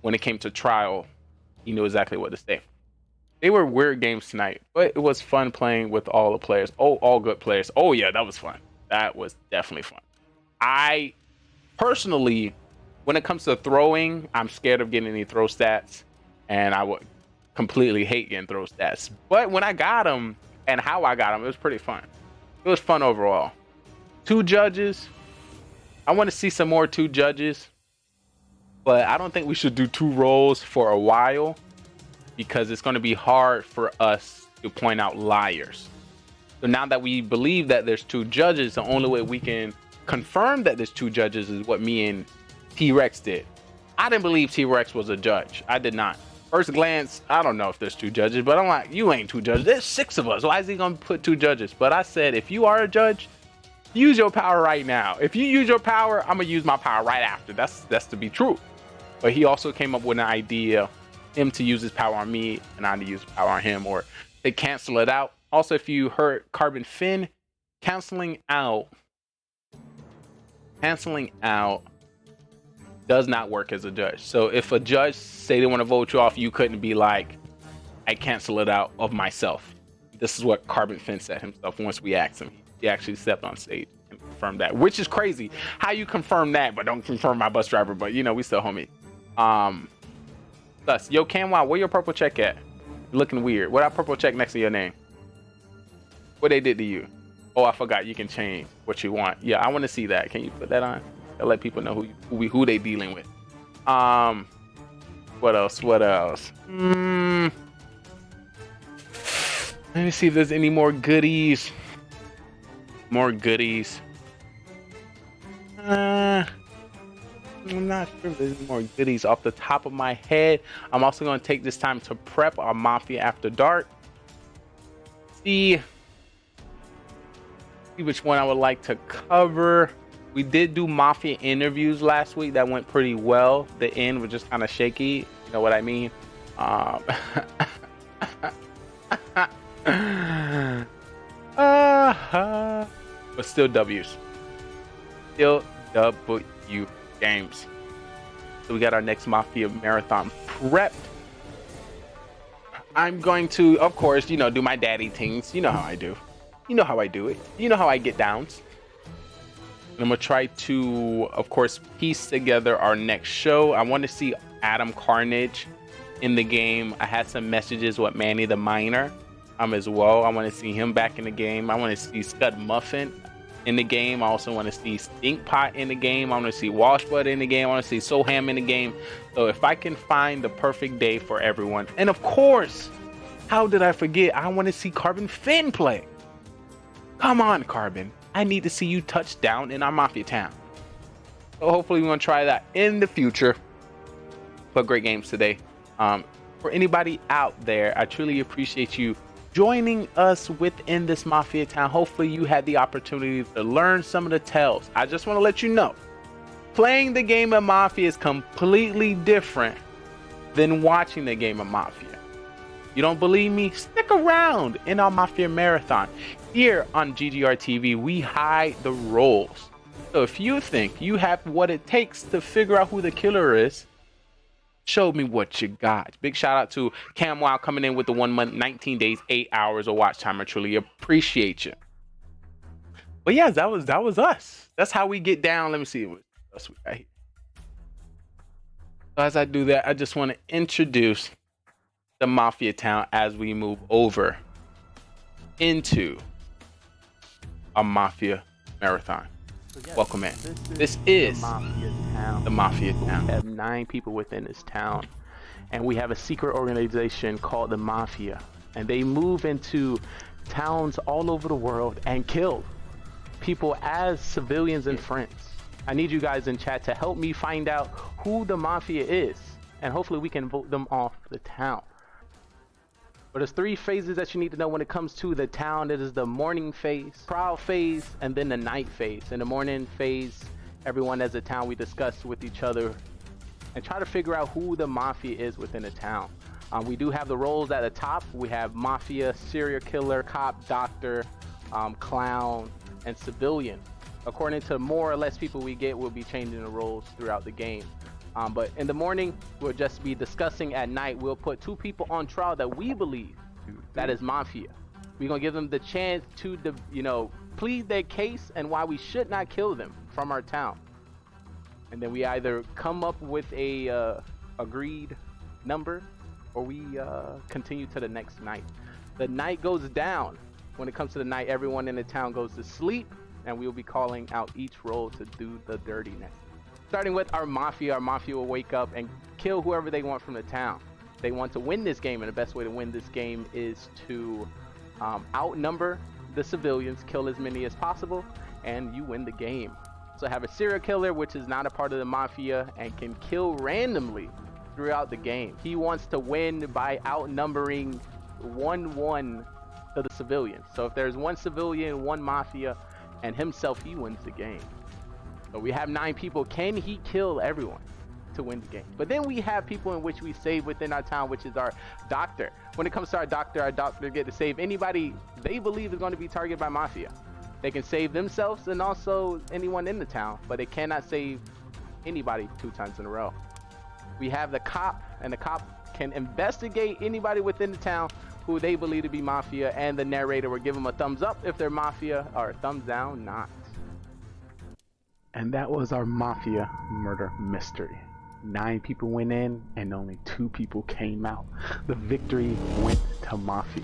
when it came to trial, he knew exactly what to say. They were weird games tonight, but it was fun playing with all the players. Oh, all good players. Oh yeah, that was fun. That was definitely fun. I personally, when it comes to throwing, I'm scared of getting any throw stats, and I would completely hate getting throw stats. But when I got them and how I got them, it was pretty fun. It was fun overall. 2 judges. I want to see some more 2 judges, but I don't think we should do 2 roles for a while, because it's going to be hard for us to point out liars. So now that we believe that there's 2 judges, the only way we can confirm that there's 2 judges is what me and T-Rex did. I didn't believe T-Rex was a judge. I did not. First glance, I don't know if there's 2 judges, but I'm like, you ain't 2 judges. There's 6 of us. Why is he going to put 2 judges? But I said, if you are a judge, use your power right now. If you use your power, I'm going to use my power right after. That's to be true. But he also came up with an idea, him to use his power on me and I to use power on him, or they cancel it out. Also, if you heard Carbonfin, canceling out does not work as a judge. So if a judge say they want to vote you off, you couldn't be like, I cancel it out of myself. This is what Carbonfin said himself once we asked him. He actually stepped on stage and confirmed that, which is crazy. How you confirm that, but don't confirm my bus driver, but you know, we still homie. Thus, yo, Camwow, where your purple check at? You're looking weird. What that purple check next to your name? What they did to you? Oh, I forgot. You can change what you want. Yeah, I want to see that. Can you put that on? I'll let people know who they dealing with. What else? What else? Let me see if there's any more goodies. More goodies. I'm not sure if there's any more goodies off the top of my head. I'm also going to take this time to prep our Mafia After Dark. See which one I would like to cover. We did do Mafia interviews last week. That went pretty well. The end was just kind of shaky. You know what I mean? But still W's. Still W games. So we got our next Mafia marathon prepped. I'm going to, of course, you know, do my daddy things. You know how I do. You know how I do it. You know how I get downs. And I'm going to try to, of course, piece together our next show. I want to see Adam Carnage in the game. I had some messages with Manny the Miner as well. I want to see him back in the game. I want to see Scud Muffin in the game. I also want to see Stink Pot in the game. I want to see Washbud in the game. I want to see Soham in the game. So if I can find the perfect day for everyone. And of course, how did I forget? I want to see Carbonfin play. Come on, Carbon. I need to see you touch down in our Mafia town. So hopefully we're going to try that in the future. But great games today. For anybody out there, I truly appreciate you joining us within this Mafia town. Hopefully you had the opportunity to learn some of the tells. I just want to let you know, playing the game of Mafia is completely different than watching the game of Mafia. You don't believe me? Stick around in our Mafia marathon. Here on GGR TV, we hide the roles. So if you think you have what it takes to figure out who the killer is, show me what you got. Big shout out to Camwow coming in with the 1 month, 19 days, 8 hours of watch time. I truly appreciate you. But yeah, that was us. That's how we get down. Let me see what else we got here. So as I do that, I just want to introduce the Mafia town as we move over into a Mafia marathon. Welcome in. This is the Mafia town. We have 9 people within this town, and we have a secret organization called the Mafia, and they move into towns all over the world and kill people as civilians and friends. I need you guys in chat to help me find out who the Mafia is, and hopefully we can vote them off the town. But there's 3 phases that you need to know when it comes to the town. It is the morning phase, prowl phase, and then the night phase. In the morning phase, everyone as a town, we discuss with each other and try to figure out who the mafia is within the town. We do have the roles at the top. We have mafia, serial killer, cop, doctor, clown, and civilian. According to more or less people we get, we'll be changing the roles throughout the game. But in the morning, we'll just be discussing. At night, we'll put 2 people on trial that we believe that is mafia. We're gonna give them the chance to, plead their case and why we should not kill them from our town. And then we either come up with a agreed number, or we continue to the next night. The night goes down. When it comes to the night, everyone in the town goes to sleep, and we'll be calling out each role to do the dirtiness. Starting with our mafia will wake up and kill whoever they want from the town. They want to win this game, and the best way to win this game is to outnumber the civilians, kill as many as possible, and you win the game. So have a serial killer, which is not a part of the mafia and can kill randomly throughout the game. He wants to win by outnumbering 1-1 to the civilians. So if there's 1 civilian, 1 mafia, and himself, he wins the game. So we have 9 people. Can he kill everyone to win the game? But then we have people in which we save within our town, which is our doctor. When it comes to our doctor get to save anybody they believe is going to be targeted by mafia. They can save themselves and also anyone in the town, but they cannot save anybody 2 times in a row. We have the cop, and the cop can investigate anybody within the town who they believe to be mafia, and the narrator will give them a thumbs up if they're mafia, or a thumbs down not. And that was our mafia murder mystery. 9 people went in and only 2 people came out. The victory went to mafia.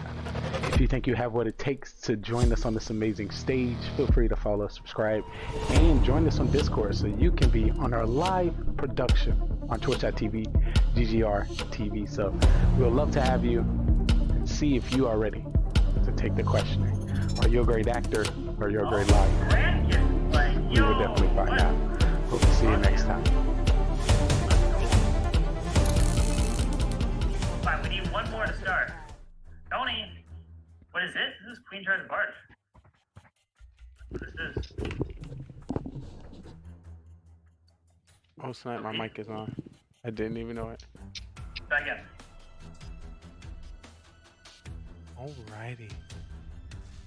If you think you have what it takes to join us on this amazing stage, feel free to follow, subscribe, and join us on Discord so you can be on our live production on twitch.tv, GGR TV. So we'll love to have you and see if you are ready to take the questioning. Are you a great actor or you're a great liar? We will definitely find out. Hope to see you next time. Fine, we need 1 more to start. Tony, what is it? This is Queen Charge Bart. What is this? Oh snap, my mic is on. I didn't even know it. Try again. Alrighty.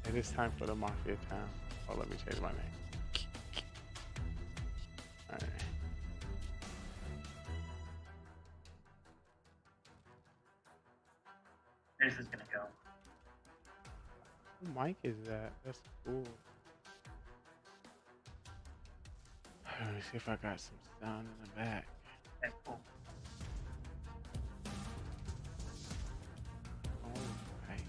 It is time for the Mafia Town. Oh, let me change my name. Alright. Where's this gonna go? Who mic is that? That's cool. Let me see if I got some sound in the back. Okay, cool. Alright.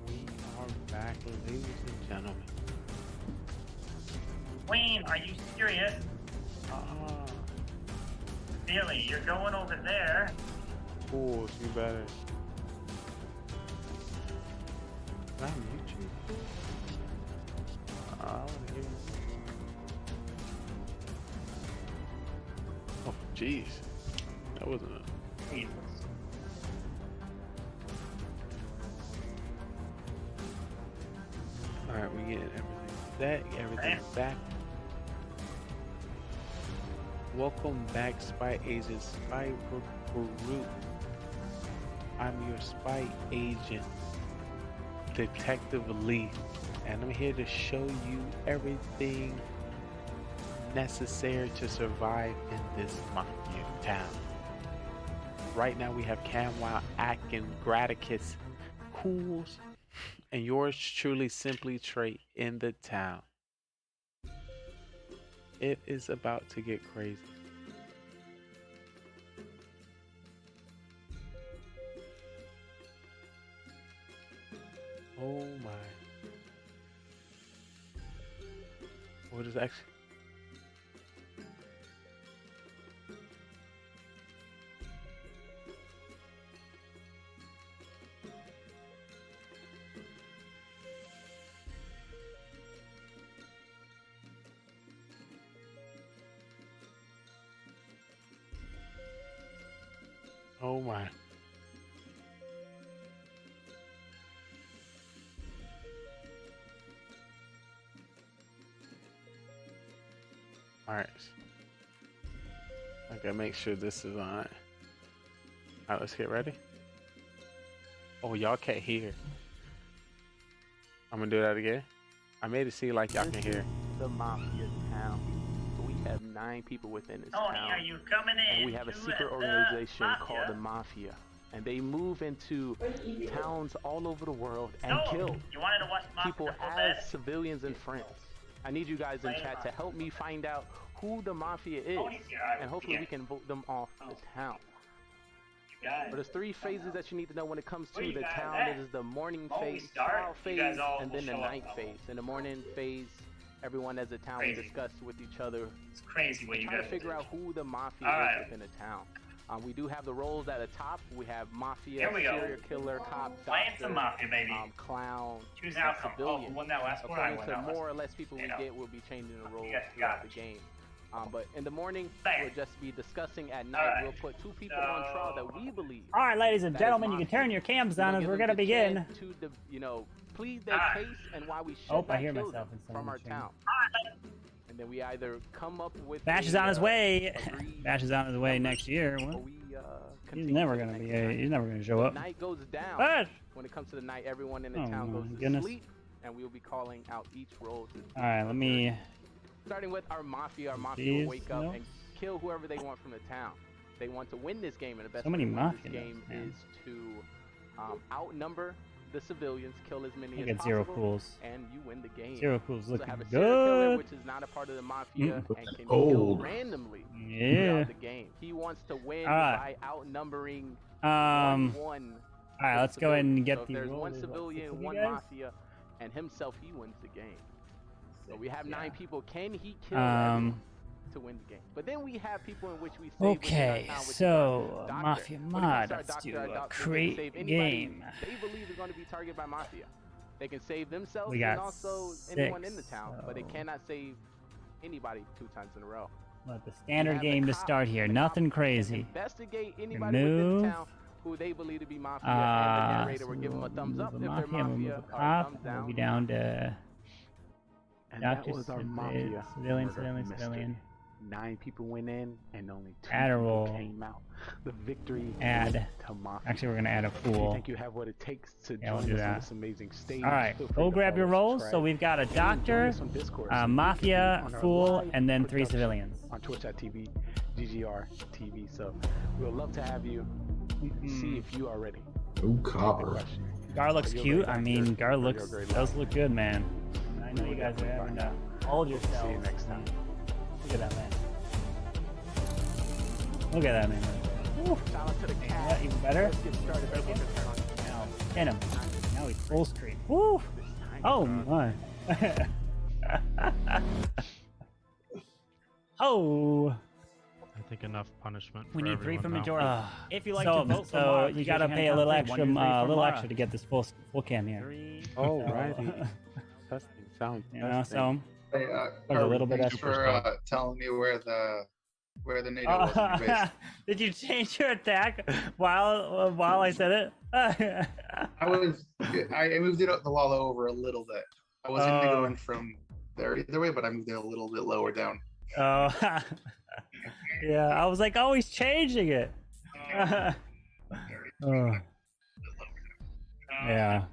We are back, ladies and gentlemen. Wayne, are you serious? Billy, you're going over there. Cool, you better. Can I mute you? I want to hear you. Oh, jeez. That wasn't a... Jesus. Alright, we get everything set, everything back. Welcome back, Spy Agent Spy Baruch. I'm your spy agent, Detective Lee, and I'm here to show you everything necessary to survive in this mafia town. Right now we have Camwow, Akin, Graticus, Cools, and yours truly, Simply Trey, in the town. It is about to get crazy. Oh my. What is actually... Oh my. All right. I gotta make sure this is on. All right, let's get ready. Oh, y'all can't hear. I'm gonna do that again. I made it seem like y'all can hear. The Mafia town. So we have 9 people within this Tony, town. are you coming in? And we have a to secret the organization Mafia? called the Mafia. And they move into towns all over the world and So, kill you wanted to watch Mafia people before as bed? civilians and friends. I need you guys in chat to help me find out who the Mafia is, and hopefully we can vote them off the town. But there's 3 phases that you need to know when it comes to the town. It is the morning phase, trial phase, and then the night phase. In the morning phase, everyone as a town will discuss with each other. It's crazy what you try to guys figure do. out who the Mafia Alright. is within the town. We do have the roles at the top. We have Mafia, Here we go. serial killer, cop, Playing doctor, some Mafia, baby. clown, Choose and outcome. civilian. Oh, won that last one, I According won to that last more or one. less people we You know. get, we'll be changing the roles guys throughout got the game. But in the morning, Bang. we'll just be discussing. At night, Alright. we'll put 2 people on trial that we believe. All right, ladies and that is gentlemen, you can Mafia. turn your cams on as give we're them gonna the begin. chance to plead their case and why we should Oh, I not hear kill myself them in from our stream. town. And then we either come up with Bash is on his way. agreed Bash is on his way next year. What? He's never gonna be. He's never gonna show up. Night goes down. Bash! When it comes to the night, everyone in the Oh town my goes to goodness. sleep, and we will be calling out each role. All right, let me. Starting with our Mafia. Our Mafia Jeez, will wake up no. and kill whoever they want from the town. They want to win this game, and the best So way many to win Mafia this game notes, man. is to outnumber the civilians, kill as many I as get possible, 0 cools. and you win the game. 0 cools So looking have a serial killer, good. which is not a part of the Mafia and can be Old. killed randomly Yeah. throughout the game. He wants to win Alright. by outnumbering Um. one. All right, let's go ahead and get So if the there's roll. one There's what, 6 civilian, of you one guys? Mafia, and himself, he wins the game. So we have 9 people. Can he kill Um. everyone to win the game? But then we have people in which we save within our Okay, town, which is so our doctor. Mafia When it comes mod. to our Let's doctor, do our a doctor can create save anybody game. they believe is going to be targeted by Mafia. They can save themselves We got and also anyone in the 6, town, but they so- cannot save anybody 2 times in a row. Let the standard have the game to cop, start here. the Nothing cop can crazy. Investigate anybody Remove. within town who they believe to be Mafia, and the narrator so will give them a thumbs up if remove they're a Mafia, Mafia, remove a or a cop, thumbs and we'll down. be down to And that doctor, was our Mafia civilian, murder civilian, mystery. civilian. 9 people went in, and only 2 Add a people roll. came out. The victory Add. to Mafia. Actually, we're gonna add a Do you fool. think you have what it takes to Yeah, we'll join do us on that. this amazing stage? All right, Feel free go to grab your follow, rolls. So subscribe, we've got a and join doctor, us on Discord, Mafia, on our fool, live and then 3 production civilians. on Twitch.tv, GGR TV. So we would love to have you. See if you are ready. Oh, copper. Gar looks You're cute. great I actor. mean, Gar You're looks great does live. look good, man. I know you guys are having to hold yourselves. See you next time. Look at that man. Look at that man. Woo. Shout out to the Yeah, cat. even better. Let's get started. Let's get started. Now, hit him. Now he's full screen. Woo. Oh my. Oh. I think enough punishment. We for need 3 everyone from now. majority. If you like so, to vote for so Mara, you please gotta raise your pay a hand little on extra, three. 1, 2, 3 for little Mara. extra to get this full cam here. 3. Alrighty. Testing sound. You know, so Hey, there's a little bit thanks extra. for telling me where the NATO was in your base. Did you change your attack while I said it? I moved it up the wall over a little bit. I was gonna go in from there either way, but I moved it a little bit lower down. Oh, yeah. I was like, oh, he's changing it. Oh. Yeah.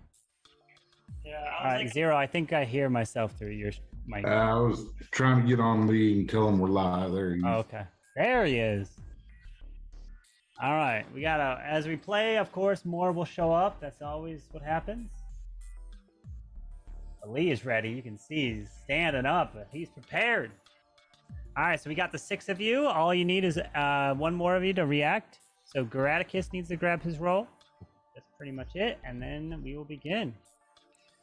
All right, Zero. I think I hear myself through your mic. I was trying to get on the and tell him we're live. There he is. Oh, okay. There he is. All right. We gotta, as we play, of course, more will show up. That's always what happens. Lee is ready. You can see he's standing up. He's prepared. All right. So we got the 6 of you. All you need is 1 more of you to react. So Garaticus needs to grab his roll. That's pretty much it. And then we will begin.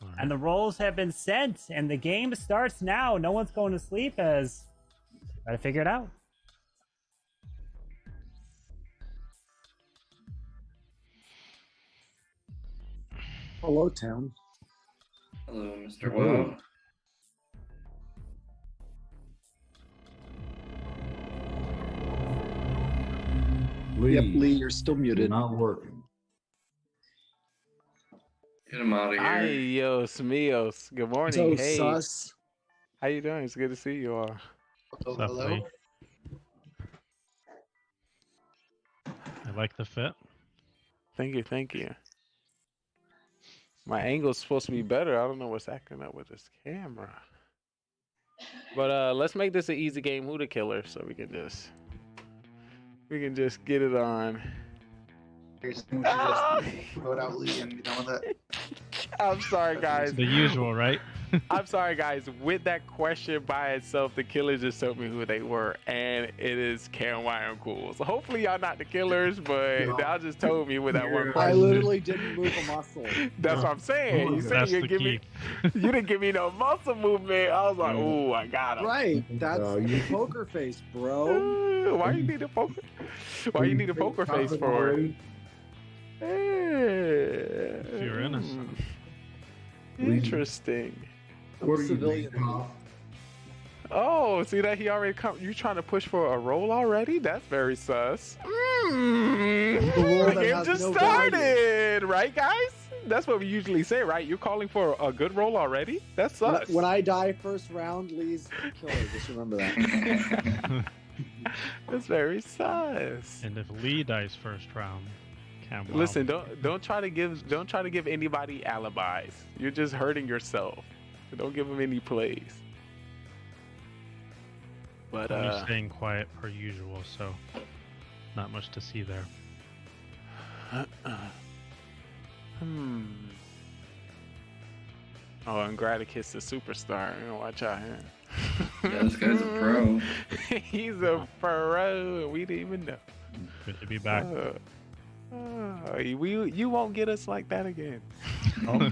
Right. And the rolls have been sent, and the game starts now. No one's going to sleep as gotta figure it out. Hello, town. Hello, Mr. Woe. Yep, Lee, you're still muted. Not working. Get him out of here. Adios, mios. Good morning. So Hey, sus. how you doing? It's good to see you all. Hello. I like the fit. Thank you, thank you. My angle's supposed to be better. I don't know what's acting up with this camera. But let's make this an easy game. Who the killer? So we can just get it on. Vote out Lee and be done with it. I'm sorry, guys. The usual, right? I'm sorry, guys. With that question by itself, the killer just told me who they were, and it is KY and Cool. So hopefully y'all not the killers, but y'all just told me with that one question. I literally didn't move a muscle. That's what I'm saying. You said you give me, you didn't give me no muscle movement. I was like, ooh, I got him. Right, that's the poker face, bro. Why you need a poker? Why you need a poker face for? If you're innocent. Interesting. What are you? Oh, see that he already come. You trying to push for a roll already? That's very sus. The game just started, right, guys? That's what we usually say, right? You're calling for a good roll already? That's sus. When I die first round, Lee's killer. Just remember that. That's very sus. And if Lee dies first round, Campbell. Listen, don't try to give anybody alibis. You're just hurting yourself. Don't give them any plays. But I'm staying quiet per usual, so not much to see there. Oh, and Graticus the superstar. You know, watch out here. Yeah, this guy's a pro. He's a pro, and we didn't even know. Good to be back. You won't get us like that again. Oh.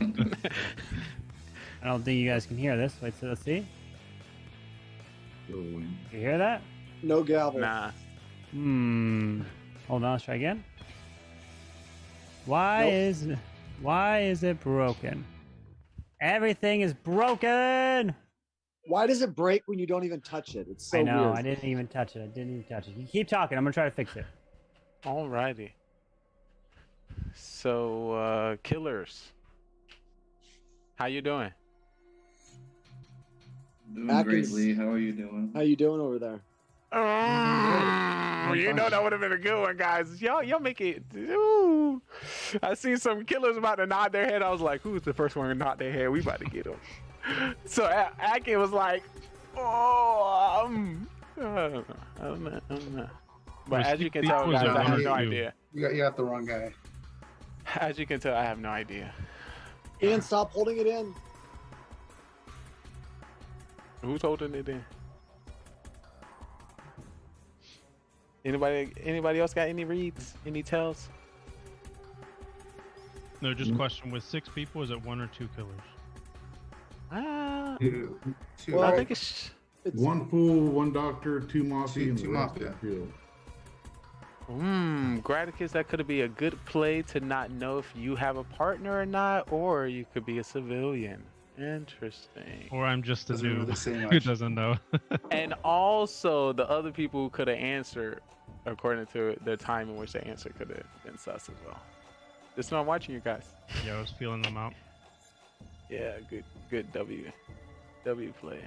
I don't think you guys can hear this. Wait, so let's see. You hear that? No gavel. Nah. Hold on, let's try again. Why is it broken? Everything is broken. Why does it break when you don't even touch it? It's so I know. weird. I didn't even touch it. You keep talking. I'm gonna try to fix it. Alrighty. So, killers, how you doing? Doing great, Lee. How are you doing? How you doing over there? You know that would have been a good one, guys. Y'all make it. Ooh. I see some killers about to nod their head. I was like, who's the first one to nod their head? We about to get them. So Akin was like, I don't know. But as you can tell, guys, I have no idea. You got the wrong guy. As you can tell, I have no idea. Ian, stop holding it in. Who's holding it in? Anybody else got any reads? Any tells? No, just question, with 6 people, is it 1 or 2 killers? Two. Well, I think it's one fool, one doctor, 2 mafia, and two the rest mafia. kill. Graticus, that could be a good play to not know if you have a partner or not, or you could be a civilian. Interesting. Or I'm just a Doesn't really noob say who much. doesn't know. And also, the other people who could have answered, according to the time in which they answered, could have been sus as well. Just know I'm watching you guys. Yeah, I was feeling them out. Yeah, good W play.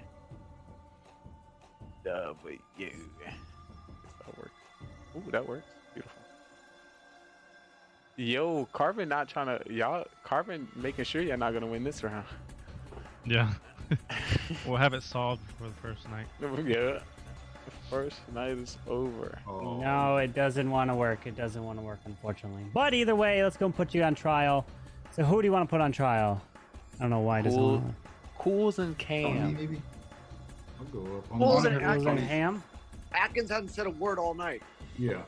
W. That works. Ooh, that works. Beautiful. Yo, Carbon not trying to Carbon making sure you're not gonna win this round. Yeah. We'll have it solved for the first night. Yeah. The first night is over. Oh. No, it doesn't want to work. It doesn't want to work, unfortunately. But either way, let's go and put you on trial. So who do you want to put on trial? I don't know why it doesn't want to. Cools and Cam. Maybe. I'll go up on Cools the- and Cools and Ham? Atkins hasn't said a word all night. Yeah.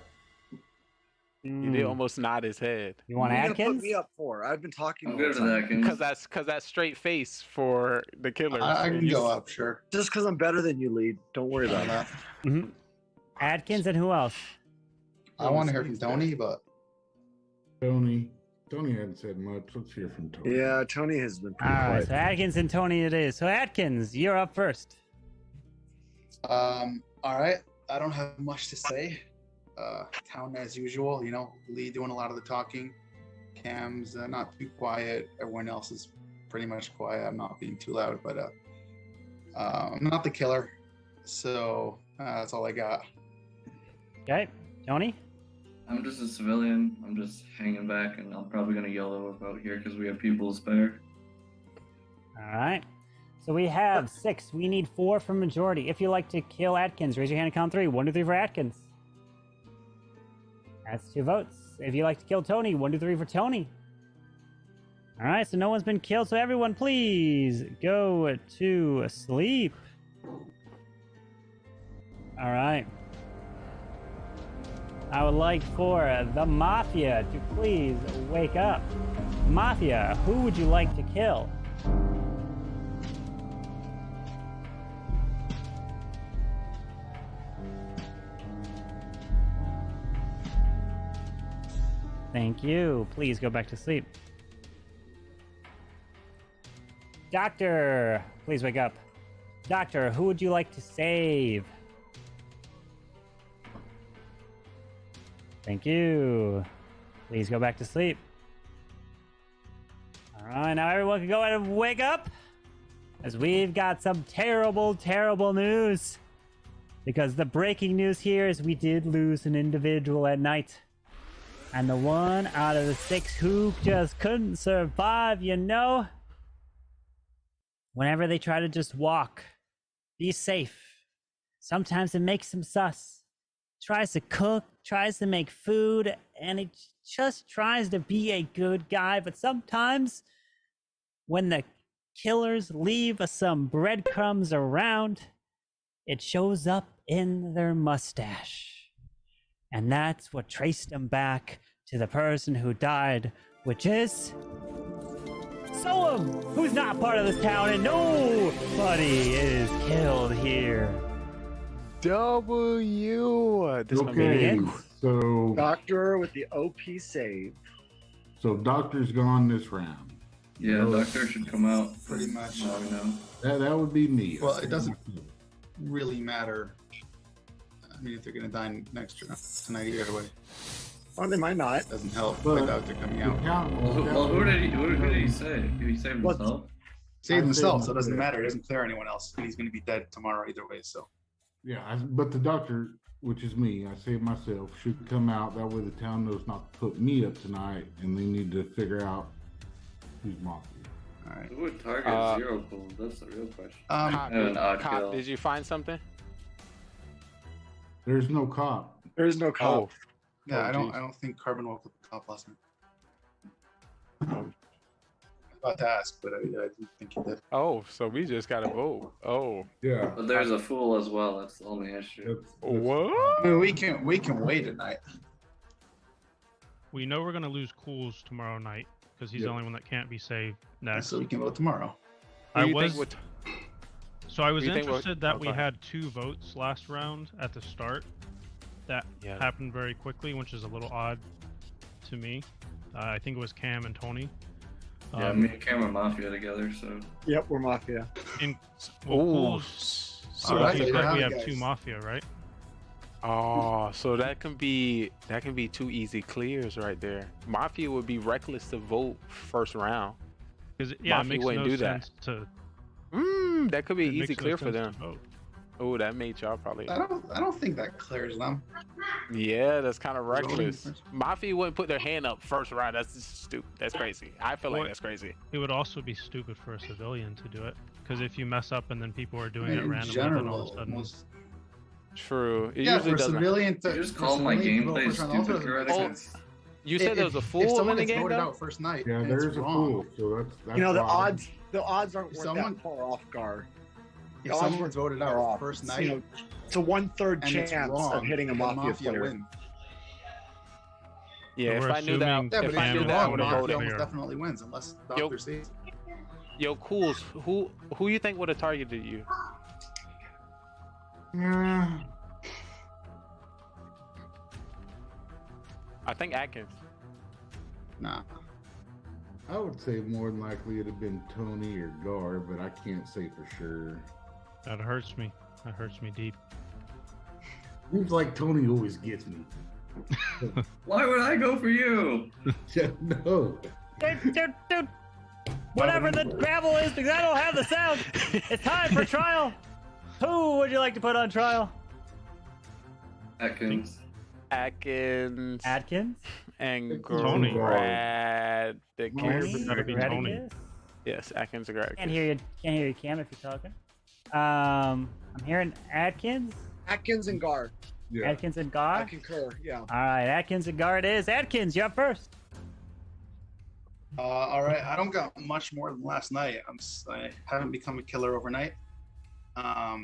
He did almost nod his head. You want What are you gonna Atkins? Put me up for? I've been talking. I'm all the good time. at Atkins. Cause that's straight face for the killers. I can go up, sure. Just because I'm better than you, Lee. Don't worry about that. Mm-hmm. Atkins and who else? I want to hear from Tony, but Tony hadn't said much. Let's hear from Tony. Yeah, Tony has been All pretty right, quiet. so Atkins and Tony it is. So Atkins, you're up first. all right. I don't have much to say. town as usual. You know, Lee doing a lot of the talking. Cam's not too quiet. Everyone else is pretty much quiet. I'm not being too loud, but I'm not the killer. So that's all I got. Okay, Tony? I'm just a civilian. I'm just hanging back, and I'm probably gonna YOLO about here because we have people to spare. All right. So we have 6. We need 4 for majority. If you like to kill Atkins, raise your hand and count 3. 1, 2, 3 for Atkins. That's 2 votes. If you like to kill Tony, 1, 2, 3 for Tony. All right, so no one's been killed. So everyone, please go to sleep. All right. I would like for the Mafia to please wake up. Mafia, who would you like to kill? Thank you. Please go back to sleep. Doctor, please wake up. Doctor, who would you like to save? Thank you. Please go back to sleep. All right, now everyone can go ahead and wake up, as we've got some terrible, terrible news. Because the breaking news here is we did lose an individual at night. And the one out of the 6 who just couldn't survive, you know? Whenever they try to just walk, be safe. Sometimes it makes them sus. Tries to cook, tries to make food, and it just tries to be a good guy. But sometimes when the killers leave some breadcrumbs around, it shows up in their mustache. And that's what traced them back to the person who died, which is Solom, who's not part of this town, and nobody is killed here. W. This Okay, so Doctor with the OP save. So Doctor's gone this round. Yeah, Doctor should come out. Pretty much. Now we know. That would be me. Well, it doesn't really matter. I mean, if they're gonna die next tonight either way. Oh, they might not. Doesn't help with Doctor coming out. Well, who did he save? Did he save himself? Save himself, so it doesn't matter. It doesn't clear anyone else, and he's gonna be dead tomorrow either way. So. Yeah, but the Doctor, which is me, I saved myself, should come out. That way the town knows not to put me up tonight, and they need to figure out who's Mafia. All right. Who would target Zero Cool? That's the real question. Cop, did you find something? There's no cop. There's no cop. Oh. Yeah, I don't think Carbon woke up the cop last night. I was about to ask, but I didn't think he did. Oh, so we just got to vote. Oh. Yeah. But there's a fool as well. That's the only issue. What? I mean, we can wait at night. We know we're gonna lose Cools tomorrow night because he's the only one that can't be saved next. So we can vote tomorrow. I was interested that we sorry. had 2 votes last round at the start. That happened very quickly, which is a little odd to me. I think it was Cam and Tony. Yeah, me and Cam are Mafia together, so. Yep, we're Mafia. Cools. So right, we yeah, have guys. 2 Mafia, right? Oh, so that can be 2 easy clears right there. Mafia would be reckless to vote first round. Because it Mafia makes wouldn't no do that. sense to. That could be it easy makes no clear for sense to them. vote. Oh, that made y'all probably. I don't think that clears them. Yeah, that's kind of reckless. Mafia wouldn't put their hand up first round. That's just stupid. That's crazy. I feel like that's crazy. It would also be stupid for a civilian to do it. Because if you mess up and then people are doing it In randomly, general, then all of a sudden. most True. It Yeah, usually for a doesn't. civilian to You just call my gameplay stupid theoretically. You said there was a if fool someone in the gets game, voted though? out first night. Yeah, and there's it's a wrong. fool. So that's You know, the why. odds aren't worth Someone- that far off, Gar. If The odds someone weren't gets voted far out off. first It's, night, you know, it's a 1/3 and it's chance wrong, of hitting a the Mafia player. win. Yeah, So if we're I knew that, assuming Yeah, but if if I you're knew that, I wrong, would have Mafia voted. almost definitely wins unless Doctor says. Yo, Cools, who you think would have targeted you? Yeah. I think Atkins. Nah. I would say more than likely it'd have been Tony or Gar, but I can't say for sure. That hurts me. That hurts me deep. Seems like Tony always gets me. Why would I go for you? No. Dude. Whatever the gravel is, because I don't have the sound. It's time for trial. Who would you like to put on trial? Atkins. Atkins. And Tony. Grad. Tony? Yes, Atkins and Grad. Can't hear you, Cam, if you're talking. I'm hearing Atkins. Atkins and Gar. Yeah. Atkins and Gar. I concur. Yeah. All right, Atkins and Gar it is. Atkins, you're up first. All right, I don't got much more than last night. I haven't become a killer overnight. I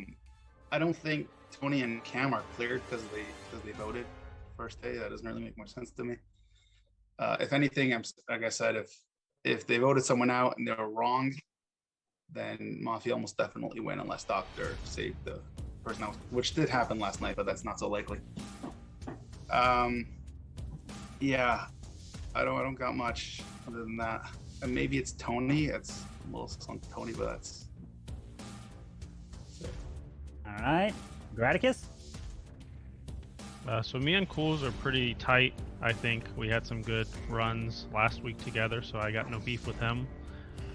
don't think Tony and Cam are cleared because they voted first day. That doesn't really make much sense to me. If anything, like I said, if they voted someone out and they were wrong, then Mafia almost definitely win unless Doctor saved the person else, which did happen last night, but that's not so likely. Yeah, I don't got much other than that. And maybe it's Tony. It's a little sunk Tony, but that's it. All right, Graticus. So me and Cools are pretty tight. I think we had some good runs last week together, so I got no beef with him.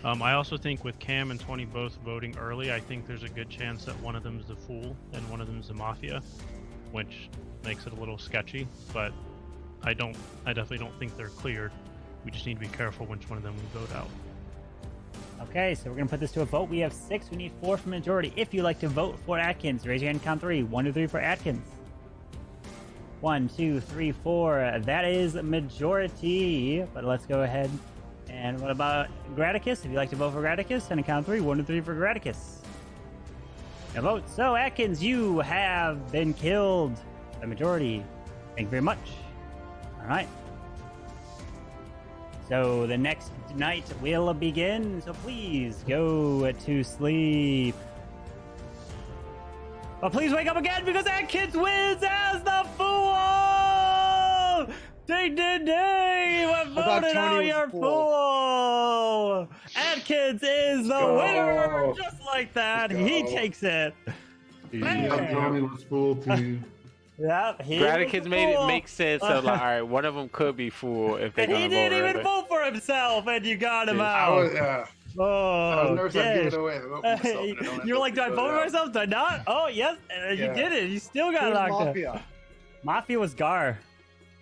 I also think with Cam and Tony both voting early, I think there's a good chance that one of them's the Fool and one of them's the Mafia, which makes it a little sketchy, but I definitely don't think they're cleared. We just need to be careful which one of them we vote out. Okay, so we're gonna put this to a vote. We have 6. We need 4 for majority. If you'd like to vote for Atkins, raise your hand. Count 3. 1, 2, 3 for Atkins. 1, 2, 3, 4. That is majority. But let's go ahead. And what about Graticus? If you'd like to vote for Graticus, and count 3. 1, 2, 3 for Graticus. A vote. So Atkins, you have been killed. The majority. Thank you very much. All right. So the next night will begin, so please go to sleep. But please wake up again because Atkins wins as the Fool! Ding, ding, ding! What voted out your Fool? Atkins is the winner! Just like that, he takes it. Tony was Fool too. Yep, Graticus made it make sense. So like, all right, one of them could be Fool if they're and he didn't even vote for himself, and you got him out. I was nervous I'd give it away. You were like, do I vote for myself? Do I not? Oh, yes, you did it. You still got knocked out. Mafia was Gar.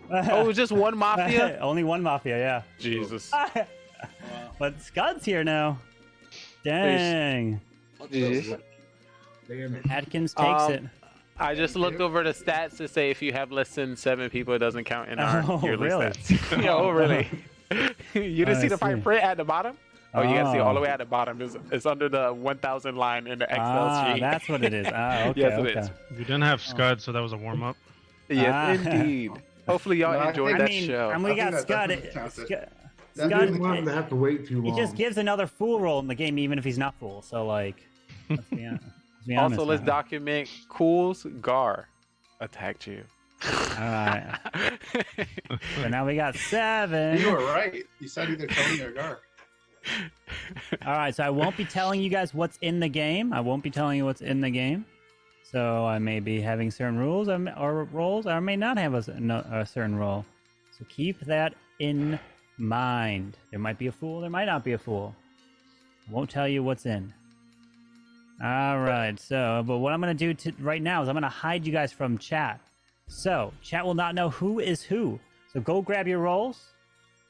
Oh, it was just one Mafia? Only one Mafia, yeah. Jesus. But Scud's here now. Dang. Atkins takes it. I just looked over the stats to say if you have less than 7 people, it doesn't count in our yearly really? stats. Oh, really? You didn't see the fine print at the bottom? Oh, you gotta see all the way at the bottom. It's under the 1,000 line in the Excel sheet. That's what it is. Okay, yes, it is. We didn't have Scud, so that was a warm up. Yes, indeed. Hopefully, y'all enjoyed that show. And we got Scud. Scud wanted to have to wait too long. He just gives another Fool roll in the game, even if he's not Fool. So, like, let's be honest. Also, let's document Cool's Gar attacked you. All right. So now we got 7. You were right. You said either Tony or Gar. All right. So I won't be telling you guys what's in the game. I won't be telling you what's in the game. So I may be having certain rules or roles. Or I may not have a certain role. So keep that in mind. There might be a Fool. There might not be a Fool. I won't tell you what's in. All right, so, but what I'm going to do right now is I'm going to hide you guys from chat. So, chat will not know who is who. So go grab your roles.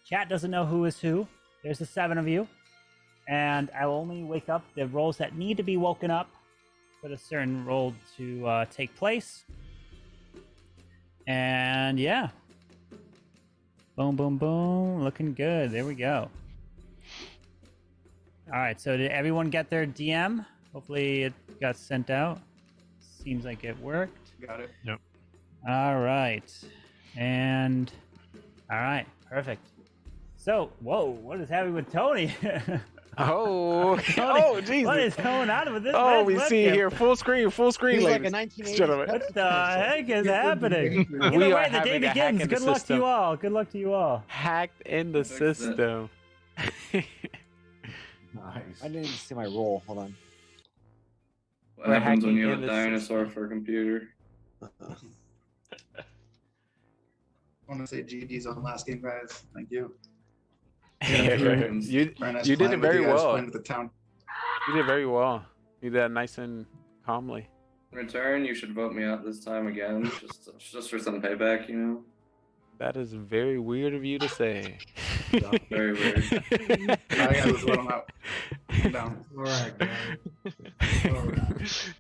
Chat doesn't know who is who. There's the 7 of you. And I will only wake up the roles that need to be woken up for the certain role to take place. And yeah. Boom, boom, boom. Looking good. There we go. All right, so did everyone get their DM? Hopefully it got sent out. Seems like it worked. Got it. Yep. All right. And all right, perfect. So, whoa, what is happening with Tony? Oh, Tony, oh, Jesus. What is going on with this? Oh, we see here full screen, He's ladies. like a 1980s. What the heck is happening? Either We way, are the day having a hack begins. in the Good luck to system. you all. Good luck to you all. Hacked in the system. Nice. I didn't even see my roll. Hold on. What happens when you have a dinosaur for a computer? want to say GG's on last game, guys. Thank you. You Very nice did playing it with very you guys, well. playing with the town. You did very well. You did that nice and calmly. In return, you should vote me out this time again, just for some payback, you know. That is very weird of you to say. Very weird. I gotta just let him out. I'm down. All right, guys. All right.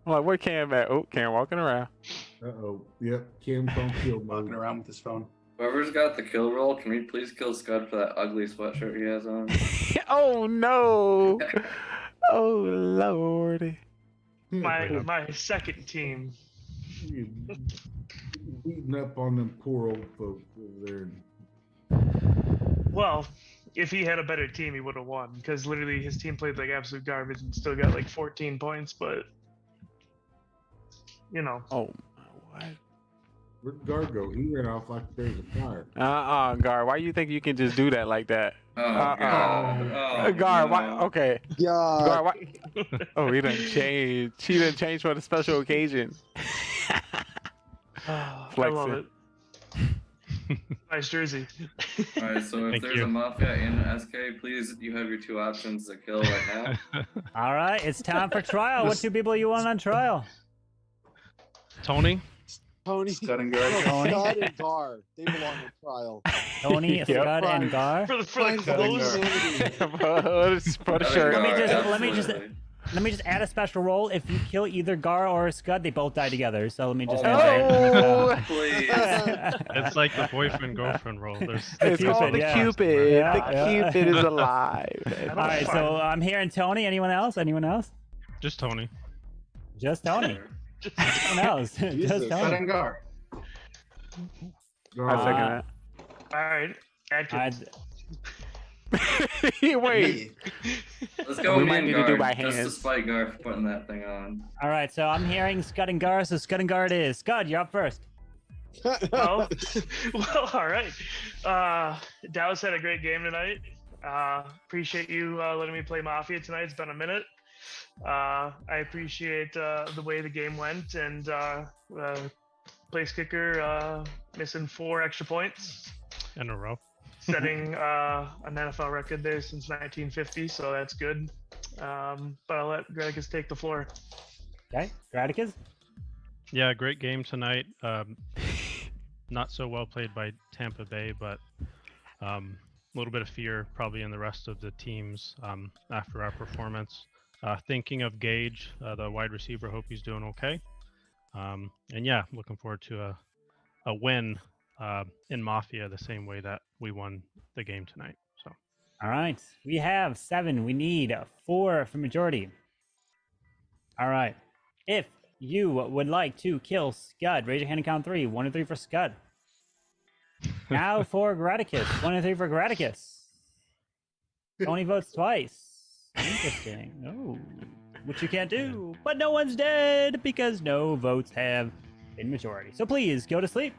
I'm like, where Cam at? Oh, Cam walking around. Uh-oh. Yep. Cam's on kill mode. Walking around with his phone. Whoever's got the kill roll, can we please kill Scud for that ugly sweatshirt he has on? Oh no! Oh lordy! My second team. Beating up on them poor old folks over there. Well, if he had a better team, he would have won. Because literally, his team played like absolute garbage and still got like 14 points. But you know. Oh, what? Where'd Gar go? He ran off like there's a fire. Gar, why you think you can just do that like that? God. Gar, why? Okay. God. Gar, why? Oh, he done changed. She done changed for the special occasion. I love it. Nice jersey. Alright, so if there's a Mafia in SK, please, you have your two options to kill right now. All right, it's time for trial. What two people you want on trial? Tony? Tony. Scud and Gar. Scud and Gar. They belong in trial. Tony, Scud, and Gar. For the clothes. For the shirt. Let me just add a special role. If you kill either Gar or Scud, they both die together. So let me just. Please. It's like the boyfriend-girlfriend role. It's called the Cupid. The Cupid is alive. All right, so I'm hearing Tony. Anyone else? Anyone else? Just Tony. Just Tony. Anyone else? Just Scud Tony. and Gar. I second that. All right, Atkins. Wait. Let's go We me might and need to do by Gar, just to hands. spite Gar for putting that thing on. All right, so I'm hearing Scud and Gar. So Scud and Gar it is. Scud, you're up first. Well, all right. Dallas had a great game tonight. Appreciate you letting me play Mafia tonight. It's been a minute. I appreciate the way the game went, and place kicker missing 4 extra points In a row. setting an NFL record there since 1950, so that's good. But I'll let Gradicus take the floor. Okay, Gradicus. Yeah, great game tonight. Not so well played by Tampa Bay, but a little bit of fear probably in the rest of the teams after our performance. Thinking of Gage, the wide receiver, hope he's doing okay. And yeah, looking forward to a win in Mafia the same way that we won the game tonight. So, All right, we have 7. We need 4 for majority. All right, if you would like to kill Scud, raise your hand and count 3. 1 and 3 for Scud. Now for Gradicus. 1 and 3 for Gradicus. Tony votes twice. Interesting. Oh, which you can't do. But no one's dead because no votes have been majority. So please go to sleep.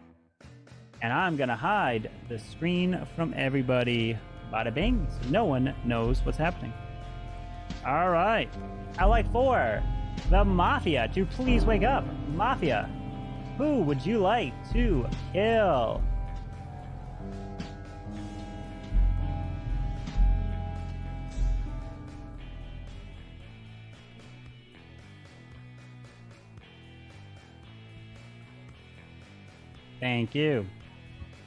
And I'm gonna hide the screen from everybody. Bada bing. So no one knows what's happening. All right. I like 4. The Mafia to please wake up. Mafia, who would you like to kill? Thank you.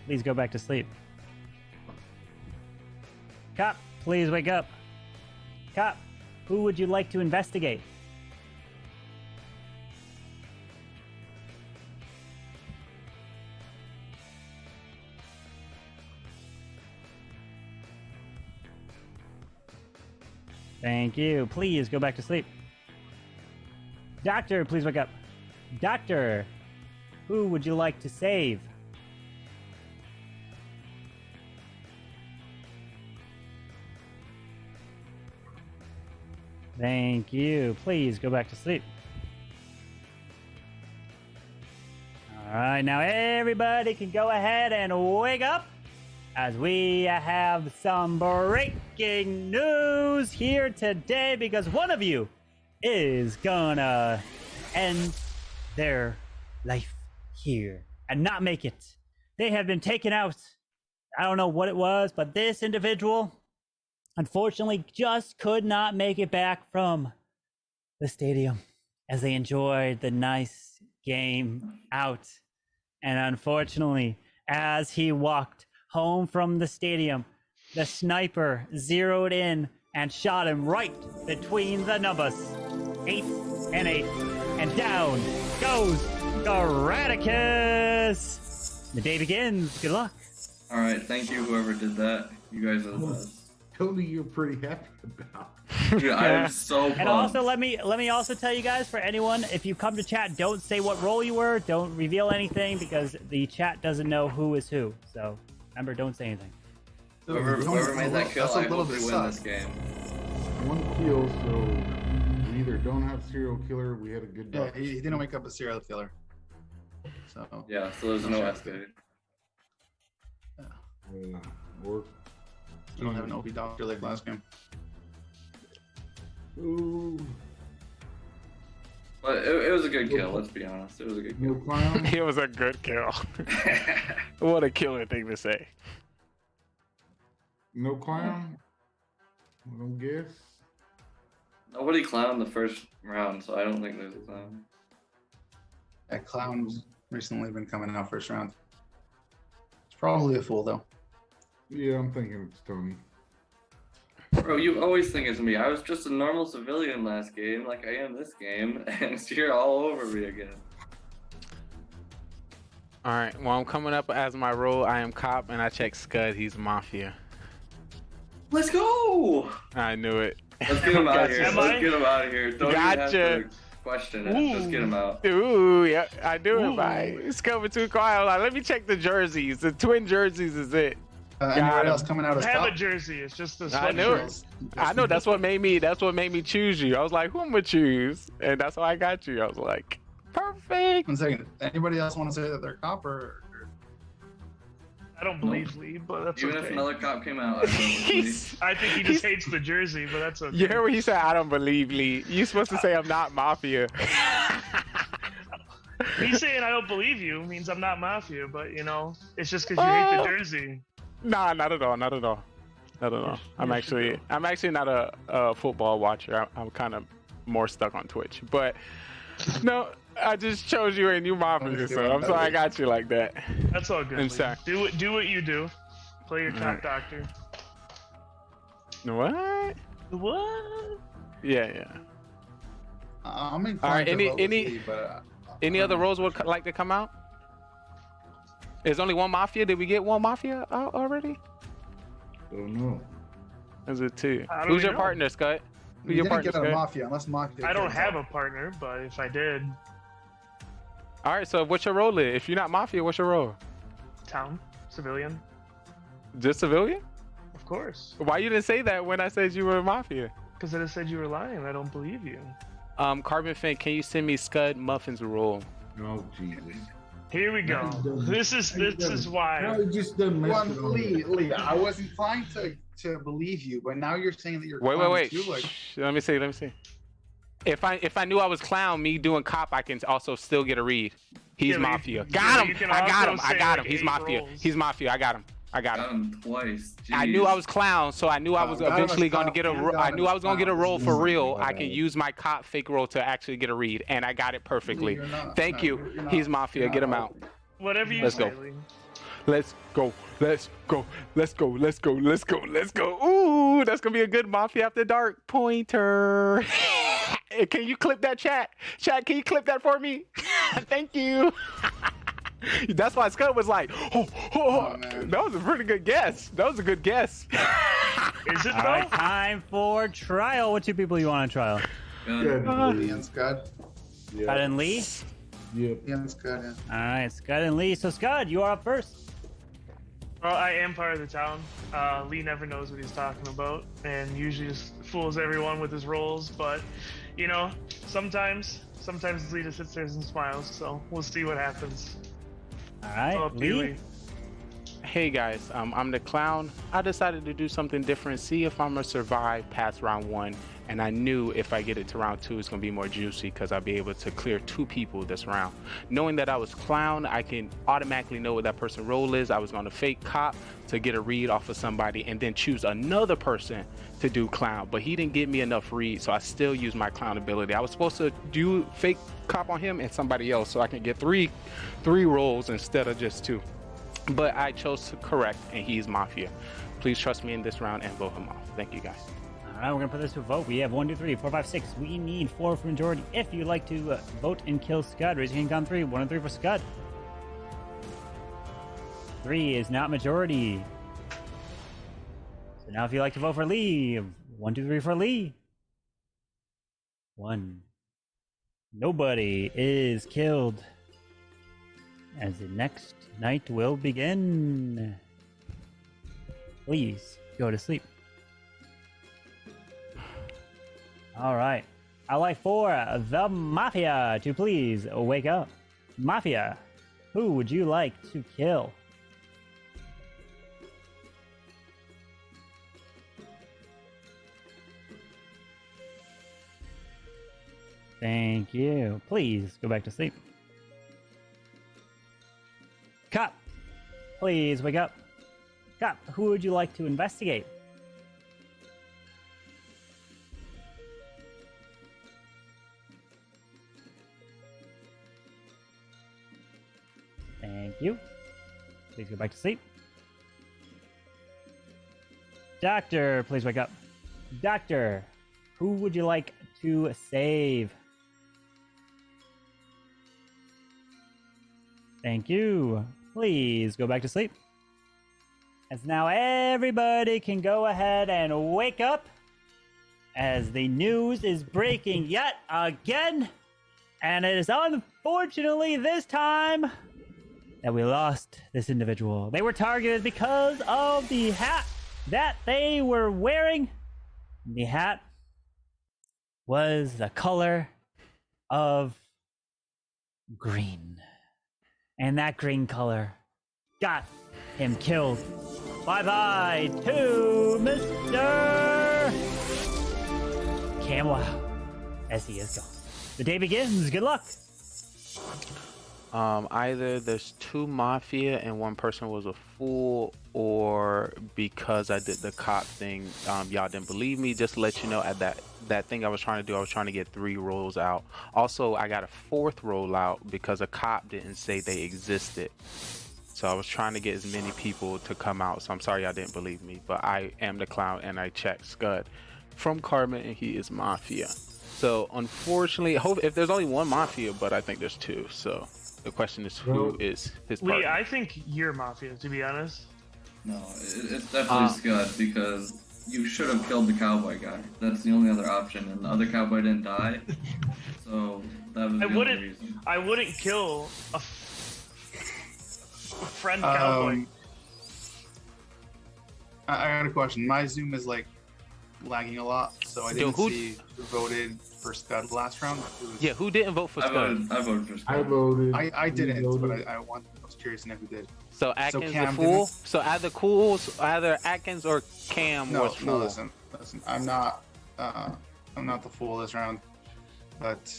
Please go back to sleep. Cop, please wake up. Cop, who would you like to investigate? Thank you. Please go back to sleep. Doctor, please wake up. Doctor, who would you like to save? Thank you. Please go back to sleep. All right, now everybody can go ahead and wake up as we have some breaking news here today because one of you is gonna end their life here and not make it. They have been taken out. I don't know what it was, but this individual, unfortunately, just could not make it back from the stadium as they enjoyed the nice game out. And unfortunately, as he walked home from the stadium, the sniper zeroed in and shot him right between the numbers 8 and 8. And down goes Graticus. The day begins. Good luck. All right, thank you, whoever did that. You guys are the best. Tony, you're pretty happy about. Dude, I am so pumped. And also, let me also tell you guys, for anyone, if you come to chat, don't say what role you were. Don't reveal anything because the chat doesn't know who is who. So remember, don't say anything. Whoever made that kill, I hope we win this game. One kill, so we either don't have serial killer. We had a good. Yeah, he didn't wake up a serial killer. So yeah, so there's no escape. Or you don't have an OP doctor like last game. Ooh. But it was a good kill, let's be honest. It was a good kill. It was a good kill. What a killer thing to say. No clown? I don't guess. Nobody clowned the first round, so I don't think there's a clown. That clown's recently been coming out first round. It's probably a fool though. Yeah, I'm thinking it's Tony. Bro, you always think it's me. I was just a normal civilian last game, like I am this game, and you're all over me again. All right. Well, I'm coming up as my role. I am cop, and I check Scud. He's Mafia. Let's go! I knew it. Let's get him out of here. Gotcha. Let's get him out of here. Don't even have to question it. Just get him out. Ooh, yeah, I do it, bye. It's coming too quiet. Hold on, let me check the jerseys. The twin jerseys is it. Anybody else coming out as I have top? a jersey. It's just the I knew sweatshirt. it. I know that's what made me choose you. I was like, who am I choose? And that's why I got you. I was like, perfect. 1 second. Anybody else want to say that they're cop or? I don't believe Lee, but that's Even okay. if another cop came out, I don't believe. I think he just hates the jersey, but that's okay. You hear what he said? I don't believe Lee. You supposed to say I'm not Mafia. Me saying I don't believe you means I'm not Mafia, but you know, it's just because you hate the jersey. Nah, not at all. Not at all. Not at all. I'm actually not a football watcher. I'm kind of more stuck on Twitch. But no, I just chose you and you Mafia, so I'm sorry I got you like that. That's all good. I'm Lee. sorry. Do what you do. Play your cop doctor. What? What? Yeah. I'm inclined All right. to vote with Any Lee, but any other roles would like to come out? There's only one Mafia. Did we get one Mafia out already? Don't know. Is it two? I don't Who's your know. partner, Scott? Who's you your didn't partner, get a Scott? Mafia unless Mafia. I don't comes have out. a partner, but if I did, All right. So what's your role? If you're not Mafia, what's your role? town civilian, Just civilian? of course. Why you didn't say that when I said you were Mafia? Because I just said you were lying. I don't believe you. Carbonfin, can you send me Scud Muffin's role? Oh Jesus. Here we go. This is why. Now he just done messed it up. Lee, I was inclined to believe you, but now you're saying that you're Wait. too, like, Shh, let me see. If I knew I was clown, me doing cop, I can also still get a read. He's Yeah, Mafia. you Got can him. I got also him. say, like, He's 8 Mafia. roles. He's Mafia. I got him. Got him twice. I knew I Jeez. was clown, so I knew I was got him eventually as going to cop get a. and I got knew him I as was going to get a clown. role for real. I can use my cop fake role to actually get a read, and I got it perfectly. You're not- Thank no, you. you're not- He's Mafia. you're Get him not out. Whatever you Let's say, go. Lee. Let's go. Let's go. Let's go. Let's go. Let's go. Let's go. Ooh, that's gonna be a good Mafia After Dark pointer. Can you clip that, chat? Chat, can you clip that for me? Thank you. That's why Scott was like, that was a pretty good guess. That was a good guess. Is it All though? right, time for trial. What two people you want on trial? Lee and Scud. Scud and Lee? Yep. Lee and Scud, yeah. All right, Scud and Lee. So, Scud, you are up first. Well, I am part of the town. Lee never knows what he's talking about, and usually just fools everyone with his roles. But you know, sometimes Lee just sits there and smiles. So we'll see what happens. All right, Up to you, Lee. Hey guys, I'm the clown. I decided to do something different, see if I'm gonna survive past round 1, and I knew if I get it to round 2, it's gonna be more juicy because I'll be able to clear 2 people this round. Knowing that I was clown, I can automatically know what that person's role is. I was gonna fake cop to get a read off of somebody and then choose another person to do clown, but he didn't give me enough read, so I still used my clown ability. I was supposed to do fake cop on him and somebody else so I can get three roles instead of just 2. But I chose to correct, and he's Mafia. Please trust me in this round and vote him off. Thank you, guys. All right, we're gonna put this to a vote. We have 1, 2, 3, 4, 5, 6. We need 4 for majority. If you'd like to vote and kill Scud, raise your hand on 3. 1 and 3 for Scud. 3 is not majority. So now, if you'd like to vote for Lee, 1, 2, 3 for Lee. 1. Nobody is killed. As the next night will begin. Please go to sleep. All right. I'd like for the Mafia to please wake up. Mafia, who would you like to kill? Thank you. Please go back to sleep. Cop, please wake up. Cop, who would you like to investigate? Thank you. Please go back to sleep. Doctor, please wake up. Doctor, who would you like to save? Thank you. Please go back to sleep. As now everybody can go ahead and wake up as the news is breaking yet again. And it is unfortunately this time that we lost this individual. They were targeted because of the hat that they were wearing. The hat was the color of green. And that green color got him killed. Bye-bye to Mr. Camwow as he is gone. The day begins. Good luck. Either there's 2 Mafia and 1 person was a fool, or because I did the cop thing, y'all didn't believe me. Just to let you know, at that thing I was trying to do, I was trying to get 3 roles out. Also, I got a 4th roll out because a cop didn't say they existed. So I was trying to get as many people to come out. So I'm sorry y'all didn't believe me, but I am the clown and I checked Scud from Carbon and he is Mafia. So unfortunately, if there's only 1 Mafia, but I think there's 2. So the question is, who is his partner? Lee, I think you're Mafia, to be honest. No, it's definitely Scud, because you should have killed the cowboy guy. That's the only other option, and the other cowboy didn't die. So that was the only reason. I wouldn't kill a friend cowboy. I got a question. My Zoom is like lagging a lot, so I didn't see who voted for Scud last round. Yeah, who didn't vote for Scud? I voted for Scud. I voted. I didn't, but I was curious to know who did. So Atkins the fool? So either Atkins or Cam was fool. No, listen. I'm not the fool this round, but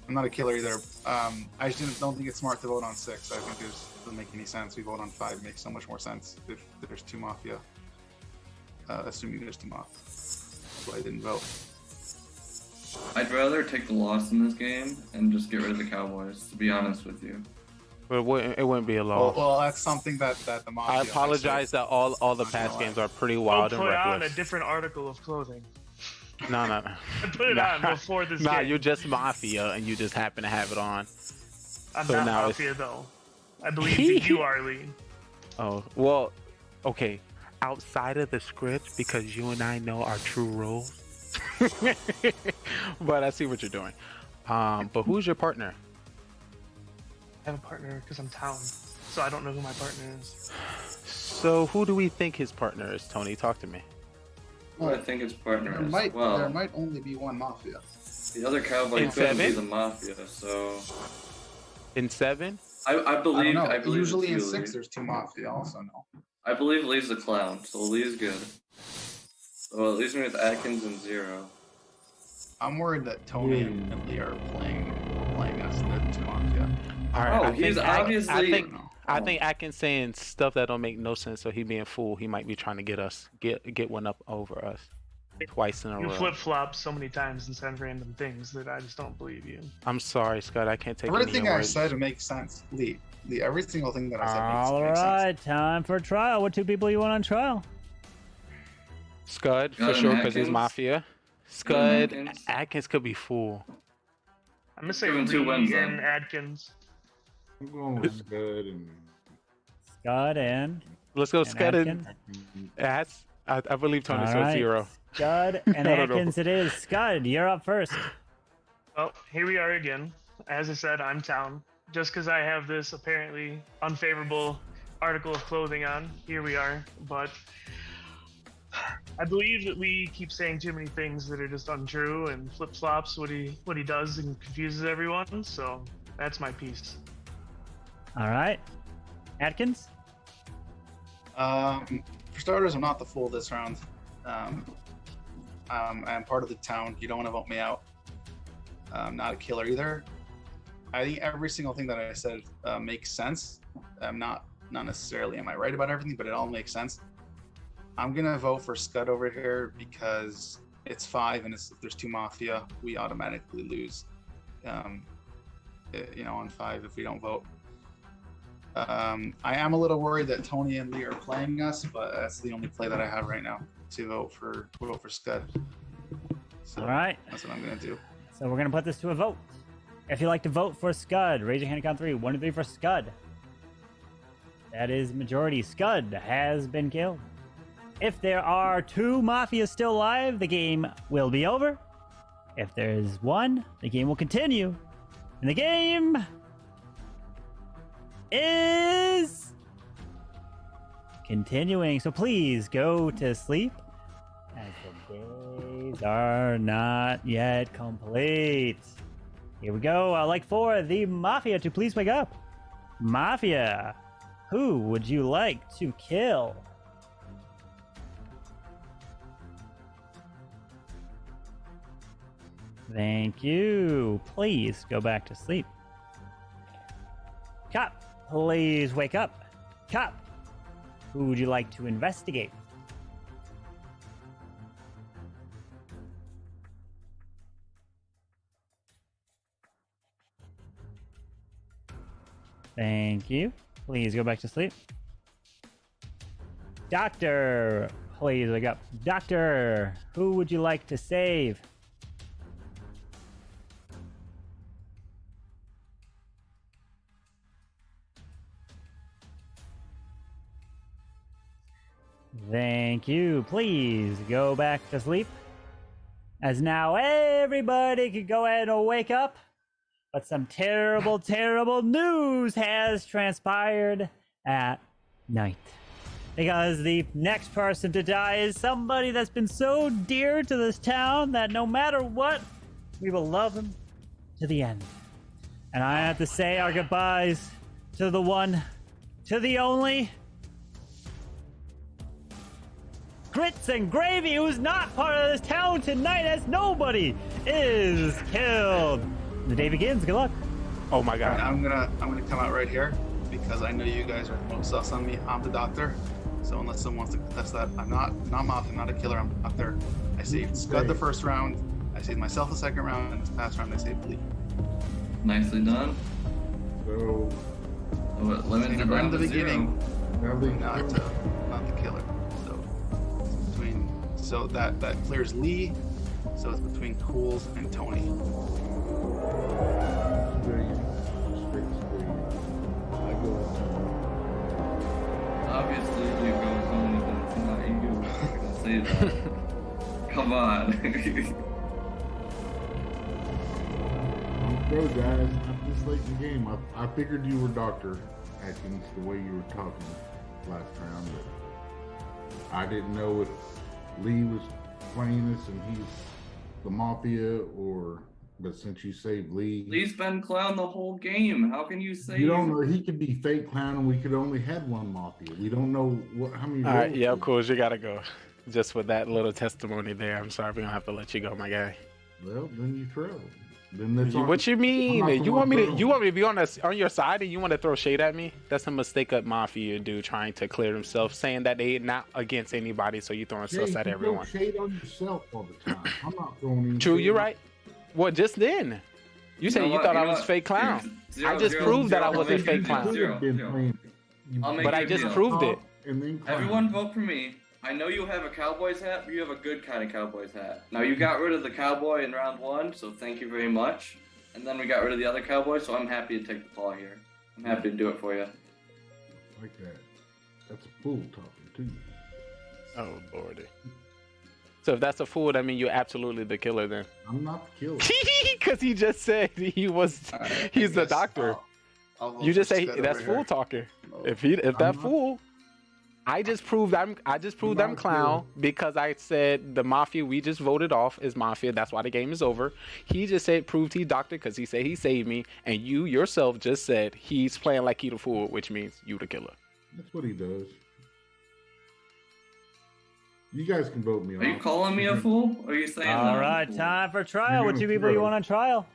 I'm not a killer either. I just don't think it's smart to vote on 6. I think it doesn't make any sense. We vote on 5 makes so much more sense if there's 2 Mafia. Assuming there's 2 Mafia. That's why I didn't vote. I'd rather take the loss in this game and just get rid of the Cowboys, to be honest with you. But it wouldn't be a loss. Well, that's something that the Mafia. I apologize that all the past games are pretty wild and reckless. Put on a different article of clothing. No. I put it on before this game. Nah, you're just Mafia and you just happen to have it on. I'm not Mafia though. I believe that you are, Lee. Oh, well, okay. Outside of the script, because you and I know our true roles. But I see what you're doing. But who's your partner? I have a partner because I'm Town, so I don't know who my partner is. So who do we think his partner is, Tony? Talk to me. Well, I think his partner there might only be 1 Mafia. The other cowboy could be the Mafia, so... In 7? I believe. don't know. I believe Usually in it's you, 6 Lee. there's 2 Mafia also, no. I believe Lee's a clown, so Lee's good. So it leaves me with Atkins and 0. I'm worried that Tony and Lee are playing us, the 2 Mafia. All right, Oh, he's obviously. I think Atkins saying stuff that don't make no sense, so he being fool. He might be trying to get one up over us twice in a You row. flip flop so many times and said random things that I just don't believe you. I'm sorry, Scott. I can't take any of Everything your I words. said makes sense. Lee, every single thing that I said All makes sense. right, time for trial. What 2 people you want on trial? Scud for Scud sure and because he's Atkins. Mafia. Scud, Atkins could be fool. I'm gonna say Giving 2 Lee wins, and though. Adkins. I'm going with Scud and Scud and. Let's go, and Scud and. Atkins. I believe Tony All said right, 0. Scud and I don't know. Atkins it is. Scud, you're up first. Well, here we are again. As I said, I'm town. Just because I have this apparently unfavorable article of clothing on, here we are. But I believe that Lee keeps saying too many things that are just untrue and flip flops what he does and confuses everyone. So that's my piece. All right, Atkins. For starters, I'm not the fool this round. I'm part of the town. You don't want to vote me out. I'm not a killer either. I think every single thing that I said makes sense. I'm not necessarily am I right about everything, but it all makes sense. I'm gonna vote for Scud over here because it's 5, and if there's 2 Mafia, we automatically lose. On 5 if we don't vote. I am a little worried that Tony and Lee are playing us, but that's the only play that I have right now to vote for Scud. So All right. that's what I'm gonna do. So we're gonna put this to a vote. If you'd like to vote for Scud, raise your hand and count 3. 1, 2, 3 for Scud. That is majority. Scud has been killed. If there are 2 Mafias still alive, the game will be over. If there is 1, the game will continue. And the game is continuing. So please go to sleep as the days are not yet complete. Here we go. I'd like for the Mafia to please wake up. Mafia, who would you like to kill? Thank you. Please go back to sleep. Cop, please wake up. Cop, who would you like to investigate? Thank you. Please go back to sleep. Doctor, please wake up. Doctor, who would you like to save? Thank you. Please go back to sleep. As now everybody can go ahead and wake up. But some terrible, terrible news has transpired at night. Because the next person to die is somebody that's been so dear to this town that no matter what, we will love him to the end. And I have to say our goodbyes to the one, to the only, Grits and Gravy, who's not part of this town tonight, as nobody is killed. The day begins. Good luck. Oh my God. I'm gonna come out right here because I know you guys are most sus on me. I'm the doctor, so unless someone wants to contest that, I'm not Mafia, I'm not a killer. I'm the doctor. I saved Scud the first round. I saved myself the second round, and this past round I saved Lee. Nicely done. So, lemons are in the down to 0. beginning, not the killer. So that clears Lee. So it's between Cools and Tony. Obviously, you go home, but it's not you. I'm gonna say that. Come on. Bro, guys, I'm just late in the game. I figured you were Dr. Atkins the way you were talking last round, but I didn't know if Lee was playing this and he's the Mafia or But since you saved Lee, Lee's been clown the whole game. How can you say you don't know? He could be fake clown, and we could only had one Mafia. We don't know how many. All right, yeah, of course, you gotta go. Just with that little testimony there, I'm sorry, we're gonna have to let you go, my guy. Well, then you throw. Then that's What you mean? You want me to be on your side, and you want to throw shade at me? That's a mistake that Mafia do, trying to clear themselves, saying that they not against anybody, so you throwing stuff at everyone. You throw shade on yourself all the time. I'm not throwing any True, shade. you're right. Well, just then, you said you thought I was fake clown. I just proved that I wasn't fake clown. But I just proved it. Everyone vote for me. I know you have a Cowboys hat, but you have a good kind of Cowboys hat. Now, you got rid of the Cowboy in round 1, so thank you very much. And then we got rid of the other Cowboy, so I'm happy to take the paw here. I'm happy to do it for you. Like that. That's a fool talking to you. Oh, Lordy. So if that's a fool, that means you're absolutely the killer then. I'm not the killer. Because he just said he's the doctor. You just say that's fool talking. If that fool, I just proved them clown because I said the Mafia we just voted off is Mafia. That's why the game is over. He just said proved he doctor because he said he saved me, and you yourself just said he's playing like he the fool, which means you the killer. That's what he does. You guys can vote me off. Are you calling me a fool? Or are you saying All right, time for trial. What two people you want on trial?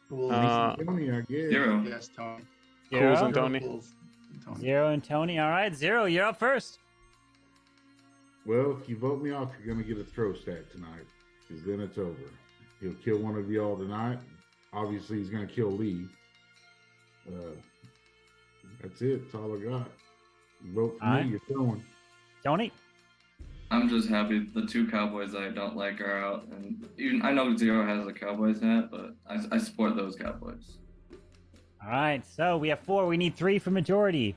Tony, I guess. Zero. Yes, Tony. Cools and Tony. Zero and Tony. All right, Zero, you're up first. Well, if you vote me off, you're going to get a throw stat tonight, because then it's over. He'll kill one of y'all tonight. Obviously, he's going to kill Lee. That's it. That's all I got. Vote for me. You're throwing. Tony? I'm just happy the two Cowboys I don't like are out. And even I know Zero has a Cowboys hat, but I support those Cowboys. All right, so we have 4. We need 3 for majority.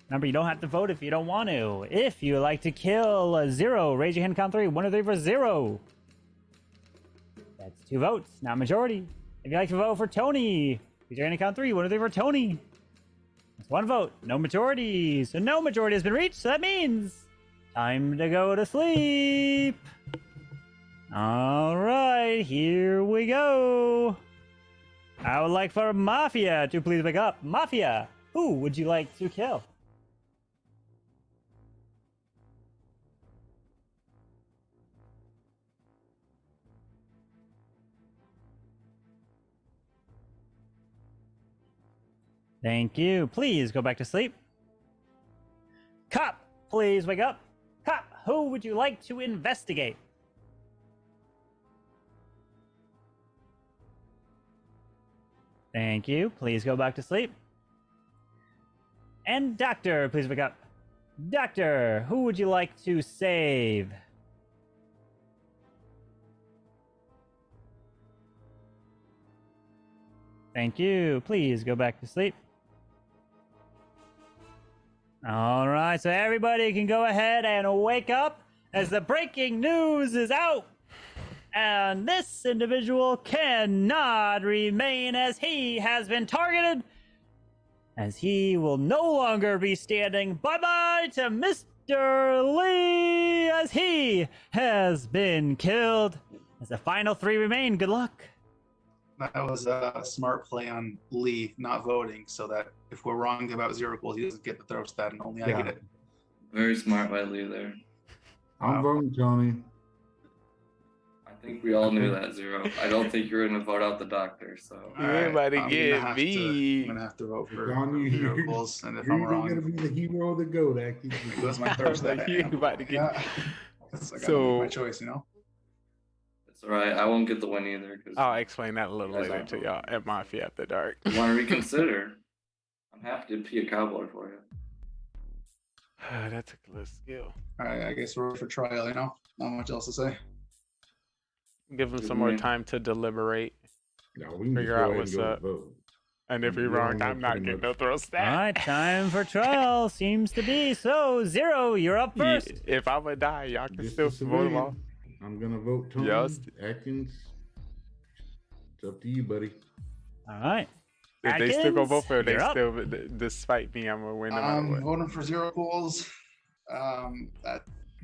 Remember, you don't have to vote if you don't want to. If you like to kill Zero, raise your hand, count 3. 1 or 3 for Zero. That's 2 votes, not majority. If you like to vote for Tony, raise your hand, count 3. 1 or 3 for Tony. That's 1 vote, no majority. So no majority has been reached, so that means time to go to sleep. All right, here we go. I would like for Mafia to please wake up. Mafia, who would you like to kill? Thank you. Please go back to sleep. Cop, please wake up. Cop, who would you like to investigate? Thank you. Please go back to sleep. And Doctor, please wake up. Doctor, who would you like to save? Thank you. Please go back to sleep. All right, so everybody can go ahead and wake up as the breaking news is out. And this individual cannot remain as he has been targeted, as he will no longer be standing. Bye-bye to Mr. Lee, as he has been killed. As the final 3 remain, good luck. That was a smart play on Lee not voting, so that if we're wrong about Zero Cool, he doesn't get the throw stat and only I get it. Very smart by Lee there. I'm voting Tony. I think we all knew that, Zero. I don't think you're going to vote out the doctor, so. Everybody get me. I'm going to have to vote for John, Zero Cools, and if I'm wrong, you're going to be the hero of the goat, Acting. that's my throw stat. You about to get Yeah. I gotta make my choice, you know? It's all right. I won't get the win either. I'll explain that a little later to y'all at Mafia After Dark. You want to reconsider? I'm happy to be a cowboy for you. That took a little skill. All right, I guess we're for trial, you know? Not much else to say. Give him some more time to deliberate. No, we can figure out what's up. And if you're wrong, I'm not getting no throw stat. All right, time for trial seems to be. So, Zero, you're up first. If I'm going to die, y'all can still vote him off. I'm going to vote Tony. Yes. Atkins. It's up to you, buddy. All right. If they still go vote for it, they you're up. still, despite me, I'm going to win no matter I'm what. voting for Zero Cools. That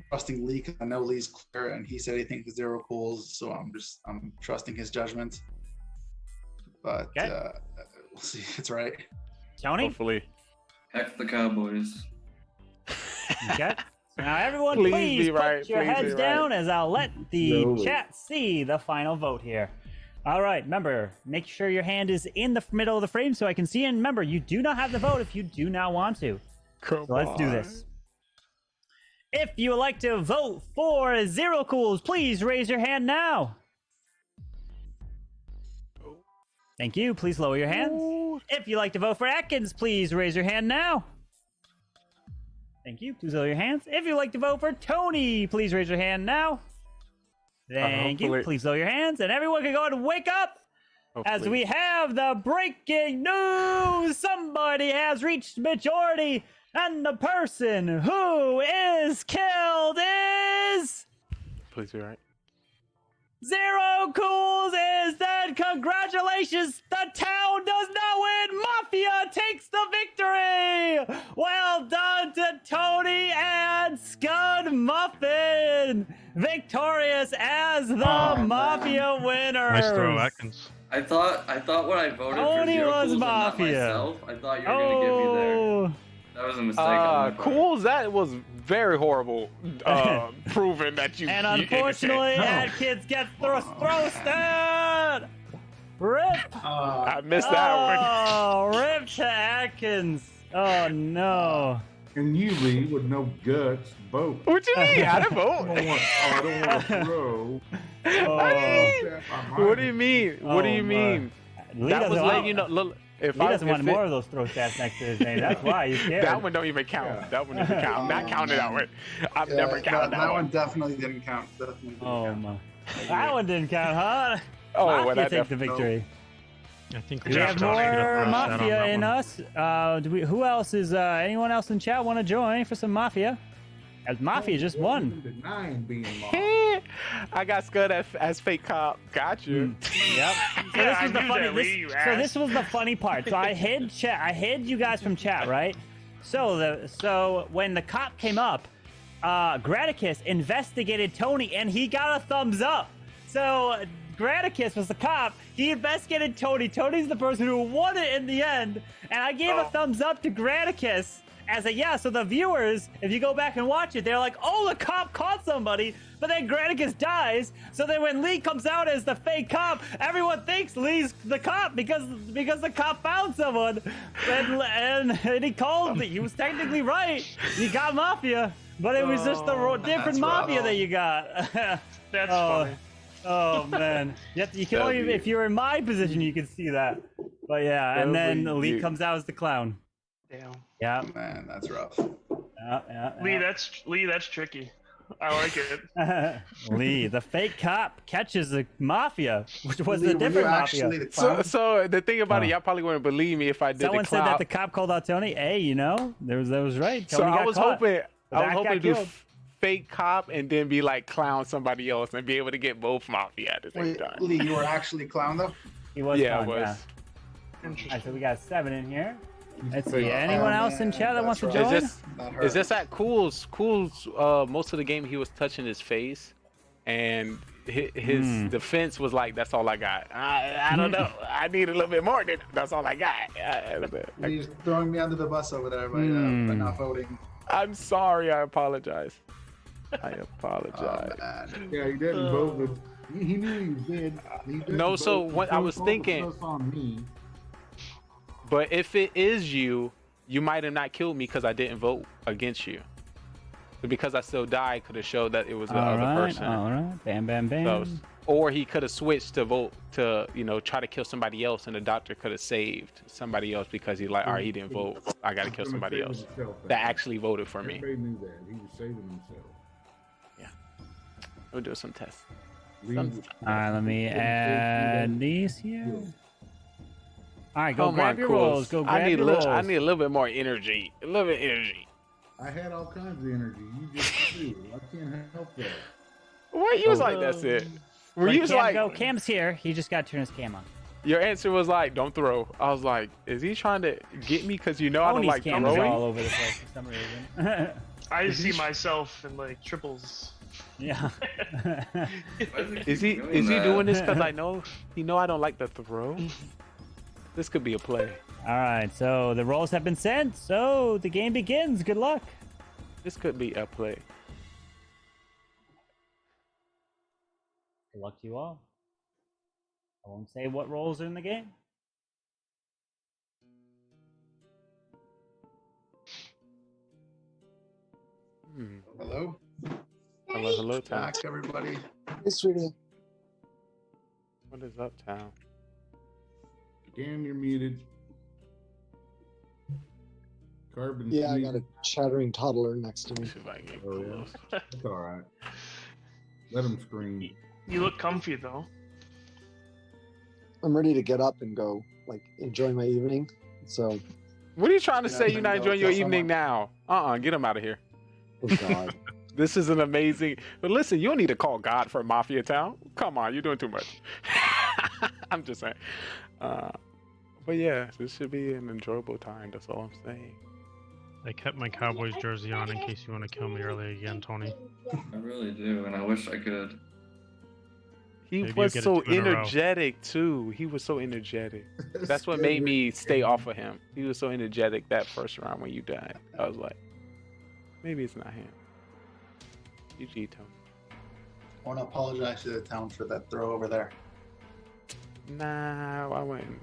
trusting Lee because I know Lee's clear, and he said he thinks 0 cools, so I'm trusting his judgment. But we'll see if it's right. Tony? Hopefully. Heck the Cowboys. Okay. So now everyone, Please please be put right, your please heads be down right. as I'll let the No. chat see the final vote here. All right, remember, make sure your hand is in the middle of the frame so I can see. And remember, you do not have to vote if you do not want to. Come So let's do on. this. If you would like to vote for 0 cools, please raise your hand now. Thank you. Please lower your hands. If you'd like to vote for Atkins, please raise your hand now. Thank you. Please lower your hands. If you'd like to vote for Tony, please raise your hand now. Thank you. Hopefully. Please lower your hands. And everyone can go ahead and wake up as Hopefully. we have the breaking news. Somebody has reached majority, and the person who is killed is... Please be right. 0 cools is dead. Congratulations. The town does not win. Mafia takes the victory. Well done to Tony and Scud Muffin. Victorious as the Mafia winners. Nice throw, Atkins. I thought when I voted Tony for 0 was cools and not Mafia. myself, I thought you were gonna give me there. That was a mistake. on my part. Cools, that was very horrible. Proving that you. And you unfortunately, innocent. Atkins gets roasted. Rip. I missed that one. Oh, rip to Atkins. Oh no. And you, Lee, with no guts, vote. What you mean? I didn't vote. I don't want to throw. What do you mean? What do you mean? Lee That was doesn't letting want- you know. Look, if Lee I doesn't if want it- more of those throw stats next to his name. That's why he's scared. That one don't even count. That one doesn't count. Not counted that one. I've never counted that one. Definitely didn't count. Definitely didn't count. my. That one didn't count, huh? Oh, Mafia well, that take the definitely- victory. I think Do we have more Mafia in us? Who else is, anyone else in chat want to join for some Mafia? As Mafia just won. Denying being I got Scud as fake cop. Got you. Yep. So Yeah, this I was the knew funny. that, Lee, you So ass. this was the funny part. So I hid chat. I hid you guys from chat, right? So when the cop came up, Graticus investigated Tony, and he got a thumbs up. So Graticus was the cop. He investigated Tony. Tony's the person who won it in the end, and I gave a thumbs up to Graticus. As a yeah, so the viewers, if you go back and watch it, they're like, oh, the cop caught somebody, but then Granicus dies. So then when Lee comes out as the fake cop, everyone thinks Lee's the cop because the cop found someone. And he called, he was technically right. You got Mafia, but it was just the different Mafia that you got. That's funny. Oh man, you can only, if you're in my position, you can see that. But yeah, and then Lee comes out as the clown. Damn. Yeah. Man, that's rough. Lee, that's tricky. I like it. Lee, the fake cop catches the Mafia, which was Lee, the were different you Mafia. actually the So the thing about it, y'all probably wouldn't believe me if I did Someone the said clown. that the cop called out Tony. Hey, you know, that was right. Tony So I got was caught. hoping But I that was hoping got to do killed. fake cop and then be like clown somebody else and be able to get both Mafia at the same Wait, time. Lee, you were actually clown though? He was Yeah, clown, it was. yeah. All right, so we got 7 in here. Let's see. Anyone else in chat that wants to join? Is this at Cool's? Cool's most of the game he was touching his face, and his defense was like, "That's all I got." I don't know. I need a little bit more than that's all I got. He's throwing me under the bus over there by not voting. I'm sorry. I apologize. I apologize. Yeah, he didn't vote, but he knew he was dead. He didn't No, so vote. what He I was voted thinking- plus on me. But if it is you, you might have not killed me because I didn't vote against you. But because I still died, could have showed that it was the other person. All right. Bam, bam, bam. So, or he could have switched to vote to, try to kill somebody else, and the doctor could have saved somebody else because he's like, all right, he didn't vote. I got to kill somebody else that actually voted for me. Everybody knew that. He was saving himself. We'll do some tests. All right, let me add these here. All right, go Come grab on, your Cool. rolls. Go grab I need your rolls. I need a little bit more energy. A little bit of energy. I had all kinds of energy. You just do. I can't help that. What you was like? That's it. Were Where'd you was Cam like? go? Cam's here. He just got to turn his cam on. Your answer was like, "Don't throw." I was like, "Is he trying to get me?" Because I don't Tony's like cam is throwing. all over the place for some reason. I see myself in like triples. Yeah. Is he doing this because I know I don't like the throw? This could be a play. All right, so the rolls have been sent, so the game begins. Good luck. This could be a play. Good luck to you all. I won't say what rolls are in the game. Hello. Hello, Town. Back, everybody. Hey, sweetie. What is up, Town? Dan, you're muted. Carbon. Yeah, I got a chattering toddler next to me. Oh, yeah. That's all right. Let him scream. You look comfy though. I'm ready to get up and go, like, enjoy my evening. So. What are you trying to say? You're not go enjoying your kill evening now? Get him out of here. Oh God. This is an amazing. But listen, you don't need to call God for Mafia Town. Come on, you're doing too much. I'm just saying. But yeah, this should be an enjoyable time. That's all I'm saying. I kept my Cowboys jersey on in case you want to kill me early again, Tony. I really do, and I wish I could. He Maybe was you'll get so it 2 in a row. energetic too. He was so energetic. That's what made me stay off of him. He was so energetic that first round when you died. I was like, maybe it's not him. GG, Tony. I want to apologize to the town for that throw over there. Nah, I wouldn't.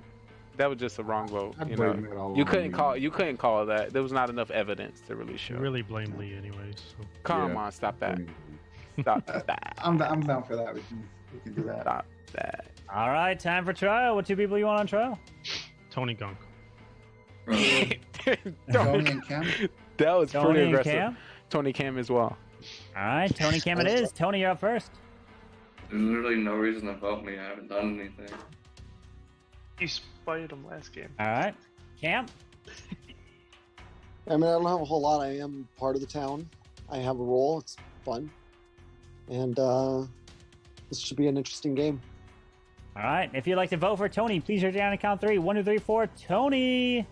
That was just a wrong vote. I'd You blame it know, all you on couldn't you. call that. There was not enough evidence to really show. You really blame Lee anyways. So. Come on, stop that. Stop that. I'm down for that. We can do that. Stop that. All right, time for trial. What 2 people you want on trial? Tony Gunk. Tony and Cam. That was Tony pretty and aggressive. Cam? Tony Cam as well. All right, Tony Cam it is. Tony, you're up first. There's literally no reason to vote me. I haven't done anything. You spied him last game. All right, Cam. I mean, I don't have a whole lot. I am part of the town. I have a role. It's fun. And this should be an interesting game. All right, if you'd like to vote for Tony, please raise your hand and count 3. 1, 2, 3, 4. Tony.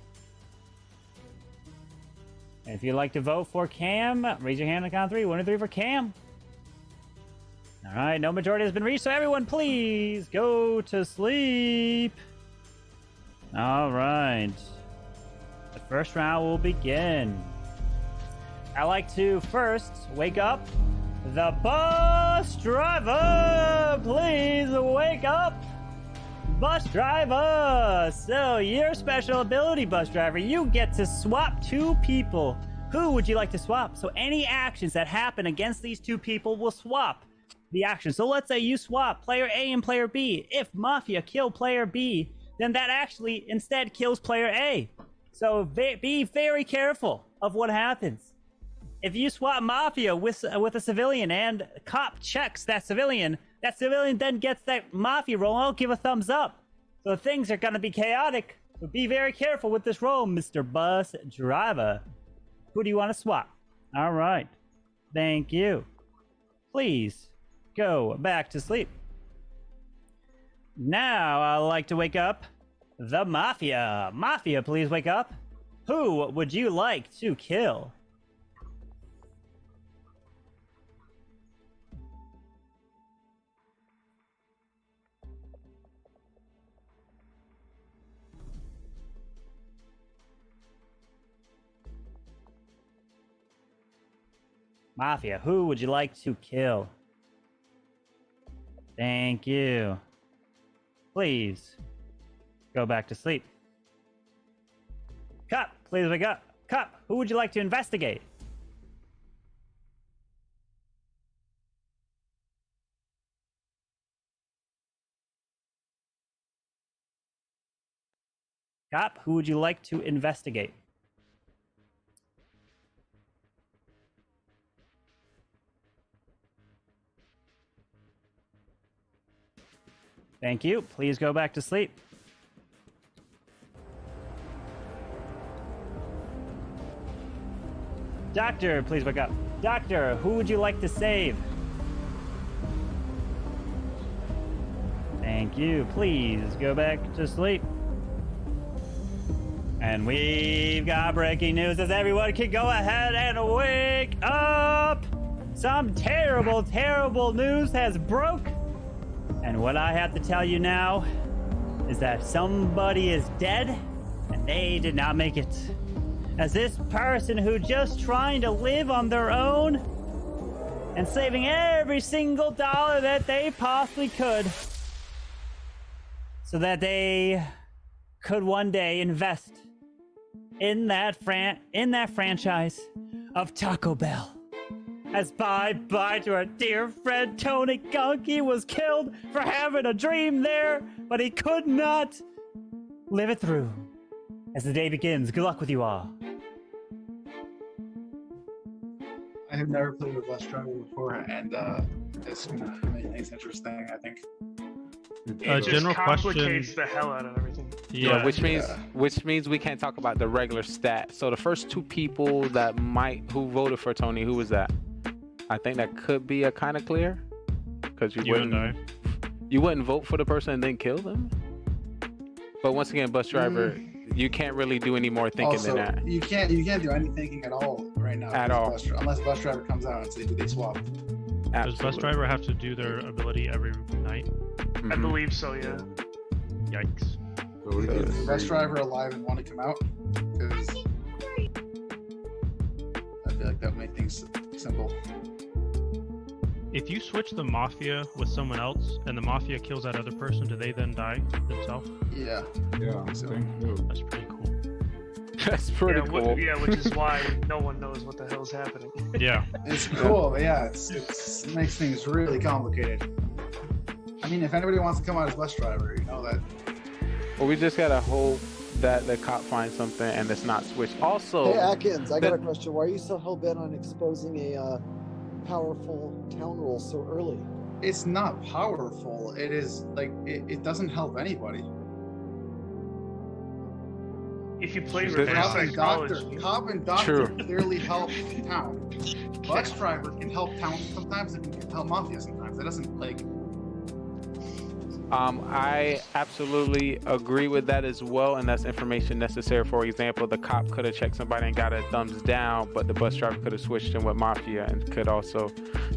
And if you'd like to vote for Cam, raise your hand and count 3. 1, 2, 3 for Cam. All right, no majority has been reached, so everyone please go to sleep. All right. The first round will begin. I like to first wake up the bus driver. Please wake up, bus driver. So your special ability, bus driver, you get to swap 2 people. Who would you like to swap? So any actions that happen against these 2 people will swap the action. So let's say you swap player A and player B. If Mafia kill player B, then that actually instead kills player A. So be very careful of what happens. If you swap Mafia with a civilian and cop checks that civilian then gets that Mafia roll, I'll give a thumbs up. So things are going to be chaotic. So be very careful with this roll, Mr. Bus Driver. Who do you want to swap? All right. Thank you. Please go back to sleep. Now I'd like to wake up the Mafia. Mafia, please wake up. Who would you like to kill? Mafia, who would you like to kill? Thank you. Please go back to sleep. Cop, please wake up. Cop, who would you like to investigate? Cop, who would you like to investigate? Thank you. Please go back to sleep. Doctor, please wake up. Doctor, who would you like to save? Thank you. Please go back to sleep. And we've got breaking news as everyone can go ahead and wake up. Some terrible, terrible news has broke. And what I have to tell you now is that somebody is dead and they did not make it. As this person who just trying to live on their own and saving every single dollar that they possibly could so that they could one day invest in that franchise of Taco Bell. As bye-bye to our dear friend Tony Gunk. He was killed for having a dream there, but he could not live it through. As the day begins, good luck with you all. I have never played with Bus Driver before, and it's gonna make things interesting, I think. It just complicates the hell out of everything. Yeah, which means we can't talk about the regular stat. So the first two people who voted for Tony, who was that? I think that could be a kind of clear, because you wouldn't vote for the person and then kill them. But once again, Bus Driver, you can't really do any more thinking than that. You can't do any thinking at all right now. At all. Unless Bus Driver comes out and says they swap. Does Bus Driver have to do their ability every night? I believe so, yeah. Yikes. Is Bus Driver alive and want to come out? Because I feel like that would make things simple. If you switch the Mafia with someone else and the Mafia kills that other person, do they then die themselves? Yeah. Yeah, I think so. That's pretty cool. That's pretty cool. Which is why no one knows what the hell's happening. Yeah. It's cool, but yeah, it makes things really complicated. I mean, if anybody wants to come out as Bus Driver, you know that. Well, we just gotta hope that the cop finds something and it's not switched. Also, Hey Atkins, I got a question. Why are you so hell-bent on exposing a powerful town rule so early? It's not powerful. It is like it doesn't help anybody. If you play reverse psychology, Cop and Doctor clearly help town. Bus Driver can help town sometimes and can help Mafia sometimes. It doesn't like. I absolutely agree with that as well, and that's information necessary. For example, the cop could have checked somebody and got a thumbs down, but the Bus Driver could have switched in with Mafia and could also.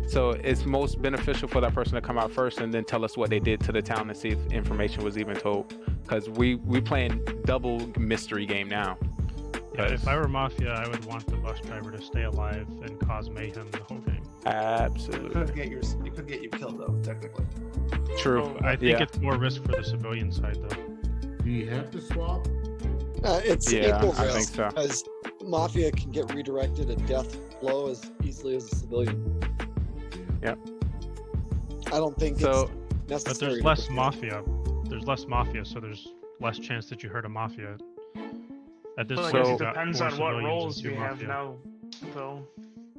So it's most beneficial for that person to come out first and then tell us what they did to the town and see if information was even told. Because we playing double mystery game now. Yeah, if I were Mafia, I would want the Bus Driver to stay alive and cause mayhem the whole game. Absolutely. It could get you killed though, technically. True. Well, I think it's more risk for the civilian side though. Do you have to swap? It's Yeah, equal I think risk so. because Mafia can get redirected a death blow as easily as a civilian. Yep. I don't think So, it's necessary. But there's to less defend. Mafia. There's less Mafia, so there's less chance that you hurt a Mafia. At this but I point, guess you've it got depends 4 on what civilians roles and 2 we have Mafia. now, though.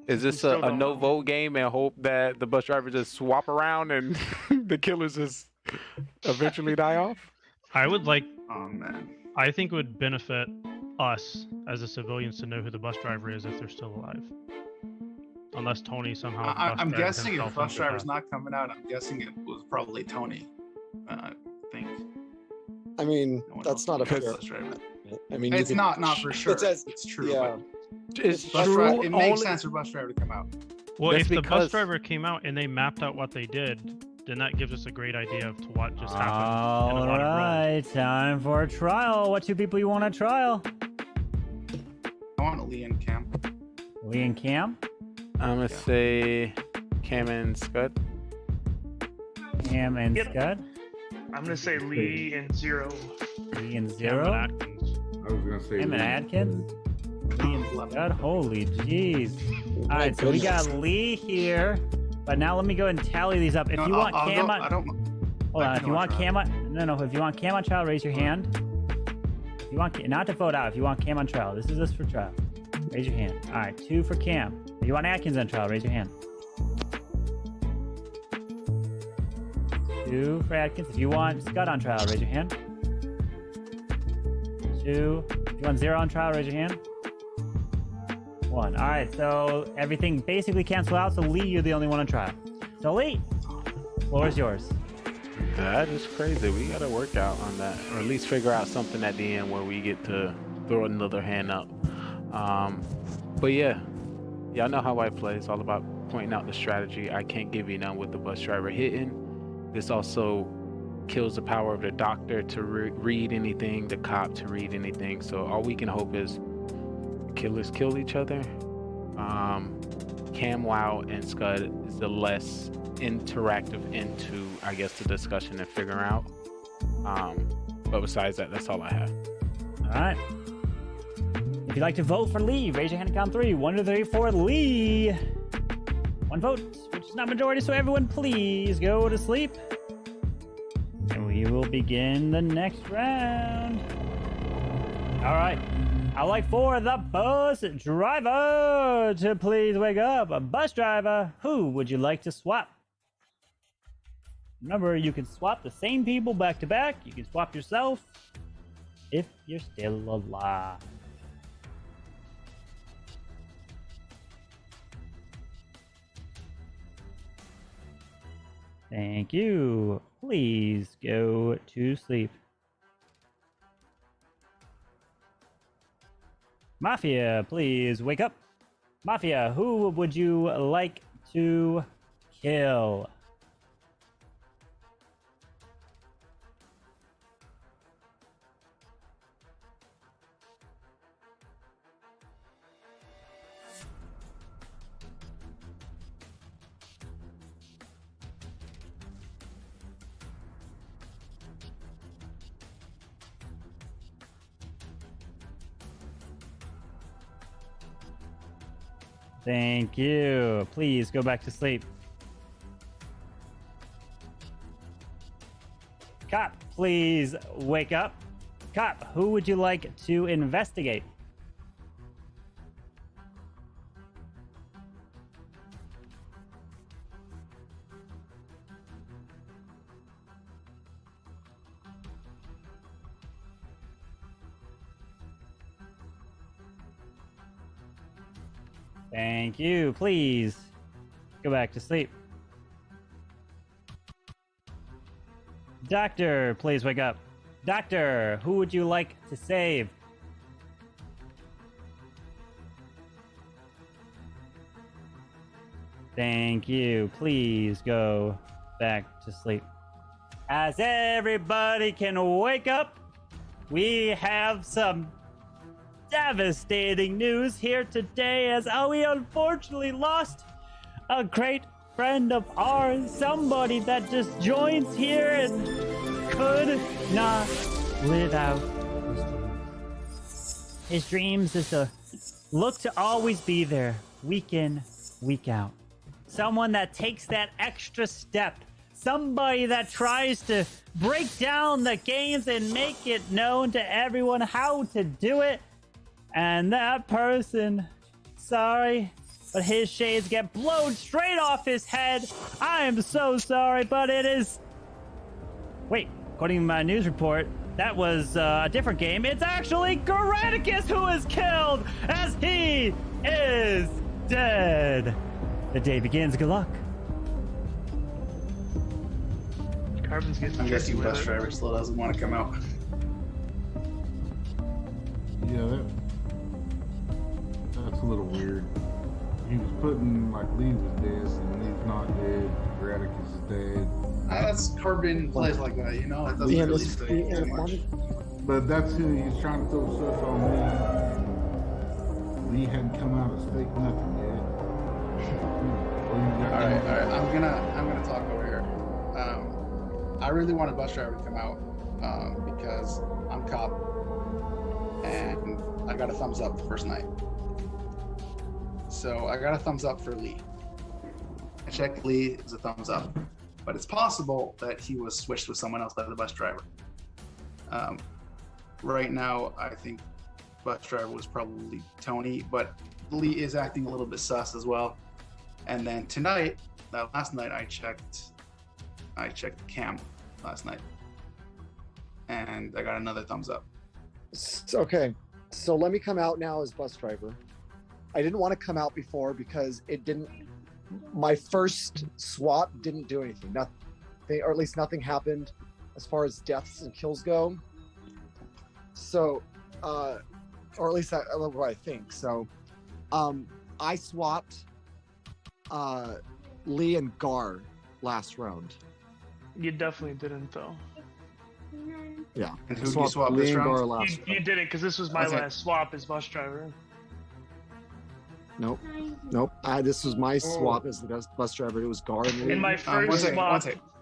is this still a don't no know. vote game and hope that the Bus Driver just swap around and the killers just eventually die off? I would like. Oh man. I think it would benefit us as the civilians to know who the Bus Driver is if they're still alive. Unless Tony somehow. I'm bus-drives guessing if himself Bus into Driver's that. not coming out, I'm guessing it was probably Tony. I think. I mean, No one that's else not a knows fair. Bus Driver. I mean, It's not for sure. It's true. Yeah. It's Bus true. Driver, it makes only- sense for Bus Driver to come out. Well, That's if the because- Bus Driver came out and they mapped out what they did, then that gives us a great idea of to what just happened. in a All lot of roles. right, time for a trial. What 2 people you want to trial? I want Lee and Cam. Lee and Cam? I'm gonna say Cam and Scud. Cam and Scud? I'm gonna say Lee and Zero. Lee and Cam Zero? and Atkins. I was gonna say. Cam and Lee. Atkins? Lee and Scud? Holy jeez. Alright, so we got Lee here. But now let me go and tally these up. If you want Cam on... I don't. Hold on, if go you on want trial. Cam on... No, if you want Cam on trial, raise your hand. If you want... Not to vote out. If you want Cam on trial. This is just for trial. Raise your hand. Alright, 2 for Cam. If you want Atkins on trial, raise your hand. 2 for Atkins. If you want Scott on trial, raise your hand. 2. If you want Zero on trial, raise your hand. 1. Alright, so everything basically canceled out, so Lee, you're the only one on trial. So Lee, floor is yours. That is crazy. We gotta work out on that, or at least figure out something at the end where we get to throw another hand up. But yeah, y'all know how I play. It's all about pointing out the strategy. I can't give you none with the bus driver hitting. This also kills the power of the doctor to read anything, the cop to read anything. So all we can hope is killers kill each other. Cam, Wow, and Scud is the less interactive into, I guess, the discussion and figuring out. But besides that, that's all I have. All right. If you'd like to vote for Lee, raise your hand and count 3. 1, 2, 3, 4, Lee. 1 vote, which is not majority, so everyone please go to sleep. And we will begin the next round. All right. I'd like for the bus driver to please wake up. A bus driver, who would you like to swap? Remember, you can swap the same people back to back. You can swap yourself if you're still alive. Thank you. Please go to sleep. Mafia, please wake up. Mafia, who would you like to kill? Thank you. Please go back to sleep. Cop, please wake up. Cop, who would you like to investigate? Thank you. Please go back to sleep. Doctor, please wake up. Doctor, who would you like to save? Thank you. Please go back to sleep. As everybody can wake up, we have some devastating news here today, as we unfortunately lost a great friend of ours, somebody that just joins here and could not live out his dreams is to look to always be there, week in, week out. Someone that takes that extra step, somebody that tries to break down the games and make it known to everyone how to do it. And that person, sorry, but his shades get blown straight off his head. I am so sorry, but it is... Wait, according to my news report, that was a different game. It's actually Graticus who is killed, as he is dead. The day begins. Good luck. Carbon's getting I'm guessing tricky with bus it. driver still doesn't want to come out. Yeah, that's a little weird. He was putting like Lee was this and Lee's not dead. Graticus is dead. That's Carbon plays like that, you know. It doesn't really say too much. But that's who he's trying to throw stuff on me. And Lee hadn't come out of stake nothing yet. All right. I'm gonna talk over here. I really wanted bus driver to come out because I'm cop, and I got a thumbs up the first night. So I got a thumbs up for Lee. I checked Lee, it was a thumbs up. But it's possible that he was switched with someone else by the bus driver. Right now, I think bus driver was probably Tony, but Lee is acting a little bit sus as well. And then tonight, last night, I checked Cam last night, and I got another thumbs up. Okay, so let me come out now as bus driver. I didn't want to come out before because it didn't. My first swap didn't do anything. Nothing, or at least nothing happened as far as deaths and kills go. So or at least I love what I think. So, I swapped Lee and Gar last round. You definitely didn't, though. Yeah. And who did you swap this round? You didn't, because this was my Okay. last swap as bus driver. Nope. This was my swap as the bus driver. It was Gar and Lee. In my first one second, swap.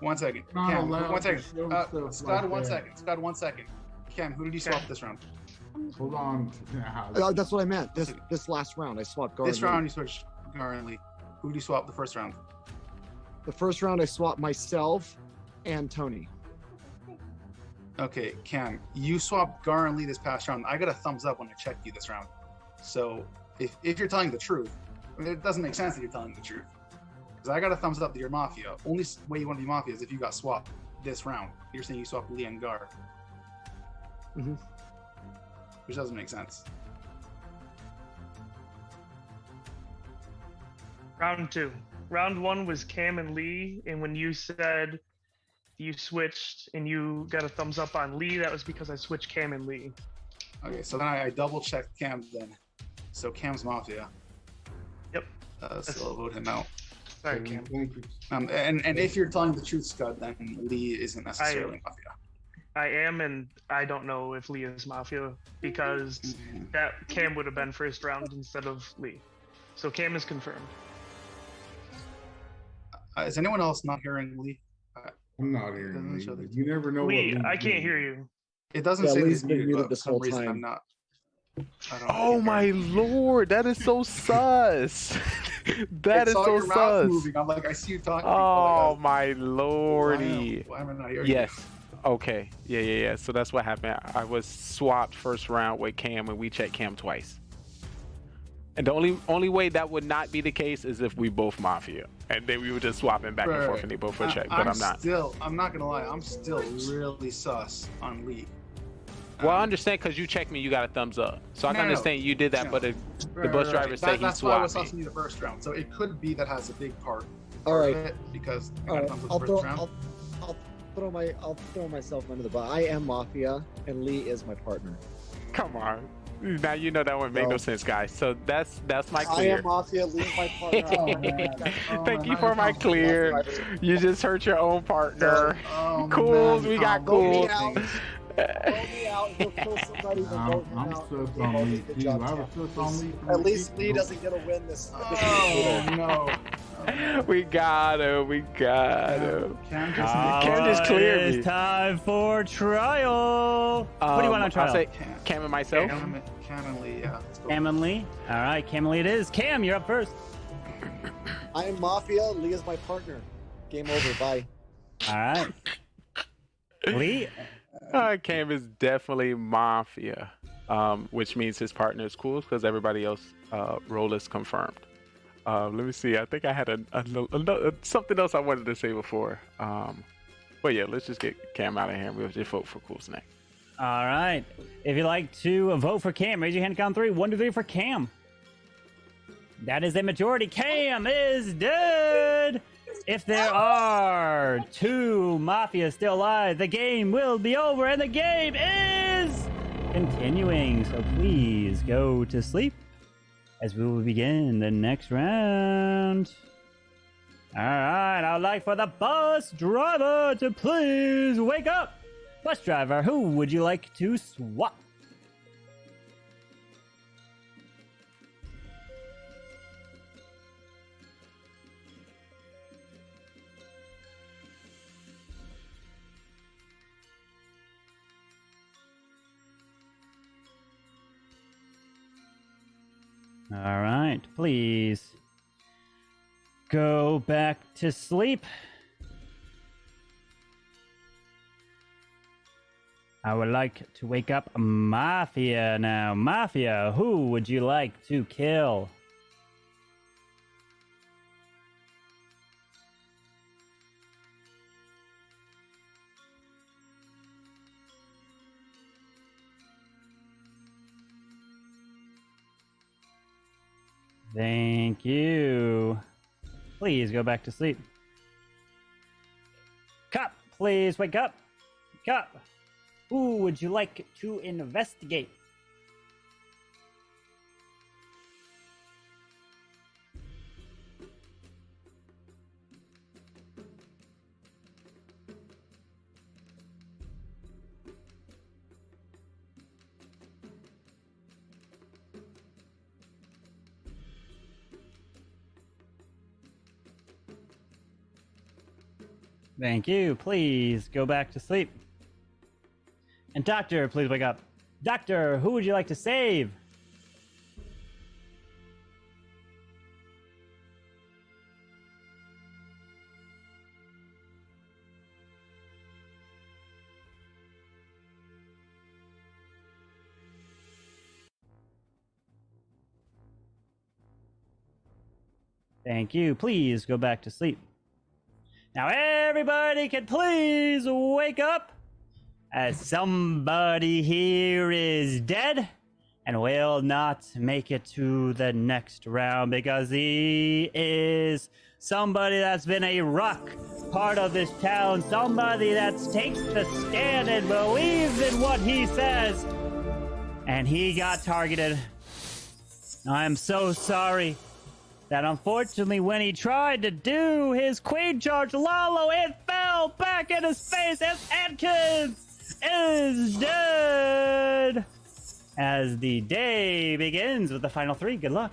one second. Not Cam, allowed one to second. show Scott, stuff like that. Scott, 1 second. Cam, who did you swap this round? Hold on. That's what I meant. This last round, I swapped Gar. This and Lee. round you switched Gar and Lee. Who did you swap the first round? The first round, I swapped myself and Tony. Okay, Cam, you swapped Gar and Lee this past round. I got a thumbs up when I checked you this round. So if you're telling the truth, I mean, it doesn't make sense that you're telling the truth. Because I got a thumbs up that you're Mafia. Only way you want to be Mafia is if you got swapped this round. You're saying you swapped Lee and Gar. Mm-hmm. Which doesn't make sense. Round 2. Round 1 was Cam and Lee, and when you said you switched and you got a thumbs up on Lee, that was because I switched Cam and Lee. Okay, so then I double checked Cam then. So Cam's Mafia. Yep. So I'll vote him out. Sorry, Cam. And if you're telling the truth, Scott, then Lee isn't necessarily Mafia. I am, and I don't know if Lee is Mafia because that Cam would have been first round instead of Lee. So Cam is confirmed. Is anyone else not hearing Lee? I'm not hearing Lee. You never know Lee, what I can't hear you. It doesn't Yeah, say Lee's he's been muted but this for some whole reason time. I'm not. Oh my lord, that is so sus. That I is saw so your mouth sus. moving. I'm like, I see you talking. Oh my lordy. Why am I not hearing Yes. Okay. Yeah. So that's what happened. I was swapped first round with Cam, and we checked Cam twice. And the only way that would not be the case is if we both Mafia, and then we were just swapping back and forth, and they both would check. But I'm not. I'm not gonna lie. I'm still really sus on Lee. Well, I understand because you checked me, you got a thumbs up. So I can understand you did that, but the bus driver said he That's why I was swapped sussing me. you the first round. So it could be that has a big part. All right. Of it because I All got right. thumbs up I'll the throw. first round. I'll throw myself under the bus. I am Mafia, and Lee is my partner. Come on. Now you know that would make no sense, guys. So that's my I clear. am Mafia. Lee is my partner. Thank you for my clear. You just hurt your own partner. Cools, we got cools. Vote me out. He'll kill somebody. Then vote him I'm out. sus Good on Lee job, too. I Cam. was sus on Lee. At least Lee doesn't get a win this. No. We got him. Cam just cleared me. It's time for trial. What do you want on trial? I'll say Cam and myself. Cam and Lee, yeah. Let's go. Cam and Lee. All right, Cam and Lee it is. Cam, you're up first. I am Mafia. Lee is my partner. Game over. Bye. All right. Lee. Cam is definitely Mafia, which means his partner is cool because everybody else role is confirmed. Let me see. I think I had something else I wanted to say before. But yeah, let's just get Cam out of here and we'll just vote for Cool's next. All right. If you'd like to vote for Cam, raise your hand. Count 3. 1, 2, 3 for Cam. That is a majority. Cam is dead. If there are 2 Mafia still alive, the game will be over and the game is continuing. So please go to sleep as we will begin the next round. All right, I'd like for the bus driver to please wake up. Bus driver, who would you like to swap? All right, please go back to sleep. I would like to wake up Mafia now. Mafia, who would you like to kill? Thank you. Please go back to sleep. Cop, please wake up. Cop, who would you like to investigate? Thank you. Please go back to sleep. And Doctor, please wake up. Doctor, who would you like to save? Thank you. Please go back to sleep. Now everybody can please wake up, as somebody here is dead and will not make it to the next round because he is somebody that's been a rock part of this town, somebody that takes the stand and believes in what he says, and he got targeted. I'm so sorry that unfortunately when he tried to do his queen charge Lalo, it fell back in his face as Atkins is dead. As the day begins with the final three, good luck.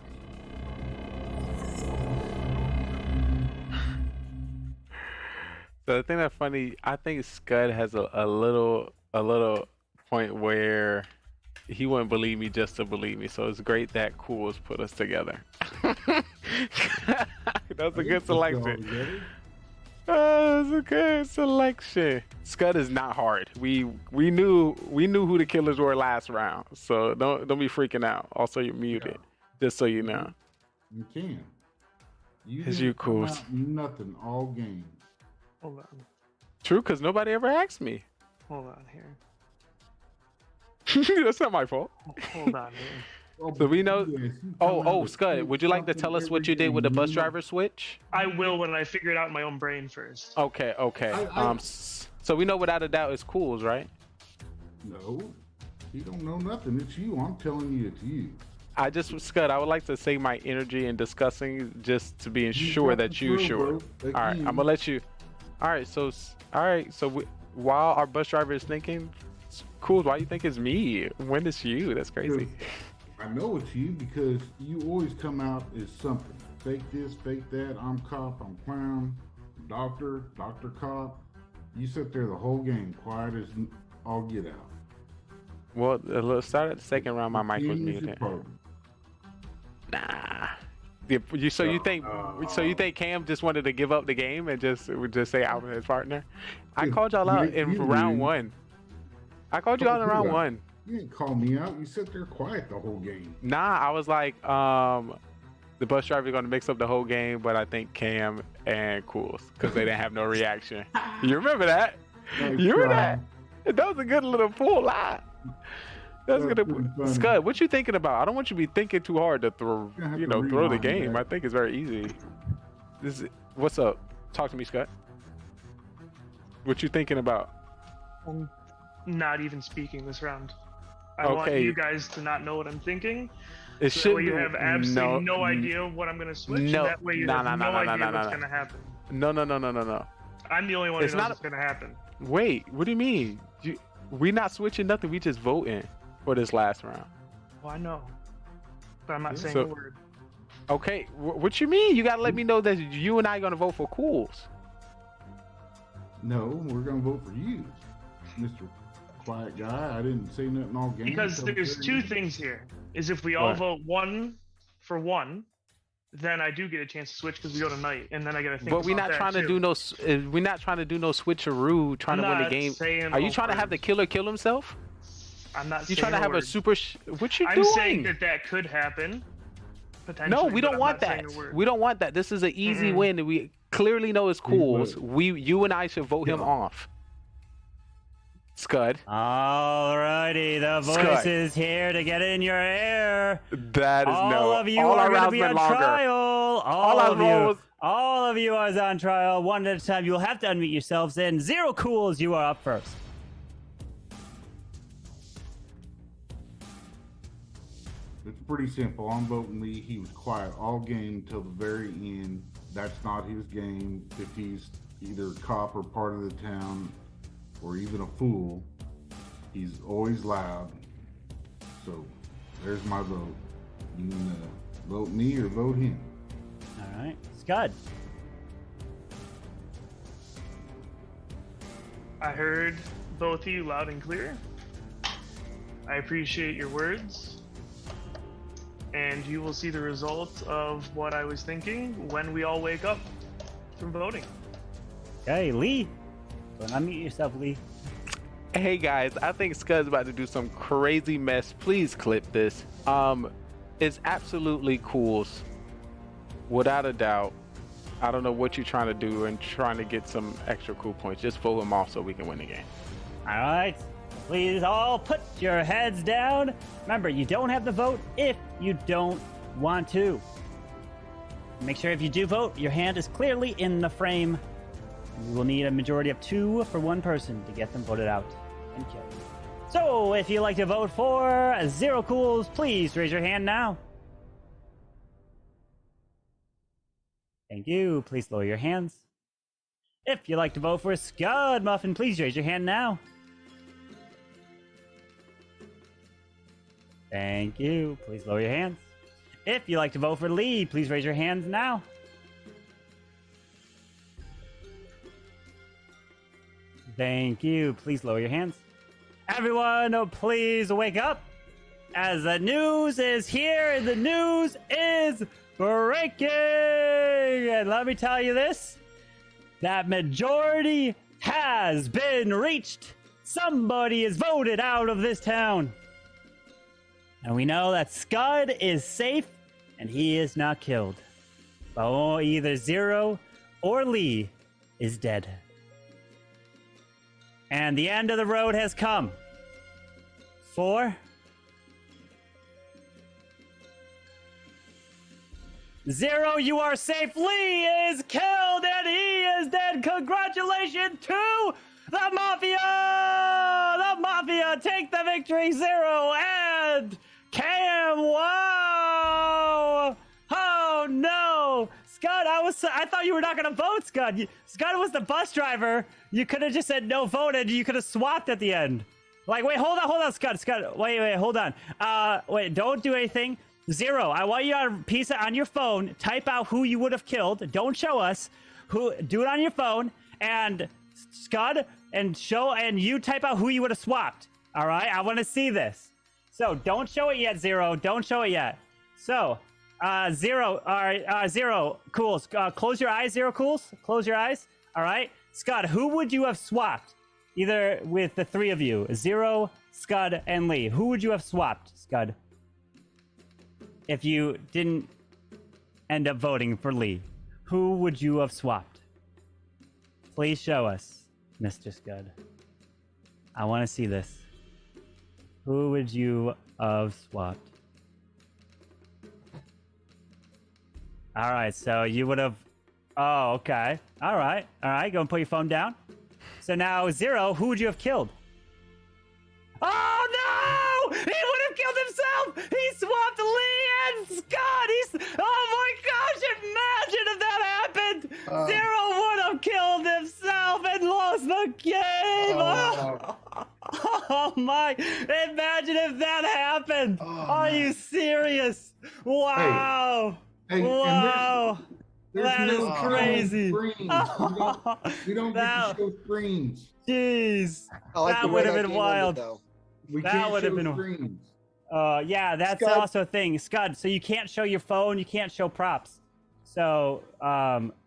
So the thing that's funny, I think Scud has a little point where he wouldn't believe me just to believe me. So it's great that Cool's put us together. That's a good selection. That's a good selection. Scud is not hard. We knew who the killers were last round. So don't be freaking out. Also, you're muted. Just so you know. You can. It's you, Cools. Nothing all game. Hold on. True, because nobody ever asked me. Hold on here. That's not my fault. Hold on here. So we know. Oh, Scud, would you like to tell us what you did with the bus driver switch? I will when I figure it out in my own brain first. Okay. So we know without a doubt it's Cools, right? No, he don't know nothing. It's you. I'm telling you, it's you. Scud, I would like to save my energy in discussing just to be sure that you're sure. All right, I'm gonna let you. All right, so while our bus driver is thinking, Cools, why you think it's me when it's you? That's crazy. I know it's you because you always come out as something. Fake this, fake that. I'm cop, I'm clown, doctor cop. You sit there the whole game, quiet as all get out. Well, let's start at the second round. My mic was muted. Nah. You think Cam just wanted to give up the game and just say I was his partner? I called y'all out in round one. I called you out in round one. You didn't call me out. You sit there quiet the whole game. Nah, I was like, the bus driver going to mix up the whole game, but I think Cam and Cools because they didn't have no reaction. You remember that? You remember that? That was a good little full lie. That's good. Scud, what you thinking about? I don't want you to be thinking too hard to throw the game. I think it's very easy. What's up? Talk to me, Scud. What you thinking about? I'm not even speaking this round. I want you guys to not know what I'm thinking. It so that way you have absolutely no idea what I'm going to switch. And that way you have no idea what's going to happen. No. I'm the only one who knows what's going to happen. Wait, what do you mean? We not switching nothing. We just voting for this last round. Well, I know, but I'm not saying a word. Okay, what you mean? You gotta let me know that you and I are gonna vote for Cools. No, we're gonna vote for you, Mr. Quiet Guy. I didn't say nothing all game. Because there's two things here. Is if we all vote one for one, then I do get a chance to switch because we go to night, and then I gotta think. But we're not trying to do no. We're not trying to do no switcheroo. Trying to win the game. Are you trying to have the killer kill himself? I'm not. You trying to have a super? What you doing? I'm saying that could happen. No, we don't want that. We don't want that. This is an easy win. We clearly know it's Cools. You and I should vote him off. Scud. Alrighty, the voice is here to get in your ear. That is all of you are going to be on trial. All of you are on trial. One at a time. You'll have to unmute yourselves. And Zero Cools, you are up first. It's pretty simple. I'm voting Lee. He was quiet all game till the very end. That's not his game. If he's either a cop or part of the town, or even a fool, he's always loud. So there's my vote. You can vote me or vote him. All right, Scud. I heard both of you loud and clear. I appreciate your words. And you will see the results of what I was thinking when we all wake up from voting. Okay, Lee. Don't unmute yourself, Lee. Hey guys, I think Scud's about to do some crazy mess. Please clip this. It's absolutely cool. Without a doubt. I don't know what you're trying to do and trying to get some extra cool points. Just vote him off so we can win the game. All right. Please all put your heads down. Remember, you don't have to vote if you don't want to. Make sure if you do vote, your hand is clearly in the frame. You will need a majority of 2 for one person to get them voted out and killed. So, if you'd like to vote for Zero Cools, please raise your hand now. Thank you. Please lower your hands. If you'd like to vote for Scud Muffin, please raise your hand now. Thank you. Please lower your hands. If you'd like to vote for Lee, please raise your hands now. Thank you. Please lower your hands. Everyone, please wake up. As the news is here, the news is breaking. And let me tell you this. That majority has been reached. Somebody is voted out of this town. And we know that Scud is safe and he is not killed. But either Zero or Lee is dead. And the end of the road has come. 4, 0, you are safe. Lee is killed and he is dead. Congratulations to the Mafia! The Mafia take the victory. 0 and Cam. Wow! Oh no! Scud, I thought you were not gonna vote, Scud. Scud was the bus driver. You could have just said no vote and you could have swapped at the end. Like, wait, hold on, Scud, wait, hold on. Wait, don't do anything. 0, I want you on your phone, type out who you would have killed. Don't show us. Do it on your phone, and Scud, and you type out who you would have swapped. All right, I want to see this. So don't show it yet, 0. Don't show it yet. So, 0, all right, 0, Cools. Close your eyes, 0, Cools. Close your eyes. All right, Scud, who would you have swapped? Either with the 3 of you, 0, Scud, and Lee. Who would you have swapped, Scud? If you didn't end up voting for Lee, who would you have swapped? Please show us, Mr. Scud. I want to see this. Who would you have swapped? All right, so you would have... Oh, okay. All right. Go and put your phone down. So now, 0, who would you have killed? Oh, no! He would have killed himself! He swapped Lee and Scott! Oh, my gosh! Imagine if that happened! 0 would have killed himself and lost the game! Oh, my! Imagine if that happened! Are you serious? Wow! Hey, wow! There's That no is crazy! We don't get to show screens. Jeez! I like That the way would have that been game wild. ended, though. We That can't would have show been. screens. Yeah, that's Scud. also a thing, Scud. So you can't show your phone, you can't show props. So,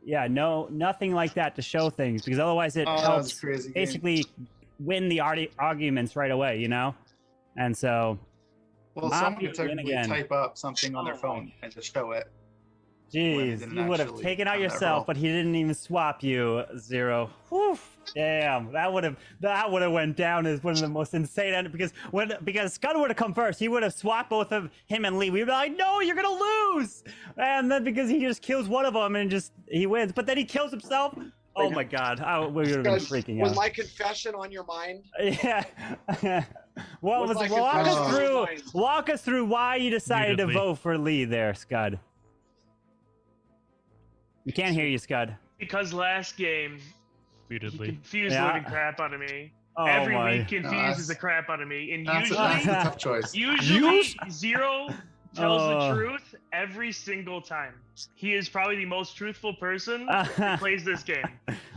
yeah, nothing like that to show things because otherwise it helps crazy game. basically win the arguments right away, you know. And so, Well, someone Mafia could win technically again. type up something on their phone and just show it. Jeez, didn't you would have actually taken out have that yourself, roll. but he didn't even swap you, 0. Whew, damn, that would have went down as one of the most insane end because Scud would have come first. He would have swapped both of him and Lee. We'd be like, no, you're gonna lose, and then because he just kills one of them and he wins, but then he kills himself. Oh my God, we would have been freaking Was out. my confession on your mind? Yeah. What was like walk us through why you decided to Muted, Lee. vote for Lee there, Scud. You can't hear you, Scud. Because last game, he confused the living crap out of me. Oh Every my. week confuses the crap out of me. And That's usually, a tough choice. usually 0 tells Oh. the truth every single time. He is probably the most truthful person who plays this game.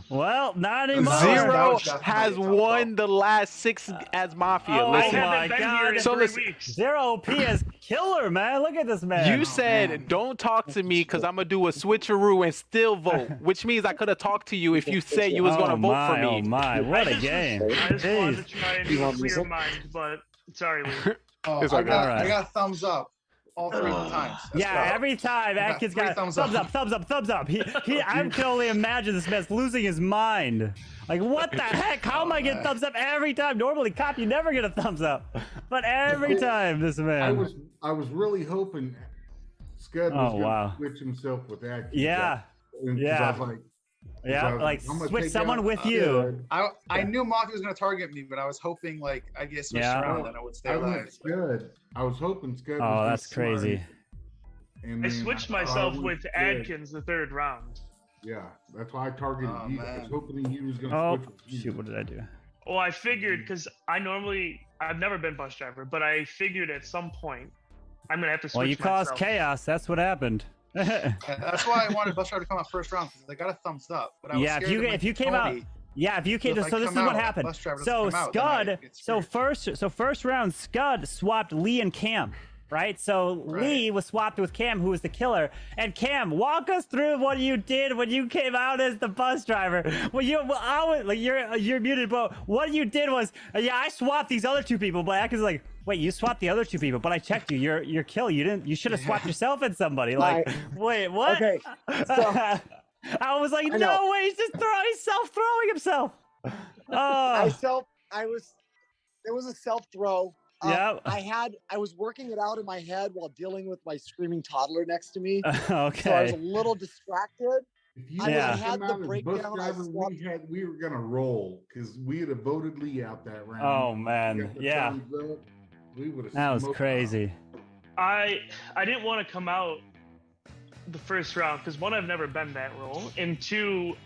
Well, not anymore. Zero has won the last 6 as Mafia. Oh Listen. my God. So listen, Zero OP is killer, man. Look at this man. you said don't talk to me because I'm gonna do a switcheroo and still vote, which means I could have talked to you if you said you was gonna vote for me. Oh my, what a game. I just wanted to Jeez. try and be a clear mind, but sorry, Lee. Oh, It's I okay. got, Alright. I got thumbs up all 3 times. Let's Yeah, go. every time I got Atkins 3 got thumbs thumbs up. up, thumbs up, thumbs up. I can only imagine this man's losing his mind. Like, what the heck? How am I getting thumbs up every time? Normally, cop, you never get a thumbs up. But every time, this man. I was really hoping Scud was Oh, going wow. to switch himself with Atkins. Yeah. And 'cause Yeah. I was like, Yeah, like I'm gonna switch take someone out with Scud. you. I knew Mafia was going to target me, but I was hoping like I get switched Yeah. around and I would stay I went alive. Scud. I was hoping Scud was Oh, gonna that's crazy. slide, and I then switched thought I myself went with Scud. Adkins the 3rd round. Yeah, that's why I targeted Oh, you. I was man. hoping he was going to Oh, switch with you. shoot, what did I do? Well, I figured because I've never been bus driver, but I figured at some point I'm gonna have to switch. Well, you caused myself. chaos. That's what happened. Yeah, that's why I wanted Bus Driver to come out first round because they got a thumbs up. But I was Yeah, scared if you came out, yeah, if you came, if so I this is come what out, happened. Bus Driver So doesn't come out, then I Scud, so first round, Scud swapped Lee and Cam, right? So Lee was swapped with Cam, who was the killer. And Cam, walk us through what you did when you came out as the bus driver. You're muted, but what you did was, I swapped these other 2 people, but Atkins is like, wait, you swapped the other 2 people, but I checked you. You're kill. You should have swapped yourself and somebody. Like, wait, what? Okay, so I was like, I know. no way, he's just throwing himself. Oh, There was a self throw. Yeah. I was working it out in my head while dealing with my screaming toddler next to me. Okay. So I was a little distracted. If you I had had come the out as breakdown. bus I driver, swapped. we were going to roll because we would have voted Lee out that round. Oh, We man. got the Yeah. thumbs up, we would have That was smoked crazy. I didn't want to come out the first round because 1, I've never been that role, and 2,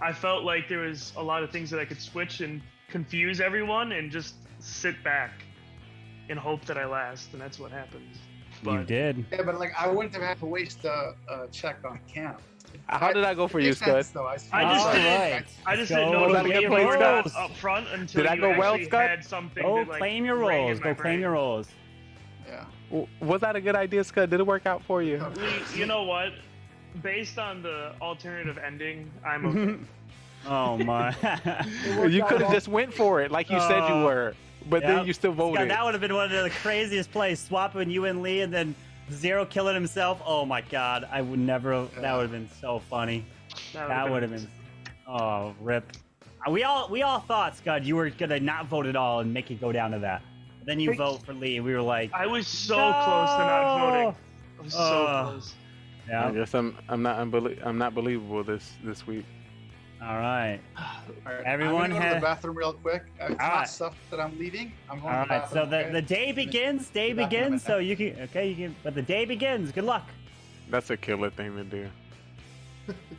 I felt like there was a lot of things that I could switch and confuse everyone and just sit back and hope that I last, and that's what happened. You did. Yeah, but like I wouldn't have had to waste a check on Cam. How did I go for you, Scud? I just didn't know Was that that a we good were play, not Scud? up front until Did I you go well, actually Scud? had something Go that, like, claim your rang in roles. my Go claim your roles. Yeah. Was that a good idea, Scud? Did it work out for you? Lee, you know what? Based on the alternative ending, I'm okay. Oh my! You could have just went for it, like you said you were, but then you still voted. Scott, that would have been one of the craziest plays. Swapping you and Lee, and then Zero killing himself. Oh my God! I would never. That would have been so funny. That would have been. Oh, rip. We all thought, Scott, you were gonna not vote at all and make it go down to that. Then you vote for Lee. We were like, I was so close to not voting. I was so close. I guess I'm not believable this week. All right. Everyone Everyone I'm gonna go to had. the bathroom real quick. It's All not right. stuff that I'm leaving. I'm going All to the right. bathroom. So the okay? day begins. Day Be back in a begins. So you can. Okay. You can. But the day begins. Good luck. That's a killer thing to do.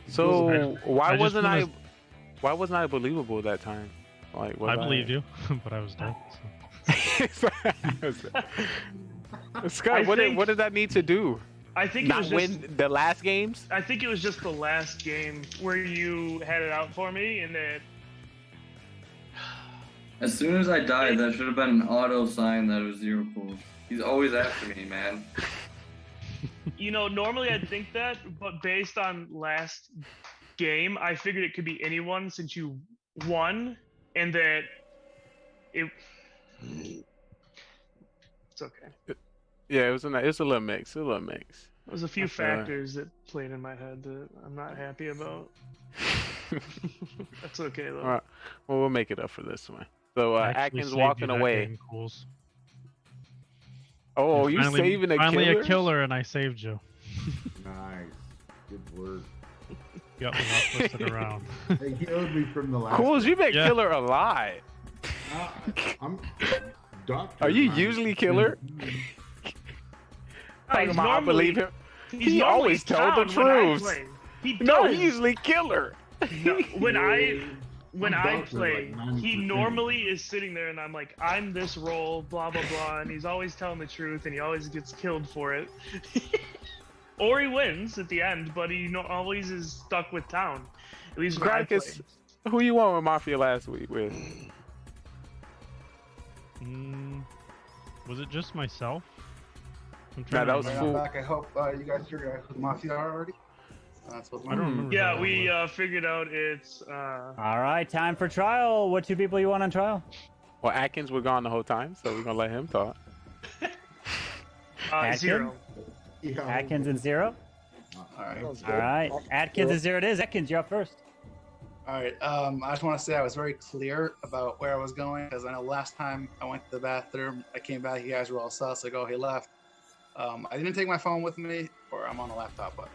So why wasn't I believable that time? Like, was I believed you, but I was dead. Scott, what did that need to do? I think it not was win just, the last games. I think it was just the last game where you had it out for me, and then As soon as I died, that should have been an auto sign that it was Zero Pool. He's always after me, man. you know, normally I'd think that, but based on last game, I figured it could be anyone since you won, and that it's okay. Yeah, it was a little mix. A little mix. There's a few I feel it. factors that played in my head that I'm not happy about. That's okay though. All right. Well, we'll make it up for this one. So I actually Atkins saved you walking that away. game, Cools. Oh, you Finally- saving a finally killer? a killer, and I saved you. Nice. Good work. Got me all twisted around. Hey, he owed me from the last. Cools, you make Yeah. killer a lot. I'm doctor. Are you usually killer? Talking about I believe him. He always tells the truth. No, he's usually killer. No, when I doctor, play, like, he 90%. normally is sitting there, and I'm like, I'm this role, blah blah blah, and he's always telling the truth, and he always gets killed for it, or he wins at the end, but he always is stuck with town. least when I play. Gracchus, who you won with Mafia last week with? Was it just myself? Nah, that was full. Back. I hope you guys figured out who the Mafia are already. That's what I don't remember. Yeah, we figured out it's. All right, time for trial. What two people you want on trial? Well, Atkins was gone the whole time, so we're gonna let him talk. Atkins? Zero. Atkins and Zero. All right. All right, Atkins and Zero it is. Atkins, you're up first. All right. I just want to say I was very clear about where I was going because I know last time I went to the bathroom, I came back, you guys were all sus. Like, oh, he left. I didn't take my phone with me, or I'm on a laptop, but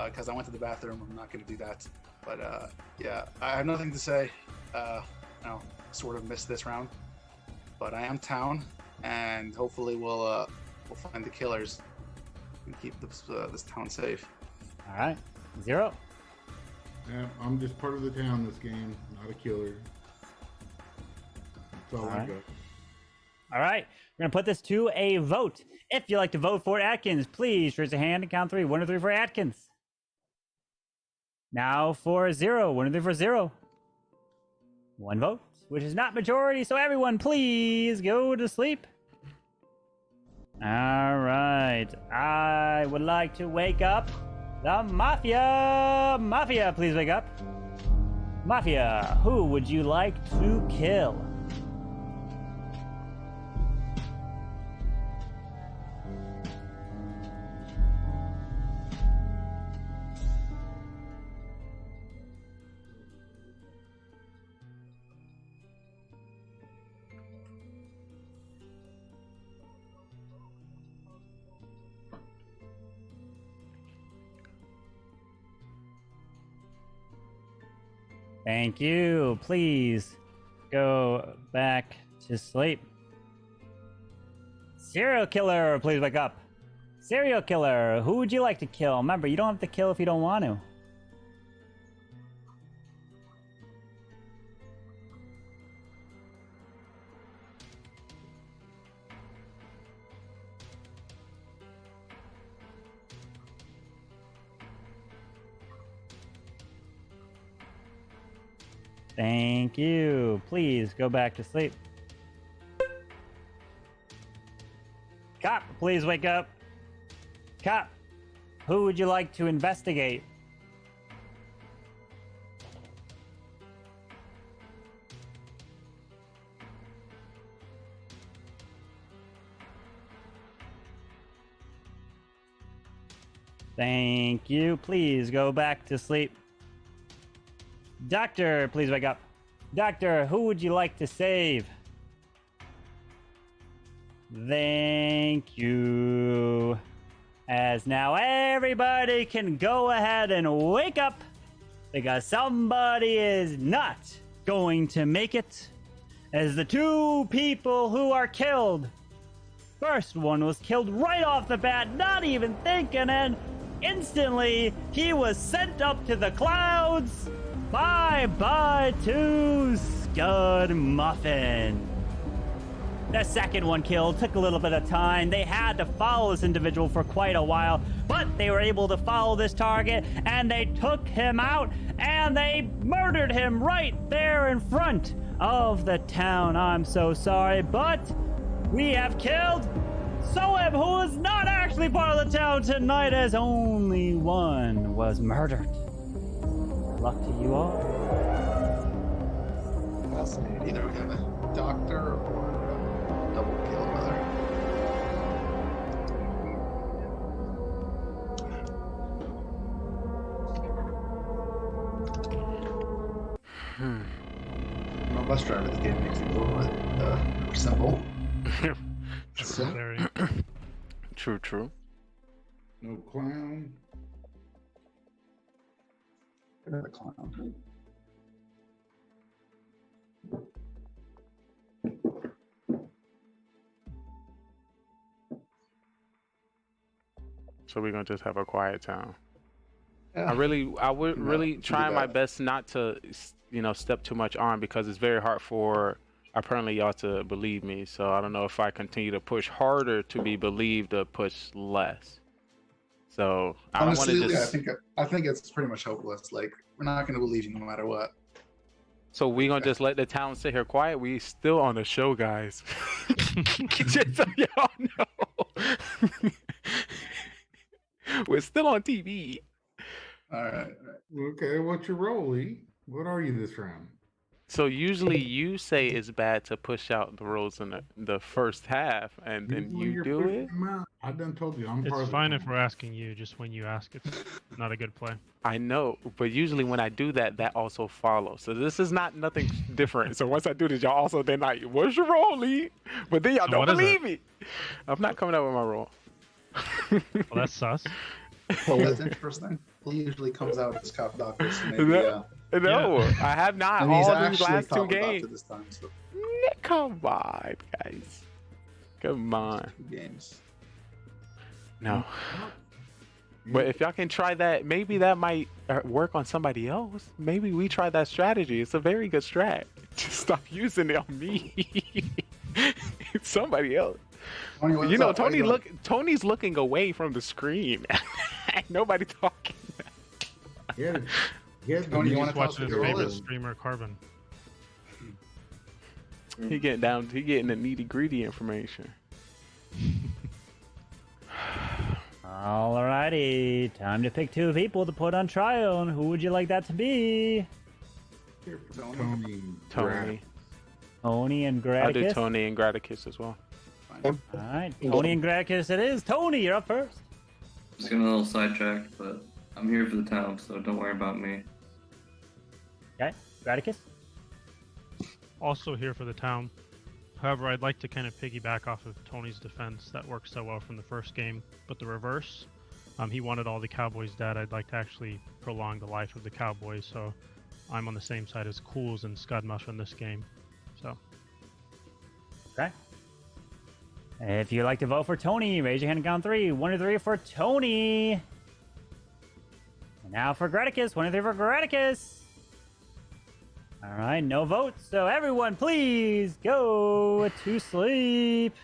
because I went to the bathroom, I'm not going to do that. But yeah, I have nothing to say. Sort of missed this round, but I am town, and hopefully we'll find the killers and keep this town safe. All right, Zero. Yeah, I'm just part of the town this game, not a killer. That's all I got. All right, we're gonna put this to a vote. If you'd like to vote for Atkins, please raise a hand and count 3. 1 or 3 for Atkins. Now for Zero. 1 or 3 for Zero. 1 vote, which is not majority, so everyone please go to sleep. All right, I would like to wake up the Mafia. Mafia, please wake up. Mafia, who would you like to kill? Thank you. Please go back to sleep. Serial killer, please wake up. Serial killer, who would you like to kill? Remember, you don't have to kill if you don't want to. Thank you. Please go back to sleep. Cop, please wake up. Cop, who would you like to investigate? Thank you. Please go back to sleep. Doctor, please wake up. Doctor, who would you like to save? Thank you. As now everybody can go ahead and wake up because somebody is not going to make it. As the 2 people who are killed. First one was killed right off the bat, not even thinking, and instantly he was sent up to the clouds. Bye-bye to Scud Muffin. The second one killed took a little bit of time. They had to follow this individual for quite a while, but they were able to follow this target, and they took him out, and they murdered him right there in front of the town. I'm so sorry, but we have killed Soeb, who is not actually part of the town tonight, as only one was murdered. Luck to you all. Fascinating. Either we have a doctor or a double kill, brother. I'm a bus driver. This game makes it a little bit more simple. True. No clown. Another clown. So we're gonna just have a quiet town. Yeah. I would really try my best not to, step too much on, because it's very hard for apparently y'all to believe me. So I don't know if I continue to push harder to be believed or push less. So I don't want to Honestly, just. I think it's pretty much hopeless. Like we're not gonna believe you no matter what. So we gonna just let the town sit here quiet? We still on the show, guys. Just so y'all know, we're still on TV. All right. Okay, what's your role, E? What are you this round? So usually you say it's bad to push out the rolls in the first half, and then When you you're do pushing it. them out, I done told you I'm part It's of the fine if plan. we're asking you. Just when you ask, it's not a good play. I know, but usually when I do that, that also follows. So this is not nothing different. So once I do this, y'all also then like, what's your role, Lee? But then y'all So don't what is believe me. I'm not coming up with my role. Well, that's sus. That's interesting. He usually comes out as cop doctor, so maybe. No, I have not. And he's All these actually last two cop doctor games. this time. So Come on, guys. Come on. 2 games. No. But if y'all can try that, maybe that might work on somebody else. Maybe we try that strategy. It's a very good strat. Just stop using it on me. It's somebody else. Tony, what's You know, up? How you doing? Tony's looking away from the screen. Ain't nobody talking. Yeah. Tony, you want Just to tell us watching what his your role favorite is? streamer, Carbon. He getting down. He getting the nitty gritty information. Alrighty, time to pick 2 people to put on trial. And who would you like that to be? Tony. Tony. Tony and I'll do Graticus. Tony and Graticus as well. Alright, Tony and Graticus it is. Tony, you're up first. Just getting a little sidetracked, but I'm here for the town, so don't worry about me. Okay, Graticus. Also here for the town. However, I'd like to kind of piggyback off of Tony's defense that worked so well from the first game, but the reverse. He wanted all the Cowboys dead. I'd like to actually prolong the life of the Cowboys, so I'm on the same side as Cools and Scudmuff in this game. So. Okay. If you'd like to vote for Tony, raise your hand and count 3. 1 to 3 for Tony. And now for Graticus. 1 to 3 for Graticus. Alright, no votes. So everyone, please go to sleep.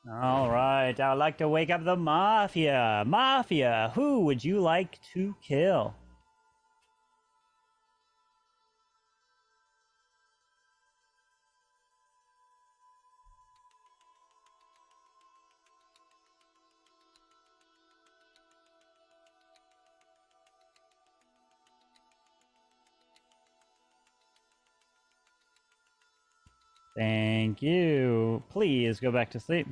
Alright, I would like to wake up the Mafia. Mafia, who would you like to kill? Thank you. Please go back to sleep.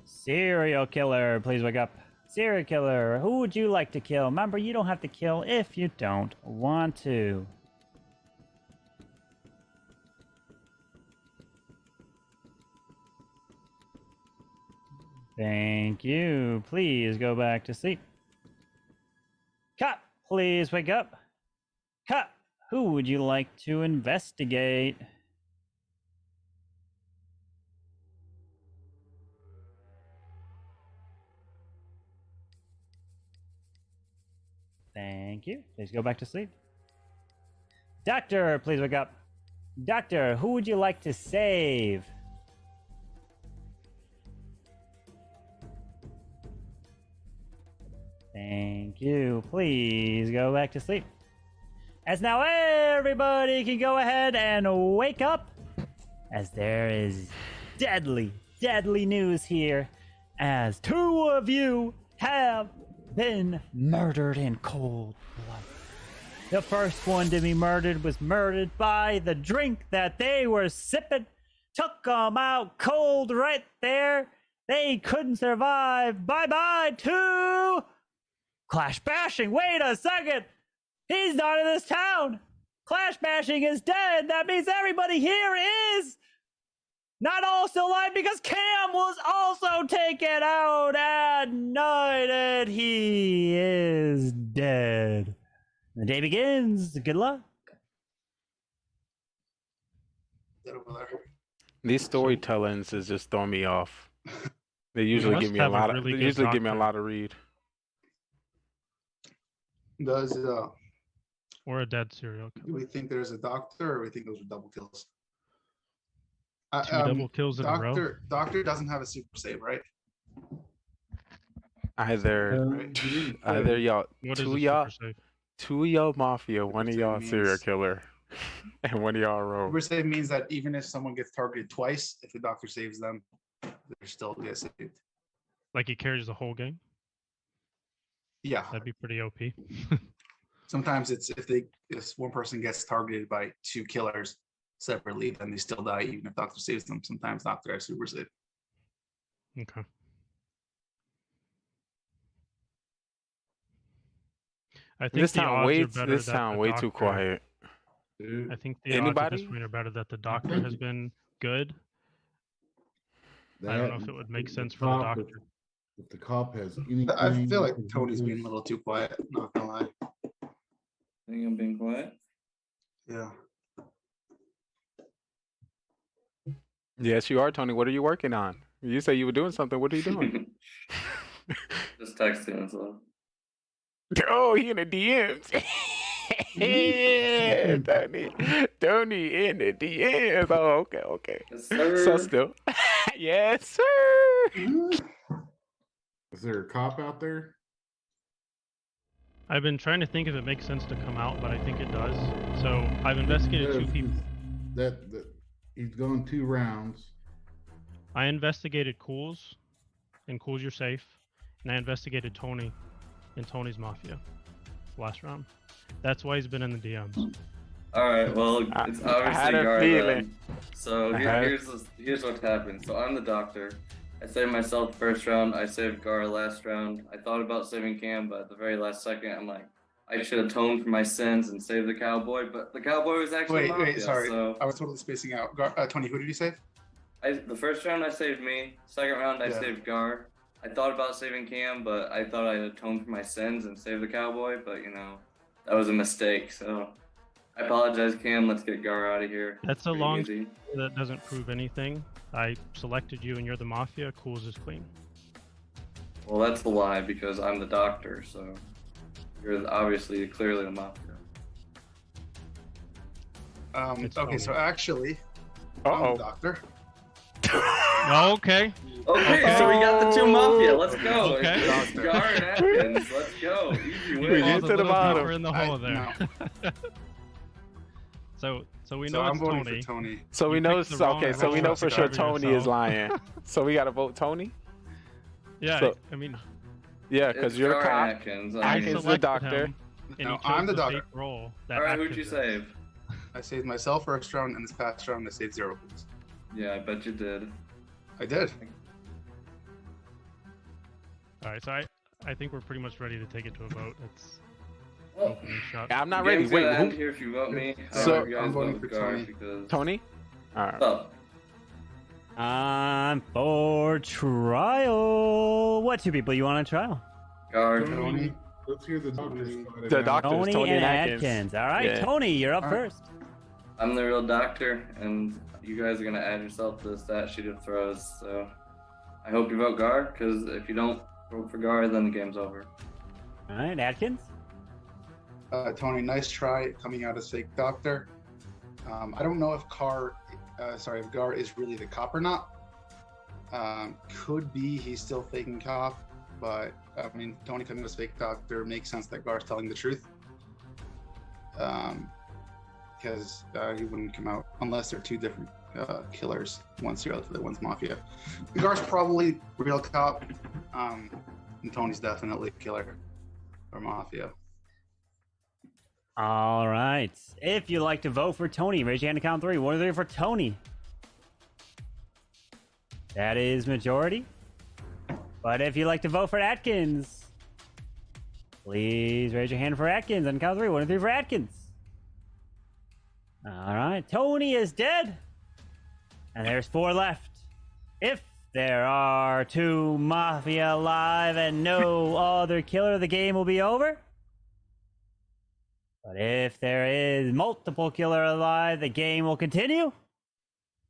Serial killer, please wake up. Serial killer, who would you like to kill? Remember, you don't have to kill if you don't want to. Thank you. Please go back to sleep. Cop, please wake up. Cop, who would you like to investigate? Thank you. Please go back to sleep. Doctor, please wake up. Doctor, who would you like to save? Thank you. Please go back to sleep. As now everybody can go ahead and wake up, as there is deadly, deadly news here, as 2 of you have been murdered in cold blood. The first one to be murdered was murdered by the drink that they were sipping. Took them out cold right there. They couldn't survive. Bye-bye to Clash Bashing. Wait a second. He's not in this town. Clash Bashing is dead. That means everybody here is not also alive because Cam was also taken out at night and he is dead. The day begins. Good luck. These storytellings is just throwing me off. They usually give me a lot of. They usually give me a lot of read. Does Or a dead serial killer. do we think there's a doctor, or we think those are double kills? Two double kills in a row. Doctor doesn't have a super save, right? Either y'all, What is two a y'all, super save? two y'all mafia, one of y'all serial killer, and one of y'all rogue. Super save means that even if someone gets targeted twice, if the doctor saves them, they're still get saved. Like he carries the whole game? Yeah. That'd be pretty OP. Sometimes it's if one person gets targeted by two killers separately, then they still die even if doctor saves them. Sometimes doctor has super save. Okay. I think This the sound odds way are better this that sound the way doctor, too quiet. I think the odds at Anybody? this point are better that the doctor has been good. I don't know if it would make sense for the doctor. If the cop has anything, I feel like Tony's being a little too quiet. Not gonna lie. Think I'm being quiet? Yeah. Yes, you are, Tony. What are you working on? You say you were doing something. What are you doing? Just texting and stuff. Oh, he in the DMs. Yeah, Tony in the DMs. Oh, okay. Yes, sir. So still, yes, sir. Is there a cop out there? I've been trying to think if it makes sense to come out, but I think it does. So I've investigated two people. That he's going 2 rounds. I investigated Cools, and Cools, you're safe. And I investigated Tony, and Tony's Mafia last round. That's why he's been in the DMs. All right, well, it's I had obviously a Gar feeling. then. So here's what happened. So I'm the doctor. I saved myself first round. I saved Gar last round. I thought about saving Cam, but at the very last second, I'm like, I should atone for my sins and save the cowboy. But the cowboy was actually Mafia, sorry. So I was totally spacing out. Tony, who did you save? the first round I saved me. Second round I saved Gar. I thought about saving Cam, but I thought I'd atone for my sins and save the cowboy. But that was a mistake. So I apologize, Cam. Let's get Gar out of here. That's a Pretty long easy. that doesn't prove anything. I selected you and you're the Mafia. Cools is clean. Well, that's a lie because I'm the doctor. So you're obviously clearly the Mafia. Okay, so actually, I'm the doctor. Okay. Okay, so we got the 2 Mafia. Let's go. Okay. Gar and Atkins. Let's go. Easy We win. get to the bottom. We're in the hole there. So we know I'm it's voting Tony. for Tony. So we You know. picked the wrong Okay, so we know role for to sure cover Tony is yourself. lying. So we gotta vote Tony. Yeah, So- I mean, Yeah, because It's you're the Gar cop. and Atkins. I Atkins the selected doctor. him, and No, he chose I'm the the doctor. fake role. That All right, who'd Atkins you is. save? I saved myself first round, and this past round I saved 0 points. Yeah, I bet you did. I did. All right, so I think we're pretty much ready to take it to a vote. It's Well, opening shot. I'm not the ready. game's Wait, gonna end who? here if you vote me. So- you guys I'm voting vote for Gar Tony. because Tony. All what's right. up? I'm for trial. What 2 people you want on trial? Gar. Tony, let's hear the doctor's side of The it. doctor. Tony, Tony and and Atkins. Atkins. All right, Yeah. Tony, you're up All right. first. I'm the real doctor, and you guys are gonna add yourself to the stat sheet of throws. So I hope you vote Gar, because if you don't vote for Gar, then the game's over. All right, Atkins. Tony, nice try coming out as fake doctor. I don't know if Gar is really the cop or not. Could be he's still faking cop, but I mean, Tony coming out as fake doctor makes sense that Gar's telling the truth. Because he wouldn't come out unless they're 2 different killers. One's serial killer, one's Mafia. Gar's probably real cop, and Tony's definitely killer or Mafia. All right. If you'd like to vote for Tony, raise your hand to count 3. 1, 2, 3 for Tony. That is majority. But if you'd like to vote for Atkins, please raise your hand for Atkins on count 3. 1, 2, 3 for Atkins. All right. Tony is dead. And there's 4 left. If there are 2 Mafia alive and no other killer, the game will be over. But if there is multiple killer alive, the game will continue.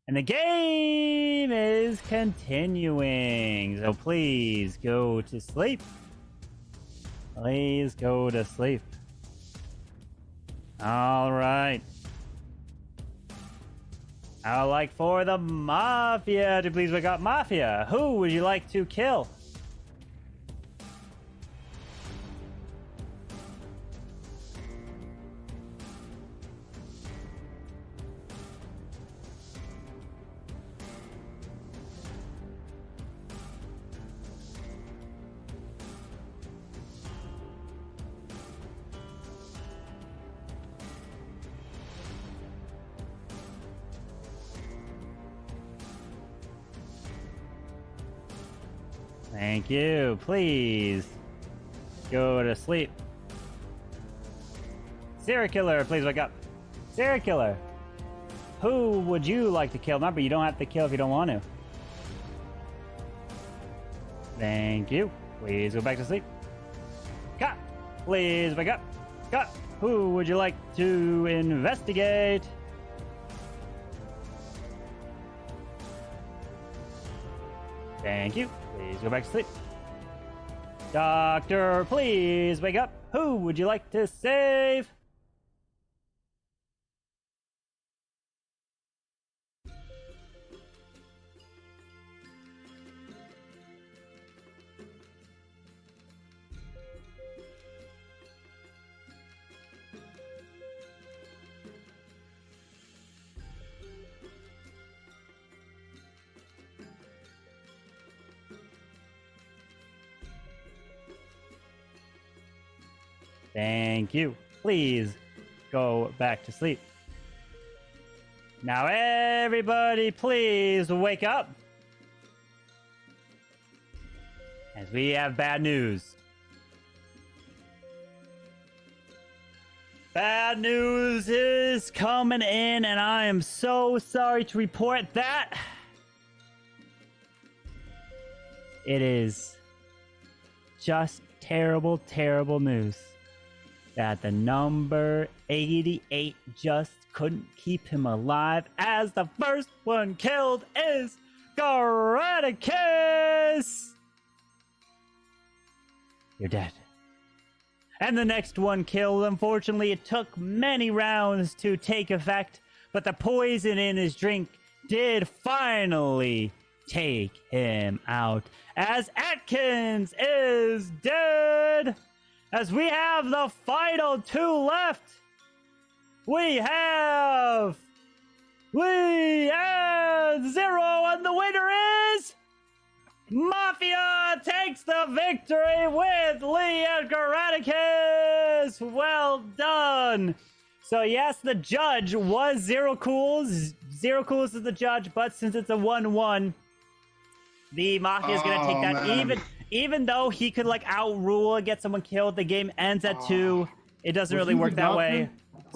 And the game is continuing. So please go to sleep. Please go to sleep. All right. I would like for the Mafia to please wake up. Mafia, who would you like to kill? Thank you. Please go to sleep. Serial killer, please wake up. Serial killer, who would you like to kill? Remember, you don't have to kill if you don't want to. Thank you. Please go back to sleep. Cop, please wake up. Cop, who would you like to investigate? Thank you. Please go back to sleep. Doctor, please wake up. Who would you like to save? Thank you. Please go back to sleep. Now everybody please wake up. As we have bad news. Bad news is coming in, and I am so sorry to report that it is just terrible, terrible news that the number 88 just couldn't keep him alive, as the first one killed is Graticus! You're dead. And the next one killed. Unfortunately, it took many rounds to take effect, but the poison in his drink did finally take him out, as Atkins is dead. As we have the final two left, we have Zero, and the winner is Mafia takes the victory with Lee and Graticus. Well done. So yes, the judge was Zero Cools. Zero Cools is the judge, but since it's a 1-1, the Mafia is going to take that. Even though he could like outrule and get someone killed, the game ends at 2. It doesn't really work that way.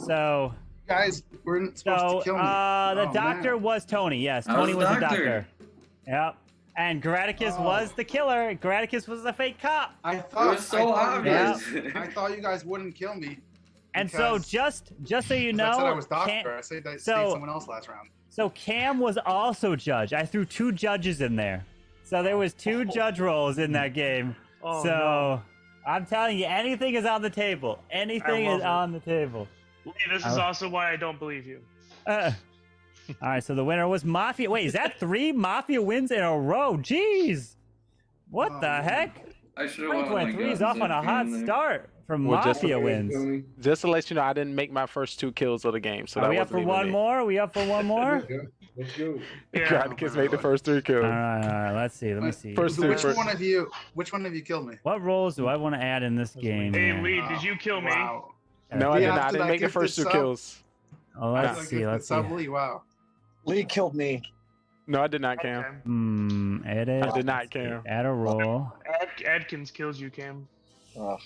So guys, we're supposed to kill me. The doctor was Tony. Yes, Tony was the doctor. Yep. And Graticus was the killer. Graticus was the fake cop. I thought was so obvious. I thought you guys wouldn't kill me. And so just so you know, I said I was doctor. I said I stayed someone else last round. So Cam was also judge. I threw 2 judges in there. So there was 2 judge roles in that game. Oh, so no. I'm telling you, anything is on the table. Anything is on the table. Lee, this is also why I don't believe you. All right, so the winner was Mafia. Wait, is that 3 Mafia wins in a row? Jeez. What the heck? I should have 2023 is off on a hot start for Mafia wins. Just to let you know, I didn't make my first 2 kills of the game. So Are we up for one more? Are we up for one more? Let's go. Graticus made the first 3 kills. All right, let's see. Let me see. Which one of you killed me? What roles do I want to add in this game? Hey, here? Lee, did you kill me? Wow. No, I did not. I didn't make the first 2 kills. Oh, let's see. Let's see. Lee, wow. Lee killed me. No, I did not, Cam. Edit. I did not, Cam. Add a role. Adkins kills you, Cam. Ugh.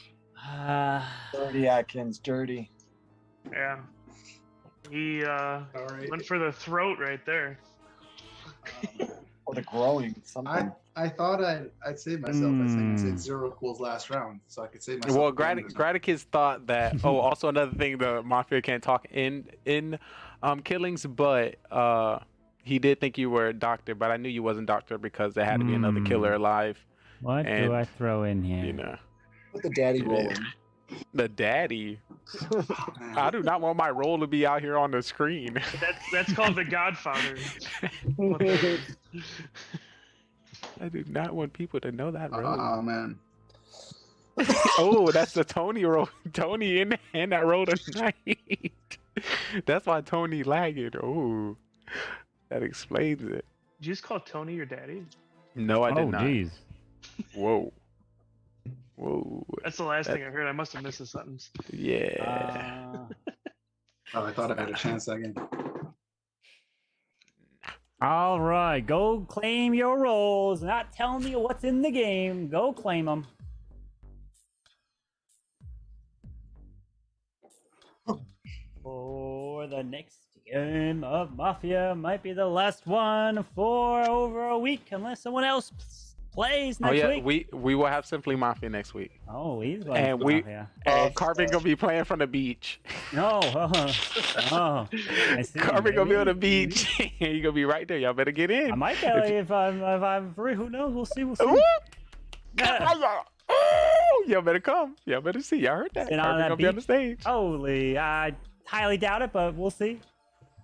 Dirty Atkins, dirty. Yeah. He went for the throat right there. Or the growing, something. I thought I'd save myself by saying I said Zero Cools last round, so I could save myself. Well, Graticus thought that. Oh, also another thing, the Mafia can't talk in killings, but he did think you were a doctor, but I knew you wasn't doctor because there had to be another killer alive. What do I throw in here? You know. Put the daddy roll in. The daddy. I do not want my role to be out here on the screen. That's called The Godfather. I do not want people to know that role. Oh man. Oh, that's the Tony role. Tony in that role tonight. That's why Tony lagging. Oh, that explains it. Did you just call Tony your daddy? No, I did not. Oh, jeez. Whoa. Whoa. That's the last thing I heard. I must have missed a sentence. Yeah. Oh, I thought I had a chance again. All right, go claim your roles. Not telling me what's in the game. Go claim them. For the next game of Mafia, might be the last one for over a week, unless someone else plays next week. we will have Simply Mafia next week. Oh, he's going And to we Mafia. and Carbon gonna be playing from the beach. No, I see. Carbon gonna be on the Maybe. beach. You're gonna be right there. Y'all better get in. I might be if I'm free. Who knows? We'll see. We'll see. Oh, y'all better come. Y'all better see. Y'all heard that. And on Carbon that gonna be on the beach? stage. Holy, I highly doubt it, but we'll see.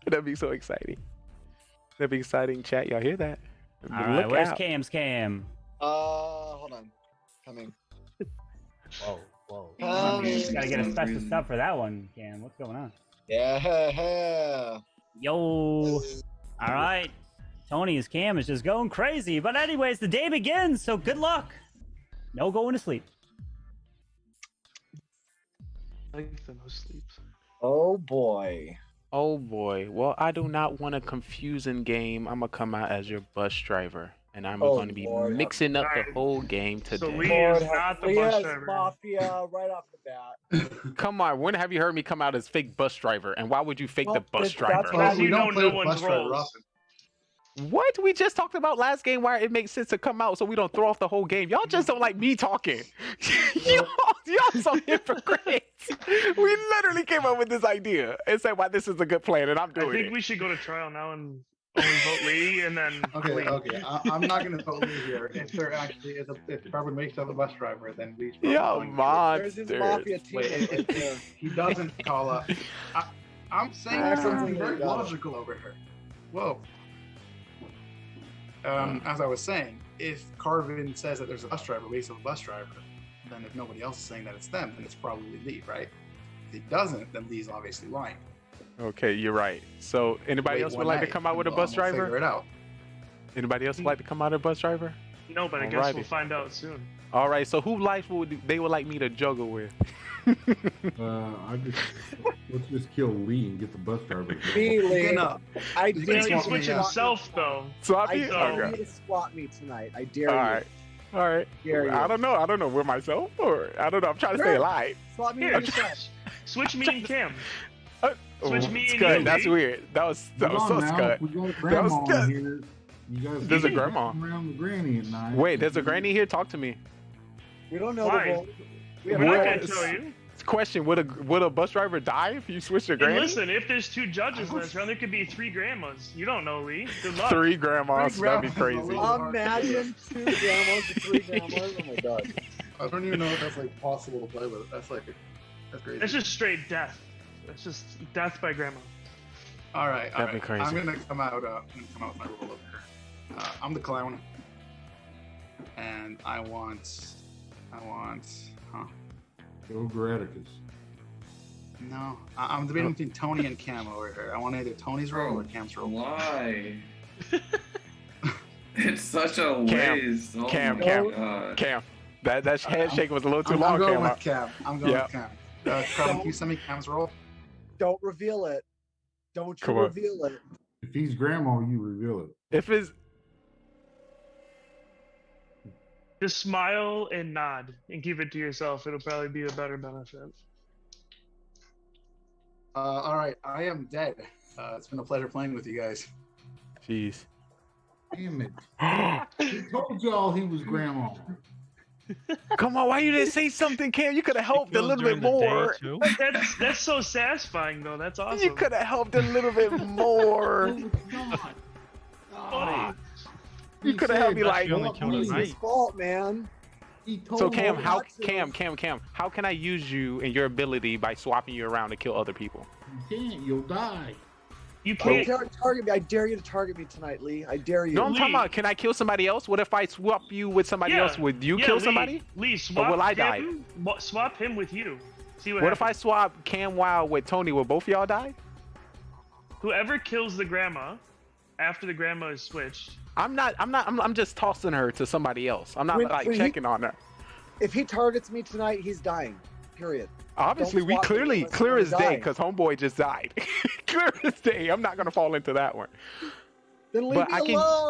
That'd be so exciting. That'd be exciting, chat. Y'all hear that? All right, Look where's out. Cam's Cam? Hold on. Coming. Whoa, whoa. Coming. Gotta get a special sub for that one, Cam. What's going on? Yeah. Yo. All right. Tony's Cam is just going crazy. But anyways, the day begins, so good luck. No going to sleep. I think the no sleeps. Oh boy. Oh boy. Well, I do not want a confusing game. I'm gonna come out as your bus driver, and I'm going to be mixing up the whole game today. So Lee is not the bus driver. Mafia right off the bat. Come on, when have you heard me come out as fake bus driver? And why would you fake the bus driver? Because you don't know one's roles. What? We just talked about last game where it makes sense to come out so we don't throw off the whole game. Y'all just don't like me talking. y'all some hypocrites. We literally came up with this idea and said why this is a good plan, and I'm doing I think it. we should go to trial now and only vote Lee, and then Okay. I'm not gonna vote Lee here. If there actually is if Carbon makes up a bus driver, then Lee's probably Yo, going to. There's his monsters. Mafia team Wait, right there. he doesn't call up. I'm saying something very logical over here. Whoa. As I was saying, if Carbon says that there's a bus driver, based on a bus driver, then if nobody else is saying that it's them, then it's probably Lee, right? If he doesn't, then Lee's obviously lying. Okay, you're right. So anybody Wait else would one like to night, come out with a and bus we'll figure driver? it out. Anybody else would like to come out as a bus driver? no, but I guess we'll find out soon. All right, so who life would they would like me to juggle with? Let's just kill Lee and get the bus driver. Me, Lee. Up. I He dare can you switch to himself though. Swap I you? dare Okay. you to swap me tonight. I dare All you. right. All right. Dare you. I don't know with myself or I don't know. I'm trying to stay alive. Swap me Here, in the chat. switch me and Cam. Oh, Switch me and Scud, you, that's Lee. weird. That was so Scud. We got That grandma was in here. You guys There's a can grandma. walk around the granny at night. Wait, there's a granny here. Talk to me. We don't know Why? the role. We have We're not no gonna idea. tell you. Question: would a bus driver die if you switch your And granny? listen, if there's 2 judges in this round, there could be 3 grandmas. You don't know, Lee. Good luck. 3 grandmas. That'd be crazy. Imagine 2 grandmas and 3 grandmas. Oh my god. I don't even know if that's like possible to play with. That's crazy. That's just straight death. That's just death by grandma. All right. That'd be crazy. I'm gonna come out. with my rule over here. I'm the clown, and I want. Go Graticus. No, I'm debating between Tony and Cam over here. I want either Tony's role or Cam's role. Why? It's such a Cam, waste. Oh Cam, my Cam, God. Cam. That handshake was a little too I'm long, going Cam. with Cam. I'm going with Cam. Carbon, can you send me Cam's role? Don't reveal it. Don't you Come on. reveal it. If he's grandma, you reveal it. If it's Just smile and nod and keep it to yourself. It'll probably be a better benefit. All right, I am dead. It's been a pleasure playing with you guys. jeez. Damn it. He told y'all he was grandma. Come on, why you didn't say something, Cam? You could have helped a little bit more. That's so satisfying though. That's awesome. You could have helped a little bit more. Funny. You could have helped me like. It's his fault, man. So Cam, how can I use you and your ability by swapping you around to kill other people? You can't. You'll die. You can't target me. I dare you to target me tonight, Lee. I dare you. No, I'm talking about, can I kill somebody else? What if I swap you with somebody else? Would you kill somebody? Lee, swap or will I die? Swap him with you. See What if I swap Cam Wow with Tony? Will both of y'all die? Whoever kills the grandma after the grandma is switched. I'm just tossing her to somebody else. I'm not like checking on her. If he targets me tonight, he's dying. Period. Obviously, we clear as day because homeboy just died. Clear as day. I'm not gonna fall into that one. Then leave me alone.